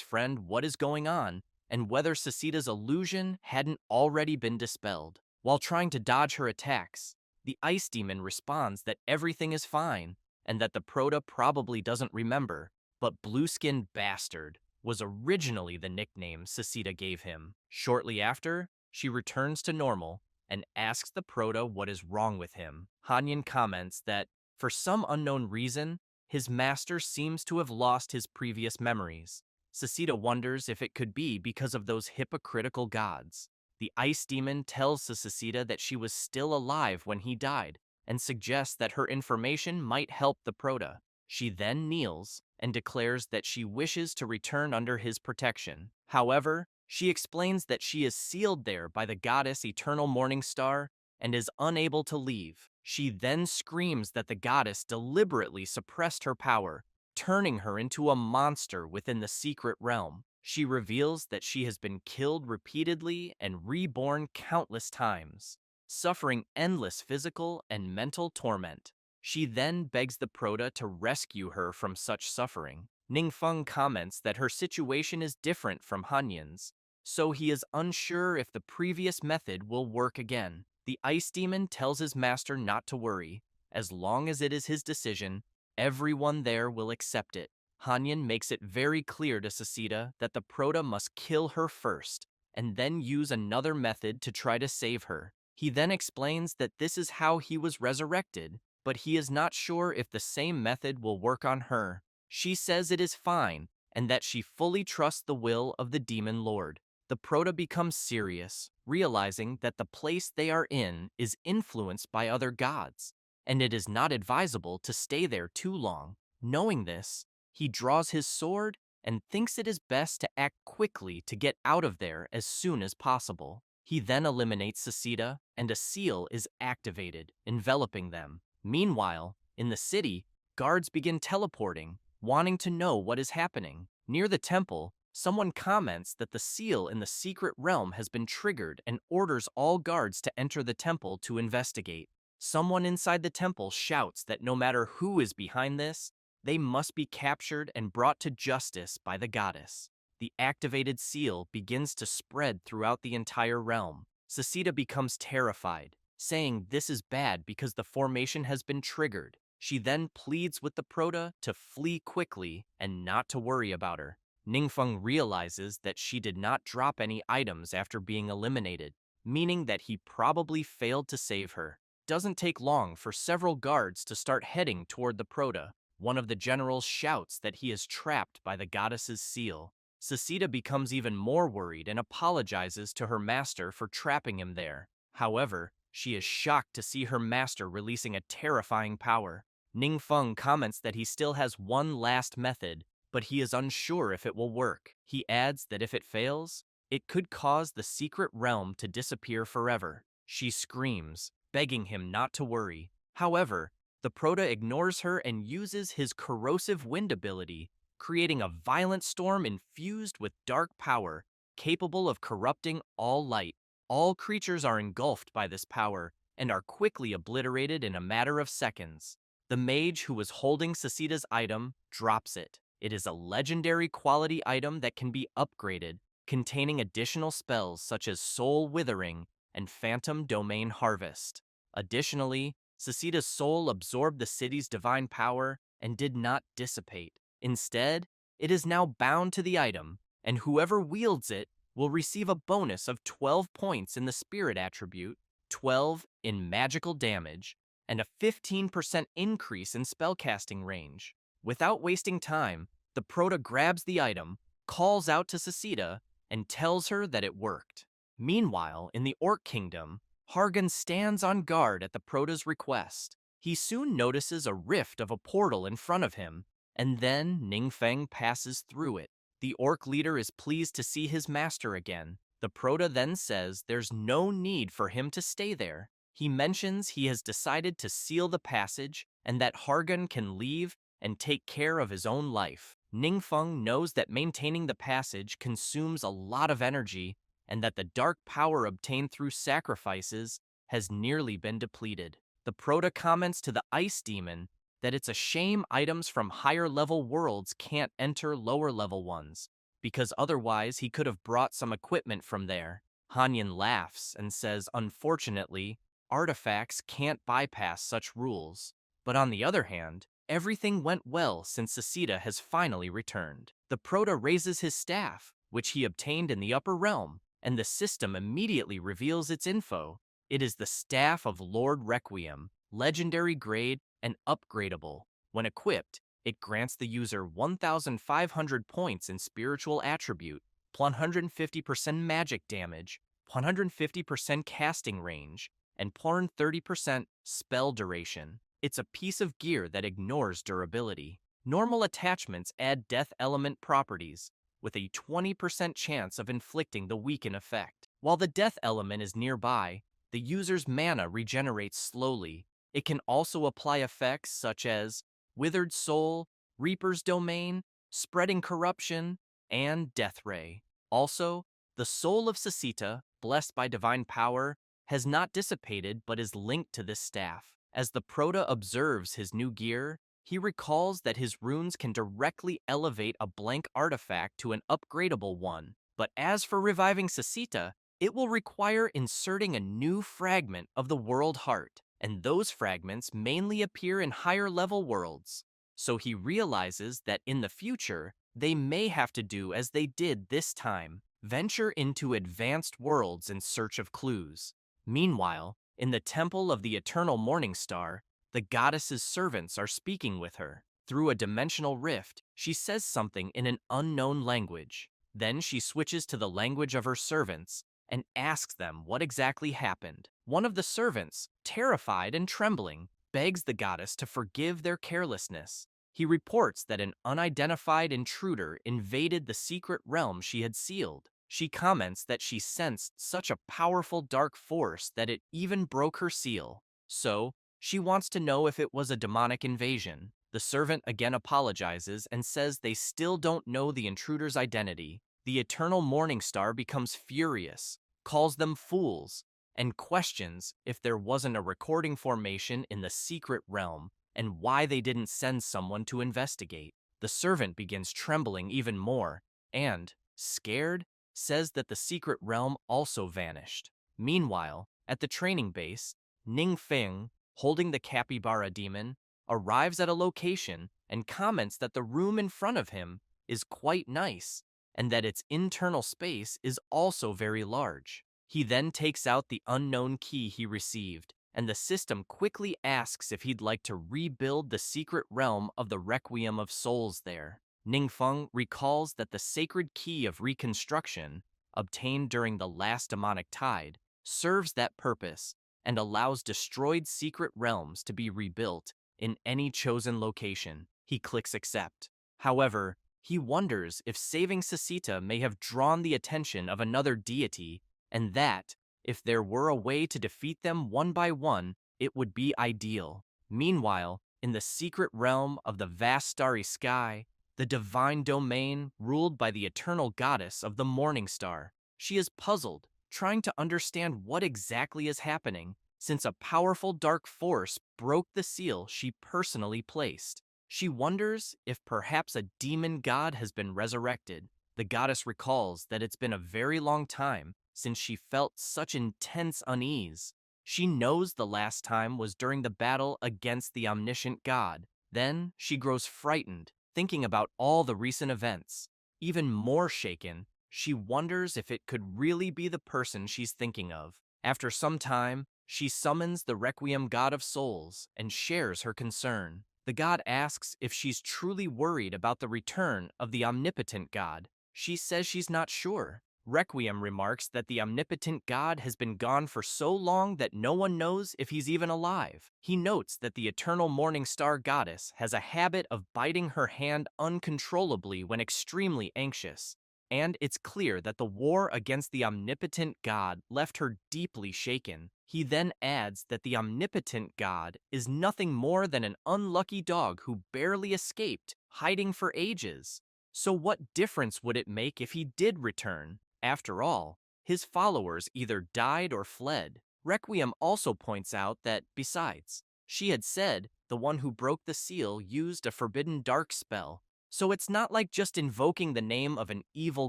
friend what is going on and whether Sasita's illusion hadn't already been dispelled. While trying to dodge her attacks, the ice demon responds that everything is fine and that the Proto probably doesn't remember, but blue-skinned bastard was originally the nickname Sasita gave him. Shortly after, she returns to normal and asks the Proto what is wrong with him. Hanyan comments that, for some unknown reason, his master seems to have lost his previous memories. Sasita wonders if it could be because of those hypocritical gods. The ice demon tells Sasita that she was still alive when he died and suggests that her information might help the Proto. She then kneels and declares that she wishes to return under his protection. However, she explains that she is sealed there by the goddess Eternal Morning Star and is unable to leave. She then screams that the goddess deliberately suppressed her power, turning her into a monster within the secret realm. She reveals that she has been killed repeatedly and reborn countless times, suffering endless physical and mental torment. She then begs the Proto to rescue her from such suffering. Ningfeng comments that her situation is different from Hanyan's, so he is unsure if the previous method will work again. The ice demon tells his master not to worry. As long as it is his decision, everyone there will accept it. Hanyan makes it very clear to Sasita that the Proto must kill her first, and then use another method to try to save her. He then explains that this is how he was resurrected, but he is not sure if the same method will work on her. She says it is fine, and that she fully trusts the will of the Demon Lord. The Proto becomes serious, realizing that the place they are in is influenced by other gods, and it is not advisable to stay there too long. Knowing this, he draws his sword and thinks it is best to act quickly to get out of there as soon as possible. He then eliminates Sasita, and a seal is activated, enveloping them. Meanwhile, in the city, guards begin teleporting, wanting to know what is happening. Near the temple, someone comments that the seal in the secret realm has been triggered and orders all guards to enter the temple to investigate. Someone inside the temple shouts that no matter who is behind this, they must be captured and brought to justice by the goddess. The activated seal begins to spread throughout the entire realm. Sasita becomes terrified, saying this is bad because the formation has been triggered. She then pleads with the Proto to flee quickly and not to worry about her. Ningfeng realizes that she did not drop any items after being eliminated, meaning that he probably failed to save her. Doesn't take long for several guards to start heading toward the Proto. One of the generals shouts that he is trapped by the goddess's seal. Sasita becomes even more worried and apologizes to her master for trapping him there. However, she is shocked to see her master releasing a terrifying power. Ningfeng comments that he still has one last method, but he is unsure if it will work. He adds that if it fails, it could cause the secret realm to disappear forever. She screams, begging him not to worry. However, the Proto ignores her and uses his corrosive wind ability, creating a violent storm infused with dark power, capable of corrupting all light. All creatures are engulfed by this power and are quickly obliterated in a matter of seconds. The mage who was holding Sasita's item drops it, It is a legendary quality item that can be upgraded, containing additional spells such as Soul Withering and Phantom Domain Harvest. Additionally, Sasita's soul absorbed the city's divine power and did not dissipate. Instead, it is now bound to the item, and whoever wields it will receive a bonus of 12 points in the spirit attribute, 12 in magical damage, and a 15% increase in spellcasting range. Without wasting time, the Proto grabs the item, calls out to Sasita, and tells her that it worked. Meanwhile, in the Orc Kingdom, Hargan stands on guard at the Proto's request. He soon notices a rift of a portal in front of him, and then Ningfeng passes through it. The Orc leader is pleased to see his master again. The Proto then says there's no need for him to stay there. He mentions he has decided to seal the passage and that Hargan can leave and take care of his own life. Ningfeng knows that maintaining the passage consumes a lot of energy and that the dark power obtained through sacrifices has nearly been depleted. The Proto comments to the Ice Demon that it's a shame items from higher level worlds can't enter lower level ones, because otherwise he could have brought some equipment from there. Hanyan laughs and says, unfortunately, artifacts can't bypass such rules. But on the other hand, everything went well since Sasita has finally returned. The Proto raises his staff, which he obtained in the upper realm, and the system immediately reveals its info. It is the Staff of Lord Requiem, legendary grade and upgradable. When equipped, it grants the user 1,500 points in spiritual attribute, 150% magic damage, 150% casting range, and 130% spell duration. It's a piece of gear that ignores durability. Normal attachments add death element properties, with a 20% chance of inflicting the weaken effect. While the death element is nearby, the user's mana regenerates slowly. It can also apply effects such as Withered Soul, Reaper's Domain, Spreading Corruption, and Death Ray. Also, the soul of Sasita, blessed by divine power, has not dissipated but is linked to this staff. As the Proto observes his new gear, he recalls that his runes can directly elevate a blank artifact to an upgradable one. But as for reviving Sasita, it will require inserting a new fragment of the world heart, and those fragments mainly appear in higher level worlds. So he realizes that in the future, they may have to do as they did this time, venture into advanced worlds in search of clues. Meanwhile, in the Temple of the Eternal Morning Star, the goddess's servants are speaking with her. Through a dimensional rift, she says something in an unknown language. Then she switches to the language of her servants and asks them what exactly happened. One of the servants, terrified and trembling, begs the goddess to forgive their carelessness. He reports that an unidentified intruder invaded the secret realm she had sealed. She comments that she sensed such a powerful dark force that it even broke her seal. So, she wants to know if it was a demonic invasion. The servant again apologizes and says they still don't know the intruder's identity. The Eternal Morning Star becomes furious, calls them fools, and questions if there wasn't a recording formation in the secret realm and why they didn't send someone to investigate. The servant begins trembling even more and, scared, says that the secret realm also vanished. Meanwhile, at the training base, Ningfeng, holding the capybara demon, arrives at a location and comments that the room in front of him is quite nice and that its internal space is also very large. He then takes out the unknown key he received, and the system quickly asks if he'd like to rebuild the secret realm of the Requiem of Souls there. Ningfeng recalls that the sacred key of reconstruction, obtained during the last demonic tide, serves that purpose and allows destroyed secret realms to be rebuilt in any chosen location. He clicks accept. However, he wonders if saving Sasita may have drawn the attention of another deity, and that, if there were a way to defeat them one by one, it would be ideal. Meanwhile, in the secret realm of the vast starry sky, the divine domain ruled by the eternal goddess of the morning star, she is puzzled, trying to understand what exactly is happening, since a powerful dark force broke the seal she personally placed. She wonders if perhaps a demon god has been resurrected. The goddess recalls that it's been a very long time since she felt such intense unease. She knows the last time was during the battle against the omniscient god. Then she grows frightened, thinking about all the recent events. Even more shaken, she wonders if it could really be the person she's thinking of. After some time, she summons the Requiem God of Souls and shares her concern. The god asks if she's truly worried about the return of the omnipotent god. She says she's not sure. Requiem remarks that the omnipotent god has been gone for so long that no one knows if he's even alive. He notes that the eternal morning star goddess has a habit of biting her hand uncontrollably when extremely anxious, and it's clear that the war against the omnipotent god left her deeply shaken. He then adds that the omnipotent god is nothing more than an unlucky dog who barely escaped, hiding for ages. So what difference would it make if he did return? After all, his followers either died or fled. Requiem also points out that, besides, she had said the one who broke the seal used a forbidden dark spell. So it's not like just invoking the name of an evil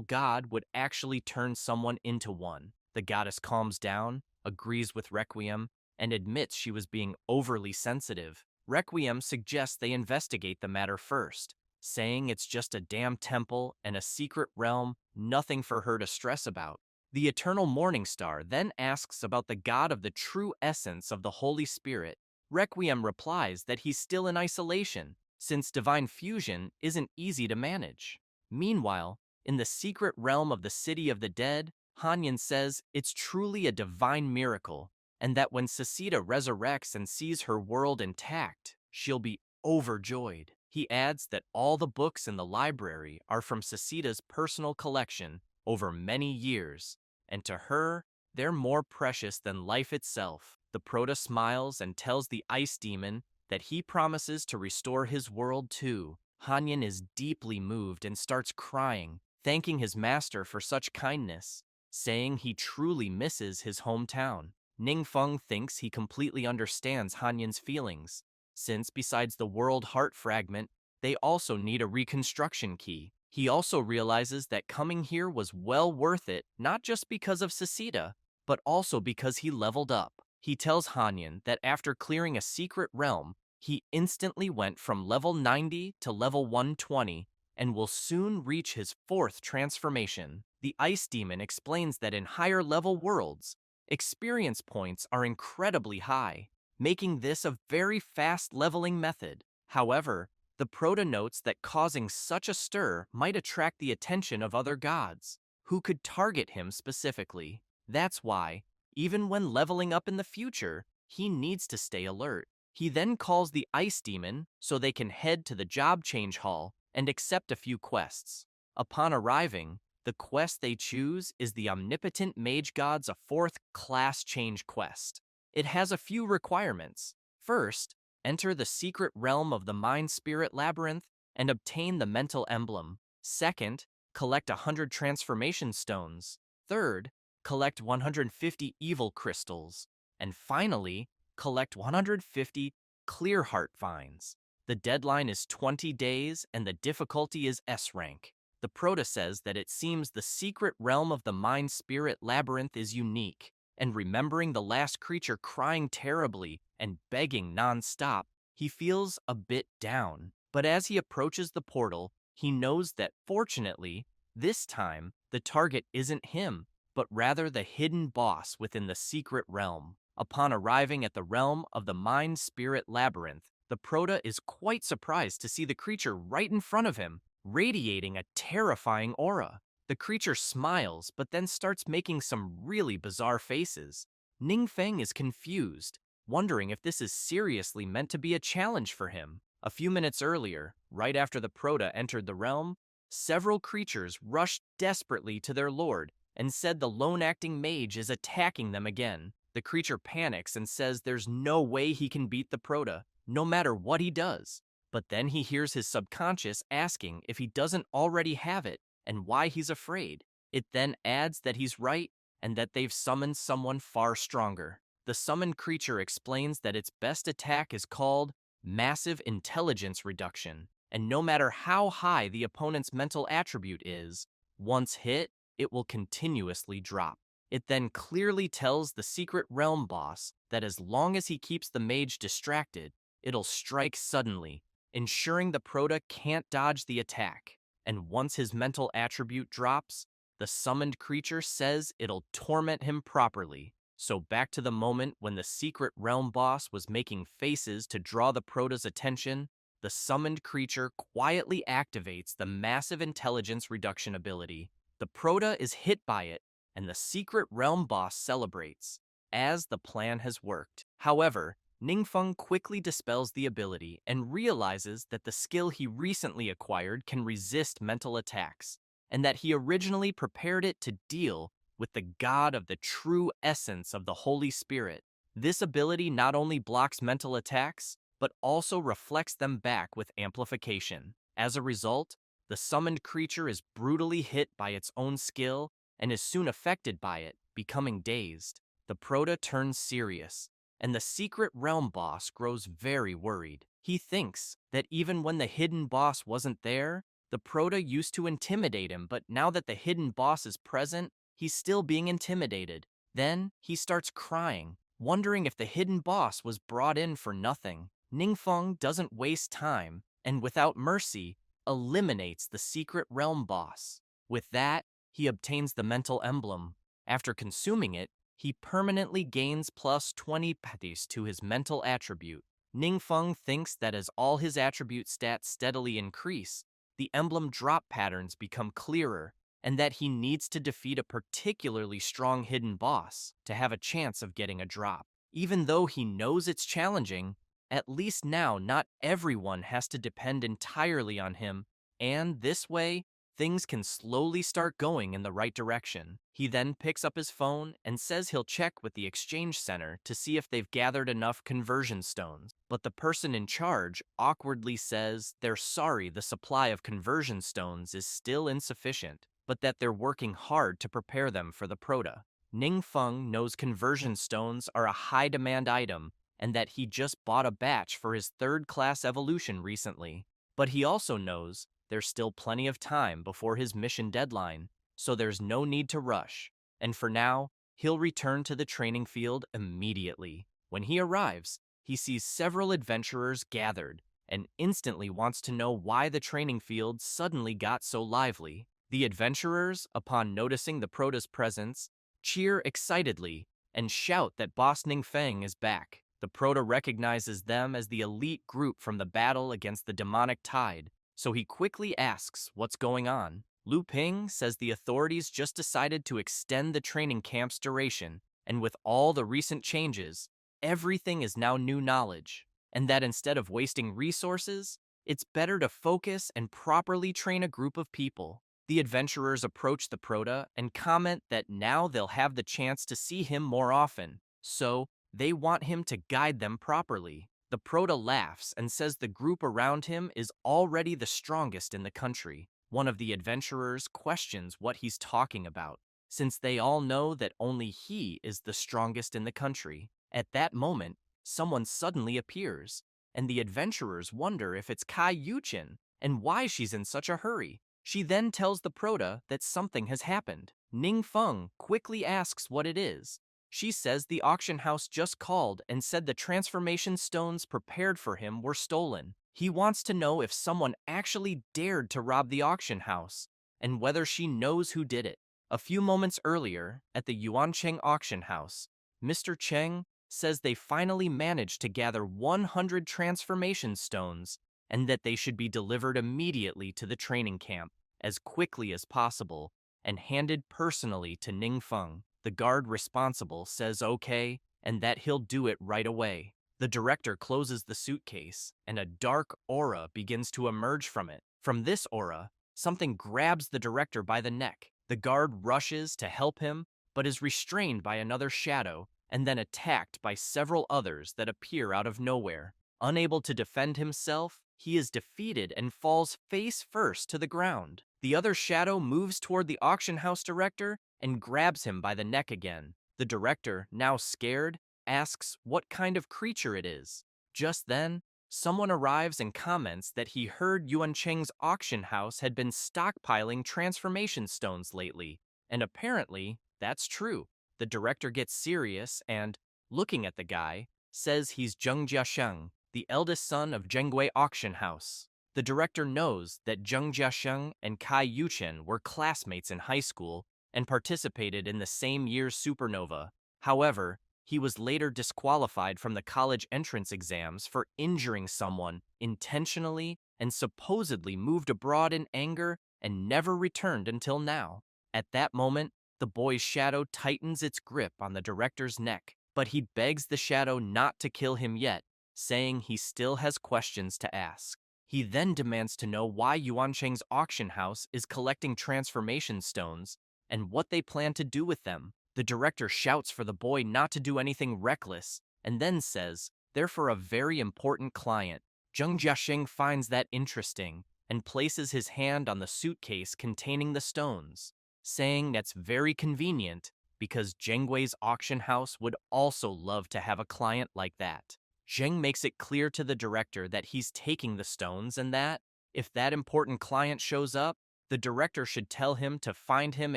god would actually turn someone into one. The goddess calms down, agrees with Requiem, and admits she was being overly sensitive. Requiem suggests they investigate the matter first, saying it's just a damn temple and a secret realm, nothing for her to stress about. The Eternal Morning Star then asks about the god of the true essence of the Holy Spirit. Requiem replies that he's still in isolation, since divine fusion isn't easy to manage. Meanwhile, in the secret realm of the City of the Dead, Hanyan says it's truly a divine miracle, and that when Sasita resurrects and sees her world intact, she'll be overjoyed. He adds that all the books in the library are from Sasita's personal collection over many years, and to her, they're more precious than life itself. The Prota smiles and tells the ice demon that he promises to restore his world too. Hanyan is deeply moved and starts crying, thanking his master for such kindness, saying he truly misses his hometown. Ningfeng thinks he completely understands Hanyan's feelings, since besides the world heart fragment, they also need a reconstruction key. He also realizes that coming here was well worth it, not just because of Sasita, but also because he leveled up. He tells Hanyan that after clearing a secret realm, he instantly went from level 90 to level 120 and will soon reach his fourth transformation. The Ice Demon explains that in higher level worlds, experience points are incredibly high, making this a very fast leveling method. However, the Prota notes that causing such a stir might attract the attention of other gods, who could target him specifically. That's why, even when leveling up in the future, he needs to stay alert. He then calls the Ice Demon so they can head to the job change hall and accept a few quests. Upon arriving, the quest they choose is the Omnipotent Mage God's a fourth class change quest. It has a few requirements. First, enter the secret realm of the Mind Spirit Labyrinth and obtain the mental emblem. Second, collect 100 transformation stones. Third, collect 150 evil crystals. And finally, collect 150 clear heart vines. The deadline is 20 days and the difficulty is S rank. The Prota says that it seems the secret realm of the Mind Spirit Labyrinth is unique, and remembering the last creature crying terribly and begging non-stop, he feels a bit down. But as he approaches the portal, he knows that fortunately, this time, the target isn't him, but rather the hidden boss within the secret realm. Upon arriving at the realm of the Mind Spirit Labyrinth, the Prota is quite surprised to see the creature right in front of him, radiating a terrifying aura. The creature smiles, but then starts making some really bizarre faces. Ningfeng is confused, wondering if this is seriously meant to be a challenge for him. A few minutes earlier, right after the Prota entered the realm, several creatures rushed desperately to their lord and said the lone-acting mage is attacking them again. The creature panics and says there's no way he can beat the Prota, no matter what he does. But then he hears his subconscious asking if he doesn't already have it and why he's afraid. It then adds that he's right and that they've summoned someone far stronger. The summoned creature explains that its best attack is called massive intelligence reduction, and no matter how high the opponent's mental attribute is, once hit, it will continuously drop. It then clearly tells the Secret Realm boss that as long as he keeps the mage distracted, it'll strike suddenly, ensuring the Prota can't dodge the attack. And once his mental attribute drops, the summoned creature says it'll torment him properly. So back to the moment when the Secret Realm boss was making faces to draw the Prota's attention, the summoned creature quietly activates the massive intelligence reduction ability. The Prota is hit by it, and the Secret Realm boss celebrates, as the plan has worked. However, Ningfeng quickly dispels the ability and realizes that the skill he recently acquired can resist mental attacks, and that he originally prepared it to deal with the god of the true essence of the Holy Spirit. This ability not only blocks mental attacks, but also reflects them back with amplification. As a result, the summoned creature is brutally hit by its own skill and is soon affected by it, becoming dazed. The Prota turns serious, and the Secret Realm boss grows very worried. He thinks that even when the hidden boss wasn't there, the Prota used to intimidate him, but now that the hidden boss is present, he's still being intimidated. Then he starts crying, wondering if the hidden boss was brought in for nothing. Ningfeng doesn't waste time, and without mercy, eliminates the Secret Realm boss. With that, he obtains the mental emblem. After consuming it, he permanently gains plus 20 patties to his mental attribute. Ningfeng thinks that as all his attribute stats steadily increase, the emblem drop patterns become clearer, and that he needs to defeat a particularly strong hidden boss to have a chance of getting a drop. Even though he knows it's challenging, at least now not everyone has to depend entirely on him, and this way, things can slowly start going in the right direction. He then picks up his phone and says he'll check with the exchange center to see if they've gathered enough conversion stones. But the person in charge awkwardly says they're sorry the supply of conversion stones is still insufficient, but that they're working hard to prepare them for the Prota. Ningfeng knows conversion stones are a high-demand item and that he just bought a batch for his third-class evolution recently. But he also knows there's still plenty of time before his mission deadline, so there's no need to rush. And for now, he'll return to the training field immediately. When he arrives, he sees several adventurers gathered and instantly wants to know why the training field suddenly got so lively. The adventurers, upon noticing the Prota's presence, cheer excitedly and shout that Boss Ningfeng is back. The Prota recognizes them as the elite group from the battle against the demonic tide, so he quickly asks what's going on. Lu Ping says the authorities just decided to extend the training camp's duration, and with all the recent changes, everything is now new knowledge, and that instead of wasting resources, it's better to focus and properly train a group of people. The adventurers approach the Prota and comment that now they'll have the chance to see him more often, so they want him to guide them properly. The Prota laughs and says the group around him is already the strongest in the country. One of the adventurers questions what he's talking about, since they all know that only he is the strongest in the country. At that moment, someone suddenly appears, and the adventurers wonder if it's Kai Yuchen and why she's in such a hurry. She then tells the Prota that something has happened. Ningfeng quickly asks what it is. She says the auction house just called and said the transformation stones prepared for him were stolen. He wants to know if someone actually dared to rob the auction house, and whether she knows who did it. A few moments earlier, at the Yuancheng auction house, Mr. Cheng says they finally managed to gather 100 transformation stones, and that they should be delivered immediately to the training camp, as quickly as possible, and handed personally to Ningfeng. The guard responsible says okay, and that he'll do it right away. The director closes the suitcase, and a dark aura begins to emerge from it. From this aura, something grabs the director by the neck. The guard rushes to help him, but is restrained by another shadow, and then attacked by several others that appear out of nowhere. Unable to defend himself, he is defeated and falls face first to the ground. The other shadow moves toward the auction house director and grabs him by the neck again. The director, now scared, asks what kind of creature it is. Just then, Someone arrives and comments that he heard Yuan Cheng's auction house had been stockpiling transformation stones lately, and apparently, that's true. The director gets serious and, looking at the guy, says he's Zheng Jiasheng, the eldest son of Zhenggui Auction House. The director knows that Zheng Jiasheng and Kai Yuchen were classmates in high school and participated in the same year's supernova. However, he was later disqualified from the college entrance exams for injuring someone intentionally and supposedly moved abroad in anger and never returned until now. At that moment, the boy's shadow tightens its grip on the director's neck, but he begs the shadow not to kill him yet, saying he still has questions to ask. He then demands to know why Yuan Cheng's auction house is collecting transformation stones and what they plan to do with them. The director shouts for the boy not to do anything reckless, and then says, they're for a very important client. Zheng Jiaxing finds that interesting and places his hand on the suitcase containing the stones, saying that's very convenient because Zhenggui's auction house would also love to have a client like that. Zheng makes it clear to the director that he's taking the stones and that, if that important client shows up, the director should tell him to find him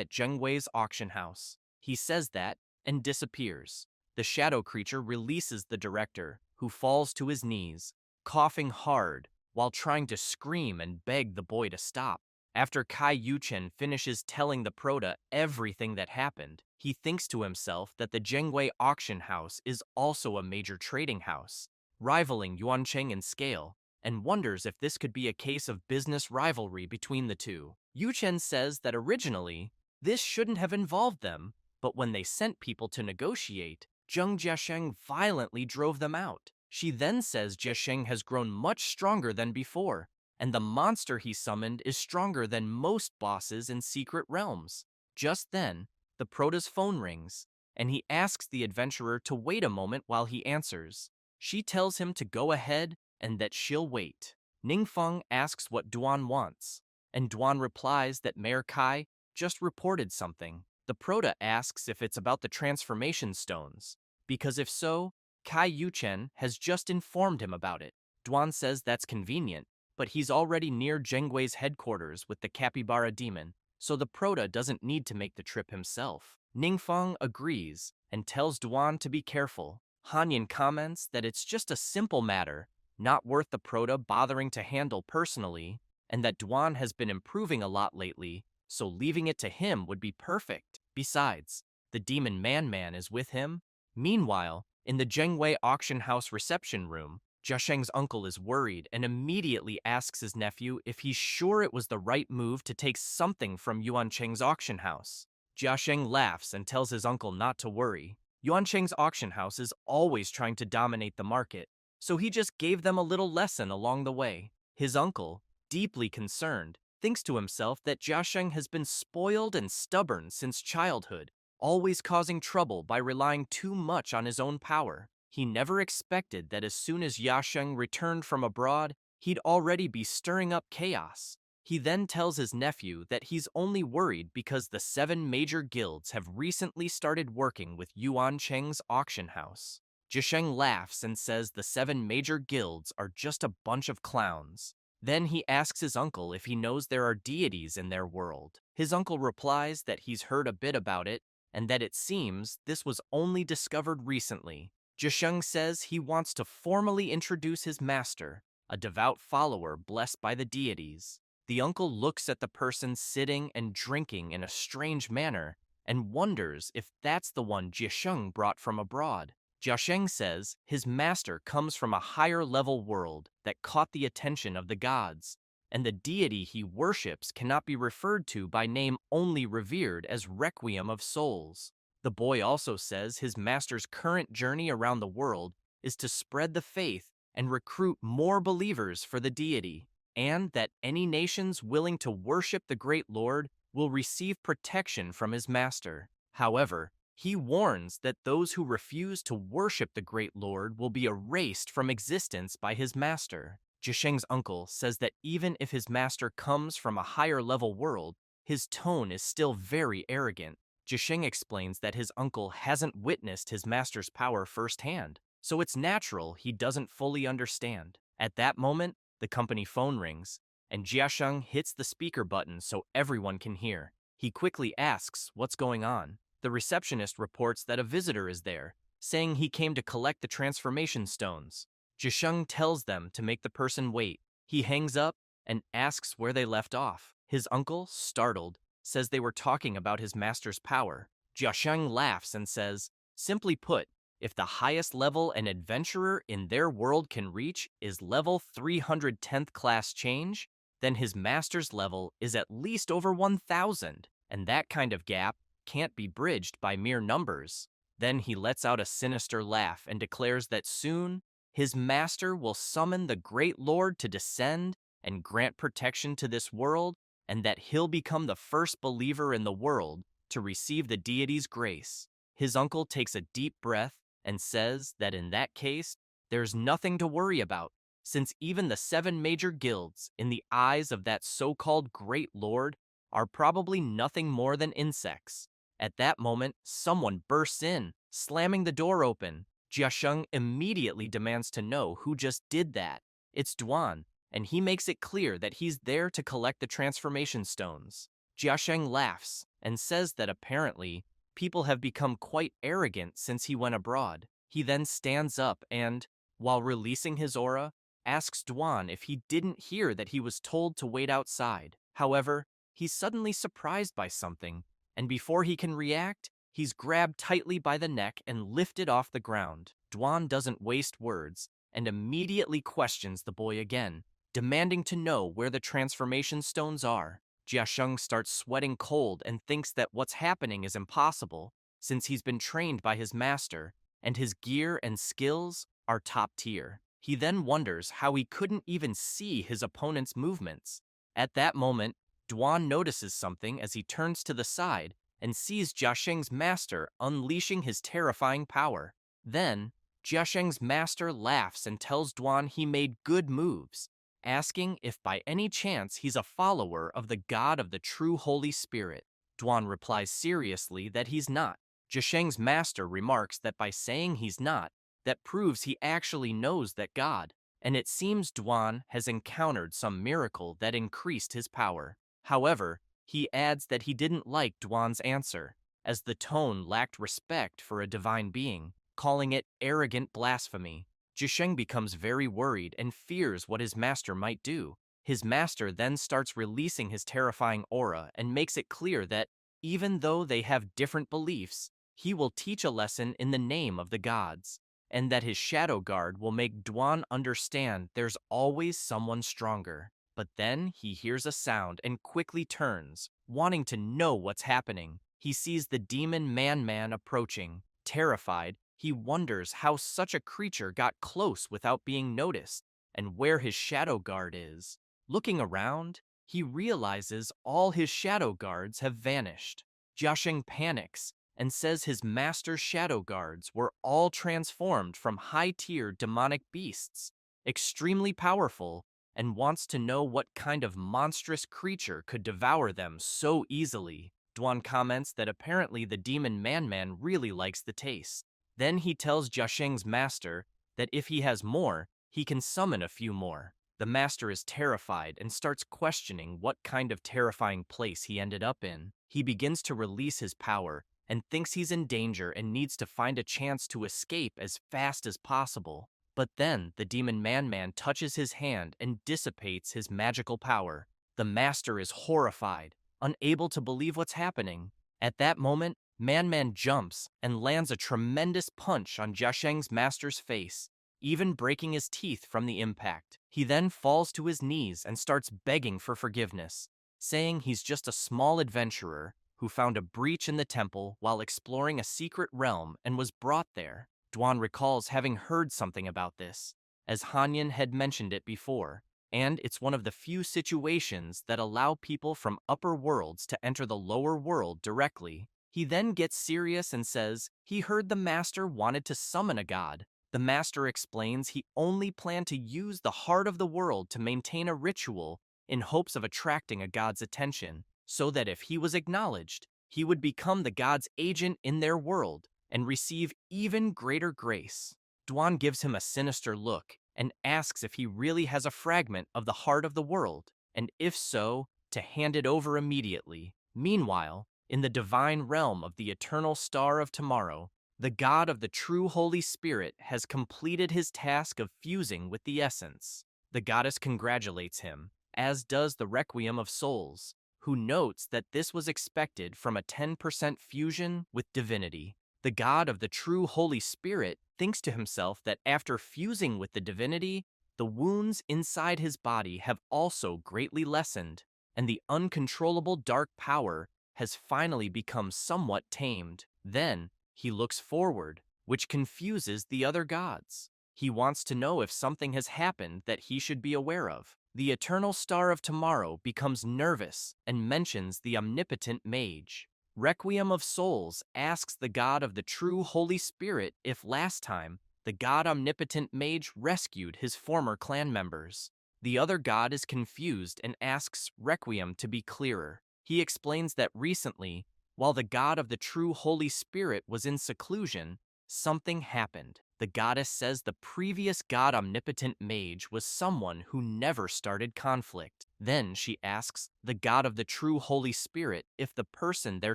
at Zhenggui's auction house. He says that and disappears. The shadow creature releases the director, who falls to his knees, coughing hard while trying to scream and beg the boy to stop. After Kai Yuchen finishes telling the Prota everything that happened, he thinks to himself that the Zhenggui auction house is also a major trading house, rivaling Yuancheng in scale, and wonders if this could be a case of business rivalry between the two. Yuchen says that originally, this shouldn't have involved them, but when they sent people to negotiate, Zheng Jiasheng violently drove them out. She then says Jiasheng has grown much stronger than before, and the monster he summoned is stronger than most bosses in secret realms. Just then, the Prota's phone rings, and he asks the adventurer to wait a moment while he answers. She tells him to go ahead and that she'll wait. Ningfeng asks what Duan wants, and Duan replies that Mayor Kai just reported something. The Prota asks if it's about the transformation stones, because if so, Kai Yuchen has just informed him about it. Duan says that's convenient, but he's already near Zhenggui's headquarters with the capybara demon, so the Prota doesn't need to make the trip himself. Ningfeng agrees and tells Duan to be careful. Hanyan comments that it's just a simple matter, not worth the Prota bothering to handle personally, and that Duan has been improving a lot lately, so leaving it to him would be perfect. Besides, the demon Man is with him. Meanwhile, in the Zhenggui auction house reception room, Jiasheng's uncle is worried and immediately asks his nephew if he's sure it was the right move to take something from Yuan Cheng's auction house. Jiasheng laughs and tells his uncle not to worry. Yuan Cheng's auction house is always trying to dominate the market, so he just gave them a little lesson along the way. His uncle, deeply concerned, thinks to himself that Jiasheng has been spoiled and stubborn since childhood, always causing trouble by relying too much on his own power. He never expected that as soon as Yasheng returned from abroad, he'd already be stirring up chaos. He then tells his nephew that he's only worried because the 7 major guilds have recently started working with Yuan Cheng's auction house. Jiasheng laughs and says the 7 major guilds are just a bunch of clowns. Then he asks his uncle if he knows there are deities in their world. His uncle replies that he's heard a bit about it, and that it seems this was only discovered recently. Jiasheng says he wants to formally introduce his master, a devout follower blessed by the deities. The uncle looks at the person sitting and drinking in a strange manner and wonders if that's the one Jiasheng brought from abroad. Jiasheng says his master comes from a higher-level world that caught the attention of the gods, and the deity he worships cannot be referred to by name, only revered as Requiem of Souls. The boy also says his master's current journey around the world is to spread the faith and recruit more believers for the deity, and that any nations willing to worship the Great Lord will receive protection from his master. However, he warns that those who refuse to worship the Great Lord will be erased from existence by his master. Jiasheng's uncle says that even if his master comes from a higher-level world, his tone is still very arrogant. Jiasheng explains that his uncle hasn't witnessed his master's power firsthand, so it's natural he doesn't fully understand. At that moment, the company phone rings, and Jiasheng hits the speaker button so everyone can hear. He quickly asks what's going on. The receptionist reports that a visitor is there, saying he came to collect the transformation stones. Jiasheng tells them to make the person wait. He hangs up and asks where they left off. His uncle, startled, says they were talking about his master's power. Jiasheng laughs and says, simply put, if the highest level an adventurer in their world can reach is level 310th class change, then his master's level is at least over 1,000, and that kind of gap can't be bridged by mere numbers. Then he lets out a sinister laugh and declares that soon his master will summon the great lord to descend and grant protection to this world, and that he'll become the first believer in the world to receive the deity's grace. His uncle takes a deep breath and says that in that case, there's nothing to worry about, since even the 7 major guilds, in the eyes of that so-called Great Lord, are probably nothing more than insects. At that moment, someone bursts in, slamming the door open. Jiasheng immediately demands to know who just did that. It's Duan, and he makes it clear that he's there to collect the transformation stones. Jiasheng laughs and says that apparently, people have become quite arrogant since he went abroad. He then stands up and, while releasing his aura, asks Duan if he didn't hear that he was told to wait outside. However, he's suddenly surprised by something, and before he can react, he's grabbed tightly by the neck and lifted off the ground. Duan doesn't waste words and immediately questions the boy again, demanding to know where the transformation stones are. Jiasheng starts sweating cold and thinks that what's happening is impossible, since he's been trained by his master, and his gear and skills are top tier. He then wonders how he couldn't even see his opponent's movements. At that moment, Duan notices something as he turns to the side and sees Jiasheng's master unleashing his terrifying power. Then, Jiasheng's master laughs and tells Duan he made good moves, asking if by any chance he's a follower of the god of the true Holy Spirit. Duan replies seriously that he's not. Jiasheng's master remarks that by saying he's not, that proves he actually knows that god, and it seems Duan has encountered some miracle that increased his power. However, he adds that he didn't like Duan's answer, as the tone lacked respect for a divine being, calling it arrogant blasphemy. Jiasheng becomes very worried and fears what his master might do. His master then starts releasing his terrifying aura and makes it clear that, even though they have different beliefs, he will teach a lesson in the name of the gods, and that his shadow guard will make Duan understand there's always someone stronger. But then he hears a sound and quickly turns, wanting to know what's happening. He sees the demon Man-Man approaching. Terrified, he wonders how such a creature got close without being noticed, and where his shadow guard is. Looking around, he realizes all his shadow guards have vanished. Jiasheng panics and says his master's shadow guards were all transformed from high-tier demonic beasts, extremely powerful, and wants to know what kind of monstrous creature could devour them so easily. Duan comments that apparently the demon Man-Man really likes the taste. Then he tells Jiasheng's master that if he has more, he can summon a few more. The master is terrified and starts questioning what kind of terrifying place he ended up in. He begins to release his power and thinks he's in danger and needs to find a chance to escape as fast as possible. But then the demon Man-Man touches his hand and dissipates his magical power. The master is horrified, unable to believe what's happening. At that moment, Man-Man jumps and lands a tremendous punch on Jiasheng's master's face, even breaking his teeth from the impact. He then falls to his knees and starts begging for forgiveness, saying he's just a small adventurer who found a breach in the temple while exploring a secret realm and was brought there. Duan recalls having heard something about this, as Hanyan had mentioned it before, and it's one of the few situations that allow people from upper worlds to enter the lower world directly. He then gets serious and says he heard the master wanted to summon a god. The master explains he only planned to use the heart of the world to maintain a ritual in hopes of attracting a god's attention, so that if he was acknowledged, he would become the god's agent in their world and receive even greater grace. Duan gives him a sinister look and asks if he really has a fragment of the heart of the world, and if so, to hand it over immediately. Meanwhile, in the divine realm of the eternal star of tomorrow, the God of the true Holy Spirit has completed his task of fusing with the essence. The goddess congratulates him, as does the Requiem of Souls, who notes that this was expected from a 10% fusion with divinity. The God of the true Holy Spirit thinks to himself that after fusing with the divinity, the wounds inside his body have also greatly lessened, and the uncontrollable dark power has finally become somewhat tamed. Then, he looks forward, which confuses the other gods. He wants to know if something has happened that he should be aware of. The eternal star of tomorrow becomes nervous and mentions the omnipotent mage. Requiem of Souls asks the God of the true Holy Spirit if last time the God omnipotent mage rescued his former clan members. The other god is confused and asks Requiem to be clearer. He explains that recently, while the God of the true Holy Spirit was in seclusion, something happened. The goddess says the previous God omnipotent mage was someone who never started conflict. Then she asks the God of the true Holy Spirit if the person they're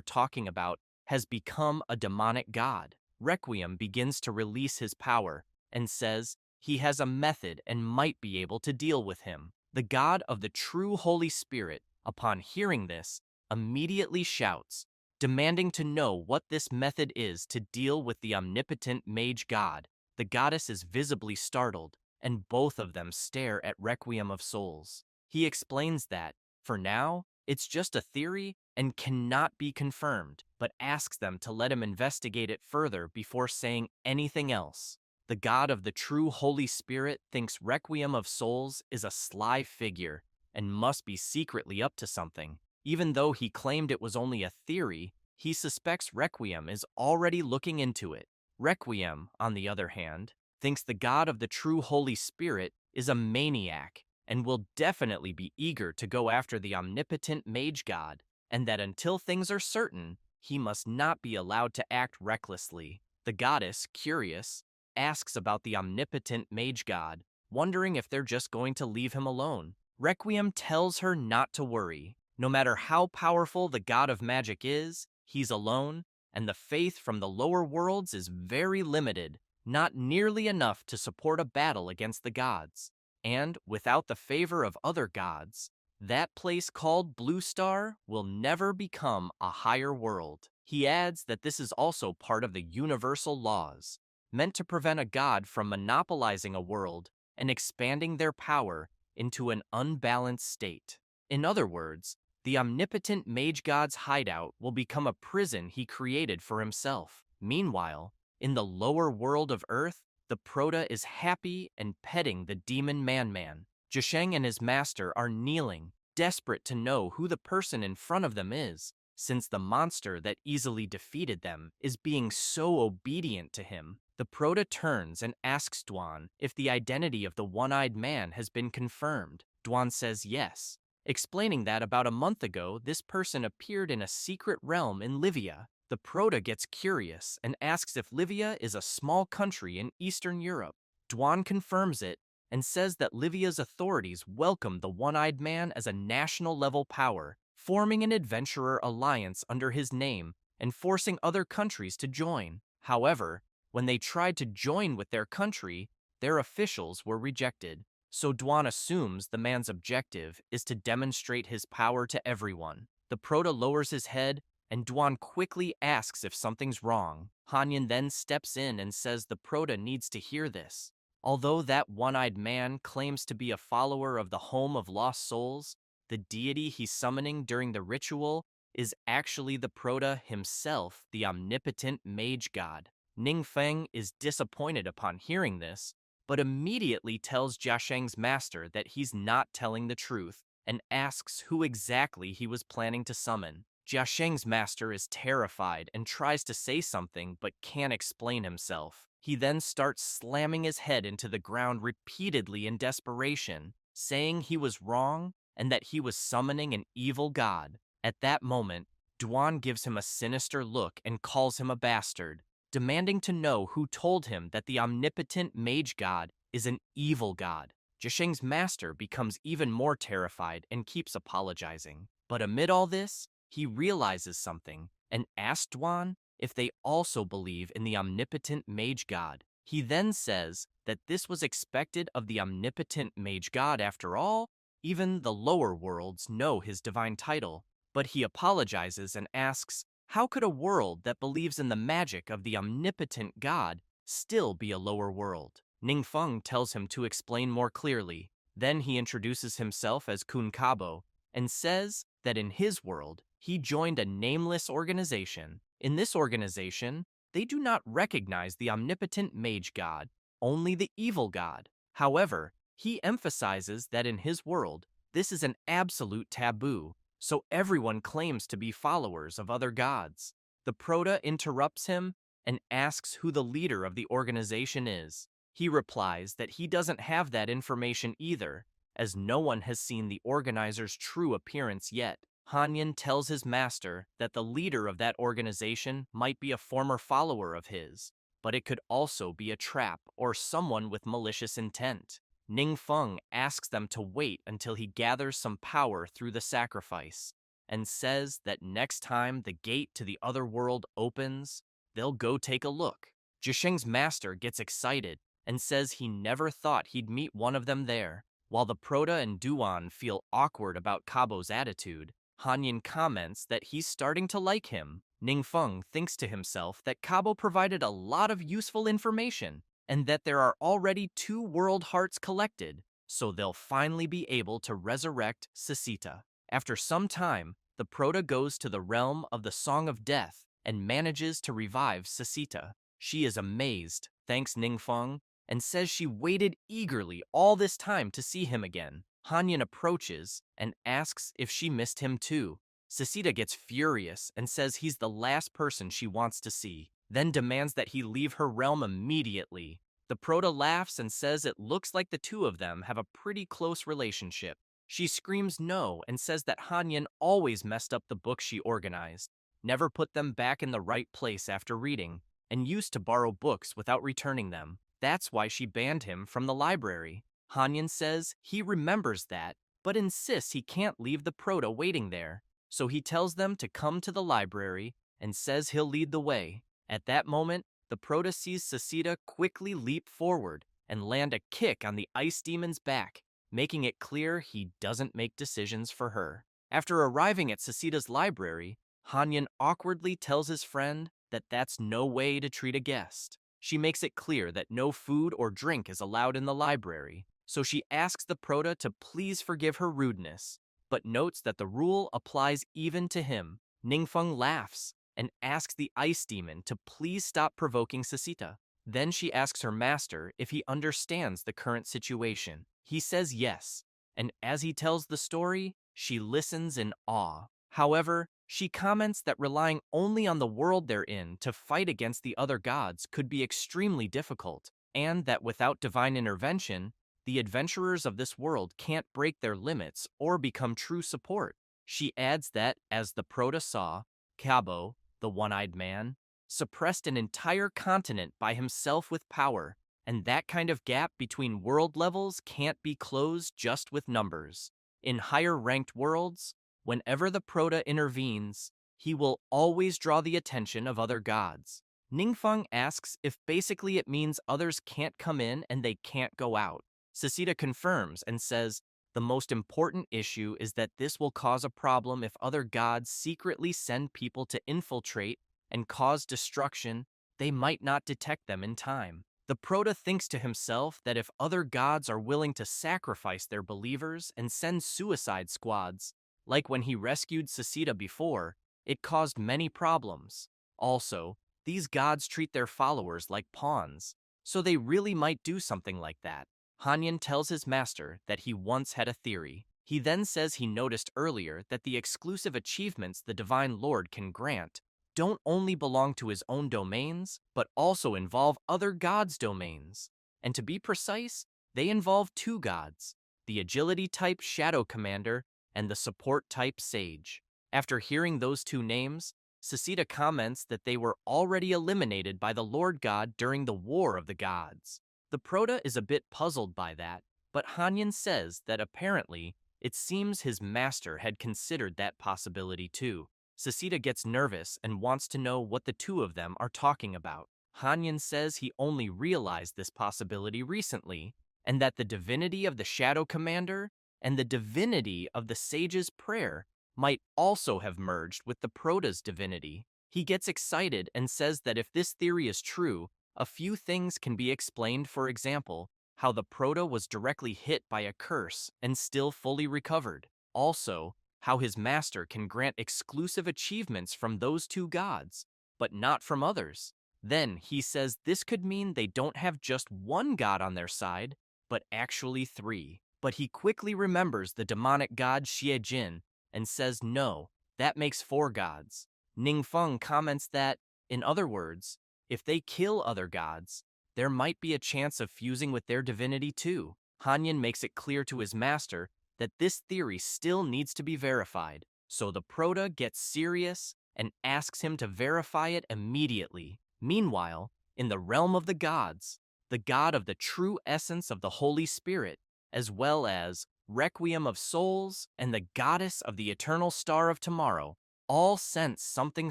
talking about has become a demonic god. Requiem begins to release his power and says he has a method and might be able to deal with him. The God of the true Holy Spirit, upon hearing this, immediately shouts, demanding to know what this method is to deal with the omnipotent mage god. The goddess is visibly startled, and both of them stare at Requiem of Souls. He explains that, for now, it's just a theory and cannot be confirmed, but asks them to let him investigate it further before saying anything else. The God of the true Holy Spirit thinks Requiem of Souls is a sly figure and must be secretly up to something. Even though he claimed it was only a theory, he suspects Requiem is already looking into it. Requiem, on the other hand, thinks the God of the true Holy Spirit is a maniac and will definitely be eager to go after the omnipotent mage god, and that until things are certain, he must not be allowed to act recklessly. The goddess, curious, asks about the omnipotent mage god, wondering if they're just going to leave him alone. Requiem tells her not to worry. No matter how powerful the god of magic is, he's alone, and the faith from the lower worlds is very limited, not nearly enough to support a battle against the gods. And without the favor of other gods, that place called Blue Star will never become a higher world. He adds that this is also part of the universal laws, meant to prevent a god from monopolizing a world and expanding their power into an unbalanced state. In other words, the omnipotent mage god's hideout will become a prison he created for himself. Meanwhile, in the lower world of Earth, the Prota is happy and petting the demon Man-Man. Zhesheng and his master are kneeling, desperate to know who the person in front of them is, since the monster that easily defeated them is being so obedient to him. The Prota turns and asks Dwan if the identity of the one-eyed man has been confirmed. Dwan says yes, explaining that about a month ago this person appeared in a secret realm in Livia. The Prota gets curious and asks if Livia is a small country in Eastern Europe. Dwan confirms it and says that Livia's authorities welcome the one-eyed man as a national-level power, forming an adventurer alliance under his name and forcing other countries to join. However, when they tried to join with their country, their officials were rejected. So Dwan assumes the man's objective is to demonstrate his power to everyone. The Prota lowers his head, and Dwan quickly asks if something's wrong. Hanyan then steps in and says the Prota needs to hear this. Although that one-eyed man claims to be a follower of the Home of Lost Souls, the deity he's summoning during the ritual is actually the Prota himself, the omnipotent mage god. Ningfeng is disappointed upon hearing this, but immediately tells Jiasheng's master that he's not telling the truth and asks who exactly he was planning to summon. Jiasheng's master is terrified and tries to say something but can't explain himself. He then starts slamming his head into the ground repeatedly in desperation, saying he was wrong and that he was summoning an evil god. At that moment, Dwan gives him a sinister look and calls him a bastard, demanding to know who told him that the omnipotent mage god is an evil god. Zhisheng's master becomes even more terrified and keeps apologizing. But amid all this, he realizes something and asks Duan if they also believe in the omnipotent mage god. He then says that this was expected of the omnipotent mage god after all. Even the lower worlds know his divine title, but he apologizes and asks, how could a world that believes in the magic of the omnipotent god still be a lower world? Ningfeng tells him to explain more clearly. Then he introduces himself as Kun Kabo and says that in his world, he joined a nameless organization. In this organization, they do not recognize the omnipotent mage god, only the evil god. However, he emphasizes that in his world, this is an absolute taboo, so everyone claims to be followers of other gods. The Proto interrupts him and asks who the leader of the organization is. He replies that he doesn't have that information either, as no one has seen the organizer's true appearance yet. Hanyan tells his master that the leader of that organization might be a former follower of his, but it could also be a trap or someone with malicious intent. Ningfeng asks them to wait until he gathers some power through the sacrifice, and says that next time the gate to the other world opens, they'll go take a look. Zhisheng's master gets excited and says he never thought he'd meet one of them there. While the Proto and Duan feel awkward about Kabo's attitude, Hanyan comments that he's starting to like him. Ningfeng thinks to himself that Kabo provided a lot of useful information, and that there are already 2 world hearts collected, so they'll finally be able to resurrect Sasita. After some time, the Proto goes to the realm of the Song of Death and manages to revive Sasita. She is amazed, thanks Ningfeng, and says she waited eagerly all this time to see him again. Hanyan approaches and asks if she missed him too. Sasita gets furious and says he's the last person she wants to see, then demands that he leave her realm immediately. The Proto laughs and says it looks like the two of them have a pretty close relationship. She screams no and says that Hanyan always messed up the books she organized, never put them back in the right place after reading, and used to borrow books without returning them. That's why she banned him from the library. Hanyan says he remembers that, but insists he can't leave the Proto waiting there, so he tells them to come to the library and says he'll lead the way. At that moment, the Proto sees Sasita quickly leap forward and land a kick on the ice demon's back, making it clear he doesn't make decisions for her. After arriving at Sasita's library, Hanyan awkwardly tells his friend that that's no way to treat a guest. She makes it clear that no food or drink is allowed in the library, so she asks the Proto to please forgive her rudeness, but notes that the rule applies even to him. Ningfeng laughs and asks the ice demon to please stop provoking Sasita. Then she asks her master if he understands the current situation. He says yes, and as he tells the story, she listens in awe. However, she comments that relying only on the world they're in to fight against the other gods could be extremely difficult, and that without divine intervention, the adventurers of this world can't break their limits or become true support. She adds that, as the Proto saw, Kabo, the one-eyed man, suppressed an entire continent by himself with power, and that kind of gap between world levels can't be closed just with numbers. In higher-ranked worlds, whenever the Proto intervenes, he will always draw the attention of other gods. Ningfeng asks if basically it means others can't come in and they can't go out. Sasita confirms and says, the most important issue is that this will cause a problem if other gods secretly send people to infiltrate and cause destruction. They might not detect them in time. The Proto thinks to himself that if other gods are willing to sacrifice their believers and send suicide squads, like when he rescued Sasita before, it caused many problems. Also, these gods treat their followers like pawns, so they really might do something like that. Hanyan tells his master that he once had a theory. He then says he noticed earlier that the exclusive achievements the Divine Lord can grant don't only belong to his own domains, but also involve other gods' domains. And to be precise, they involve 2 gods, the agility type Shadow Commander and the support type Sage. After hearing those 2 names, Sasita comments that they were already eliminated by the Lord God during the War of the Gods. The Proto is a bit puzzled by that, but Hanyan says that apparently it seems his master had considered that possibility too. Sasita gets nervous and wants to know what the two of them are talking about. Hanyan says he only realized this possibility recently, and that the divinity of the Shadow Commander and the divinity of the Sage's Prayer might also have merged with the Prota's divinity. He gets excited and says that if this theory is true, a few things can be explained. For example, how the Prota was directly hit by a curse and still fully recovered. Also, how his master can grant exclusive achievements from those two gods, but not from others. Then he says this could mean they don't have just one god on their side, but actually three. But he quickly remembers the demonic god Xie and says no, that makes four gods. Ningfeng comments that, in other words, if they kill other gods, there might be a chance of fusing with their divinity too. Hanyan makes it clear to his master that this theory still needs to be verified, so the Prota gets serious and asks him to verify it immediately. Meanwhile, in the realm of the gods, the god of the true essence of the Holy Spirit, as well as Requiem of Souls and the goddess of the eternal star of tomorrow, all sense something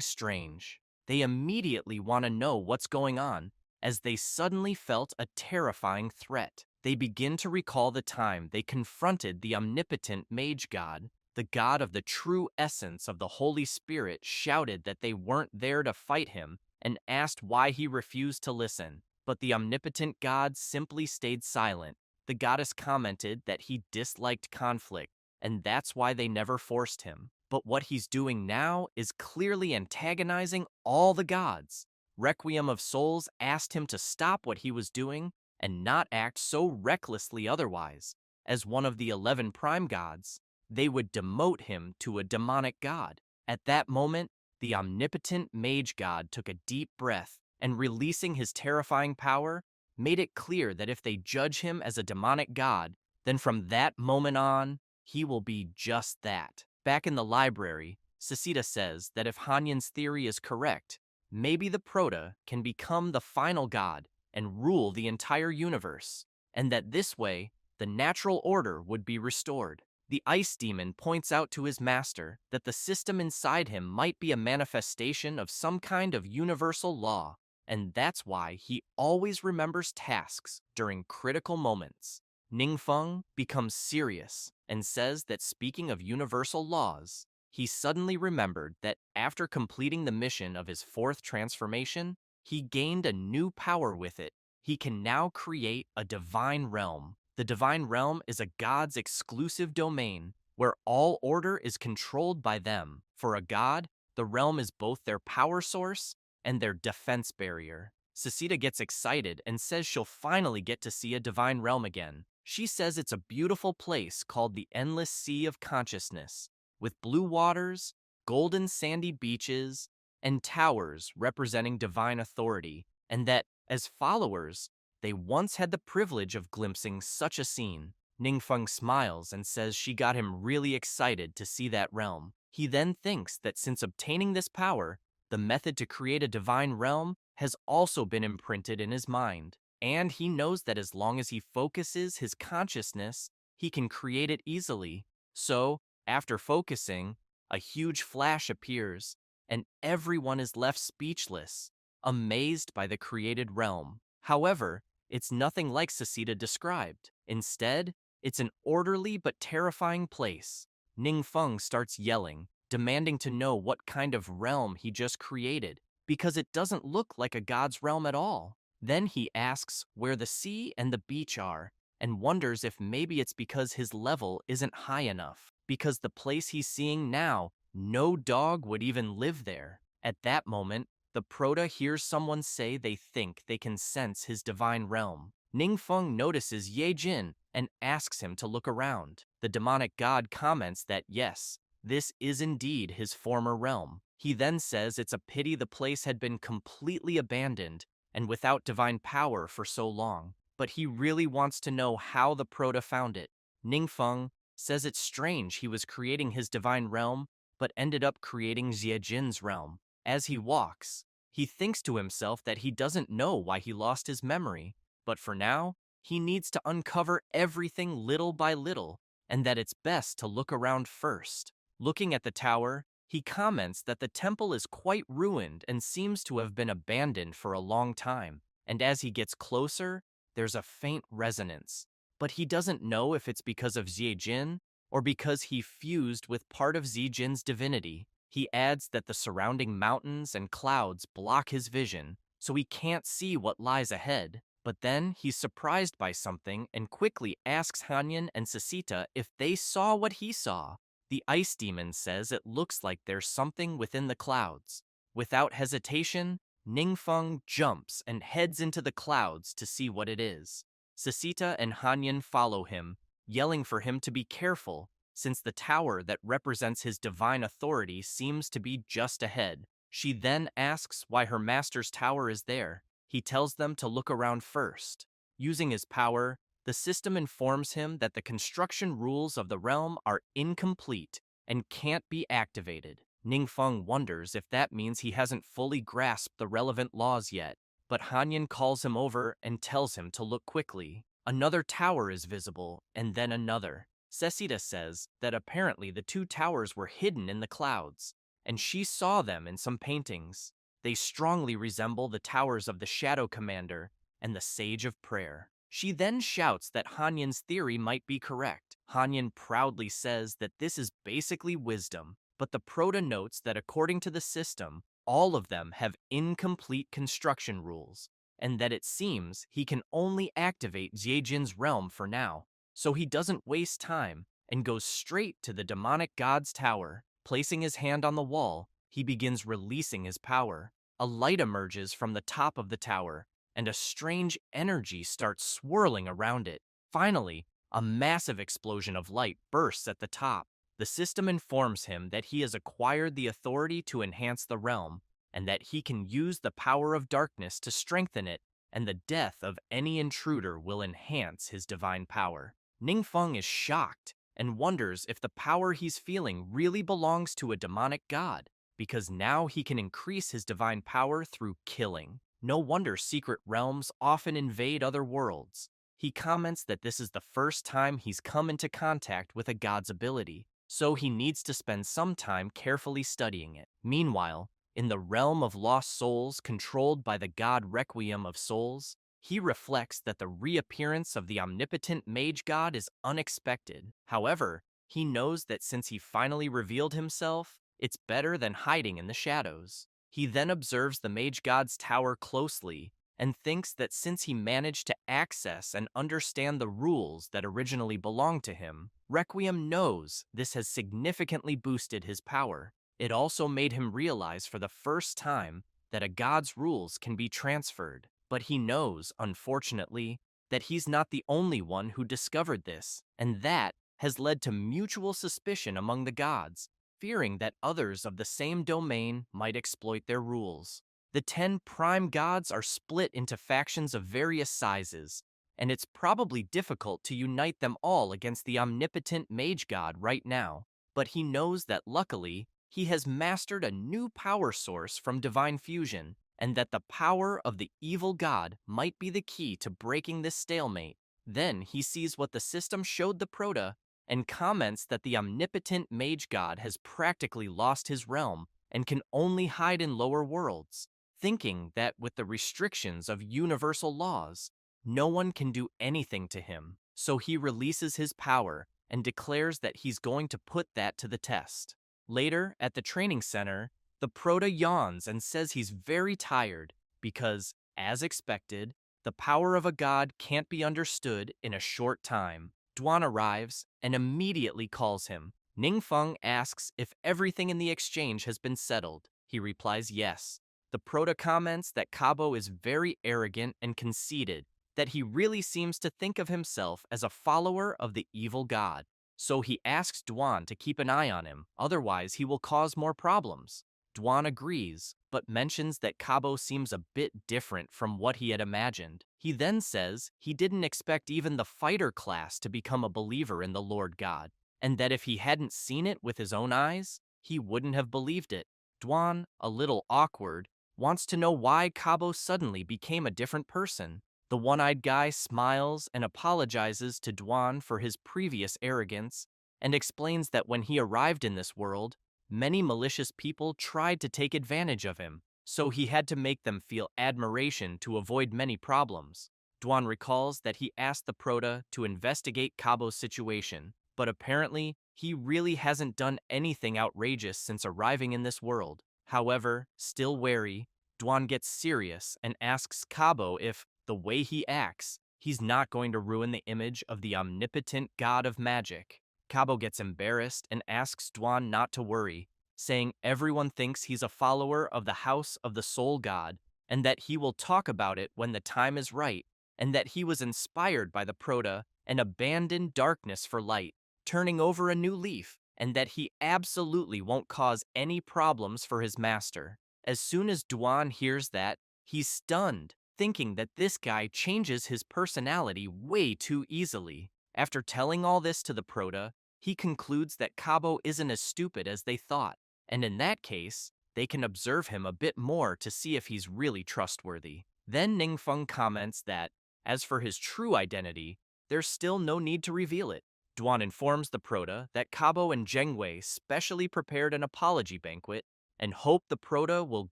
strange. They immediately want to know what's going on, as they suddenly felt a terrifying threat. They begin to recall the time they confronted the omnipotent mage god. The god of the true essence of the Holy Spirit shouted that they weren't there to fight him and asked why he refused to listen. But the omnipotent god simply stayed silent. The goddess commented that he disliked conflict, and that's why they never forced him. But what he's doing now is clearly antagonizing all the gods. Requiem of Souls asked him to stop what he was doing and not act so recklessly otherwise. As one of the 11 prime gods, they would demote him to a demonic god. At that moment, the omnipotent mage god took a deep breath and, releasing his terrifying power, made it clear that if they judge him as a demonic god, then from that moment on, he will be just that. Back in the library, Sasita says that if Hanyan's theory is correct, maybe the Prota can become the final god and rule the entire universe, and that this way, the natural order would be restored. The ice demon points out to his master that the system inside him might be a manifestation of some kind of universal law, and that's why he always remembers tasks during critical moments. Ningfeng becomes serious and says that speaking of universal laws, he suddenly remembered that after completing the mission of his fourth transformation, he gained a new power with it. He can now create a divine realm. The divine realm is a god's exclusive domain where all order is controlled by them. For a god, the realm is both their power source and their defense barrier. Sasita gets excited and says she'll finally get to see a divine realm again. She says it's a beautiful place called the Endless Sea of Consciousness, with blue waters, golden sandy beaches, and towers representing divine authority, and that, as followers, they once had the privilege of glimpsing such a scene. Ningfeng smiles and says she got him really excited to see that realm. He then thinks that since obtaining this power, the method to create a divine realm has also been imprinted in his mind, and he knows that as long as he focuses his consciousness, he can create it easily. So, after focusing, a huge flash appears, and everyone is left speechless, amazed by the created realm. However, it's nothing like Sasita described. Instead, it's an orderly but terrifying place. Ningfeng starts yelling, demanding to know what kind of realm he just created, because it doesn't look like a god's realm at all. Then he asks where the sea and the beach are, and wonders if maybe it's because his level isn't high enough, because the place he's seeing now, no dog would even live there. At that moment, the Prota hears someone say they think they can sense his divine realm. Ningfeng notices Ye Jin and asks him to look around. The demonic god comments that yes, this is indeed his former realm. He then says it's a pity the place had been completely abandoned and without divine power for so long, but he really wants to know how the Prota found it. Ningfeng says it's strange he was creating his divine realm, but ended up creating Xie Jin's realm. As he walks, he thinks to himself that he doesn't know why he lost his memory, But for now, he needs to uncover everything little by little, and that it's best to look around first. Looking at the tower, he comments that the temple is quite ruined and seems to have been abandoned for a long time. And as he gets closer, there's a faint resonance. But he doesn't know if it's because of Ziejin or because he fused with part of Ziejin's divinity. He adds that the surrounding mountains and clouds block his vision, so he can't see what lies ahead. But then he's surprised by something and quickly asks Hanyan and Sasita if they saw what he saw. The ice demon says it looks like there's something within the clouds. Without hesitation, Ningfeng jumps and heads into the clouds to see what it is. Sasita and Hanyan follow him, yelling for him to be careful, since the tower that represents his divine authority seems to be just ahead. She then asks why her master's tower is there. He tells them to look around first. Using his power, the system informs him that the construction rules of the realm are incomplete and can't be activated. Ningfeng wonders if that means he hasn't fully grasped the relevant laws yet, but Hanyan calls him over and tells him to look quickly. Another tower is visible, and then another. Sesita says that apparently the two towers were hidden in the clouds, and she saw them in some paintings. They strongly resemble the towers of the Shadow Commander and the Sage of Prayer. She then shouts that Hanyan's theory might be correct. Hanyan proudly says that this is basically wisdom, but the Proto notes that according to the system, all of them have incomplete construction rules, and that it seems he can only activate Ziejin's realm for now. So he doesn't waste time and goes straight to the demonic god's tower. Placing his hand on the wall, he begins releasing his power. A light emerges from the top of the tower, and a strange energy starts swirling around it. Finally, a massive explosion of light bursts at the top. The system informs him that he has acquired the authority to enhance the realm, and that he can use the power of darkness to strengthen it, and the death of any intruder will enhance his divine power. Ningfeng is shocked and wonders if the power he's feeling really belongs to a demonic god, because now he can increase his divine power through killing. No wonder secret realms often invade other worlds. He comments that this is the first time he's come into contact with a god's ability, so he needs to spend some time carefully studying it. Meanwhile, in the realm of lost souls controlled by the god Requiem of Souls, he reflects that the reappearance of the omnipotent mage god is unexpected. However, he knows that since he finally revealed himself, it's better than hiding in the shadows. He then observes the mage god's tower closely and thinks that since he managed to access and understand the rules that originally belonged to him, Requiem knows this has significantly boosted his power. It also made him realize for the first time that a god's rules can be transferred. But he knows, unfortunately, that he's not the only one who discovered this, and that has led to mutual suspicion among the gods, fearing that others of the same domain might exploit their rules. The 10 prime gods are split into factions of various sizes, and it's probably difficult to unite them all against the omnipotent mage god right now. But he knows that luckily, he has mastered a new power source from divine fusion, and that the power of the evil god might be the key to breaking this stalemate. Then he sees what the system showed the Proto, and comments that the omnipotent mage god has practically lost his realm and can only hide in lower worlds, thinking that with the restrictions of universal laws, no one can do anything to him. So he releases his power and declares that he's going to put that to the test. Later, at the training center, the Proto yawns and says he's very tired because, as expected, the power of a god can't be understood in a short time. Duan arrives and immediately calls him. Ningfeng asks if everything in the exchange has been settled. He replies yes. The Proto comments that Kabo is very arrogant and conceited, that he really seems to think of himself as a follower of the evil god. So he asks Duan to keep an eye on him, otherwise he will cause more problems. Duan agrees, but mentions that Kabo seems a bit different from what he had imagined. He then says he didn't expect even the fighter class to become a believer in the Lord God, and that if he hadn't seen it with his own eyes, he wouldn't have believed it. Duan, a little awkward, wants to know why Kabo suddenly became a different person. The one-eyed guy smiles and apologizes to Duan for his previous arrogance and explains that when he arrived in this world, many malicious people tried to take advantage of him, so he had to make them feel admiration to avoid many problems. Duan recalls that he asked the Prota to investigate Cabo's situation, but apparently he really hasn't done anything outrageous since arriving in this world. However, still wary, Duan gets serious and asks Cabo if, the way he acts, he's not going to ruin the image of the omnipotent god of magic. Cabo gets embarrassed and asks Duan not to worry, saying everyone thinks he's a follower of the House of the Soul God, and that he will talk about it when the time is right, and that he was inspired by the Prota and abandoned darkness for light, turning over a new leaf, and that he absolutely won't cause any problems for his master. As soon as Duan hears that, he's stunned, thinking that this guy changes his personality way too easily. After telling all this to the Prota, he concludes that Cabo isn't as stupid as they thought, and in that case, they can observe him a bit more to see if he's really trustworthy. Then Ningfeng comments that, as for his true identity, there's still no need to reveal it. Duan informs the Prota that Cabo and Zhengwei specially prepared an apology banquet and hope the Prota will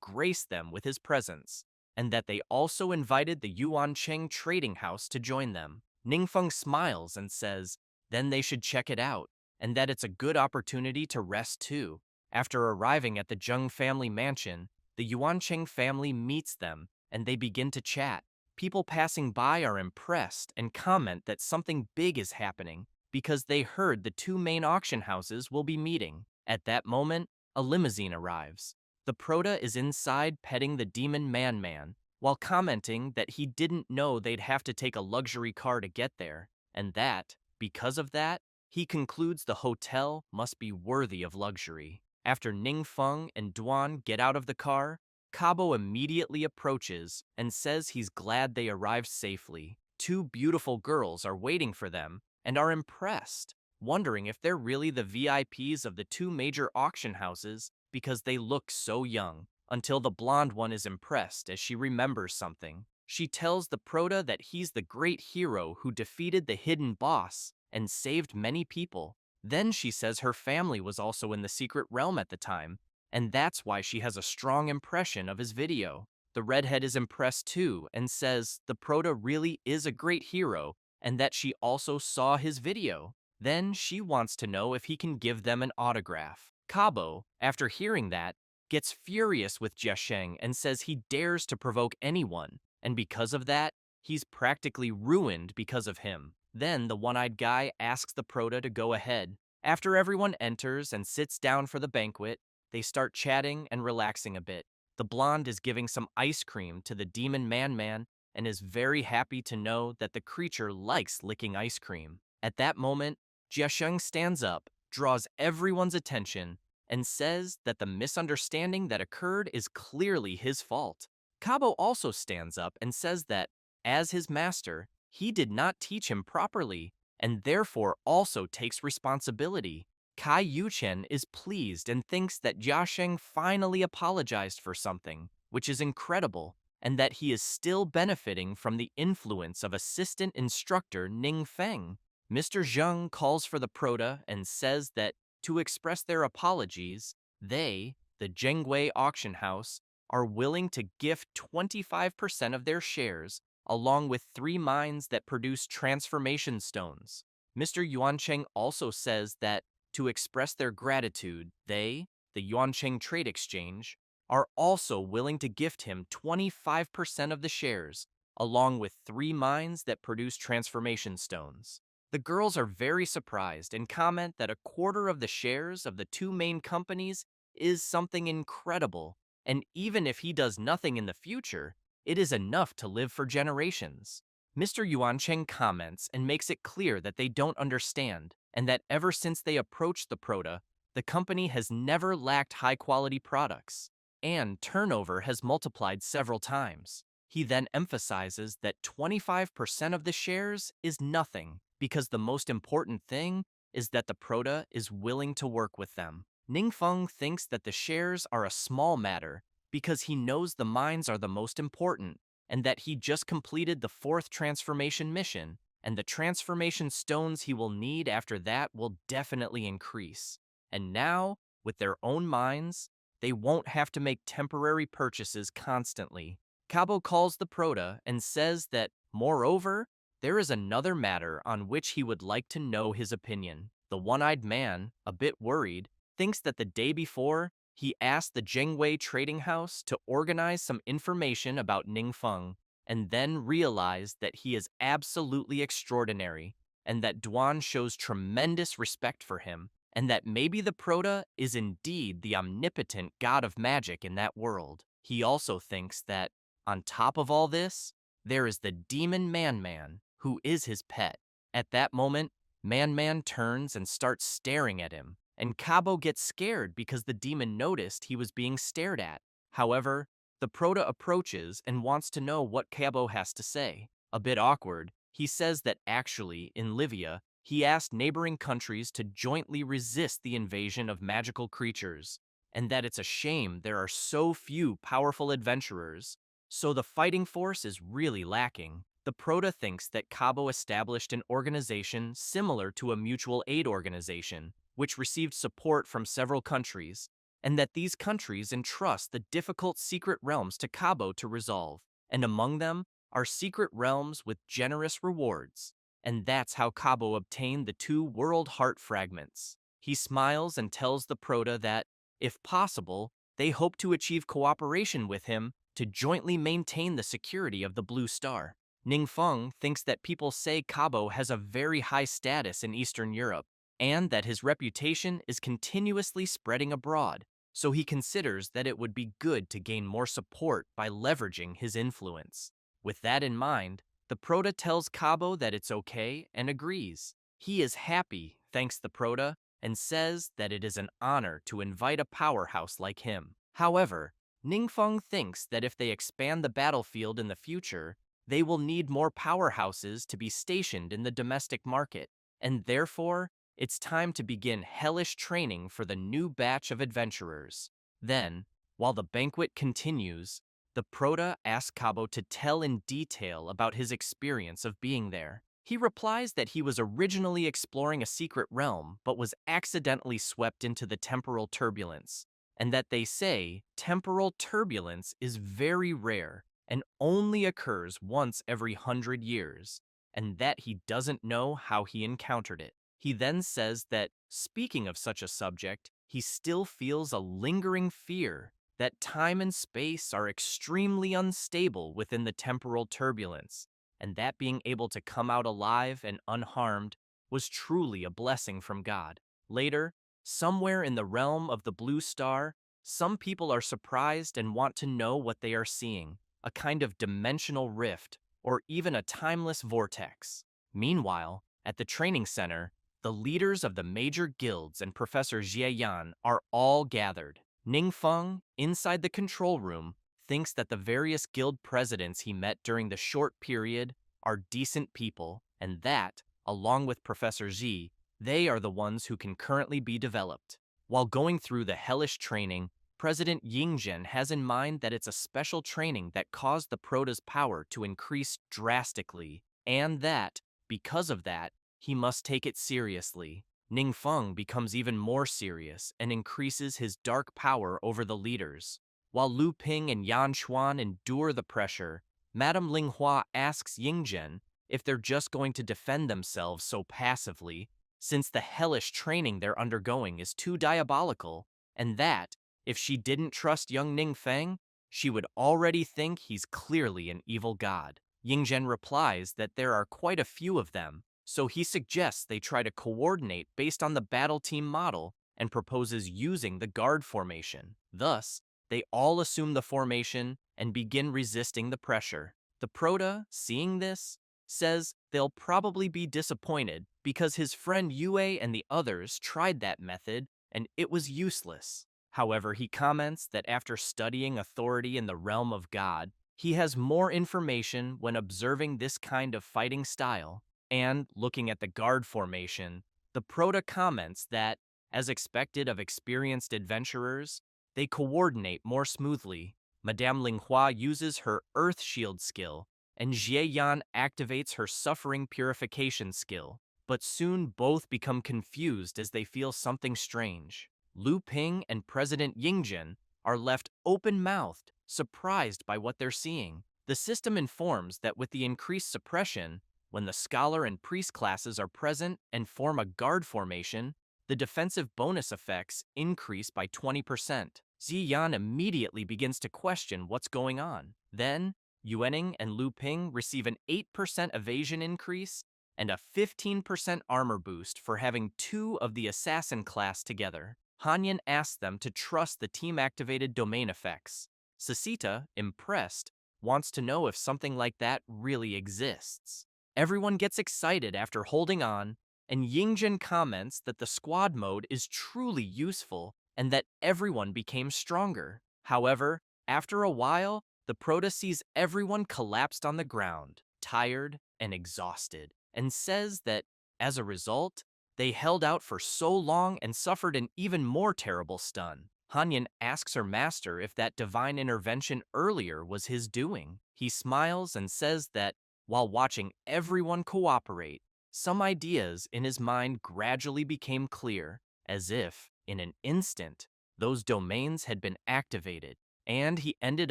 grace them with his presence, and that they also invited the Yuancheng trading house to join them. Ningfeng smiles and says, then they should check it out, and that it's a good opportunity to rest too. After arriving at the Zheng family mansion, the Yuancheng family meets them, and they begin to chat. People passing by are impressed and comment that something big is happening because they heard the two main auction houses will be meeting. At that moment, a limousine arrives. The Prota is inside petting the demon Man, while commenting that he didn't know they'd have to take a luxury car to get there, and that, because of that, he concludes the hotel must be worthy of luxury. After Ningfeng and Duan get out of the car, Cabo immediately approaches and says he's glad they arrived safely. Two beautiful girls are waiting for them and are impressed, wondering if they're really the VIPs of the two major auction houses because they look so young, until the blonde one is impressed as she remembers something. She tells the Prota that he's the great hero who defeated the hidden boss and saved many people. Then she says her family was also in the secret realm at the time, and that's why she has a strong impression of his video. The redhead is impressed too and says the Prota really is a great hero and that she also saw his video. Then she wants to know if he can give them an autograph. Cabo, after hearing that, gets furious with Jiasheng and says he dares to provoke anyone, and because of that, he's practically ruined because of him. Then the one-eyed guy asks the Prota to go ahead. After everyone enters and sits down for the banquet, they start chatting and relaxing a bit. The blonde is giving some ice cream to the demon Man and is very happy to know that the creature likes licking ice cream. At that moment, Jiasheng stands up, draws everyone's attention, and says that the misunderstanding that occurred is clearly his fault. Cabo also stands up and says that, as his master, he did not teach him properly, and therefore also takes responsibility. Kai Yuchen is pleased and thinks that Jiasheng finally apologized for something, which is incredible, and that he is still benefiting from the influence of assistant instructor Ning Feng. Mr. Zheng calls for the Prota and says that, to express their apologies, they, the Zhengwei auction house, are willing to gift 25% of their shares, along with 3 mines that produce transformation stones. Mr. Yuancheng also says that, to express their gratitude, they, the Yuancheng Trade Exchange, are also willing to gift him 25% of the shares, along with 3 mines that produce transformation stones. The girls are very surprised and comment that a quarter of the shares of the 2 main companies is something incredible, and even if he does nothing in the future, it is enough to live for generations. Mr. Yuancheng comments and makes it clear that they don't understand, and that ever since they approached the Prota, the company has never lacked high-quality products, and turnover has multiplied several times. He then emphasizes that 25% of the shares is nothing, because the most important thing is that the Prota is willing to work with them. Ningfeng thinks that the shares are a small matter because he knows the mines are the most important, and that he just completed the 4th transformation mission, and the transformation stones he will need after that will definitely increase. And now, with their own minds, they won't have to make temporary purchases constantly. Cabo calls the Prota and says that, moreover, there is another matter on which he would like to know his opinion. The one-eyed man, a bit worried, thinks that the day before, he asked the Jingwei trading house to organize some information about Ningfeng, and then realized that he is absolutely extraordinary, and that Duan shows tremendous respect for him, and that maybe the Prota is indeed the omnipotent god of magic in that world. He also thinks that, on top of all this, there is the demon Man-Man, who is his pet. At that moment, Man-Man turns and starts staring at him, and Cabo gets scared because the demon noticed he was being stared at. However, the Prota approaches and wants to know what Cabo has to say. A bit awkward, he says that actually, in Livia, he asked neighboring countries to jointly resist the invasion of magical creatures, and that it's a shame there are so few powerful adventurers, so the fighting force is really lacking. The Prota thinks that Cabo established an organization similar to a mutual aid organization, which received support from several countries, and that these countries entrust the difficult secret realms to Cabo to resolve, and among them are secret realms with generous rewards. And that's how Cabo obtained the 2 World Heart fragments. He smiles and tells the Prota that, if possible, they hope to achieve cooperation with him to jointly maintain the security of the Blue Star. Ningfeng thinks that people say Cabo has a very high status in Eastern Europe, and that his reputation is continuously spreading abroad, so he considers that it would be good to gain more support by leveraging his influence. With that in mind, the Prota tells Cabo that it's okay and agrees. He is happy, thanks the Prota, and says that it is an honor to invite a powerhouse like him. However, Ningfeng thinks that if they expand the battlefield in the future, they will need more powerhouses to be stationed in the domestic market, and therefore, it's time to begin hellish training for the new batch of adventurers. Then, while the banquet continues, the Prota asks Cabo to tell in detail about his experience of being there. He replies that he was originally exploring a secret realm but was accidentally swept into the temporal turbulence, and that they say temporal turbulence is very rare and only occurs once every 100 years, and that he doesn't know how he encountered it. He then says that, speaking of such a subject, he still feels a lingering fear that time and space are extremely unstable within the temporal turbulence, and that being able to come out alive and unharmed was truly a blessing from God. Later, somewhere in the realm of the Blue Star, some people are surprised and want to know what they are seeing, a kind of dimensional rift, or even a timeless vortex. Meanwhile, at the training center, the leaders of the major guilds and Professor Jie Yan are all gathered. Ningfeng, inside the control room, thinks that the various guild presidents he met during the short period are decent people, and that, along with Professor Xi, they are the ones who can currently be developed. While going through the hellish training, President Yingzhen has in mind that it's a special training that caused the Prota's power to increase drastically, and that, because of that, he must take it seriously. Ningfeng becomes even more serious and increases his dark power over the leaders. While Lu Ping and Yan Xuan endure the pressure, Madame Linghua asks Yingzhen if they're just going to defend themselves so passively, since the hellish training they're undergoing is too diabolical, and that, if she didn't trust young Ningfeng, she would already think he's clearly an evil god. Yingzhen replies that there are quite a few of them, so he suggests they try to coordinate based on the battle team model and proposes using the guard formation. Thus, they all assume the formation and begin resisting the pressure. The Prota, seeing this, says they'll probably be disappointed because his friend Yue and the others tried that method and it was useless. However, he comments that after studying authority in the realm of God, he has more information when observing this kind of fighting style, and, looking at the guard formation, the Prota comments that, as expected of experienced adventurers, they coordinate more smoothly. Madame Linghua uses her Earth Shield skill, and Jie Yan activates her Suffering Purification skill. But soon both become confused as they feel something strange. Lu Ping and President Yingzhen are left open-mouthed, surprised by what they're seeing. The system informs that with the increased suppression, when the scholar and priest classes are present and form a guard formation, the defensive bonus effects increase by 20%. Ziyan immediately begins to question what's going on. Then, Yuening and Lu Ping receive an 8% evasion increase and a 15% armor boost for having two of the assassin class together. Hanyan asks them to trust the team-activated domain effects. Sasita, impressed, wants to know if something like that really exists. Everyone gets excited after holding on, and Yingjin comments that the squad mode is truly useful and that everyone became stronger. However, after a while, the Prota sees everyone collapsed on the ground, tired and exhausted, and says that, as a result, they held out for so long and suffered an even more terrible stun. Hanyan asks her master if that divine intervention earlier was his doing. He smiles and says that, while watching everyone cooperate, some ideas in his mind gradually became clear, as if, in an instant, those domains had been activated, and he ended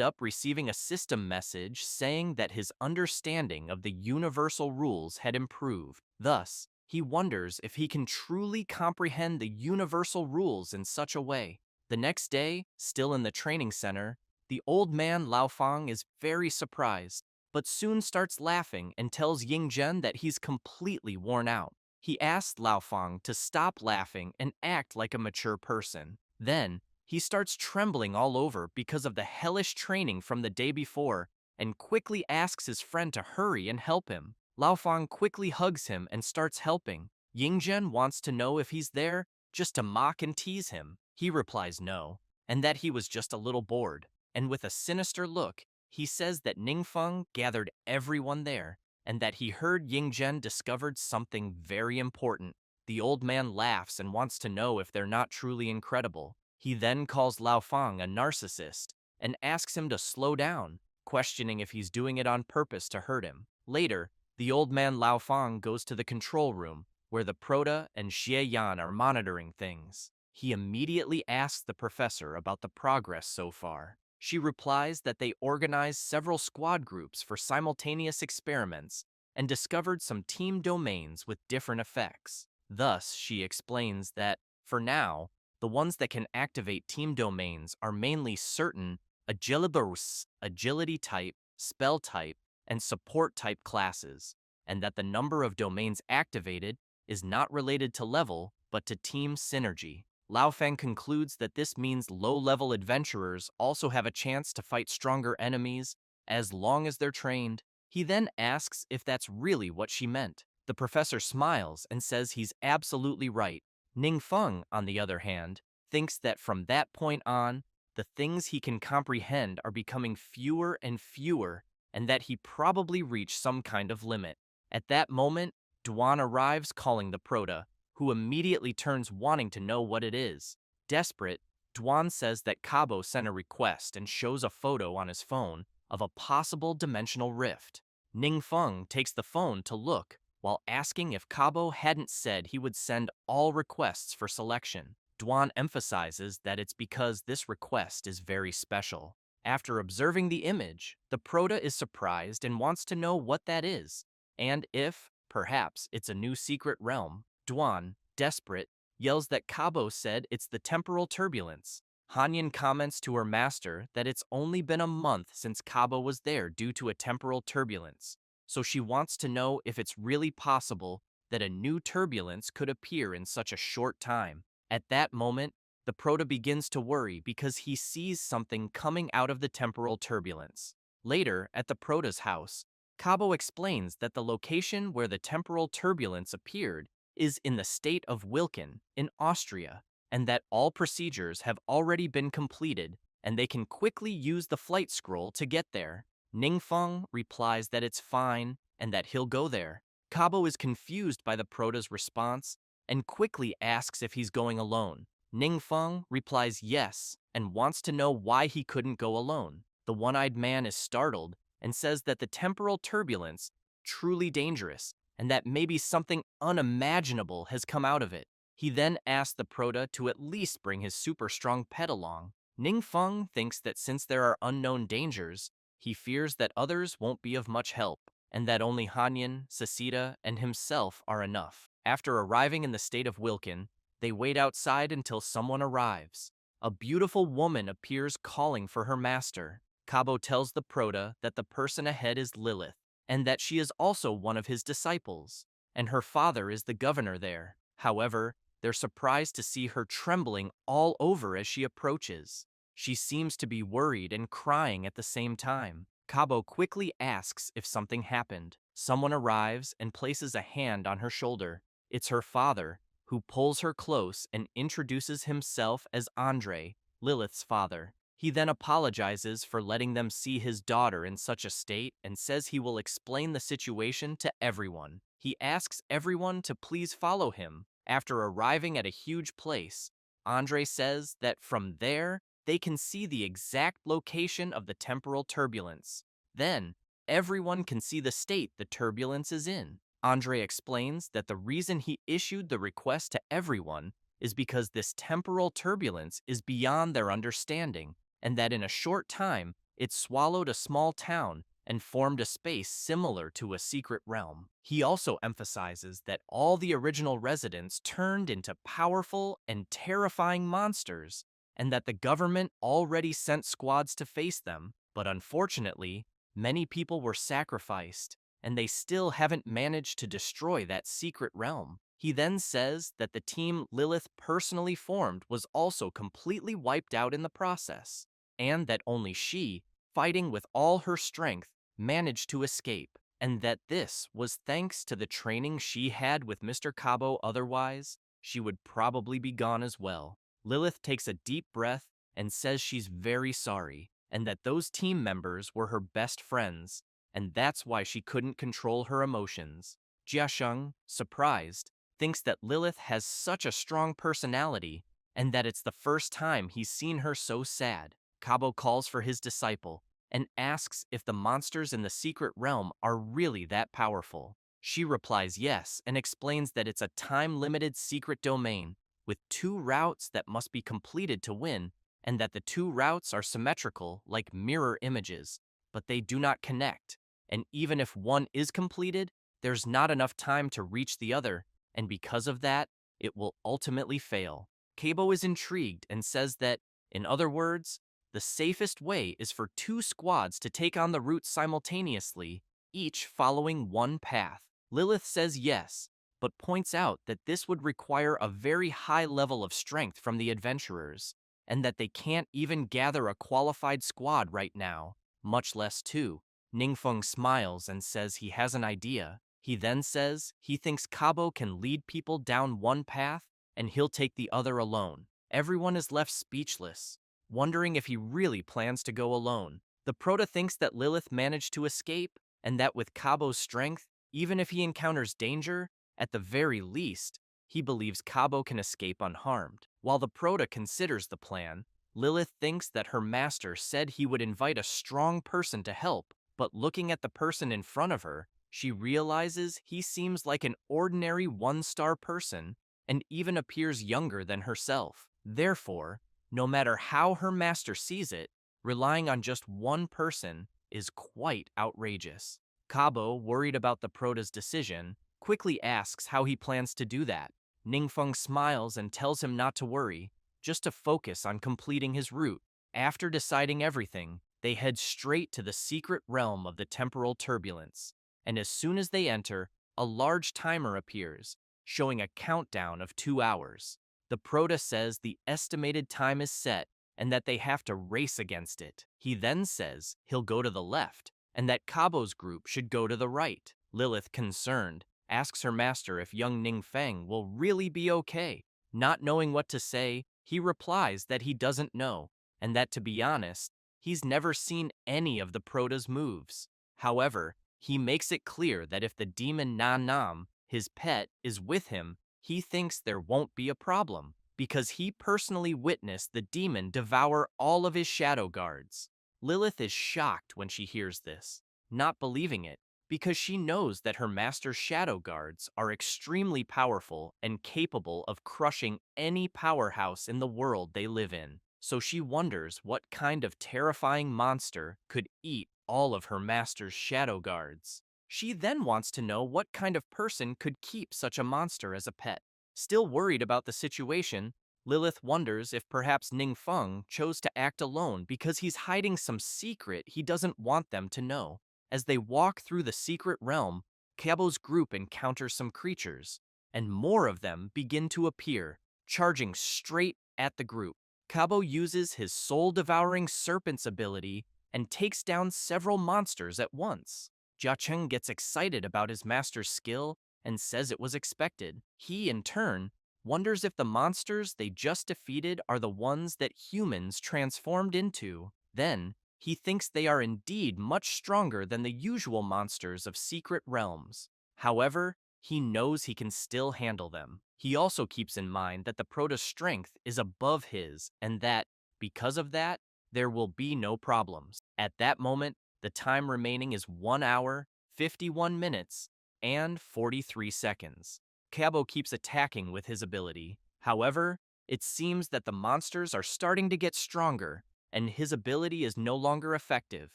up receiving a system message saying that his understanding of the universal rules had improved. Thus, he wonders if he can truly comprehend the universal rules in such a way. The next day, still in the training center, the old man Lao Fang is very surprised, but soon starts laughing and tells Yingzhen that he's completely worn out. He asks Lao Fang to stop laughing and act like a mature person. Then, he starts trembling all over because of the hellish training from the day before and quickly asks his friend to hurry and help him. Lao Fang quickly hugs him and starts helping. Yingzhen wants to know if he's there just to mock and tease him. He replies no, and that he was just a little bored. And with a sinister look, he says that Ningfeng gathered everyone there, and that he heard Yingzhen discovered something very important. The old man laughs and wants to know if they're not truly incredible. He then calls Lao Fang a narcissist and asks him to slow down, questioning if he's doing it on purpose to hurt him. Later, the old man Lao Fang goes to the control room, where the Prota and Xie Yan are monitoring things. He immediately asks the professor about the progress so far. She replies that they organized several squad groups for simultaneous experiments and discovered some team domains with different effects. Thus, she explains that, for now, the ones that can activate team domains are mainly certain Agilibarus, agility type, spell type, and support type classes, and that the number of domains activated is not related to level, but to team synergy. Lao Fang concludes that this means low-level adventurers also have a chance to fight stronger enemies as long as they're trained. He then asks if that's really what she meant. The professor smiles and says he's absolutely right. Ningfeng, on the other hand, thinks that from that point on, the things he can comprehend are becoming fewer and fewer, and that he probably reached some kind of limit. At that moment, Duan arrives calling the Prota, who immediately turns wanting to know what it is. Desperate, Duan says that Cabo sent a request and shows a photo on his phone of a possible dimensional rift. Ningfeng takes the phone to look, while asking if Cabo hadn't said he would send all requests for selection. Duan emphasizes that it's because this request is very special. After observing the image, the Prota is surprised and wants to know what that is, and if, perhaps, it's a new secret realm. Duan, desperate, yells that Cabo said it's the temporal turbulence. Hanyan comments to her master that it's only been a month since Cabo was there due to a temporal turbulence, so she wants to know if it's really possible that a new turbulence could appear in such a short time. At that moment, the Prota begins to worry because he sees something coming out of the temporal turbulence. Later, at the Prota's house, Cabo explains that the location where the temporal turbulence appeared is in the state of Wilken, in Austria, and that all procedures have already been completed and they can quickly use the flight scroll to get there. Ningfeng replies that it's fine and that he'll go there. Cabo is confused by the Prota's response and quickly asks if he's going alone. Ningfeng replies yes and wants to know why he couldn't go alone. The one-eyed man is startled and says that the temporal turbulence truly dangerous and that maybe something unimaginable has come out of it. He then asks the prota to at least bring his super strong pet along. Ningfeng thinks that since there are unknown dangers, he fears that others won't be of much help, and that only Hanyin, Sasita, and himself are enough. After arriving in the state of Wilkin, they wait outside until someone arrives. A beautiful woman appears calling for her master. Kabo tells the prota that the person ahead is Lilith, and that she is also one of his disciples, and her father is the governor there. However, they're surprised to see her trembling all over as she approaches. She seems to be worried and crying at the same time. Kabo quickly asks if something happened. Someone arrives and places a hand on her shoulder. It's her father, who pulls her close and introduces himself as Andre, Lilith's father. He then apologizes for letting them see his daughter in such a state and says he will explain the situation to everyone. He asks everyone to please follow him. After arriving at a huge place, Andre says that from there, they can see the exact location of the temporal turbulence. Then, everyone can see the state the turbulence is in. Andre explains that the reason he issued the request to everyone is because this temporal turbulence is beyond their understanding, and that in a short time, it swallowed a small town and formed a space similar to a secret realm. He also emphasizes that all the original residents turned into powerful and terrifying monsters, and that the government already sent squads to face them, but unfortunately, many people were sacrificed, and they still haven't managed to destroy that secret realm. He then says that the team Lilith personally formed was also completely wiped out in the process, and that only she, fighting with all her strength, managed to escape, and that this was thanks to the training she had with Mr. Cabo. Otherwise, she would probably be gone as well. Lilith takes a deep breath and says she's very sorry, and that those team members were her best friends, and that's why she couldn't control her emotions. Jiasheng, surprised, thinks that Lilith has such a strong personality, and that it's the first time he's seen her so sad. Cabo calls for his disciple, and asks if the monsters in the secret realm are really that powerful. She replies yes, and explains that it's a time-limited secret domain, with 2 routes that must be completed to win, and that the 2 routes are symmetrical like mirror images, but they do not connect, and even if one is completed, there's not enough time to reach the other, and because of that, it will ultimately fail. Cabo is intrigued and says that, in other words, the safest way is for 2 squads to take on the route simultaneously, each following one path. Lilith says yes, but points out that this would require a very high level of strength from the adventurers, and that they can't even gather a qualified squad right now, much less 2. Ningfeng smiles and says he has an idea. He then says he thinks Cabo can lead people down one path and he'll take the other alone. Everyone is left speechless, wondering if he really plans to go alone. The prota thinks that Lilith managed to escape, and that with Cabo's strength, even if he encounters danger, at the very least, he believes Cabo can escape unharmed. While the prota considers the plan, Lilith thinks that her master said he would invite a strong person to help, but looking at the person in front of her, she realizes he seems like an ordinary 1-star person and even appears younger than herself. Therefore, no matter how her master sees it, relying on just one person is quite outrageous. Cabo, worried about the prota's decision, quickly asks how he plans to do that. Ningfeng smiles and tells him not to worry, just to focus on completing his route. After deciding everything, they head straight to the secret realm of the temporal turbulence, and as soon as they enter, a large timer appears, showing a countdown of 2 hours. The prota says the estimated time is set and that they have to race against it. He then says he'll go to the left and that Cabo's group should go to the right. Lilith, concerned, asks her master if young Ningfeng will really be okay. Not knowing what to say, he replies that he doesn't know, and that to be honest, he's never seen any of the prota's moves. However, he makes it clear that if the demon Nan Nam, his pet, is with him, he thinks there won't be a problem, because he personally witnessed the demon devour all of his shadow guards. Lilith is shocked when she hears this, not believing it, because she knows that her master's shadow guards are extremely powerful and capable of crushing any powerhouse in the world they live in. So she wonders what kind of terrifying monster could eat all of her master's shadow guards. She then wants to know what kind of person could keep such a monster as a pet. Still worried about the situation, Lilith wonders if perhaps Ningfeng chose to act alone because he's hiding some secret he doesn't want them to know. As they walk through the secret realm, Kabo's group encounters some creatures, and more of them begin to appear, charging straight at the group. Kabo uses his soul-devouring serpent's ability and takes down several monsters at once. Jiacheng gets excited about his master's skill and says it was expected. He, in turn, wonders if the monsters they just defeated are the ones that humans transformed into. Then, he thinks they are indeed much stronger than the usual monsters of secret realms. However, he knows he can still handle them. He also keeps in mind that the Protoss strength is above his and that, because of that, there will be no problems. At that moment, the time remaining is 1 hour, 51 minutes, and 43 seconds. Kabo keeps attacking with his ability. However, it seems that the monsters are starting to get stronger, and his ability is no longer effective.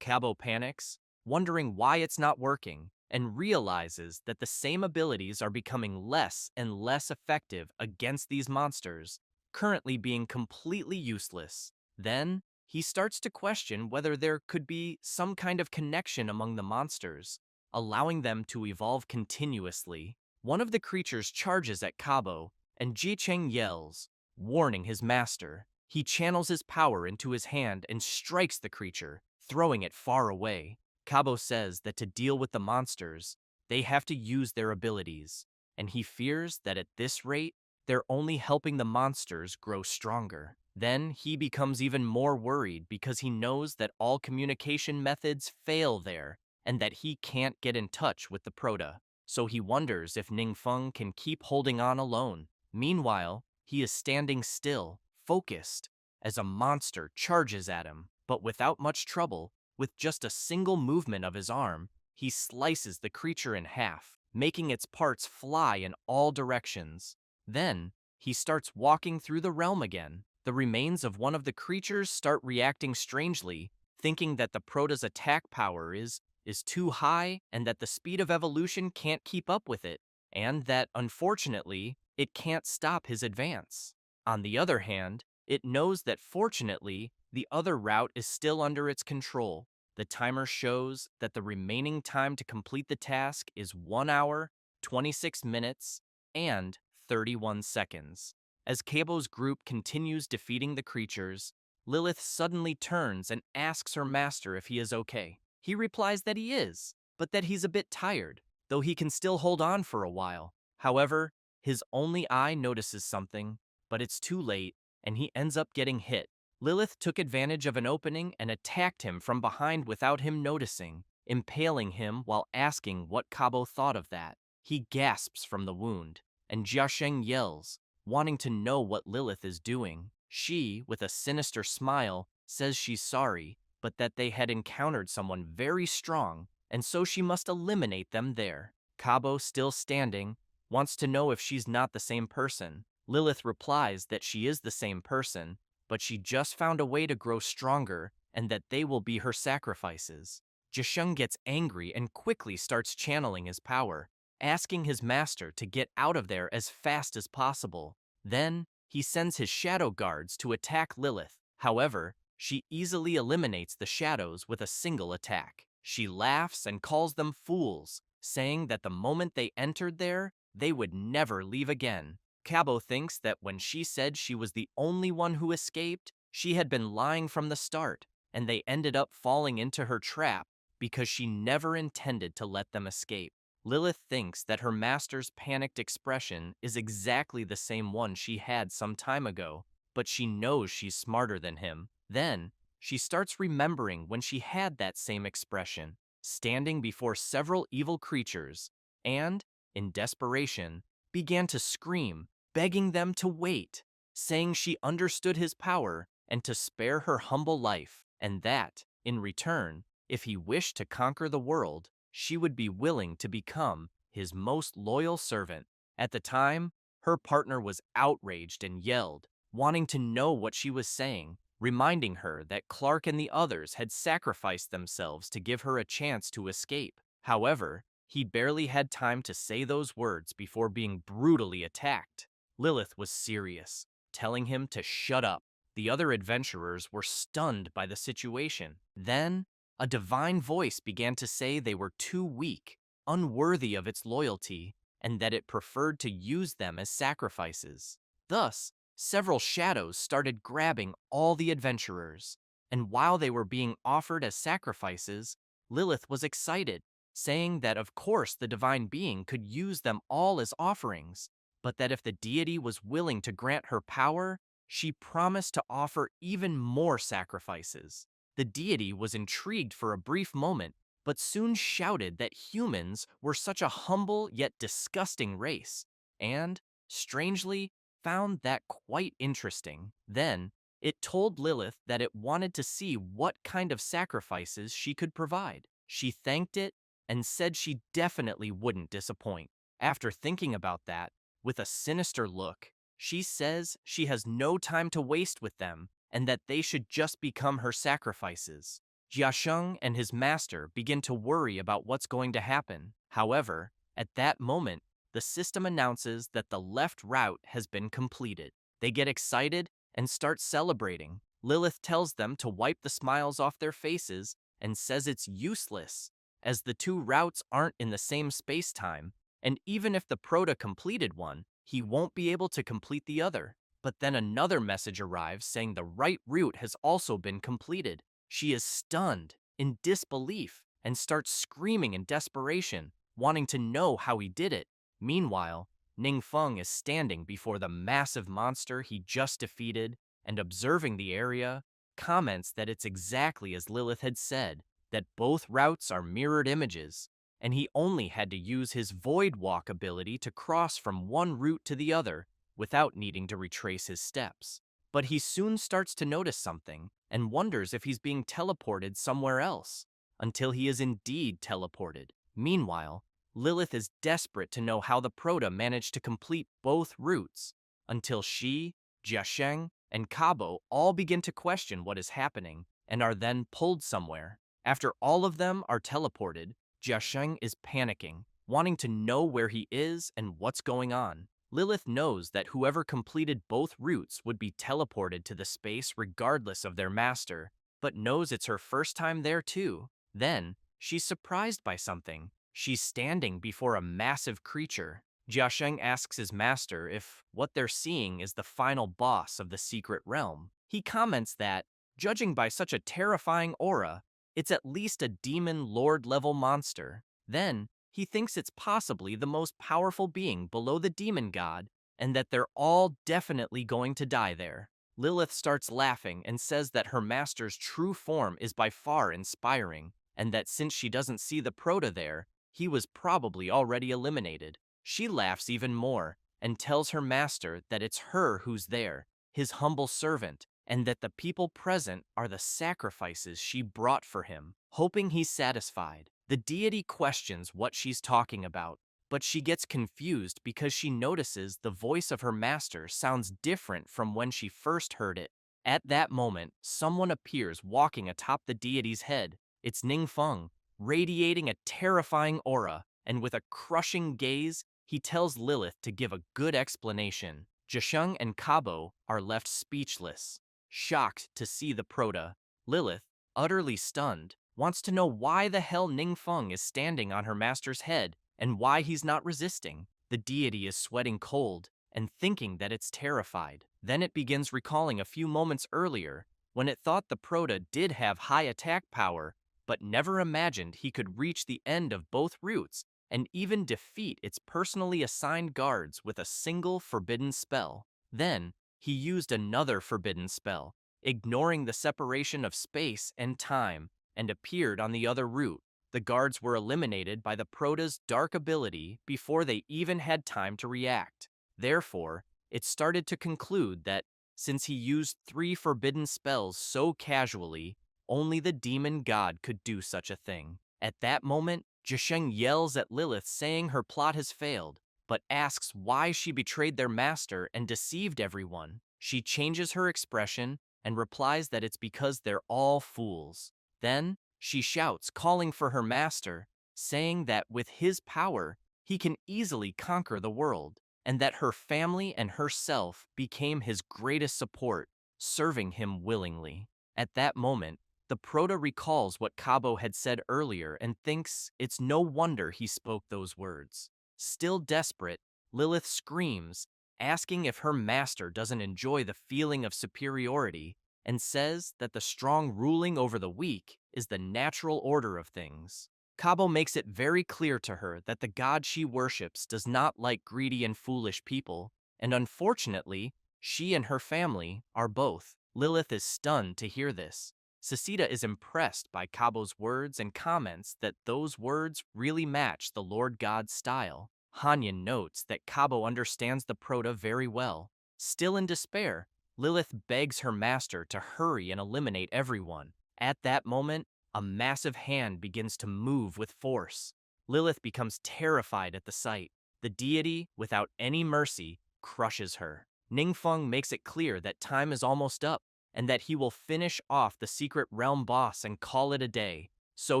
Kabo panics, wondering why it's not working, and realizes that the same abilities are becoming less and less effective against these monsters, currently being completely useless. Then, he starts to question whether there could be some kind of connection among the monsters, allowing them to evolve continuously. One of the creatures charges at Kabo, and Jicheng yells, warning his master. He channels his power into his hand and strikes the creature, throwing it far away. Kabo says that to deal with the monsters, they have to use their abilities, and he fears that at this rate, they're only helping the monsters grow stronger. Then he becomes even more worried because he knows that all communication methods fail there and that he can't get in touch with the Protoss. So he wonders if Ningfeng can keep holding on alone. Meanwhile, he is standing still, focused, as a monster charges at him. But without much trouble, with just a single movement of his arm, he slices the creature in half, making its parts fly in all directions. Then, he starts walking through the realm again. The remains of one of the creatures start reacting strangely, thinking that the Protoss' attack power is too high and that the speed of evolution can't keep up with it, and that, unfortunately, it can't stop his advance. On the other hand, it knows that fortunately, the other route is still under its control. The timer shows that the remaining time to complete the task is 1 hour, 26 minutes, and 31 seconds. As Kabo's group continues defeating the creatures, Lilith suddenly turns and asks her master if he is okay. He replies that he is, but that he's a bit tired, though he can still hold on for a while. However, his only eye notices something, but it's too late, and he ends up getting hit. Lilith took advantage of an opening and attacked him from behind without him noticing, impaling him while asking what Kabo thought of that. He gasps from the wound, and Jiasheng yells, wanting to know what Lilith is doing. She, with a sinister smile, says she's sorry, but that they had encountered someone very strong, and so she must eliminate them there. Kabo, still standing, wants to know if she's not the same person. Lilith replies that she is the same person, but she just found a way to grow stronger and that they will be her sacrifices. Jisheng gets angry and quickly starts channeling his power, asking his master to get out of there as fast as possible. Then, he sends his shadow guards to attack Lilith. However, she easily eliminates the shadows with a single attack. She laughs and calls them fools, saying that the moment they entered there, they would never leave again. Kabo thinks that when she said she was the only one who escaped, she had been lying from the start, and they ended up falling into her trap because she never intended to let them escape. Lilith thinks that her master's panicked expression is exactly the same one she had some time ago, but she knows she's smarter than him. Then, she starts remembering when she had that same expression, standing before several evil creatures, and, in desperation, began to scream, begging them to wait, saying she understood his power and to spare her humble life, and that, In return, if he wished to conquer the world, she would be willing to become his most loyal servant. At the time, her partner was outraged and yelled, wanting to know what she was saying, reminding her that Clark and the others had sacrificed themselves to give her a chance to escape. However, he barely had time to say those words before being brutally attacked. Lilith was serious, telling him to shut up. The other adventurers were stunned by the situation. Then, a divine voice began to say they were too weak, unworthy of its loyalty, and that it preferred to use them as sacrifices. Thus, several shadows started grabbing all the adventurers, and while they were being offered as sacrifices, Lilith was excited, saying that of course the divine being could use them all as offerings, but that if the deity was willing to grant her power, she promised to offer even more sacrifices. The deity was intrigued for a brief moment, but soon shouted that humans were such a humble yet disgusting race, and, strangely, found that quite interesting. Then, it told Lilith that it wanted to see what kind of sacrifices she could provide. She thanked it and said she definitely wouldn't disappoint. After thinking about that, with a sinister look, she says she has no time to waste with them and that they should just become her sacrifices. Jiasheng and his master begin to worry about what's going to happen. However, at that moment, the system announces that the left route has been completed. They get excited and start celebrating. Lilith tells them to wipe the smiles off their faces and says it's useless, as the two routes aren't in the same space-time, and even if the Proto completed one, he won't be able to complete the other. But then another message arrives saying the right route has also been completed. She is stunned, in disbelief, and starts screaming in desperation, wanting to know how he did it. Meanwhile, Ningfeng is standing before the massive monster he just defeated and observing the area, comments that it's exactly as Lilith had said, that both routes are mirrored images, and he only had to use his Void Walk ability to cross from one route to the other without needing to retrace his steps. But he soon starts to notice something and wonders if he's being teleported somewhere else, until he is indeed teleported. Meanwhile, Lilith is desperate to know how the Proto managed to complete both routes, until she, Jiasheng, and Kabo all begin to question what is happening and are then pulled somewhere. After all of them are teleported, Jiasheng is panicking, wanting to know where he is and what's going on. Lilith knows that whoever completed both routes would be teleported to the space regardless of their master, but knows it's her first time there too. Then, she's surprised by something. She's standing before a massive creature. Jiasheng asks his master if what they're seeing is the final boss of the secret realm. He comments that, judging by such a terrifying aura, it's at least a demon lord-level monster. Then, he thinks it's possibly the most powerful being below the demon god, and that they're all definitely going to die there. Lilith starts laughing and says that her master's true form is by far inspiring, and that since she doesn't see the Proto there, he was probably already eliminated. She laughs even more, and tells her master that it's her who's there, his humble servant, and that the people present are the sacrifices she brought for him. Hoping he's satisfied, the deity questions what she's talking about, but she gets confused because she notices the voice of her master sounds different from when she first heard it. At that moment, someone appears walking atop the deity's head. It's Ningfeng, radiating a terrifying aura, and with a crushing gaze, he tells Lilith to give a good explanation. Jiasheng and Kabo are left speechless, shocked to see the Proto. Lilith, utterly stunned, wants to know why the hell Ningfeng is standing on her master's head and why he's not resisting. The deity is sweating cold and thinking that it's terrified. Then it begins recalling a few moments earlier when it thought the Proto did have high attack power, but never imagined he could reach the end of both routes and even defeat its personally assigned guards with a single forbidden spell. Then, he used another forbidden spell, ignoring the separation of space and time, and appeared on the other route. The guards were eliminated by the Proto's dark ability before they even had time to react. Therefore, it started to conclude that, since he used 3 forbidden spells so casually, only the demon god could do such a thing. At that moment, Jisheng yells at Lilith saying her plot has failed, but asks why she betrayed their master and deceived everyone. She changes her expression and replies that it's because they're all fools. Then, she shouts, calling for her master, saying that with his power, he can easily conquer the world, and that her family and herself became his greatest support, serving him willingly. At that moment, the Proto recalls what Cabo had said earlier and thinks it's no wonder he spoke those words. Still desperate, Lilith screams, asking if her master doesn't enjoy the feeling of superiority, and says that the strong ruling over the weak is the natural order of things. Cabo makes it very clear to her that the god she worships does not like greedy and foolish people, and unfortunately, she and her family are both. Lilith is stunned to hear this. Sasita is impressed by Cabo's words and comments that those words really match the Lord God's style. Hanyan notes that Cabo understands the Proto very well. Still in despair, Lilith begs her master to hurry and eliminate everyone. At that moment, a massive hand begins to move with force. Lilith becomes terrified at the sight. The deity, without any mercy, crushes her. Ningfeng makes it clear that time is almost up, and that he will finish off the secret realm boss and call it a day. So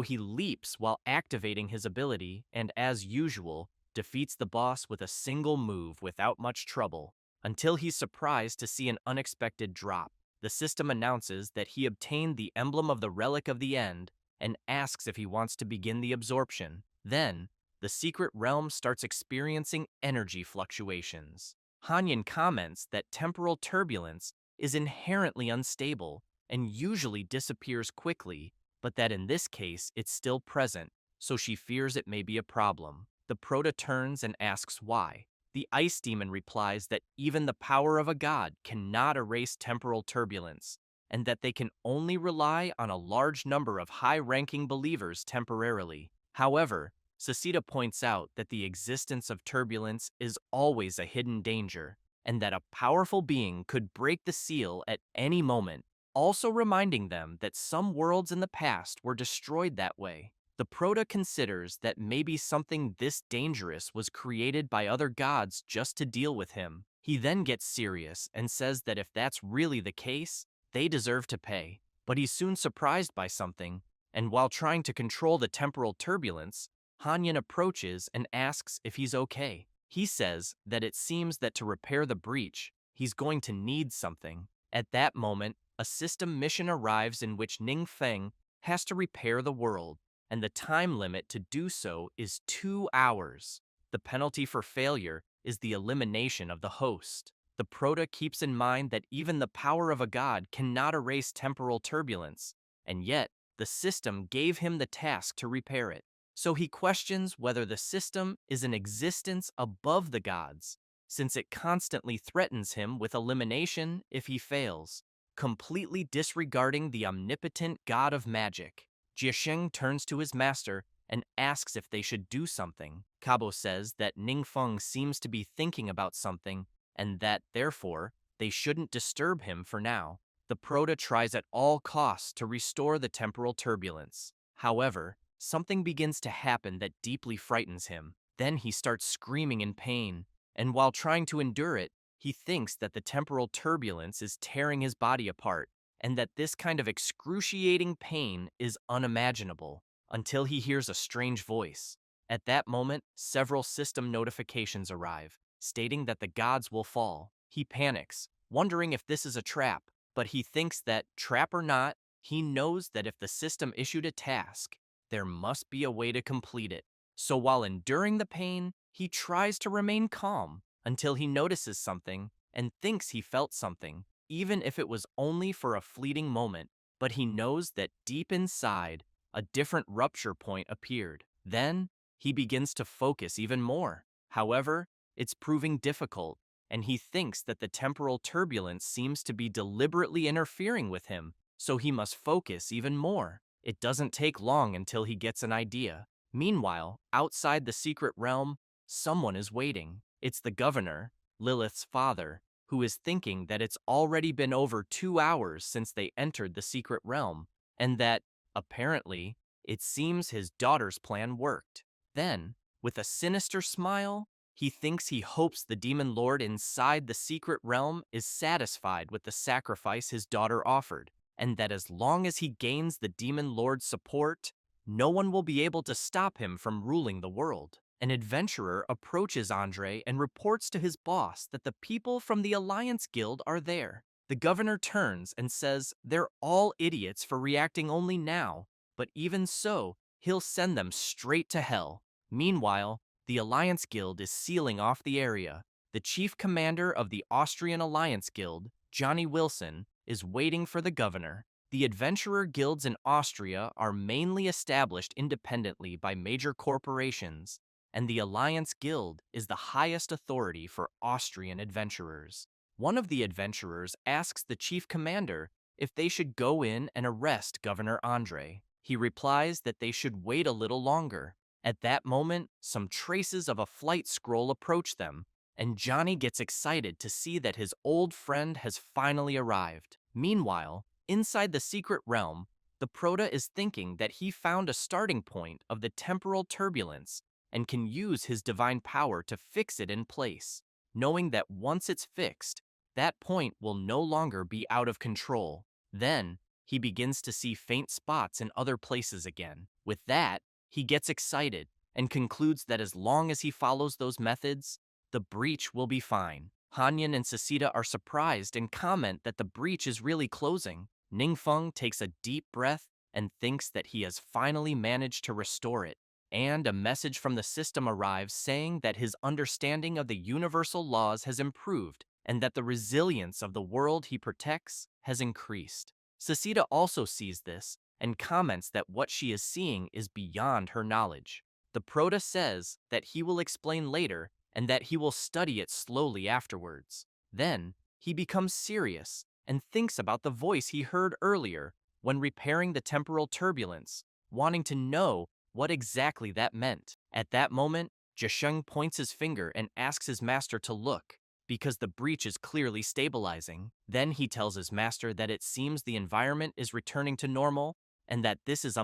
he leaps while activating his ability and, as usual, defeats the boss with a single move without much trouble, until he's surprised to see an unexpected drop. The system announces that he obtained the emblem of the Relic of the End and asks if he wants to begin the absorption. Then, the secret realm starts experiencing energy fluctuations. Hanyan comments that temporal turbulence is inherently unstable and usually disappears quickly, but that in this case it's still present, so she fears it may be a problem. The Proto turns and asks why. The Ice Demon replies that even the power of a god cannot erase temporal turbulence, and that they can only rely on a large number of high-ranking believers temporarily. However, Sasita points out that the existence of turbulence is always a hidden danger, and that a powerful being could break the seal at any moment, also reminding them that some worlds in the past were destroyed that way. The Proto considers that maybe something this dangerous was created by other gods just to deal with him. He then gets serious and says that if that's really the case, they deserve to pay. But he's soon surprised by something, and while trying to control the temporal turbulence, Hanyan approaches and asks if he's okay. He says that it seems that to repair the breach, he's going to need something. At that moment, a system mission arrives in which Ning Feng has to repair the world, and the time limit to do so is 2 hours. The penalty for failure is the elimination of the host. The Proto keeps in mind that even the power of a god cannot erase temporal turbulence, and yet the system gave him the task to repair it. So he questions whether the system is an existence above the gods, since it constantly threatens him with elimination if he fails, completely disregarding the omnipotent god of magic. Jiasheng turns to his master and asks if they should do something. Cabo says that Ningfeng seems to be thinking about something and that, therefore, they shouldn't disturb him for now. The Proto tries at all costs to restore the temporal turbulence. However, something begins to happen that deeply frightens him. Then he starts screaming in pain, and while trying to endure it, he thinks that the temporal turbulence is tearing his body apart, and that this kind of excruciating pain is unimaginable, until he hears a strange voice. At that moment, several system notifications arrive, stating that the gods will fall. He panics, wondering if this is a trap, but he thinks that, trap or not, he knows that if the system issued a task, there must be a way to complete it. So while enduring the pain, he tries to remain calm until he notices something and thinks he felt something, even if it was only for a fleeting moment. But he knows that deep inside, a different rupture point appeared. Then, he begins to focus even more. However, it's proving difficult, and he thinks that the temporal turbulence seems to be deliberately interfering with him, so he must focus even more. It doesn't take long until he gets an idea. Meanwhile, outside the secret realm, someone is waiting. It's the governor, Lilith's father, who is thinking that it's already been over 2 hours since they entered the secret realm, and that, apparently, it seems his daughter's plan worked. Then, with a sinister smile, he thinks he hopes the demon lord inside the secret realm is satisfied with the sacrifice his daughter offered, and that as long as he gains the demon lord's support, no one will be able to stop him from ruling the world. An adventurer approaches Andre and reports to his boss that the people from the Alliance Guild are there. The governor turns and says they're all idiots for reacting only now, but even so, he'll send them straight to hell. Meanwhile, the Alliance Guild is sealing off the area. The chief commander of the Austrian Alliance Guild, Johnny Wilson, is waiting for the governor. The adventurer guilds in Austria are mainly established independently by major corporations, and the Alliance Guild is the highest authority for Austrian adventurers. One of the adventurers asks the chief commander if they should go in and arrest Governor Andre. He replies that they should wait a little longer. At that moment, some traces of a flight scroll approach them, and Johnny gets excited to see that his old friend has finally arrived. Meanwhile, inside the secret realm, the Prota is thinking that he found a starting point of the temporal turbulence and can use his divine power to fix it in place, knowing that once it's fixed, that point will no longer be out of control. Then, he begins to see faint spots in other places again. With that, he gets excited and concludes that as long as he follows those methods, the breach will be fine. Hanyan and Sasita are surprised and comment that the breach is really closing. Ningfeng takes a deep breath and thinks that he has finally managed to restore it. And a message from the system arrives saying that his understanding of the universal laws has improved and that the resilience of the world he protects has increased. Sasita also sees this and comments that what she is seeing is beyond her knowledge. The Prota says that he will explain later and that he will study it slowly afterwards. Then, he becomes serious and thinks about the voice he heard earlier when repairing the temporal turbulence, wanting to know what exactly that meant. At that moment, Zhesheng points his finger and asks his master to look, because the breach is clearly stabilizing. Then he tells his master that it seems the environment is returning to normal and that this is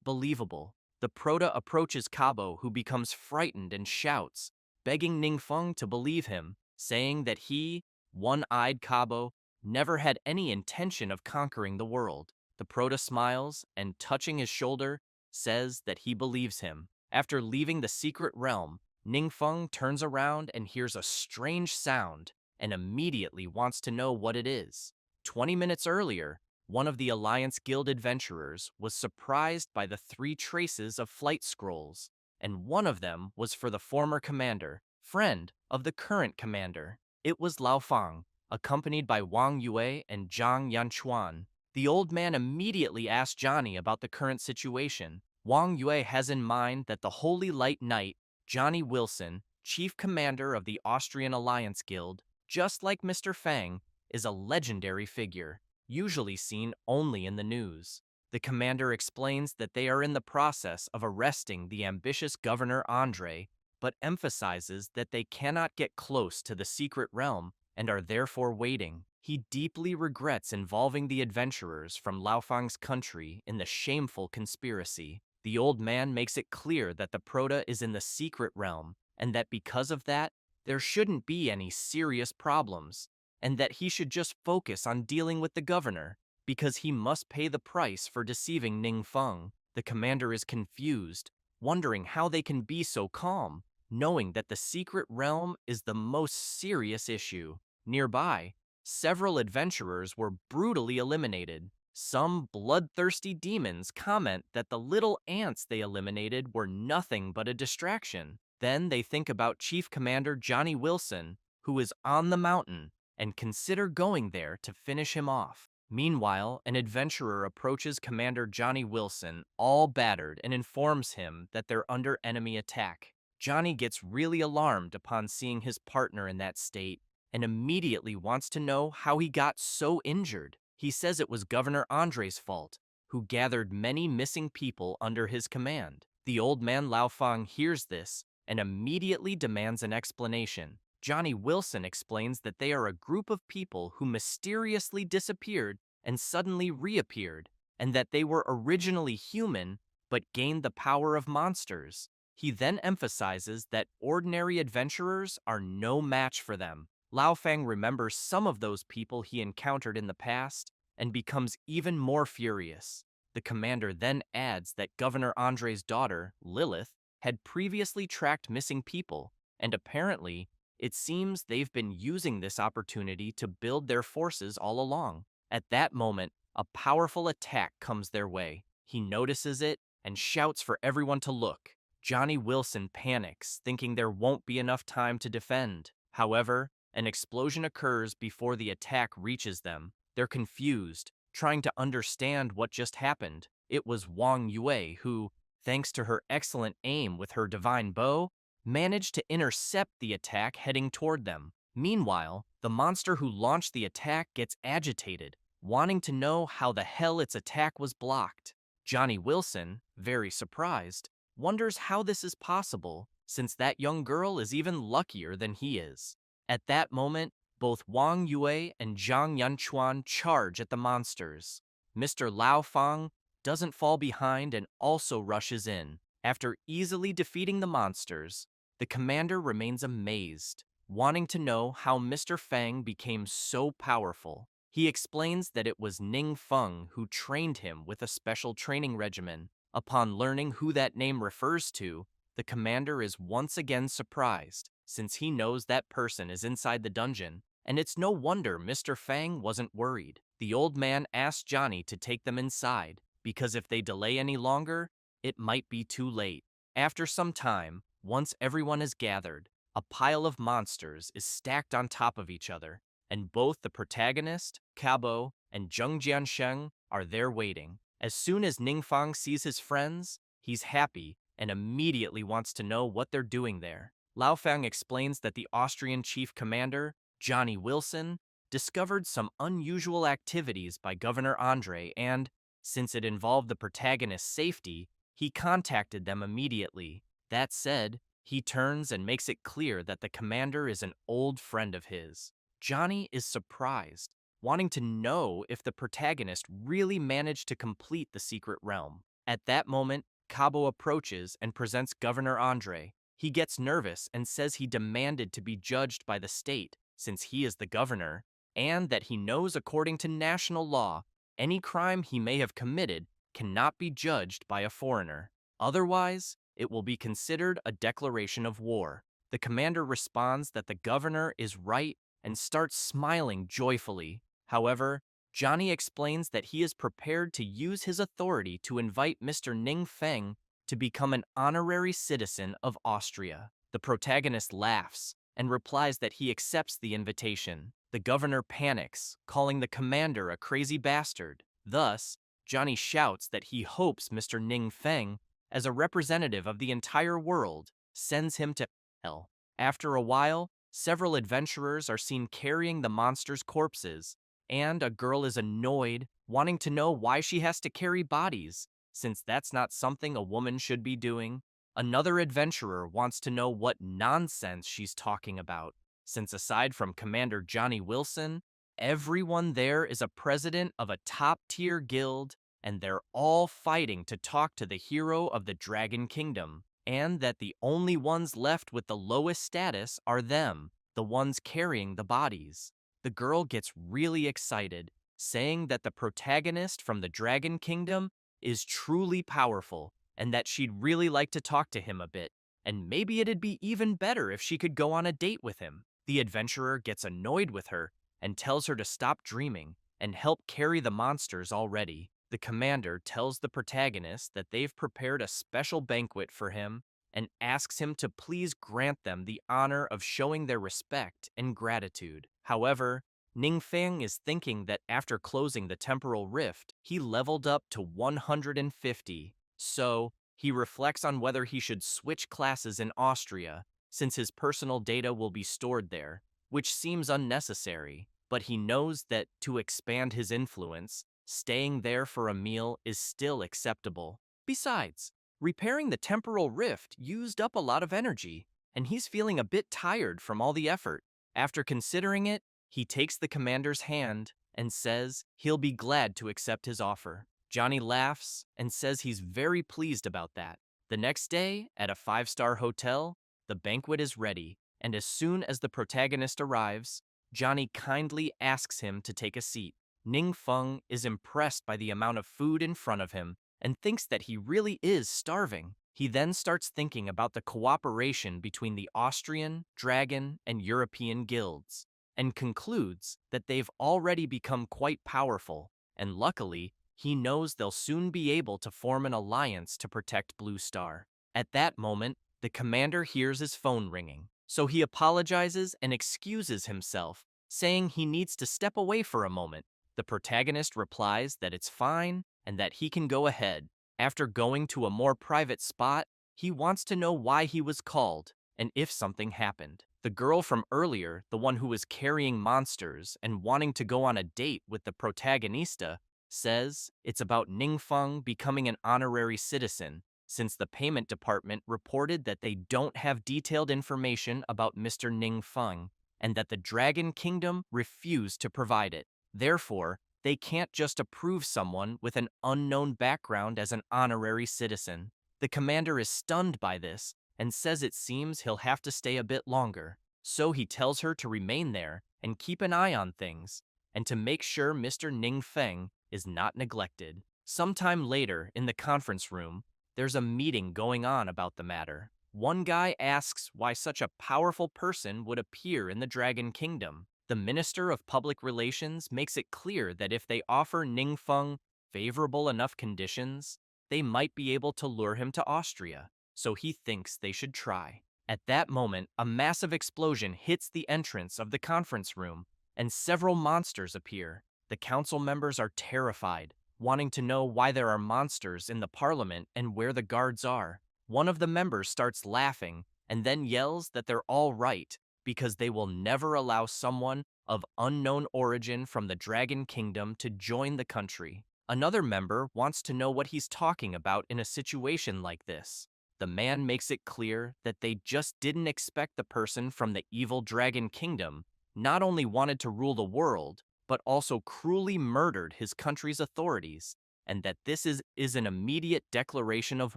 believable. The Prota approaches Kabo, who becomes frightened and shouts, begging Ningfeng to believe him, saying that he, one-eyed Kabo, never had any intention of conquering the world. The Prota smiles and, touching his shoulder, says that he believes him. After leaving the secret realm, Ningfeng turns around and hears a strange sound and immediately wants to know what it is. 20 minutes earlier, one of the Alliance Guild adventurers was surprised by the 3 traces of flight scrolls, and one of them was for the former commander, friend of the current commander. It was Lao Fang, accompanied by Wang Yue and Zhang Yanchuan. The old man immediately asked Johnny about the current situation. Wang Yue has in mind that the Holy Light Knight, Johnny Wilson, chief commander of the Austrian Alliance Guild, just like Mr. Fang, is a legendary figure, usually seen only in the news. The commander explains that they are in the process of arresting the ambitious Governor Andre, but emphasizes that they cannot get close to the secret realm and are therefore waiting. He deeply regrets involving the adventurers from Laofang's country in the shameful conspiracy. The old man makes it clear that the Prota is in the secret realm, and that because of that, there shouldn't be any serious problems, and that he should just focus on dealing with the governor, because he must pay the price for deceiving Ningfeng. The commander is confused, wondering how they can be so calm, knowing that the secret realm is the most serious issue. Nearby, several adventurers were brutally eliminated. Some bloodthirsty demons comment that the little ants they eliminated were nothing but a distraction. Then they think about Chief Commander Johnny Wilson, who is on the mountain, and consider going there to finish him off. Meanwhile, an adventurer approaches Commander Johnny Wilson, all battered, and informs him that they're under enemy attack. Johnny gets really alarmed upon seeing his partner in that state, and immediately wants to know how he got so injured. He says it was Governor Andre's fault, who gathered many missing people under his command. The old man Lao Fang hears this and immediately demands an explanation. Johnny Wilson explains that they are a group of people who mysteriously disappeared and suddenly reappeared, and that they were originally human but gained the power of monsters. He then emphasizes that ordinary adventurers are no match for them. Lao Fang remembers some of those people he encountered in the past and becomes even more furious. The commander then adds that Governor Andre's daughter, Lilith, had previously tracked missing people, and apparently, it seems they've been using this opportunity to build their forces all along. At that moment, a powerful attack comes their way. He notices it and shouts for everyone to look. Johnny Wilson panics, thinking there won't be enough time to defend. However, an explosion occurs before the attack reaches them. They're confused, trying to understand what just happened. It was Wang Yue who, thanks to her excellent aim with her divine bow, managed to intercept the attack heading toward them. Meanwhile, the monster who launched the attack gets agitated, wanting to know how the hell its attack was blocked. Johnny Wilson, very surprised, wonders how this is possible, since that young girl is even luckier than he is. At that moment, both Wang Yue and Zhang Yanchuan charge at the monsters. Mr. Lao Fang doesn't fall behind and also rushes in. After easily defeating the monsters, the commander remains amazed, wanting to know how Mr. Fang became so powerful. He explains that it was Ning Feng who trained him with a special training regimen. Upon learning who that name refers to, the commander is once again surprised, since he knows that person is inside the dungeon, and it's no wonder Mr. Fang wasn't worried. The old man asked Johnny to take them inside, because if they delay any longer, it might be too late. After some time, once everyone is gathered, a pile of monsters is stacked on top of each other, and both the protagonist, Kabo, and Zheng Jiansheng are there waiting. As soon as Ningfang sees his friends, he's happy and immediately wants to know what they're doing there. Lao Fang explains that the Austrian chief commander, Johnny Wilson, discovered some unusual activities by Governor Andre and, since it involved the protagonist's safety, he contacted them immediately. That said, he turns and makes it clear that the commander is an old friend of his. Johnny is surprised, wanting to know if the protagonist really managed to complete the secret realm. At that moment, Cabo approaches and presents Governor Andre. He gets nervous and says he demanded to be judged by the state, since he is the governor, and that he knows according to national law, any crime he may have committed cannot be judged by a foreigner. Otherwise, it will be considered a declaration of war. The commander responds that the governor is right and starts smiling joyfully. However, Johnny explains that he is prepared to use his authority to invite Mr. Ning Feng to become an honorary citizen of Austria. The protagonist laughs and replies that he accepts the invitation. The governor panics, calling the commander a crazy bastard. Thus, Johnny shouts that he hopes Mr. Ning Feng, as a representative of the entire world, sends him to hell. After a while, several adventurers are seen carrying the monsters' corpses, and a girl is annoyed, wanting to know why she has to carry bodies, since that's not something a woman should be doing. Another adventurer wants to know what nonsense she's talking about, since aside from Commander Johnny Wilson, everyone there is a president of a top-tier guild, and they're all fighting to talk to the hero of the Dragon Kingdom, and that the only ones left with the lowest status are them, the ones carrying the bodies. The girl gets really excited, saying that the protagonist from the Dragon Kingdom is truly powerful, and that she'd really like to talk to him a bit, and maybe it'd be even better if she could go on a date with him. The adventurer gets annoyed with her and tells her to stop dreaming and help carry the monsters already. The commander tells the protagonist that they've prepared a special banquet for him and asks him to please grant them the honor of showing their respect and gratitude. However, Ning Feng is thinking that after closing the temporal rift, he leveled up to 150. So, he reflects on whether he should switch classes in Austria, since his personal data will be stored there, which seems unnecessary. But he knows that to expand his influence, staying there for a meal is still acceptable. Besides, repairing the temporal rift used up a lot of energy, and he's feeling a bit tired from all the effort. After considering it, he takes the commander's hand and says he'll be glad to accept his offer. Johnny laughs and says he's very pleased about that. The next day, at a five-star hotel, the banquet is ready, and as soon as the protagonist arrives, Johnny kindly asks him to take a seat. Ning Feng is impressed by the amount of food in front of him and thinks that he really is starving. He then starts thinking about the cooperation between the Austrian, Dragon, and European guilds, and concludes that they've already become quite powerful, and luckily, he knows they'll soon be able to form an alliance to protect Blue Star. At that moment, the commander hears his phone ringing, so he apologizes and excuses himself, saying he needs to step away for a moment. The protagonist replies that it's fine and that he can go ahead. After going to a more private spot, he wants to know why he was called and if something happened. The girl from earlier, the one who was carrying monsters and wanting to go on a date with the protagonista, says it's about Ningfeng becoming an honorary citizen, since the payment department reported that they don't have detailed information about Mr. Ningfeng and that the Dragon Kingdom refused to provide it. Therefore, they can't just approve someone with an unknown background as an honorary citizen. The commander is stunned by this and says it seems he'll have to stay a bit longer. So he tells her to remain there and keep an eye on things, and to make sure Mr. Ningfeng is not neglected. Sometime later, in the conference room, there's a meeting going on about the matter. One guy asks why such a powerful person would appear in the Dragon Kingdom. The Minister of Public Relations makes it clear that if they offer Ningfeng favorable enough conditions, they might be able to lure him to Austria, so he thinks they should try. At that moment, a massive explosion hits the entrance of the conference room, and several monsters appear. The council members are terrified, wanting to know why there are monsters in the parliament and where the guards are. One of the members starts laughing and then yells that they're all right because they will never allow someone of unknown origin from the Dragon Kingdom to join the country. Another member wants to know what he's talking about in a situation like this. The man makes it clear that they just didn't expect the person from the evil Dragon Kingdom not only wanted to rule the world, but also cruelly murdered his country's authorities, and that this is an immediate declaration of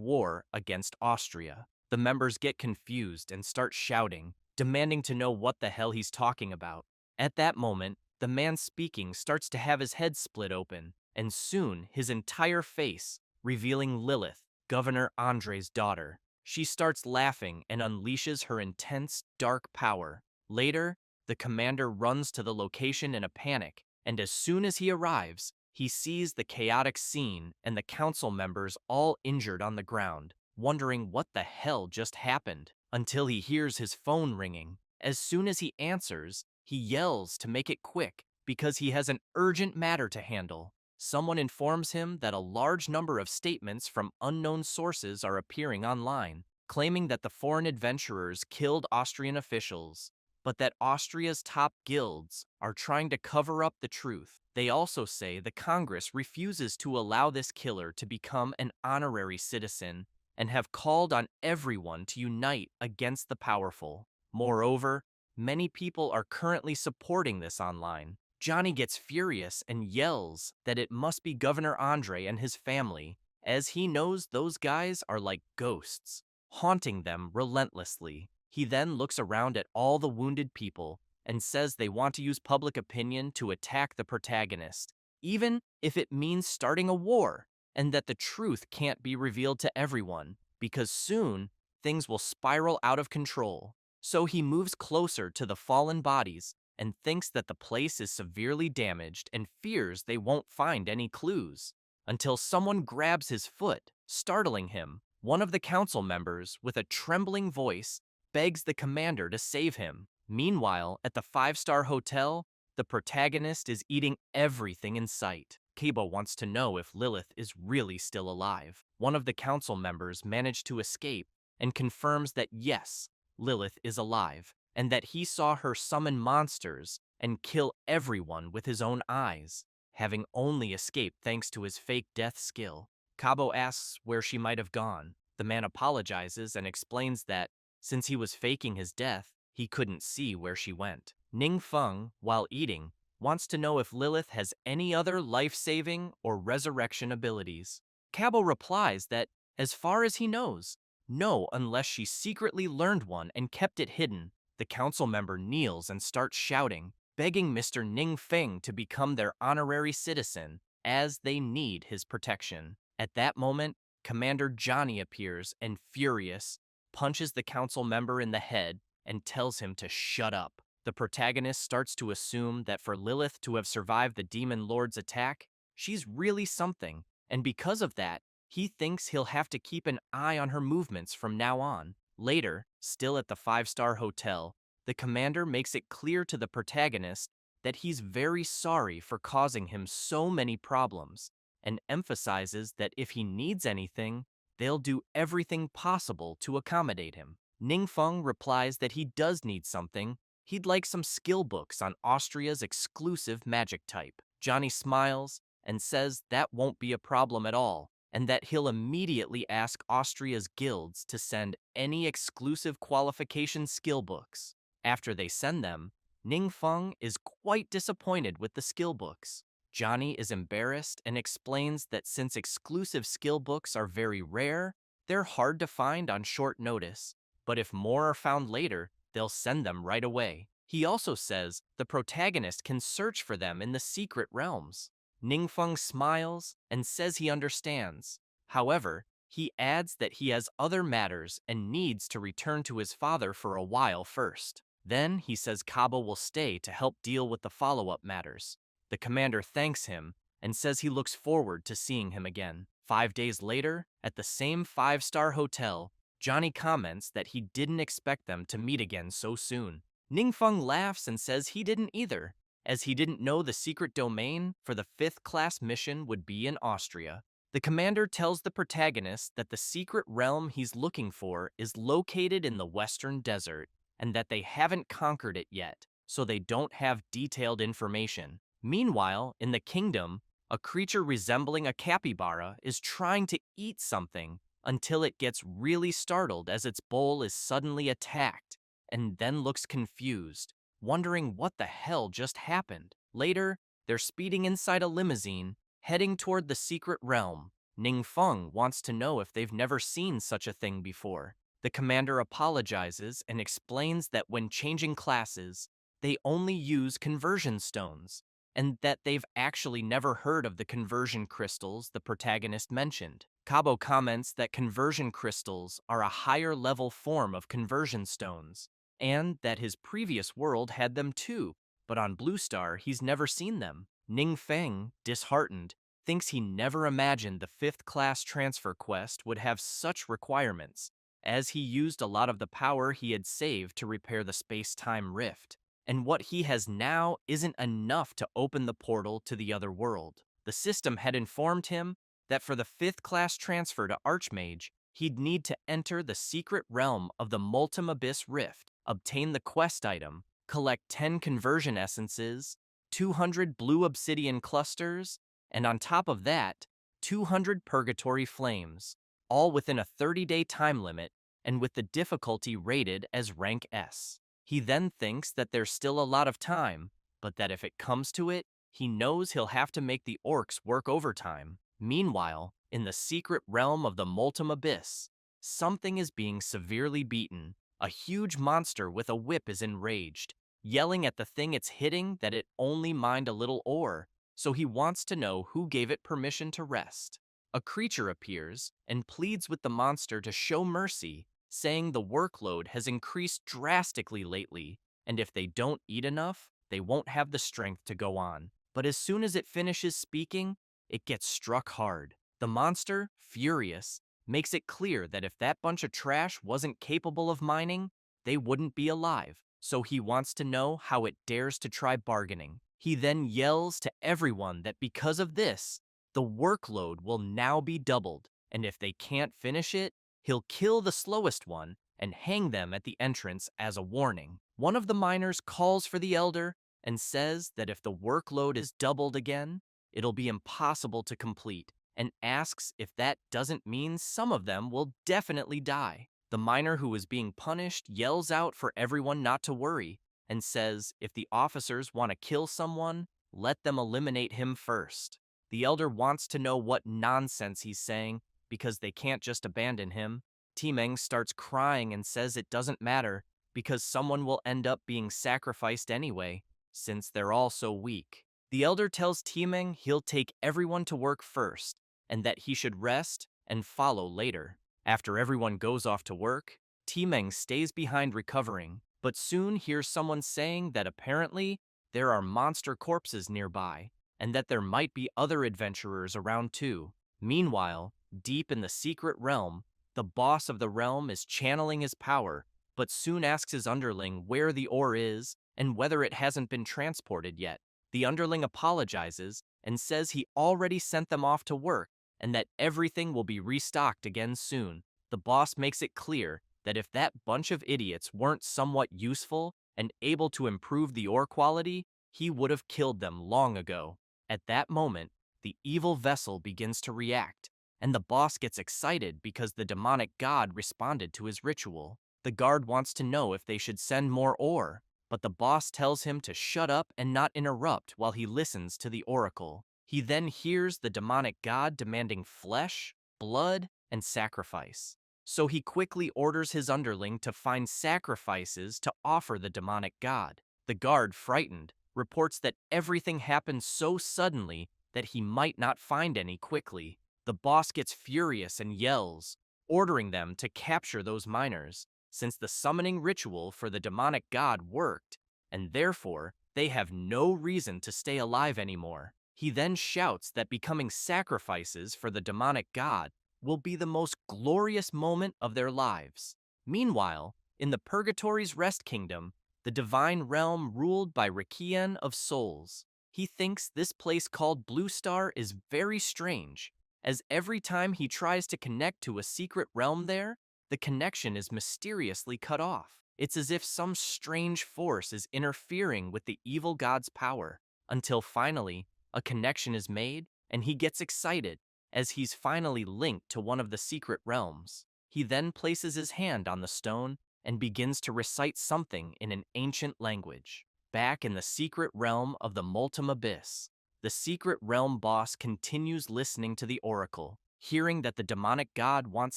war against Austria. The members get confused and start shouting, demanding to know what the hell he's talking about. At that moment, the man speaking starts to have his head split open, and soon his entire face, revealing Lilith, Governor Andre's daughter. She starts laughing and unleashes her intense, dark power. Later, the commander runs to the location in a panic, and as soon as he arrives, he sees the chaotic scene and the council members all injured on the ground, wondering what the hell just happened, until he hears his phone ringing. As soon as he answers, he yells to make it quick because he has an urgent matter to handle. Someone informs him that a large number of statements from unknown sources are appearing online, claiming that the foreign adventurers killed Austrian officials, but that Austria's top guilds are trying to cover up the truth. They also say the Congress refuses to allow this killer to become an honorary citizen and have called on everyone to unite against the powerful. Moreover, many people are currently supporting this online. Johnny gets furious and yells that it must be Governor Andre and his family, as he knows those guys are like ghosts, haunting them relentlessly. He then looks around at all the wounded people and says they want to use public opinion to attack the protagonist, even if it means starting a war, and that the truth can't be revealed to everyone, because soon things will spiral out of control. So he moves closer to the fallen bodies and thinks that the place is severely damaged and fears they won't find any clues, until someone grabs his foot, startling him. One of the council members, with a trembling voice, begs the commander to save him. Meanwhile, at the five-star hotel, the protagonist is eating everything in sight. Kabo wants to know if Lilith is really still alive. One of the council members managed to escape and confirms that yes, Lilith is alive, and that he saw her summon monsters and kill everyone with his own eyes, having only escaped thanks to his fake death skill. Kabo asks where she might have gone. The man apologizes and explains that, since he was faking his death, he couldn't see where she went. Ning Feng, while eating, wants to know if Lilith has any other life-saving or resurrection abilities. Cabo replies that, as far as he knows, no, unless she secretly learned one and kept it hidden. The council member kneels and starts shouting, begging Mr. Ning Feng to become their honorary citizen, as they need his protection. At that moment, Commander Johnny appears and, furious, punches the council member in the head and tells him to shut up. The protagonist starts to assume that for Lilith to have survived the Demon Lord's attack, she's really something, and because of that, he thinks he'll have to keep an eye on her movements from now on. Later, still at the five-star hotel, the commander makes it clear to the protagonist that he's very sorry for causing him so many problems, and emphasizes that if he needs anything, they'll do everything possible to accommodate him. Ningfeng replies that he does need something. He'd like some skill books on Austria's exclusive magic type. Johnny smiles and says that won't be a problem at all, and that he'll immediately ask Austria's guilds to send any exclusive qualification skill books. After they send them, Ningfeng is quite disappointed with the skill books. Johnny is embarrassed and explains that since exclusive skill books are very rare, they're hard to find on short notice, but if more are found later, they'll send them right away. He also says the protagonist can search for them in the secret realms. Ningfeng smiles and says he understands. However, he adds that he has other matters and needs to return to his father for a while first. Then he says Cabo will stay to help deal with the follow-up matters. The commander thanks him and says he looks forward to seeing him again. 5 days later, at the same five-star hotel, Johnny comments that he didn't expect them to meet again so soon. Ningfeng laughs and says he didn't either, as he didn't know the secret domain for the 5th class mission would be in Austria. The commander tells the protagonist that the secret realm he's looking for is located in the Western Desert, and that they haven't conquered it yet, so they don't have detailed information. Meanwhile, in the kingdom, a creature resembling a capybara is trying to eat something until it gets really startled as its bowl is suddenly attacked, and then looks confused, wondering what the hell just happened. Later, they're speeding inside a limousine, heading toward the secret realm. Ningfeng wants to know if they've never seen such a thing before. The commander apologizes and explains that when changing classes, they only use conversion stones, and that they've actually never heard of the conversion crystals the protagonist mentioned. Cabo comments that conversion crystals are a higher-level form of conversion stones, and that his previous world had them too, but on Blue Star he's never seen them. Ningfeng, disheartened, thinks he never imagined the 5th class transfer quest would have such requirements, as he used a lot of the power he had saved to repair the space-time rift, and what he has now isn't enough to open the portal to the other world. The system had informed him that for the 5th class transfer to Archmage, he'd need to enter the secret realm of the Multum Abyss Rift, obtain the quest item, collect 10 conversion essences, 200 blue obsidian clusters, and on top of that, 200 purgatory flames, all within a 30-day time limit and with the difficulty rated as rank S. He then thinks that there's still a lot of time, but that if it comes to it, he knows he'll have to make the orcs work overtime. Meanwhile, in the secret realm of the Multum Abyss, something is being severely beaten. A huge monster with a whip is enraged, yelling at the thing it's hitting that it only mined a little ore, so he wants to know who gave it permission to rest. A creature appears and pleads with the monster to show mercy, saying the workload has increased drastically lately, and if they don't eat enough, they won't have the strength to go on. But as soon as it finishes speaking, it gets struck hard. The monster, furious, makes it clear that if that bunch of trash wasn't capable of mining, they wouldn't be alive, so he wants to know how it dares to try bargaining. He then yells to everyone that because of this, the workload will now be doubled, and if they can't finish it, he'll kill the slowest one and hang them at the entrance as a warning. One of the miners calls for the elder and says that if the workload is doubled again, it'll be impossible to complete, and asks if that doesn't mean some of them will definitely die. The miner who is being punished yells out for everyone not to worry, and says if the officers want to kill someone, let them eliminate him first. The elder wants to know what nonsense he's saying because they can't just abandon him. Timeng starts crying and says it doesn't matter because someone will end up being sacrificed anyway, since they're all so weak. The elder tells Timeng he'll take everyone to work first and that he should rest and follow later. After everyone goes off to work, Timeng stays behind recovering, but soon hears someone saying that apparently there are monster corpses nearby and that there might be other adventurers around too. Meanwhile, deep in the secret realm, the boss of the realm is channeling his power, but soon asks his underling where the ore is and whether it hasn't been transported yet. The underling apologizes and says he already sent them off to work and that everything will be restocked again soon. The boss makes it clear that if that bunch of idiots weren't somewhat useful and able to improve the ore quality, he would have killed them long ago. At that moment, the evil vessel begins to react, and the boss gets excited because the demonic god responded to his ritual. The guard wants to know if they should send more ore, but the boss tells him to shut up and not interrupt while he listens to the oracle. He then hears the demonic god demanding flesh, blood, and sacrifice. So he quickly orders his underling to find sacrifices to offer the demonic god. The guard, frightened, reports that everything happened so suddenly that he might not find any quickly. The boss gets furious and yells, ordering them to capture those miners, since the summoning ritual for the demonic god worked, and therefore they have no reason to stay alive anymore. He then shouts that becoming sacrifices for the demonic god will be the most glorious moment of their lives. Meanwhile, in the Purgatory's Rest Kingdom, the divine realm ruled by Rikian of Souls, he thinks this place called Blue Star is very strange, as every time he tries to connect to a secret realm there, the connection is mysteriously cut off. It's as if some strange force is interfering with the evil god's power, until finally, a connection is made, and he gets excited, as he's finally linked to one of the secret realms. He then places his hand on the stone and begins to recite something in an ancient language. Back in the secret realm of the Multum Abyss, the secret realm boss continues listening to the oracle, hearing that the demonic god wants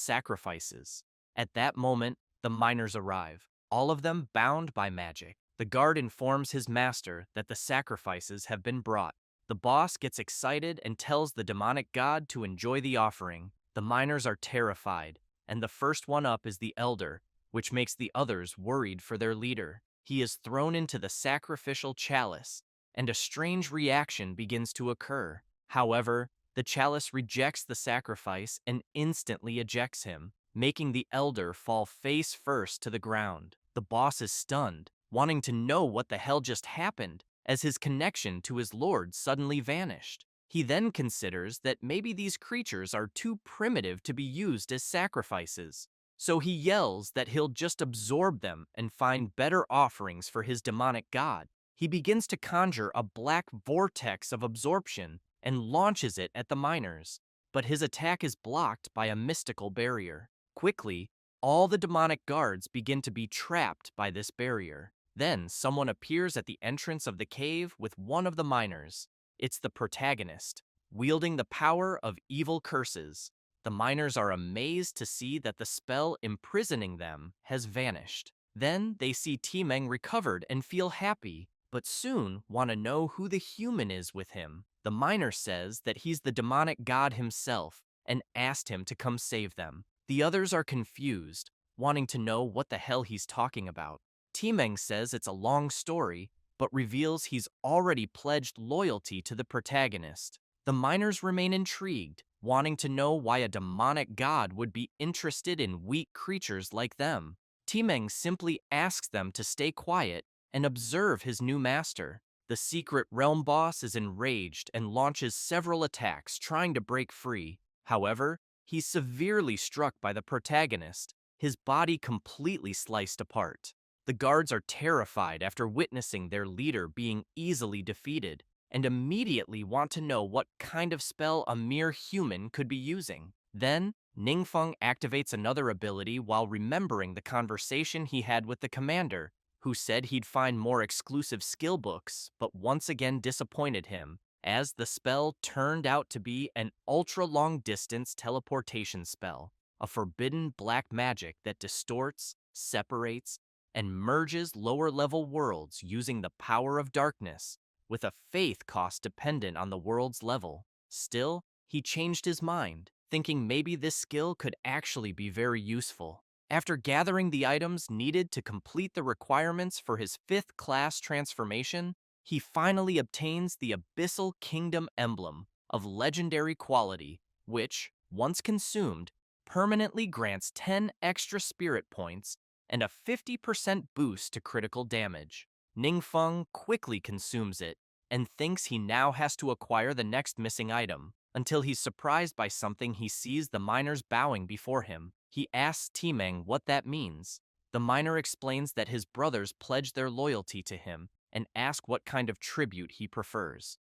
sacrifices. At that moment, the miners arrive, all of them bound by magic. The guard informs his master that the sacrifices have been brought. The boss gets excited and tells the demonic god to enjoy the offering. The miners are terrified, and the first one up is the elder, which makes the others worried for their leader. He is thrown into the sacrificial chalice, and a strange reaction begins to occur. However, the chalice rejects the sacrifice and instantly ejects him, making the elder fall face first to the ground. The boss is stunned, wanting to know what the hell just happened, as his connection to his lord suddenly vanished. He then considers that maybe these creatures are too primitive to be used as sacrifices, so he yells that he'll just absorb them and find better offerings for his demonic god. He begins to conjure a black vortex of absorption and launches it at the miners, but his attack is blocked by a mystical barrier. Quickly, all the demonic guards begin to be trapped by this barrier. Then someone appears at the entrance of the cave with one of the miners. It's the protagonist, wielding the power of evil curses. The miners are amazed to see that the spell imprisoning them has vanished. Then they see Timeng recovered and feel happy, but soon want to know who the human is with him. The miner says that he's the demonic god himself and asked him to come save them. The others are confused, wanting to know what the hell he's talking about. Timeng says it's a long story, but reveals he's already pledged loyalty to the protagonist. The miners remain intrigued, wanting to know why a demonic god would be interested in weak creatures like them. Timeng simply asks them to stay quiet and observe his new master. The secret realm boss is enraged and launches several attacks trying to break free. However, he's severely struck by the protagonist, his body completely sliced apart. The guards are terrified after witnessing their leader being easily defeated, and immediately want to know what kind of spell a mere human could be using. Then, Ningfeng activates another ability while remembering the conversation he had with the commander, who said he'd find more exclusive skill books, but once again disappointed him, as the spell turned out to be an ultra-long-distance teleportation spell, a forbidden black magic that distorts, separates, and merges lower-level worlds using the power of darkness, with a faith cost dependent on the world's level. Still, he changed his mind, thinking maybe this skill could actually be very useful. After gathering the items needed to complete the requirements for his 5th class transformation, he finally obtains the Abyssal Kingdom emblem of legendary quality, which, once consumed, permanently grants 10 extra spirit points and a 50% boost to critical damage. Ningfeng quickly consumes it and thinks he now has to acquire the next missing item, until he's surprised by something he sees the miners bowing before him. He asks Timeng what that means. The miner explains that his brothers pledged their loyalty to him and ask what kind of tribute he prefers.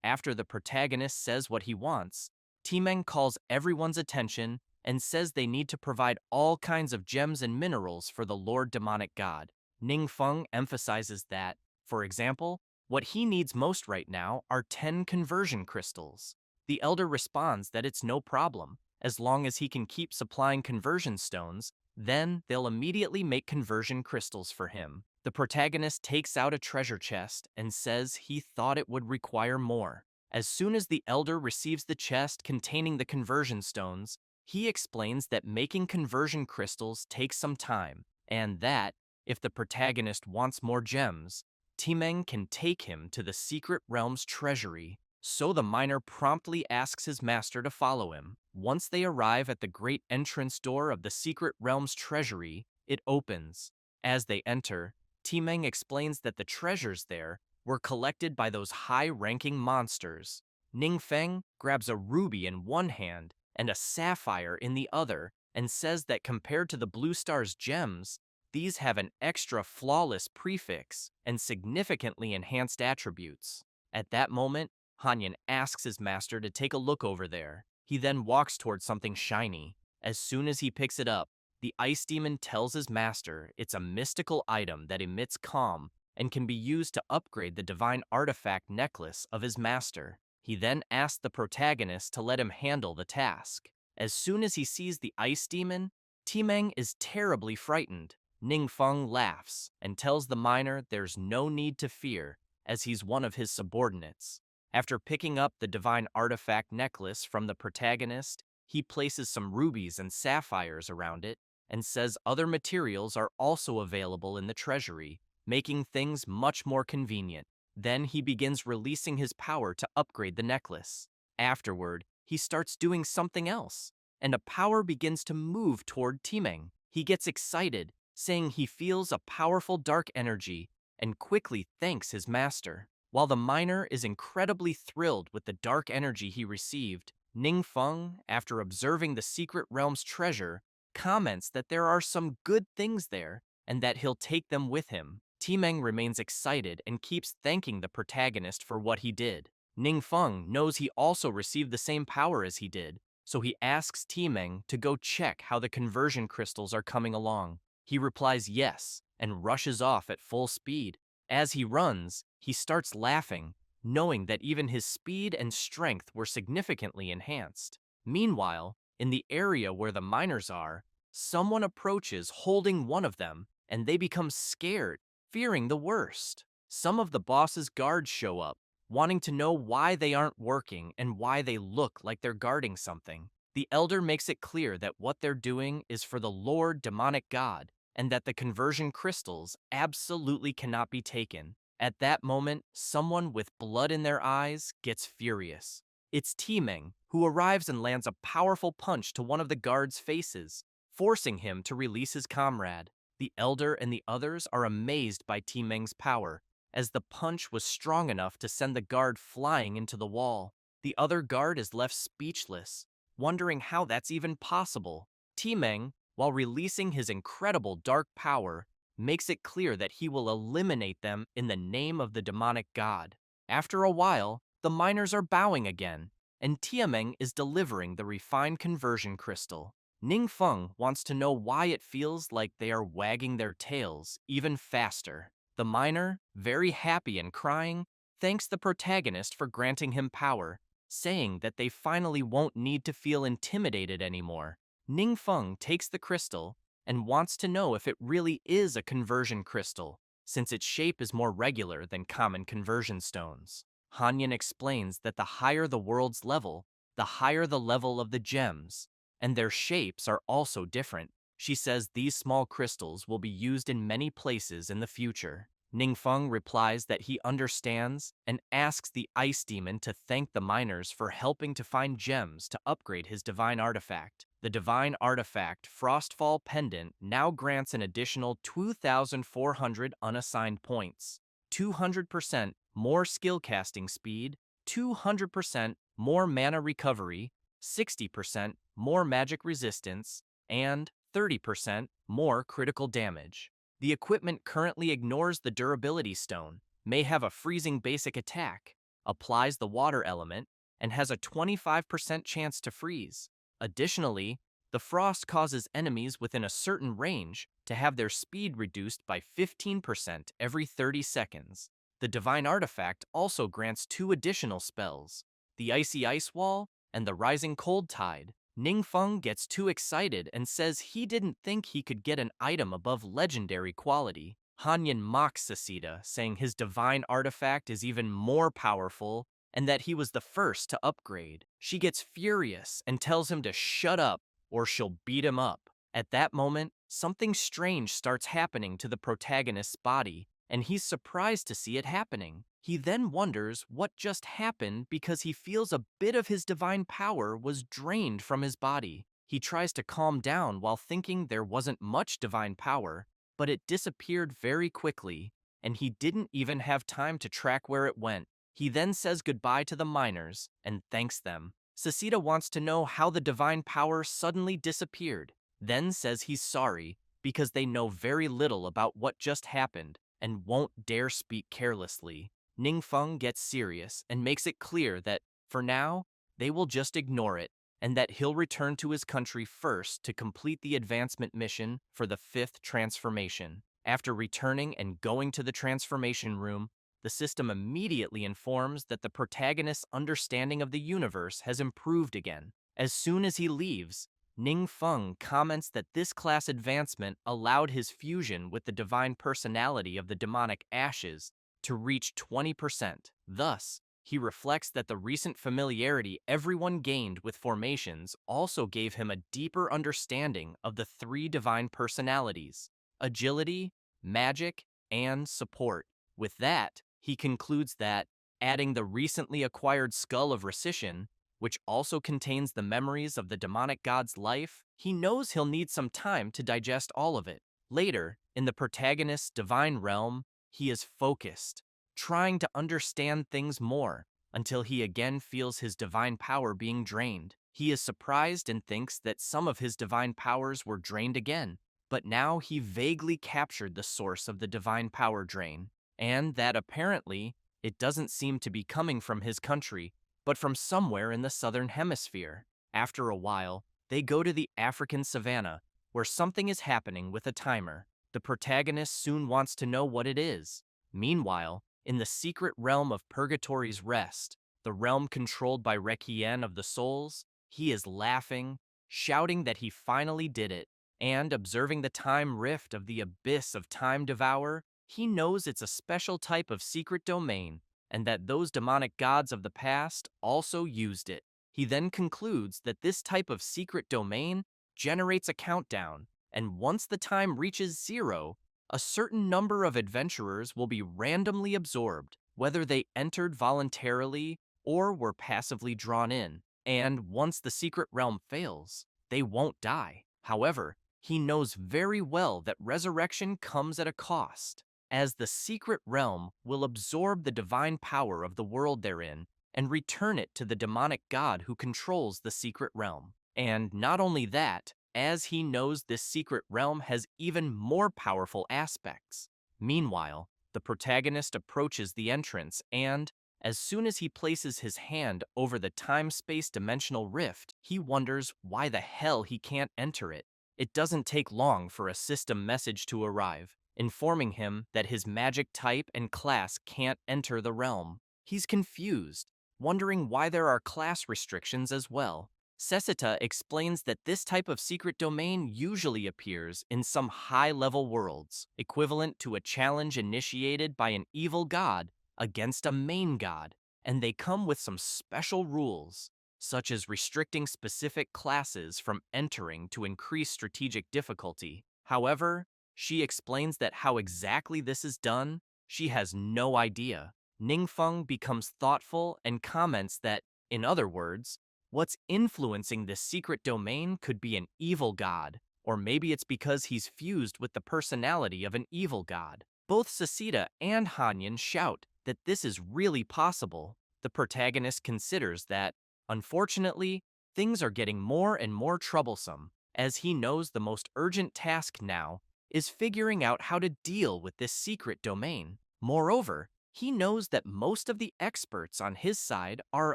After the protagonist says what he wants, Timeng calls everyone's attention and says they need to provide all kinds of gems and minerals for the Lord Demonic God. Ningfeng emphasizes that, for example, what he needs most right now are 10 conversion crystals. The elder responds that it's no problem. As long as he can keep supplying conversion stones, then they'll immediately make conversion crystals for him. The protagonist takes out a treasure chest and says he thought it would require more. As soon as the elder receives the chest containing the conversion stones, he explains that making conversion crystals takes some time, and that, if the protagonist wants more gems, Timeng can take him to the secret realm's treasury. So the miner promptly asks his master to follow him. Once they arrive at the great entrance door of the secret realm's treasury, it opens. As they enter, Timeng explains that the treasures there were collected by those high-ranking monsters. Ningfeng grabs a ruby in one hand and a sapphire in the other, and says that compared to the Blue Star's gems, these have an extra flawless prefix and significantly enhanced attributes. At that moment, Hanyan asks his master to take a look over there. He then walks towards something shiny. As soon as he picks it up, the ice demon tells his master it's a mystical item that emits calm and can be used to upgrade the divine artifact necklace of his master. He then asks the protagonist to let him handle the task. As soon as he sees the ice demon, Timeng is terribly frightened. Ningfeng laughs and tells the miner there's no need to fear, as he's one of his subordinates. After picking up the divine artifact necklace from the protagonist, he places some rubies and sapphires around it and says other materials are also available in the treasury, making things much more convenient. Then he begins releasing his power to upgrade the necklace. Afterward, he starts doing something else, and a power begins to move toward Timeng. He gets excited, saying he feels a powerful dark energy, and quickly thanks his master. While the miner is incredibly thrilled with the dark energy he received, Ningfeng, after observing the secret realm's treasure, comments that there are some good things there and that he'll take them with him. Timeng remains excited and keeps thanking the protagonist for what he did. Ningfeng knows he also received the same power as he did, so he asks Timeng to go check how the conversion crystals are coming along. He replies yes and rushes off at full speed. As he runs, he starts laughing, knowing that even his speed and strength were significantly enhanced. Meanwhile, in the area where the miners are, someone approaches holding one of them, and they become scared, fearing the worst. Some of the boss's guards show up, wanting to know why they aren't working and why they look like they're guarding something. The elder makes it clear that what they're doing is for the Lord Demonic God, and that the conversion crystals absolutely cannot be taken. At that moment, someone with blood in their eyes gets furious. It's Timeng, who arrives and lands a powerful punch to one of the guards' faces, forcing him to release his comrade. The elder and the others are amazed by Timeng's power, as the punch was strong enough to send the guard flying into the wall. The other guard is left speechless, wondering how that's even possible. Timeng, while releasing his incredible dark power, makes it clear that he will eliminate them in the name of the demonic god. After a while, the miners are bowing again, and Timeng is delivering the refined conversion crystal. Ning Feng wants to know why it feels like they are wagging their tails even faster. The miner, very happy and crying, thanks the protagonist for granting him power, saying that they finally won't need to feel intimidated anymore. Ning Feng takes the crystal and wants to know if it really is a conversion crystal, since its shape is more regular than common conversion stones. Hanyan explains that the higher the world's level, the higher the level of the gems, and their shapes are also different. She says these small crystals will be used in many places in the future. Ningfeng replies that he understands and asks the ice demon to thank the miners for helping to find gems to upgrade his divine artifact. The divine artifact Frostfall Pendant now grants an additional 2,400 unassigned points, 200% more skill casting speed, 200% more mana recovery, 60% more magic resistance, and 30% more critical damage. The equipment currently ignores the durability stone, may have a freezing basic attack, applies the water element, and has a 25% chance to freeze. Additionally, the frost causes enemies within a certain range to have their speed reduced by 15% every 30 seconds. The divine artifact also grants 2 additional spells, the icy ice wall and the rising cold tide. Ningfeng gets too excited and says he didn't think he could get an item above legendary quality. Hanyan mocks Sasita, saying his divine artifact is even more powerful and that he was the first to upgrade. She gets furious and tells him to shut up or she'll beat him up. At that moment, something strange starts happening to the protagonist's body, and he's surprised to see it happening. He then wonders what just happened because he feels a bit of his divine power was drained from his body. He tries to calm down while thinking there wasn't much divine power, but it disappeared very quickly, and he didn't even have time to track where it went. He then says goodbye to the miners and thanks them. Sasita wants to know how the divine power suddenly disappeared, then says he's sorry because they know very little about what just happened and won't dare speak carelessly. Ningfeng gets serious and makes it clear that, for now, they will just ignore it, and that he'll return to his country first to complete the advancement mission for the 5th transformation. After returning and going to the transformation room, the system immediately informs that the protagonist's understanding of the universe has improved again. As soon as he leaves, Ningfeng comments that this class advancement allowed his fusion with the divine personality of the demonic ashes to reach 20%. Thus, he reflects that the recent familiarity everyone gained with formations also gave him a deeper understanding of the 3 divine personalities: agility, magic, and support. With that, he concludes that, adding the recently acquired Skull of Rescission, which also contains the memories of the demonic god's life, he knows he'll need some time to digest all of it. Later, in the protagonist's divine realm, he is focused, trying to understand things more, until he again feels his divine power being drained. He is surprised and thinks that some of his divine powers were drained again, but now he vaguely captured the source of the divine power drain, and that apparently it doesn't seem to be coming from his country, but from somewhere in the southern hemisphere. After a while, they go to the African savannah, where something is happening with a timer. The protagonist soon wants to know what it is. Meanwhile, in the secret realm of Purgatory's Rest, the realm controlled by Requiem of the Souls, he is laughing, shouting that he finally did it, and observing the time rift of the abyss of Time Devour, he knows it's a special type of secret domain, and that those demonic gods of the past also used it. He then concludes that this type of secret domain generates a countdown, and once the time reaches 0, a certain number of adventurers will be randomly absorbed, whether they entered voluntarily or were passively drawn in. And once the secret realm fails, they won't die. However, he knows very well that resurrection comes at a cost, as the secret realm will absorb the divine power of the world therein and return it to the demonic god who controls the secret realm. And not only that, as he knows this secret realm has even more powerful aspects. Meanwhile, the protagonist approaches the entrance and, As soon as he places his hand over the time-space dimensional rift, he wonders why the hell he can't enter it. It doesn't take long for a system message to arrive, informing him that his magic type and class can't enter the realm. He's confused, wondering why there are class restrictions as well. Sesita explains that this type of secret domain usually appears in some high-level worlds, equivalent to a challenge initiated by an evil god against a main god, and they come with some special rules, such as restricting specific classes from entering to increase strategic difficulty. However, she explains that how exactly this is done, she has no idea. Ningfeng becomes thoughtful and comments that, in other words, what's influencing this secret domain could be an evil god, or maybe it's because he's fused with the personality of an evil god. Both Sasita and Hanyan shout that this is really possible. The protagonist considers that, unfortunately, things are getting more and more troublesome, as he knows the most urgent task now is figuring out how to deal with this secret domain. Moreover, he knows that most of the experts on his side are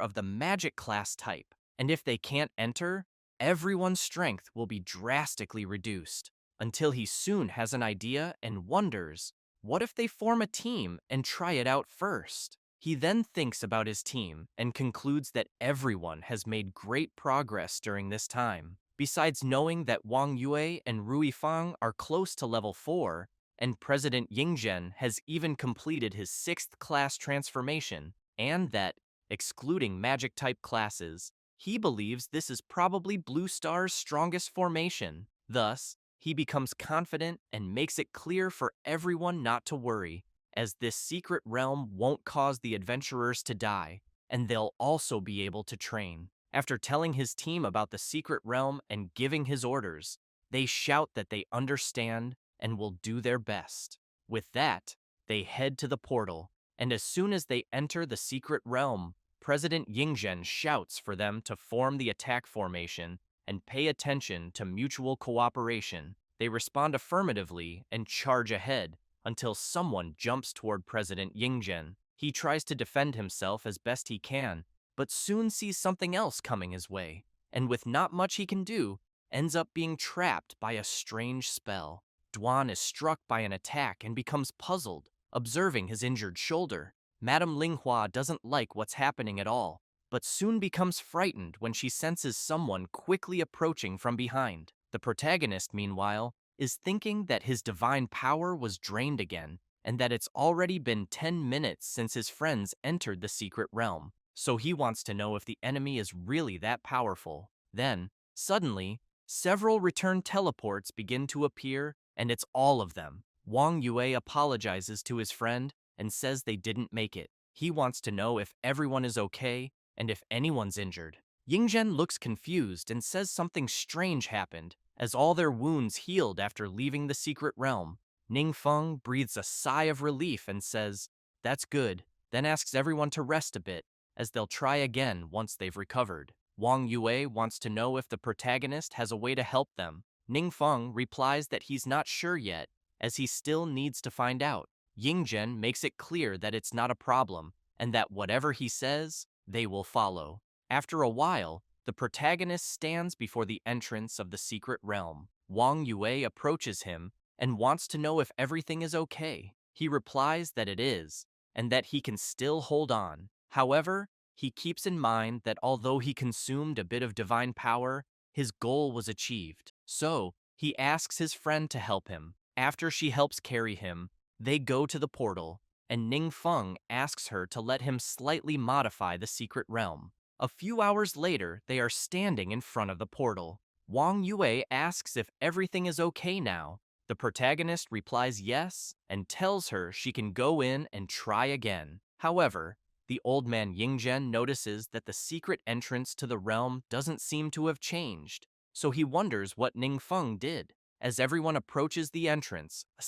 of the magic class type, and if they can't enter, everyone's strength will be drastically reduced, until he soon has an idea and wonders, what if they form a team and try it out first? He then thinks about his team and concludes that everyone has made great progress during this time. Besides knowing that Wang Yue and Rui Fang are close to level 4, and President Yingzhen has even completed his 6th class transformation, and that, excluding magic-type classes, he believes this is probably Blue Star's strongest formation. Thus, he becomes confident and makes it clear for everyone not to worry, as this secret realm won't cause the adventurers to die, and they'll also be able to train. After telling his team about the secret realm and giving his orders, they shout that they understand and will do their best. With that, they head to the portal, and as soon as they enter the secret realm, President Yingzhen shouts for them to form the attack formation and pay attention to mutual cooperation. They respond affirmatively and charge ahead until someone jumps toward President Yingzhen. He tries to defend himself as best he can, but soon sees something else coming his way, and with not much he can do, ends up being trapped by a strange spell. Duan is struck by an attack and becomes puzzled, observing his injured shoulder. Madame Linghua doesn't like what's happening at all, but soon becomes frightened when she senses someone quickly approaching from behind. The protagonist, meanwhile, is thinking that his divine power was drained again, and that it's already been 10 minutes since his friends entered the secret realm, so he wants to know if the enemy is really that powerful. Then, suddenly, several return teleports begin to appear, and it's all of them. Wang Yue apologizes to his friend and says they didn't make it. He wants to know if everyone is okay and if anyone's injured. Yingzhen looks confused and says something strange happened, as all their wounds healed after leaving the secret realm. Ningfeng breathes a sigh of relief and says, "That's good," then asks everyone to rest a bit, as they'll try again once they've recovered. Wang Yue wants to know if the protagonist has a way to help them. Ningfeng replies that he's not sure yet, as he still needs to find out. Yingzhen makes it clear that it's not a problem, and that whatever he says, they will follow. After a while, the protagonist stands before the entrance of the secret realm. Wang Yue approaches him and wants to know if everything is okay. He replies that it is, and that he can still hold on. However, he keeps in mind that although he consumed a bit of divine power, his goal was achieved. So, he asks his friend to help him. After she helps carry him, they go to the portal, and Ningfeng asks her to let him slightly modify the secret realm. A few hours later, they are standing in front of the portal. Wang Yue asks if everything is okay now. The protagonist replies yes, and tells her she can go in and try again. However, the old man Yingzhen notices that the secret entrance to the realm doesn't seem to have changed, so he wonders what Ningfeng did. As everyone approaches the entrance, a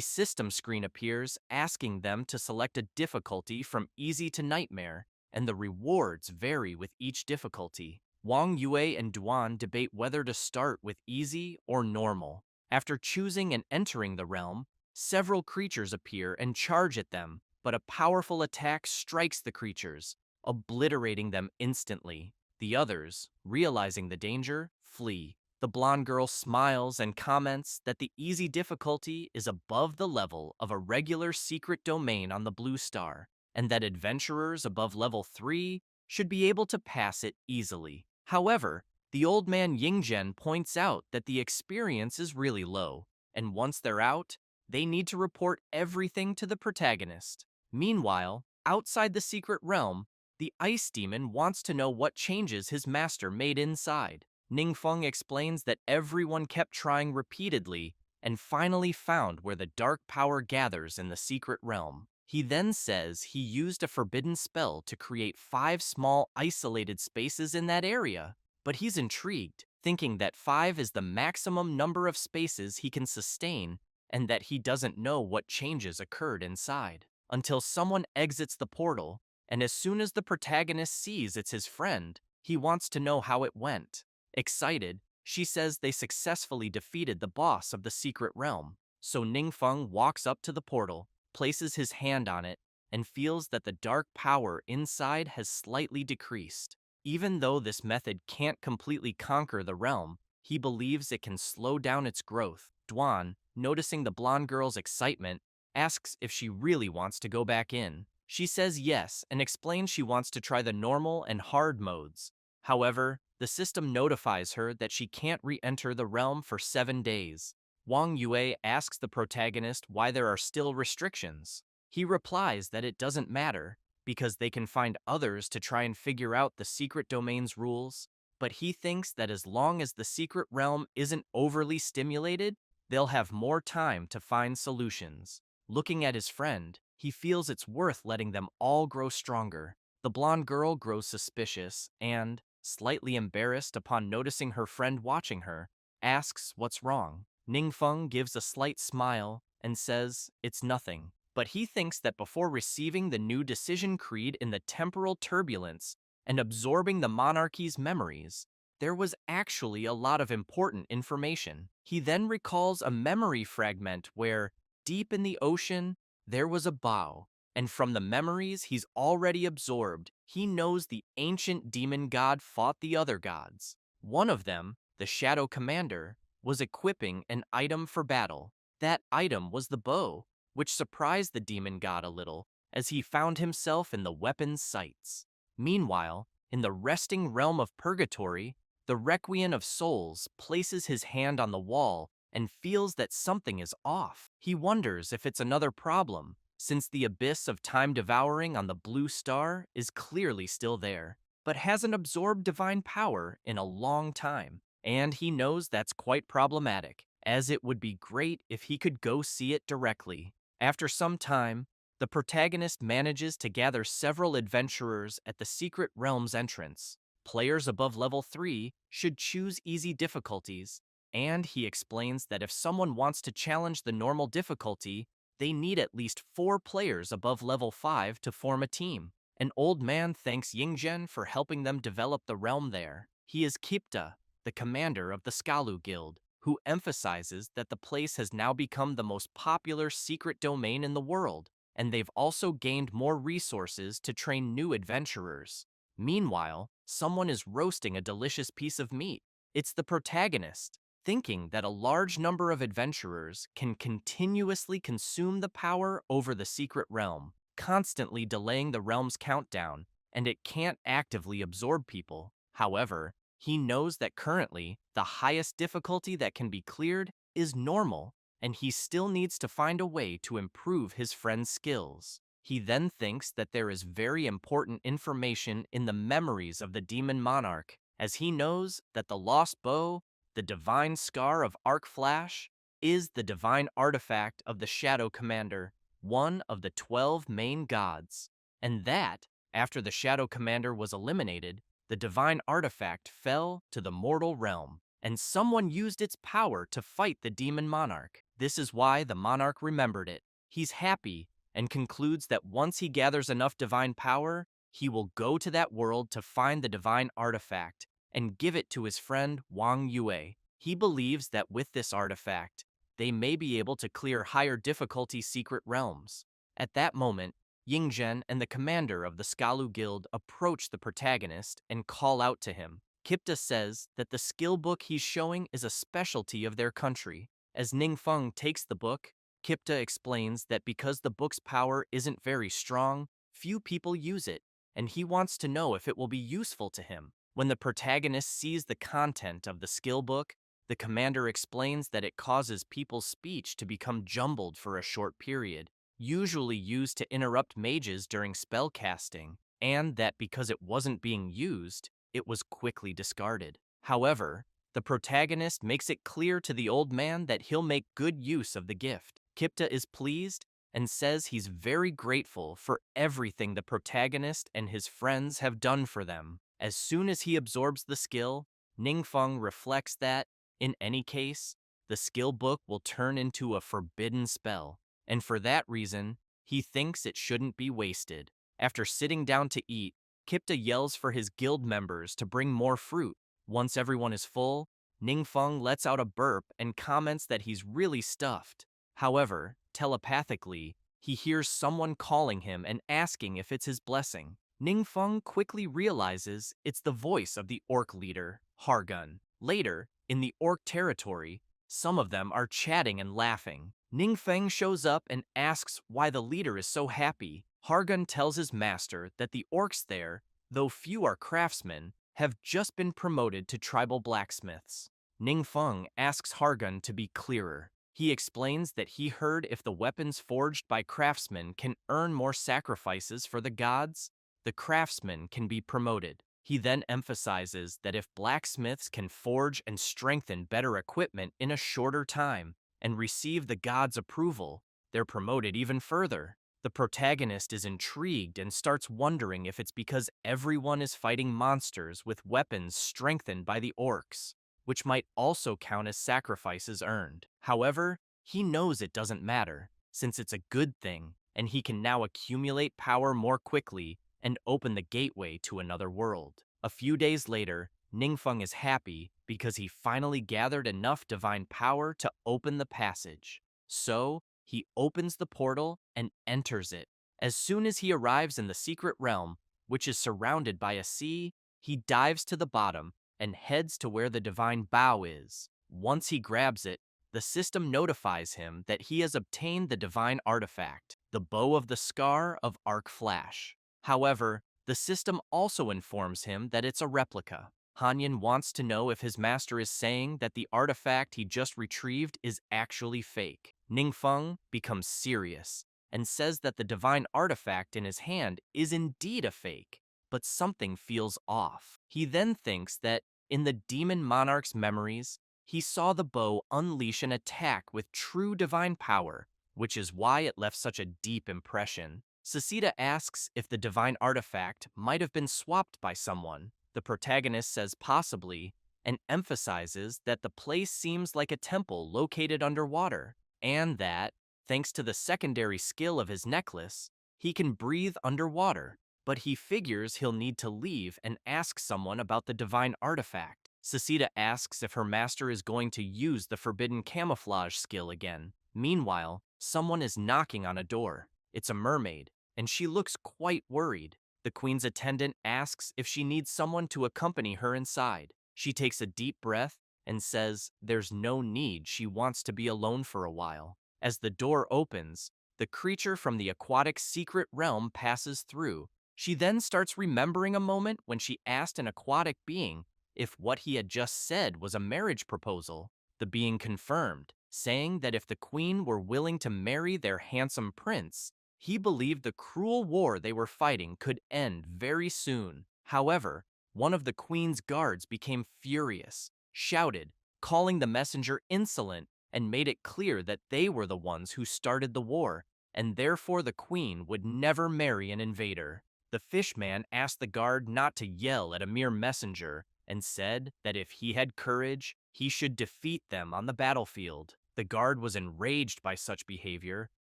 system screen appears asking them to select a difficulty from easy to nightmare, and the rewards vary with each difficulty. Wang Yue and Duan debate whether to start with easy or normal. After choosing and entering the realm, several creatures appear and charge at them, but a powerful attack strikes the creatures, obliterating them instantly. The others, realizing the danger, flee. The blonde girl smiles and comments that the easy difficulty is above the level of a regular secret domain on the blue star, and that adventurers above level 3 should be able to pass it easily. However, the old man Yingzhen points out that the experience is really low, and once they're out, they need to report everything to the protagonist. Meanwhile, outside the secret realm, the ice demon wants to know what changes his master made inside. Ningfeng explains that everyone kept trying repeatedly and finally found where the dark power gathers in the secret realm. He then says he used a forbidden spell to create 5 small isolated spaces in that area. But he's intrigued, thinking that 5 is the maximum number of spaces he can sustain and that he doesn't know what changes occurred inside. Until someone exits the portal, and as soon as the protagonist sees it's his friend, he wants to know how it went. Excited, she says they successfully defeated the boss of the secret realm. So Ningfeng walks up to the portal, places his hand on it, and feels that the dark power inside has slightly decreased. Even though this method can't completely conquer the realm, he believes it can slow down its growth. Duan, noticing the blonde girl's excitement, asks if she really wants to go back in. She says yes and explains she wants to try the normal and hard modes. However, the system notifies her that she can't re-enter the realm for 7 days. Wang Yue asks the protagonist why there are still restrictions. He replies that it doesn't matter, because they can find others to try and figure out the secret domain's rules, but he thinks that as long as the secret realm isn't overly stimulated, they'll have more time to find solutions. Looking at his friend, he feels it's worth letting them all grow stronger. The blonde girl grows suspicious and, slightly embarrassed upon noticing her friend watching her, asks what's wrong. Ningfeng gives a slight smile and says it's nothing. But he thinks that before receiving the new decision creed in the temporal turbulence and absorbing the monarchy's memories, there was actually a lot of important information. He then recalls a memory fragment where, deep in the ocean, there was a bow, and from the memories he's already absorbed, he knows the ancient demon god fought the other gods. One of them, the Shadow Commander, was equipping an item for battle. That item was the bow, which surprised the demon god a little, as he found himself in the weapon's sights. Meanwhile, in the resting realm of purgatory, the Requiem of Souls places his hand on the wall and feels that something is off. He wonders if it's another problem, since the abyss of time devouring on the blue star is clearly still there, but hasn't absorbed divine power in a long time. And he knows that's quite problematic, as it would be great if he could go see it directly. After some time, the protagonist manages to gather several adventurers at the secret realm's entrance. Players above level 3 should choose easy difficulties, and he explains that if someone wants to challenge the normal difficulty, they need at least 4 players above level 5 to form a team. An old man thanks Yingzhen for helping them develop the realm there. He is Kipta, the commander of the Skalu Guild, who emphasizes that the place has now become the most popular secret domain in the world, and they've also gained more resources to train new adventurers. Meanwhile, someone is roasting a delicious piece of meat. It's the protagonist, thinking that a large number of adventurers can continuously consume the power over the secret realm, constantly delaying the realm's countdown, and it can't actively absorb people. However, he knows that currently, the highest difficulty that can be cleared is normal, and he still needs to find a way to improve his friend's skills. He then thinks that there is very important information in the memories of the demon monarch, as he knows that the lost bow, the divine scar of Arc Flash, is the divine artifact of the Shadow Commander, one of the 12 main gods, and that, after the Shadow Commander was eliminated, the divine artifact fell to the mortal realm, and someone used its power to fight the demon monarch. This is why the monarch remembered it. He's happy and concludes that once he gathers enough divine power, he will go to that world to find the divine artifact and give it to his friend Wang Yue. He believes that with this artifact, they may be able to clear higher difficulty secret realms. At that moment, Yingzhen and the commander of the Skalu Guild approach the protagonist and call out to him. Kipta says that the skill book he's showing is a specialty of their country. As Ningfeng takes the book, Kipta explains that because the book's power isn't very strong, few people use it, and he wants to know if it will be useful to him. When the protagonist sees the content of the skill book, the commander explains that it causes people's speech to become jumbled for a short period, usually used to interrupt mages during spell casting, and that because it wasn't being used, it was quickly discarded. However, the protagonist makes it clear to the old man that he'll make good use of the gift. Kipta is pleased and says he's very grateful for everything the protagonist and his friends have done for them. As soon as he absorbs the skill, Ningfeng reflects that, in any case, the skill book will turn into a forbidden spell, and for that reason, he thinks it shouldn't be wasted. After sitting down to eat, Kipta yells for his guild members to bring more fruit. Once everyone is full, Ningfeng lets out a burp and comments that he's really stuffed. However, telepathically, he hears someone calling him and asking if it's his blessing. Ningfeng quickly realizes it's the voice of the orc leader, Hargun. Later, in the orc territory, some of them are chatting and laughing. Ningfeng shows up and asks why the leader is so happy. Hargun tells his master that the orcs there, though few are craftsmen, have just been promoted to tribal blacksmiths. Ningfeng asks Hargun to be clearer. He explains that he heard if the weapons forged by craftsmen can earn more sacrifices for the gods, the craftsmen can be promoted. He then emphasizes that if blacksmiths can forge and strengthen better equipment in a shorter time and receive the gods' approval, they're promoted even further. The protagonist is intrigued and starts wondering if it's because everyone is fighting monsters with weapons strengthened by the orcs, which might also count as sacrifices earned. However, he knows it doesn't matter, since it's a good thing, and he can now accumulate power more quickly and open the gateway to another world. A few days later, Ningfeng is happy because he finally gathered enough divine power to open the passage. So, he opens the portal and enters it. As soon as he arrives in the secret realm, which is surrounded by a sea, he dives to the bottom and heads to where the divine bow is. Once he grabs it, the system notifies him that he has obtained the divine artifact, the bow of the scar of Arc Flash. However, the system also informs him that it's a replica. Hanyan wants to know if his master is saying that the artifact he just retrieved is actually fake. Ningfeng becomes serious and says that the divine artifact in his hand is indeed a fake, but something feels off. He then thinks that, in the demon monarch's memories, he saw the bow unleash an attack with true divine power, which is why it left such a deep impression. Sasita asks if the divine artifact might have been swapped by someone. The protagonist says possibly, and emphasizes that the place seems like a temple located underwater, and that, thanks to the secondary skill of his necklace, he can breathe underwater, but he figures he'll need to leave and ask someone about the divine artifact. Sasita asks if her master is going to use the forbidden camouflage skill again. Meanwhile, someone is knocking on a door. It's a mermaid, and she looks quite worried. The queen's attendant asks if she needs someone to accompany her inside. She takes a deep breath and says there's no need, she wants to be alone for a while. As the door opens, the creature from the aquatic secret realm passes through. She then starts remembering a moment when she asked an aquatic being if what he had just said was a marriage proposal. The being confirmed, saying that if the queen were willing to marry their handsome prince, he believed the cruel war they were fighting could end very soon. However, one of the queen's guards became furious, shouted, calling the messenger insolent, and made it clear that they were the ones who started the war, and therefore the queen would never marry an invader. The fishman asked the guard not to yell at a mere messenger, and said that if he had courage, he should defeat them on the battlefield. The guard was enraged by such behavior,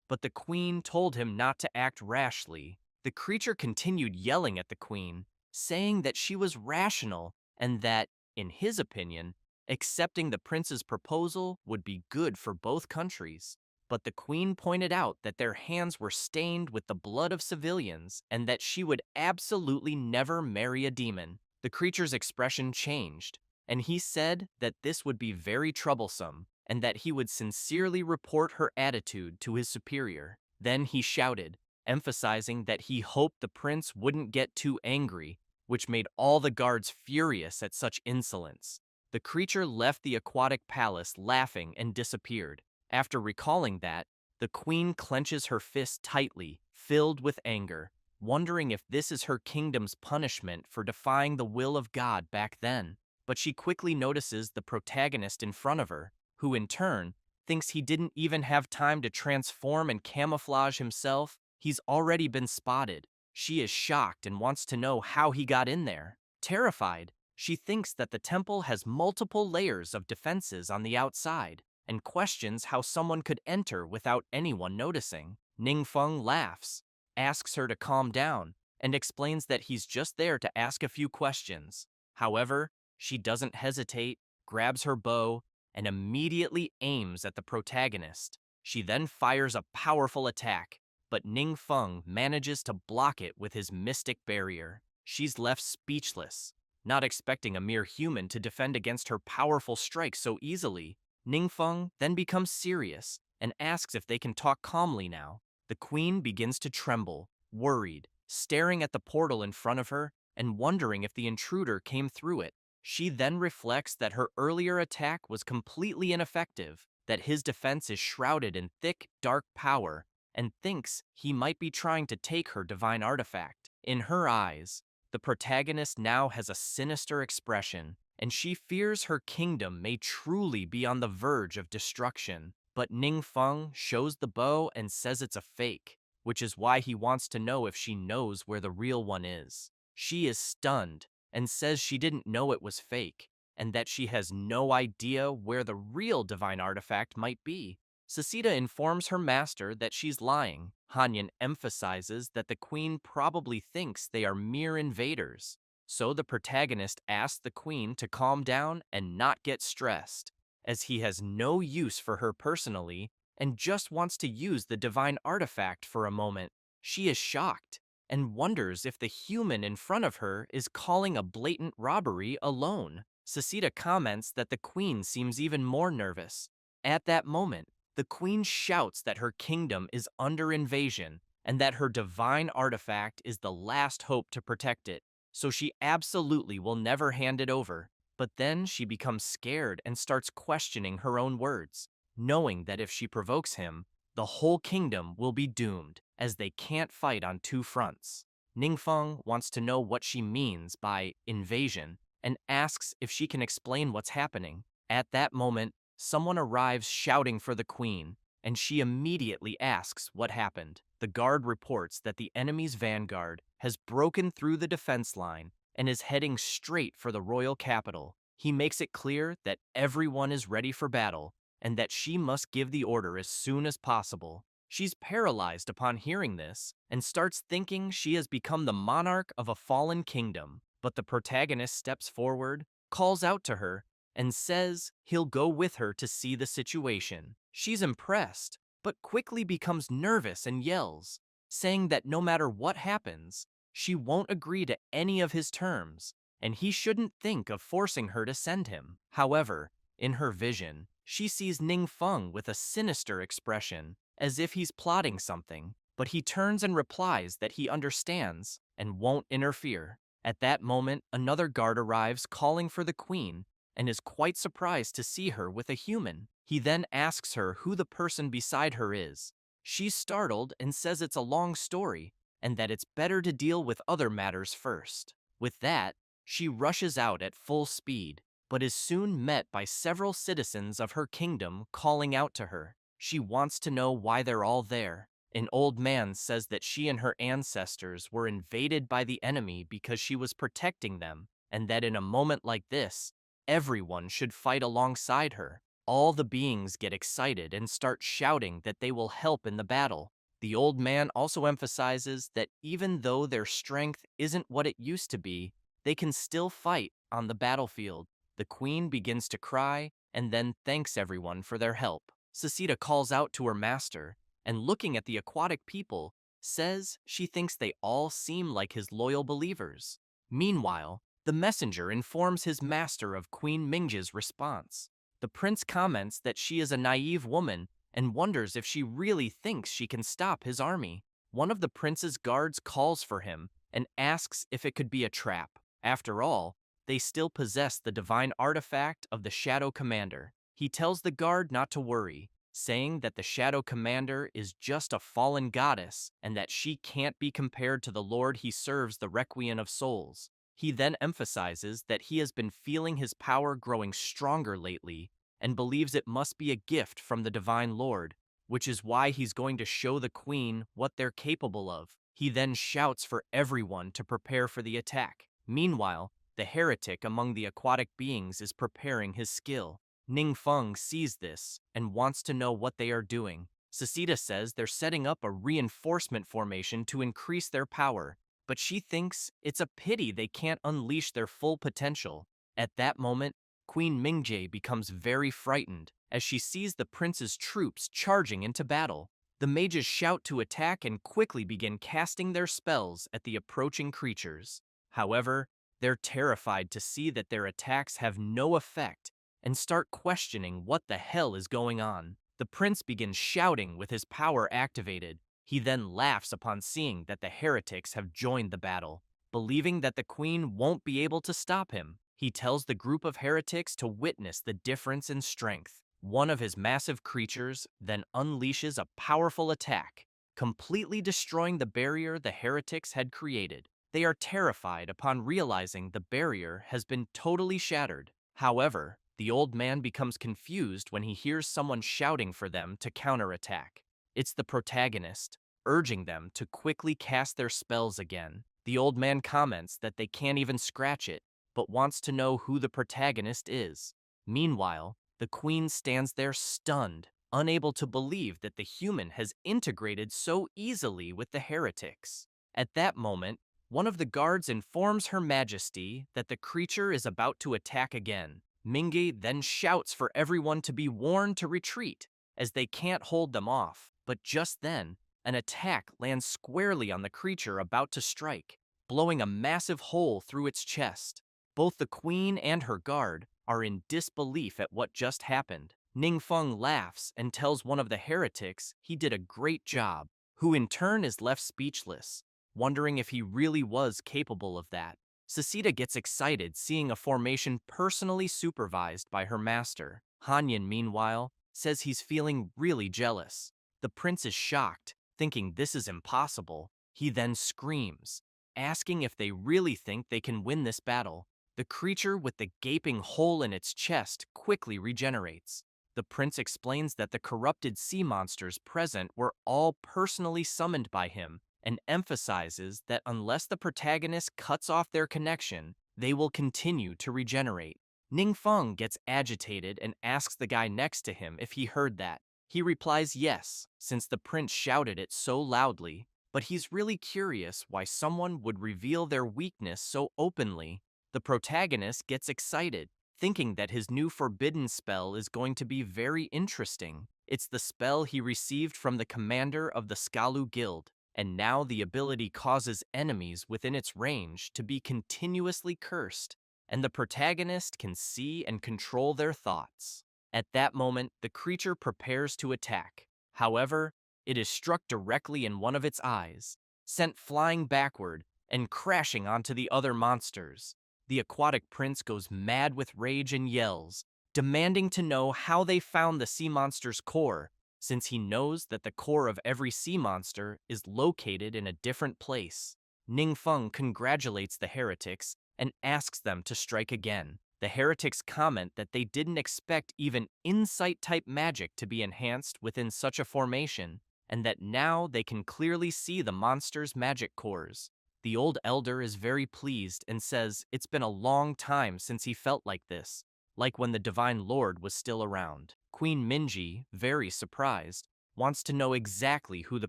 but the queen told him not to act rashly. The creature continued yelling at the queen, saying that she was rational and that, in his opinion, accepting the prince's proposal would be good for both countries. but the queen pointed out that their hands were stained with the blood of civilians and that she would absolutely never marry a demon. The creature's expression changed, and he said that this would be very troublesome and that he would sincerely report her attitude to his superior. Then he shouted, emphasizing that he hoped the prince wouldn't get too angry, which made all the guards furious at such insolence. The creature left the aquatic palace laughing and disappeared. After recalling that, the queen clenches her fist tightly, filled with anger, wondering if this is her kingdom's punishment for defying the will of God back then. But she quickly notices the protagonist in front of her, who in turn thinks he didn't even have time to transform and camouflage himself. He's already been spotted. She is shocked and wants to know how he got in there. Terrified, she thinks that the temple has multiple layers of defenses on the outside and questions how someone could enter without anyone noticing. Ningfeng laughs, asks her to calm down, and explains that he's just there to ask a few questions. However, she doesn't hesitate, grabs her bow, and immediately aims at the protagonist. She then fires a powerful attack, but Ningfeng manages to block it with his mystic barrier. She's left speechless, not expecting a mere human to defend against her powerful strike so easily. Ningfeng then becomes serious and asks if they can talk calmly now. The queen begins to tremble, worried, staring at the portal in front of her and wondering if the intruder came through it. She then reflects that her earlier attack was completely ineffective, that his defense is shrouded in thick, dark power, and thinks he might be trying to take her divine artifact. In her eyes, the protagonist now has a sinister expression, and she fears her kingdom may truly be on the verge of destruction. But Ningfeng shows the bow and says it's a fake, which is why he wants to know if she knows where the real one is. She is stunned and says she didn't know it was fake, and that she has no idea where the real divine artifact might be. Sasita informs her master that she's lying. Hanyan emphasizes that the queen probably thinks they are mere invaders. So the protagonist asks the queen to calm down and not get stressed, as he has no use for her personally and just wants to use the divine artifact for a moment. She is shocked and wonders if the human in front of her is calling a blatant robbery alone. Sasita comments that the queen seems even more nervous. At that moment, the queen shouts that her kingdom is under invasion and that her divine artifact is the last hope to protect it, so she absolutely will never hand it over. But then she becomes scared and starts questioning her own words, knowing that if she provokes him, the whole kingdom will be doomed, as they can't fight on two fronts. Ningfeng wants to know what she means by invasion and asks if she can explain what's happening. At that moment, someone arrives shouting for the queen, and she immediately asks what happened. The guard reports that the enemy's vanguard has broken through the defense line and is heading straight for the royal capital. He makes it clear that everyone is ready for battle and that she must give the order as soon as possible. She's paralyzed upon hearing this and starts thinking she has become the monarch of a fallen kingdom. But the protagonist steps forward, calls out to her, and says he'll go with her to see the situation. She's impressed, but quickly becomes nervous and yells, saying that no matter what happens, she won't agree to any of his terms, and he shouldn't think of forcing her to send him. However, in her vision, she sees Ningfeng with a sinister expression, as if he's plotting something, but he turns and replies that he understands and won't interfere. At that moment, another guard arrives calling for the queen and is quite surprised to see her with a human. He then asks her who the person beside her is. She's startled and says it's a long story and that it's better to deal with other matters first. With that, she rushes out at full speed, but is soon met by several citizens of her kingdom calling out to her. She wants to know why they're all there. An old man says that she and her ancestors were invaded by the enemy because she was protecting them, and that in a moment like this, everyone should fight alongside her. All the beings get excited and start shouting that they will help in the battle. The old man also emphasizes that even though their strength isn't what it used to be, they can still fight on the battlefield. The queen begins to cry and then thanks everyone for their help. Sucita calls out to her master, and looking at the aquatic people, says she thinks they all seem like his loyal believers. Meanwhile, the messenger informs his master of Queen Mingja's response. The prince comments that she is a naive woman and wonders if she really thinks she can stop his army. One of the prince's guards calls for him and asks if it could be a trap. After all, they still possess the divine artifact of the Shadow Commander. He tells the guard not to worry, saying that the Shadow Commander is just a fallen goddess and that she can't be compared to the Lord he serves, the Requiem of Souls. He then emphasizes that he has been feeling his power growing stronger lately and believes it must be a gift from the Divine Lord, which is why he's going to show the Queen what they're capable of. He then shouts for everyone to prepare for the attack. Meanwhile, the heretic among the aquatic beings is preparing his skill. Ningfeng sees this and wants to know what they are doing. Sucita says they're setting up a reinforcement formation to increase their power, but she thinks it's a pity they can't unleash their full potential. At that moment, Queen Mingjae becomes very frightened as she sees the prince's troops charging into battle. The mages shout to attack and quickly begin casting their spells at the approaching creatures. However, they're terrified to see that their attacks have no effect and start questioning what the hell is going on. The prince begins shouting with his power activated. He then laughs upon seeing that the heretics have joined the battle. Believing that the queen won't be able to stop him, he tells the group of heretics to witness the difference in strength. One of his massive creatures then unleashes a powerful attack, completely destroying the barrier the heretics had created. They are terrified upon realizing the barrier has been totally shattered. However, the old man becomes confused when he hears someone shouting for them to counterattack. It's the protagonist, urging them to quickly cast their spells again. The old man comments that they can't even scratch it, but wants to know who the protagonist is. Meanwhile, the queen stands there stunned, unable to believe that the human has integrated so easily with the heretics. At that moment, one of the guards informs Her Majesty that the creature is about to attack again. Mingjae then shouts for everyone to be warned to retreat, as they can't hold them off. But just then, an attack lands squarely on the creature about to strike, blowing a massive hole through its chest. Both the queen and her guard are in disbelief at what just happened. Ningfeng laughs and tells one of the heretics he did a great job, who in turn is left speechless, wondering if he really was capable of that. Sucita gets excited seeing a formation personally supervised by her master. Hanyan, meanwhile, says he's feeling really jealous. The prince is shocked, thinking this is impossible. He then screams, asking if they really think they can win this battle. The creature with the gaping hole in its chest quickly regenerates. The prince explains that the corrupted sea monsters present were all personally summoned by him, and emphasizes that unless the protagonist cuts off their connection, they will continue to regenerate. Ningfeng gets agitated and asks the guy next to him if he heard that. He replies yes, since the prince shouted it so loudly, but he's really curious why someone would reveal their weakness so openly. The protagonist gets excited, thinking that his new forbidden spell is going to be very interesting. It's the spell he received from the commander of the Skalu Guild, and now the ability causes enemies within its range to be continuously cursed, and the protagonist can see and control their thoughts. At that moment, the creature prepares to attack. However, it is struck directly in one of its eyes, sent flying backward and crashing onto the other monsters. The aquatic prince goes mad with rage and yells, demanding to know how they found the sea monster's core, since he knows that the core of every sea monster is located in a different place. Ningfeng congratulates the heretics and asks them to strike again. The heretics comment that they didn't expect even insight-type magic to be enhanced within such a formation, and that now they can clearly see the monster's magic cores. The old elder is very pleased and says it's been a long time since he felt like this, like when the Divine Lord was still around. Queen Minji, very surprised, wants to know exactly who the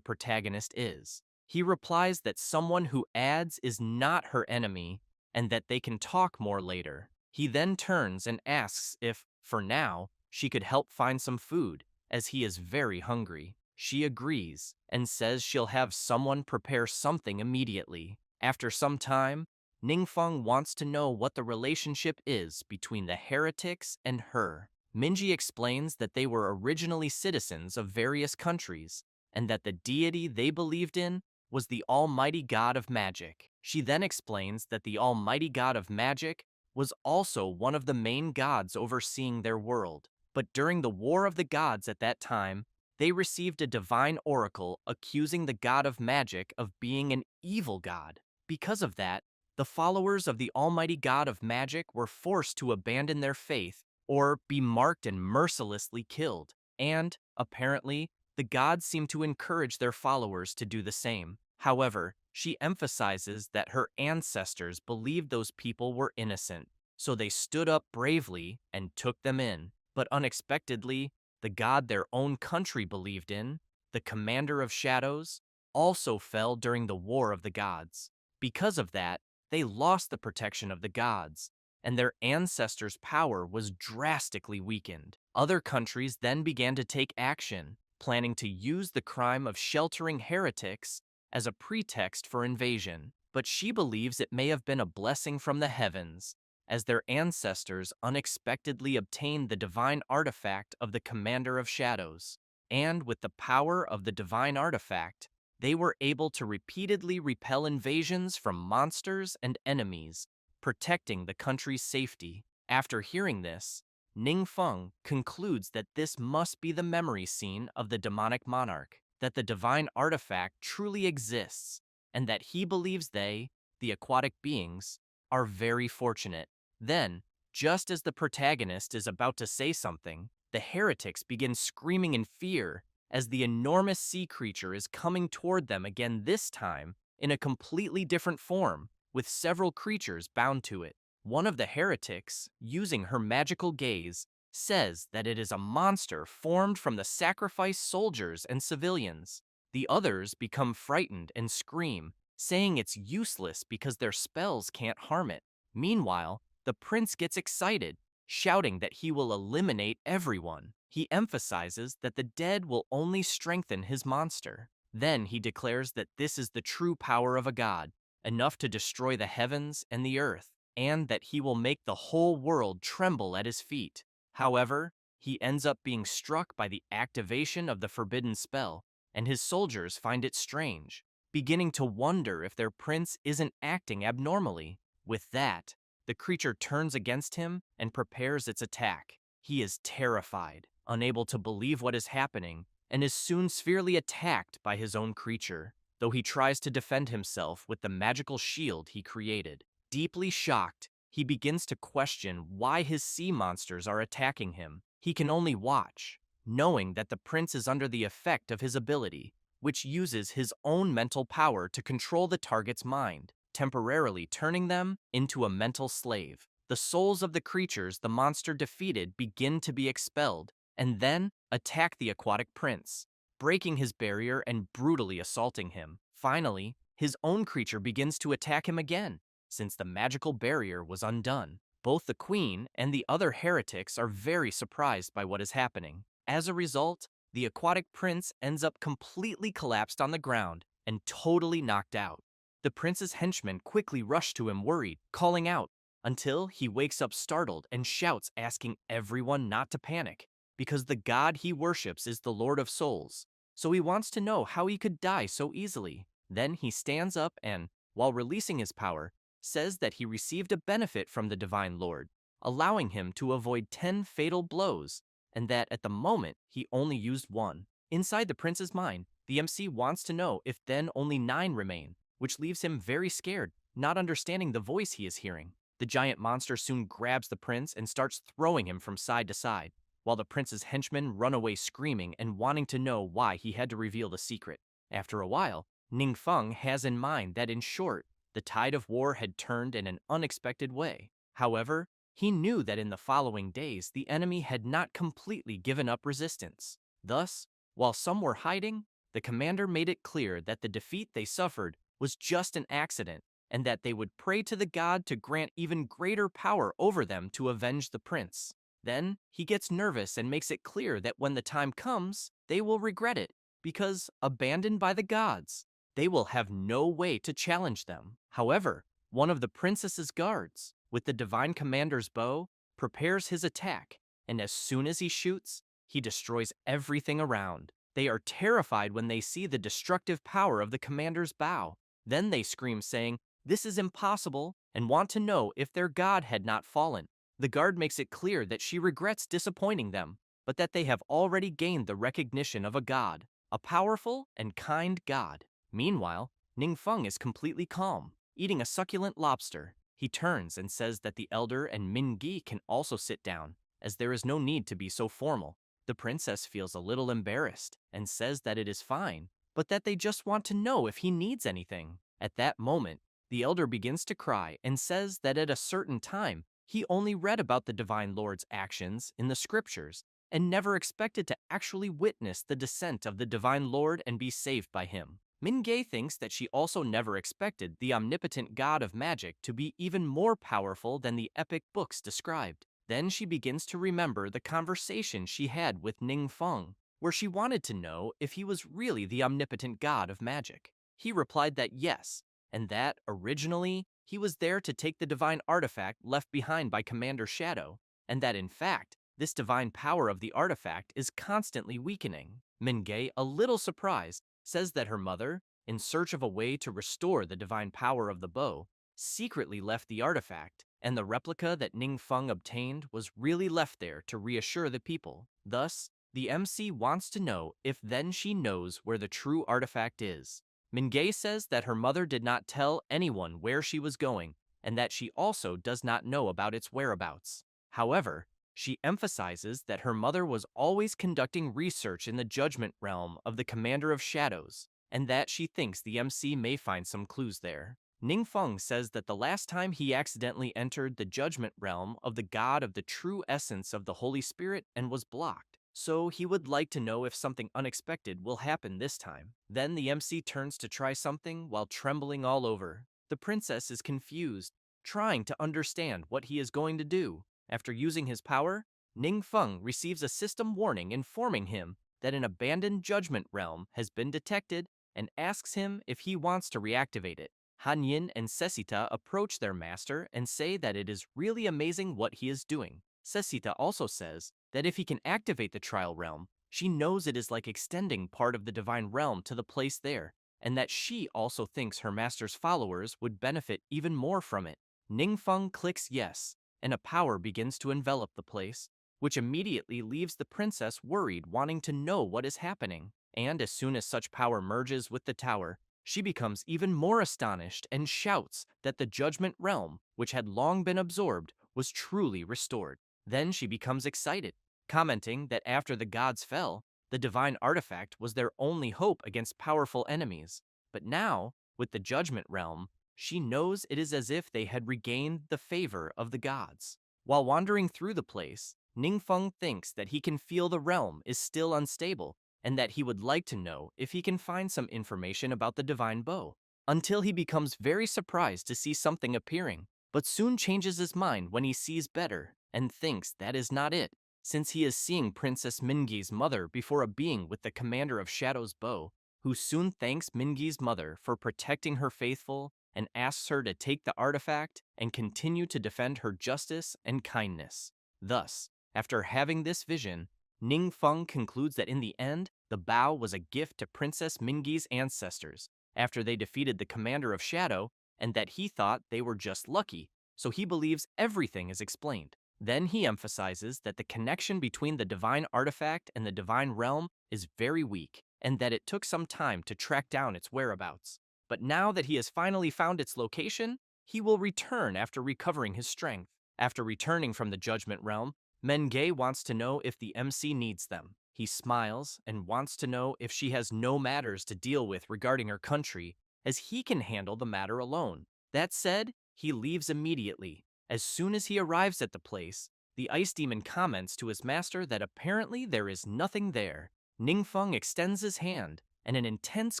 protagonist is. He replies that someone who adds is not her enemy and that they can talk more later. He then turns and asks if, for now, she could help find some food, as he is very hungry. She agrees and says she'll have someone prepare something immediately. After some time, Ningfeng wants to know what the relationship is between the heretics and her. Minji explains that they were originally citizens of various countries, and that the deity they believed in was the almighty god of magic. She then explains that the almighty god of magic was also one of the main gods overseeing their world. But during the War of the Gods at that time, they received a divine oracle accusing the god of magic of being an evil god. Because of that, the followers of the almighty god of magic were forced to abandon their faith or be marked and mercilessly killed. And, apparently, the gods seem to encourage their followers to do the same. However, she emphasizes that her ancestors believed those people were innocent, so they stood up bravely and took them in. But unexpectedly, the god their own country believed in, the Commander of Shadows, also fell during the War of the Gods. Because of that, they lost the protection of the gods, and their ancestors' power was drastically weakened. Other countries then began to take action, planning to use the crime of sheltering heretics as a pretext for invasion. But she believes it may have been a blessing from the heavens, as their ancestors unexpectedly obtained the divine artifact of the Commander of Shadows. And with the power of the divine artifact, they were able to repeatedly repel invasions from monsters and enemies, protecting the country's safety. After hearing this, Ningfeng concludes that this must be the memory scene of the demonic monarch, that the divine artifact truly exists, and that he believes they, the aquatic beings, are very fortunate. Then, just as the protagonist is about to say something, the heretics begin screaming in fear as the enormous sea creature is coming toward them again, this time in a completely different form, with several creatures bound to it. One of the heretics, using her magical gaze, says that it is a monster formed from the sacrificed soldiers and civilians. The others become frightened and scream, saying it's useless because their spells can't harm it. Meanwhile, the prince gets excited, shouting that he will eliminate everyone. He emphasizes that the dead will only strengthen his monster. Then he declares that this is the true power of a god, enough to destroy the heavens and the earth, and that he will make the whole world tremble at his feet. However, he ends up being struck by the activation of the forbidden spell, and his soldiers find it strange, beginning to wonder if their prince isn't acting abnormally. With that, the creature turns against him and prepares its attack. He is terrified, unable to believe what is happening, and is soon severely attacked by his own creature, though he tries to defend himself with the magical shield he created. Deeply shocked, he begins to question why his sea monsters are attacking him. He can only watch, knowing that the prince is under the effect of his ability, which uses his own mental power to control the target's mind, temporarily turning them into a mental slave. The souls of the creatures the monster defeated begin to be expelled, and then attack the aquatic prince, breaking his barrier and brutally assaulting him. Finally, his own creature begins to attack him again, since the magical barrier was undone. Both the queen and the other heretics are very surprised by what is happening. As a result, the aquatic prince ends up completely collapsed on the ground and totally knocked out. The prince's henchmen quickly rush to him worried, calling out, until he wakes up startled and shouts, asking everyone not to panic, because the god he worships is the Lord of Souls, so he wants to know how he could die so easily. Then he stands up and, while releasing his power, says that he received a benefit from the Divine Lord, allowing him to avoid 10 fatal blows, and that at the moment he only used one. Inside the prince's mind, the MC wants to know if then only 9 remain, which leaves him very scared, not understanding the voice he is hearing. The giant monster soon grabs the prince and starts throwing him from side to side, while the prince's henchmen run away screaming and wanting to know why he had to reveal the secret. After a while, Ningfeng has in mind that in short, the tide of war had turned in an unexpected way. However, he knew that in the following days the enemy had not completely given up resistance. Thus, while some were hiding, the commander made it clear that the defeat they suffered was just an accident, and that they would pray to the god to grant even greater power over them to avenge the prince. Then he gets nervous and makes it clear that when the time comes, they will regret it, because, abandoned by the gods, they will have no way to challenge them. However, one of the princess's guards, with the divine commander's bow, prepares his attack, and as soon as he shoots, he destroys everything around. They are terrified when they see the destructive power of the commander's bow. Then they scream, saying, "This is impossible," and want to know if their god had not fallen. The guard makes it clear that she regrets disappointing them, but that they have already gained the recognition of a god, a powerful and kind god. Meanwhile, Ningfeng is completely calm, eating a succulent lobster. He turns and says that the elder and Mingi can also sit down, as there is no need to be so formal. The princess feels a little embarrassed and says that it is fine, but that they just want to know if he needs anything. At that moment, the elder begins to cry and says that at a certain time, he only read about the Divine Lord's actions in the scriptures and never expected to actually witness the descent of the Divine Lord and be saved by him. Mingay thinks that she also never expected the omnipotent god of magic to be even more powerful than the epic books described. Then she begins to remember the conversation she had with Ningfeng, where she wanted to know if he was really the omnipotent god of magic. He replied that yes, and that, originally, he was there to take the divine artifact left behind by Commander Shadow, and that in fact, this divine power of the artifact is constantly weakening. Mingay, a little surprised, says that her mother, in search of a way to restore the divine power of the bow, secretly left the artifact, and the replica that Ningfeng obtained was really left there to reassure the people. Thus, the MC wants to know if then she knows where the true artifact is. Mingay says that her mother did not tell anyone where she was going, and that she also does not know about its whereabouts. However, she emphasizes that her mother was always conducting research in the judgment realm of the Commander of Shadows, and that she thinks the MC may find some clues there. Ningfeng says that the last time he accidentally entered the judgment realm of the god of the true essence of the Holy Spirit and was blocked, so he would like to know if something unexpected will happen this time. Then the MC turns to try something while trembling all over. The princess is confused, trying to understand what he is going to do. After using his power, Ningfeng receives a system warning informing him that an abandoned judgment realm has been detected and asks him if he wants to reactivate it. Hanyin and Sesita approach their master and say that it is really amazing what he is doing. Sesita also says that if he can activate the trial realm, she knows it is like extending part of the divine realm to the place there, and that she also thinks her master's followers would benefit even more from it. Ningfeng clicks yes, and a power begins to envelop the place, which immediately leaves the princess worried, wanting to know what is happening. And as soon as such power merges with the tower, she becomes even more astonished and shouts that the judgment realm, which had long been absorbed, was truly restored. Then she becomes excited, commenting that after the gods fell, the divine artifact was their only hope against powerful enemies. But now, with the judgment realm, she knows it is as if they had regained the favor of the gods. While wandering through the place, Ningfeng thinks that he can feel the realm is still unstable, and that he would like to know if he can find some information about the divine bow, until he becomes very surprised to see something appearing, but soon changes his mind when he sees better and thinks that is not it, since he is seeing Princess Mingi's mother before a being with the Commander of Shadow's bow, who soon thanks Mingi's mother for protecting her faithful and asks her to take the artifact and continue to defend her justice and kindness. Thus, after having this vision, Ningfeng concludes that in the end, the bow was a gift to Princess Mingi's ancestors after they defeated the Commander of Shadow, and that he thought they were just lucky, so he believes everything is explained. Then he emphasizes that the connection between the divine artifact and the divine realm is very weak, and that it took some time to track down its whereabouts. But now that he has finally found its location, he will return after recovering his strength. After returning from the Judgment Realm, Mengay wants to know if the MC needs them. He smiles and wants to know if she has no matters to deal with regarding her country, as he can handle the matter alone. That said, he leaves immediately. As soon as he arrives at the place, the ice demon comments to his master that apparently there is nothing there. Ningfeng extends his hand, and an intense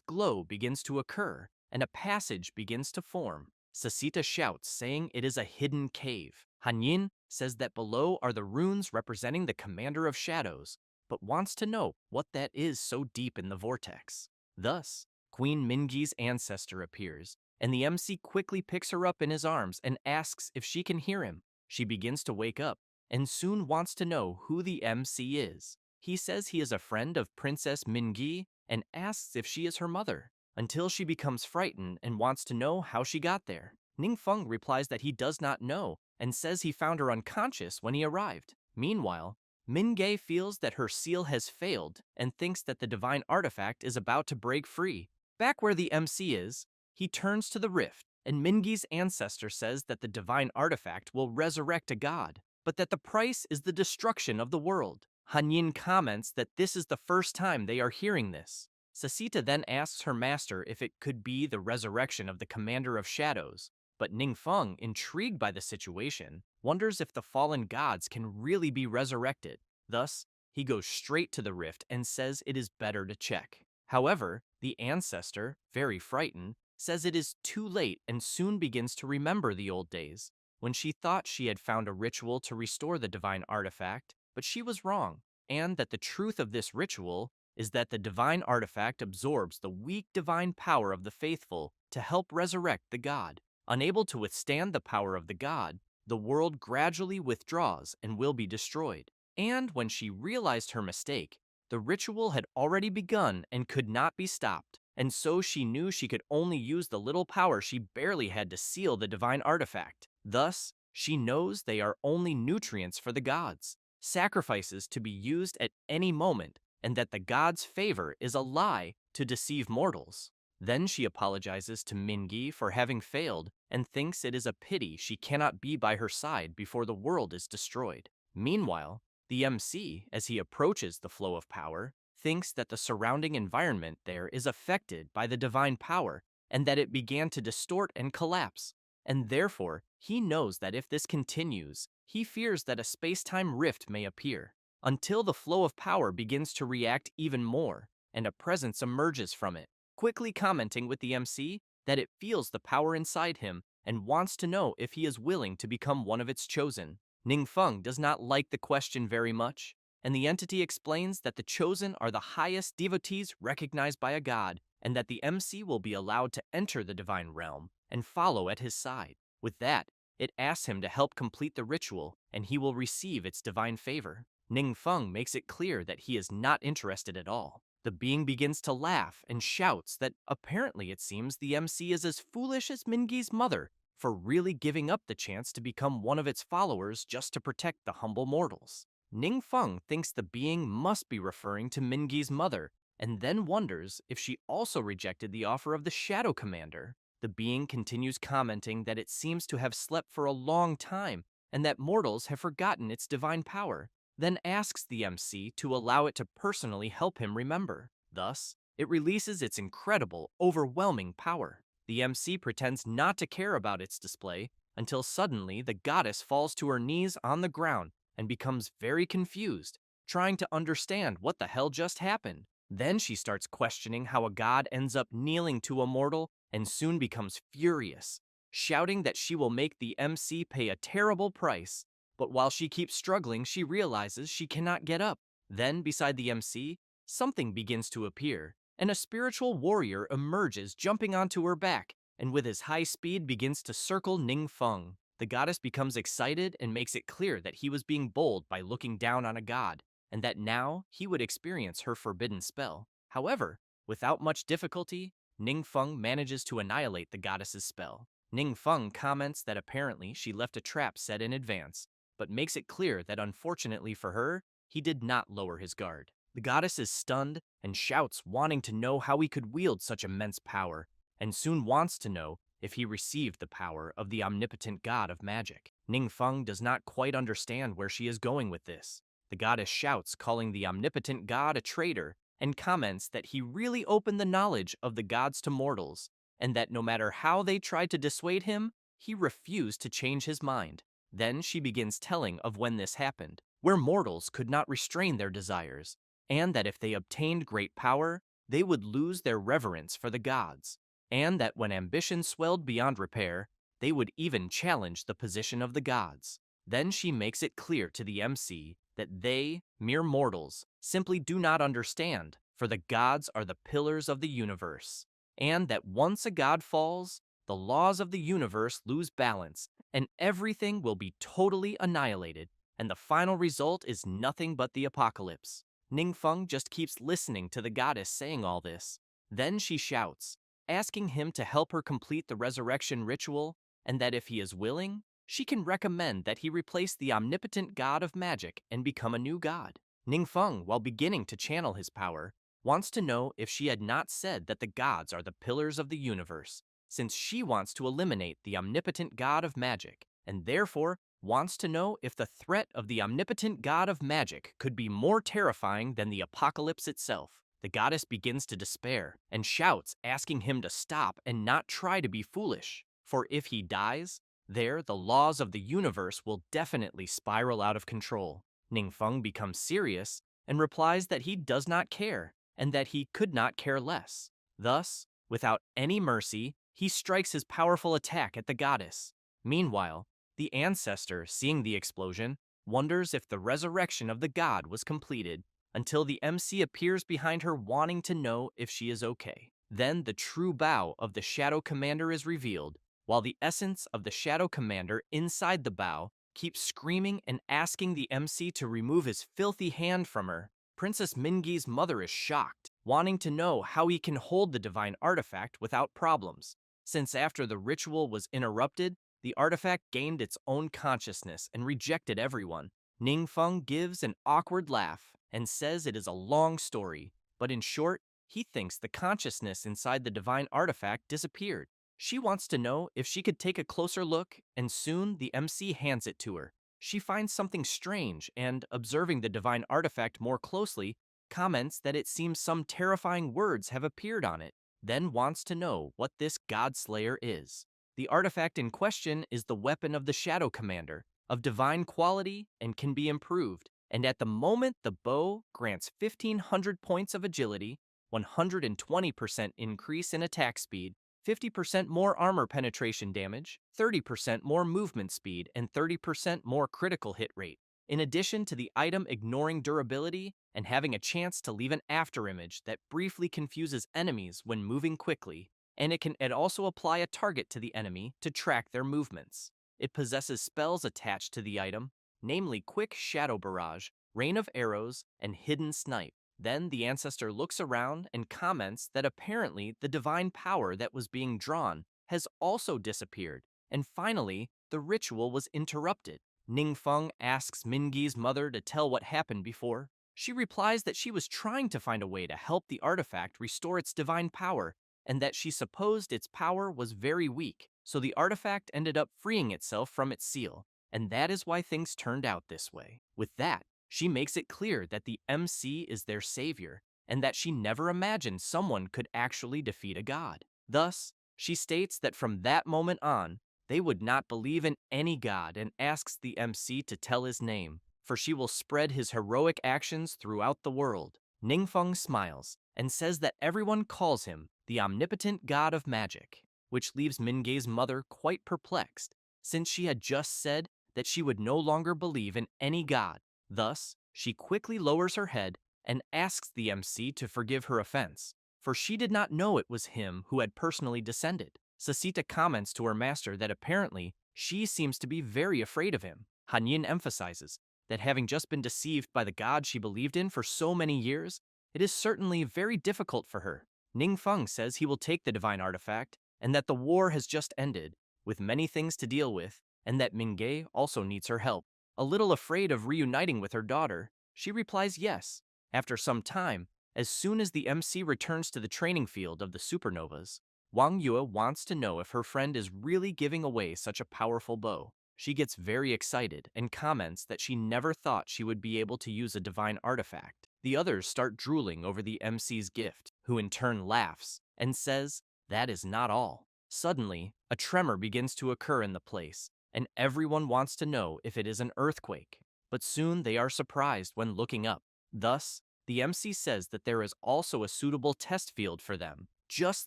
glow begins to occur, and a passage begins to form. Sasita shouts, saying it is a hidden cave. Hanyin, says that below are the runes representing the commander of shadows, but wants to know what that is so deep in the vortex. Thus, Queen Mingi's ancestor appears, and the MC quickly picks her up in his arms and asks if she can hear him. She begins to wake up, and soon wants to know who the MC is. He says he is a friend of Princess Mingi and asks if she is her mother, until she becomes frightened and wants to know how she got there. Ningfeng replies that he does not know and says he found her unconscious when he arrived. Meanwhile, Mingei feels that her seal has failed and thinks that the divine artifact is about to break free. Back where the MC is, he turns to the rift, and Mingi's ancestor says that the divine artifact will resurrect a god, but that the price is the destruction of the world. Hanyin comments that this is the first time they are hearing this. Sasita then asks her master if it could be the resurrection of the commander of shadows, but Ningfeng, intrigued by the situation, wonders if the fallen gods can really be resurrected. Thus, he goes straight to the rift and says it is better to check. However, the ancestor, very frightened, says it is too late and soon begins to remember the old days, when she thought she had found a ritual to restore the divine artifact, but she was wrong, and that the truth of this ritual is that the divine artifact absorbs the weak divine power of the faithful to help resurrect the god. Unable to withstand the power of the god, the world gradually withdraws and will be destroyed. And when she realized her mistake, the ritual had already begun and could not be stopped, and so she knew she could only use the little power she barely had to seal the divine artifact. Thus, she knows they are only nutrients for the gods, sacrifices to be used at any moment, and that the gods' favor is a lie to deceive mortals. Then she apologizes to Mingi for having failed and thinks it is a pity she cannot be by her side before the world is destroyed. Meanwhile, the MC, as he approaches the flow of power, thinks that the surrounding environment there is affected by the divine power and that it began to distort and collapse. And therefore, he knows that if this continues, he fears that a space-time rift may appear, until the flow of power begins to react even more, and a presence emerges from it, quickly commenting with the MC that it feels the power inside him and wants to know if he is willing to become one of its chosen. Ningfeng does not like the question very much, and the entity explains that the chosen are the highest devotees recognized by a god, and that the MC will be allowed to enter the divine realm and follow at his side. With that, it asks him to help complete the ritual, and he will receive its divine favor. Ningfeng makes it clear that he is not interested at all. The being begins to laugh and shouts that apparently it seems the MC is as foolish as Mingi's mother for really giving up the chance to become one of its followers just to protect the humble mortals. Ningfeng thinks the being must be referring to Mingi's mother, and then wonders if she also rejected the offer of the Shadow Commander. The being continues commenting that it seems to have slept for a long time, and that mortals have forgotten its divine power, then asks the MC to allow it to personally help him remember. Thus, it releases its incredible, overwhelming power. The MC pretends not to care about its display until suddenly the goddess falls to her knees on the ground and becomes very confused, trying to understand what the hell just happened. Then she starts questioning how a god ends up kneeling to a mortal and soon becomes furious, shouting that she will make the MC pay a terrible price. But while she keeps struggling, she realizes she cannot get up. Then, beside the MC, something begins to appear, and a spiritual warrior emerges, jumping onto her back, and with his high speed begins to circle Ningfeng. The goddess becomes excited and makes it clear that he was being bold by looking down on a god, and that now he would experience her forbidden spell. However, without much difficulty, Ningfeng manages to annihilate the goddess's spell. Ningfeng comments that apparently she left a trap set in advance, but makes it clear that unfortunately for her, he did not lower his guard. The goddess is stunned and shouts, wanting to know how he could wield such immense power, and soon wants to know if he received the power of the omnipotent god of magic. Ningfeng does not quite understand where she is going with this. The goddess shouts, calling the omnipotent god a traitor, and comments that he really opened the knowledge of the gods to mortals, and that no matter how they tried to dissuade him, he refused to change his mind. Then she begins telling of when this happened, where mortals could not restrain their desires, and that if they obtained great power, they would lose their reverence for the gods, and that when ambition swelled beyond repair, they would even challenge the position of the gods. Then she makes it clear to the MC that they, mere mortals, simply do not understand, for the gods are the pillars of the universe, and that once a god falls, the laws of the universe lose balance, and everything will be totally annihilated, and the final result is nothing but the apocalypse. Ningfeng just keeps listening to the goddess saying all this. Then she shouts, asking him to help her complete the resurrection ritual, and that if he is willing, she can recommend that he replace the omnipotent god of magic and become a new god. Ningfeng, while beginning to channel his power, wants to know if she had not said that the gods are the pillars of the universe, since she wants to eliminate the omnipotent god of magic, and therefore wants to know if the threat of the omnipotent god of magic could be more terrifying than the apocalypse itself. The goddess begins to despair and shouts, asking him to stop and not try to be foolish, for if he dies, there the laws of the universe will definitely spiral out of control. Ningfeng becomes serious and replies that he does not care and that he could not care less. Thus, without any mercy, he strikes his powerful attack at the goddess. Meanwhile, the ancestor, seeing the explosion, wonders if the resurrection of the god was completed, until the MC appears behind her wanting to know if she is okay. Then the true bow of the Shadow Commander is revealed, while the essence of the Shadow Commander inside the bow keeps screaming and asking the MC to remove his filthy hand from her. Princess Mingi's mother is shocked, wanting to know how he can hold the divine artifact without problems, since after the ritual was interrupted, the artifact gained its own consciousness and rejected everyone. Ningfeng gives an awkward laugh and says it is a long story, but in short, he thinks the consciousness inside the divine artifact disappeared. She wants to know if she could take a closer look, and soon the MC hands it to her. She finds something strange and, observing the divine artifact more closely, comments that it seems some terrifying words have appeared on it, then wants to know what this God Slayer is. The artifact in question is the weapon of the Shadow Commander, of divine quality and can be improved, and at the moment the bow grants 1500 points of agility, 120% increase in attack speed, 50% more armor penetration damage, 30% more movement speed, and 30% more critical hit rate. In addition to the item ignoring durability and having a chance to leave an afterimage that briefly confuses enemies when moving quickly, and it can also apply a target to the enemy to track their movements. It possesses spells attached to the item, namely Quick Shadow Barrage, Rain of Arrows, and Hidden Snipe. Then the ancestor looks around and comments that apparently the divine power that was being drawn has also disappeared, and finally, the ritual was interrupted. Ningfeng asks Mingi's mother to tell what happened before. She replies that she was trying to find a way to help the artifact restore its divine power, and that she supposed its power was very weak, so the artifact ended up freeing itself from its seal, and that is why things turned out this way. With that, she makes it clear that the MC is their savior, and that she never imagined someone could actually defeat a god. Thus, she states that from that moment on, they would not believe in any god and asks the MC to tell his name, for she will spread his heroic actions throughout the world. Ningfeng smiles and says that everyone calls him the omnipotent god of magic, which leaves Minge's mother quite perplexed, since she had just said that she would no longer believe in any god. Thus, she quickly lowers her head and asks the MC to forgive her offense, for she did not know it was him who had personally descended. Sasita comments to her master that apparently she seems to be very afraid of him. Hanyin emphasizes that having just been deceived by the god she believed in for so many years, it is certainly very difficult for her. Ningfeng says he will take the divine artifact, and that the war has just ended, with many things to deal with, and that Minge also needs her help. A little afraid of reuniting with her daughter, she replies yes. After some time, as soon as the MC returns to the training field of the supernovas, Wang Yue wants to know if her friend is really giving away such a powerful bow. She gets very excited and comments that she never thought she would be able to use a divine artifact. The others start drooling over the MC's gift, who in turn laughs and says, "That is not all." Suddenly, a tremor begins to occur in the place, and everyone wants to know if it is an earthquake. But soon they are surprised when looking up. Thus, the MC says that there is also a suitable test field for them, just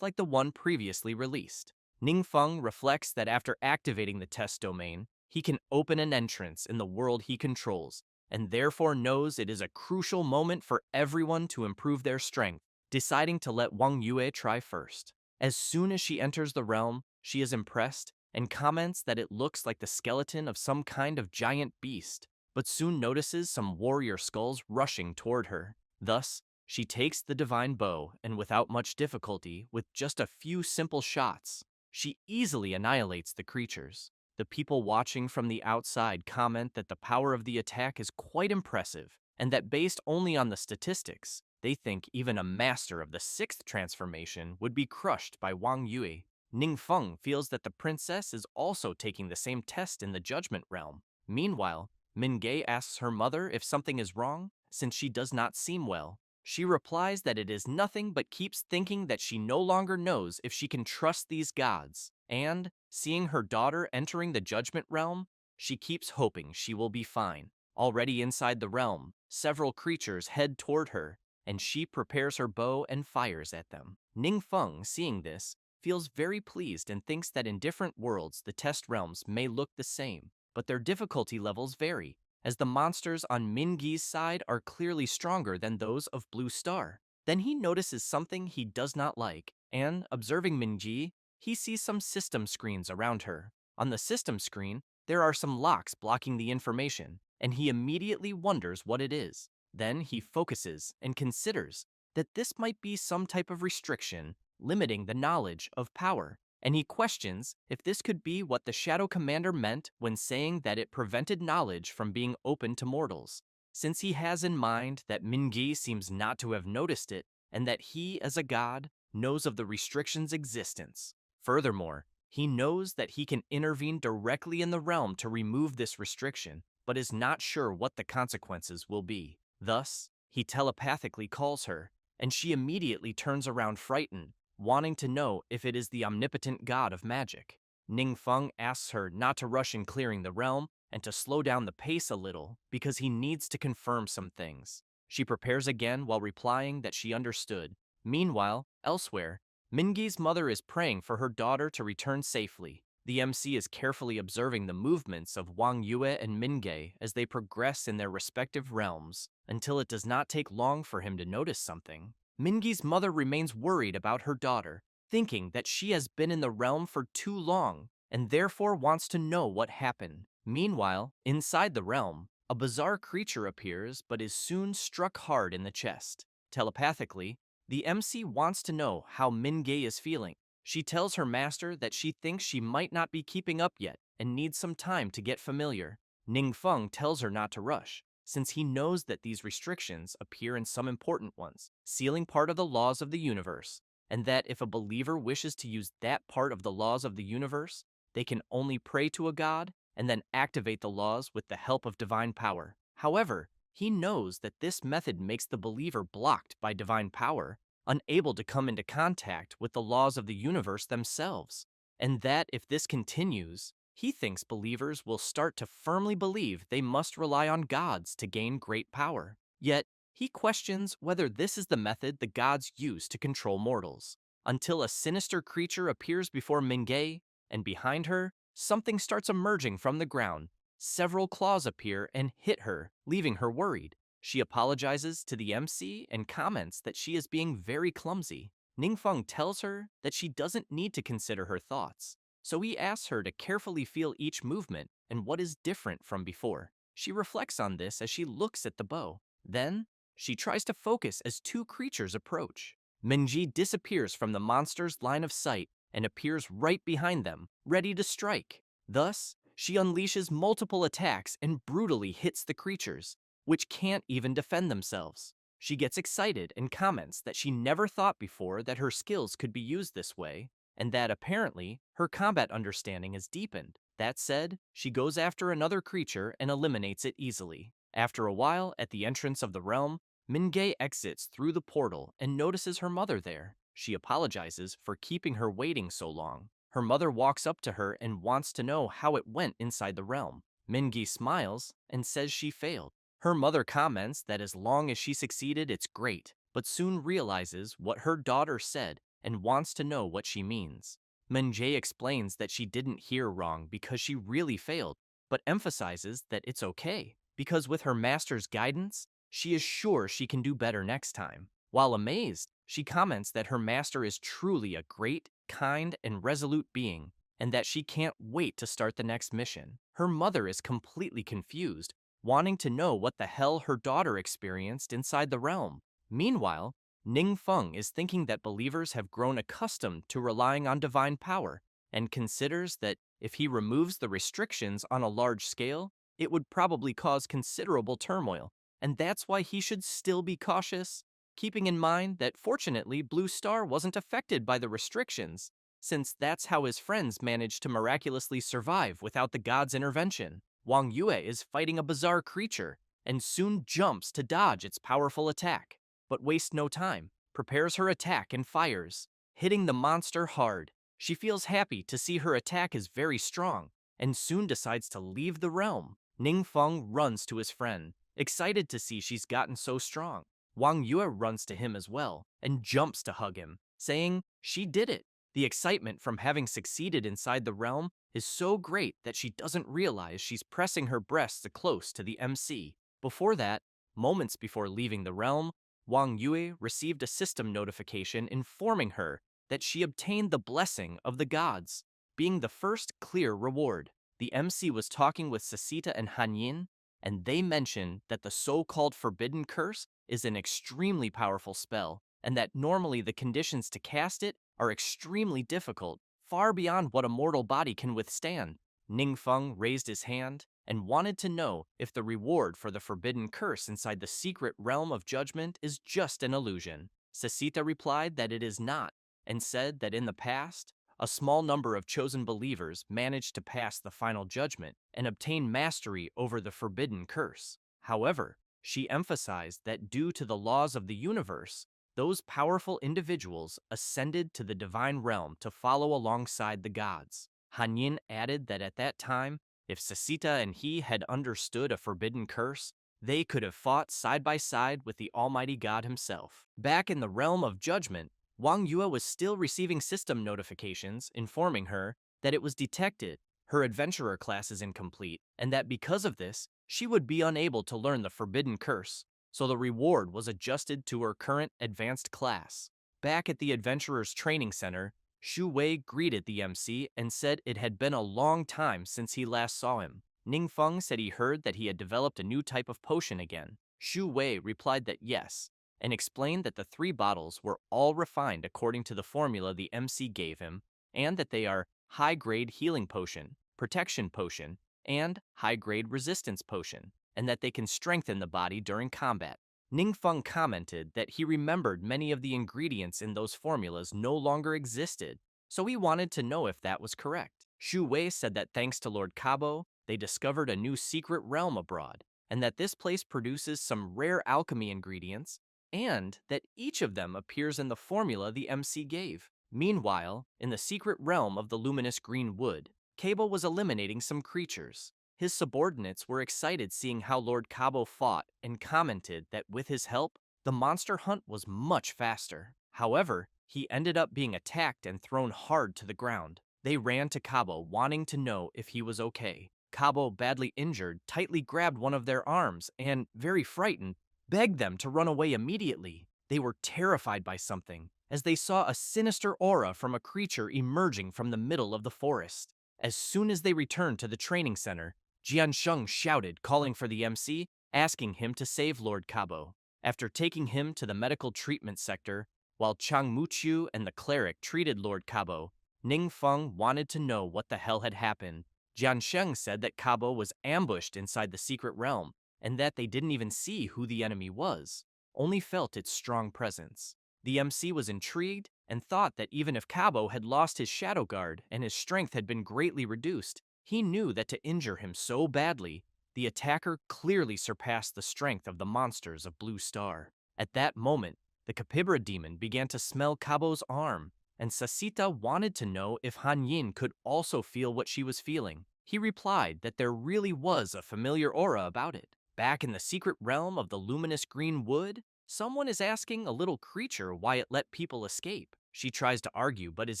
like the one previously released. Ningfeng reflects that after activating the test domain, he can open an entrance in the world he controls, and therefore knows it is a crucial moment for everyone to improve their strength, deciding to let Wang Yue try first. As soon as she enters the realm, she is impressed and comments that it looks like the skeleton of some kind of giant beast, but soon notices some warrior skulls rushing toward her. Thus, she takes the divine bow and without much difficulty, with just a few simple shots, she easily annihilates the creatures. The people watching from the outside comment that the power of the attack is quite impressive, and that based only on the statistics, they think even a master of the sixth transformation would be crushed by Wang Yue. Ningfeng feels that the princess is also taking the same test in the Judgment Realm. Meanwhile, Mingei asks her mother if something is wrong, since she does not seem well. She replies that it is nothing but keeps thinking that she no longer knows if she can trust these gods, and, seeing her daughter entering the Judgment Realm, she keeps hoping she will be fine. Already inside the realm, several creatures head toward her, and she prepares her bow and fires at them. Ningfeng, seeing this, feels very pleased and thinks that in different worlds the test realms may look the same, but their difficulty levels vary, as the monsters on Mingi's side are clearly stronger than those of Blue Star. Then he notices something he does not like, and, observing Minji, he sees some system screens around her. On the system screen, there are some locks blocking the information, and he immediately wonders what it is. Then he focuses and considers that this might be some type of restriction limiting the knowledge of power, and he questions if this could be what the Shadow Commander meant when saying that it prevented knowledge from being open to mortals, since he has in mind that Mingi seems not to have noticed it, and that he, as a god, knows of the restriction's existence. Furthermore, he knows that he can intervene directly in the realm to remove this restriction, but is not sure what the consequences will be. Thus, he telepathically calls her, and she immediately turns around frightened, wanting to know if it is the omnipotent god of magic. Ningfeng asks her not to rush in clearing the realm and to slow down the pace a little because he needs to confirm some things. She prepares again while replying that she understood. Meanwhile, elsewhere, Mingi's mother is praying for her daughter to return safely. The MC is carefully observing the movements of Wang Yue and Mingei as they progress in their respective realms, until it does not take long for him to notice something. Mingi's mother remains worried about her daughter, thinking that she has been in the realm for too long, and therefore wants to know what happened. Meanwhile, inside the realm, a bizarre creature appears but is soon struck hard in the chest. Telepathically, the MC wants to know how Mingei is feeling. She tells her master that she thinks she might not be keeping up yet and needs some time to get familiar. Ningfeng tells her not to rush, since he knows that these restrictions appear in some important ones, sealing part of the laws of the universe, and that if a believer wishes to use that part of the laws of the universe, they can only pray to a god and then activate the laws with the help of divine power. However, he knows that this method makes the believer blocked by divine power, unable to come into contact with the laws of the universe themselves, and that if this continues, he thinks believers will start to firmly believe they must rely on gods to gain great power. Yet, he questions whether this is the method the gods use to control mortals, until a sinister creature appears before Mingei, and behind her, something starts emerging from the ground. Several claws appear and hit her, leaving her worried. She apologizes to the MC and comments that she is being very clumsy. Ningfeng tells her that she doesn't need to consider her thoughts, so he asks her to carefully feel each movement and what is different from before. She reflects on this as she looks at the bow. Then, she tries to focus as two creatures approach. Minji disappears from the monster's line of sight and appears right behind them, ready to strike. Thus, she unleashes multiple attacks and brutally hits the creatures, which can't even defend themselves. She gets excited and comments that she never thought before that her skills could be used this way, and that apparently her combat understanding is deepened. That said, she goes after another creature and eliminates it easily. After a while, at the entrance of the realm, Mingei exits through the portal and notices her mother there. She apologizes for keeping her waiting so long. Her mother walks up to her and wants to know how it went inside the realm. Mingi smiles and says she failed. Her mother comments that as long as she succeeded, it's great, but soon realizes what her daughter said and wants to know what she means. Minji explains that she didn't hear wrong because she really failed, but emphasizes that it's okay, because with her master's guidance, she is sure she can do better next time. While amazed, she comments that her master is truly a great, kind, and resolute being, and that she can't wait to start the next mission. Her mother is completely confused, wanting to know what the hell her daughter experienced inside the realm. Meanwhile, Ning Feng is thinking that believers have grown accustomed to relying on divine power, and considers that if he removes the restrictions on a large scale, it would probably cause considerable turmoil, and that's why he should still be cautious, keeping in mind that fortunately Blue Star wasn't affected by the restrictions, since that's how his friends managed to miraculously survive without the god's intervention. Wang Yue is fighting a bizarre creature, and soon jumps to dodge its powerful attack, but wastes no time, prepares her attack and fires, hitting the monster hard. She feels happy to see her attack is very strong, and soon decides to leave the realm. Ning Feng runs to his friend, excited to see she's gotten so strong. Wang Yue runs to him as well, and jumps to hug him, saying she did it. The excitement from having succeeded inside the realm is so great that she doesn't realize she's pressing her breasts close to the MC. Before that, moments before leaving the realm, Wang Yue received a system notification informing her that she obtained the blessing of the gods, being the first clear reward. The MC was talking with Sasita and Hanyin, and they mentioned that the so-called forbidden curse is an extremely powerful spell, and that normally the conditions to cast it are extremely difficult, far beyond what a mortal body can withstand. Ning Feng raised his hand and wanted to know if the reward for the forbidden curse inside the secret realm of judgment is just an illusion. Sasita replied that it is not, and said that in the past, a small number of chosen believers managed to pass the final judgment and obtain mastery over the forbidden curse. However, she emphasized that due to the laws of the universe, those powerful individuals ascended to the divine realm to follow alongside the gods. Hanyin added that at that time, if Sasita and he had understood a forbidden curse, they could have fought side by side with the Almighty God himself. Back in the realm of judgment, Wang Yue was still receiving system notifications informing her that it was detected her adventurer class is incomplete, and that because of this, she would be unable to learn the forbidden curse, so the reward was adjusted to her current advanced class. Back at the adventurer's training center, Shu Wei greeted the MC and said it had been a long time since he last saw him. Ning Feng said he heard that he had developed a new type of potion again. Shu Wei replied that yes, and explained that the 3 bottles were all refined according to the formula the MC gave him, and that they are high-grade healing potion, protection potion, and high-grade resistance potion, and that they can strengthen the body during combat. Ning Feng commented that he remembered many of the ingredients in those formulas no longer existed, so he wanted to know if that was correct. Shu Wei said that thanks to Lord Kabo, they discovered a new secret realm abroad, and that this place produces some rare alchemy ingredients, and that each of them appears in the formula the MC gave. Meanwhile, in the secret realm of the luminous green wood, Cable was eliminating some creatures. His subordinates were excited seeing how Lord Cabo fought and commented that with his help, the monster hunt was much faster. However, he ended up being attacked and thrown hard to the ground. They ran to Cabo wanting to know if he was okay. Cabo, badly injured, tightly grabbed one of their arms and, very frightened, begged them to run away immediately. They were terrified by something, as they saw a sinister aura from a creature emerging from the middle of the forest. As soon as they returned to the training center, Jiansheng shouted, calling for the MC, asking him to save Lord Cabo. After taking him to the medical treatment sector, while Chang Muqiu and the cleric treated Lord Cabo, Ning Feng wanted to know what the hell had happened. Jiansheng said that Cabo was ambushed inside the secret realm, and that they didn't even see who the enemy was, only felt its strong presence. The MC was intrigued and thought that even if Cabo had lost his shadow guard and his strength had been greatly reduced, he knew that to injure him so badly, the attacker clearly surpassed the strength of the monsters of Blue Star. At that moment, the Capybara demon began to smell Cabo's arm, and Sasita wanted to know if Hanyin could also feel what she was feeling. He replied that there really was a familiar aura about it. Back in the secret realm of the luminous green wood, someone is asking a little creature why it let people escape. She tries to argue but is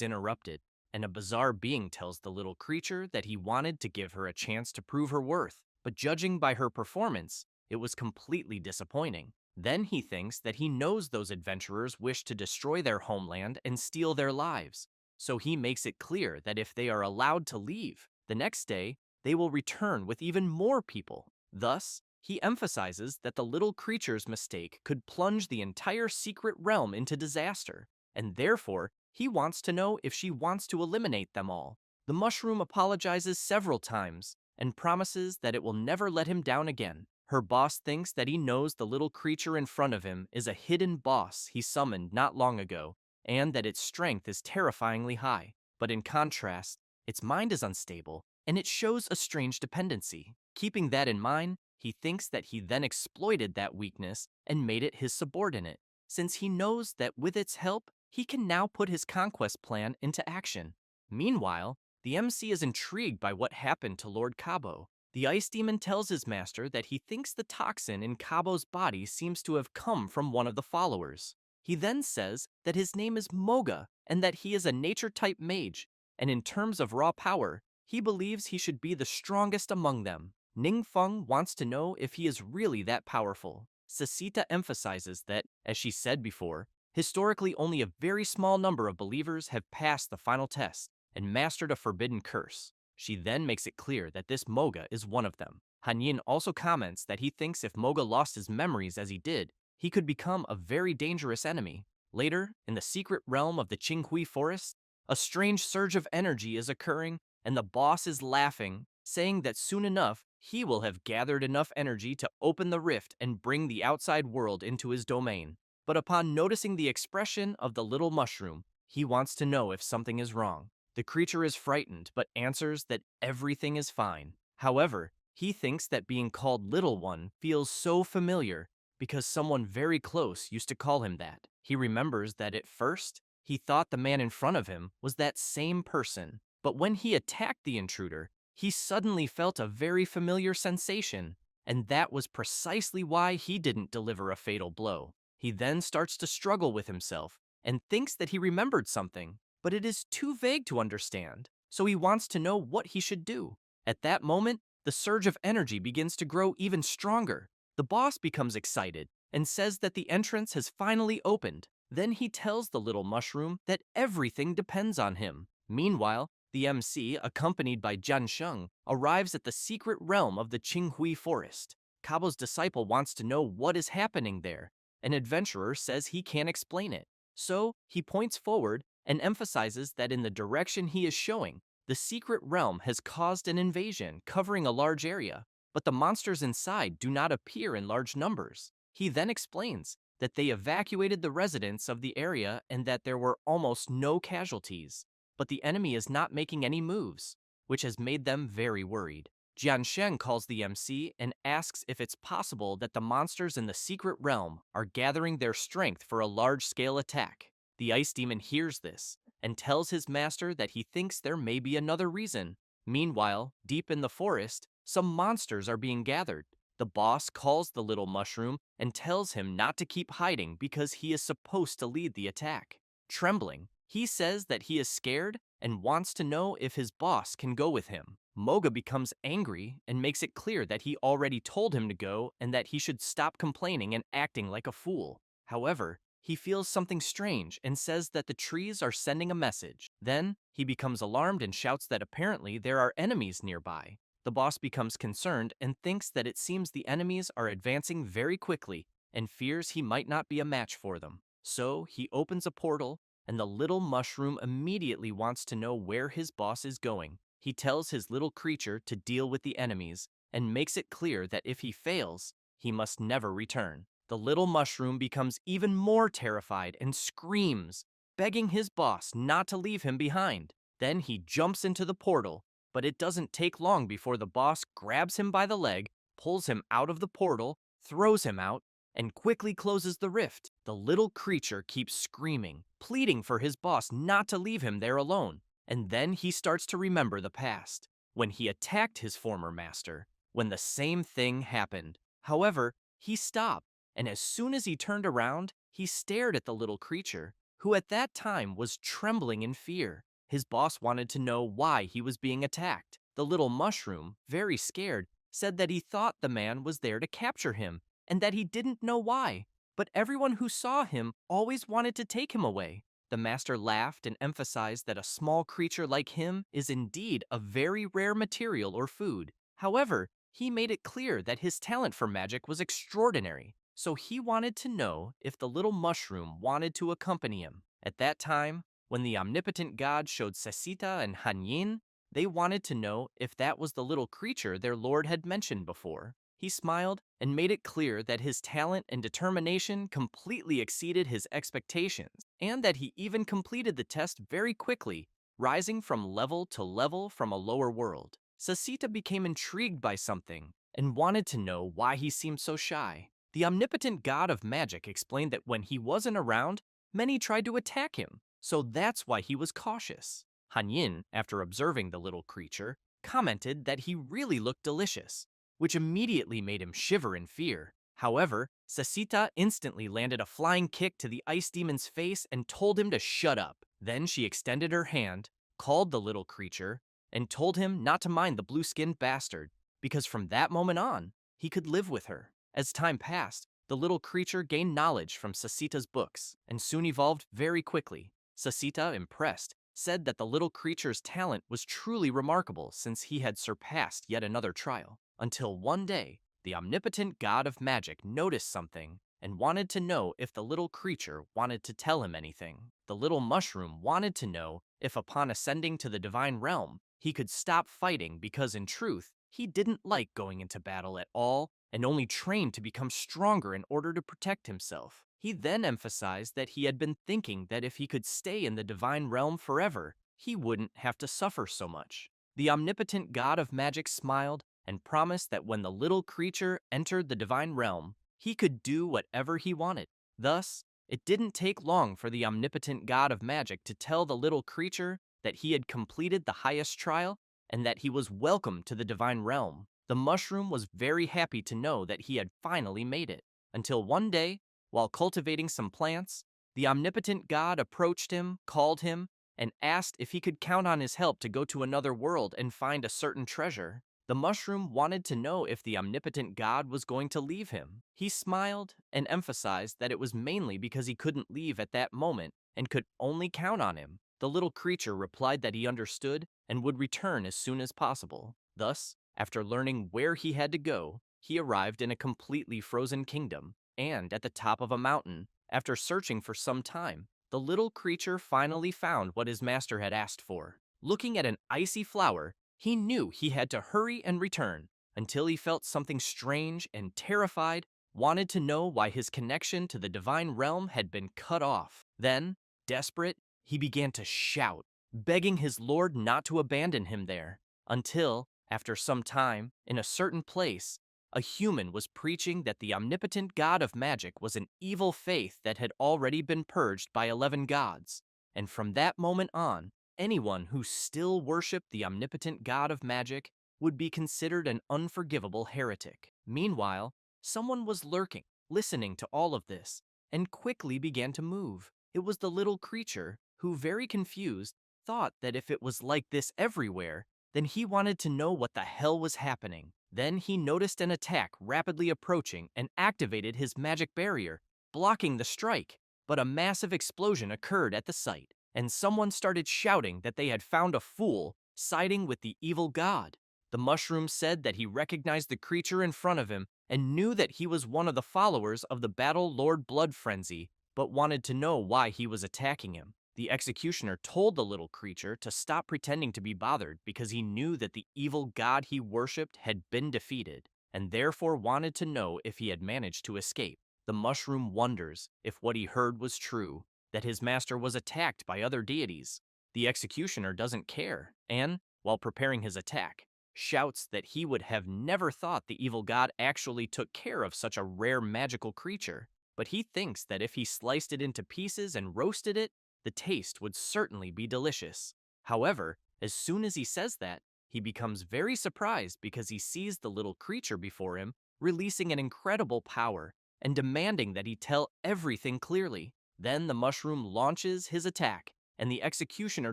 interrupted. and a bizarre being tells the little creature that he wanted to give her a chance to prove her worth, but judging by her performance, it was completely disappointing. Then he thinks that he knows those adventurers wish to destroy their homeland and steal their lives, so he makes it clear that if they are allowed to leave, the next day they will return with even more people. Thus, he emphasizes that the little creature's mistake could plunge the entire secret realm into disaster, and therefore he wants to know if she wants to eliminate them all. The mushroom apologizes several times and promises that it will never let him down again. Her boss thinks that he knows the little creature in front of him is a hidden boss he summoned not long ago, and that its strength is terrifyingly high. But in contrast, its mind is unstable, and it shows a strange dependency. Keeping that in mind, he thinks that he then exploited that weakness and made it his subordinate, since he knows that with its help, he can now put his conquest plan into action. Meanwhile, the MC is intrigued by what happened to Lord Cabo. The ice demon tells his master that he thinks the toxin in Cabo's body seems to have come from one of the followers. He then says that his name is Moga and that he is a nature-type mage, and in terms of raw power, he believes he should be the strongest among them. Ning Feng wants to know if he is really that powerful. Sasita emphasizes that, as she said before, historically only a very small number of believers have passed the final test and mastered a forbidden curse. She then makes it clear that this Moga is one of them. Han Yin also comments that he thinks if Moga lost his memories as he did, he could become a very dangerous enemy. Later, in the secret realm of the Qinghui forest, a strange surge of energy is occurring, and the boss is laughing, saying that soon enough, he will have gathered enough energy to open the rift and bring the outside world into his domain. But upon noticing the expression of the little mushroom, he wants to know if something is wrong. The creature is frightened, but answers that everything is fine. However, he thinks that being called Little One feels so familiar because someone very close used to call him that. He remembers that at first, he thought the man in front of him was that same person. But when he attacked the intruder, he suddenly felt a very familiar sensation, and that was precisely why he didn't deliver a fatal blow. He then starts to struggle with himself and thinks that he remembered something, but it is too vague to understand, so he wants to know what he should do. At that moment, the surge of energy begins to grow even stronger. The boss becomes excited and says that the entrance has finally opened. Then he tells the little mushroom that everything depends on him. Meanwhile, the MC, accompanied by Jian Sheng, arrives at the secret realm of the Qinghui forest. Cabo's disciple wants to know what is happening there. An adventurer says he can't explain it. So, he points forward and emphasizes that in the direction he is showing, the secret realm has caused an invasion covering a large area, but the monsters inside do not appear in large numbers. He then explains that they evacuated the residents of the area and that there were almost no casualties, but the enemy is not making any moves, which has made them very worried. Jiansheng calls the MC and asks if it's possible that the monsters in the secret realm are gathering their strength for a large-scale attack. The ice demon hears this and tells his master that he thinks there may be another reason. Meanwhile, deep in the forest, some monsters are being gathered. The boss calls the little mushroom and tells him not to keep hiding because he is supposed to lead the attack. Trembling, he says that he is scared and wants to know if his boss can go with him. Moga becomes angry and makes it clear that he already told him to go and that he should stop complaining and acting like a fool. However, he feels something strange and says that the trees are sending a message. Then, he becomes alarmed and shouts that apparently there are enemies nearby. The boss becomes concerned and thinks that it seems the enemies are advancing very quickly and fears he might not be a match for them. So, he opens a portal, and the little mushroom immediately wants to know where his boss is going. He tells his little creature to deal with the enemies and makes it clear that if he fails, he must never return. The little mushroom becomes even more terrified and screams, begging his boss not to leave him behind. Then he jumps into the portal, but it doesn't take long before the boss grabs him by the leg, pulls him out of the portal, throws him out, and quickly closes the rift. The little creature keeps screaming, pleading for his boss not to leave him there alone. And then he starts to remember the past, when he attacked his former master, when the same thing happened. However, he stopped, and as soon as he turned around, he stared at the little creature, who at that time was trembling in fear. His boss wanted to know why he was being attacked. The little mushroom, very scared, said that he thought the man was there to capture him and that he didn't know why. But everyone who saw him always wanted to take him away. The master laughed and emphasized that a small creature like him is indeed a very rare material or food. However, he made it clear that his talent for magic was extraordinary, so he wanted to know if the little mushroom wanted to accompany him. At that time, when the omnipotent god showed Sesita and Hanyin, they wanted to know if that was the little creature their lord had mentioned before. He smiled and made it clear that his talent and determination completely exceeded his expectations, and that he even completed the test very quickly, rising from level to level from a lower world. Sasita became intrigued by something and wanted to know why he seemed so shy. The omnipotent god of magic explained that when he wasn't around, many tried to attack him, so that's why he was cautious. Hanyin, after observing the little creature, commented that he really looked delicious, which immediately made him shiver in fear. However, Sasita instantly landed a flying kick to the ice demon's face and told him to shut up. Then she extended her hand, called the little creature, and told him not to mind the blue-skinned bastard, because from that moment on, he could live with her. As time passed, the little creature gained knowledge from Sasita's books and soon evolved very quickly. Sasita, impressed, said that the little creature's talent was truly remarkable since he had surpassed yet another trial. Until one day, the omnipotent god of magic noticed something and wanted to know if the little creature wanted to tell him anything. The little mushroom wanted to know if upon ascending to the divine realm, he could stop fighting because in truth, he didn't like going into battle at all and only trained to become stronger in order to protect himself. He then emphasized that he had been thinking that if he could stay in the divine realm forever, he wouldn't have to suffer so much. The omnipotent god of magic smiled and promised that when the little creature entered the divine realm, he could do whatever he wanted. Thus, it didn't take long for the omnipotent god of magic to tell the little creature that he had completed the highest trial and that he was welcome to the divine realm. The mushroom was very happy to know that he had finally made it, until one day, while cultivating some plants, the omnipotent god approached him, called him, and asked if he could count on his help to go to another world and find a certain treasure. The mushroom wanted to know if the omnipotent god was going to leave him. He smiled and emphasized that it was mainly because he couldn't leave at that moment and could only count on him. The little creature replied that he understood and would return as soon as possible. Thus, after learning where he had to go, he arrived in a completely frozen kingdom, and at the top of a mountain, after searching for some time, the little creature finally found what his master had asked for. Looking at an icy flower, he knew he had to hurry and return, until he felt something strange and terrified, wanted to know why his connection to the divine realm had been cut off. Then, desperate, he began to shout, begging his lord not to abandon him there, until, after some time, in a certain place, a human was preaching that the omnipotent god of magic was an evil faith that had already been purged by 11 gods, and from that moment on, anyone who still worshipped the omnipotent god of magic would be considered an unforgivable heretic. Meanwhile, someone was lurking, listening to all of this, and quickly began to move. It was the little creature, who, very confused, thought that if it was like this everywhere, then he wanted to know what the hell was happening. Then he noticed an attack rapidly approaching and activated his magic barrier, blocking the strike. But a massive explosion occurred at the site, and someone started shouting that they had found a fool siding with the evil god. The mushroom said that he recognized the creature in front of him and knew that he was one of the followers of the Battle Lord Blood Frenzy, but wanted to know why he was attacking him. The executioner told the little creature to stop pretending to be bothered because he knew that the evil god he worshipped had been defeated, and therefore wanted to know if he had managed to escape. The mushroom wonders if what he heard was true, that his master was attacked by other deities. The executioner doesn't care, and, while preparing his attack, shouts that he would have never thought the evil god actually took care of such a rare magical creature, but he thinks that if he sliced it into pieces and roasted it, the taste would certainly be delicious. However, as soon as he says that, he becomes very surprised because he sees the little creature before him releasing an incredible power and demanding that he tell everything clearly. Then the mushroom launches his attack, and the executioner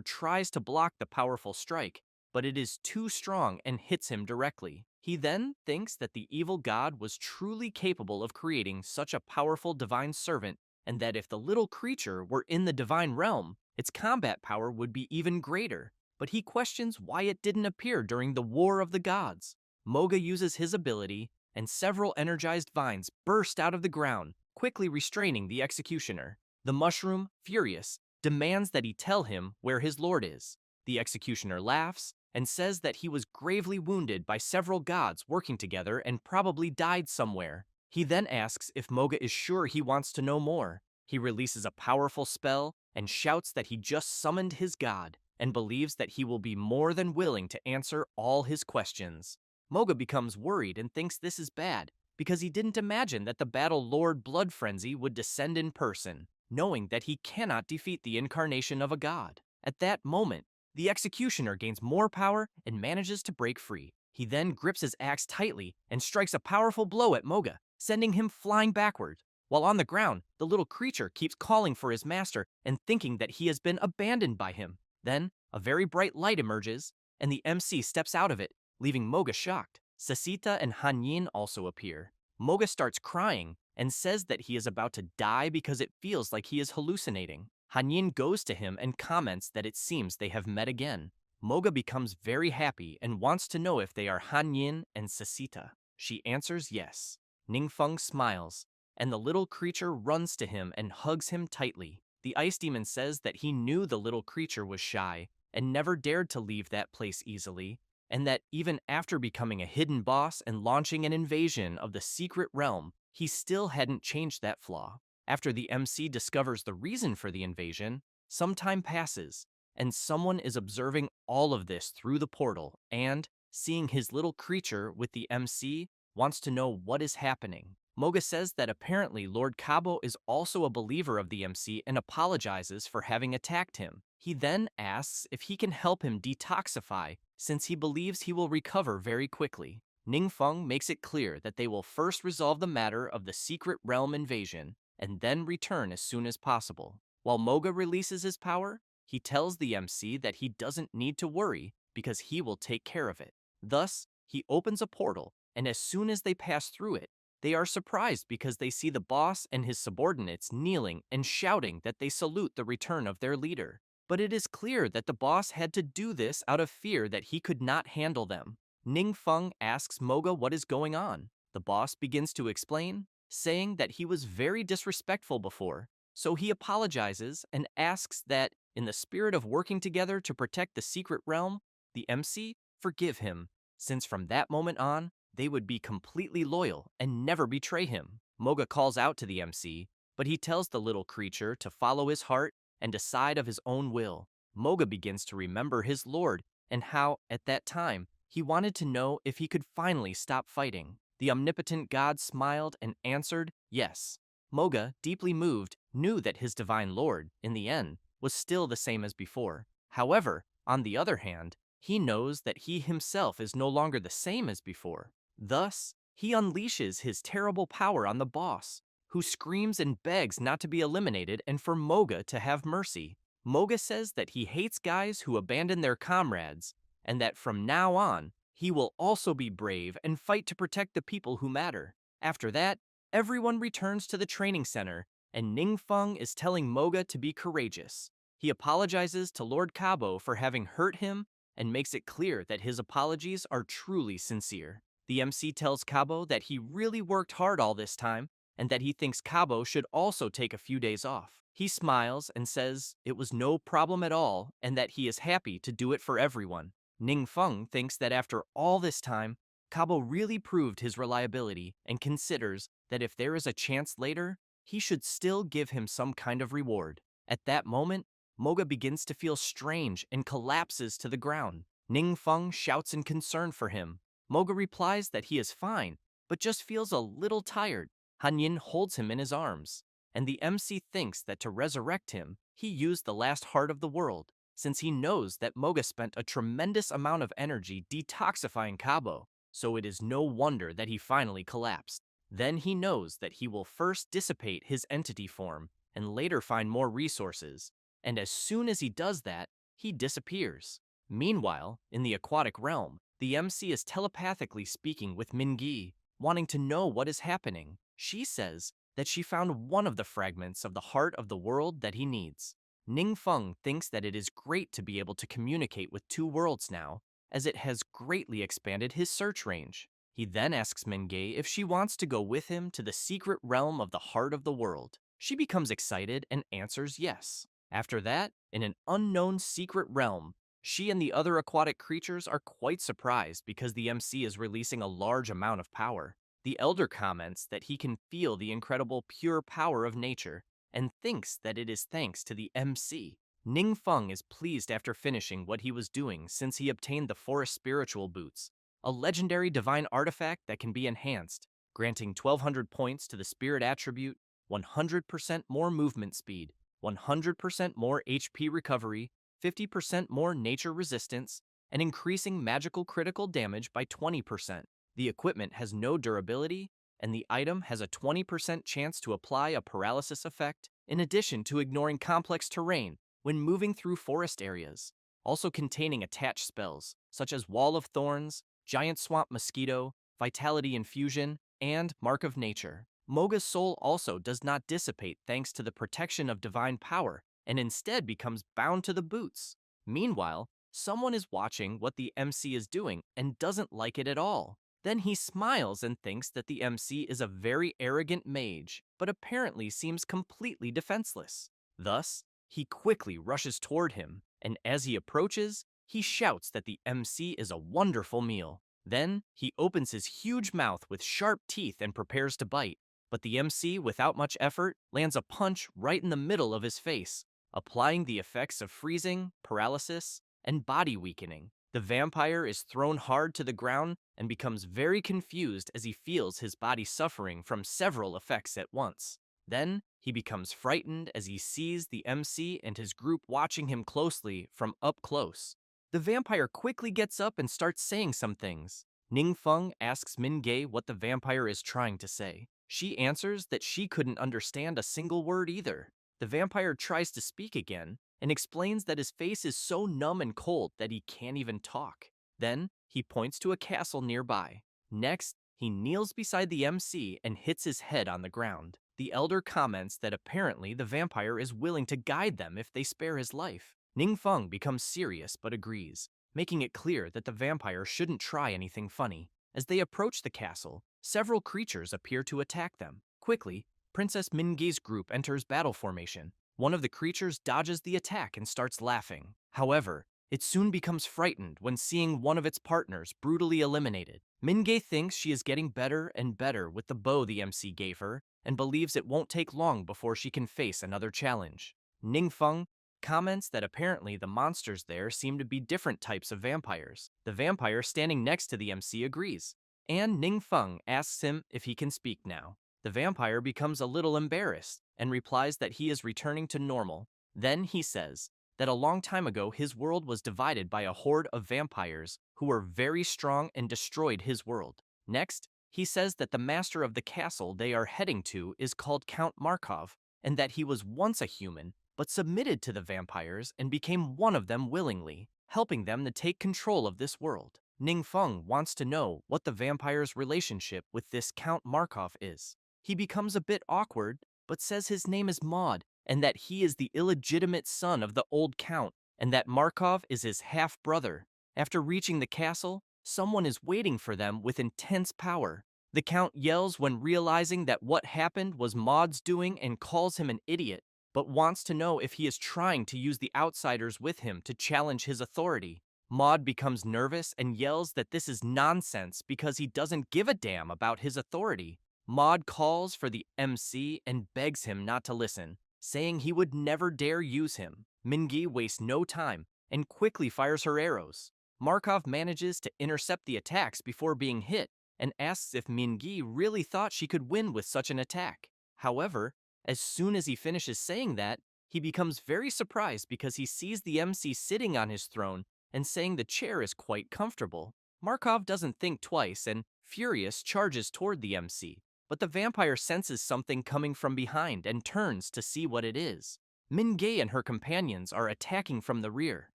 tries to block the powerful strike, but it is too strong and hits him directly. He then thinks that the evil god was truly capable of creating such a powerful divine servant, and that if the little creature were in the divine realm, its combat power would be even greater. But he questions why it didn't appear during the War of the Gods. Moga uses his ability, and several energized vines burst out of the ground, quickly restraining the executioner. The mushroom, furious, demands that he tell him where his lord is. The executioner laughs and says that he was gravely wounded by several gods working together and probably died somewhere. He then asks if Moga is sure he wants to know more. He releases a powerful spell and shouts that he just summoned his god and believes that he will be more than willing to answer all his questions. Moga becomes worried and thinks this is bad because he didn't imagine that the battle Lord Blood Frenzy would descend in person, knowing that he cannot defeat the incarnation of a god. At that moment, the executioner gains more power and manages to break free. He then grips his axe tightly and strikes a powerful blow at Moga, sending him flying backward. While on the ground, the little creature keeps calling for his master and thinking that he has been abandoned by him. Then, a very bright light emerges, and the MC steps out of it, leaving Moga shocked. Sasita and Hanyin also appear. Moga starts crying and says that he is about to die because it feels like he is hallucinating. Hanyin goes to him and comments that it seems they have met again. Moga becomes very happy and wants to know if they are Hanyin and Sasita. She answers yes. Ningfeng smiles, and the little creature runs to him and hugs him tightly. The ice demon says that he knew the little creature was shy and never dared to leave that place easily, and that even after becoming a hidden boss and launching an invasion of the secret realm, he still hadn't changed that flaw. After the MC discovers the reason for the invasion, some time passes, and someone is observing all of this through the portal and, seeing his little creature with the MC, wants to know what is happening. Moga says that apparently Lord Cabo is also a believer of the MC and apologizes for having attacked him. He then asks if he can help him detoxify, since he believes he will recover very quickly. Ningfeng makes it clear that they will first resolve the matter of the secret realm invasion, and then return as soon as possible. While Moga releases his power, he tells the MC that he doesn't need to worry because he will take care of it. Thus, he opens a portal, and as soon as they pass through it, they are surprised because they see the boss and his subordinates kneeling and shouting that they salute the return of their leader. But it is clear that the boss had to do this out of fear that he could not handle them. Ningfeng asks Moga what is going on. The boss begins to explain, saying that he was very disrespectful before, so he apologizes and asks that, in the spirit of working together to protect the secret realm, the MC forgive him, since from that moment on, they would be completely loyal and never betray him. Moga calls out to the MC, but he tells the little creature to follow his heart and decide of his own will. Moga begins to remember his lord and how, at that time, he wanted to know if he could finally stop fighting. The omnipotent god smiled and answered yes. Moga, deeply moved, knew that his divine lord, in the end, was still the same as before. However, on the other hand, he knows that he himself is no longer the same as before. Thus, he unleashes his terrible power on the boss, who screams and begs not to be eliminated and for Moga to have mercy. Moga says that he hates guys who abandon their comrades, and that from now on, he will also be brave and fight to protect the people who matter. After that, everyone returns to the training center, and Ningfeng is telling Moga to be courageous. He apologizes to Lord Cabo for having hurt him and makes it clear that his apologies are truly sincere. The MC tells Cabo that he really worked hard all this time and that he thinks Cabo should also take a few days off. He smiles and says it was no problem at all and that he is happy to do it for everyone. Ningfeng thinks that after all this time, Cabo really proved his reliability and considers that if there is a chance later, he should still give him some kind of reward. At that moment, Moga begins to feel strange and collapses to the ground. Ningfeng shouts in concern for him. Moga replies that he is fine, but just feels a little tired. Hanyin holds him in his arms, and the MC thinks that to resurrect him, he used the last heart of the world, since he knows that Moga spent a tremendous amount of energy detoxifying Cabo, so it is no wonder that he finally collapsed. Then he knows that he will first dissipate his entity form and later find more resources, and as soon as he does that, he disappears. Meanwhile, in the aquatic realm, the MC is telepathically speaking with Mingi, wanting to know what is happening. She says that she found one of the fragments of the heart of the world that he needs. Ningfeng thinks that it is great to be able to communicate with two worlds now, as it has greatly expanded his search range. He then asks Mingei if she wants to go with him to the secret realm of the heart of the world. She becomes excited and answers yes. After that, in an unknown secret realm, she and the other aquatic creatures are quite surprised because the MC is releasing a large amount of power. The elder comments that he can feel the incredible pure power of nature and thinks that it is thanks to the MC. Ningfeng is pleased after finishing what he was doing since he obtained the forest spiritual boots, a legendary divine artifact that can be enhanced, granting 1200 points to the spirit attribute, 100% more movement speed, 100% more HP recovery, 50% more nature resistance, and increasing magical critical damage by 20%. The equipment has no durability, and the item has a 20% chance to apply a paralysis effect, in addition to ignoring complex terrain when moving through forest areas, also containing attached spells, such as Wall of Thorns, Giant Swamp Mosquito, Vitality Infusion, and Mark of Nature. Moga's soul also does not dissipate thanks to the protection of divine power, and instead becomes bound to the boots. Meanwhile, someone is watching what the MC is doing and doesn't like it at all. Then he smiles and thinks that the MC is a very arrogant mage, but apparently seems completely defenseless. Thus, he quickly rushes toward him, and as he approaches, he shouts that the MC is a wonderful meal. Then, he opens his huge mouth with sharp teeth and prepares to bite, but the MC, without much effort, lands a punch right in the middle of his face, applying the effects of freezing, paralysis, and body weakening. The vampire is thrown hard to the ground and becomes very confused as he feels his body suffering from several effects at once. Then, he becomes frightened as he sees the MC and his group watching him closely from up close. The vampire quickly gets up and starts saying some things. Ningfeng asks Mingei what the vampire is trying to say. She answers that she couldn't understand a single word either. The vampire tries to speak again and explains that his face is so numb and cold that he can't even talk. Then, he points to a castle nearby. Next, he kneels beside the MC and hits his head on the ground. The elder comments that apparently the vampire is willing to guide them if they spare his life. Ningfeng becomes serious but agrees, making it clear that the vampire shouldn't try anything funny. As they approach the castle, several creatures appear to attack them. Quickly, Princess Mingei's group enters battle formation. One of the creatures dodges the attack and starts laughing. However, it soon becomes frightened when seeing one of its partners brutally eliminated. Mingei thinks she is getting better and better with the bow the MC gave her, and believes it won't take long before she can face another challenge. Ningfeng comments that apparently the monsters there seem to be different types of vampires. The vampire standing next to the MC agrees, and Ningfeng asks him if he can speak now. The vampire becomes a little embarrassed and replies that he is returning to normal. Then he says that a long time ago his world was divided by a horde of vampires who were very strong and destroyed his world. Next, he says that the master of the castle they are heading to is called Count Markov, and that he was once a human, but submitted to the vampires and became one of them willingly, helping them to take control of this world. Ningfeng wants to know what the vampire's relationship with this Count Markov is. He becomes a bit awkward, but says his name is Maud, and that he is the illegitimate son of the old Count, and that Markov is his half-brother. After reaching the castle, someone is waiting for them with intense power. The Count yells when realizing that what happened was Maud's doing and calls him an idiot, but wants to know if he is trying to use the outsiders with him to challenge his authority. Maud becomes nervous and yells that this is nonsense because he doesn't give a damn about his authority. Maud calls for the MC and begs him not to listen, saying he would never dare use him. Mingi wastes no time and quickly fires her arrows. Markov manages to intercept the attacks before being hit and asks if Mingi really thought she could win with such an attack. However, as soon as he finishes saying that, he becomes very surprised because he sees the MC sitting on his throne and saying the chair is quite comfortable. Markov doesn't think twice and, furious, charges toward the MC. But the vampire senses something coming from behind and turns to see what it is. Min-gae and her companions are attacking from the rear.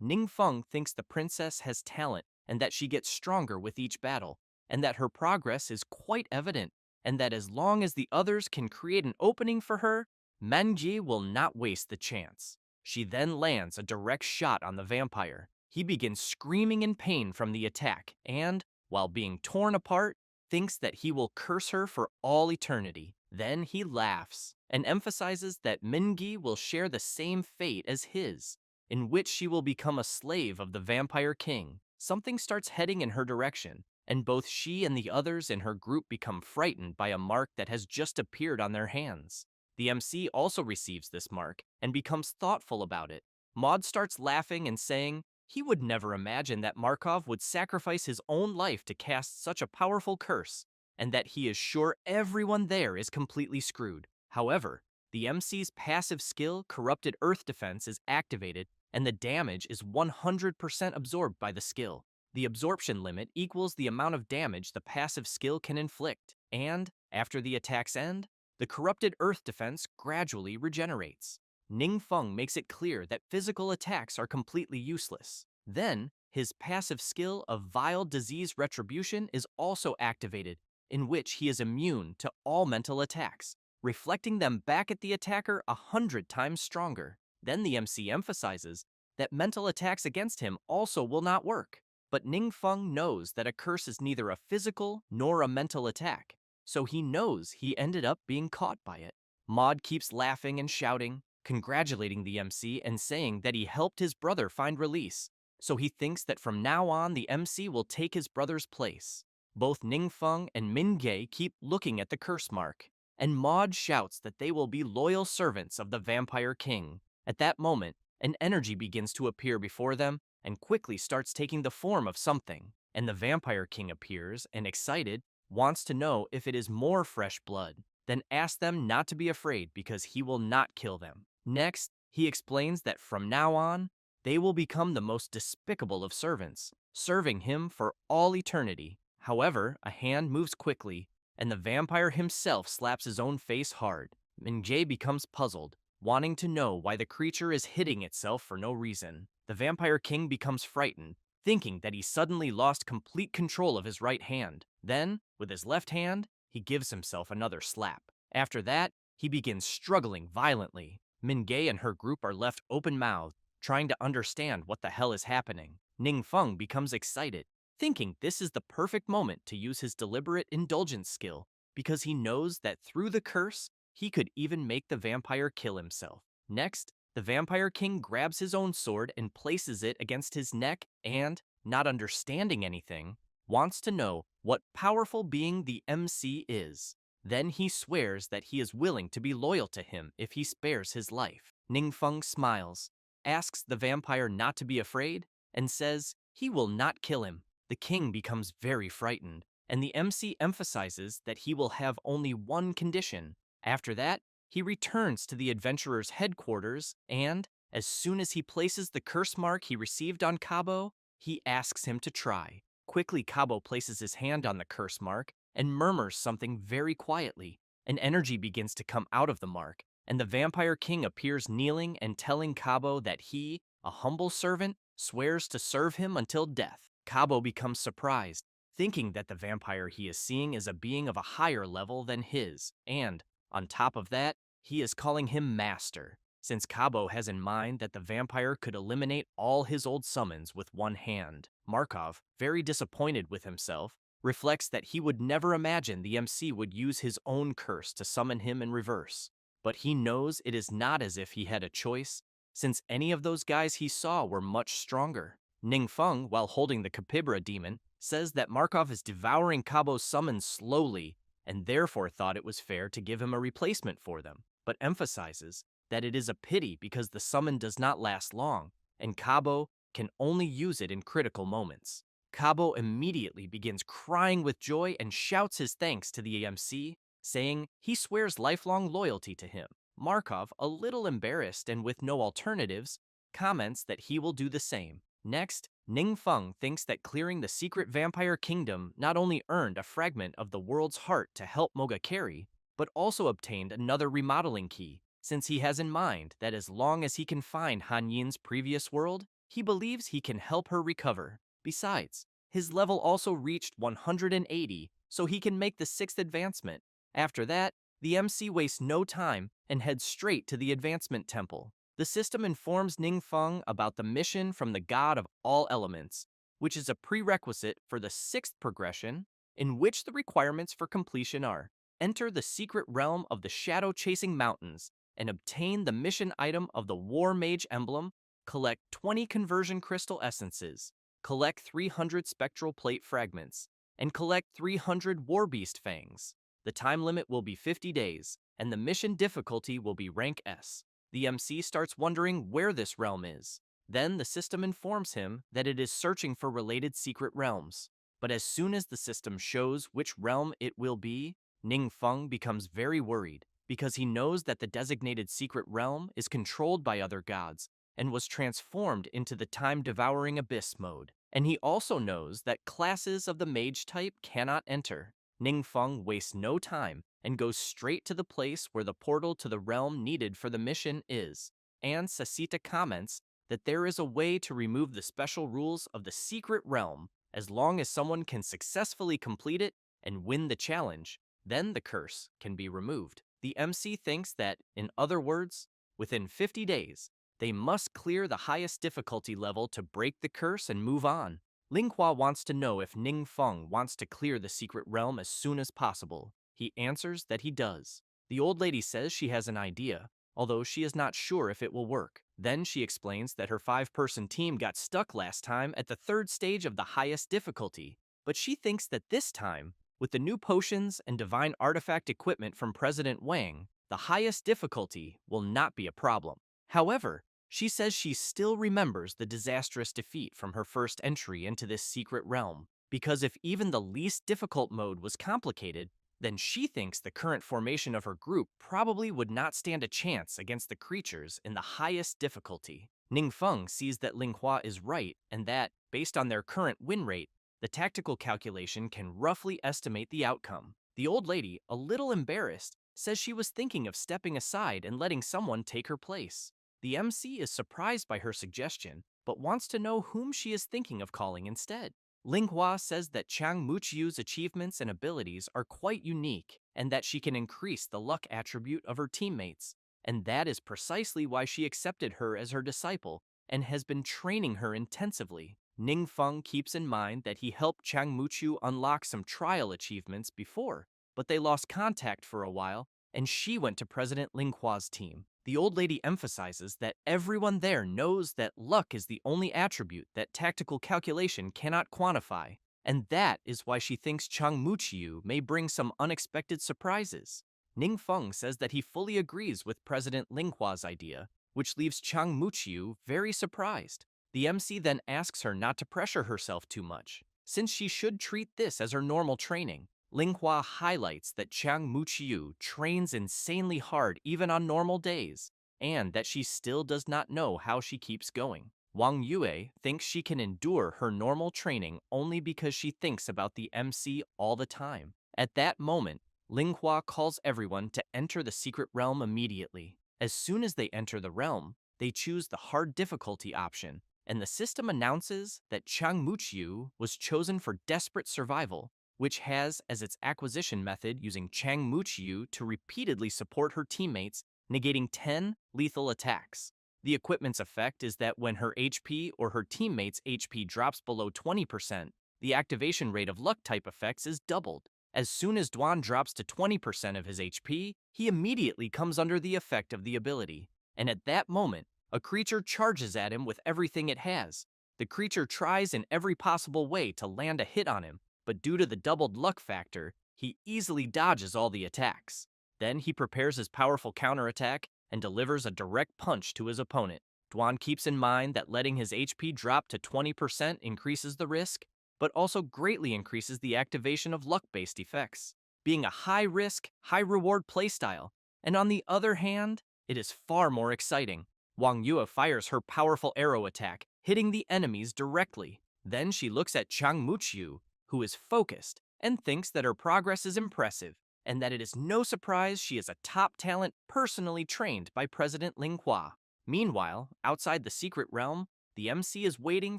Ning-feng thinks the princess has talent and that she gets stronger with each battle, and that her progress is quite evident, and that as long as the others can create an opening for her, Manji will not waste the chance. She then lands a direct shot on the vampire. He begins screaming in pain from the attack and, while being torn apart, thinks that he will curse her for all eternity. Then he laughs and emphasizes that Mingi will share the same fate as his, in which she will become a slave of the vampire king. Something starts heading in her direction, and both she and the others in her group become frightened by a mark that has just appeared on their hands. The MC also receives this mark and becomes thoughtful about it. Maud starts laughing and saying he would never imagine that Markov would sacrifice his own life to cast such a powerful curse, and that he is sure everyone there is completely screwed. However, the MC's passive skill, Corrupted Earth Defense, is activated, and the damage is 100% absorbed by the skill. The absorption limit equals the amount of damage the passive skill can inflict, and, after the attack's end, the Corrupted Earth Defense gradually regenerates. Ning Feng makes it clear that physical attacks are completely useless. Then, his passive skill of Vile Disease Retribution is also activated, in which he is immune to all mental attacks, reflecting them back at the attacker 100 times stronger. Then the MC emphasizes that mental attacks against him also will not work. But Ning Feng knows that a curse is neither a physical nor a mental attack, so he knows he ended up being caught by it. Maud keeps laughing and shouting, congratulating the MC and saying that he helped his brother find release, so he thinks that from now on the MC will take his brother's place. Both Ning Feng and Min Gae keep looking at the curse mark, and Maud shouts that they will be loyal servants of the Vampire King. At that moment, an energy begins to appear before them and quickly starts taking the form of something, and the Vampire King appears and, excited, wants to know if it is more fresh blood, then asks them not to be afraid because he will not kill them. Next, he explains that from now on, they will become the most despicable of servants, serving him for all eternity. However, a hand moves quickly, and the vampire himself slaps his own face hard. Min-jae becomes puzzled, wanting to know why the creature is hitting itself for no reason. The Vampire King becomes frightened, thinking that he suddenly lost complete control of his right hand. Then, with his left hand, he gives himself another slap. After that, he begins struggling violently. Min-gae and her group are left open-mouthed, trying to understand what the hell is happening. Ning Feng becomes excited, thinking this is the perfect moment to use his deliberate indulgence skill, because he knows that through the curse, he could even make the vampire kill himself. Next, the Vampire King grabs his own sword and places it against his neck and, not understanding anything, wants to know what powerful being the MC is. Then he swears that he is willing to be loyal to him if he spares his life. Ning Feng smiles, asks the vampire not to be afraid, and says he will not kill him. The king becomes very frightened, and the MC emphasizes that he will have only one condition. After that, he returns to the adventurer's headquarters and, as soon as he places the curse mark he received on Cabo, he asks him to try. Quickly, Cabo places his hand on the curse mark and murmurs something very quietly. An energy begins to come out of the mark, and the Vampire King appears kneeling and telling Cabo that he, a humble servant, swears to serve him until death. Cabo becomes surprised, thinking that the vampire he is seeing is a being of a higher level than his, and, on top of that, he is calling him Master, since Cabo has in mind that the vampire could eliminate all his old summons with one hand. Markov, very disappointed with himself, reflects that he would never imagine the MC would use his own curse to summon him in reverse. But he knows it is not as if he had a choice, since any of those guys he saw were much stronger. Ning Feng, while holding the Capybara demon, says that Markov is devouring Cabo's summons slowly, and therefore thought it was fair to give him a replacement for them, but emphasizes that it is a pity because the summon does not last long, and Cabo can only use it in critical moments. Cabo immediately begins crying with joy and shouts his thanks to the MC, saying he swears lifelong loyalty to him. Markov, a little embarrassed and with no alternatives, comments that he will do the same. Next, Ning Feng thinks that clearing the secret vampire kingdom not only earned a fragment of the world's heart to help Mogakeri, but also obtained another remodeling key, since he has in mind that as long as he can find Han Yin's previous world, he believes he can help her recover. Besides, his level also reached 180, so he can make the 6th advancement. After that, the MC wastes no time and heads straight to the advancement temple. The system informs Ningfeng about the mission from the god of all elements, which is a prerequisite for the 6th progression, in which the requirements for completion are: enter the secret realm of the shadow-chasing mountains and obtain the mission item of the War Mage emblem, collect 20 conversion crystal essences, collect 300 spectral plate fragments, and collect 300 Warbeast fangs. The time limit will be 50 days, and the mission difficulty will be rank S. The MC starts wondering where this realm is. Then the system informs him that it is searching for related secret realms. But as soon as the system shows which realm it will be, Ningfeng becomes very worried because he knows that the designated secret realm is controlled by other gods and was transformed into the time-devouring abyss mode. And he also knows that classes of the mage type cannot enter. Ningfeng wastes no time and goes straight to the place where the portal to the realm needed for the mission is. And Sasita comments that there is a way to remove the special rules of the secret realm as long as someone can successfully complete it and win the challenge. Then the curse can be removed. The MC thinks that, in other words, within 50 days, they must clear the highest difficulty level to break the curse and move on. Linghua wants to know if Ningfeng wants to clear the secret realm as soon as possible. He answers that he does. The old lady says she has an idea, although she is not sure if it will work. Then she explains that her 5-person team got stuck last time at the 3rd stage of the highest difficulty, but she thinks that this time, with the new potions and divine artifact equipment from President Wang, the highest difficulty will not be a problem. However, she says she still remembers the disastrous defeat from her first entry into this secret realm, because if even the least difficult mode was complicated, then she thinks the current formation of her group probably would not stand a chance against the creatures in the highest difficulty. Ningfeng sees that Linghua is right and that, based on their current win rate, the tactical calculation can roughly estimate the outcome. The old lady, a little embarrassed, says she was thinking of stepping aside and letting someone take her place. The MC is surprised by her suggestion, but wants to know whom she is thinking of calling instead. Linghua says that Chang Muqiu's achievements and abilities are quite unique, and that she can increase the luck attribute of her teammates. And that is precisely why she accepted her as her disciple and has been training her intensively. Ningfeng keeps in mind that he helped Chang Muqiu unlock some trial achievements before, but they lost contact for a while, and she went to President Linghua's team. The old lady emphasizes that everyone there knows that luck is the only attribute that tactical calculation cannot quantify, and that is why she thinks Chang Muqiu may bring some unexpected surprises. Ningfeng says that he fully agrees with President Linghua's idea, which leaves Chang Muqiu very surprised. The MC then asks her not to pressure herself too much, since she should treat this as her normal training. Linghua highlights that Chang Muqiu trains insanely hard even on normal days, and that she still does not know how she keeps going. Wang Yue thinks she can endure her normal training only because she thinks about the MC all the time. At that moment, Linghua calls everyone to enter the secret realm immediately. As soon as they enter the realm, they choose the hard difficulty option, and the system announces that Chang Muqiu was chosen for desperate survival, which has as its acquisition method using Chang Muqiu to repeatedly support her teammates, negating 10 lethal attacks. The equipment's effect is that when her HP or her teammates' HP drops below 20%, the activation rate of luck-type effects is doubled. As soon as Duan drops to 20% of his HP, he immediately comes under the effect of the ability, and at that moment, a creature charges at him with everything it has. The creature tries in every possible way to land a hit on him, but due to the doubled luck factor, he easily dodges all the attacks. Then he prepares his powerful counterattack and delivers a direct punch to his opponent. Duan keeps in mind that letting his HP drop to 20% increases the risk, but also greatly increases the activation of luck-based effects, being a high-risk, high-reward playstyle. And on the other hand, it is far more exciting. Wang Yue fires her powerful arrow attack, hitting the enemies directly. Then she looks at Chang Muqiu, who is focused and thinks that her progress is impressive, and that it is no surprise she is a top talent personally trained by President Ling Hua. Meanwhile, outside the secret realm, the MC is waiting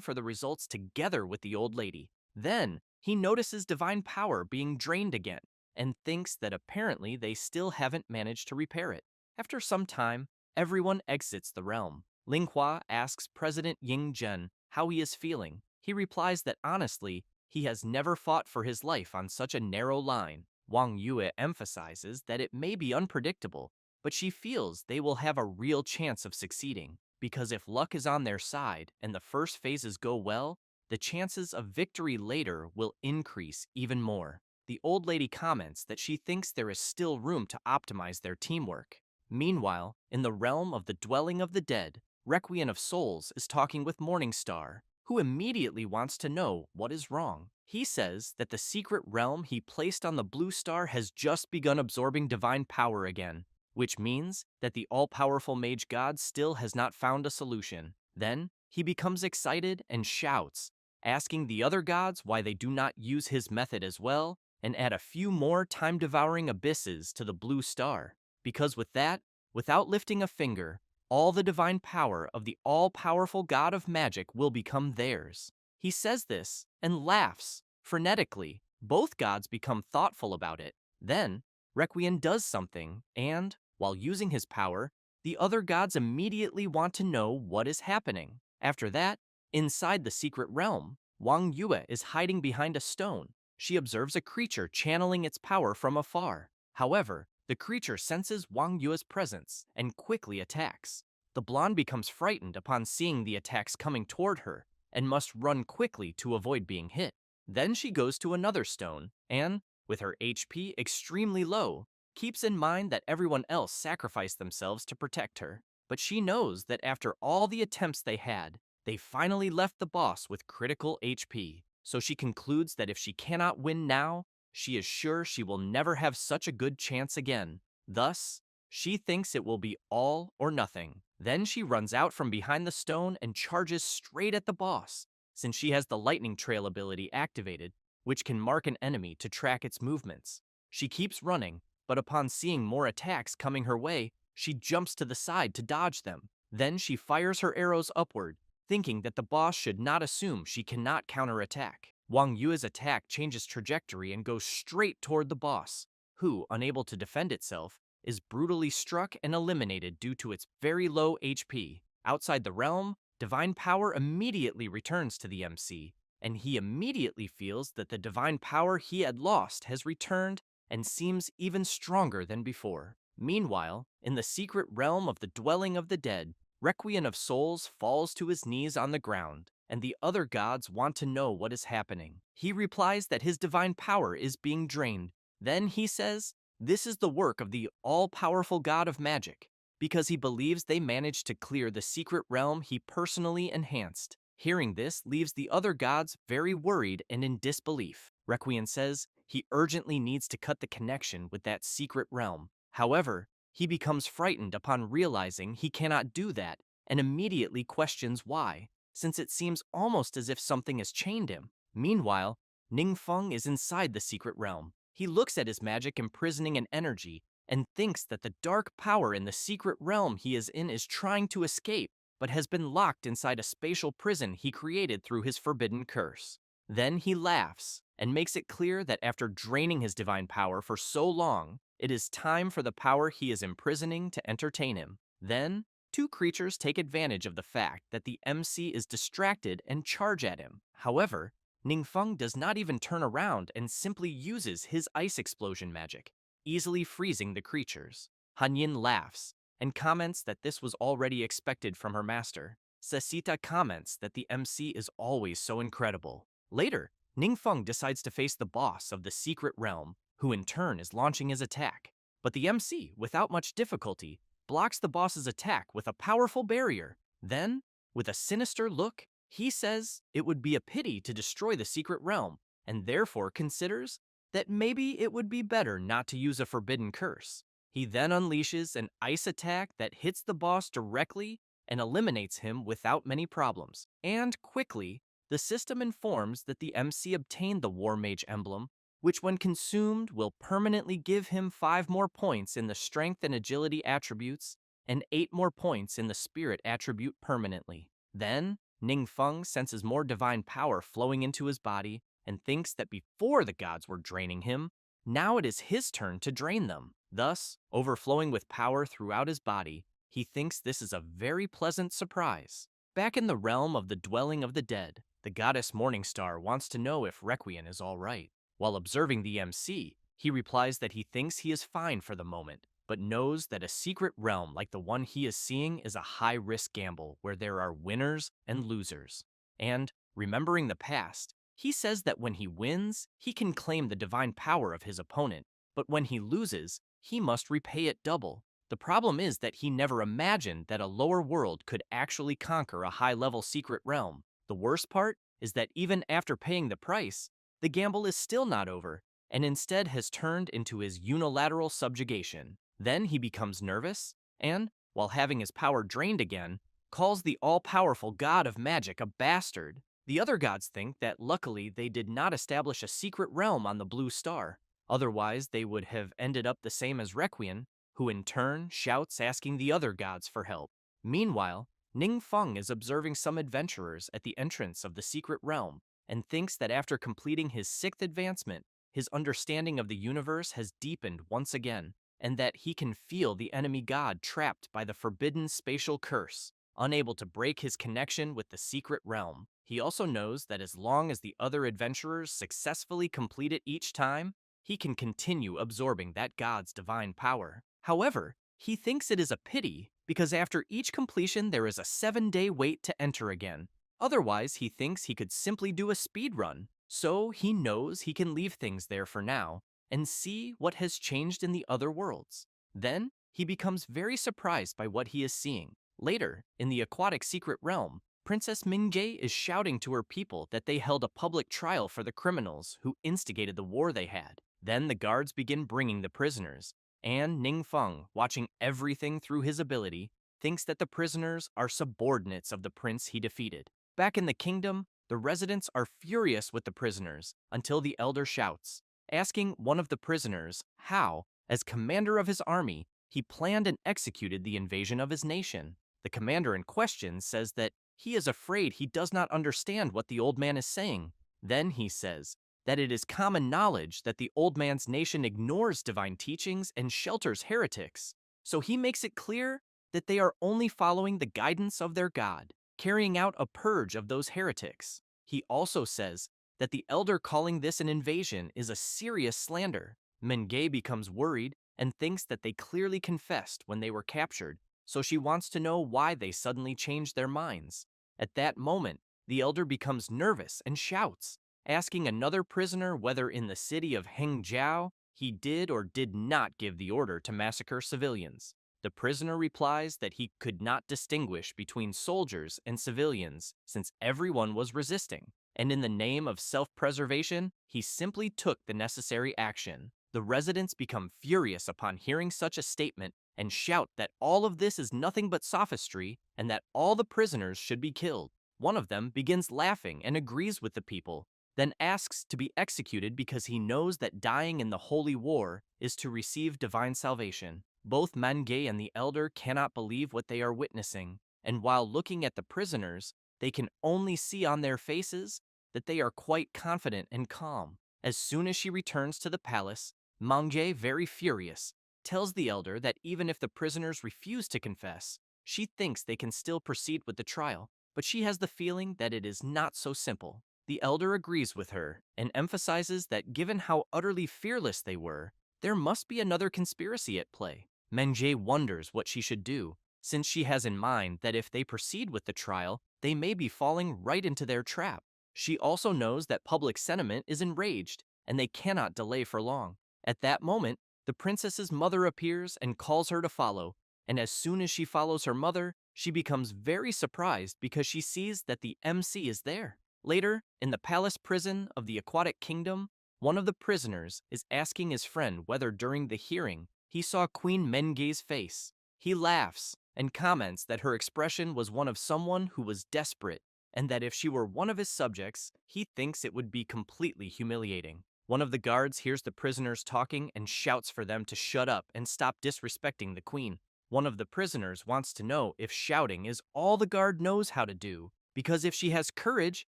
for the results together with the old lady. Then, he notices divine power being drained again and thinks that apparently they still haven't managed to repair it. After some time, everyone exits the realm. Ling Hua asks President Ying Zhen how he is feeling. He replies that honestly, he has never fought for his life on such a narrow line. Wang Yue emphasizes that it may be unpredictable, but she feels they will have a real chance of succeeding, because if luck is on their side and the first phases go well, the chances of victory later will increase even more. The old lady comments that she thinks there is still room to optimize their teamwork. Meanwhile, in the realm of the dwelling of the dead, Requiem of Souls is talking with Morningstar, who immediately wants to know what is wrong. He says that the secret realm he placed on the blue star has just begun absorbing divine power again, which means that the all-powerful mage god still has not found a solution. Then, he becomes excited and shouts, asking the other gods why they do not use his method as well and add a few more time-devouring abysses to the blue star. Because with that, without lifting a finger, all the divine power of the all-powerful god of magic will become theirs. He says this and laughs frenetically. Both gods become thoughtful about it. Then, Requiem does something, and, while using his power, the other gods immediately want to know what is happening. After that, inside the secret realm, Wang Yue is hiding behind a stone. She observes a creature channeling its power from afar. However, the creature senses Wang Yue's presence and quickly attacks. The blonde becomes frightened upon seeing the attacks coming toward her and must run quickly to avoid being hit. Then she goes to another stone and, with her HP extremely low, keeps in mind that everyone else sacrificed themselves to protect her. But she knows that after all the attempts they had, they finally left the boss with critical HP. So she concludes that if she cannot win now, she is sure she will never have such a good chance again. Thus, she thinks it will be all or nothing. Then she runs out from behind the stone and charges straight at the boss, since she has the lightning trail ability activated, which can mark an enemy to track its movements. She keeps running, but upon seeing more attacks coming her way, she jumps to the side to dodge them. Then she fires her arrows upward, thinking that the boss should not assume she cannot counterattack. Wang Yue's attack changes trajectory and goes straight toward the boss, who, unable to defend itself, is brutally struck and eliminated due to its very low HP. Outside the realm, divine power immediately returns to the MC, and he immediately feels that the divine power he had lost has returned and seems even stronger than before. Meanwhile, in the secret realm of the dwelling of the dead, Requiem of Souls falls to his knees on the ground, and the other gods want to know what is happening. He replies that his divine power is being drained. Then he says, this is the work of the all-powerful god of magic, because he believes they managed to clear the secret realm he personally enhanced. Hearing this leaves the other gods very worried and in disbelief. Requiem says he urgently needs to cut the connection with that secret realm. However, he becomes frightened upon realizing he cannot do that and immediately questions why, since it seems almost as if something has chained him. Meanwhile, Ningfeng is inside the secret realm. He looks at his magic imprisoning an energy and thinks that the dark power in the secret realm he is in is trying to escape, but has been locked inside a spatial prison he created through his forbidden curse. Then he laughs and makes it clear that after draining his divine power for so long, it is time for the power he is imprisoning to entertain him. Then, two creatures take advantage of the fact that the MC is distracted and charge at him. However, Ningfeng does not even turn around and simply uses his ice explosion magic, easily freezing the creatures. Hanyin laughs and comments that this was already expected from her master. Sasita comments that the MC is always so incredible. Later, Ningfeng decides to face the boss of the secret realm, who in turn is launching his attack. But the MC, without much difficulty, blocks the boss's attack with a powerful barrier. Then, with a sinister look, he says it would be a pity to destroy the secret realm, and therefore considers that maybe it would be better not to use a forbidden curse. He then unleashes an ice attack that hits the boss directly and eliminates him without many problems. And quickly, the system informs that the MC obtained the War Mage emblem which when consumed will permanently give him 5 more points in the strength and agility attributes and 8 more points in the spirit attribute permanently. Then, Ningfeng senses more divine power flowing into his body and thinks that before the gods were draining him, now it is his turn to drain them. Thus, overflowing with power throughout his body, he thinks this is a very pleasant surprise. Back in the realm of the dwelling of the dead, the goddess Morningstar wants to know if Requiem is all right. While observing the MC, he replies that he thinks he is fine for the moment, but knows that a secret realm like the one he is seeing is a high-risk gamble where there are winners and losers. And, remembering the past, he says that when he wins, he can claim the divine power of his opponent, but when he loses, he must repay it double. The problem is that he never imagined that a lower world could actually conquer a high-level secret realm. The worst part is that even after paying the price, the gamble is still not over, and instead has turned into his unilateral subjugation. Then he becomes nervous, and, while having his power drained again, calls the all-powerful god of magic a bastard. The other gods think that luckily they did not establish a secret realm on the blue star. Otherwise, they would have ended up the same as Requiem, who in turn shouts asking the other gods for help. Meanwhile, Ningfeng is observing some adventurers at the entrance of the secret realm and thinks that after completing his 6th advancement, his understanding of the universe has deepened once again, and that he can feel the enemy god trapped by the forbidden spatial curse, unable to break his connection with the secret realm. He also knows that as long as the other adventurers successfully complete it each time, he can continue absorbing that god's divine power. However, he thinks it is a pity because after each completion there is a 7-day wait to enter again. Otherwise, he thinks he could simply do a speed run. So he knows he can leave things there for now and see what has changed in the other worlds. Then, he becomes very surprised by what he is seeing. Later, in the aquatic secret realm, Princess Mingye is shouting to her people that they held a public trial for the criminals who instigated the war they had. Then the guards begin bringing the prisoners, and Ningfeng, watching everything through his ability, thinks that the prisoners are subordinates of the prince he defeated. Back in the kingdom, the residents are furious with the prisoners until the elder shouts, asking one of the prisoners how, as commander of his army, he planned and executed the invasion of his nation. The commander in question says that he is afraid he does not understand what the old man is saying. Then he says that it is common knowledge that the old man's nation ignores divine teachings and shelters heretics. So he makes it clear that they are only following the guidance of their god, carrying out a purge of those heretics. He also says that the elder calling this an invasion is a serious slander. Mengay becomes worried and thinks that they clearly confessed when they were captured, so she wants to know why they suddenly changed their minds. At that moment, the elder becomes nervous and shouts, asking another prisoner whether in the city of Hengjiao he did or did not give the order to massacre civilians. The prisoner replies that he could not distinguish between soldiers and civilians since everyone was resisting, and in the name of self-preservation, he simply took the necessary action. The residents become furious upon hearing such a statement and shout that all of this is nothing but sophistry and that all the prisoners should be killed. One of them begins laughing and agrees with the people, then asks to be executed because he knows that dying in the holy war is to receive divine salvation. Both Mangay and the elder cannot believe what they are witnessing, and while looking at the prisoners, they can only see on their faces that they are quite confident and calm. As soon as she returns to the palace, Mangay, very furious, tells the elder that even if the prisoners refuse to confess, she thinks they can still proceed with the trial, but she has the feeling that it is not so simple. The elder agrees with her and emphasizes that given how utterly fearless they were, there must be another conspiracy at play. Mengay wonders what she should do, since she has in mind that if they proceed with the trial, they may be falling right into their trap. She also knows that public sentiment is enraged, and they cannot delay for long. At that moment, the princess's mother appears and calls her to follow, and as soon as she follows her mother, she becomes very surprised because she sees that the MC is there. Later, in the palace prison of the Aquatic Kingdom, one of the prisoners is asking his friend whether during the hearing he saw Queen Mengay's face. He laughs and comments that her expression was one of someone who was desperate, and that if she were one of his subjects, he thinks it would be completely humiliating. One of the guards hears the prisoners talking and shouts for them to shut up and stop disrespecting the queen. One of the prisoners wants to know if shouting is all the guard knows how to do, because if she has courage,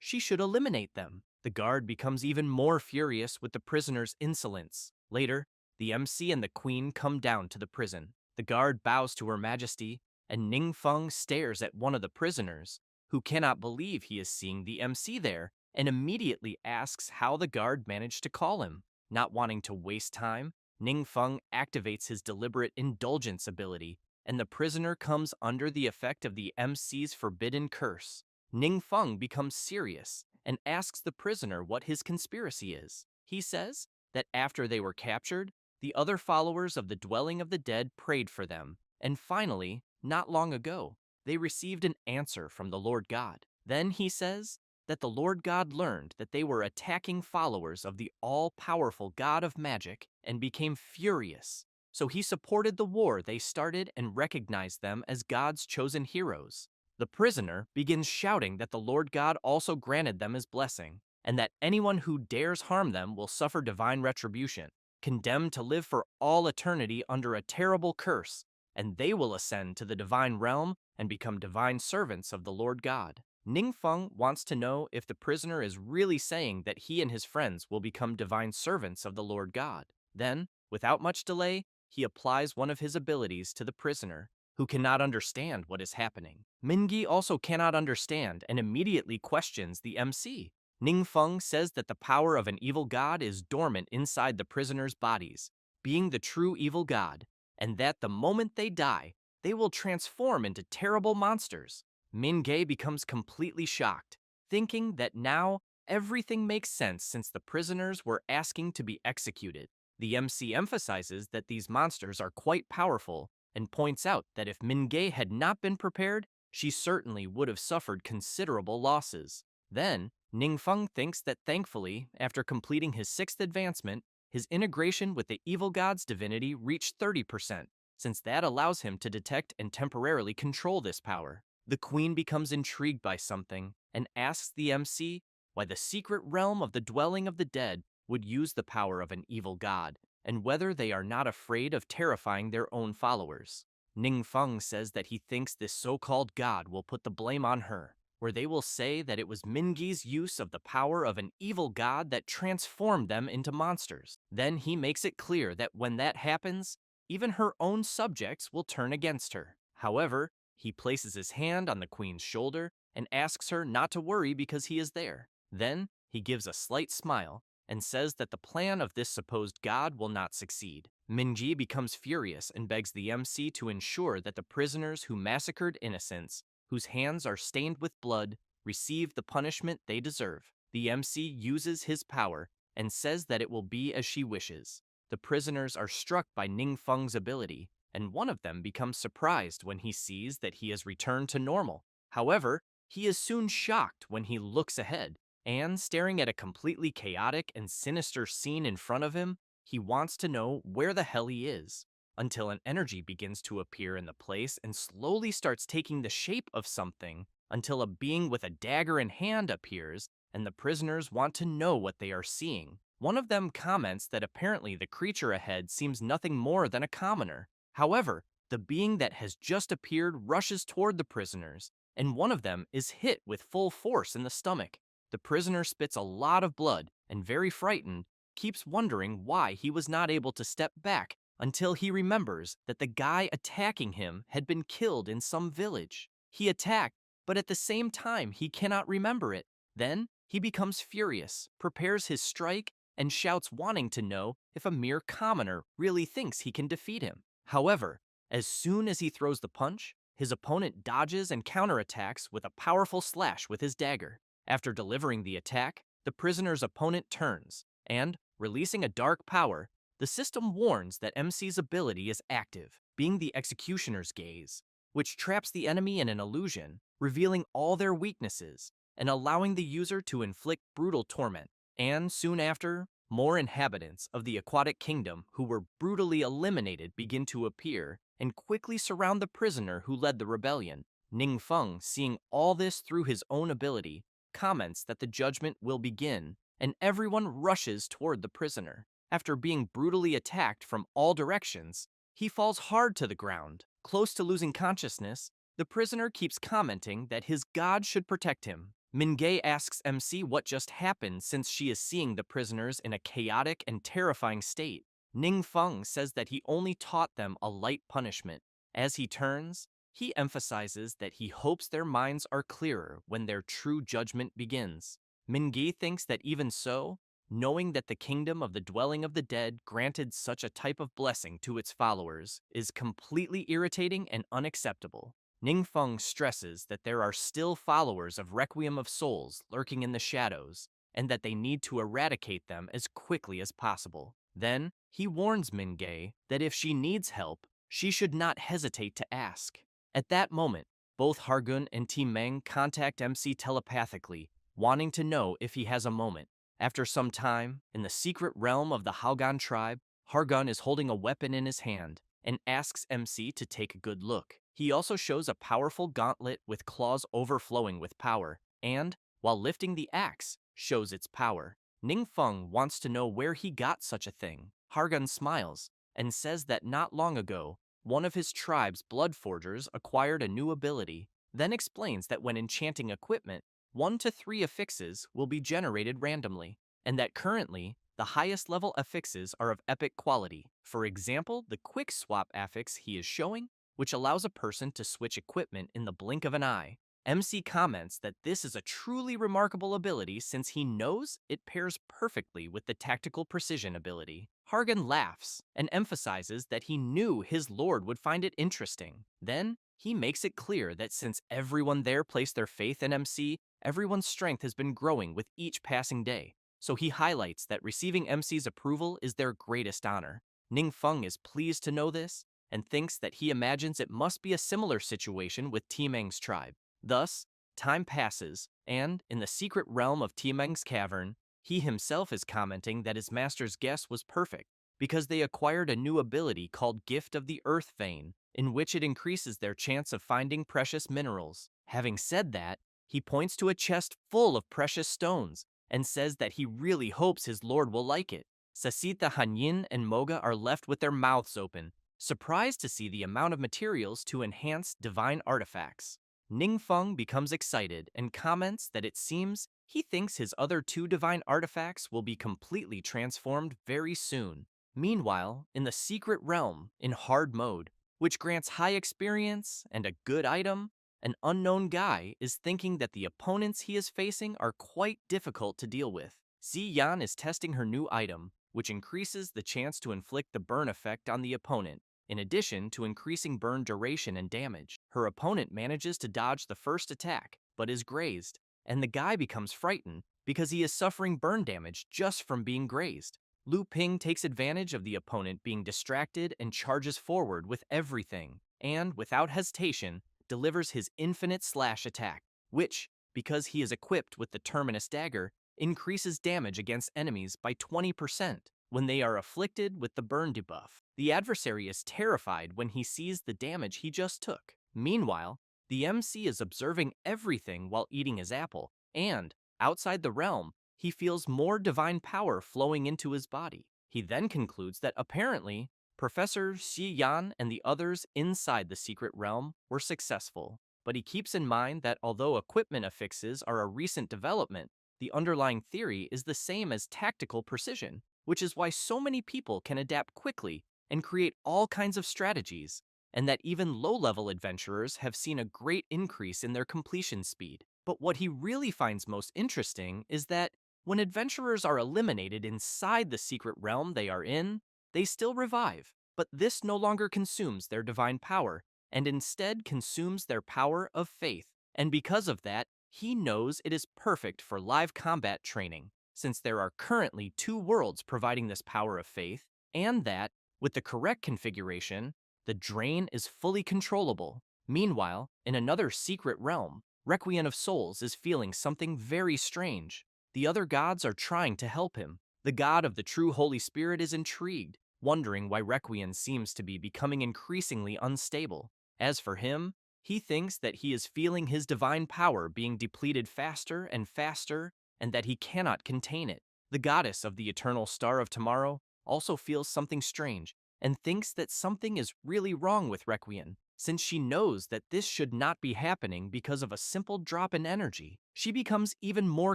she should eliminate them. The guard becomes even more furious with the prisoner's insolence. Later, the MC and the queen come down to the prison. The guard bows to Her Majesty, and Ning Feng stares at one of the prisoners, who cannot believe he is seeing the MC there, and immediately asks how the guard managed to call him. Not wanting to waste time, Ning Feng activates his deliberate indulgence ability, and the prisoner comes under the effect of the MC's forbidden curse. Ning Feng becomes serious and asks the prisoner what his conspiracy is. He says that after they were captured, the other followers of the dwelling of the dead prayed for them, and finally, not long ago, they received an answer from the Lord God. Then he says that the Lord God learned that they were attacking followers of the all-powerful God of magic and became furious. So he supported the war they started and recognized them as God's chosen heroes. The prisoner begins shouting that the Lord God also granted them his blessing, and that anyone who dares harm them will suffer divine retribution, condemned to live for all eternity under a terrible curse, and they will ascend to the divine realm and become divine servants of the Lord God. Ning Feng wants to know if the prisoner is really saying that he and his friends will become divine servants of the Lord God. Then, without much delay, he applies one of his abilities to the prisoner, who cannot understand what is happening. Mingi also cannot understand and immediately questions the MC. Ning Feng says that the power of an evil god is dormant inside the prisoners' bodies, being the true evil god, and that the moment they die, they will transform into terrible monsters. Min Gay becomes completely shocked, thinking that now everything makes sense since the prisoners were asking to be executed. The MC emphasizes that these monsters are quite powerful and points out that if Min Gay had not been prepared, she certainly would have suffered considerable losses. Then, Ning Feng thinks that thankfully, after completing his 6th advancement, his integration with the evil god's divinity reached 30%, since that allows him to detect and temporarily control this power. The queen becomes intrigued by something and asks the MC why the secret realm of the dwelling of the dead would use the power of an evil god, and whether they are not afraid of terrifying their own followers. Ning Feng says that he thinks this so-called god will put the blame on her, where they will say that it was Mingi's use of the power of an evil god that transformed them into monsters. Then he makes it clear that when that happens, even her own subjects will turn against her. However, he places his hand on the queen's shoulder and asks her not to worry because he is there. Then he gives a slight smile and says that the plan of this supposed god will not succeed. Minji becomes furious and begs the MC to ensure that the prisoners who massacred innocents, whose hands are stained with blood, receive the punishment they deserve. The MC uses his power and says that it will be as she wishes. The prisoners are struck by Ning Feng's ability, and one of them becomes surprised when he sees that he has returned to normal. However, he is soon shocked when he looks ahead, and staring at a completely chaotic and sinister scene in front of him, he wants to know where the hell he is, until an energy begins to appear in the place and slowly starts taking the shape of something, until a being with a dagger in hand appears, and the prisoners want to know what they are seeing. One of them comments that apparently the creature ahead seems nothing more than a commoner. However, the being that has just appeared rushes toward the prisoners, and one of them is hit with full force in the stomach. The prisoner spits a lot of blood and, very frightened, keeps wondering why he was not able to step back until he remembers that the guy attacking him had been killed in some village. He attacked, but at the same time he cannot remember it. Then he becomes furious, prepares his strike, and shouts, wanting to know if a mere commoner really thinks he can defeat him. However, as soon as he throws the punch, his opponent dodges and counterattacks with a powerful slash with his dagger. After delivering the attack, the prisoner's opponent turns, and, releasing a dark power, the system warns that MC's ability is active, being the executioner's gaze, which traps the enemy in an illusion, revealing all their weaknesses, and allowing the user to inflict brutal torment. And soon after, more inhabitants of the aquatic kingdom who were brutally eliminated begin to appear and quickly surround the prisoner who led the rebellion. Ning Feng, seeing all this through his own ability, comments that the judgment will begin, and everyone rushes toward the prisoner. After being brutally attacked from all directions, he falls hard to the ground. Close to losing consciousness, the prisoner keeps commenting that his god should protect him. Min-gae asks MC what just happened since she is seeing the prisoners in a chaotic and terrifying state. Ning-feng says that he only taught them a light punishment. As he turns, he emphasizes that he hopes their minds are clearer when their true judgment begins. Min-gae thinks that even so, knowing that the kingdom of the dwelling of the dead granted such a type of blessing to its followers is completely irritating and unacceptable. Ning-feng stresses that there are still followers of Requiem of Souls lurking in the shadows, and that they need to eradicate them as quickly as possible. Then, he warns Min-gae that if she needs help, she should not hesitate to ask. At that moment, both Hargun and T-Meng contact MC telepathically, wanting to know if he has a moment. After some time, in the secret realm of the Haugan tribe, Hargun is holding a weapon in his hand and asks MC to take a good look. He also shows a powerful gauntlet with claws overflowing with power, and, while lifting the axe, shows its power. Ning-feng wants to know where he got such a thing. Hargun smiles and says that not long ago, one of his tribe's blood forgers acquired a new ability, then explains that when enchanting equipment, 1 to 3 affixes will be generated randomly, and that currently, the highest level affixes are of epic quality. For example, the quick swap affix he is showing, which allows a person to switch equipment in the blink of an eye. MC comments that this is a truly remarkable ability since he knows it pairs perfectly with the tactical precision ability. Hargan laughs and emphasizes that he knew his lord would find it interesting. Then, he makes it clear that since everyone there placed their faith in MC, everyone's strength has been growing with each passing day. So he highlights that receiving MC's approval is their greatest honor. Ning-feng is pleased to know this and thinks that he imagines it must be a similar situation with T-Meng's tribe. Thus, time passes, and, in the secret realm of T-Meng's cavern, he himself is commenting that his master's guess was perfect, because they acquired a new ability called Gift of the Earth Vein, in which it increases their chance of finding precious minerals. Having said that, he points to a chest full of precious stones, and says that he really hopes his lord will like it. Sasita Hanyin and Moga are left with their mouths open, surprised to see the amount of materials to enhance divine artifacts. Ning-feng becomes excited and comments that it seems he thinks his other 2 divine artifacts will be completely transformed very soon. Meanwhile, in the secret realm, in hard mode, which grants high experience and a good item, an unknown guy is thinking that the opponents he is facing are quite difficult to deal with. Ziyan is testing her new item, which increases the chance to inflict the burn effect on the opponent, in addition to increasing burn duration and damage. Her opponent manages to dodge the first attack, but is grazed, and the guy becomes frightened because he is suffering burn damage just from being grazed. Lu Ping takes advantage of the opponent being distracted and charges forward with everything, and, without hesitation, delivers his infinite slash attack, which, because he is equipped with the Terminus dagger, increases damage against enemies by 20% when they are afflicted with the burn debuff. The adversary is terrified when he sees the damage he just took. Meanwhile, the MC is observing everything while eating his apple, and, outside the realm, he feels more divine power flowing into his body. He then concludes that apparently, Professor Xi Yan and the others inside the secret realm were successful, but he keeps in mind that although equipment affixes are a recent development, the underlying theory is the same as tactical precision, which is why so many people can adapt quickly and create all kinds of strategies, and that even low-level adventurers have seen a great increase in their completion speed. But what he really finds most interesting is that when adventurers are eliminated inside the secret realm they are in, they still revive, but this no longer consumes their divine power, and instead consumes their power of faith. And because of that, he knows it is perfect for live combat training, since there are currently 2 worlds providing this power of faith, and that, with the correct configuration, the drain is fully controllable. Meanwhile, in another secret realm, Requiem of Souls is feeling something very strange. The other gods are trying to help him. The god of the true Holy Spirit is intrigued, wondering why Requiem seems to be becoming increasingly unstable. As for him, he thinks that he is feeling his divine power being depleted faster and faster, and that he cannot contain it. The goddess of the eternal star of tomorrow also feels something strange and thinks that something is really wrong with Requiem, since she knows that this should not be happening because of a simple drop in energy. She becomes even more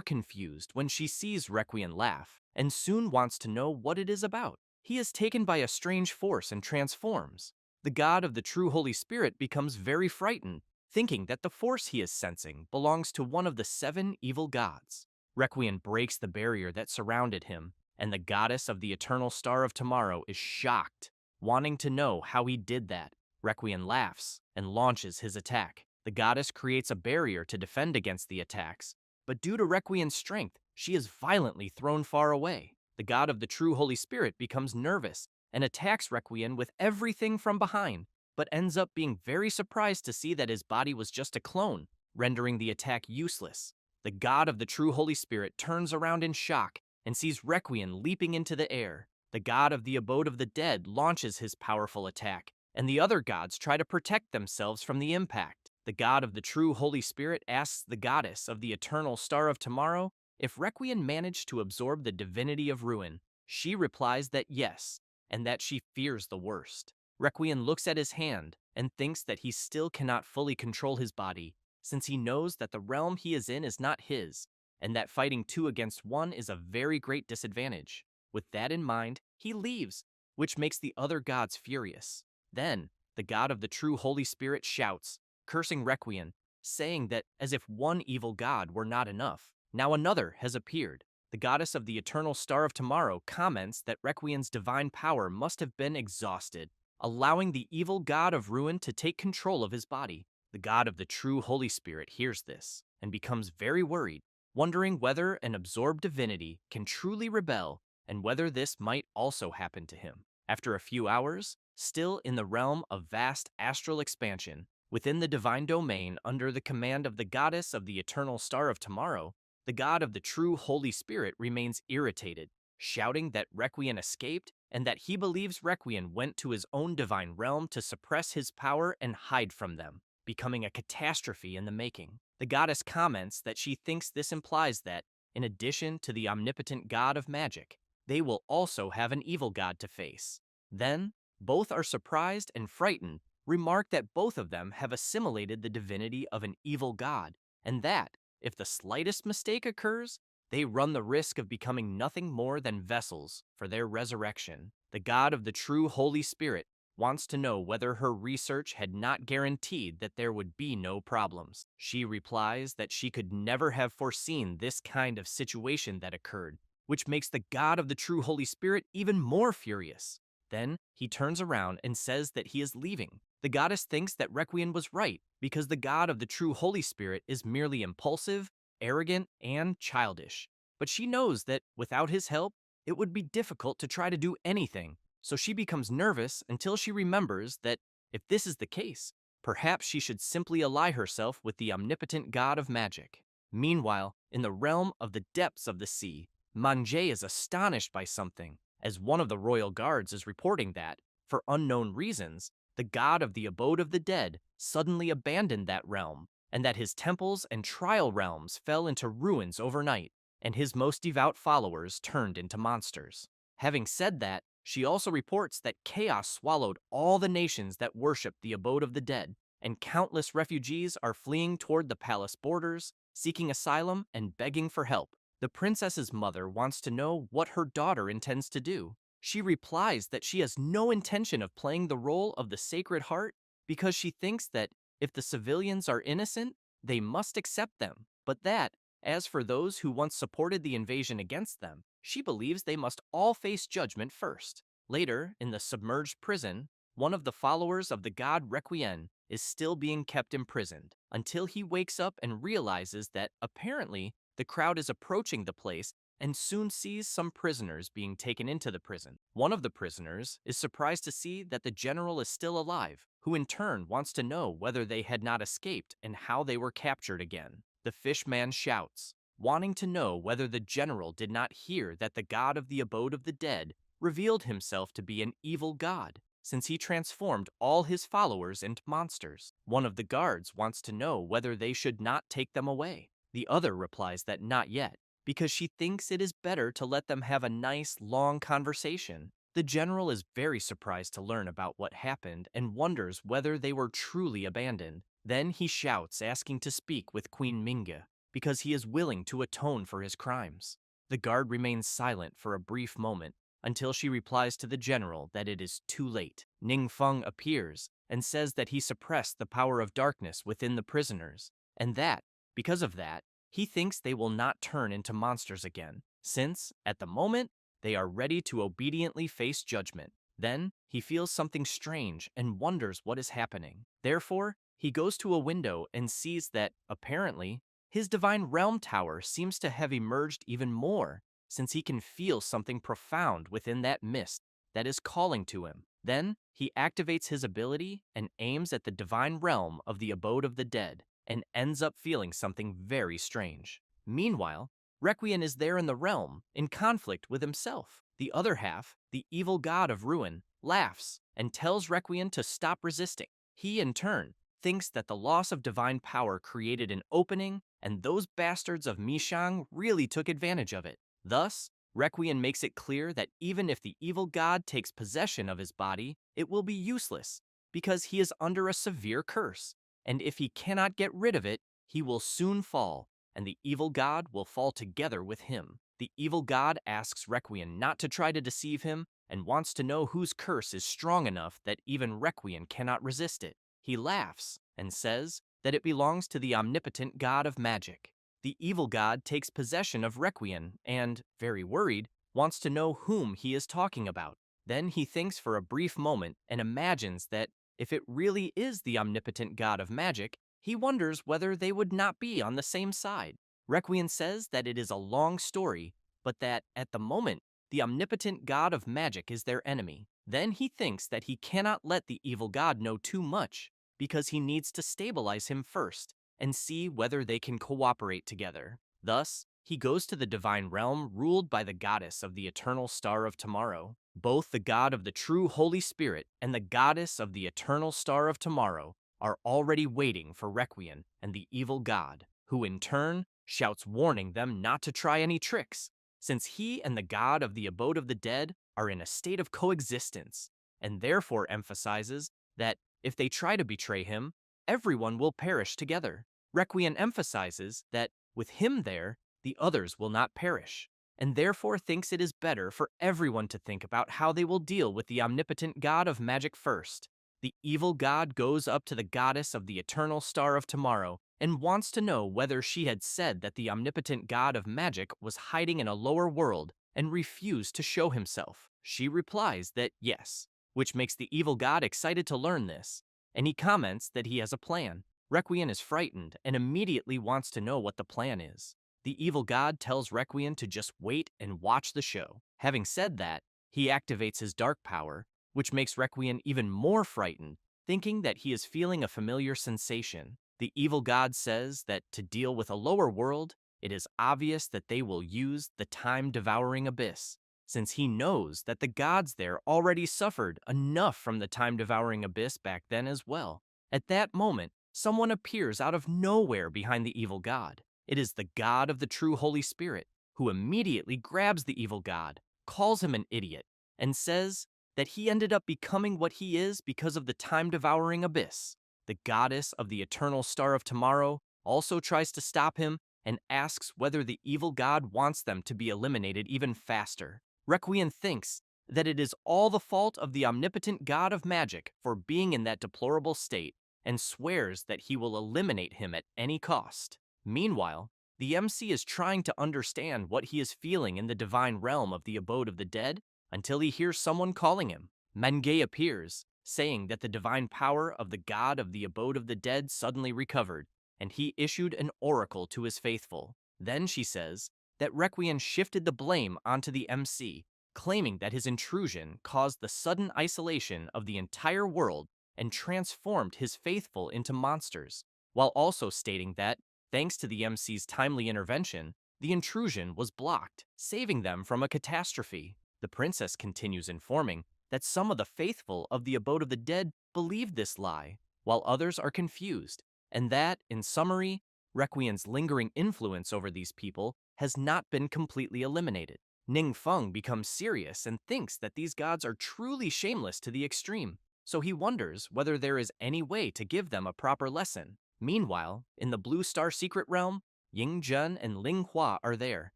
confused when she sees Requiem laugh, and soon wants to know what it is about. He is taken by a strange force and transforms. The god of the true Holy Spirit becomes very frightened, thinking that the force he is sensing belongs to one of the 7 evil gods. Requiem breaks the barrier that surrounded him, and the goddess of the eternal star of tomorrow is shocked, wanting to know how he did that. Requiem laughs and launches his attack. The goddess creates a barrier to defend against the attacks, but due to Requiem's strength, she is violently thrown far away. The god of the true Holy Spirit becomes nervous and attacks Requiem with everything from behind, but ends up being very surprised to see that his body was just a clone, rendering the attack useless. The god of the true Holy Spirit turns around in shock and sees Requiem leaping into the air. The god of the abode of the dead launches his powerful attack, and the other gods try to protect themselves from the impact. The god of the true Holy Spirit asks the goddess of the eternal star of tomorrow if Requiem managed to absorb the divinity of ruin. She replies that yes, and that she fears the worst. Requiem looks at his hand and thinks that he still cannot fully control his body, since he knows that the realm he is in is not his, and that fighting 2 against 1 is a very great disadvantage. With that in mind, he leaves, which makes the other gods furious. Then, the god of the true Holy Spirit shouts, cursing Requiem, saying that as if one evil god were not enough, now another has appeared. The goddess of the eternal star of tomorrow comments that Requiem's divine power must have been exhausted, allowing the evil god of ruin to take control of his body. The god of the true Holy Spirit hears this and becomes very worried, wondering whether an absorbed divinity can truly rebel and whether this might also happen to him. After a few hours, still in the realm of vast astral expansion, within the divine domain under the command of the goddess of the eternal star of tomorrow, the god of the true Holy Spirit remains irritated, shouting that Requiem escaped and that he believes Requiem went to his own divine realm to suppress his power and hide from them, becoming a catastrophe in the making. The goddess comments that she thinks this implies that, in addition to the omnipotent god of magic, they will also have an evil god to face. Then, both are surprised and frightened, remark that both of them have assimilated the divinity of an evil god, and that, if the slightest mistake occurs, they run the risk of becoming nothing more than vessels for their resurrection. The god of the true Holy Spirit wants to know whether her research had not guaranteed that there would be no problems. She replies that she could never have foreseen this kind of situation that occurred, which makes the god of the true Holy Spirit even more furious. Then he turns around and says that he is leaving. The goddess thinks that Requiem was right because the god of the true Holy Spirit is merely impulsive, arrogant, and childish. But she knows that without his help, it would be difficult to try to do anything. So she becomes nervous until she remembers that if this is the case, perhaps she should simply ally herself with the omnipotent god of magic. Meanwhile, in the realm of the depths of the sea, Manje is astonished by something, as one of the royal guards is reporting that, for unknown reasons, the god of the abode of the dead suddenly abandoned that realm, and that his temples and trial realms fell into ruins overnight, and his most devout followers turned into monsters. Having said that, she also reports that chaos swallowed all the nations that worship the abode of the dead, and countless refugees are fleeing toward the palace borders, seeking asylum and begging for help. The princess's mother wants to know what her daughter intends to do. She replies that she has no intention of playing the role of the Sacred Heart because she thinks that if the civilians are innocent, they must accept them, but that, as for those who once supported the invasion against them, she believes they must all face judgment first. Later, in the submerged prison, one of the followers of the god Requiem is still being kept imprisoned until he wakes up and realizes that, apparently, the crowd is approaching the place and soon sees some prisoners being taken into the prison. One of the prisoners is surprised to see that the general is still alive, who in turn wants to know whether they had not escaped and how they were captured again. The fishman shouts, wanting to know whether the general did not hear that the god of the abode of the dead revealed himself to be an evil god, since he transformed all his followers into monsters. One of the guards wants to know whether they should not take them away. The other replies that not yet, because she thinks it is better to let them have a nice, long conversation. The general is very surprised to learn about what happened and wonders whether they were truly abandoned. Then he shouts, asking to speak with Queen Minga, because he is willing to atone for his crimes. The guard remains silent for a brief moment until she replies to the general that it is too late. Ning Feng appears and says that he suppressed the power of darkness within the prisoners, and that, because of that, he thinks they will not turn into monsters again, since, at the moment, they are ready to obediently face judgment. Then, he feels something strange and wonders what is happening. Therefore, he goes to a window and sees that, apparently, his divine realm tower seems to have emerged even more, since he can feel something profound within that mist that is calling to him. Then, he activates his ability and aims at the divine realm of the abode of the dead, and ends up feeling something very strange. Meanwhile, Requiem is there in the realm, in conflict with himself. The other half, the evil god of ruin, laughs and tells Requiem to stop resisting. He, in turn, thinks that the loss of divine power created an opening, and those bastards of Mishang really took advantage of it. Thus, Requiem makes it clear that even if the evil god takes possession of his body, it will be useless, because he is under a severe curse, and if he cannot get rid of it, he will soon fall, and the evil god will fall together with him. The evil god asks Requiem not to try to deceive him, and wants to know whose curse is strong enough that even Requiem cannot resist it. He laughs and says that it belongs to the omnipotent god of magic. The evil god takes possession of Requiem and, very worried, wants to know whom he is talking about. Then he thinks for a brief moment and imagines that if it really is the omnipotent god of magic, he wonders whether they would not be on the same side. Requiem says that it is a long story, but that, at the moment, the omnipotent god of magic is their enemy. Then he thinks that he cannot let the evil god know too much, because he needs to stabilize him first and see whether they can cooperate together. Thus, he goes to the divine realm ruled by the goddess of the eternal star of tomorrow. Both the god of the true Holy Spirit and the goddess of the eternal star of tomorrow are already waiting for Requiem and the evil god, who in turn shouts warning them not to try any tricks, since he and the god of the abode of the dead are in a state of coexistence, and therefore emphasizes that if they try to betray him, everyone will perish together. Requiem emphasizes that, with him there, the others will not perish, and therefore thinks it is better for everyone to think about how they will deal with the omnipotent god of magic first. The evil god goes up to the goddess of the eternal star of tomorrow and wants to know whether she had said that the omnipotent god of magic was hiding in a lower world and refused to show himself. She replies that yes, which makes the evil god excited to learn this, and he comments that he has a plan. Requiem is frightened and immediately wants to know what the plan is. The evil god tells Requiem to just wait and watch the show. Having said that, he activates his dark power, which makes Requiem even more frightened, thinking that he is feeling a familiar sensation. The evil god says that to deal with a lower world, it is obvious that they will use the time-devouring abyss, since he knows that the gods there already suffered enough from the time-devouring abyss back then as well. At that moment, someone appears out of nowhere behind the evil god. It is the god of the true Holy Spirit, who immediately grabs the evil god, calls him an idiot, and says that he ended up becoming what he is because of the time-devouring abyss. The goddess of the eternal star of tomorrow also tries to stop him and asks whether the evil god wants them to be eliminated even faster. Requiem thinks that it is all the fault of the omnipotent god of magic for being in that deplorable state, and swears that he will eliminate him at any cost. Meanwhile, the MC is trying to understand what he is feeling in the divine realm of the abode of the dead until he hears someone calling him. Manga appears, saying that the divine power of the god of the abode of the dead suddenly recovered, and he issued an oracle to his faithful. Then she says that Requiem shifted the blame onto the MC, claiming that his intrusion caused the sudden isolation of the entire world and transformed his faithful into monsters, while also stating that, thanks to the MC's timely intervention, the intrusion was blocked, saving them from a catastrophe. The princess continues informing that some of the faithful of the abode of the dead believe this lie, while others are confused, and that, in summary, Requiem's lingering influence over these people has not been completely eliminated. Ning Feng becomes serious and thinks that these gods are truly shameless to the extreme, so he wonders whether there is any way to give them a proper lesson. Meanwhile, in the Blue Star Secret Realm, Ying Zhen and Ling Hua are there,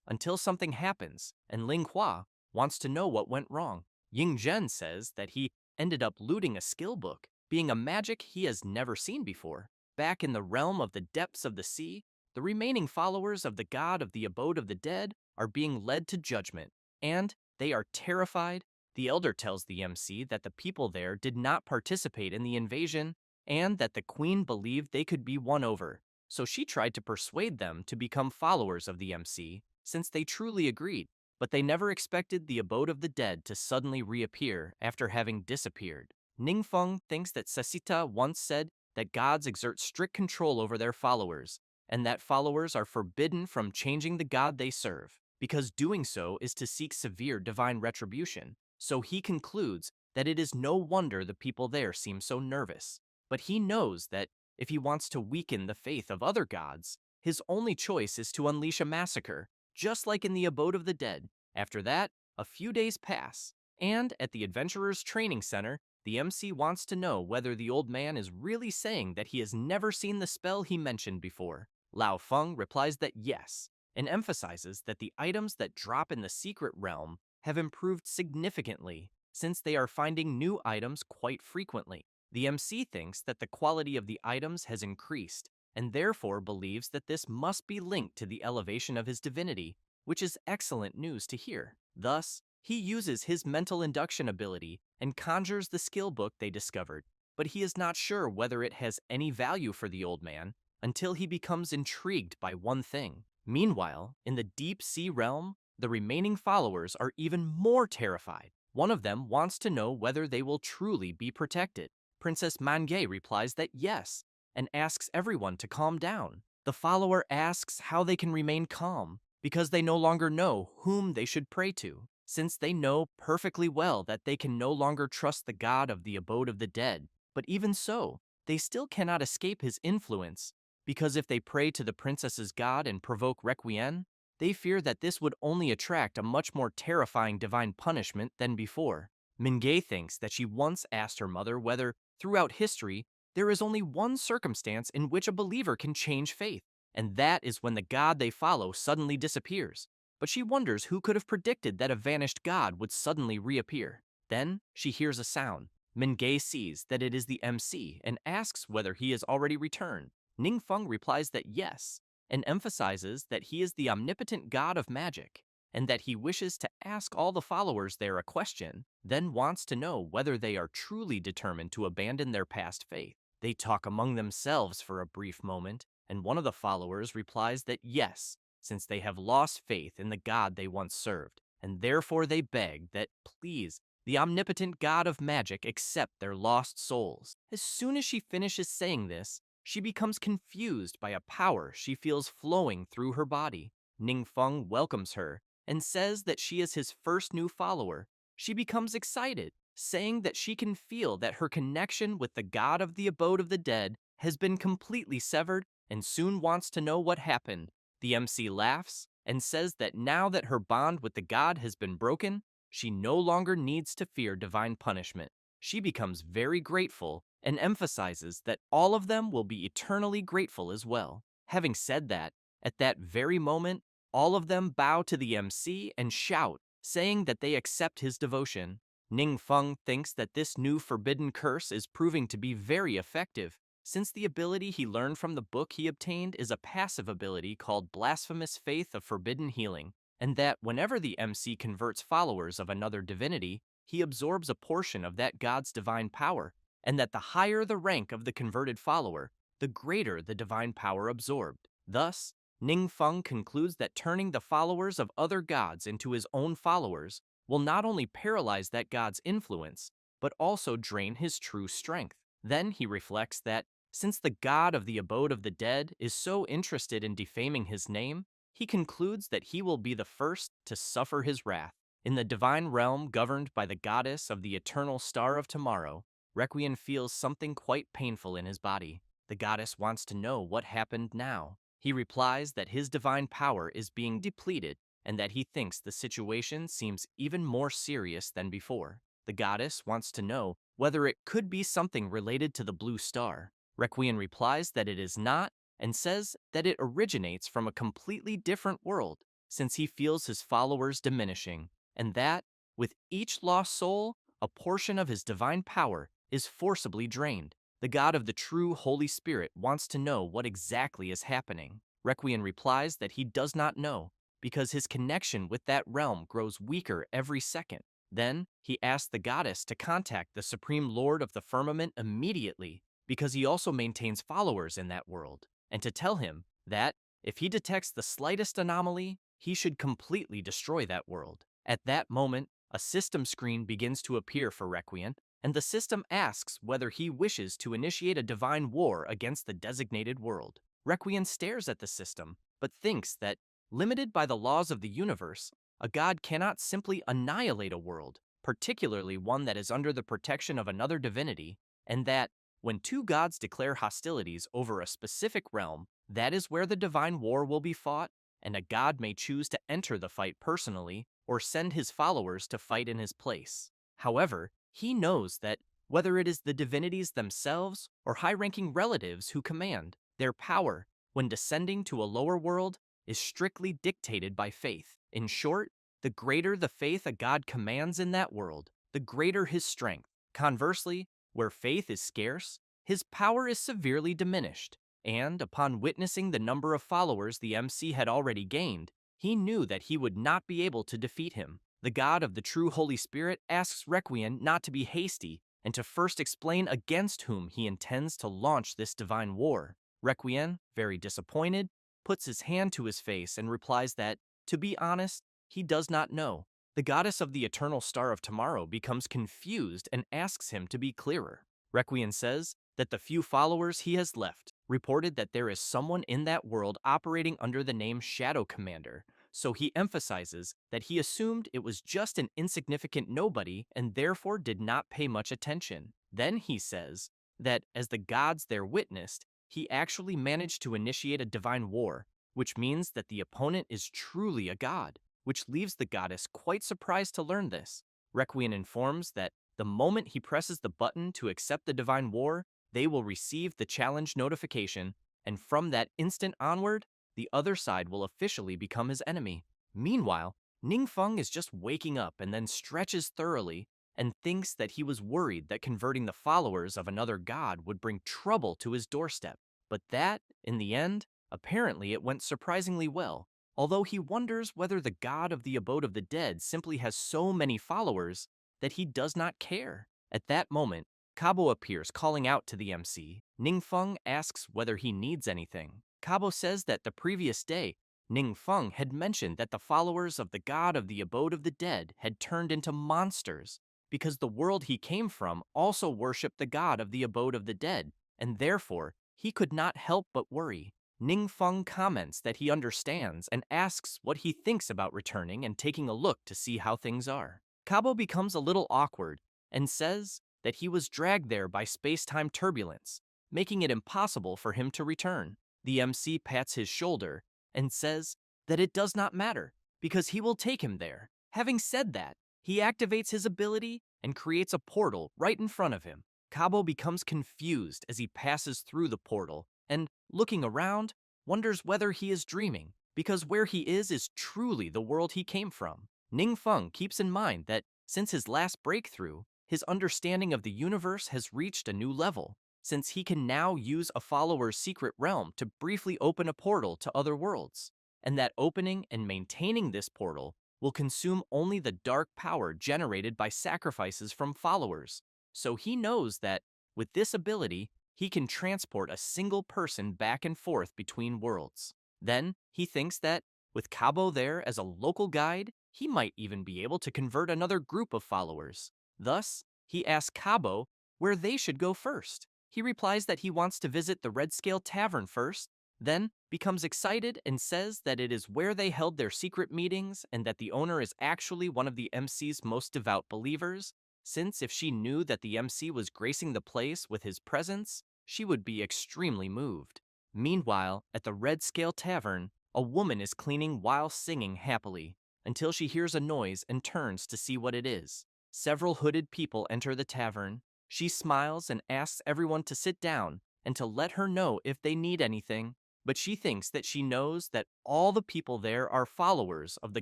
until something happens, and Ling Hua wants to know what went wrong. Ying Zhen says that he ended up looting a skill book, being a magic he has never seen before. Back in the realm of the depths of the sea, the remaining followers of the god of the abode of the dead are being led to judgment, and they are terrified. The elder tells the MC that the people there did not participate in the invasion and that the queen believed they could be won over, so she tried to persuade them to become followers of the MC since they truly agreed, but they never expected the abode of the dead to suddenly reappear after having disappeared. Ningfeng thinks that Sasita once said that gods exert strict control over their followers, and that followers are forbidden from changing the god they serve, because doing so is to seek severe divine retribution. So he concludes that it is no wonder the people there seem so nervous. But he knows that if he wants to weaken the faith of other gods, his only choice is to unleash a massacre, just like in the abode of the dead. After that, a few days pass, and at the Adventurers Training Center, the MC wants to know whether the old man is really saying that he has never seen the spell he mentioned before. Lao Feng replies that yes, and emphasizes that the items that drop in the secret realm have improved significantly since they are finding new items quite frequently. The MC thinks that the quality of the items has increased and therefore believes that this must be linked to the elevation of his divinity, which is excellent news to hear. Thus, he uses his mental induction ability and conjures the skill book they discovered, but he is not sure whether it has any value for the old man until he becomes intrigued by one thing. Meanwhile, in the deep sea realm, the remaining followers are even more terrified. One of them wants to know whether they will truly be protected. Princess Manga replies that yes, and asks everyone to calm down. The follower asks how they can remain calm, because they no longer know whom they should pray to, since they know perfectly well that they can no longer trust the god of the abode of the dead. But even so, they still cannot escape his influence, because if they pray to the princess's god and provoke requiem, they fear that this would only attract a much more terrifying divine punishment than before. Mingay thinks that she once asked her mother whether, throughout history, there is only one circumstance in which a believer can change faith, and that is when the god they follow suddenly disappears. But she wonders who could have predicted that a vanished god would suddenly reappear. Then she hears a sound. Mingay sees that it is the MC and asks whether he has already returned. Ningfeng replies that yes, and emphasizes that he is the omnipotent god of magic, and that he wishes to ask all the followers there a question, then wants to know whether they are truly determined to abandon their past faith. They talk among themselves for a brief moment, and one of the followers replies that yes, since they have lost faith in the god they once served, and therefore they beg that, please, the omnipotent god of magic accept their lost souls. As soon as she finishes saying this, she becomes confused by a power she feels flowing through her body. Ningfeng welcomes her and says that she is his first new follower. She becomes excited, saying that she can feel that her connection with the god of the abode of the dead has been completely severed and soon wants to know what happened. The MC laughs and says that now that her bond with the god has been broken, she no longer needs to fear divine punishment. She becomes very grateful and emphasizes that all of them will be eternally grateful as well. Having said that, at that very moment, all of them bow to the MC and shout, saying that they accept his devotion. Ning Feng thinks that this new forbidden curse is proving to be very effective, since the ability he learned from the book he obtained is a passive ability called Blasphemous Faith of Forbidden Healing, and that whenever the MC converts followers of another divinity, he absorbs a portion of that god's divine power, and that the higher the rank of the converted follower, the greater the divine power absorbed. Thus, Ning Feng concludes that turning the followers of other gods into his own followers will not only paralyze that god's influence, but also drain his true strength. Then he reflects that, since the god of the abode of the dead is so interested in defaming his name, he concludes that he will be the first to suffer his wrath. In the divine realm governed by the goddess of the eternal star of tomorrow, Requiem feels something quite painful in his body. The goddess wants to know what happened now. He replies that his divine power is being depleted and that he thinks the situation seems even more serious than before. The goddess wants to know whether it could be something related to the blue star. Requiem replies that it is not and says that it originates from a completely different world, since he feels his followers diminishing, and that, with each lost soul, a portion of his divine power is forcibly drained. The God of the true Holy Spirit wants to know what exactly is happening. Requiem replies that he does not know, because his connection with that realm grows weaker every second. Then, he asks the goddess to contact the Supreme Lord of the Firmament immediately, because he also maintains followers in that world, and to tell him that, if he detects the slightest anomaly, he should completely destroy that world. At that moment, a system screen begins to appear for Requiem, and the system asks whether he wishes to initiate a divine war against the designated world. Requiem stares at the system, but thinks that, limited by the laws of the universe, a god cannot simply annihilate a world, particularly one that is under the protection of another divinity, and that, when two gods declare hostilities over a specific realm, that is where the divine war will be fought, and a god may choose to enter the fight personally or send his followers to fight in his place. However, he knows that whether it is the divinities themselves or high-ranking relatives who command, their power, when descending to a lower world, is strictly dictated by faith. In short, the greater the faith a god commands in that world, the greater his strength. Conversely, where faith is scarce, his power is severely diminished, and upon witnessing the number of followers the MC had already gained, he knew that he would not be able to defeat him. The God of the true Holy Spirit asks Requiem not to be hasty and to first explain against whom he intends to launch this divine war. Requiem, very disappointed, puts his hand to his face and replies that, to be honest, he does not know. The goddess of the eternal star of tomorrow becomes confused and asks him to be clearer. Requiem says that the few followers he has left reported that there is someone in that world operating under the name Shadow Commander, so he emphasizes that he assumed it was just an insignificant nobody and therefore did not pay much attention. Then he says that, as the gods there witnessed, he actually managed to initiate a divine war, which means that the opponent is truly a god, which leaves the goddess quite surprised to learn this. Requiem informs that the moment he presses the button to accept the divine war, they will receive the challenge notification, and from that instant onward, the other side will officially become his enemy. Meanwhile, Ningfeng is just waking up and then stretches thoroughly and thinks that he was worried that converting the followers of another god would bring trouble to his doorstep. But that, in the end, apparently it went surprisingly well, although he wonders whether the god of the abode of the dead simply has so many followers that he does not care. At that moment, Kabo appears calling out to the MC. Ningfeng asks whether he needs anything. Kabo says that the previous day, Ningfeng had mentioned that the followers of the god of the abode of the dead had turned into monsters because the world he came from also worshipped the god of the abode of the dead, and therefore he could not help but worry. Ningfeng comments that he understands and asks what he thinks about returning and taking a look to see how things are. Kabo becomes a little awkward and says that he was dragged there by space-time turbulence, making it impossible for him to return. The MC pats his shoulder and says that it does not matter because he will take him there. Having said that, he activates his ability and creates a portal right in front of him. Kabo becomes confused as he passes through the portal and, looking around, wonders whether he is dreaming, because where he is truly the world he came from. Ningfeng keeps in mind that, since his last breakthrough, his understanding of the universe has reached a new level, since he can now use a follower's secret realm to briefly open a portal to other worlds, and that opening and maintaining this portal will consume only the dark power generated by sacrifices from followers. So he knows that, with this ability, he can transport a single person back and forth between worlds. Then, he thinks that, with Kabo there as a local guide, he might even be able to convert another group of followers. Thus, he asks Kabo where they should go first. He replies that he wants to visit the Red Scale Tavern first, then becomes excited and says that it is where they held their secret meetings and that the owner is actually one of the MC's most devout believers, since if she knew that the MC was gracing the place with his presence, she would be extremely moved. Meanwhile, at the Red Scale Tavern, a woman is cleaning while singing happily, until she hears a noise and turns to see what it is. Several hooded people enter the tavern. She smiles and asks everyone to sit down and to let her know if they need anything, but she thinks that she knows that all the people there are followers of the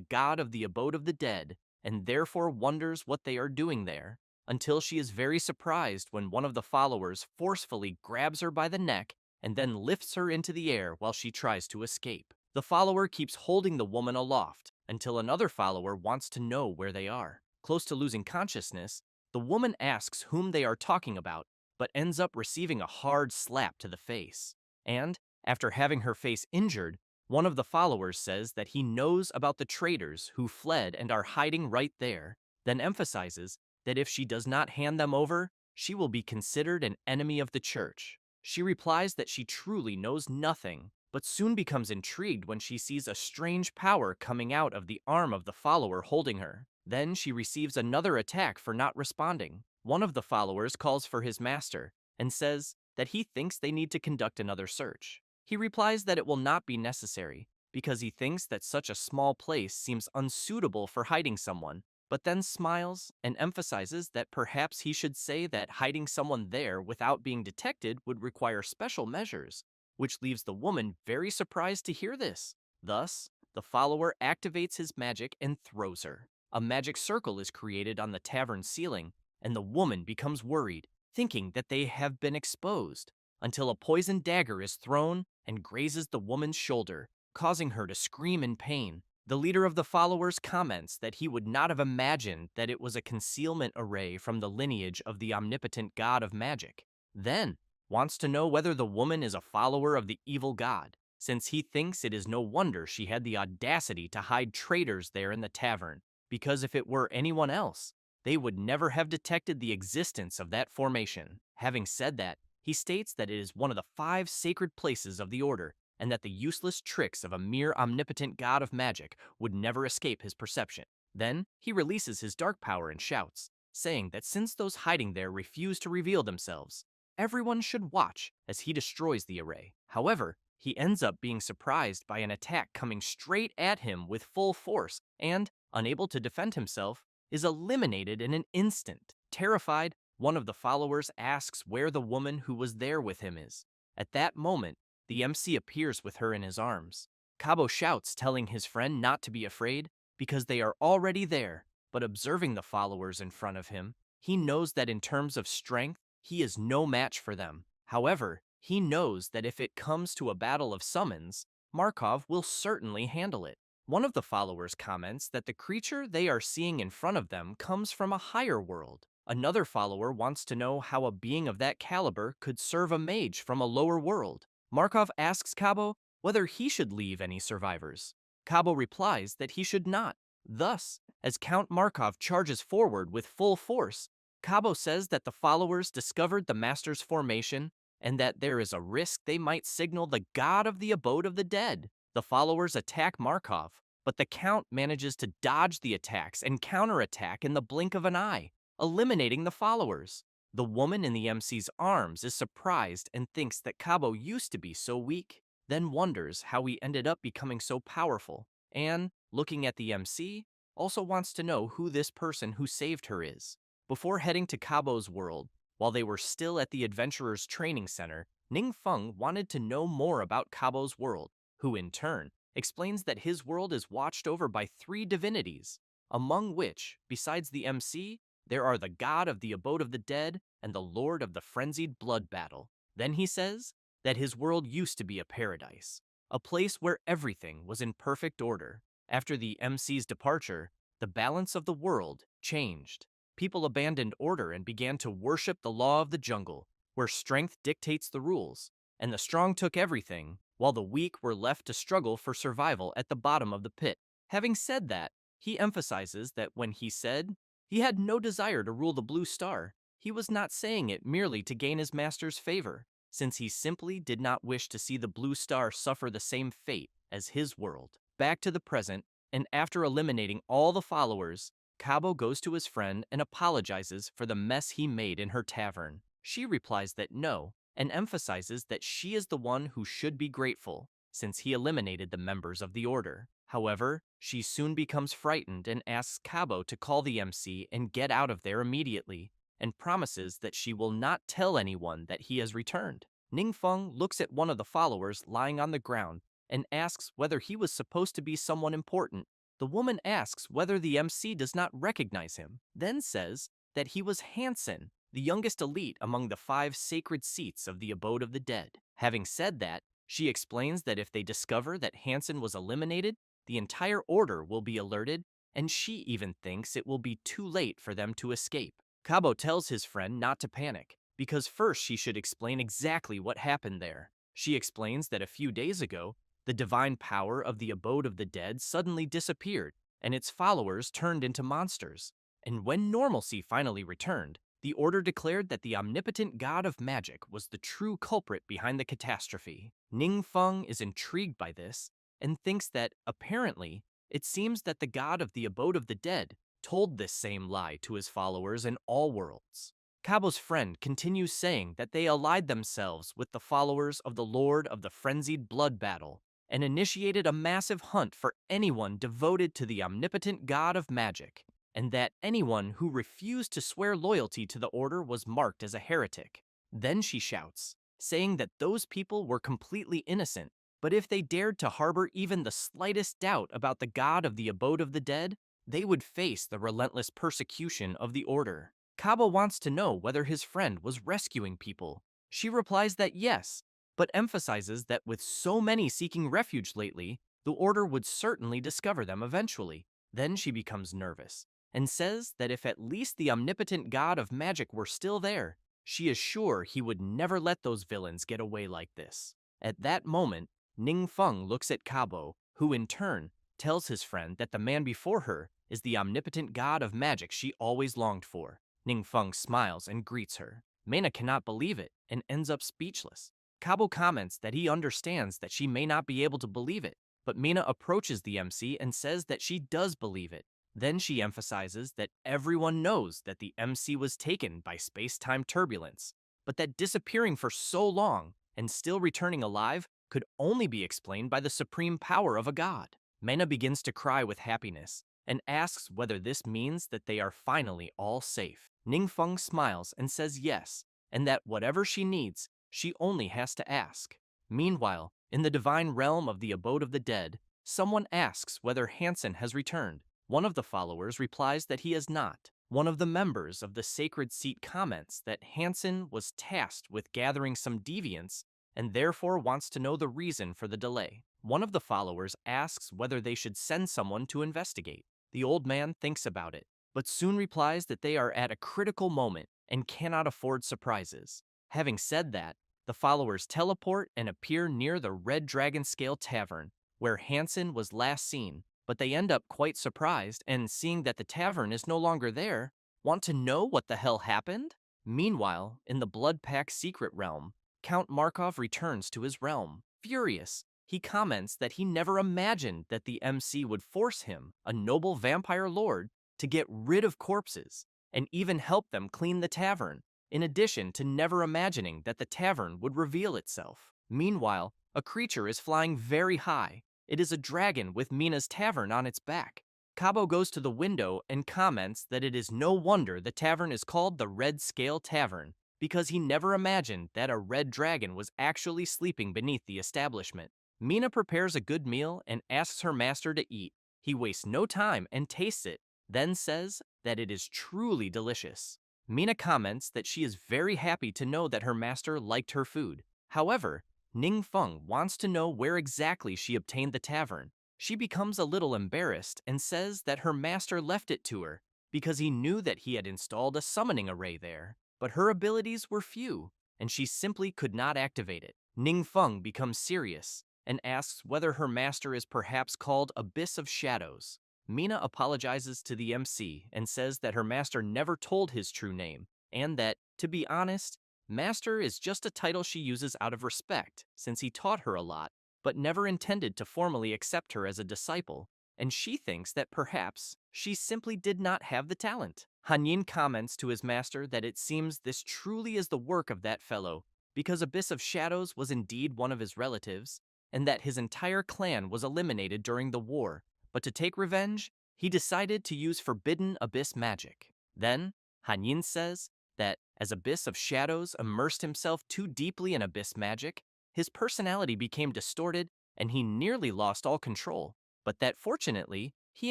god of the abode of the dead, and therefore wonders what they are doing there, until she is very surprised when one of the followers forcefully grabs her by the neck and then lifts her into the air while she tries to escape. The follower keeps holding the woman aloft until another follower wants to know where they are. Close to losing consciousness, the woman asks whom they are talking about, but ends up receiving a hard slap to the face. And, after having her face injured, one of the followers says that he knows about the traitors who fled and are hiding right there, then emphasizes that if she does not hand them over, she will be considered an enemy of the church. She replies that she truly knows nothing, but soon becomes intrigued when she sees a strange power coming out of the arm of the follower holding her. Then she receives another attack for not responding. One of the followers calls for his master and says that he thinks they need to conduct another search. He replies that it will not be necessary because he thinks that such a small place seems unsuitable for hiding someone, but then smiles and emphasizes that perhaps he should say that hiding someone there without being detected would require special measures, which leaves the woman very surprised to hear this. Thus, the follower activates his magic and throws her. A magic circle is created on the tavern ceiling, and the woman becomes worried, thinking that they have been exposed, until a poisoned dagger is thrown and grazes the woman's shoulder, causing her to scream in pain. The leader of the followers comments that he would not have imagined that it was a concealment array from the lineage of the omnipotent god of magic. Then, wants to know whether the woman is a follower of the evil god, since he thinks it is no wonder she had the audacity to hide traitors there in the tavern, because if it were anyone else, they would never have detected the existence of that formation. Having said that, he states that it is one of the 5 sacred places of the order, and that the useless tricks of a mere omnipotent god of magic would never escape his perception. Then, he releases his dark power and shouts, saying that since those hiding there refuse to reveal themselves, everyone should watch as he destroys the array. However, he ends up being surprised by an attack coming straight at him with full force and, unable to defend himself, is eliminated in an instant. Terrified, one of the followers asks where the woman who was there with him is. At that moment, the MC appears with her in his arms. Cabo shouts, telling his friend not to be afraid because they are already there, but observing the followers in front of him, he knows that in terms of strength, he is no match for them. However, he knows that if it comes to a battle of summons, Markov will certainly handle it. One of the followers comments that the creature they are seeing in front of them comes from a higher world. Another follower wants to know how a being of that caliber could serve a mage from a lower world. Markov asks Cabo whether he should leave any survivors. Cabo replies that he should not. Thus, as Count Markov charges forward with full force, Cabo says that the followers discovered the master's formation and that there is a risk they might signal the god of the abode of the dead. The followers attack Markov, but the Count manages to dodge the attacks and counterattack in the blink of an eye, eliminating the followers. The woman in the MC's arms is surprised and thinks that Cabo used to be so weak, then wonders how he ended up becoming so powerful, and, looking at the MC, also wants to know who this person who saved her is. Before heading to Cabo's world, while they were still at the Adventurers Training Center, Ning Feng wanted to know more about Cabo's world, who in turn explains that his world is watched over by 3 divinities, among which, besides the MC, there are the god of the abode of the dead and the lord of the frenzied blood battle. Then he says that his world used to be a paradise, a place where everything was in perfect order. After the MC's departure, the balance of the world changed. People abandoned order and began to worship the law of the jungle, where strength dictates the rules, and the strong took everything, while the weak were left to struggle for survival at the bottom of the pit. Having said that, he emphasizes that when he said he had no desire to rule the Blue Star, he was not saying it merely to gain his master's favor, since he simply did not wish to see the Blue Star suffer the same fate as his world. Back to the present, and after eliminating all the followers, Cabo goes to his friend and apologizes for the mess he made in her tavern. She replies that no, and emphasizes that she is the one who should be grateful, since he eliminated the members of the order. However, she soon becomes frightened and asks Kabo to call the MC and get out of there immediately, and promises that she will not tell anyone that he has returned. Ningfeng looks at one of the followers lying on the ground and asks whether he was supposed to be someone important. The woman asks whether the MC does not recognize him, then says that he was Hansen, the youngest elite among the 5 sacred seats of the abode of the dead. Having said that, she explains that if they discover that Hansen was eliminated, the entire order will be alerted, and she even thinks it will be too late for them to escape. Kabo tells his friend not to panic, because first she should explain exactly what happened there. She explains that a few days ago, the divine power of the abode of the dead suddenly disappeared, and its followers turned into monsters. And when normalcy finally returned, the order declared that the omnipotent god of magic was the true culprit behind the catastrophe. Ningfeng is intrigued by this, and thinks that, apparently, it seems that the god of the abode of the dead told this same lie to his followers in all worlds. Kabo's friend continues saying that they allied themselves with the followers of the Lord of the Frenzied Blood Battle and initiated a massive hunt for anyone devoted to the omnipotent god of magic, and that anyone who refused to swear loyalty to the order was marked as a heretic. Then she shouts, saying that those people were completely innocent, but if they dared to harbor even the slightest doubt about the god of the abode of the dead, they would face the relentless persecution of the order. Kabo wants to know whether his friend was rescuing people. She replies that yes, but emphasizes that with so many seeking refuge lately, the order would certainly discover them eventually. Then she becomes nervous and says that if at least the omnipotent god of magic were still there, she is sure he would never let those villains get away like this. At that moment, Ningfeng looks at Kabo, who in turn tells his friend that the man before her is the omnipotent god of magic she always longed for. Ningfeng smiles and greets her. Mena cannot believe it and ends up speechless. Kabo comments that he understands that she may not be able to believe it, but Mena approaches the MC and says that she does believe it. Then she emphasizes that everyone knows that the MC was taken by space-time turbulence, but that disappearing for so long and still returning alive could only be explained by the supreme power of a god. Mena begins to cry with happiness and asks whether this means that they are finally all safe. Ningfeng smiles and says yes, and that whatever she needs, she only has to ask. Meanwhile, in the divine realm of the abode of the dead, someone asks whether Hansen has returned. One of the followers replies that he has not. One of the members of the sacred seat comments that Hansen was tasked with gathering some deviants and therefore wants to know the reason for the delay. One of the followers asks whether they should send someone to investigate. The old man thinks about it, but soon replies that they are at a critical moment and cannot afford surprises. Having said that, the followers teleport and appear near the Red Dragon Scale Tavern, where Hansen was last seen, but they end up quite surprised and, seeing that the tavern is no longer there, want to know what the hell happened? Meanwhile, in the Blood Pack secret realm, Count Markov returns to his realm. Furious, he comments that he never imagined that the MC would force him, a noble vampire lord, to get rid of corpses, and even help them clean the tavern, in addition to never imagining that the tavern would reveal itself. Meanwhile, a creature is flying very high. It is a dragon with Mina's tavern on its back. Kabo goes to the window and comments that it is no wonder the tavern is called the Red Scale Tavern, because he never imagined that a red dragon was actually sleeping beneath the establishment. Mina prepares a good meal and asks her master to eat. He wastes no time and tastes it, then says that it is truly delicious. Mina comments that she is very happy to know that her master liked her food. However, Ningfeng wants to know where exactly she obtained the tavern. She becomes a little embarrassed and says that her master left it to her because he knew that he had installed a summoning array there, but her abilities were few, and she simply could not activate it. Ningfeng becomes serious and asks whether her master is perhaps called Abyss of Shadows. Mina apologizes to the MC and says that her master never told his true name, and that, to be honest, master is just a title she uses out of respect, since he taught her a lot, but never intended to formally accept her as a disciple, and she thinks that perhaps she simply did not have the talent. Hanyin comments to his master that it seems this truly is the work of that fellow, because Abyss of Shadows was indeed one of his relatives, and that his entire clan was eliminated during the war. But to take revenge, he decided to use forbidden Abyss magic. Then, Hanyin says that as Abyss of Shadows immersed himself too deeply in Abyss magic, his personality became distorted and he nearly lost all control. But that fortunately, he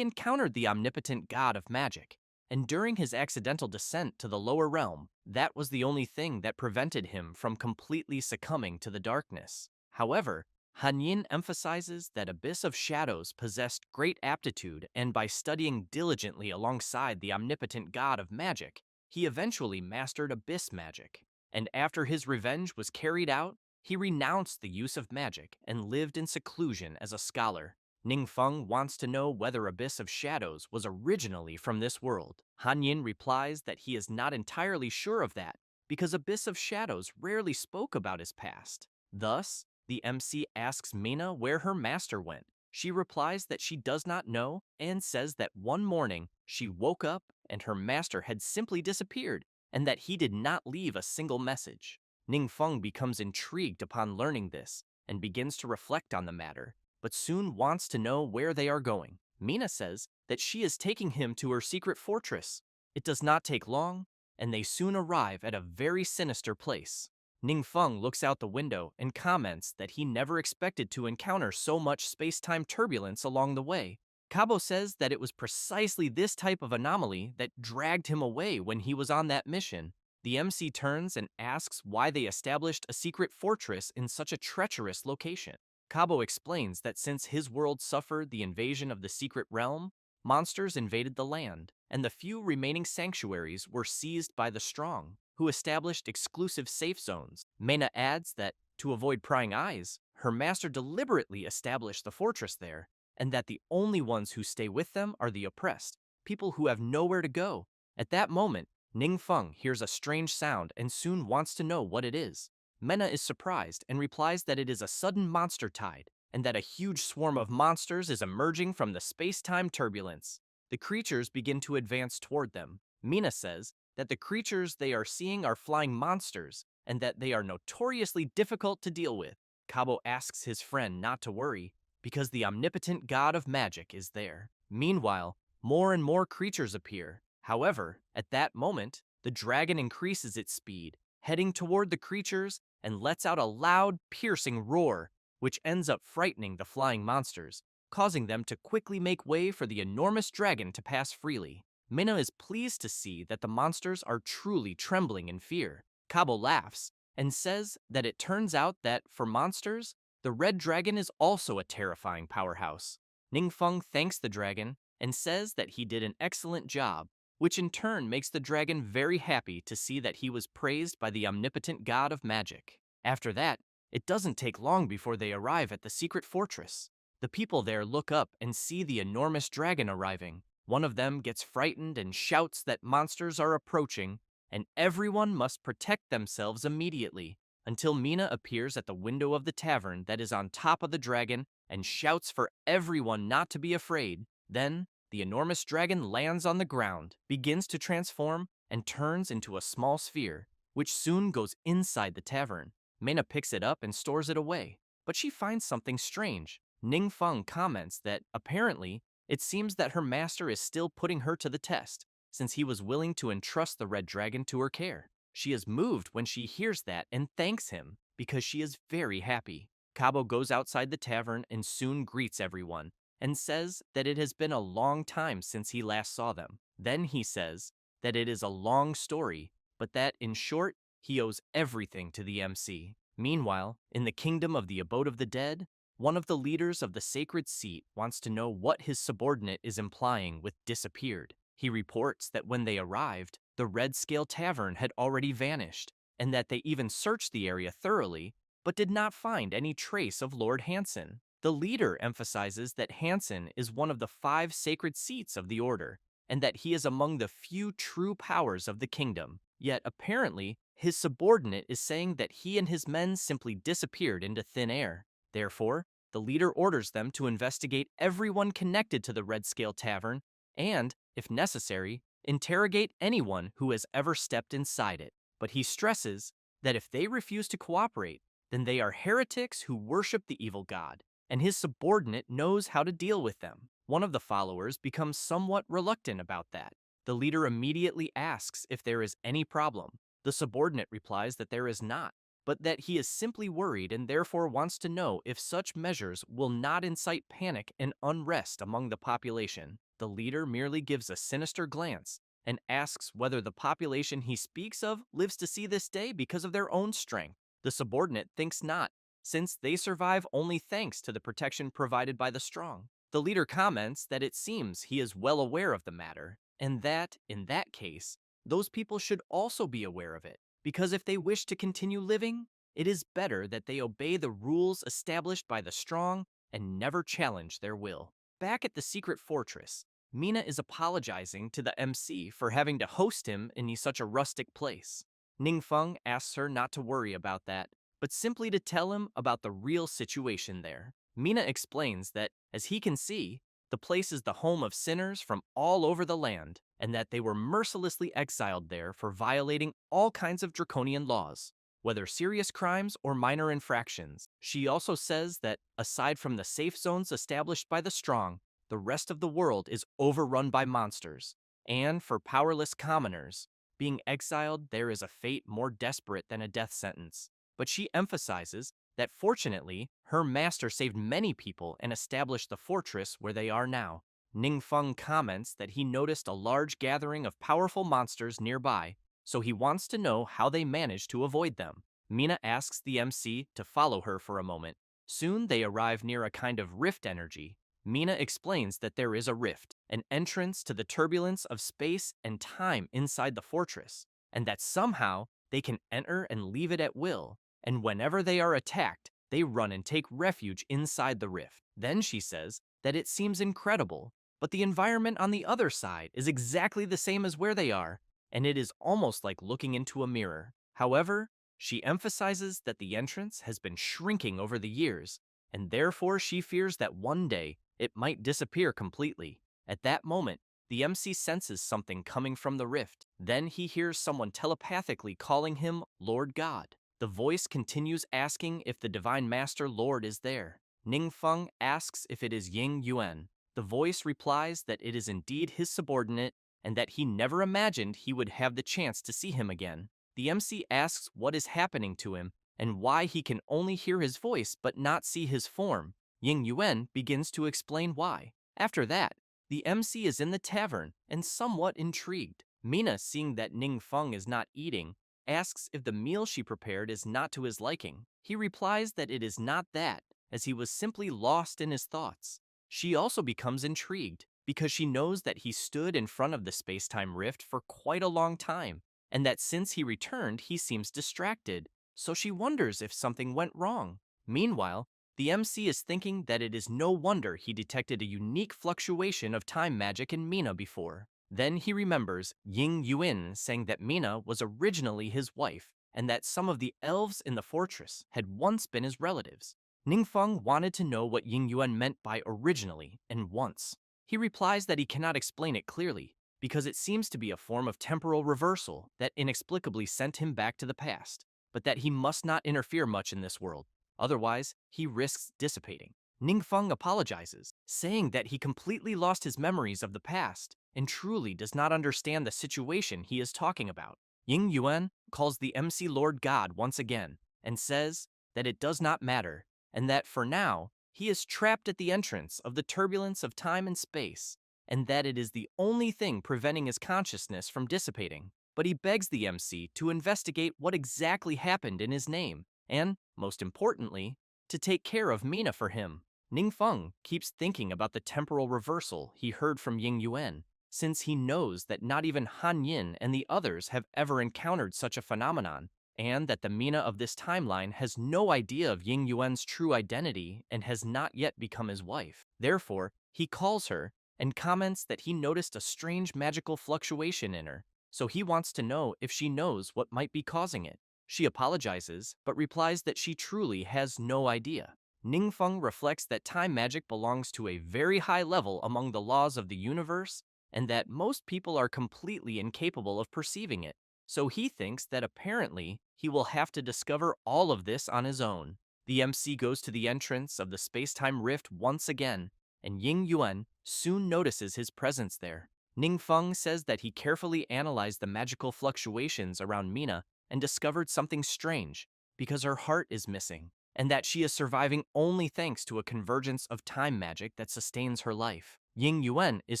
encountered the omnipotent god of magic, and during his accidental descent to the lower realm, that was the only thing that prevented him from completely succumbing to the darkness. However, Hanyin emphasizes that Abyss of Shadows possessed great aptitude, and by studying diligently alongside the omnipotent god of magic, he eventually mastered Abyss magic. And after his revenge was carried out, he renounced the use of magic and lived in seclusion as a scholar. Ningfeng wants to know whether Abyss of Shadows was originally from this world. Hanyin replies that he is not entirely sure of that, because Abyss of Shadows rarely spoke about his past. Thus, the MC asks Mina where her master went. She replies that she does not know and says that one morning she woke up and her master had simply disappeared and that he did not leave a single message. Ningfeng becomes intrigued upon learning this and begins to reflect on the matter, but soon wants to know where they are going. Mina says that she is taking him to her secret fortress. It does not take long, and they soon arrive at a very sinister place. Ningfeng looks out the window and comments that he never expected to encounter so much space-time turbulence along the way. Kabo says that it was precisely this type of anomaly that dragged him away when he was on that mission. The MC turns and asks why they established a secret fortress in such a treacherous location. Kabo explains that since his world suffered the invasion of the secret realm, monsters invaded the land, and the few remaining sanctuaries were seized by the strong, who established exclusive safe zones. Mena adds that, to avoid prying eyes, her master deliberately established the fortress there, and that the only ones who stay with them are the oppressed, people who have nowhere to go. At that moment, Ningfeng hears a strange sound and soon wants to know what it is. Mena is surprised and replies that it is a sudden monster tide, and that a huge swarm of monsters is emerging from the space-time turbulence. The creatures begin to advance toward them. Mina says that the creatures they are seeing are flying monsters, and that they are notoriously difficult to deal with. Kabo asks his friend not to worry, because the omnipotent god of magic is there. Meanwhile, more and more creatures appear. However, at that moment, the dragon increases its speed, heading toward the creatures, and lets out a loud, piercing roar, which ends up frightening the flying monsters, causing them to quickly make way for the enormous dragon to pass freely. Minna is pleased to see that the monsters are truly trembling in fear. Kabo laughs and says that it turns out that, for monsters, the red dragon is also a terrifying powerhouse. Ningfeng thanks the dragon and says that he did an excellent job, which in turn makes the dragon very happy to see that he was praised by the omnipotent god of magic. After that, it doesn't take long before they arrive at the secret fortress. The people there look up and see the enormous dragon arriving. One of them gets frightened and shouts that monsters are approaching, and everyone must protect themselves immediately, until Mina appears at the window of the tavern that is on top of the dragon and shouts for everyone not to be afraid. Then, the enormous dragon lands on the ground, begins to transform, and turns into a small sphere, which soon goes inside the tavern. Mena picks it up and stores it away, but she finds something strange. Ningfeng comments that, apparently, it seems that her master is still putting her to the test, since he was willing to entrust the red dragon to her care. She is moved when she hears that and thanks him, because she is very happy. Kabo goes outside the tavern and soon greets everyone, and says that it has been a long time since he last saw them. Then he says that it is a long story, but that, in short, he owes everything to the MC. Meanwhile, in the kingdom of the abode of the dead, one of the leaders of the sacred seat wants to know what his subordinate is implying with disappeared. He reports that when they arrived, the Red Scale Tavern had already vanished, and that they even searched the area thoroughly, but did not find any trace of Lord Hansen. The leader emphasizes that Hansen is one of the 5 sacred seats of the order, and that he is among the few true powers of the kingdom. Yet apparently, his subordinate is saying that he and his men simply disappeared into thin air. Therefore, the leader orders them to investigate everyone connected to the Red Scale Tavern and, if necessary, interrogate anyone who has ever stepped inside it. But he stresses that if they refuse to cooperate, then they are heretics who worship the evil god, and his subordinate knows how to deal with them. One of the followers becomes somewhat reluctant about that. The leader immediately asks if there is any problem. The subordinate replies that there is not, but that he is simply worried and therefore wants to know if such measures will not incite panic and unrest among the population. The leader merely gives a sinister glance and asks whether the population he speaks of lives to see this day because of their own strength. The subordinate thinks not, since they survive only thanks to the protection provided by the strong. The leader comments that it seems he is well aware of the matter, and that, in that case, those people should also be aware of it, because if they wish to continue living, it is better that they obey the rules established by the strong and never challenge their will. Back at the secret fortress, Mina is apologizing to the MC for having to host him in such a rustic place. Ningfeng asks her not to worry about that, but simply to tell him about the real situation there. Mina explains that, as he can see, the place is the home of sinners from all over the land, and that they were mercilessly exiled there for violating all kinds of draconian laws, whether serious crimes or minor infractions. She also says that, aside from the safe zones established by the strong, the rest of the world is overrun by monsters, and for powerless commoners, being exiled there is a fate more desperate than a death sentence. But she emphasizes that fortunately, her master saved many people and established the fortress where they are now. Ningfeng comments that he noticed a large gathering of powerful monsters nearby, so he wants to know how they managed to avoid them. Mina asks the MC to follow her for a moment. Soon they arrive near a kind of rift energy. Mina explains that there is a rift, an entrance to the turbulence of space and time inside the fortress, and that somehow they can enter and leave it at will, and whenever they are attacked, they run and take refuge inside the rift. Then she says that it seems incredible, but the environment on the other side is exactly the same as where they are, and it is almost like looking into a mirror. However, she emphasizes that the entrance has been shrinking over the years, and therefore she fears that one day it might disappear completely. At that moment, the MC senses something coming from the rift. Then he hears someone telepathically calling him Lord God. The voice continues asking if the Divine Master Lord is there. Ningfeng asks if it is Ying Yuan. The voice replies that it is indeed his subordinate and that he never imagined he would have the chance to see him again. The MC asks what is happening to him and why he can only hear his voice but not see his form. Ying Yuan begins to explain why. After that, the MC is in the tavern and somewhat intrigued. Mina, seeing that Ningfeng is not eating, asks if the meal she prepared is not to his liking. He replies that it is not that, as he was simply lost in his thoughts. She also becomes intrigued, because she knows that he stood in front of the space-time rift for quite a long time, and that since he returned he seems distracted, so she wonders if something went wrong. Meanwhile, the MC is thinking that it is no wonder he detected a unique fluctuation of time magic in Mina before. Then he remembers Ying Yuan saying that Mina was originally his wife, and that some of the elves in the fortress had once been his relatives. Ningfeng wanted to know what Ying Yuan meant by originally and once. He replies that he cannot explain it clearly, because it seems to be a form of temporal reversal that inexplicably sent him back to the past, but that he must not interfere much in this world, otherwise he risks dissipating. Ningfeng apologizes, saying that he completely lost his memories of the past and truly does not understand the situation he is talking about. Ying Yuan calls the MC Lord God once again and says that it does not matter and that for now he is trapped at the entrance of the turbulence of time and space and that it is the only thing preventing his consciousness from dissipating. But he begs the MC to investigate what exactly happened in his name and, most importantly, to take care of Mina for him. Ningfeng keeps thinking about the temporal reversal he heard from Ying Yuan, since he knows that not even Han Yin and the others have ever encountered such a phenomenon, and that the Mina of this timeline has no idea of Ying Yuan's true identity and has not yet become his wife. Therefore, he calls her and comments that he noticed a strange magical fluctuation in her, so he wants to know if she knows what might be causing it. She apologizes, but replies that she truly has no idea. Ningfeng reflects that time magic belongs to a very high level among the laws of the universe, and that most people are completely incapable of perceiving it. so he thinks that apparently he will have to discover all of this on his own. The MC goes to the entrance of the space-time rift once again, and Ying Yuan soon notices his presence there. Ning Feng says that he carefully analyzed the magical fluctuations around Mina and discovered something strange, because her heart is missing, and that she is surviving only thanks to a convergence of time magic that sustains her life. Ying Yuan is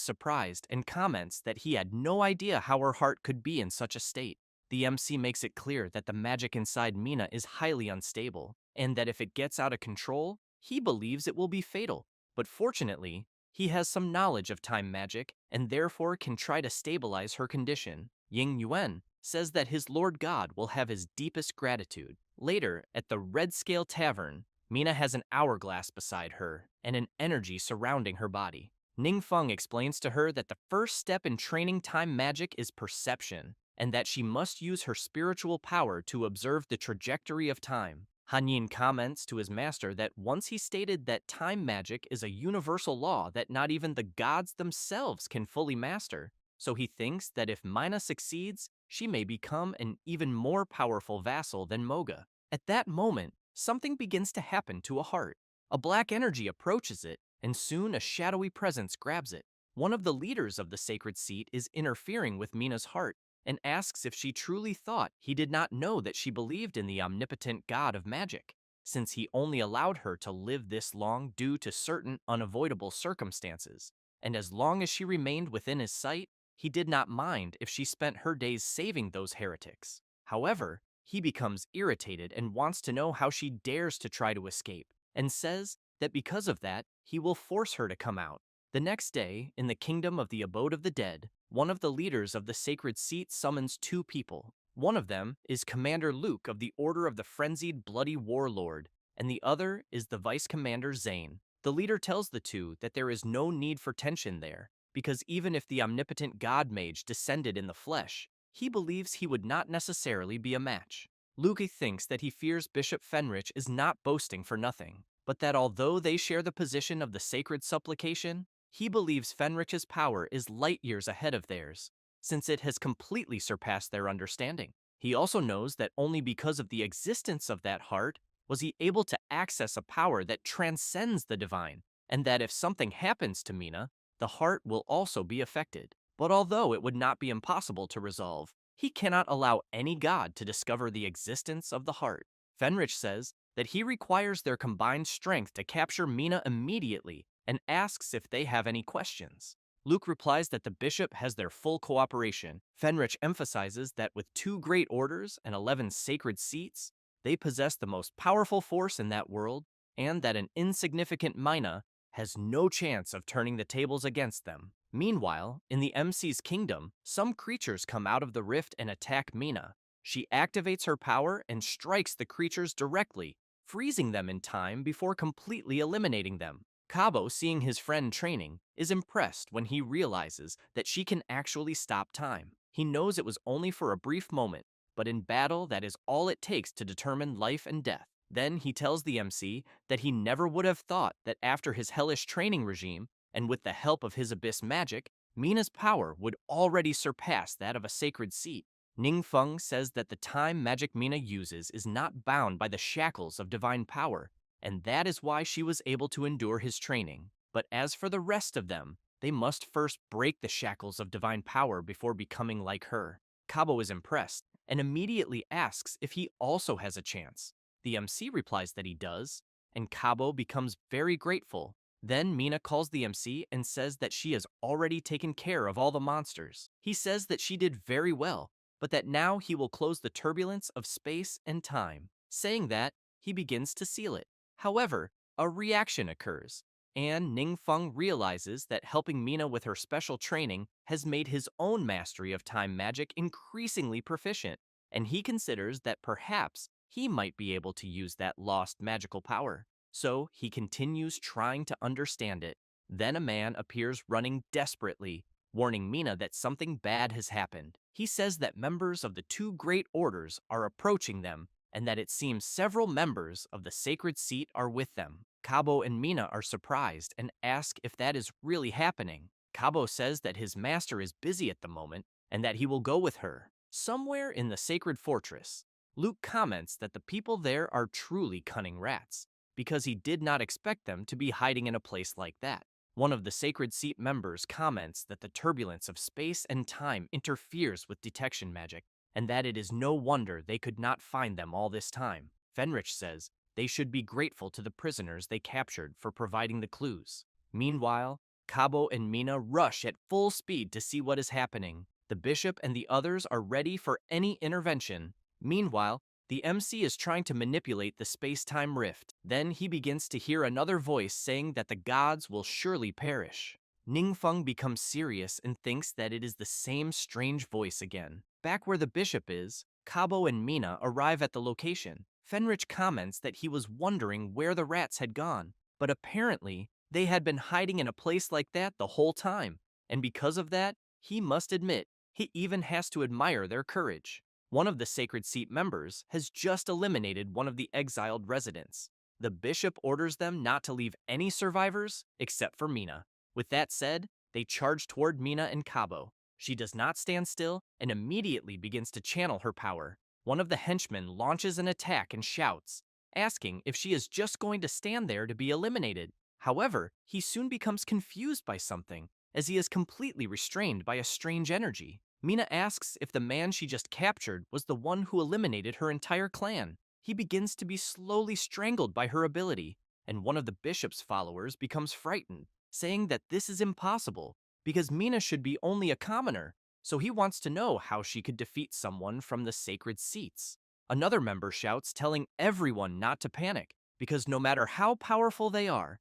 surprised and comments that he had no idea how her heart could be in such a state. The MC makes it clear that the magic inside Mina is highly unstable, and that if it gets out of control, he believes it will be fatal. But fortunately, he has some knowledge of time magic and therefore can try to stabilize her condition. Ying Yuan says that his Lord God will have his deepest gratitude. Later, at the Red Scale Tavern, Mina has an hourglass beside her and an energy surrounding her body. Ning Feng explains to her that the first step in training time magic is perception, and that she must use her spiritual power to observe the trajectory of time. Han Yin comments to his master that once he stated that time magic is a universal law that not even the gods themselves can fully master, so he thinks that if Mina succeeds, she may become an even more powerful vassal than Moga. At that moment, something begins to happen to a heart. A black energy approaches it, and soon a shadowy presence grabs it. One of the leaders of the sacred seat is interfering with Mina's heart, and asks if she truly thought he did not know that she believed in the omnipotent god of magic, since he only allowed her to live this long due to certain unavoidable circumstances, and as long as she remained within his sight, he did not mind if she spent her days saving those heretics. However, he becomes irritated and wants to know how she dares to try to escape, and says that because of that, he will force her to come out. The next day, in the kingdom of the abode of the dead, one of the leaders of the sacred seat summons two people. One of them is Commander Luke of the Order of the Frenzied Bloody Warlord, and the other is the Vice Commander Zane. The leader tells the two that there is no need for tension there, because even if the omnipotent god mage descended in the flesh, he believes he would not necessarily be a match. Luke thinks that he fears Bishop Fenrich is not boasting for nothing, but that although they share the position of the sacred supplication, he believes Fenrich's power is light years ahead of theirs, since it has completely surpassed their understanding. He also knows that only because of the existence of that heart was he able to access a power that transcends the divine, and that if something happens to Mina, the heart will also be affected. But although it would not be impossible to resolve, he cannot allow any god to discover the existence of the heart. Fenrich says that he requires their combined strength to capture Mina immediately and asks if they have any questions. Luke replies that the bishop has their full cooperation. Fenrich emphasizes that with 2 great orders and 11 sacred seats, they possess the most powerful force in that world, and that an insignificant Mina has no chance of turning the tables against them. Meanwhile, in the MC's kingdom, some creatures come out of the rift and attack Mina. She activates her power and strikes the creatures directly, freezing them in time before completely eliminating them. Cabo, seeing his friend training, is impressed when he realizes that she can actually stop time. He knows it was only for a brief moment, but in battle that is all it takes to determine life and death. Then he tells the MC that he never would have thought that after his hellish training regime, and with the help of his abyss magic, Mina's power would already surpass that of a sacred seat. Ning Feng says that the time magic Mina uses is not bound by the shackles of divine power, and that is why she was able to endure his training. But as for the rest of them, they must first break the shackles of divine power before becoming like her. Cabo is impressed and immediately asks if he also has a chance. The MC replies that he does, and Cabo becomes very grateful. Then Mina calls the MC and says that she has already taken care of all the monsters. He says that she did very well, but that now he will close the turbulence of space and time. Saying that, he begins to seal it. However, a reaction occurs, and Ning Feng realizes that helping Mina with her special training has made his own mastery of time magic increasingly proficient, and he considers that perhaps he might be able to use that lost magical power. So he continues trying to understand it. Then a man appears running desperately, warning Mina that something bad has happened. He says that members of the 2 great orders are approaching them, and that it seems several members of the sacred seat are with them. Cabo and Mina are surprised and ask if that is really happening. Cabo says that his master is busy at the moment and that he will go with her. Somewhere in the sacred fortress, Luke comments that the people there are truly cunning rats, because he did not expect them to be hiding in a place like that. One of the Sacred Seat members comments that the turbulence of space and time interferes with detection magic, and that it is no wonder they could not find them all this time. Fenrich says they should be grateful to the prisoners they captured for providing the clues. Meanwhile, Cabo and Mina rush at full speed to see what is happening. The bishop and the others are ready for any intervention. Meanwhile, the MC is trying to manipulate the space-time rift. Then he begins to hear another voice saying that the gods will surely perish. Ningfeng becomes serious and thinks that it is the same strange voice again. Back where the bishop is, Cabo and Mina arrive at the location. Fenrich comments that he was wondering where the rats had gone, but apparently they had been hiding in a place like that the whole time, and because of that, he must admit, he even has to admire their courage. One of the Sacred Seat members has just eliminated one of the exiled residents. The bishop orders them not to leave any survivors except for Mina. With that said, they charge toward Mina and Cabo. She does not stand still and immediately begins to channel her power. One of the henchmen launches an attack and shouts, asking if she is just going to stand there to be eliminated. However, he soon becomes confused by something, as he is completely restrained by a strange energy. Mina asks if the man she just captured was the one who eliminated her entire clan. He begins to be slowly strangled by her ability, and one of the bishop's followers becomes frightened, saying that this is impossible, because Mina should be only a commoner, so he wants to know how she could defeat someone from the sacred seats. Another member shouts, telling everyone not to panic, because no matter how powerful they are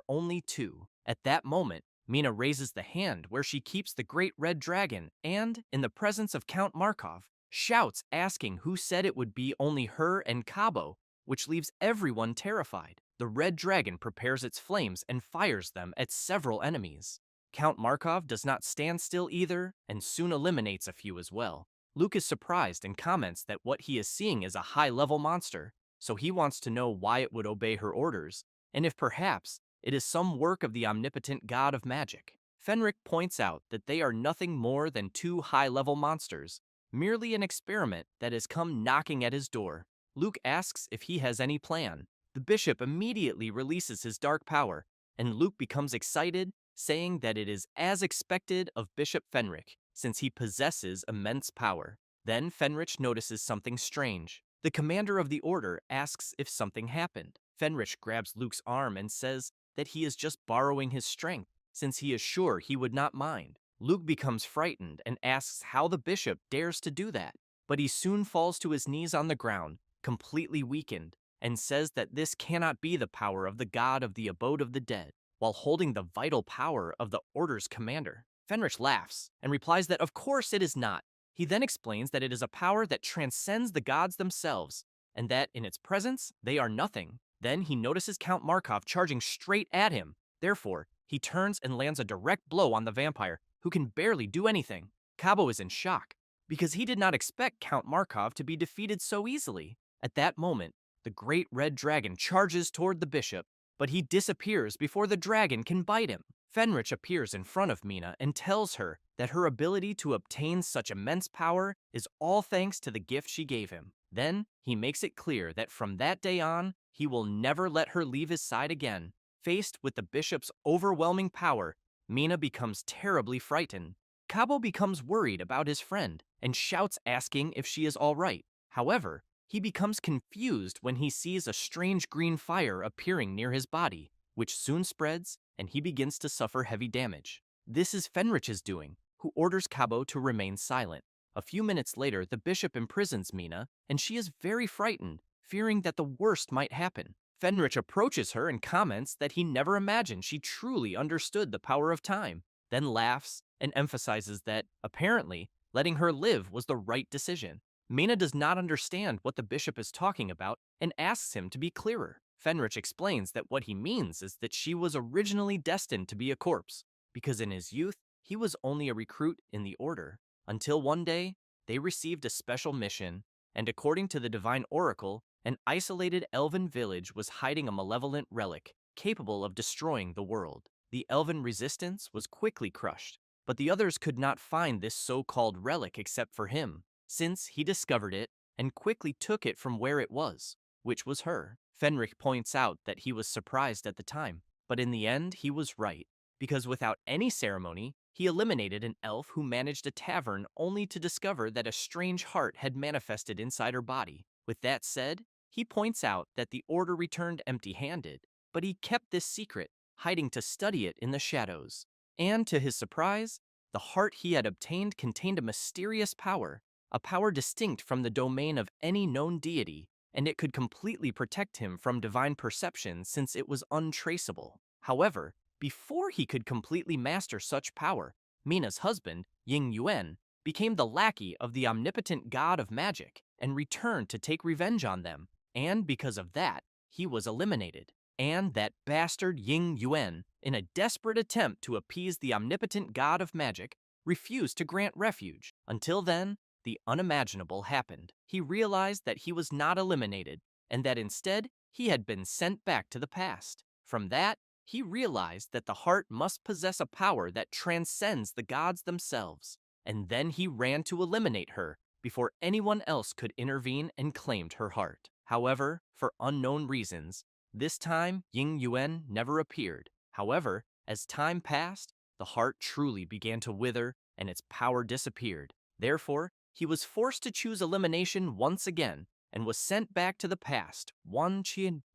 only two. At that moment, Mina raises the hand where she keeps the great red dragon and, in the presence of Count Markov, shouts asking who said it would be only her and Cabo, which leaves everyone terrified. The red dragon prepares its flames and fires them at several enemies. Count Markov does not stand still either and soon eliminates a few as well. Luke is surprised and comments that what he is seeing is a high-level monster, so he wants to know why it would obey her orders, and if perhaps it is some work of the omnipotent god of magic. Fenric points out that they are nothing more than two high-level monsters, merely an experiment that has come knocking at his door. Luke asks if he has any plan. The bishop immediately releases his dark power, and Luke becomes excited, saying that it is as expected of Bishop Fenric, since he possesses immense power. Then Fenrich notices something strange. The commander of the order asks if something happened. Fenrich grabs Luke's arm and says that he is just borrowing his strength, since he is sure he would not mind. Luke becomes frightened and asks how the bishop dares to do that, but he soon falls to his knees on the ground, completely weakened, and says that this cannot be the power of the god of the abode of the dead, while holding the vital power of the order's commander. Fenrich laughs and replies that of course it is not. He then explains that it is a power that transcends the gods themselves, and that in its presence they are nothing. Then he notices Count Markov charging straight at him. Therefore, he turns and lands a direct blow on the vampire, who can barely do anything. Cabo is in shock, because he did not expect Count Markov to be defeated so easily. At that moment, the great red dragon charges toward the bishop, but he disappears before the dragon can bite him. Fenrich appears in front of Mina and tells her that her ability to obtain such immense power is all thanks to the gift she gave him. Then, he makes it clear that from that day on, he will never let her leave his side again. Faced with the bishop's overwhelming power, Mina becomes terribly frightened. Cabo becomes worried about his friend and shouts asking if she is all right. However, he becomes confused when he sees a strange green fire appearing near his body, which soon spreads and he begins to suffer heavy damage. This is Fenrich's doing, who orders Cabo to remain silent. A few minutes later, the bishop imprisons Mina, and she is very frightened, fearing that the worst might happen. Fenrich approaches her and comments that he never imagined she truly understood the power of time, then laughs and emphasizes that, apparently, letting her live was the right decision. Mina does not understand what the bishop is talking about and asks him to be clearer. Fenrich explains that what he means is that she was originally destined to be a corpse, because in his youth, he was only a recruit in the order, until one day, they received a special mission, and according to the divine oracle, an isolated elven village was hiding a malevolent relic capable of destroying the world. The elven resistance was quickly crushed, but the others could not find this so-called relic except for him. since he discovered it and quickly took it from where it was, which was her. Fenric points out that he was surprised at the time, but in the end he was right, because without any ceremony, he eliminated an elf who managed a tavern only to discover that a strange heart had manifested inside her body. With that said, he points out that the order returned empty-handed, but he kept this secret, hiding to study it in the shadows. And to his surprise, the heart he had obtained contained a mysterious power, a power distinct from the domain of any known deity, and it could completely protect him from divine perception since it was untraceable. However, before he could completely master such power, Mina's husband, Ying Yuan, became the lackey of the omnipotent god of magic and returned to take revenge on them, and because of that, he was eliminated. And that bastard Ying Yuan, in a desperate attempt to appease the omnipotent god of magic, refused to grant refuge. Until then, the unimaginable happened. He realized that he was not eliminated, and that instead, he had been sent back to the past. From that, he realized that the heart must possess a power that transcends the gods themselves, and then he ran to eliminate her before anyone else could intervene and claimed her heart. However, for unknown reasons, this time Ying Yuan never appeared. However, as time passed, the heart truly began to wither and its power disappeared. Therefore, he was forced to choose elimination once again and was sent back to the past, one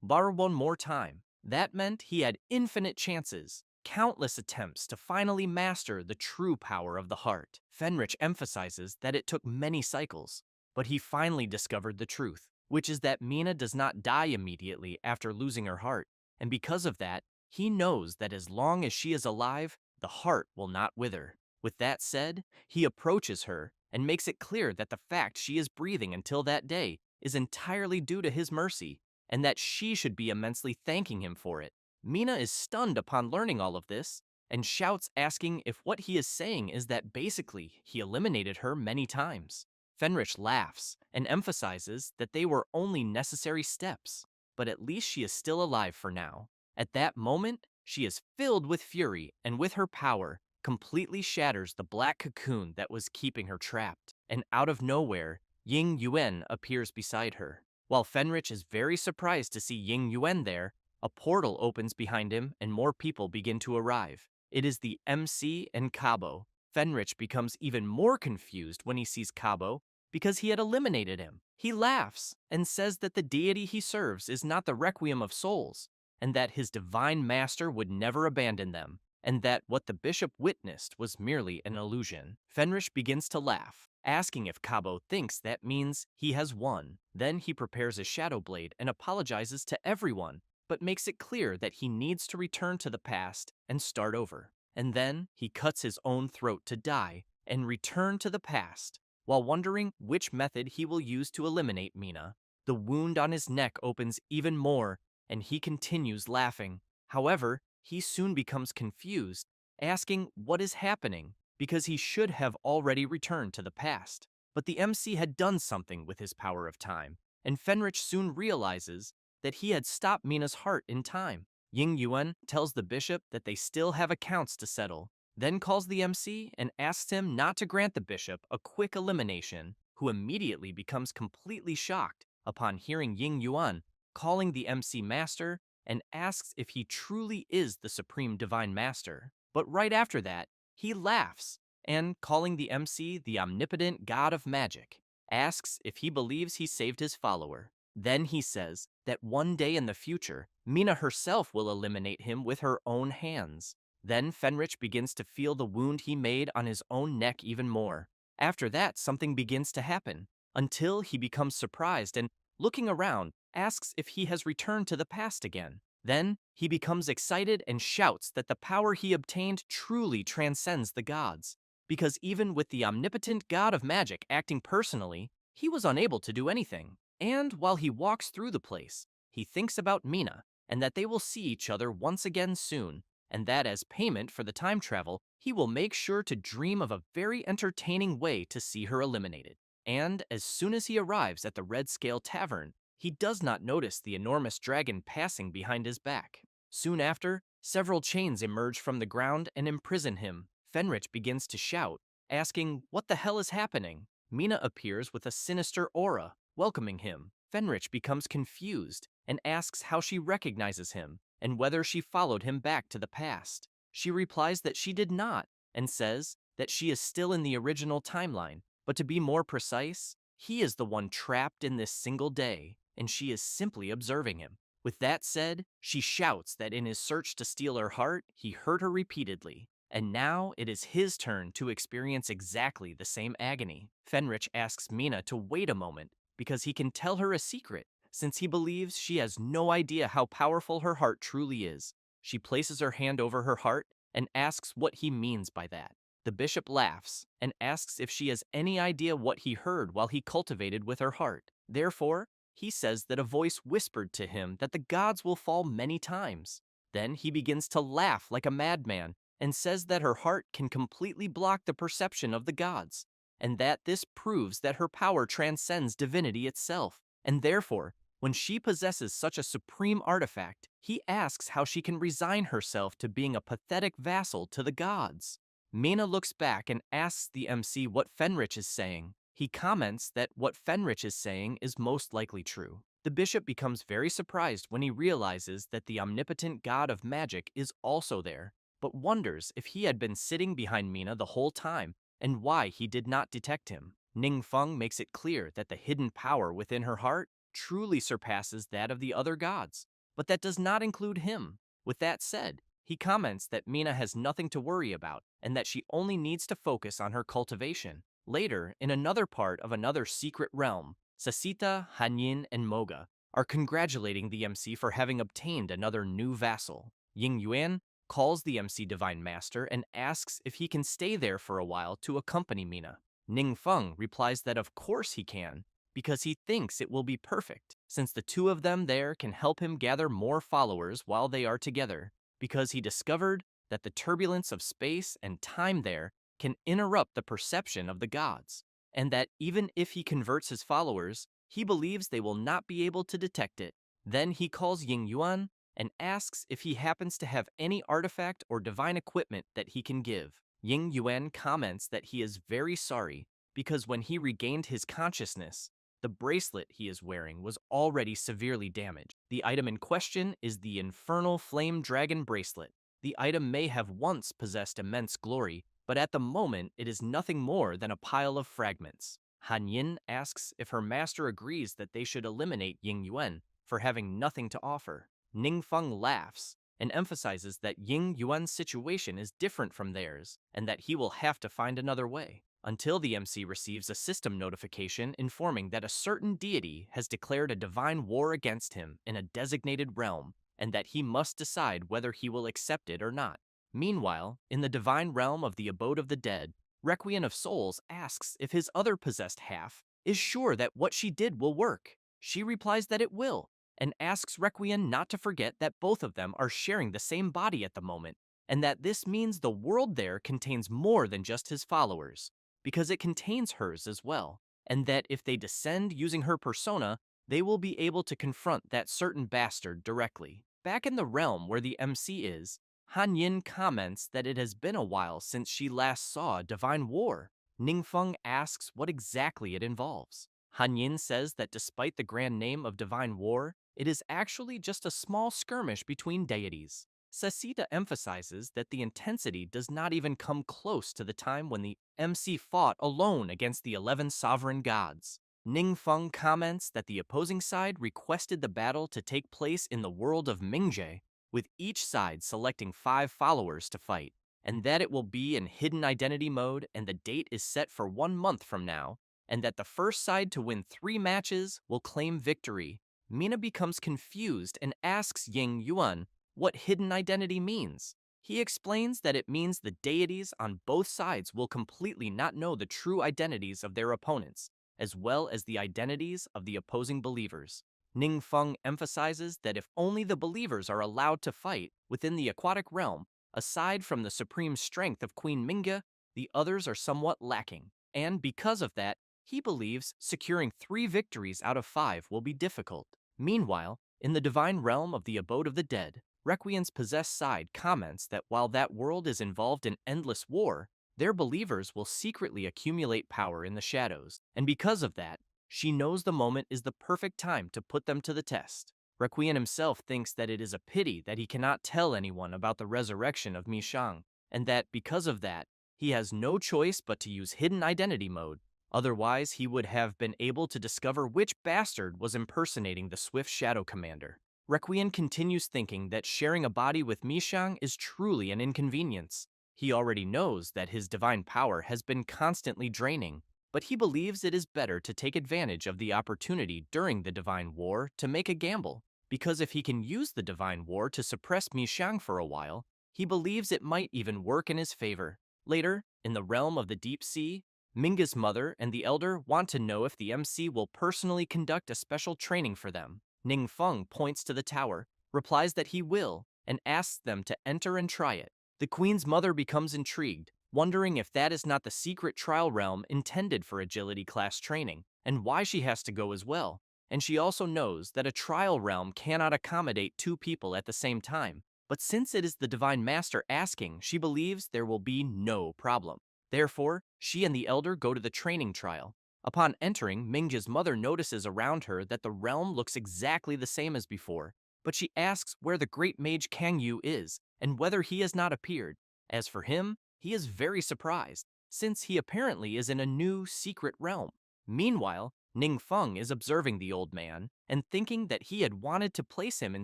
more time. That meant he had infinite chances, countless attempts to finally master the true power of the heart. Fenrich emphasizes that it took many cycles, but he finally discovered the truth, which is that Mina does not die immediately after losing her heart, and because of that, he knows that as long as she is alive, the heart will not wither. With that said, he approaches her and makes it clear that the fact she is breathing until that day is entirely due to his mercy, and that she should be immensely thanking him for it. Mina is stunned upon learning all of this, and shouts asking if what he is saying is that basically he eliminated her many times. Fenrich laughs and emphasizes that they were only necessary steps, but at least she is still alive for now. At that moment, she is filled with fury, and with her power, completely shatters the black cocoon that was keeping her trapped. And out of nowhere, Ying Yuan appears beside her. While Fenrich is very surprised to see Ying Yuan there, a portal opens behind him and more people begin to arrive. It is the MC and Cabo. Fenrich becomes even more confused when he sees Cabo because he had eliminated him. He laughs and says that the deity he serves is not the Requiem of Souls, and that his divine master would never abandon them, and that what the bishop witnessed was merely an illusion. Fenrich begins to laugh, asking if Cabo thinks that means he has won. Then he prepares a shadow blade and apologizes to everyone, but makes it clear that he needs to return to the past and start over. And then he cuts his own throat to die and return to the past, while wondering which method he will use to eliminate Mina. The wound on his neck opens even more, and he continues laughing. However, he soon becomes confused, asking what is happening, because he should have already returned to the past. But the MC had done something with his power of time, and Fenrich soon realizes that he had stopped Mina's heart in time. Ying Yuan tells the bishop that they still have accounts to settle, then calls the MC and asks him not to grant the bishop a quick elimination, who immediately becomes completely shocked upon hearing Ying Yuan calling the MC master and asks if he truly is the supreme divine master. But right after that, he laughs and, calling the MC the omnipotent god of magic, asks if he believes he saved his follower. Then he says that one day in the future, Mina herself will eliminate him with her own hands. Then Fenrich begins to feel the wound he made on his own neck even more. After that, something begins to happen, until he becomes surprised and, looking around, asks if he has returned to the past again. Then he becomes excited and shouts that the power he obtained truly transcends the gods, because even with the omnipotent god of magic acting personally, he was unable to do anything. And while he walks through the place, he thinks about Mina and that they will see each other once again soon, and that as payment for the time travel, he will make sure to dream of a very entertaining way to see her eliminated. And as soon as he arrives at the Red Scale Tavern, he does not notice the enormous dragon passing behind his back. Soon after, several chains emerge from the ground and imprison him. Fenrich begins to shout, asking what the hell is happening. Mina appears with a sinister aura, welcoming him. Fenrich becomes confused and asks how she recognizes him and whether she followed him back to the past. She replies that she did not and says that she is still in the original timeline, but to be more precise, he is the one trapped in this single day, and she is simply observing him. With that said, she shouts that in his search to steal her heart, he hurt her repeatedly, and now it is his turn to experience exactly the same agony. Fenrich asks Mina to wait a moment because he can tell her a secret, since he believes she has no idea how powerful her heart truly is. She places her hand over her heart and asks what he means by that. The bishop laughs and asks if she has any idea what he heard while he cultivated with her heart. Therefore, he says that a voice whispered to him that the gods will fall many times. Then he begins to laugh like a madman and says that her heart can completely block the perception of the gods, and that this proves that her power transcends divinity itself. And therefore, when she possesses such a supreme artifact, he asks how she can resign herself to being a pathetic vassal to the gods. Mina looks back and asks the MC what Fenrich is saying. He comments that what Fenrich is saying is most likely true. The bishop becomes very surprised when he realizes that the omnipotent god of magic is also there, but wonders if he had been sitting behind Mina the whole time and why he did not detect him. Ningfeng makes it clear that the hidden power within her heart truly surpasses that of the other gods, but that does not include him. With that said, he comments that Mina has nothing to worry about and that she only needs to focus on her cultivation. Later, in another part of another secret realm, Sasita, Hanyin, and Moga are congratulating the MC for having obtained another new vassal. Ying Yuan calls the MC Divine Master and asks if he can stay there for a while to accompany Mina. Ningfeng replies that of course he can, because he thinks it will be perfect, since the two of them there can help him gather more followers while they are together, because he discovered that the turbulence of space and time there can interrupt the perception of the gods, and that even if he converts his followers, he believes they will not be able to detect it. Then he calls Ying Yuan and asks if he happens to have any artifact or divine equipment that he can give. Ying Yuan comments that he is very sorry because when he regained his consciousness, the bracelet he is wearing was already severely damaged. The item in question is the Infernal Flame Dragon Bracelet. The item may have once possessed immense glory, but at the moment it is nothing more than a pile of fragments. Han Yin asks if her master agrees that they should eliminate Ying Yuan for having nothing to offer. Ningfeng laughs and emphasizes that Ying Yuan's situation is different from theirs and that he will have to find another way, until the MC receives a system notification informing that a certain deity has declared a divine war against him in a designated realm and that he must decide whether he will accept it or not. Meanwhile, in the divine realm of the abode of the dead, Requiem of Souls asks if his other possessed half is sure that what she did will work. She replies that it will, and asks Requiem not to forget that both of them are sharing the same body at the moment, and that this means the world there contains more than just his followers, because it contains hers as well, and that if they descend using her persona, they will be able to confront that certain bastard directly. Back in the realm where the MC is, Han Yin comments that it has been a while since she last saw a divine war. Ningfeng asks what exactly it involves. Han Yin says that despite the grand name of divine war, it is actually just a small skirmish between deities. Sasita emphasizes that the intensity does not even come close to the time when the MC fought alone against the 11 sovereign gods. Ningfeng comments that the opposing side requested the battle to take place in the world of Mingje, with each side selecting 5 followers to fight, and that it will be in hidden identity mode and the date is set for 1 month from now, and that the first side to win 3 matches will claim victory. Mina becomes confused and asks Ying Yuan what hidden identity means. He explains that it means the deities on both sides will completely not know the true identities of their opponents, as well as the identities of the opposing believers. Ningfeng emphasizes that if only the believers are allowed to fight within the aquatic realm, aside from the supreme strength of Queen Minga, the others are somewhat lacking, and because of that, he believes securing 3 victories out of 5 will be difficult. Meanwhile, in the divine realm of the abode of the dead, Requiem's possessed side comments that while that world is involved in endless war, Their believers will secretly accumulate power in the shadows, and because of that, she knows the moment is the perfect time to put them to the test. Requiem himself thinks that it is a pity that he cannot tell anyone about the resurrection of Mishang, and that because of that, he has no choice but to use hidden identity mode. Otherwise, he would have been able to discover which bastard was impersonating the Swift Shadow Commander. Requiem continues thinking that sharing a body with Mishang is truly an inconvenience. He already knows that his divine power has been constantly draining, but he believes it is better to take advantage of the opportunity during the divine war to make a gamble, because if he can use the divine war to suppress Mishang for a while, he believes it might even work in his favor. Later, in the realm of the deep sea, Minga's mother and the elder want to know if the MC will personally conduct a special training for them. Ning Feng points to the tower, replies that he will, and asks them to enter and try it. The queen's mother becomes intrigued, wondering if that is not the secret trial realm intended for agility class training, and why she has to go as well. And she also knows that a trial realm cannot accommodate two people at the same time. But since it is the Divine Master asking, she believes there will be no problem. Therefore, she and the elder go to the training trial. Upon entering, Mingja's mother notices around her that the realm looks exactly the same as before, but she asks where the great mage Kang Yu is and whether he has not appeared. As for him, he is very surprised, since he apparently is in a new secret realm. Meanwhile, Ning Feng is observing the old man and thinking that he had wanted to place him in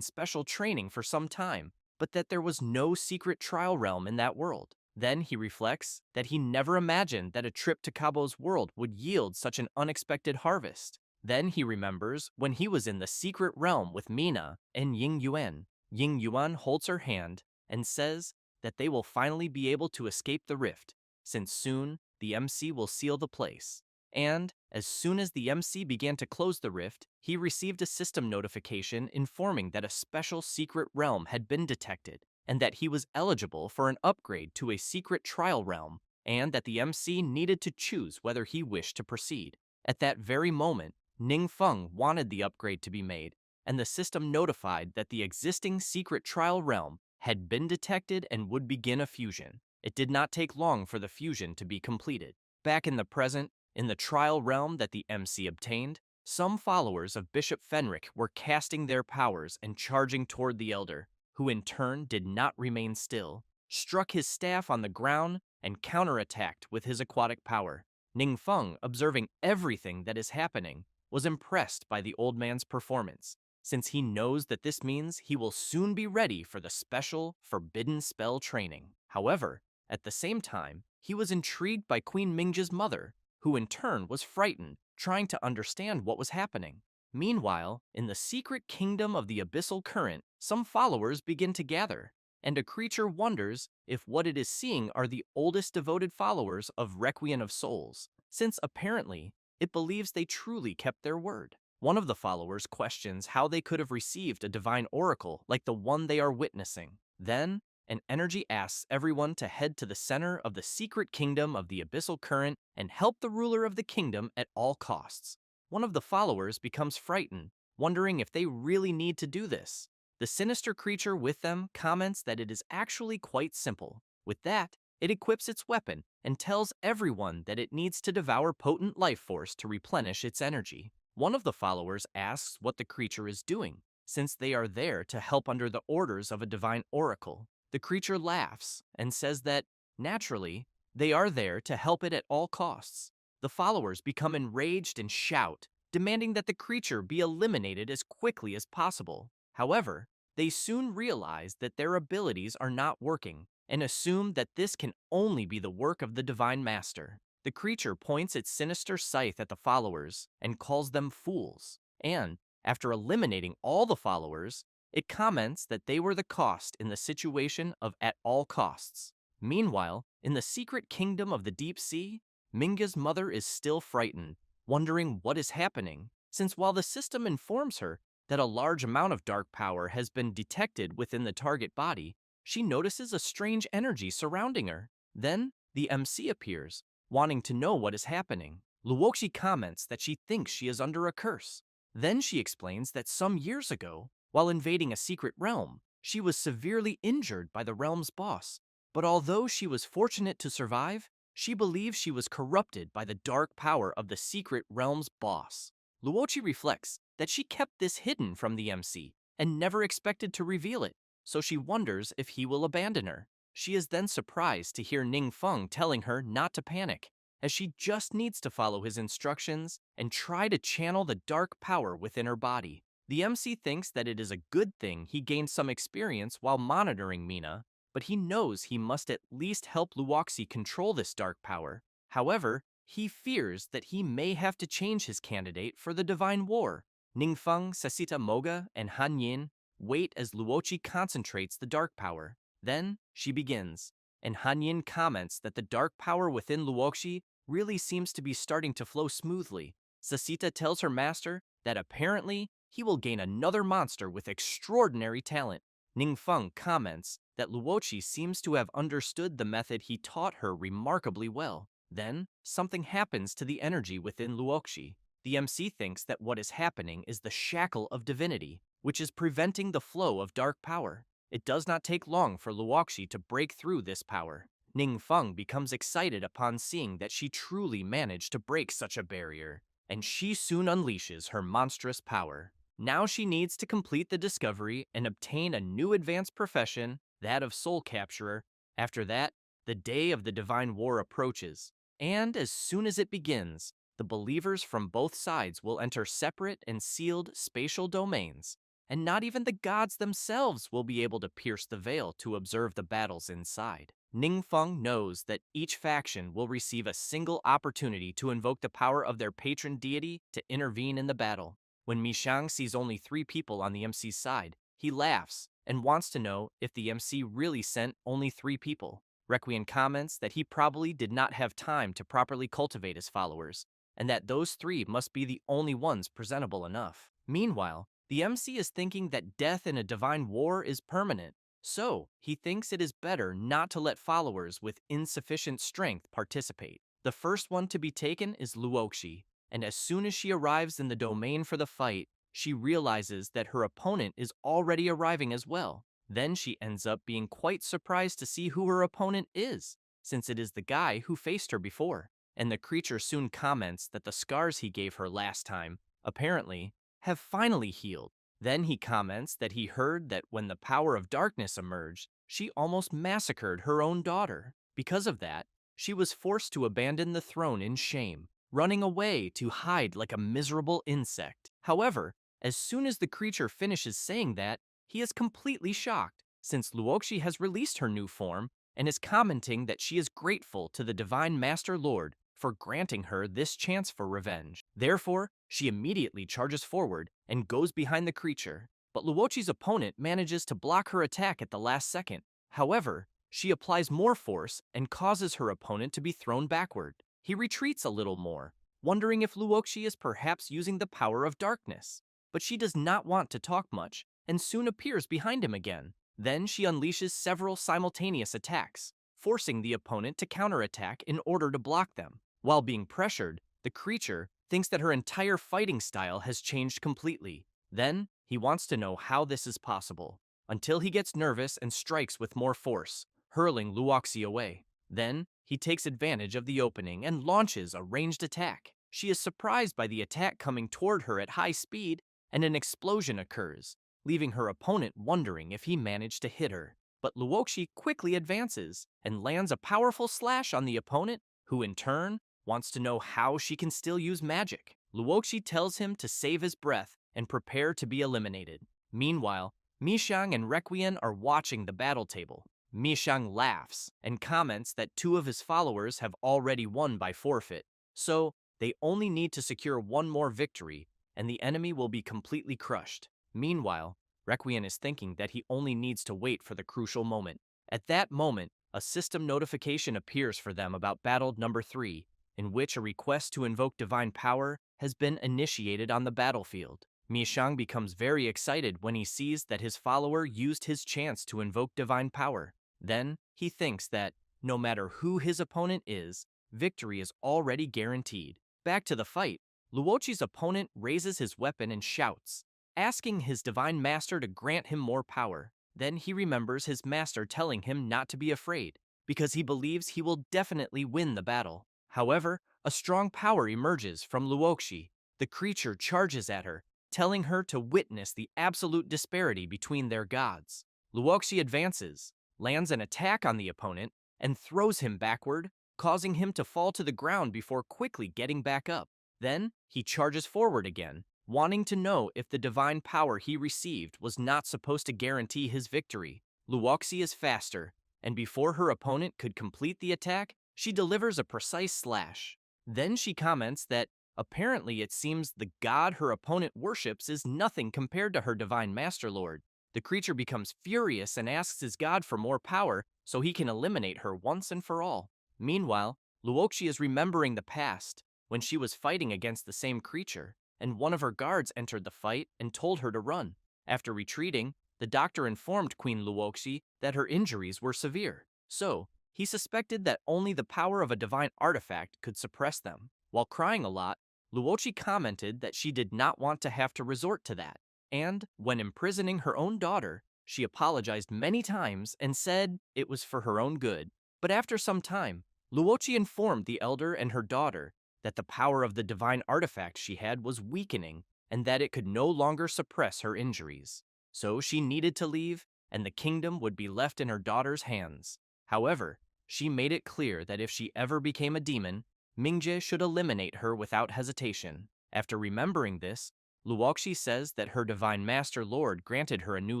special training for some time, but that there was no secret trial realm in that world. Then he reflects that he never imagined that a trip to Cabo's world would yield such an unexpected harvest. Then he remembers when he was in the secret realm with Mina and Ying Yuan. Ying Yuan holds her hand and says that they will finally be able to escape the rift, since soon the MC will seal the place. And as soon as the MC began to close the rift, he received a system notification informing that a special secret realm had been detected, and that he was eligible for an upgrade to a secret trial realm, and that the MC needed to choose whether he wished to proceed. At that very moment, Ning Feng wanted the upgrade to be made, and the system notified that the existing secret trial realm had been detected and would begin a fusion. It did not take long for the fusion to be completed. Back in the present, in the trial realm that the MC obtained, some followers of Bishop Fenric were casting their powers and charging toward the elder, who in turn did not remain still, struck his staff on the ground, and counterattacked with his aquatic power. Ning Feng, observing everything that is happening, was impressed by the old man's performance, since he knows that this means he will soon be ready for the special forbidden spell training. However, at the same time, he was intrigued by Queen Mingja's mother, who in turn was frightened, trying to understand what was happening. Meanwhile, in the secret kingdom of the abyssal current, some followers begin to gather, and a creature wonders if what it is seeing are the oldest devoted followers of Requiem of Souls, since apparently it believes they truly kept their word. One of the followers questions how they could have received a divine oracle like the one they are witnessing. Then, an energy asks everyone to head to the center of the secret kingdom of the abyssal current and help the ruler of the kingdom at all costs. One of the followers becomes frightened, wondering if they really need to do this. The sinister creature with them comments that it is actually quite simple. With that, it equips its weapon and tells everyone that it needs to devour potent life force to replenish its energy. One of the followers asks what the creature is doing, since they are there to help under the orders of a divine oracle. The creature laughs and says that, naturally, they are there to help it at all costs. The followers become enraged and shout, demanding that the creature be eliminated as quickly as possible. However, they soon realize that their abilities are not working and assume that this can only be the work of the Divine Master. The creature points its sinister scythe at the followers and calls them fools. And, after eliminating all the followers, it comments that they were the cost in the situation of at all costs. Meanwhile, in the secret kingdom of the deep sea, Minga's mother is still frightened, wondering what is happening, since while the system informs her that a large amount of dark power has been detected within the target body, she notices a strange energy surrounding her. Then, the MC appears, wanting to know what is happening. Luoxi comments that she thinks she is under a curse. Then she explains that some years ago, while invading a secret realm, she was severely injured by the realm's boss. But although she was fortunate to survive, She believes she was corrupted by the dark power of the secret realm's boss. Luochi reflects that she kept this hidden from the MC and never expected to reveal it, so she wonders if he will abandon her. She is then surprised to hear Ning Feng telling her not to panic, as she just needs to follow his instructions and try to channel the dark power within her body. The MC thinks that it is a good thing he gained some experience while monitoring Mina, but he knows he must at least help Luoxi control this dark power. However, he fears that he may have to change his candidate for the Divine War. Ningfeng, Sasita Moga, and Han Yin wait as Luochi concentrates the dark power. Then, she begins, and Han Yin comments that the dark power within Luoxi really seems to be starting to flow smoothly. Sasita tells her master that apparently he will gain another monster with extraordinary talent. Ningfeng comments that Luochi seems to have understood the method he taught her remarkably well. Then, something happens to the energy within Luoxi. The MC thinks that what is happening is the shackle of divinity, which is preventing the flow of dark power. It does not take long for Luoxi to break through this power. Ningfeng becomes excited upon seeing that she truly managed to break such a barrier, and she soon unleashes her monstrous power. Now she needs to complete the discovery and obtain a new advanced profession, that of soul capturer. After that, the day of the Divine War approaches, and as soon as it begins, the believers from both sides will enter separate and sealed spatial domains, and not even the gods themselves will be able to pierce the veil to observe the battles inside. Ningfeng knows that each faction will receive a single opportunity to invoke the power of their patron deity to intervene in the battle. When Mishang sees only 3 people on the MC's side, he laughs and wants to know if the MC really sent only 3 people. Requiem comments that he probably did not have time to properly cultivate his followers, and that those 3 must be the only ones presentable enough. Meanwhile, the MC is thinking that death in a divine war is permanent, so he thinks it is better not to let followers with insufficient strength participate. The first one to be taken is Luoxi, and as soon as she arrives in the domain for the fight, she realizes that her opponent is already arriving as well. Then she ends up being quite surprised to see who her opponent is, since it is the guy who faced her before. And the creature soon comments that the scars he gave her last time, apparently, have finally healed. Then he comments that he heard that when the power of darkness emerged, she almost massacred her own daughter. Because of that, she was forced to abandon the throne in shame, running away to hide like a miserable insect. However, as soon as the creature finishes saying that, he is completely shocked, since Luoxi has released her new form and is commenting that she is grateful to the Divine Master Lord for granting her this chance for revenge. Therefore, she immediately charges forward and goes behind the creature, but Luochi's opponent manages to block her attack at the last second. However, she applies more force and causes her opponent to be thrown backward. He retreats a little more, wondering if Luoxi is perhaps using the power of darkness. But she does not want to talk much, and soon appears behind him again. Then she unleashes several simultaneous attacks, forcing the opponent to counterattack in order to block them. While being pressured, the creature thinks that her entire fighting style has changed completely. Then, he wants to know how this is possible, until he gets nervous and strikes with more force, hurling Luoxi away. Then, he takes advantage of the opening and launches a ranged attack. She is surprised by the attack coming toward her at high speed, and an explosion occurs, leaving her opponent wondering if he managed to hit her. But Luoxi quickly advances and lands a powerful slash on the opponent, who in turn wants to know how she can still use magic. Luoxi tells him to save his breath and prepare to be eliminated. Meanwhile, Mishang and Requiem are watching the battle table. Mishang laughs and comments that 2 of his followers have already won by forfeit, so they only need to secure 1 more victory and the enemy will be completely crushed. Meanwhile, Requiem is thinking that he only needs to wait for the crucial moment. At that moment, a system notification appears for them about battle number 3, in which a request to invoke divine power has been initiated on the battlefield. Mishang becomes very excited when he sees that his follower used his chance to invoke divine power. Then, he thinks that, no matter who his opponent is, victory is already guaranteed. Back to the fight, Luochi's opponent raises his weapon and shouts, asking his divine master to grant him more power. Then he remembers his master telling him not to be afraid, because he believes he will definitely win the battle. However, a strong power emerges from Luoxi. The creature charges at her, telling her to witness the absolute disparity between their gods. Luoxi advances, lands an attack on the opponent, and throws him backward, causing him to fall to the ground before quickly getting back up. Then, he charges forward again, wanting to know if the divine power he received was not supposed to guarantee his victory. Luoxi is faster, and before her opponent could complete the attack, she delivers a precise slash. Then she comments that apparently it seems the god her opponent worships is nothing compared to her divine master lord. The creature becomes furious and asks his god for more power so he can eliminate her once and for all. Meanwhile, Luoxi is remembering the past, when she was fighting against the same creature, and one of her guards entered the fight and told her to run. After retreating, the doctor informed Queen Luoxi that her injuries were severe, so he suspected that only the power of a divine artifact could suppress them. While crying a lot, Luoxi commented that she did not want to have to resort to that, and when imprisoning her own daughter, she apologized many times and said it was for her own good. But after some time, Luoxi informed the elder and her daughter that the power of the divine artifact she had was weakening and that it could no longer suppress her injuries. So she needed to leave, and the kingdom would be left in her daughter's hands. However, she made it clear that if she ever became a demon, Mingje should eliminate her without hesitation. After remembering this, Luoxi says that her divine master lord granted her a new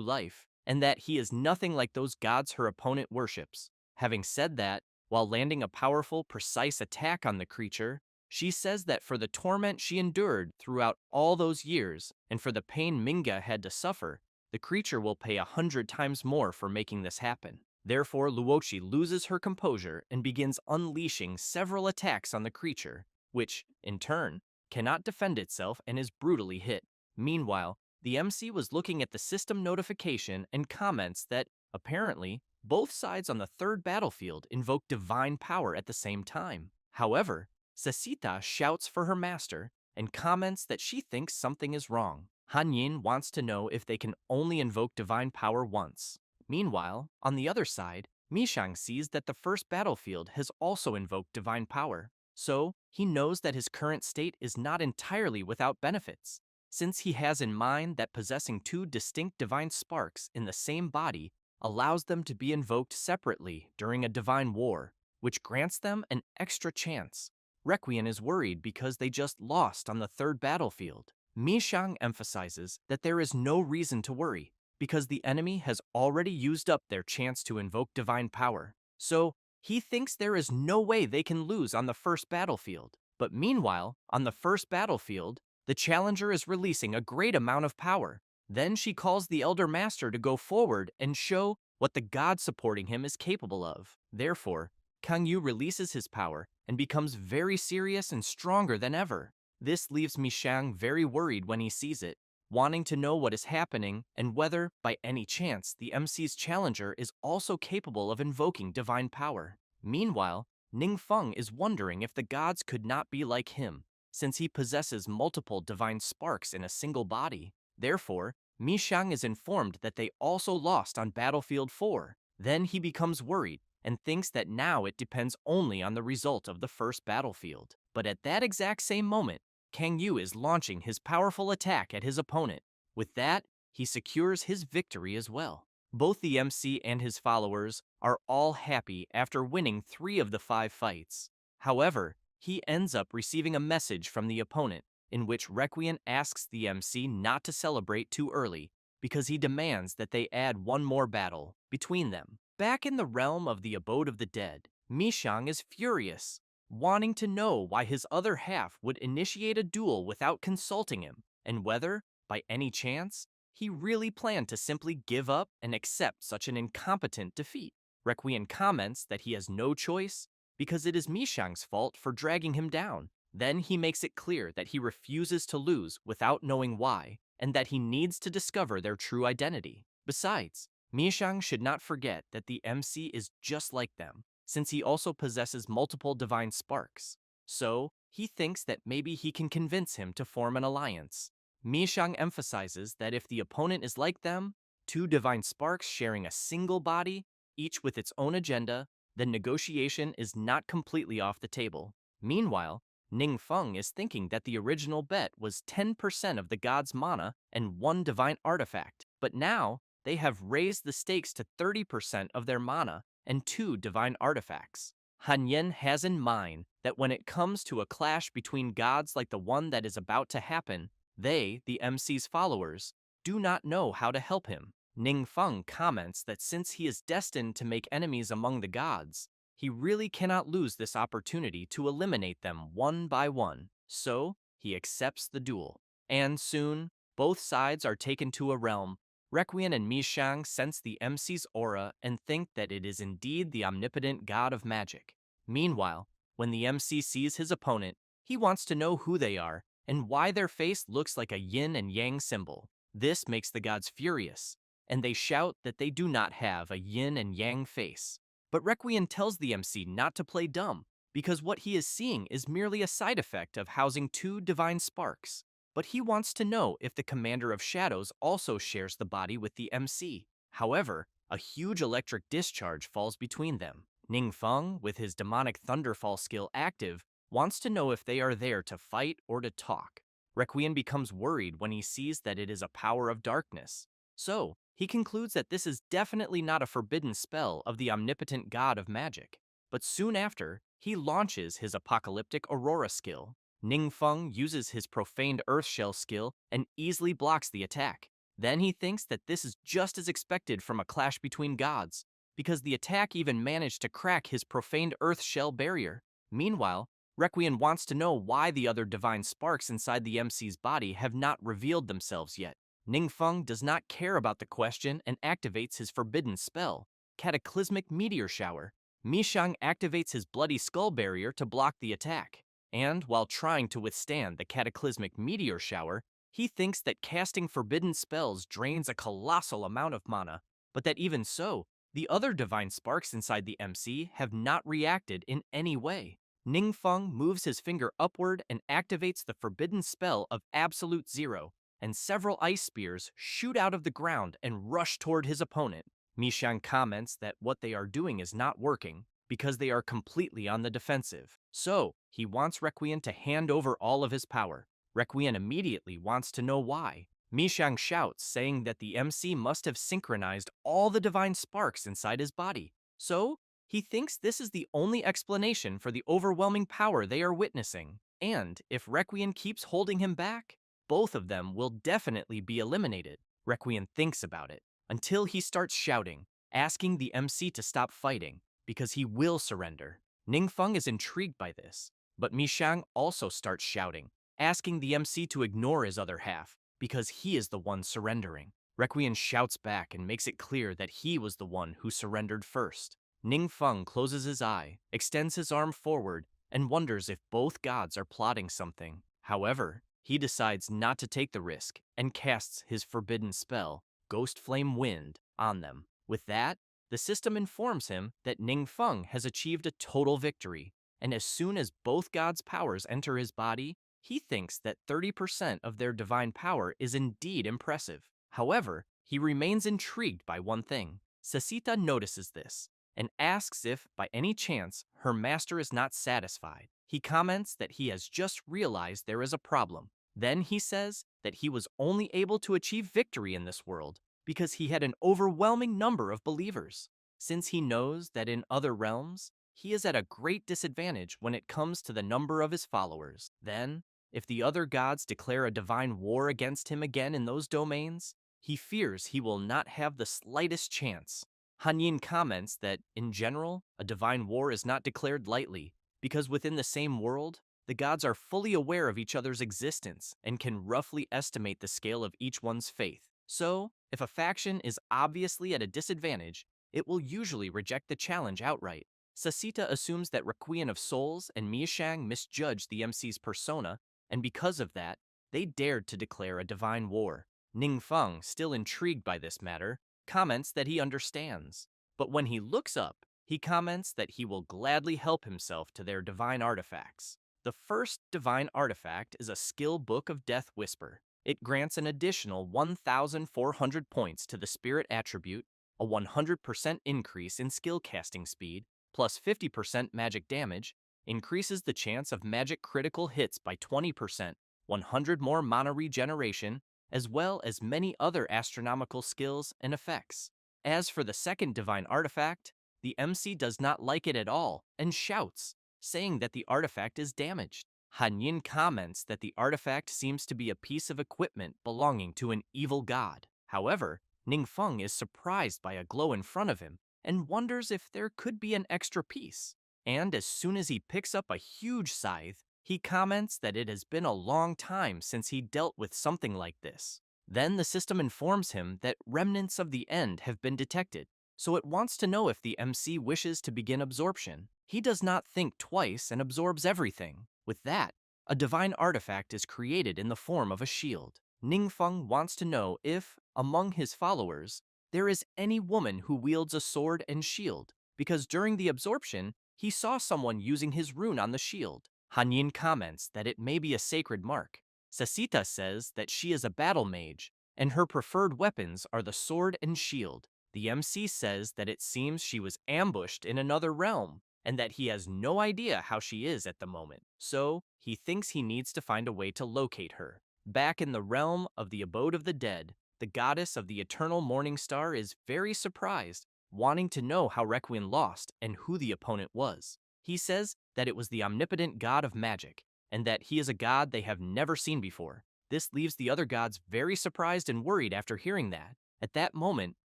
life, and that he is nothing like those gods her opponent worships. Having said that, while landing a powerful, precise attack on the creature, she says that for the torment she endured throughout all those years, and for the pain Minga had to suffer, the creature will pay 100 times more for making this happen. Therefore, Luoxi loses her composure and begins unleashing several attacks on the creature, which, in turn, cannot defend itself and is brutally hit. Meanwhile, the MC was looking at the system notification and comments that, apparently, both sides on the third battlefield invoke divine power at the same time. However, Sasita shouts for her master and comments that she thinks something is wrong. Hanyin wants to know if they can only invoke divine power once. Meanwhile, on the other side, Mishang sees that the first battlefield has also invoked divine power, so he knows that his current state is not entirely without benefits, since he has in mind that possessing two distinct divine sparks in the same body allows them to be invoked separately during a divine war, which grants them an extra chance. Requiem is worried because they just lost on the third battlefield. Mishang emphasizes that there is no reason to worry, because the enemy has already used up their chance to invoke divine power. So, he thinks there is no way they can lose on the first battlefield. But meanwhile, on the first battlefield, the challenger is releasing a great amount of power. Then she calls the Elder Master to go forward and show what the god supporting him is capable of. Therefore, Kang Yu releases his power and becomes very serious and stronger than ever. This leaves Mishang very worried when he sees it, wanting to know what is happening and whether, by any chance, the MC's challenger is also capable of invoking divine power. Meanwhile, Ningfeng is wondering if the gods could not be like him, since he possesses multiple divine sparks in a single body. Therefore, Mishang is informed that they also lost on Battlefield 4. Then he becomes worried and thinks that now it depends only on the result of the first battlefield. But at that exact same moment, Kang Yu is launching his powerful attack at his opponent. With that, he secures his victory as well. Both the MC and his followers are all happy after winning 3 of the 5 fights. However, he ends up receiving a message from the opponent in which Requiem asks the MC not to celebrate too early because he demands that they add one more battle between them. Back in the realm of the abode of the dead, Mishang is furious, wanting to know why his other half would initiate a duel without consulting him, and whether, by any chance, he really planned to simply give up and accept such an incompetent defeat. Requiem comments that he has no choice because it is Mishang's fault for dragging him down. Then he makes it clear that he refuses to lose without knowing why, and that he needs to discover their true identity. Besides, Mishang should not forget that the MC is just like them, since he also possesses multiple divine sparks. So, he thinks that maybe he can convince him to form an alliance. Mishang emphasizes that if the opponent is like them, two divine sparks sharing a single body, each with its own agenda, then negotiation is not completely off the table. Meanwhile, Ning Feng is thinking that the original bet was 10% of the god's mana and one divine artifact, but now they have raised the stakes to 30% of their mana and two divine artifacts. Han Yen has in mind that when it comes to a clash between gods like the one that is about to happen, they, the MC's followers, do not know how to help him. Ning Feng comments that since he is destined to make enemies among the gods, he really cannot lose this opportunity to eliminate them one by one. So, he accepts the duel. And soon, both sides are taken to a realm. Requien and Mishang sense the MC's aura and think that it is indeed the omnipotent god of magic. Meanwhile, when the MC sees his opponent, he wants to know who they are and why their face looks like a yin and yang symbol. This makes the gods furious, and they shout that they do not have a yin and yang face. But Requiem tells the MC not to play dumb, because what he is seeing is merely a side effect of housing two divine sparks. But he wants to know if the Commander of Shadows also shares the body with the MC. However, a huge electric discharge falls between them. Ning Feng, with his demonic thunderfall skill active, wants to know if they are there to fight or to talk. Requiem becomes worried when he sees that it is a power of darkness. So, he concludes that this is definitely not a forbidden spell of the omnipotent god of magic. But soon after, he launches his apocalyptic aurora skill. Ning Feng uses his profaned earthshell skill and easily blocks the attack. Then he thinks that this is just as expected from a clash between gods, because the attack even managed to crack his profaned earthshell barrier. Meanwhile, Requiem wants to know why the other divine sparks inside the MC's body have not revealed themselves yet. Ning Feng does not care about the question and activates his forbidden spell, Cataclysmic Meteor Shower. Mishang activates his Bloody Skull barrier to block the attack, and while trying to withstand the Cataclysmic Meteor Shower, he thinks that casting forbidden spells drains a colossal amount of mana, but that even so, the other divine sparks inside the MC have not reacted in any way. Ning Feng moves his finger upward and activates the forbidden spell of Absolute Zero, and several ice spears shoot out of the ground and rush toward his opponent. Mishang comments that what they are doing is not working because they are completely on the defensive. So, he wants Requiem to hand over all of his power. Requiem immediately wants to know why. Mishang shouts, saying that the MC must have synchronized all the divine sparks inside his body. So, he thinks this is the only explanation for the overwhelming power they are witnessing. And if Requiem keeps holding him back, both of them will definitely be eliminated. Requiem thinks about it until he starts shouting, asking the MC to stop fighting because he will surrender. Ning Feng is intrigued by this, but Mishang also starts shouting, asking the MC to ignore his other half because he is the one surrendering. Requiem shouts back and makes it clear that he was the one who surrendered first. Ning Feng closes his eye, extends his arm forward, and wonders if both gods are plotting something. However, he decides not to take the risk and casts his forbidden spell, Ghost Flame Wind, on them. With that, the system informs him that Ning Feng has achieved a total victory, and as soon as both gods' powers enter his body, he thinks that 30% of their divine power is indeed impressive. However, he remains intrigued by one thing. Sasita notices this and asks if, by any chance, her master is not satisfied. He comments that he has just realized there is a problem. Then he says that he was only able to achieve victory in this world because he had an overwhelming number of believers. Since he knows that in other realms, he is at a great disadvantage when it comes to the number of his followers. Then, if the other gods declare a divine war against him again in those domains, he fears he will not have the slightest chance. Han Yin comments that, in general, a divine war is not declared lightly, because within the same world, the gods are fully aware of each other's existence and can roughly estimate the scale of each one's faith. So, if a faction is obviously at a disadvantage, it will usually reject the challenge outright. Sasita assumes that Requiem of Souls and Mishang misjudged the MC's persona, and because of that, they dared to declare a divine war. Ning Feng, still intrigued by this matter, comments that he understands. But when he looks up, he comments that he will gladly help himself to their divine artifacts. The first divine artifact is a skill book of Death Whisper. It grants an additional 1,400 points to the spirit attribute, a 100% increase in skill casting speed, plus 50% magic damage, increases the chance of magic critical hits by 20%, 100 more mana regeneration, as well as many other astronomical skills and effects. As for the second divine artifact, the MC does not like it at all and shouts, saying that the artifact is damaged. Han Yin comments that the artifact seems to be a piece of equipment belonging to an evil god. However, Ningfeng is surprised by a glow in front of him and wonders if there could be an extra piece. And as soon as he picks up a huge scythe, he comments that it has been a long time since he dealt with something like this. Then the system informs him that remnants of the end have been detected, so it wants to know if the MC wishes to begin absorption. He does not think twice and absorbs everything. With that, a divine artifact is created in the form of a shield. Ningfeng wants to know if, among his followers, there is any woman who wields a sword and shield, because during the absorption, he saw someone using his rune on the shield. Hanyin comments that it may be a sacred mark. Sasita says that she is a battle mage, and her preferred weapons are the sword and shield. The MC says that it seems she was ambushed in another realm, and that he has no idea how she is at the moment. So, he thinks he needs to find a way to locate her. Back in the realm of the abode of the dead, the goddess of the eternal morning star is very surprised, wanting to know how Requiem lost and who the opponent was. He says that it was the omnipotent god of magic, and that he is a god they have never seen before. This leaves the other gods very surprised and worried after hearing that. At that moment,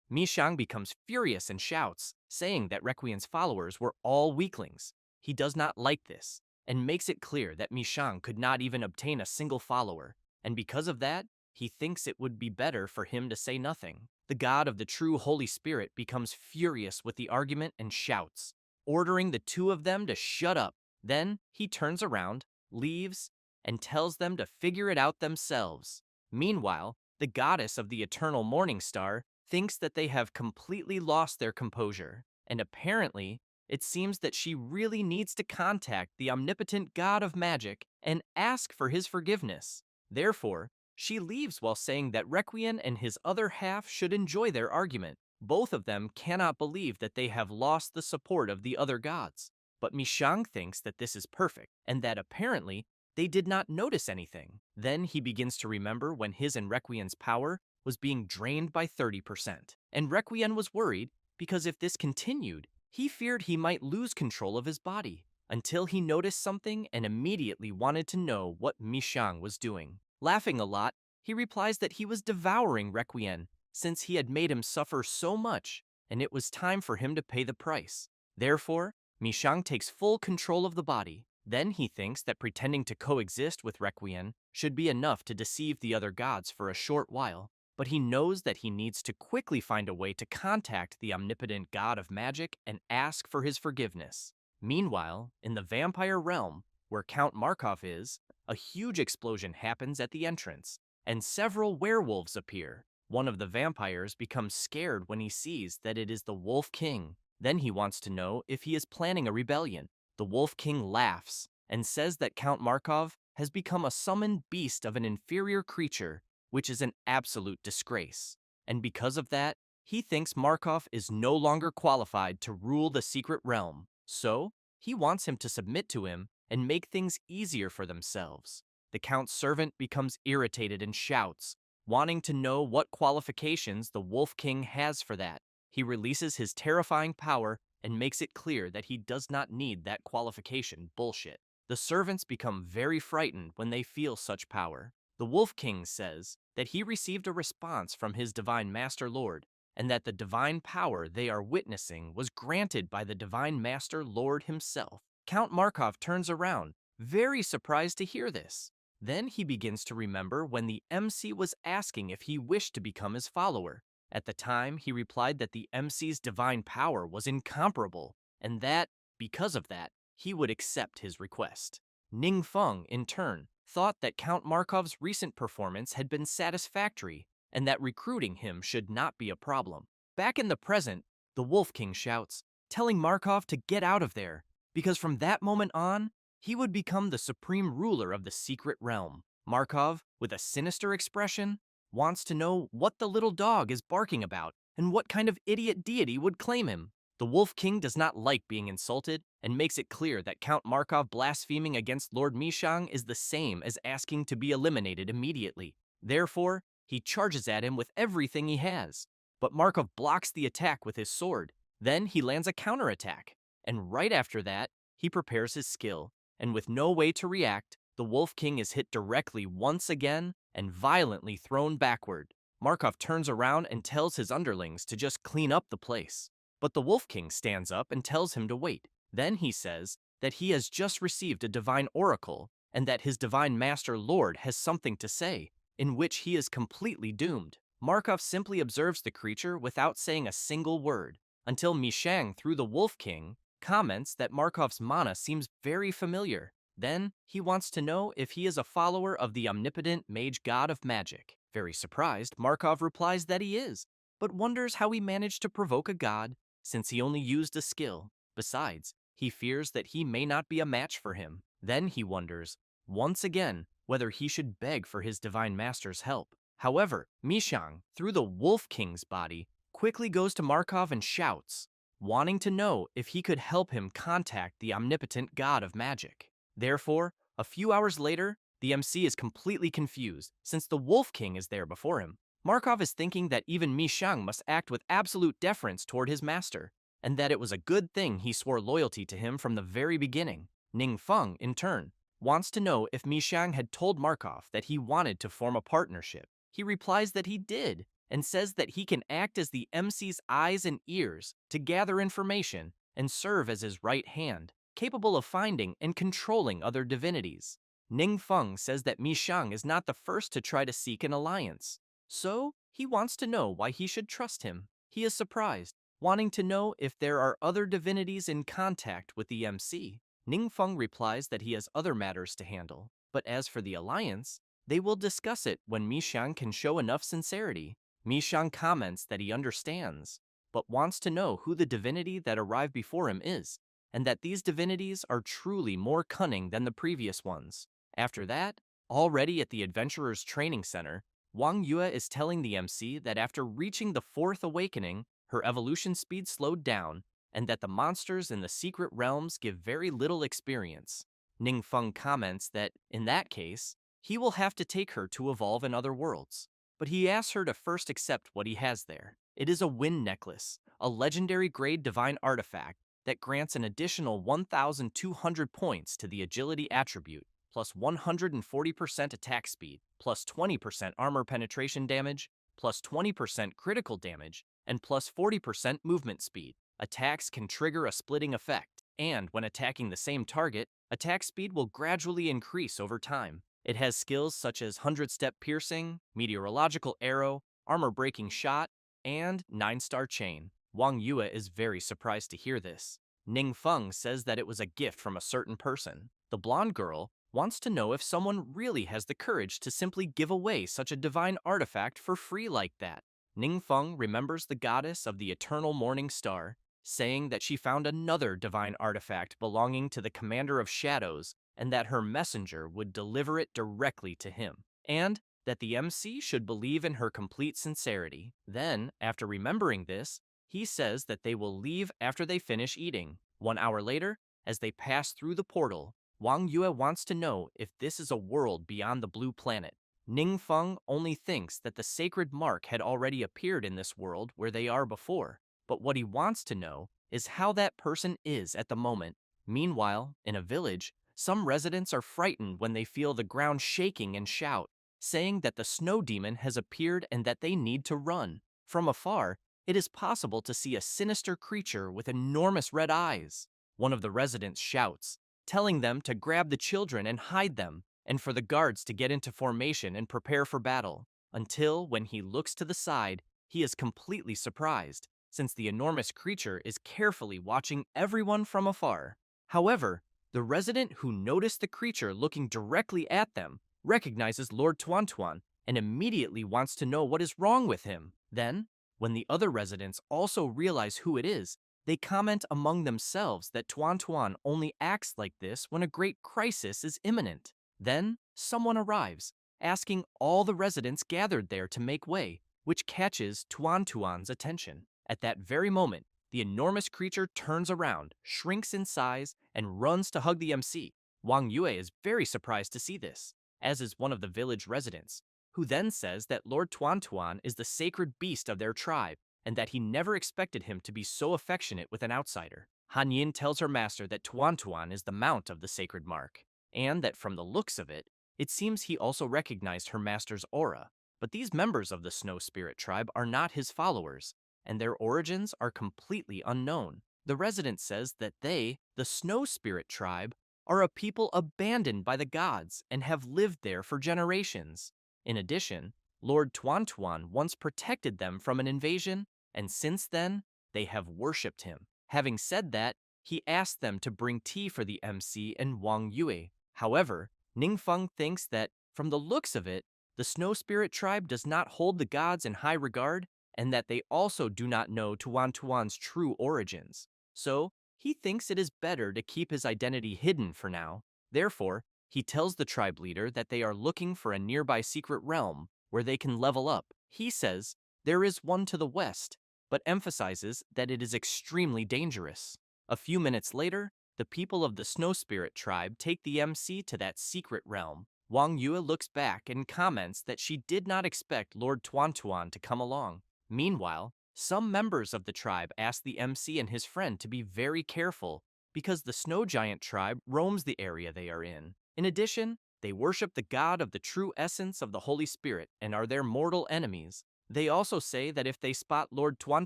Mi Shang becomes furious and shouts, saying that Requiem's followers were all weaklings. He does not like this, and makes it clear that Mi Shang could not even obtain a single follower, and because of that, he thinks it would be better for him to say nothing. The god of the true Holy Spirit becomes furious with the argument and shouts, ordering the two of them to shut up. Then he turns around, leaves, and tells them to figure it out themselves. Meanwhile, the goddess of the eternal morning star thinks that they have completely lost their composure, and apparently, it seems that she really needs to contact the omnipotent god of magic and ask for his forgiveness. Therefore, she leaves while saying that Requiem and his other half should enjoy their argument. Both of them cannot believe that they have lost the support of the other gods. But Mishang thinks that this is perfect, and that apparently they did not notice anything. Then he begins to remember when his and Requiem's power was being drained by 30%. And Requiem was worried because if this continued, he feared he might lose control of his body, until he noticed something and immediately wanted to know what Mishang was doing. Laughing a lot, he replies that he was devouring Requiem since he had made him suffer so much, and it was time for him to pay the price. Therefore, Mishang takes full control of the body. Then he thinks that pretending to coexist with Requiem should be enough to deceive the other gods for a short while, but he knows that he needs to quickly find a way to contact the omnipotent god of magic and ask for his forgiveness. Meanwhile, in the vampire realm, where Count Markov is, a huge explosion happens at the entrance, and several werewolves appear. One of the vampires becomes scared when he sees that it is the Wolf King. Then he wants to know if he is planning a rebellion. The Wolf King laughs and says that Count Markov has become a summoned beast of an inferior creature, which is an absolute disgrace. And because of that, he thinks Markov is no longer qualified to rule the secret realm. So, he wants him to submit to him and make things easier for themselves. The Count's servant becomes irritated and shouts, wanting to know what qualifications the Wolf King has for that. He releases his terrifying power and makes it clear that he does not need that qualification bullshit. The servants become very frightened when they feel such power. The Wolf King says that he received a response from his Divine Master Lord, and that the divine power they are witnessing was granted by the Divine Master Lord himself. Count Markov turns around, very surprised to hear this. Then he begins to remember when the MC was asking if he wished to become his follower. At the time, he replied that the MC's divine power was incomparable, and that, because of that, he would accept his request. Ningfeng, in turn, thought that Count Markov's recent performance had been satisfactory, and that recruiting him should not be a problem. Back in the present, the Wolf King shouts, telling Markov to get out of there, because from that moment on, he would become the supreme ruler of the secret realm. Markov, with a sinister expression, wants to know what the little dog is barking about and what kind of idiot deity would claim him. The Wolf King does not like being insulted and makes it clear that Count Markov blaspheming against Lord Mishang is the same as asking to be eliminated immediately. Therefore, he charges at him with everything he has. But Markov blocks the attack with his sword. Then he lands a counterattack. And right after that, he prepares his skill. And with no way to react, the Wolf King is hit directly once again and violently thrown backward. Markov turns around and tells his underlings to just clean up the place. But the Wolf King stands up and tells him to wait. Then he says that he has just received a divine oracle and that his divine master lord has something to say, in which he is completely doomed. Markov simply observes the creature without saying a single word, until Mishang, through the Wolf King, comments that Markov's mana seems very familiar. Then, he wants to know if he is a follower of the omnipotent mage god of magic. Very surprised, Markov replies that he is, but wonders how he managed to provoke a god since he only used a skill. Besides, he fears that he may not be a match for him. Then he wonders, once again, whether he should beg for his divine master's help. However, Mishang, through the Wolf King's body, quickly goes to Markov and shouts, wanting to know if he could help him contact the omnipotent god of magic. Therefore, a few hours later, the MC is completely confused since the Wolf King is there before him. Markov is thinking that even Mishang must act with absolute deference toward his master, and that it was a good thing he swore loyalty to him from the very beginning. Ning Feng, in turn, wants to know if Mishang had told Markov that he wanted to form a partnership. He replies that he did, and says that he can act as the MC's eyes and ears to gather information and serve as his right hand, capable of finding and controlling other divinities. Ning Feng says that Mishang is not the first to try to seek an alliance. So, he wants to know why he should trust him. He is surprised, wanting to know if there are other divinities in contact with the MC. Ning Feng replies that he has other matters to handle, but as for the alliance, they will discuss it when Mishang can show enough sincerity. Mishang comments that he understands, but wants to know who the divinity that arrived before him is, and that these divinities are truly more cunning than the previous ones. After that, already at the Adventurer's Training Center, Wang Yue is telling the MC that after reaching the fourth awakening, her evolution speed slowed down, and that the monsters in the secret realms give very little experience. Ning Feng comments that, in that case, he will have to take her to evolve in other worlds. But he asks her to first accept what he has there. It is a wind necklace, a legendary grade divine artifact that grants an additional 1,200 points to the agility attribute, plus 140% attack speed, plus 20% armor penetration damage, plus 20% critical damage, and plus 40% movement speed. Attacks can trigger a splitting effect, and when attacking the same target, attack speed will gradually increase over time. It has skills such as 100-step piercing, meteorological arrow, armor-breaking shot, and 9-star chain. Wang Yue is very surprised to hear this. Ning Feng says that it was a gift from a certain person. The blonde girl wants to know if someone really has the courage to simply give away such a divine artifact for free like that. Ning Feng remembers the goddess of the eternal morning star, saying that she found another divine artifact belonging to the commander of shadows and that her messenger would deliver it directly to him, and that the MC should believe in her complete sincerity. Then, after remembering this, he says that they will leave after they finish eating. 1 hour later, as they pass through the portal, Wang Yue wants to know if this is a world beyond the blue planet. Ning Feng only thinks that the sacred mark had already appeared in this world where they are before, but what he wants to know is how that person is at the moment. Meanwhile, in a village, some residents are frightened when they feel the ground shaking and shout, saying that the snow demon has appeared and that they need to run. From afar, it is possible to see a sinister creature with enormous red eyes. One of the residents shouts, telling them to grab the children and hide them, and for the guards to get into formation and prepare for battle, until, when he looks to the side, he is completely surprised, since the enormous creature is carefully watching everyone from afar. However, the resident who noticed the creature looking directly at them recognizes Lord Tuan Tuan and immediately wants to know what is wrong with him. Then, when the other residents also realize who it is, they comment among themselves that Tuan Tuan only acts like this when a great crisis is imminent. Then, someone arrives, asking all the residents gathered there to make way, which catches Tuan Tuan's attention. At that very moment, the enormous creature turns around, shrinks in size, and runs to hug the MC. Wang Yue is very surprised to see this, as is one of the village residents, who then says that Lord Tuan Tuan is the sacred beast of their tribe, and that he never expected him to be so affectionate with an outsider. Han Yin tells her master that Tuan Tuan is the mount of the sacred mark, and that from the looks of it, it seems he also recognized her master's aura. But these members of the Snow Spirit tribe are not his followers, and their origins are completely unknown. The resident says that they, the Snow Spirit tribe, are a people abandoned by the gods and have lived there for generations. In addition, Lord Tuan Tuan once protected them from an invasion, and since then, they have worshipped him. Having said that, he asked them to bring tea for the MC and Wang Yue. However, Ningfeng thinks that, from the looks of it, the Snow Spirit tribe does not hold the gods in high regard, and that they also do not know Tuan Tuan's true origins. So, he thinks it is better to keep his identity hidden for now. Therefore, he tells the tribe leader that they are looking for a nearby secret realm where they can level up. He says there is one to the west, but emphasizes that it is extremely dangerous. A few minutes later, the people of the Snow Spirit tribe take the MC to that secret realm. Wang Yue looks back and comments that she did not expect Lord Tuan Tuan to come along. Meanwhile, some members of the tribe ask the MC and his friend to be very careful because the Snow Giant tribe roams the area they are in. In addition, they worship the god of the true essence of the Holy Spirit and are their mortal enemies. They also say that if they spot Lord Tuan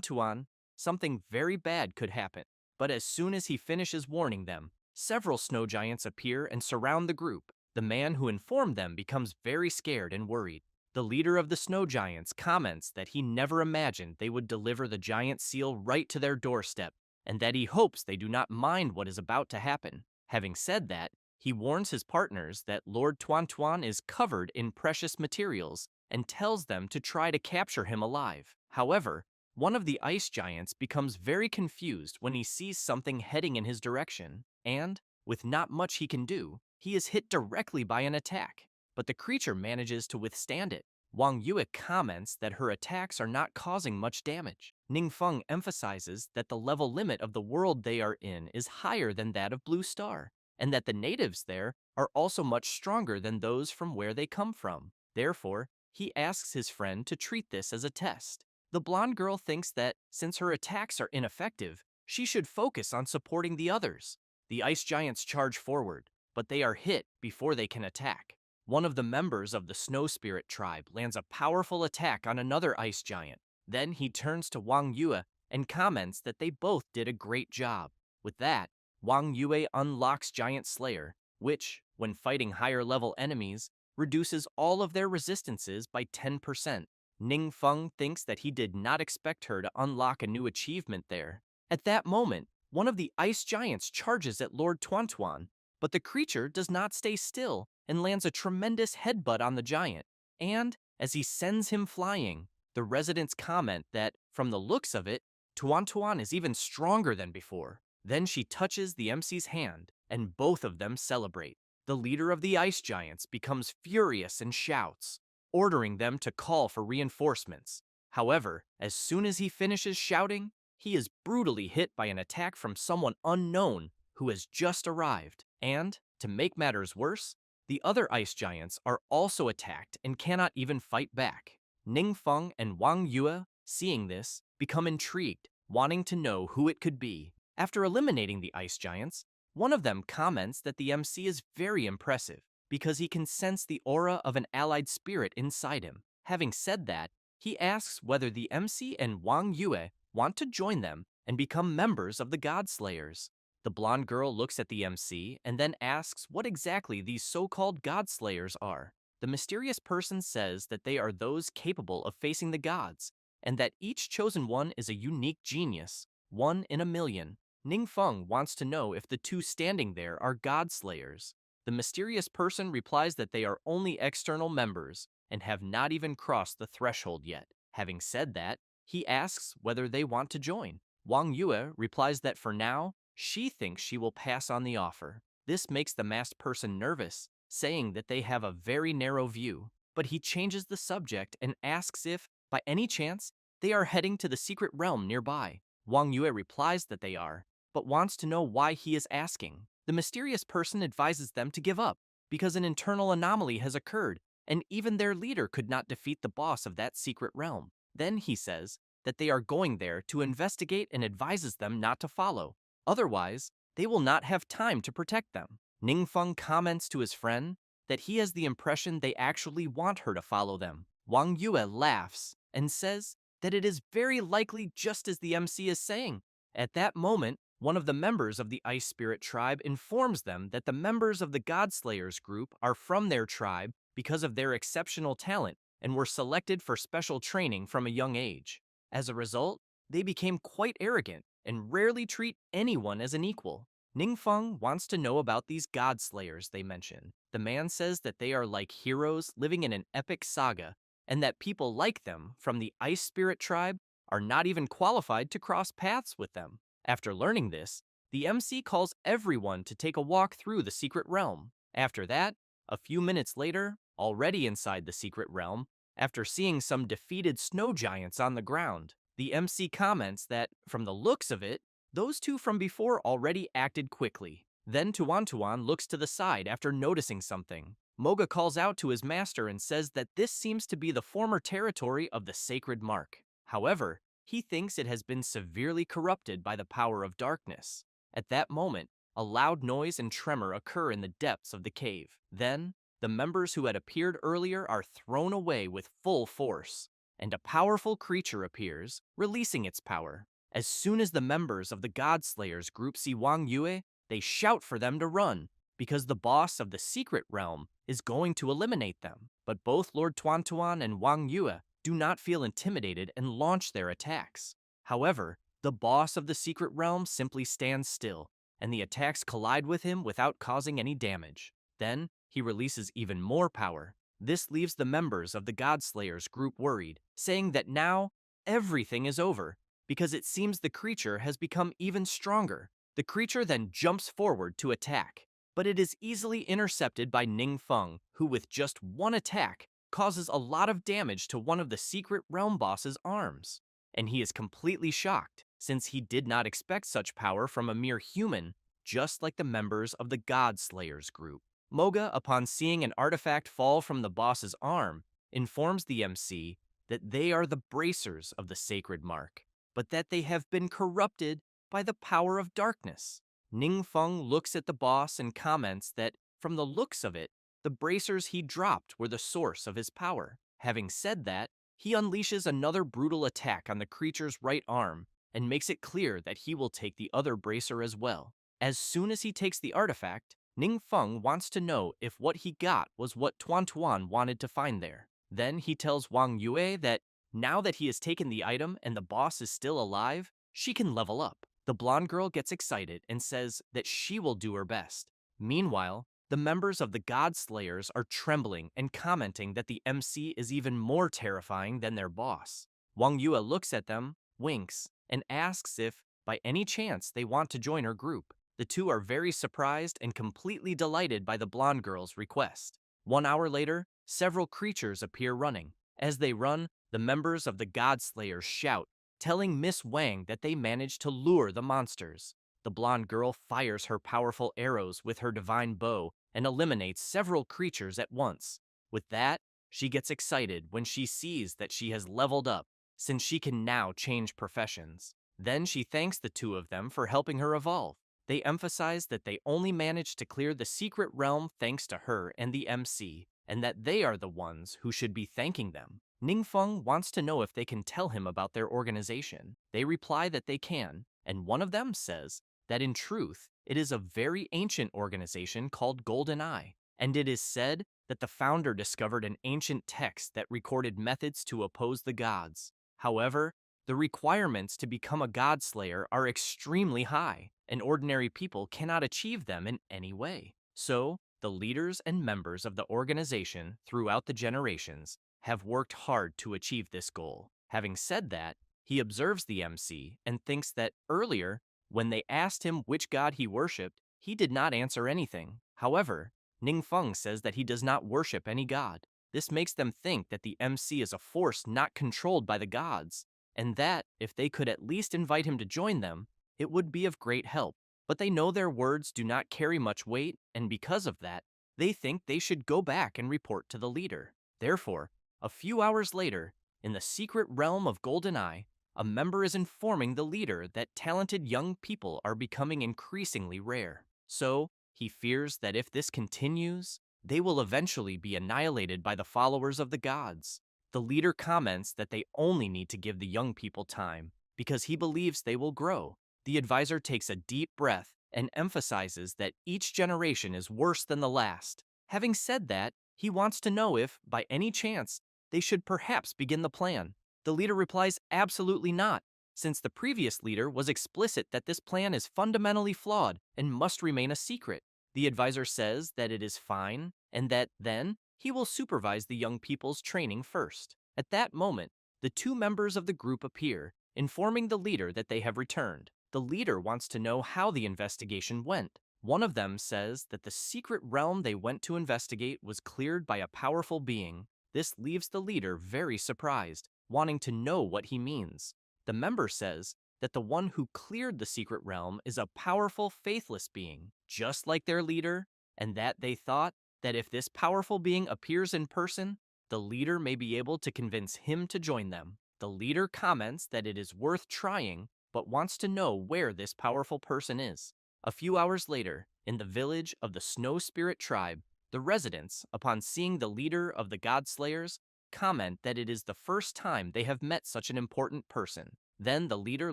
Tuan, something very bad could happen. But as soon as he finishes warning them, several snow giants appear and surround the group. The man who informed them becomes very scared and worried. The leader of the snow giants comments that he never imagined they would deliver the giant seal right to their doorstep, and that he hopes they do not mind what is about to happen. Having said that, he warns his partners that Lord Tuan Tuan is covered in precious materials and tells them to try to capture him alive. However, one of the ice giants becomes very confused when he sees something heading in his direction, and, with not much he can do, he is hit directly by an attack. But the creature manages to withstand it. Wang Yue comments that her attacks are not causing much damage. Ningfeng emphasizes that the level limit of the world they are in is higher than that of Blue Star, and that the natives there are also much stronger than those from where they come from. Therefore, he asks his friend to treat this as a test. The blonde girl thinks that, since her attacks are ineffective, she should focus on supporting the others. The ice giants charge forward, but they are hit before they can attack. One of the members of the Snow Spirit tribe lands a powerful attack on another ice giant. Then he turns to Wang Yue and comments that they both did a great job. With that, Wang Yue unlocks Giant Slayer, which, when fighting higher-level enemies, reduces all of their resistances by 10%. Ningfeng thinks that he did not expect her to unlock a new achievement there. At that moment, one of the ice giants charges at Lord Tuan Tuan, but the creature does not stay still and lands a tremendous headbutt on the giant. And, as he sends him flying, the residents comment that, from the looks of it, Tuan Tuan is even stronger than before. Then she touches the MC's hand, and both of them celebrate. The leader of the ice giants becomes furious and shouts, ordering them to call for reinforcements. However, as soon as he finishes shouting, he is brutally hit by an attack from someone unknown who has just arrived. And, to make matters worse, the other ice giants are also attacked and cannot even fight back. Ningfeng and Wang Yue, seeing this, become intrigued, wanting to know who it could be. After eliminating the ice giants, one of them comments that the MC is very impressive because he can sense the aura of an allied spirit inside him. Having said that, he asks whether the MC and Wang Yue want to join them and become members of the God Slayers. The blonde girl looks at the MC and then asks what exactly these so-called God Slayers are. The mysterious person says that they are those capable of facing the gods, and that each chosen one is a unique genius, one in a million. Ningfeng wants to know if the two standing there are God Slayers. The mysterious person replies that they are only external members and have not even crossed the threshold yet. Having said that, he asks whether they want to join. Wang Yue replies that for now, she thinks she will pass on the offer. This makes the masked person nervous, saying that they have a very narrow view, but he changes the subject and asks if, by any chance, they are heading to the secret realm nearby. Wang Yue replies that they are, but wants to know why he is asking. The mysterious person advises them to give up, because an internal anomaly has occurred, and even their leader could not defeat the boss of that secret realm. Then he says that they are going there to investigate and advises them not to follow. Otherwise, they will not have time to protect them. Ningfeng comments to his friend that he has the impression they actually want her to follow them. Wang Yue laughs and says that it is very likely just as the MC is saying. At that moment, one of the members of the Ice Spirit tribe informs them that the members of the Godslayers group are from their tribe because of their exceptional talent and were selected for special training from a young age. As a result, they became quite arrogant and rarely treat anyone as an equal. Ningfeng wants to know about these Godslayers they mention. The man says that they are like heroes living in an epic saga, and that people like them from the Ice Spirit tribe are not even qualified to cross paths with them. After learning this, the MC calls everyone to take a walk through the secret realm. After that, a few minutes later, already inside the secret realm, after seeing some defeated snow giants on the ground, the MC comments that, from the looks of it, those two from before already acted quickly. Then Tuan looks to the side after noticing something. Moga calls out to his master and says that this seems to be the former territory of the Sacred Mark. However, he thinks it has been severely corrupted by the power of darkness. At that moment, a loud noise and tremor occur in the depths of the cave. Then, the members who had appeared earlier are thrown away with full force, and a powerful creature appears, releasing its power. As soon as the members of the Godslayers group see Wang Yue, they shout for them to run, because the boss of the secret realm is going to eliminate them. But both Lord Tuan and Wang Yue do not feel intimidated and launch their attacks. However, the boss of the secret realm simply stands still, and the attacks collide with him without causing any damage. Then, he releases even more power. This leaves the members of the Godslayers group worried, saying that now everything is over, because it seems the creature has become even stronger. The creature then jumps forward to attack, but it is easily intercepted by Ningfeng, who with just one attack causes a lot of damage to one of the secret realm boss's arms. And he is completely shocked, since he did not expect such power from a mere human, just like the members of the Godslayers group. Moga, upon seeing an artifact fall from the boss's arm, informs the MC that they are the bracers of the Sacred Mark, but that they have been corrupted by the power of darkness. Ningfeng looks at the boss and comments that, from the looks of it, the bracers he dropped were the source of his power. Having said that, he unleashes another brutal attack on the creature's right arm and makes it clear that he will take the other bracer as well. As soon as he takes the artifact, Ningfeng wants to know if what he got was what Tuan wanted to find there. Then he tells Wang Yue that now that he has taken the item and the boss is still alive, she can level up. The blonde girl gets excited and says that she will do her best. Meanwhile, the members of the Godslayers are trembling and commenting that the MC is even more terrifying than their boss. Wang Yue looks at them, winks, and asks if, by any chance, they want to join her group. The two are very surprised and completely delighted by the blonde girl's request. 1 hour later, several creatures appear running. As they run, the members of the Godslayers shout, telling Miss Wang that they managed to lure the monsters. The blonde girl fires her powerful arrows with her divine bow and eliminates several creatures at once. With that, she gets excited when she sees that she has leveled up, since she can now change professions. Then she thanks the two of them for helping her evolve. They emphasize that they only managed to clear the secret realm thanks to her and the MC, and that they are the ones who should be thanking them. Ningfeng wants to know if they can tell him about their organization. They reply that they can, and one of them says that in truth, it is a very ancient organization called Golden Eye, and it is said that the founder discovered an ancient text that recorded methods to oppose the gods. However, the requirements to become a godslayer are extremely high, and ordinary people cannot achieve them in any way. So, the leaders and members of the organization throughout the generations have worked hard to achieve this goal. Having said that, he observes the MC and thinks that earlier, when they asked him which god he worshipped, he did not answer anything. However, Ningfeng says that he does not worship any god. This makes them think that the MC is a force not controlled by the gods, and that, if they could at least invite him to join them, it would be of great help. But they know their words do not carry much weight, and because of that, they think they should go back and report to the leader. Therefore, a few hours later, in the secret realm of GoldenEye, a member is informing the leader that talented young people are becoming increasingly rare. So, he fears that if this continues, they will eventually be annihilated by the followers of the gods. The leader comments that they only need to give the young people time, because he believes they will grow. The advisor takes a deep breath and emphasizes that each generation is worse than the last. Having said that, he wants to know if, by any chance, they should perhaps begin the plan. The leader replies absolutely not, since the previous leader was explicit that this plan is fundamentally flawed and must remain a secret. The advisor says that it is fine, and that then he will supervise the young people's training first. At that moment, the two members of the group appear, informing the leader that they have returned. The leader wants to know how the investigation went. One of them says that the secret realm they went to investigate was cleared by a powerful being. This leaves the leader very surprised, wanting to know what he means. The member says that the one who cleared the secret realm is a powerful, faithless being, just like their leader, and that they thought that if this powerful being appears in person, the leader may be able to convince him to join them. The leader comments that it is worth trying, but wants to know where this powerful person is. A few hours later, in the village of the Snow Spirit tribe, the residents, upon seeing the leader of the God Slayers, comment that it is the first time they have met such an important person. Then the leader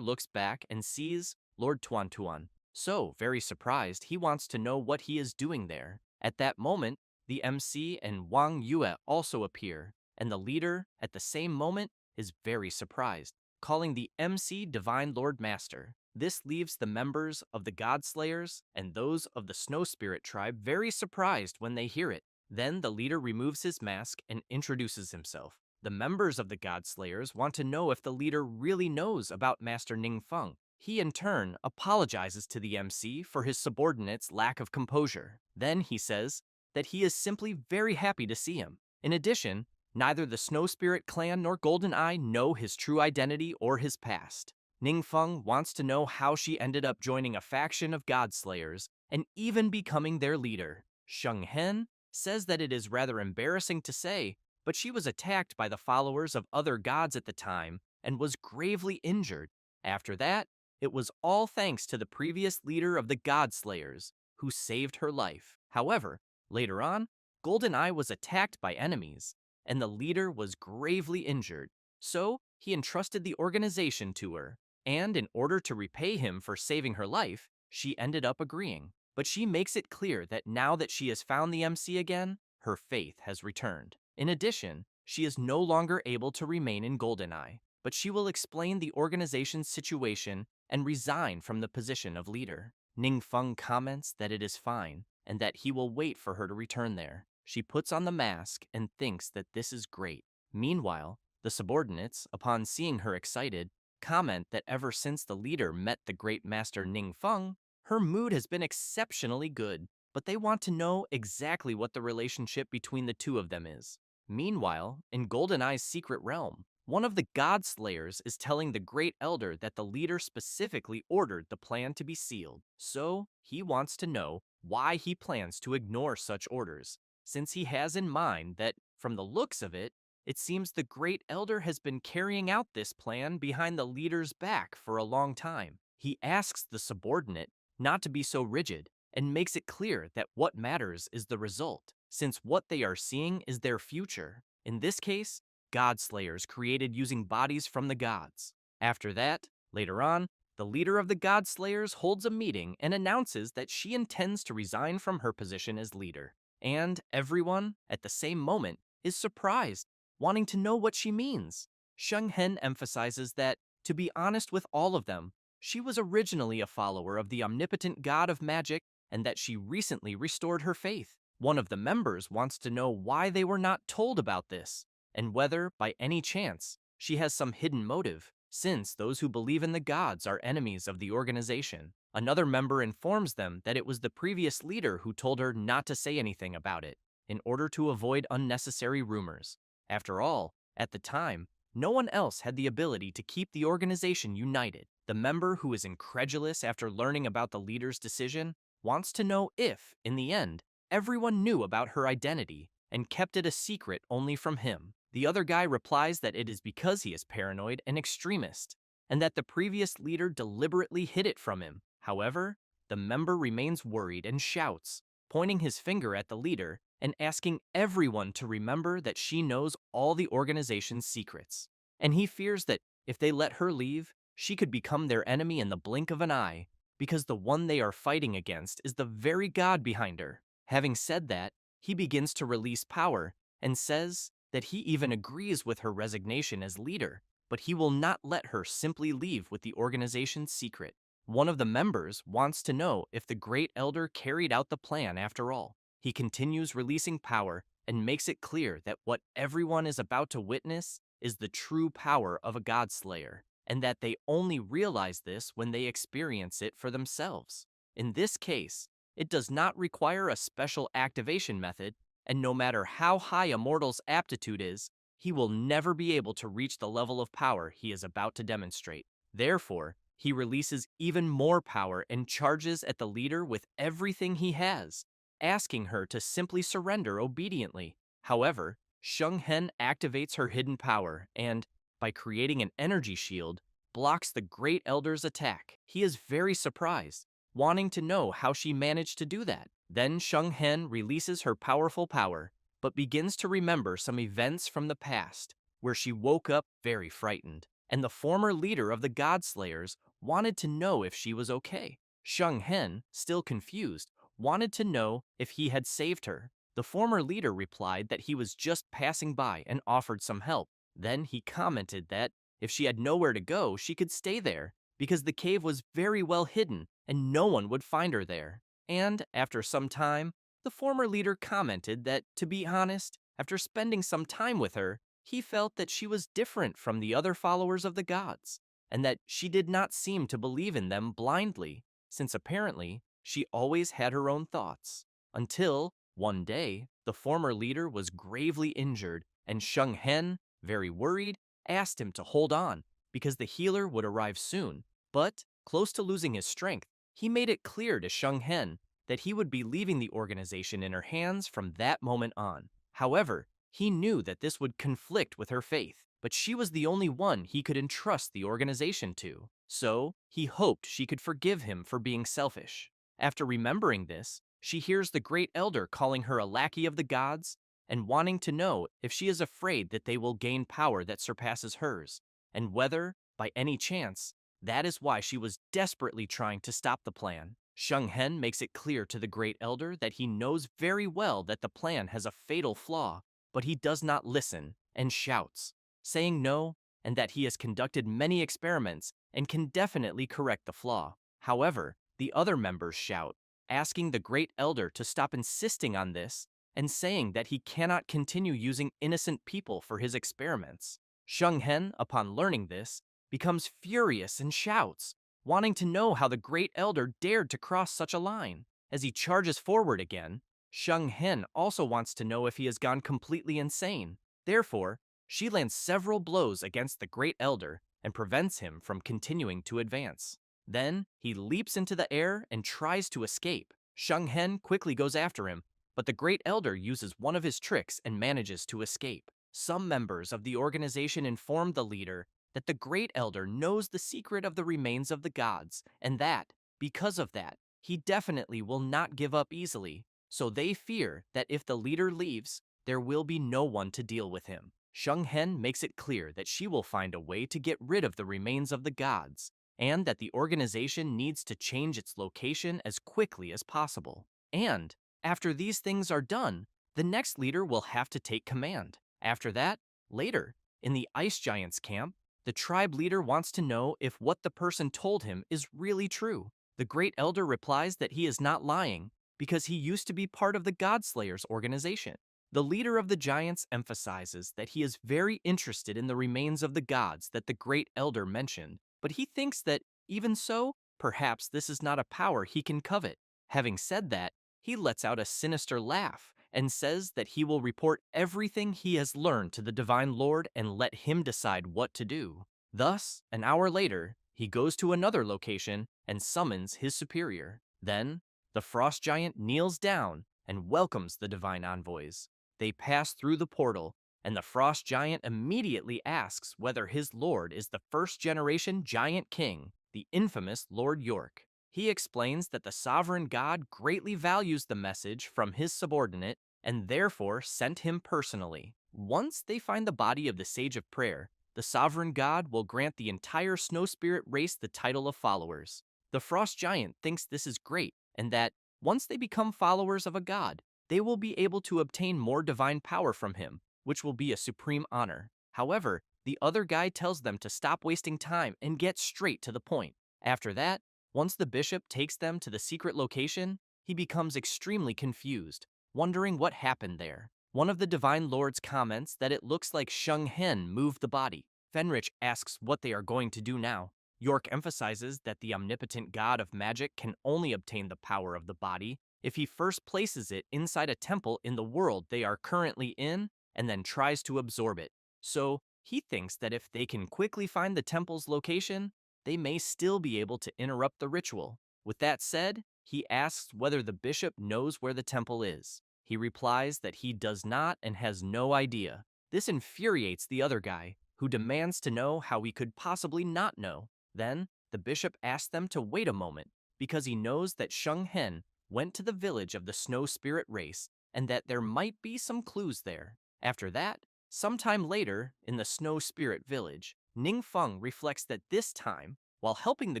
looks back and sees Lord Tuan Tuan. So, very surprised, he wants to know what he is doing there. At that moment, the MC and Wang Yue also appear, and the leader, at the same moment, is very surprised, calling the MC Divine Lord Master. This leaves the members of the God Slayers and those of the Snow Spirit tribe very surprised when they hear it. Then the leader removes his mask and introduces himself. The members of the God Slayers want to know if the leader really knows about Master Ningfeng. He, in turn, apologizes to the MC for his subordinate's lack of composure. Then he says that he is simply very happy to see him. In addition, neither the Snow Spirit clan nor GoldenEye know his true identity or his past. Ningfeng wants to know how she ended up joining a faction of God Slayers and even becoming their leader. Sheng Hen says that it is rather embarrassing to say, but she was attacked by the followers of other gods at the time and was gravely injured. After that, it was all thanks to the previous leader of the God Slayers, who saved her life. However, later on, GoldenEye was attacked by enemies, and the leader was gravely injured. So, he entrusted the organization to her, and in order to repay him for saving her life, she ended up agreeing. But she makes it clear that now that she has found the MC again, her faith has returned. In addition, she is no longer able to remain in GoldenEye, but she will explain the organization's situation and resign from the position of leader. Ningfeng comments that it is fine, and that he will wait for her to return there. She puts on the mask and thinks that this is great. Meanwhile, the subordinates, upon seeing her excited, comment that ever since the leader met the great master Ningfeng, her mood has been exceptionally good, but they want to know exactly what the relationship between the two of them is. Meanwhile, in GoldenEye's secret realm, one of the God Slayers is telling the Great Elder that the leader specifically ordered the plan to be sealed. So, he wants to know why he plans to ignore such orders, since he has in mind that, from the looks of it, it seems the Great Elder has been carrying out this plan behind the leader's back for a long time. He asks the subordinate not to be so rigid and makes it clear that what matters is the result, since what they are seeing is their future. In this case, God Slayers created using bodies from the gods. After that, later on, the leader of the God Slayers holds a meeting and announces that she intends to resign from her position as leader. And everyone, at the same moment, is surprised, wanting to know what she means. Sheng Hen emphasizes that, to be honest with all of them, she was originally a follower of the omnipotent god of magic and that she recently restored her faith. One of the members wants to know why they were not told about this, and whether, by any chance, she has some hidden motive, since those who believe in the gods are enemies of the organization. Another member informs them that it was the previous leader who told her not to say anything about it, in order to avoid unnecessary rumors. After all, at the time, No one else had the ability to keep the organization united. The member who is incredulous after learning about the leader's decision wants to know if, in the end, everyone knew about her identity and kept it a secret only from him. The other guy replies that it is because he is paranoid and extremist, and that the previous leader deliberately hid it from him. However, the member remains worried and shouts, pointing his finger at the leader and asking everyone to remember that she knows all the organization's secrets. And he fears that if they let her leave, she could become their enemy in the blink of an eye, because the one they are fighting against is the very god behind her. Having said that, he begins to release power and says that he even agrees with her resignation as leader, but he will not let her simply leave with the organization's secret. One of the members wants to know if the Great Elder carried out the plan after all. He continues releasing power and makes it clear that what everyone is about to witness is the true power of a Godslayer, and that they only realize this when they experience it for themselves. In this case, it does not require a special activation method, and no matter how high a mortal's aptitude is, he will never be able to reach the level of power he is about to demonstrate. Therefore, he releases even more power and charges at the leader with everything he has, asking her to simply surrender obediently. However, Sheng Hen activates her hidden power and, by creating an energy shield, blocks the Great Elder's attack. He is very surprised, wanting to know how she managed to do that. Then Sheng Hen releases her powerful power, but begins to remember some events from the past, where she woke up very frightened, and the former leader of the Godslayers wanted to know if she was okay. Sheng Hen, still confused, wanted to know if he had saved her. The former leader replied that he was just passing by and offered some help. Then he commented that if she had nowhere to go, she could stay there, because the cave was very well hidden and no one would find her there. And after some time, the former leader commented that, to be honest, after spending some time with her, he felt that she was different from the other followers of the gods, and that she did not seem to believe in them blindly, since apparently she always had her own thoughts. Until, one day, the former leader was gravely injured, and Sheng Hen, very worried, asked him to hold on, because the healer would arrive soon. But, close to losing his strength, he made it clear to Sheng Hen that he would be leaving the organization in her hands from that moment on. However, he knew that this would conflict with her faith, but she was the only one he could entrust the organization to. So, he hoped she could forgive him for being selfish. After remembering this, she hears the Great Elder calling her a lackey of the gods and wanting to know if she is afraid that they will gain power that surpasses hers, and whether, by any chance, that is why she was desperately trying to stop the plan. Sheng Hen makes it clear to the Great Elder that he knows very well that the plan has a fatal flaw, but he does not listen and shouts, saying no, and that he has conducted many experiments and can definitely correct the flaw. However, the other members shout, asking the Great Elder to stop insisting on this and saying that he cannot continue using innocent people for his experiments. Sheng Hen, upon learning this, becomes furious and shouts, wanting to know how the Great Elder dared to cross such a line. As he charges forward again, Sheng Hen also wants to know if he has gone completely insane. Therefore, she lands several blows against the Great Elder and prevents him from continuing to advance. Then, he leaps into the air and tries to escape. Sheng Hen quickly goes after him, but the Great Elder uses one of his tricks and manages to escape. Some members of the organization inform the leader that the Great Elder knows the secret of the remains of the gods, and that, because of that, he definitely will not give up easily. So they fear that if the leader leaves, there will be no one to deal with him. Sheng Hen makes it clear that she will find a way to get rid of the remains of the gods, and that the organization needs to change its location as quickly as possible. And, after these things are done, the next leader will have to take command. After that, later, in the Ice Giants camp, the tribe leader wants to know if what the person told him is really true. The Great Elder replies that he is not lying because he used to be part of the Godslayers organization. The leader of the Giants emphasizes that he is very interested in the remains of the gods that the Great Elder mentioned, but he thinks that, even so, perhaps this is not a power he can covet. Having said that, he lets out a sinister laugh and says that he will report everything he has learned to the Divine Lord and let him decide what to do. Thus, an hour later, he goes to another location and summons his superior. Then, the frost giant kneels down and welcomes the divine envoys. They pass through the portal, and the frost giant immediately asks whether his lord is the first-generation giant king, the infamous Lord York. He explains that the sovereign god greatly values the message from his subordinate and therefore sent him personally. Once they find the body of the Sage of Prayer, the sovereign god will grant the entire snow spirit race the title of followers. The frost giant thinks this is great, and that, once they become followers of a god, they will be able to obtain more divine power from him, which will be a supreme honor. However, the other guy tells them to stop wasting time and get straight to the point. After that, once the bishop takes them to the secret location, he becomes extremely confused, wondering what happened there. One of the Divine Lords comments that it looks like Shung Hen moved the body. Fenrich asks what they are going to do now. York emphasizes that the omnipotent god of magic can only obtain the power of the body if he first places it inside a temple in the world they are currently in and then tries to absorb it. So, he thinks that if they can quickly find the temple's location, they may still be able to interrupt the ritual. With that said, he asks whether the bishop knows where the temple is. He replies that he does not and has no idea. This infuriates the other guy, who demands to know how he could possibly not know. Then, the bishop asks them to wait a moment, because he knows that Shung Hen went to the village of the snow spirit race and that there might be some clues there. After that, sometime later, in the snow spirit village, Ning Feng reflects that this time, while helping the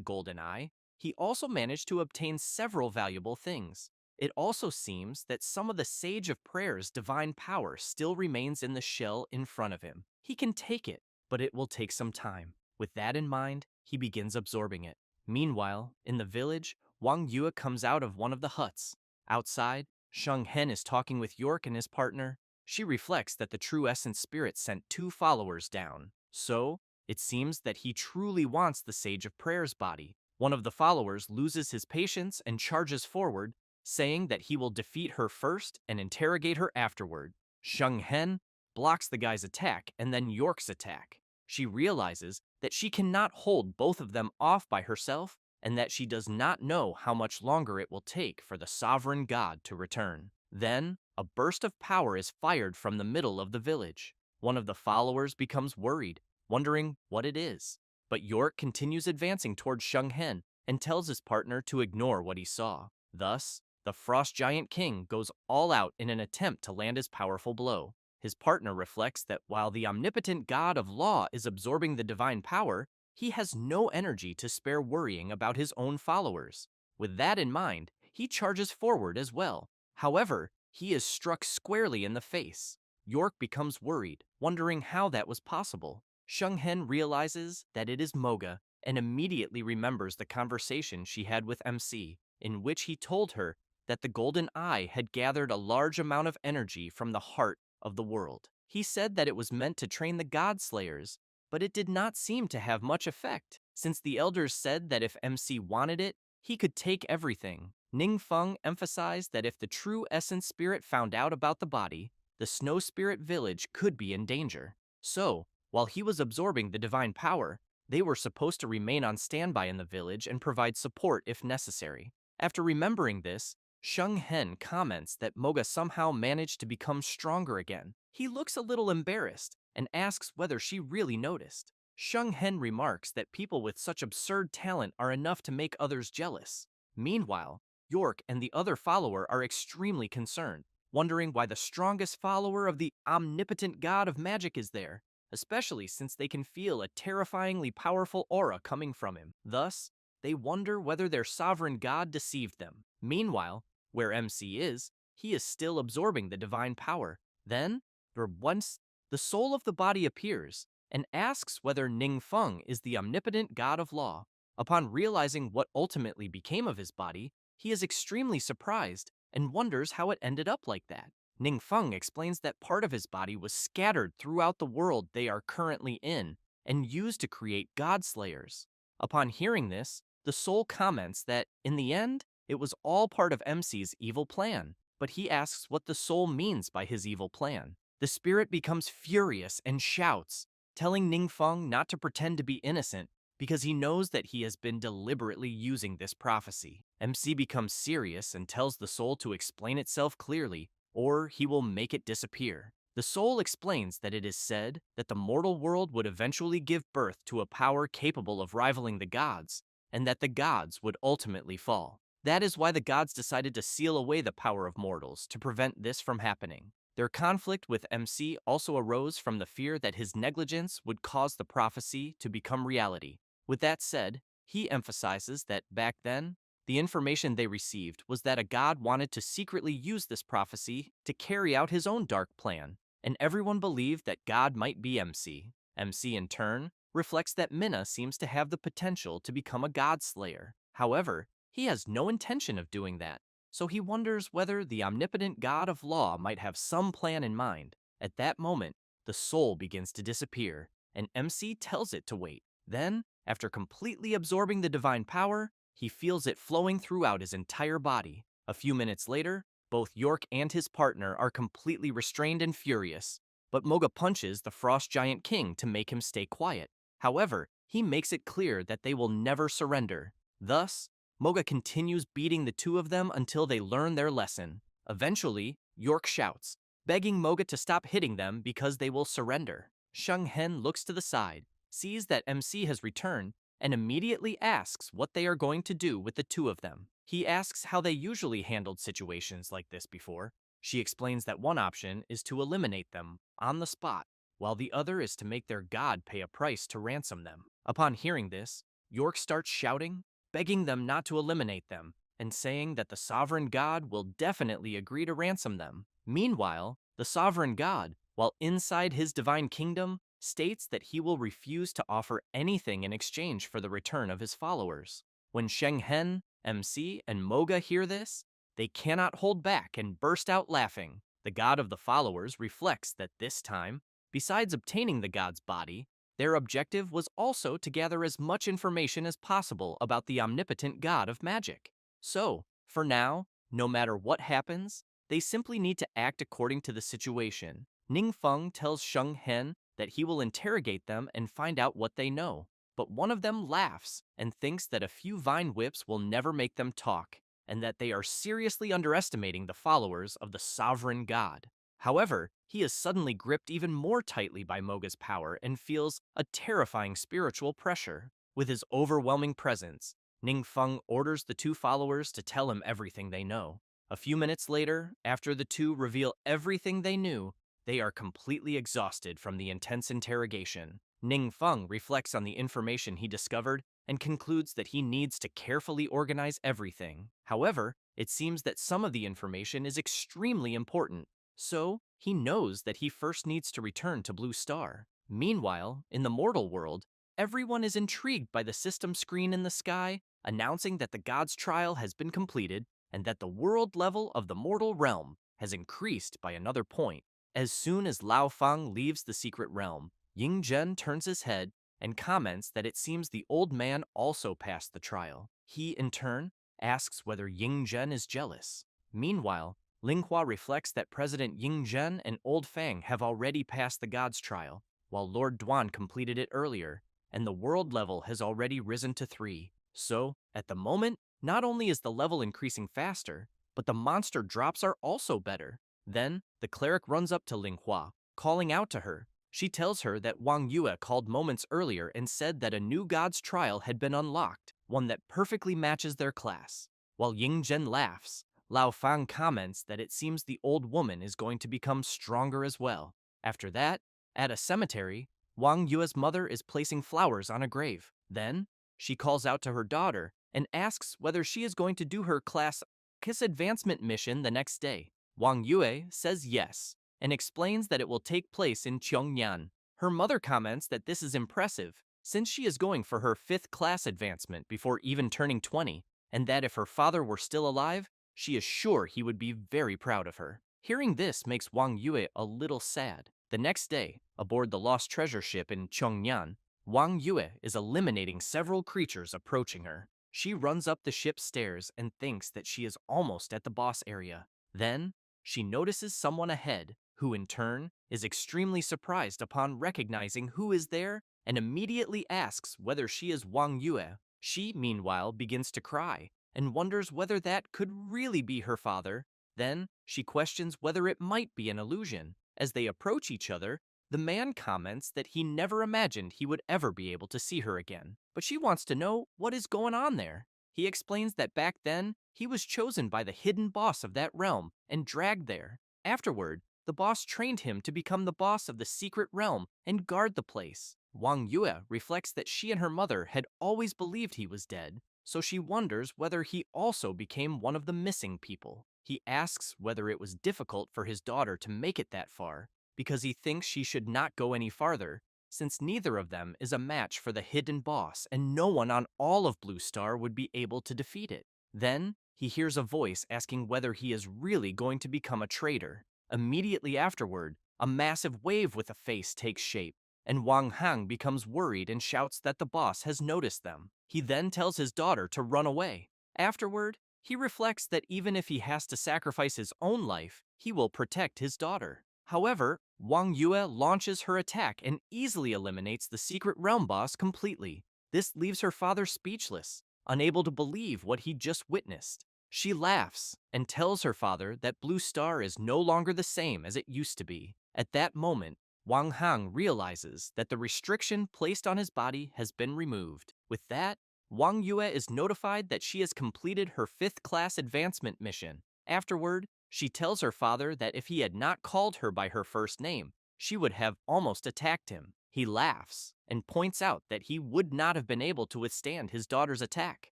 Golden Eye, he also managed to obtain several valuable things. It also seems that some of the Sage of Prayer's divine power still remains in the shell in front of him. He can take it, but it will take some time. With that in mind, he begins absorbing it. Meanwhile, in the village, Wang Yue comes out of one of the huts. Outside, Shung Hen is talking with York and his partner. She reflects that the true essence spirit sent 2 followers down. So, it seems that he truly wants the Sage of Prayer's body. One of the followers loses his patience and charges forward, saying that he will defeat her first and interrogate her afterward. Shung Hen blocks the guy's attack and then York's attack. She realizes that she cannot hold both of them off by herself and that she does not know how much longer it will take for the sovereign god to return. Then, a burst of power is fired from the middle of the village. One of the followers becomes worried, wondering what it is. But York continues advancing towards Shung Hen and tells his partner to ignore what he saw. Thus, the Frost Giant King goes all out in an attempt to land his powerful blow. His partner reflects that while the omnipotent god of law is absorbing the divine power, he has no energy to spare worrying about his own followers. With that in mind, he charges forward as well. However, he is struck squarely in the face. York becomes worried, wondering how that was possible. Shung Hen realizes that it is Moga and immediately remembers the conversation she had with MC, in which he told her that the Golden Eye had gathered a large amount of energy from the heart of the world. He said that it was meant to train the God Slayers, but it did not seem to have much effect, since the elders said that if MC wanted it, he could take everything. Ning Feng emphasized that if the true essence spirit found out about the body, the snow spirit village could be in danger. So, while he was absorbing the divine power, they were supposed to remain on standby in the village and provide support if necessary. After remembering this, Shung Hen comments that Moga somehow managed to become stronger again. He looks a little embarrassed and asks whether she really noticed. Shung Hen remarks that people with such absurd talent are enough to make others jealous. Meanwhile, York and the other follower are extremely concerned, wondering why the strongest follower of the omnipotent god of magic is there, especially since they can feel a terrifyingly powerful aura coming from him. Thus, they wonder whether their sovereign god deceived them. Meanwhile, where MC is, he is still absorbing the divine power. Then, once the soul of the body appears and asks whether Ning Feng is the omnipotent god of law. Upon realizing what ultimately became of his body, he is extremely surprised and wonders how it ended up like that. Ning Feng explains that part of his body was scattered throughout the world they are currently in and used to create god slayers. Upon hearing this, the soul comments that, in the end, it was all part of MC's evil plan, but he asks what the soul means by his evil plan. The spirit becomes furious and shouts, telling Ningfeng not to pretend to be innocent because he knows that he has been deliberately using this prophecy. MC becomes serious and tells the soul to explain itself clearly, or he will make it disappear. The soul explains that it is said that the mortal world would eventually give birth to a power capable of rivaling the gods, and that the gods would ultimately fall. That is why the gods decided to seal away the power of mortals to prevent this from happening. Their conflict with MC also arose from the fear that his negligence would cause the prophecy to become reality. With that said, he emphasizes that back then, the information they received was that a god wanted to secretly use this prophecy to carry out his own dark plan, and everyone believed that God might be MC. MC, in turn, reflects that Minna seems to have the potential to become a god slayer. However, he has no intention of doing that, so he wonders whether the omnipotent god of law might have some plan in mind. At that moment, the soul begins to disappear, and MC tells it to wait. Then, after completely absorbing the divine power, he feels it flowing throughout his entire body. A few minutes later, both York and his partner are completely restrained and furious, but Moga punches the Frost Giant King to make him stay quiet. However, he makes it clear that they will never surrender. Thus, Moga continues beating the two of them until they learn their lesson. Eventually, York shouts, begging Moga to stop hitting them because they will surrender. Sheng Hen looks to the side, sees that MC has returned, and immediately asks what they are going to do with the two of them. He asks how they usually handled situations like this before. She explains that one option is to eliminate them on the spot, while the other is to make their god pay a price to ransom them. Upon hearing this, York starts shouting, begging them not to eliminate them, and saying that the sovereign god will definitely agree to ransom them. Meanwhile, the sovereign god, while inside his divine kingdom, states that he will refuse to offer anything in exchange for the return of his followers. When Sheng Hen, MC, and Moga hear this, they cannot hold back and burst out laughing. The god of the followers reflects that this time, besides obtaining the god's body, their objective was also to gather as much information as possible about the omnipotent god of magic. So, for now, no matter what happens, they simply need to act according to the situation. Ningfeng tells Sheng Hen that he will interrogate them and find out what they know. But one of them laughs and thinks that a few vine whips will never make them talk, and that they are seriously underestimating the followers of the sovereign god. However, he is suddenly gripped even more tightly by Moga's power and feels a terrifying spiritual pressure. With his overwhelming presence, Ningfeng orders the two followers to tell him everything they know. A few minutes later, after the two reveal everything they knew, they are completely exhausted from the intense interrogation. Ningfeng reflects on the information he discovered and concludes that he needs to carefully organize everything. However, it seems that some of the information is extremely important, so he knows that he first needs to return to Blue Star. Meanwhile, in the mortal world, everyone is intrigued by the system screen in the sky, announcing that the god's trial has been completed and that the world level of the mortal realm has increased by another point. As soon as Lao Fang leaves the secret realm, Ying Zhen turns his head and comments that it seems the old man also passed the trial. He, in turn, asks whether Ying Zhen is jealous. Meanwhile, Linghua reflects that President Ying Zhen and Old Fang have already passed the god's trial, while Lord Duan completed it earlier, and the world level has already risen to 3. So, at the moment, not only is the level increasing faster, but the monster drops are also better. Then, the cleric runs up to Linghua, calling out to her. She tells her that Wang Yue called moments earlier and said that a new god's trial had been unlocked, one that perfectly matches their class. While Ying Zhen laughs, Lao Fang comments that it seems the old woman is going to become stronger as well. After that, at a cemetery, Wang Yue's mother is placing flowers on a grave. Then, she calls out to her daughter and asks whether she is going to do her class kiss advancement mission the next day. Wang Yue says yes, and explains that it will take place in Cheongyan. Her mother comments that this is impressive, since she is going for her 5th class advancement before even turning 20, and that if her father were still alive, she is sure he would be very proud of her. Hearing this makes Wang Yue a little sad. The next day, aboard the lost treasure ship in Cheongyan, Wang Yue is eliminating several creatures approaching her. She runs up the ship's stairs and thinks that she is almost at the boss area. Then, she notices someone ahead, who in turn is extremely surprised upon recognizing who is there and immediately asks whether she is Wang Yue. She, meanwhile, begins to cry and wonders whether that could really be her father. Then, she questions whether it might be an illusion. As they approach each other, the man comments that he never imagined he would ever be able to see her again, but she wants to know what is going on there. He explains that back then, he was chosen by the hidden boss of that realm and dragged there. Afterward, the boss trained him to become the boss of the secret realm and guard the place. Wang Yue reflects that she and her mother had always believed he was dead, so she wonders whether he also became one of the missing people. He asks whether it was difficult for his daughter to make it that far, because he thinks she should not go any farther, since neither of them is a match for the hidden boss and no one on all of Blue Star would be able to defeat it. Then, he hears a voice asking whether he is really going to become a traitor. Immediately afterward, a massive wave with a face takes shape, and Wang Hang becomes worried and shouts that the boss has noticed them. He then tells his daughter to run away. Afterward, he reflects that even if he has to sacrifice his own life, he will protect his daughter. However, Wang Yue launches her attack and easily eliminates the secret realm boss completely. This leaves her father speechless, unable to believe what he just witnessed. She laughs and tells her father that Blue Star is no longer the same as it used to be. At that moment, Wang Hang realizes that the restriction placed on his body has been removed. With that, Wang Yue is notified that she has completed her 5th class advancement mission. Afterward, she tells her father that if he had not called her by her first name, she would have almost attacked him. He laughs and points out that he would not have been able to withstand his daughter's attack.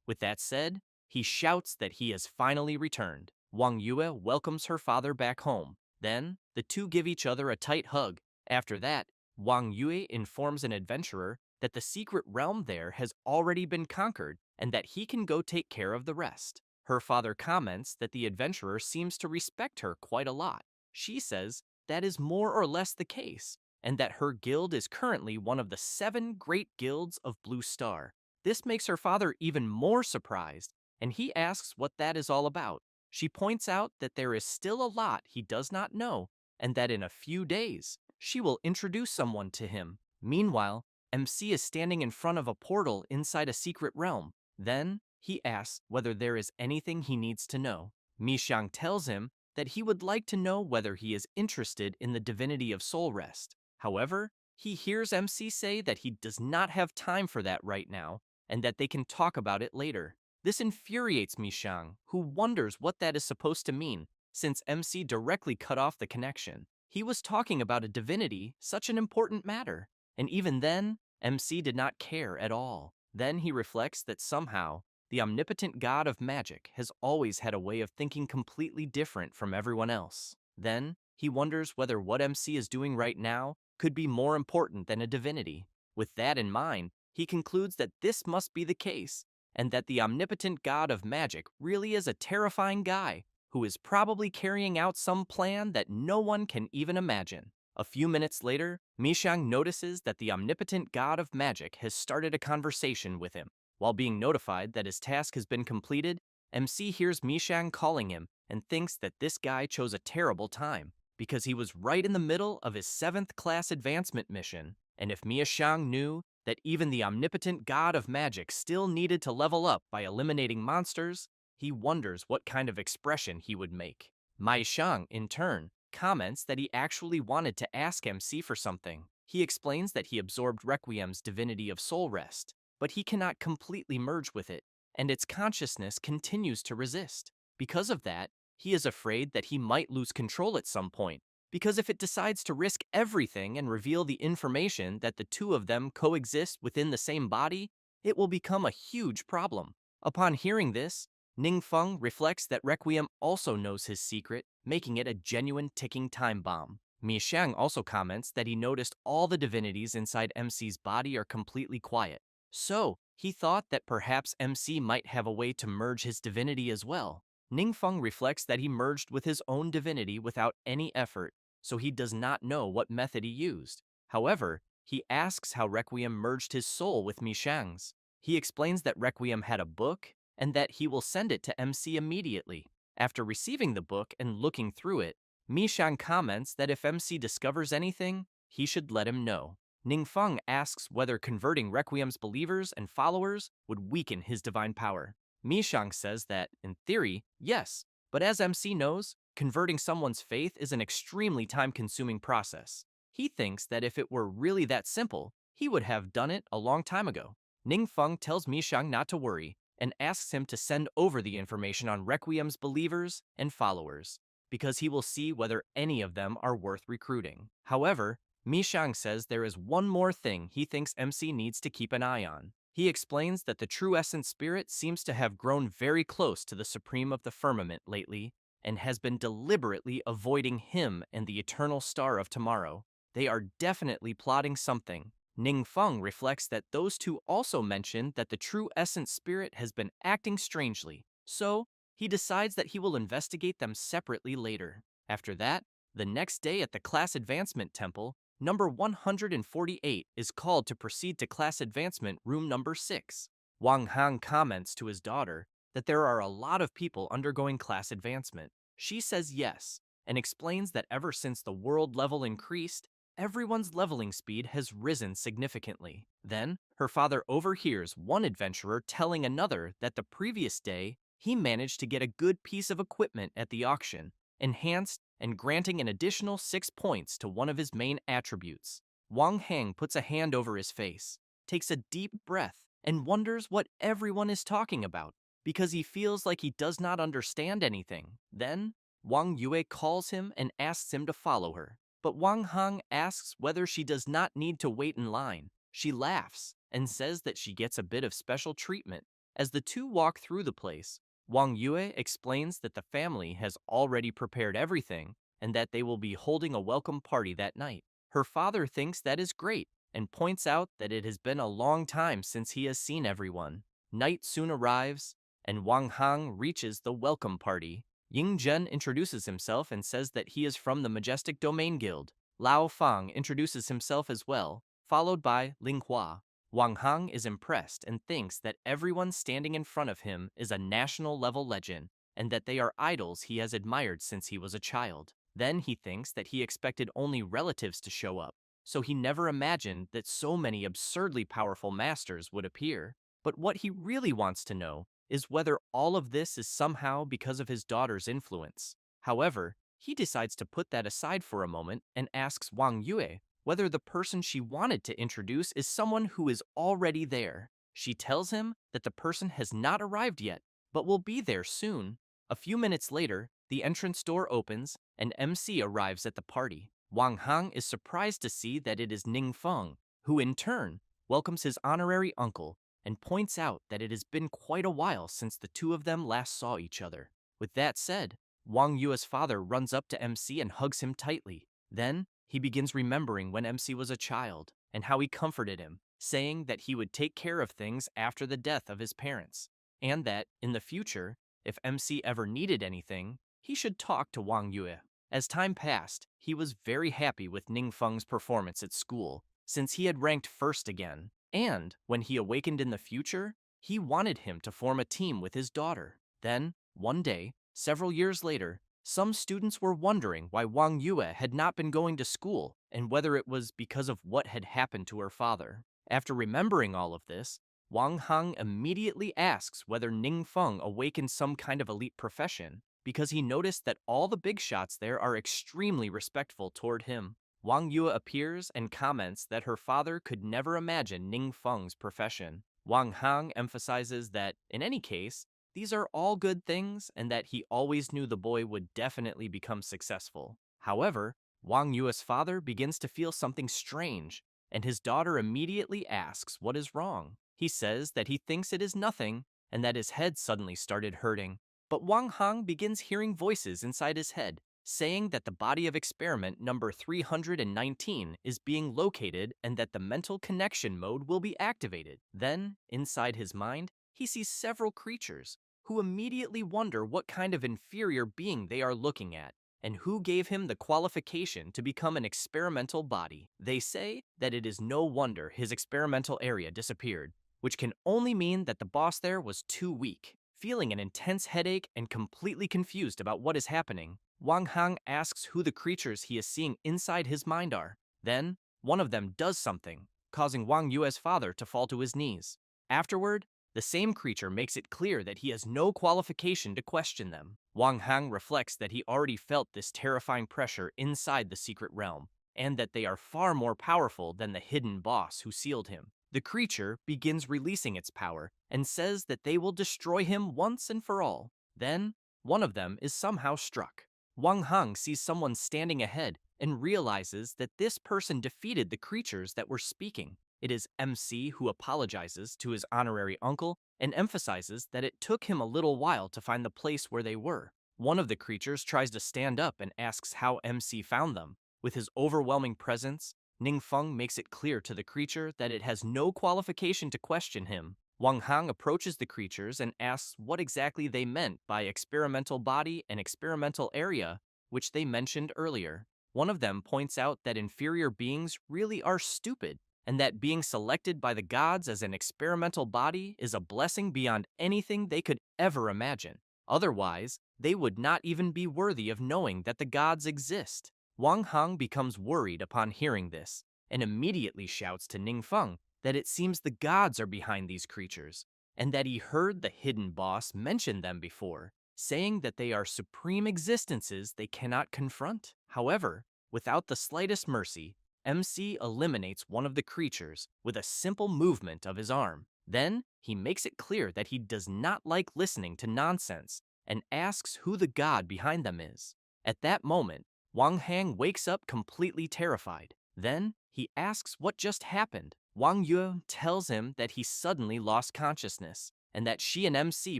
With that said, he shouts that he has finally returned. Wang Yue welcomes her father back home. Then, the two give each other a tight hug. After that, Wang Yue informs an adventurer that the secret realm there has already been conquered and that he can go take care of the rest. Her father comments that the adventurer seems to respect her quite a lot. She says that is more or less the case, and that her guild is currently one of the 7 great guilds of Blue Star. This makes her father even more surprised, and he asks what that is all about. She points out that there is still a lot he does not know, and that in a few days, she will introduce someone to him. Meanwhile, MC is standing in front of a portal inside a secret realm. Then, he asks whether there is anything he needs to know. Mi Xiang tells him that he would like to know whether he is interested in the divinity of soul rest. However, he hears MC say that he does not have time for that right now, and that they can talk about it later. This infuriates Mi Xiang, who wonders what that is supposed to mean, since MC directly cut off the connection. He was talking about a divinity, such an important matter, and even then, MC did not care at all. Then he reflects that somehow, the omnipotent god of magic has always had a way of thinking completely different from everyone else. Then, he wonders whether what MC is doing right now could be more important than a divinity. With that in mind, he concludes that this must be the case, and that the omnipotent god of magic really is a terrifying guy who is probably carrying out some plan that no one can even imagine. A few minutes later, Mishang notices that the omnipotent god of magic has started a conversation with him. While being notified that his task has been completed, MC hears Mishang calling him and thinks that this guy chose a terrible time, because he was right in the middle of his 7th class advancement mission, and if Mishang knew that even the omnipotent god of magic still needed to level up by eliminating monsters, he wonders what kind of expression he would make. Mai Shang, in turn, comments that he actually wanted to ask MC for something. He explains that he absorbed Requiem's divinity of soul rest, but he cannot completely merge with it, and its consciousness continues to resist. Because of that, he is afraid that he might lose control at some point, because if it decides to risk everything and reveal the information that the two of them coexist within the same body, it will become a huge problem. Upon hearing this, Ning Feng reflects that Requiem also knows his secret, making it a genuine ticking time bomb. Mi Xiang also comments that he noticed all the divinities inside MC's body are completely quiet. So, he thought that perhaps MC might have a way to merge his divinity as well. Ning Feng reflects that he merged with his own divinity without any effort, so he does not know what method he used. However, he asks how Requiem merged his soul with Mi Xiang's. He explains that Requiem had a book, and that he will send it to MC immediately. After receiving the book and looking through it, Mishang comments that if MC discovers anything, he should let him know. Ningfeng asks whether converting Requiem's believers and followers would weaken his divine power. Mishang says that, in theory, yes, but as MC knows, converting someone's faith is an extremely time-consuming process. He thinks that if it were really that simple, he would have done it a long time ago. Ningfeng tells Mishang not to worry and asks him to send over the information on Requiem's believers and followers, because he will see whether any of them are worth recruiting. However, Mishang says there is one more thing he thinks MC needs to keep an eye on. He explains that the true essence spirit seems to have grown very close to the Supreme of the Firmament lately, and has been deliberately avoiding him and the eternal star of tomorrow. They are definitely plotting something. Ningfeng reflects that those two also mention that the true essence spirit has been acting strangely, so he decides that he will investigate them separately later. After that, the next day at the class advancement temple, number 148 is called to proceed to class advancement room number 6. Wang Hang comments to his daughter that there are a lot of people undergoing class advancement. She says yes, and explains that ever since the world level increased, everyone's leveling speed has risen significantly. Then, her father overhears one adventurer telling another that the previous day, he managed to get a good piece of equipment at the auction, enhanced and granting an additional 6 points to one of his main attributes. Wang Hang puts a hand over his face, takes a deep breath, and wonders what everyone is talking about, because he feels like he does not understand anything. Then, Wang Yue calls him and asks him to follow her. But Wang Hang asks whether she does not need to wait in line. She laughs and says that she gets a bit of special treatment. As the two walk through the place, Wang Yue explains that the family has already prepared everything and that they will be holding a welcome party that night. Her father thinks that is great and points out that it has been a long time since he has seen everyone. Night soon arrives, and Wang Hang reaches the welcome party. Ying Zhen introduces himself and says that he is from the Majestic Domain Guild. Lao Fang introduces himself as well, followed by Ling Hua. Wang Hang is impressed and thinks that everyone standing in front of him is a national-level legend, and that they are idols he has admired since he was a child. Then he thinks that he expected only relatives to show up, so he never imagined that so many absurdly powerful masters would appear. But what he really wants to know is whether all of this is somehow because of his daughter's influence. However, he decides to put that aside for a moment and asks Wang Yue whether the person she wanted to introduce is someone who is already there. She tells him that the person has not arrived yet, but will be there soon. A few minutes later, the entrance door opens and MC arrives at the party. Wang Hang is surprised to see that it is Ningfeng, who in turn welcomes his honorary uncle and points out that it has been quite a while since the two of them last saw each other. With that said, Wang Yue's father runs up to MC and hugs him tightly. Then, he begins remembering when MC was a child and how he comforted him, saying that he would take care of things after the death of his parents, and that, in the future, if MC ever needed anything, he should talk to Wang Yue. As time passed, he was very happy with Ningfeng's performance at school, since he had ranked first again. And, when he awakened in the future, he wanted him to form a team with his daughter. Then, one day, several years later, some students were wondering why Wang Yue had not been going to school and whether it was because of what had happened to her father. After remembering all of this, Wang Hang immediately asks whether Ningfeng awakened some kind of elite profession, because he noticed that all the big shots there are extremely respectful toward him. Wang Yue appears and comments that her father could never imagine Ningfeng's profession. Wang Hang emphasizes that, in any case, these are all good things and that he always knew the boy would definitely become successful. However, Wang Yue's father begins to feel something strange, and his daughter immediately asks what is wrong. He says that he thinks it is nothing and that his head suddenly started hurting. But Wang Hang begins hearing voices inside his head, saying that the body of experiment number 319 is being located and that the mental connection mode will be activated. Then, inside his mind, he sees several creatures who immediately wonder what kind of inferior being they are looking at and who gave him the qualification to become an experimental body. They say that it is no wonder his experimental area disappeared, which can only mean that the boss there was too weak. Feeling an intense headache and completely confused about what is happening, Wang Hang asks who the creatures he is seeing inside his mind are. Then, one of them does something, causing Wang Yue's father to fall to his knees. Afterward, the same creature makes it clear that he has no qualification to question them. Wang Hang reflects that he already felt this terrifying pressure inside the secret realm, and that they are far more powerful than the hidden boss who sealed him. The creature begins releasing its power and says that they will destroy him once and for all. Then, one of them is somehow struck. Wang Hang sees someone standing ahead and realizes that this person defeated the creatures that were speaking. It is MC who apologizes to his honorary uncle and emphasizes that it took him a little while to find the place where they were. One of the creatures tries to stand up and asks how MC found them. With his overwhelming presence, Ningfeng makes it clear to the creature that it has no qualification to question him. Wang Hang approaches the creatures and asks what exactly they meant by experimental body and experimental area, which they mentioned earlier. One of them points out that inferior beings really are stupid, and that being selected by the gods as an experimental body is a blessing beyond anything they could ever imagine. Otherwise, they would not even be worthy of knowing that the gods exist. Wang Hang becomes worried upon hearing this, and immediately shouts to Ningfeng that it seems the gods are behind these creatures, and that he heard the hidden boss mention them before, saying that they are supreme existences they cannot confront. However, without the slightest mercy, MC eliminates one of the creatures with a simple movement of his arm. Then, he makes it clear that he does not like listening to nonsense and asks who the god behind them is. At that moment, Wang Hang wakes up completely terrified. Then, he asks what just happened. Wang Yue tells him that he suddenly lost consciousness, and that she and MC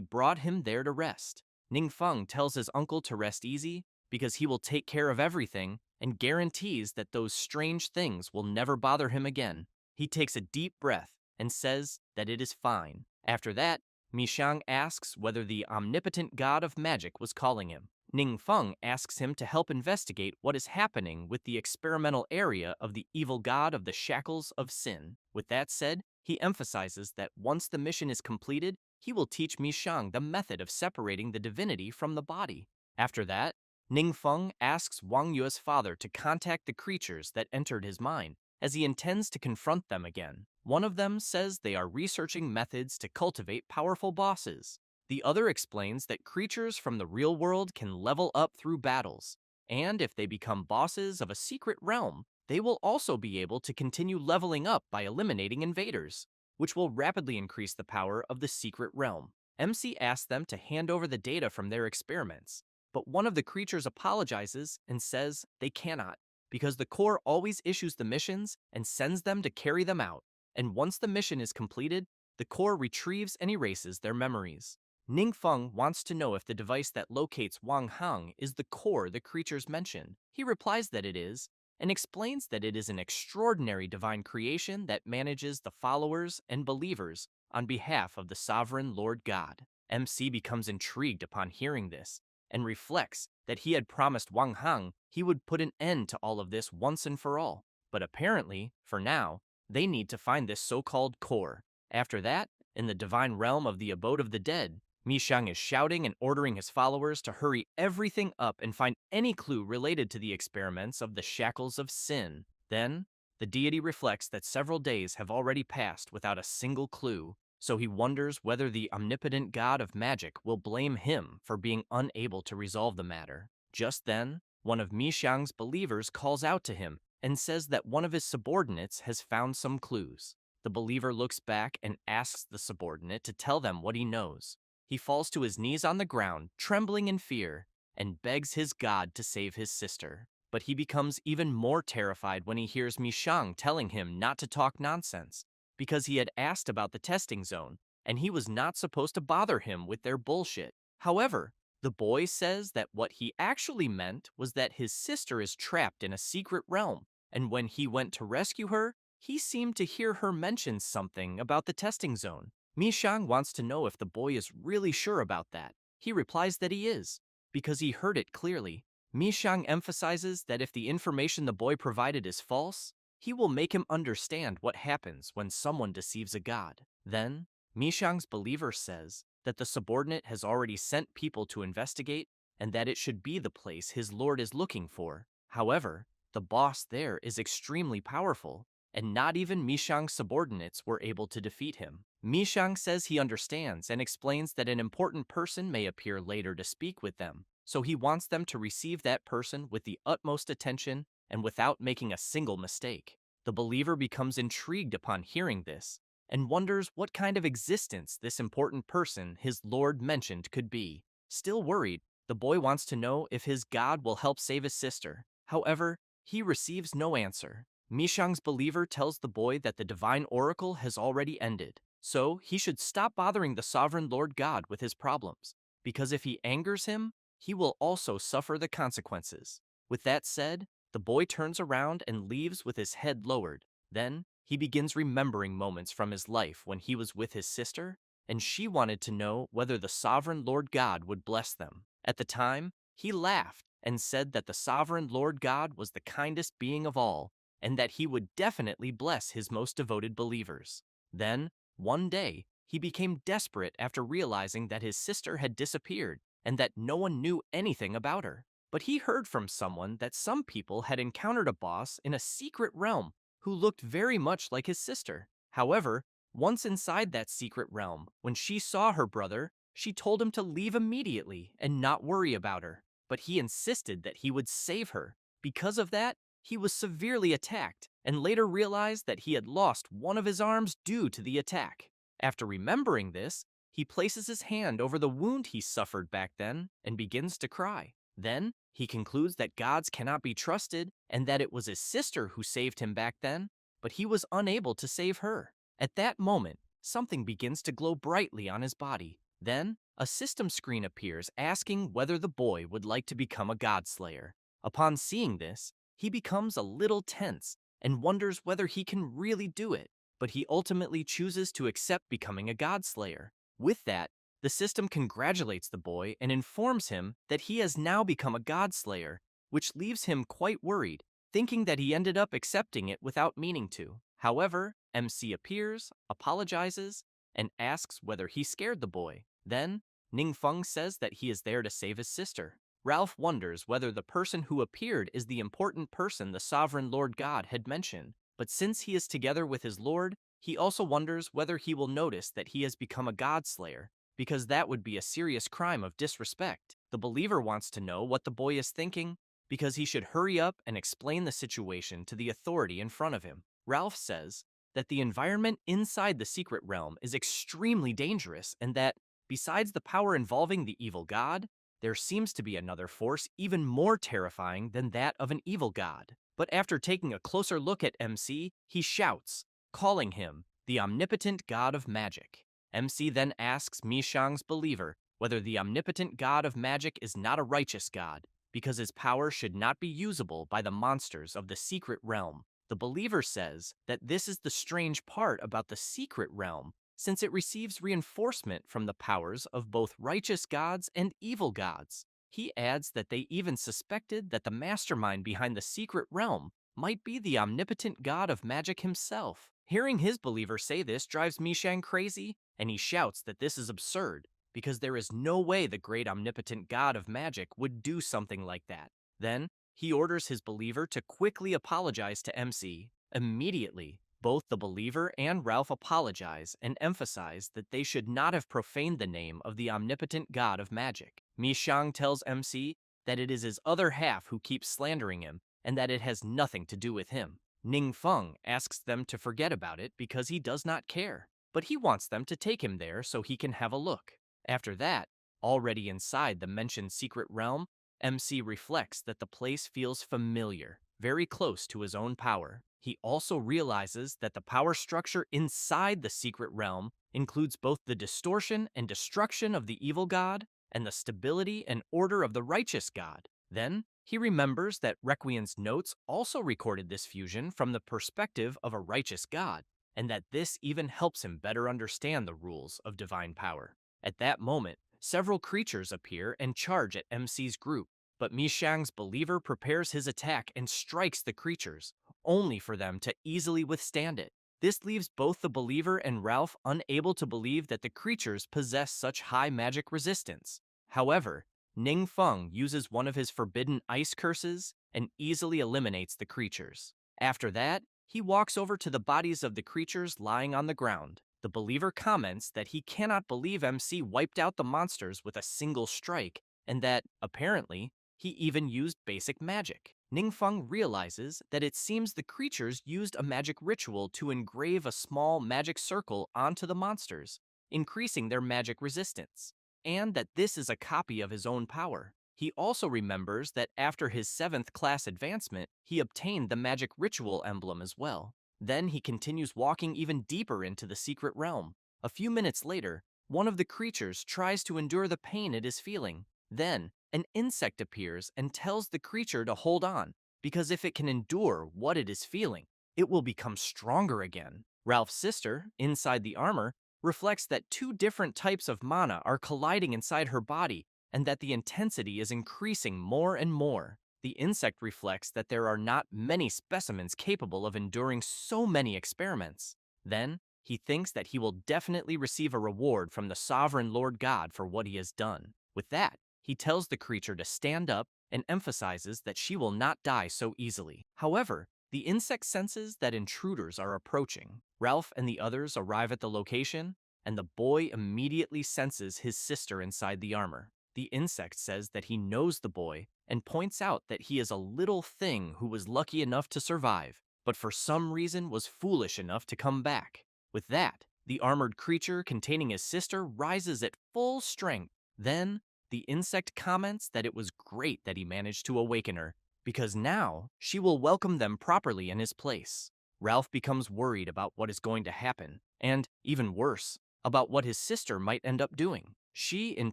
brought him there to rest. Ningfeng tells his uncle to rest easy because he will take care of everything and guarantees that those strange things will never bother him again. He takes a deep breath and says that it is fine. After that, Mishang asks whether the omnipotent god of magic was calling him. Ningfeng asks him to help investigate what is happening with the experimental area of the evil god of the shackles of sin. With that said, he emphasizes that once the mission is completed, he will teach Mishang the method of separating the divinity from the body. After that, Ningfeng asks Wang Yue's father to contact the creatures that entered his mind, as he intends to confront them again. One of them says they are researching methods to cultivate powerful bosses. The other explains that creatures from the real world can level up through battles, and if they become bosses of a secret realm, they will also be able to continue leveling up by eliminating invaders, which will rapidly increase the power of the secret realm. MC asks them to hand over the data from their experiments, but one of the creatures apologizes and says they cannot, because the core always issues the missions and sends them to carry them out, and once the mission is completed, the core retrieves and erases their memories. Ningfeng wants to know if the device that locates Wang Hang is the core the creatures mention. He replies that it is, and explains that it is an extraordinary divine creation that manages the followers and believers on behalf of the sovereign Lord God. MC becomes intrigued upon hearing this, and reflects that he had promised Wang Hang he would put an end to all of this once and for all. But apparently, for now, they need to find this so-called core. After that, in the divine realm of the abode of the dead, Mishang is shouting and ordering his followers to hurry everything up and find any clue related to the experiments of the shackles of sin. Then, the deity reflects that several days have already passed without a single clue, so he wonders whether the omnipotent god of magic will blame him for being unable to resolve the matter. Just then, one of Mishang's believers calls out to him and says that one of his subordinates has found some clues. The believer looks back and asks the subordinate to tell them what he knows. He falls to his knees on the ground, trembling in fear, and begs his god to save his sister. But he becomes even more terrified when he hears Mishang telling him not to talk nonsense, because he had asked about the testing zone, and he was not supposed to bother him with their bullshit. However, the boy says that what he actually meant was that his sister is trapped in a secret realm, and when he went to rescue her, he seemed to hear her mention something about the testing zone. Mishang wants to know if the boy is really sure about that. He replies that he is, because he heard it clearly. Mishang emphasizes that if the information the boy provided is false, he will make him understand what happens when someone deceives a god. Then, Mishang's believer says that the subordinate has already sent people to investigate and that it should be the place his lord is looking for. However, the boss there is extremely powerful, and not even Mishang's subordinates were able to defeat him. Mishang says he understands and explains that an important person may appear later to speak with them, so he wants them to receive that person with the utmost attention and without making a single mistake. The believer becomes intrigued upon hearing this and wonders what kind of existence this important person his lord mentioned could be. Still worried, the boy wants to know if his god will help save his sister. However, he receives no answer. Mishang's believer tells the boy that the divine oracle has already ended, so he should stop bothering the sovereign Lord God with his problems, because if he angers him, he will also suffer the consequences. With that said, the boy turns around and leaves with his head lowered. Then, he begins remembering moments from his life when he was with his sister, and she wanted to know whether the sovereign Lord God would bless them. At the time, he laughed and said that the sovereign Lord God was the kindest being of all, and that he would definitely bless his most devoted believers. Then, one day, he became desperate after realizing that his sister had disappeared and that no one knew anything about her. But he heard from someone that some people had encountered a boss in a secret realm who looked very much like his sister. However, once inside that secret realm, when she saw her brother, she told him to leave immediately and not worry about her. But he insisted that he would save her. Because of that, he was severely attacked and later realized that he had lost one of his arms due to the attack. After remembering this, he places his hand over the wound he suffered back then and begins to cry. Then, he concludes that gods cannot be trusted and that it was his sister who saved him back then, but he was unable to save her. At that moment, something begins to glow brightly on his body. Then, a system screen appears asking whether the boy would like to become a god slayer. Upon seeing this, he becomes a little tense and wonders whether he can really do it, but he ultimately chooses to accept becoming a god slayer. With that, the system congratulates the boy and informs him that he has now become a god slayer, which leaves him quite worried, thinking that he ended up accepting it without meaning to. However, MC appears, apologizes, and asks whether he scared the boy. Then, Ningfeng says that he is there to save his sister. Ralph wonders whether the person who appeared is the important person the sovereign Lord God had mentioned, but since he is together with his lord, he also wonders whether he will notice that he has become a god slayer, because that would be a serious crime of disrespect. The believer wants to know what the boy is thinking, because he should hurry up and explain the situation to the authority in front of him. Ralph says that the environment inside the secret realm is extremely dangerous and that, besides the power involving the evil god, there seems to be another force even more terrifying than that of an evil god. But after taking a closer look at MC, he shouts, calling him the omnipotent god of magic. MC then asks Mishang's believer whether the omnipotent god of magic is not a righteous god, because his power should not be usable by the monsters of the secret realm. The believer says that this is the strange part about the secret realm, since it receives reinforcement from the powers of both righteous gods and evil gods. He adds that they even suspected that the mastermind behind the secret realm might be the omnipotent god of magic himself. Hearing his believer say this drives Mishang crazy, and he shouts that this is absurd, because there is no way the great omnipotent god of magic would do something like that. Then, he orders his believer to quickly apologize to MC. Immediately, both the believer and Ralph apologize and emphasize that they should not have profaned the name of the omnipotent god of magic. Mishang tells MC that it is his other half who keeps slandering him and that it has nothing to do with him. Ningfeng asks them to forget about it because he does not care, but he wants them to take him there so he can have a look. After that, already inside the mentioned secret realm, MC reflects that the place feels familiar, very close to his own power. He also realizes that the power structure inside the secret realm includes both the distortion and destruction of the evil god and the stability and order of the righteous god. Then, he remembers that Requiem's notes also recorded this fusion from the perspective of a righteous god, and that this even helps him better understand the rules of divine power. At that moment, several creatures appear and charge at MC's group, but Mishang's believer prepares his attack and strikes the creatures, only for them to easily withstand it. This leaves both the believer and Ralph unable to believe that the creatures possess such high magic resistance. However, Ning Feng uses one of his forbidden ice curses and easily eliminates the creatures. After that, he walks over to the bodies of the creatures lying on the ground. The believer comments that he cannot believe MC wiped out the monsters with a single strike, and that, apparently, he even used basic magic. Ningfeng realizes that it seems the creatures used a magic ritual to engrave a small magic circle onto the monsters, increasing their magic resistance, and that this is a copy of his own power. He also remembers that after his 7th class advancement, he obtained the magic ritual emblem as well. Then he continues walking even deeper into the secret realm. A few minutes later, one of the creatures tries to endure the pain it is feeling. Then, an insect appears and tells the creature to hold on, because if it can endure what it is feeling, it will become stronger again. Ralph's sister, inside the armor, reflects that 2 different types of mana are colliding inside her body and that the intensity is increasing more and more. The insect reflects that there are not many specimens capable of enduring so many experiments. Then, he thinks that he will definitely receive a reward from the sovereign Lord God for what he has done. With that, he tells the creature to stand up and emphasizes that she will not die so easily. However, the insect senses that intruders are approaching. Ralph and the others arrive at the location, and the boy immediately senses his sister inside the armor. The insect says that he knows the boy and points out that he is a little thing who was lucky enough to survive, but for some reason was foolish enough to come back. With that, the armored creature containing his sister rises at full strength. Then, the insect comments that it was great that he managed to awaken her, because now she will welcome them properly in his place. Ralph becomes worried about what is going to happen, and, even worse, about what his sister might end up doing. She, in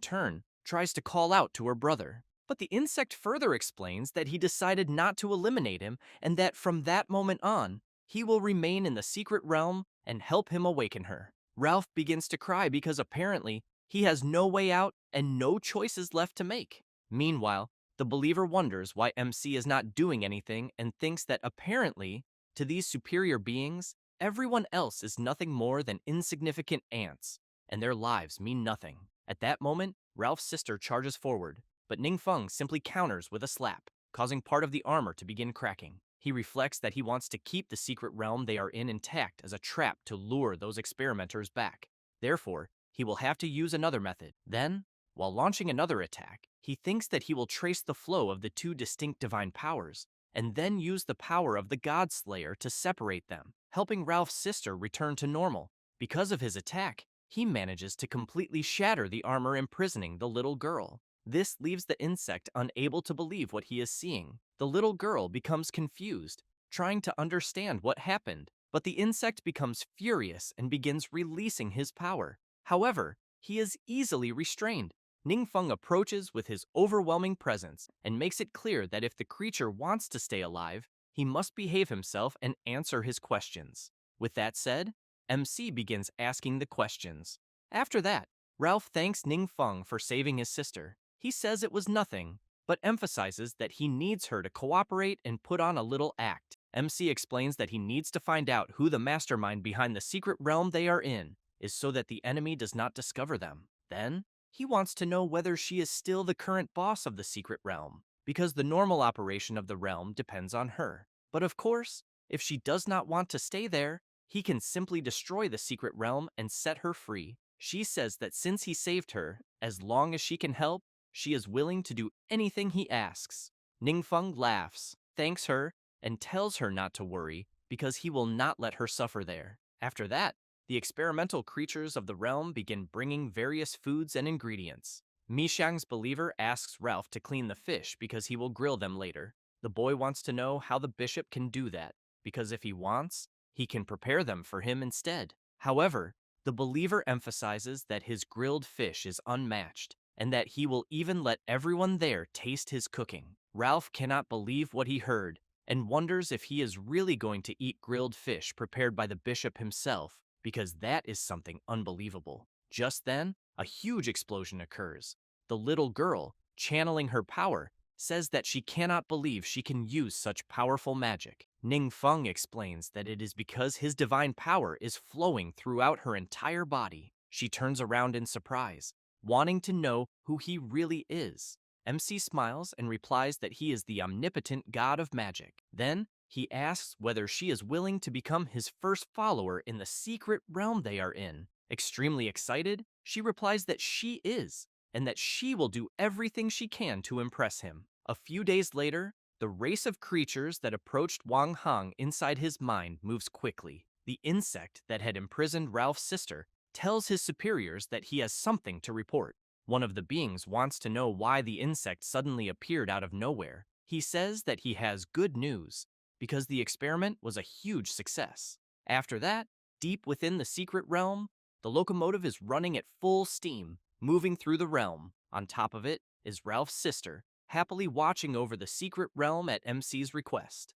turn, tries to call out to her brother. But the insect further explains that he decided not to eliminate him and that from that moment on, he will remain in the secret realm and help him awaken her. Ralph begins to cry because apparently he has no way out and no choices left to make. Meanwhile, the believer wonders why MC is not doing anything and thinks that apparently, to these superior beings, everyone else is nothing more than insignificant ants, and their lives mean nothing. At that moment, Ralph's sister charges forward, but Ningfeng simply counters with a slap, causing part of the armor to begin cracking. He reflects that he wants to keep the secret realm they are in intact as a trap to lure those experimenters back. Therefore, he will have to use another method. Then, while launching another attack, he thinks that he will trace the flow of the 2 distinct divine powers, and then use the power of the God Slayer to separate them, helping Ralph's sister return to normal. Because of his attack, he manages to completely shatter the armor imprisoning the little girl. This leaves the insect unable to believe what he is seeing. The little girl becomes confused, trying to understand what happened, but the insect becomes furious and begins releasing his power. However, he is easily restrained. Ningfeng approaches with his overwhelming presence and makes it clear that if the creature wants to stay alive, he must behave himself and answer his questions. With that said, MC begins asking the questions. After that, Ralph thanks Ningfeng for saving his sister. He says it was nothing, but emphasizes that he needs her to cooperate and put on a little act. MC explains that he needs to find out who the mastermind behind the secret realm they are in is so that the enemy does not discover them. Then, he wants to know whether she is still the current boss of the secret realm, because the normal operation of the realm depends on her. But of course, if she does not want to stay there, he can simply destroy the secret realm and set her free. She says that since he saved her, as long as she can help, she is willing to do anything he asks. Ningfeng laughs, thanks her, and tells her not to worry because he will not let her suffer there. After that, the experimental creatures of the realm begin bringing various foods and ingredients. Mishang's believer asks Ralph to clean the fish because he will grill them later. The boy wants to know how the bishop can do that, because if he wants, he can prepare them for him instead. However, the believer emphasizes that his grilled fish is unmatched, and that he will even let everyone there taste his cooking. Ralph cannot believe what he heard, and wonders if he is really going to eat grilled fish prepared by the bishop himself, because that is something unbelievable. Just then, a huge explosion occurs. The little girl, channeling her power, says that she cannot believe she can use such powerful magic. Ning Feng explains that it is because his divine power is flowing throughout her entire body. She turns around in surprise, wanting to know who he really is. MC smiles and replies that he is the omnipotent god of magic. Then, he asks whether she is willing to become his first follower in the secret realm they are in. Extremely excited, she replies that she is, and that she will do everything she can to impress him. A few days later, the race of creatures that approached Wang Hong inside his mind moves quickly. The insect that had imprisoned Ralph's sister tells his superiors that he has something to report. One of the beings wants to know why the insect suddenly appeared out of nowhere. He says that he has good news, because the experiment was a huge success. After that, deep within the secret realm, the locomotive is running at full steam, moving through the realm. On top of it is Ralph's sister, happily watching over the secret realm at MC's request.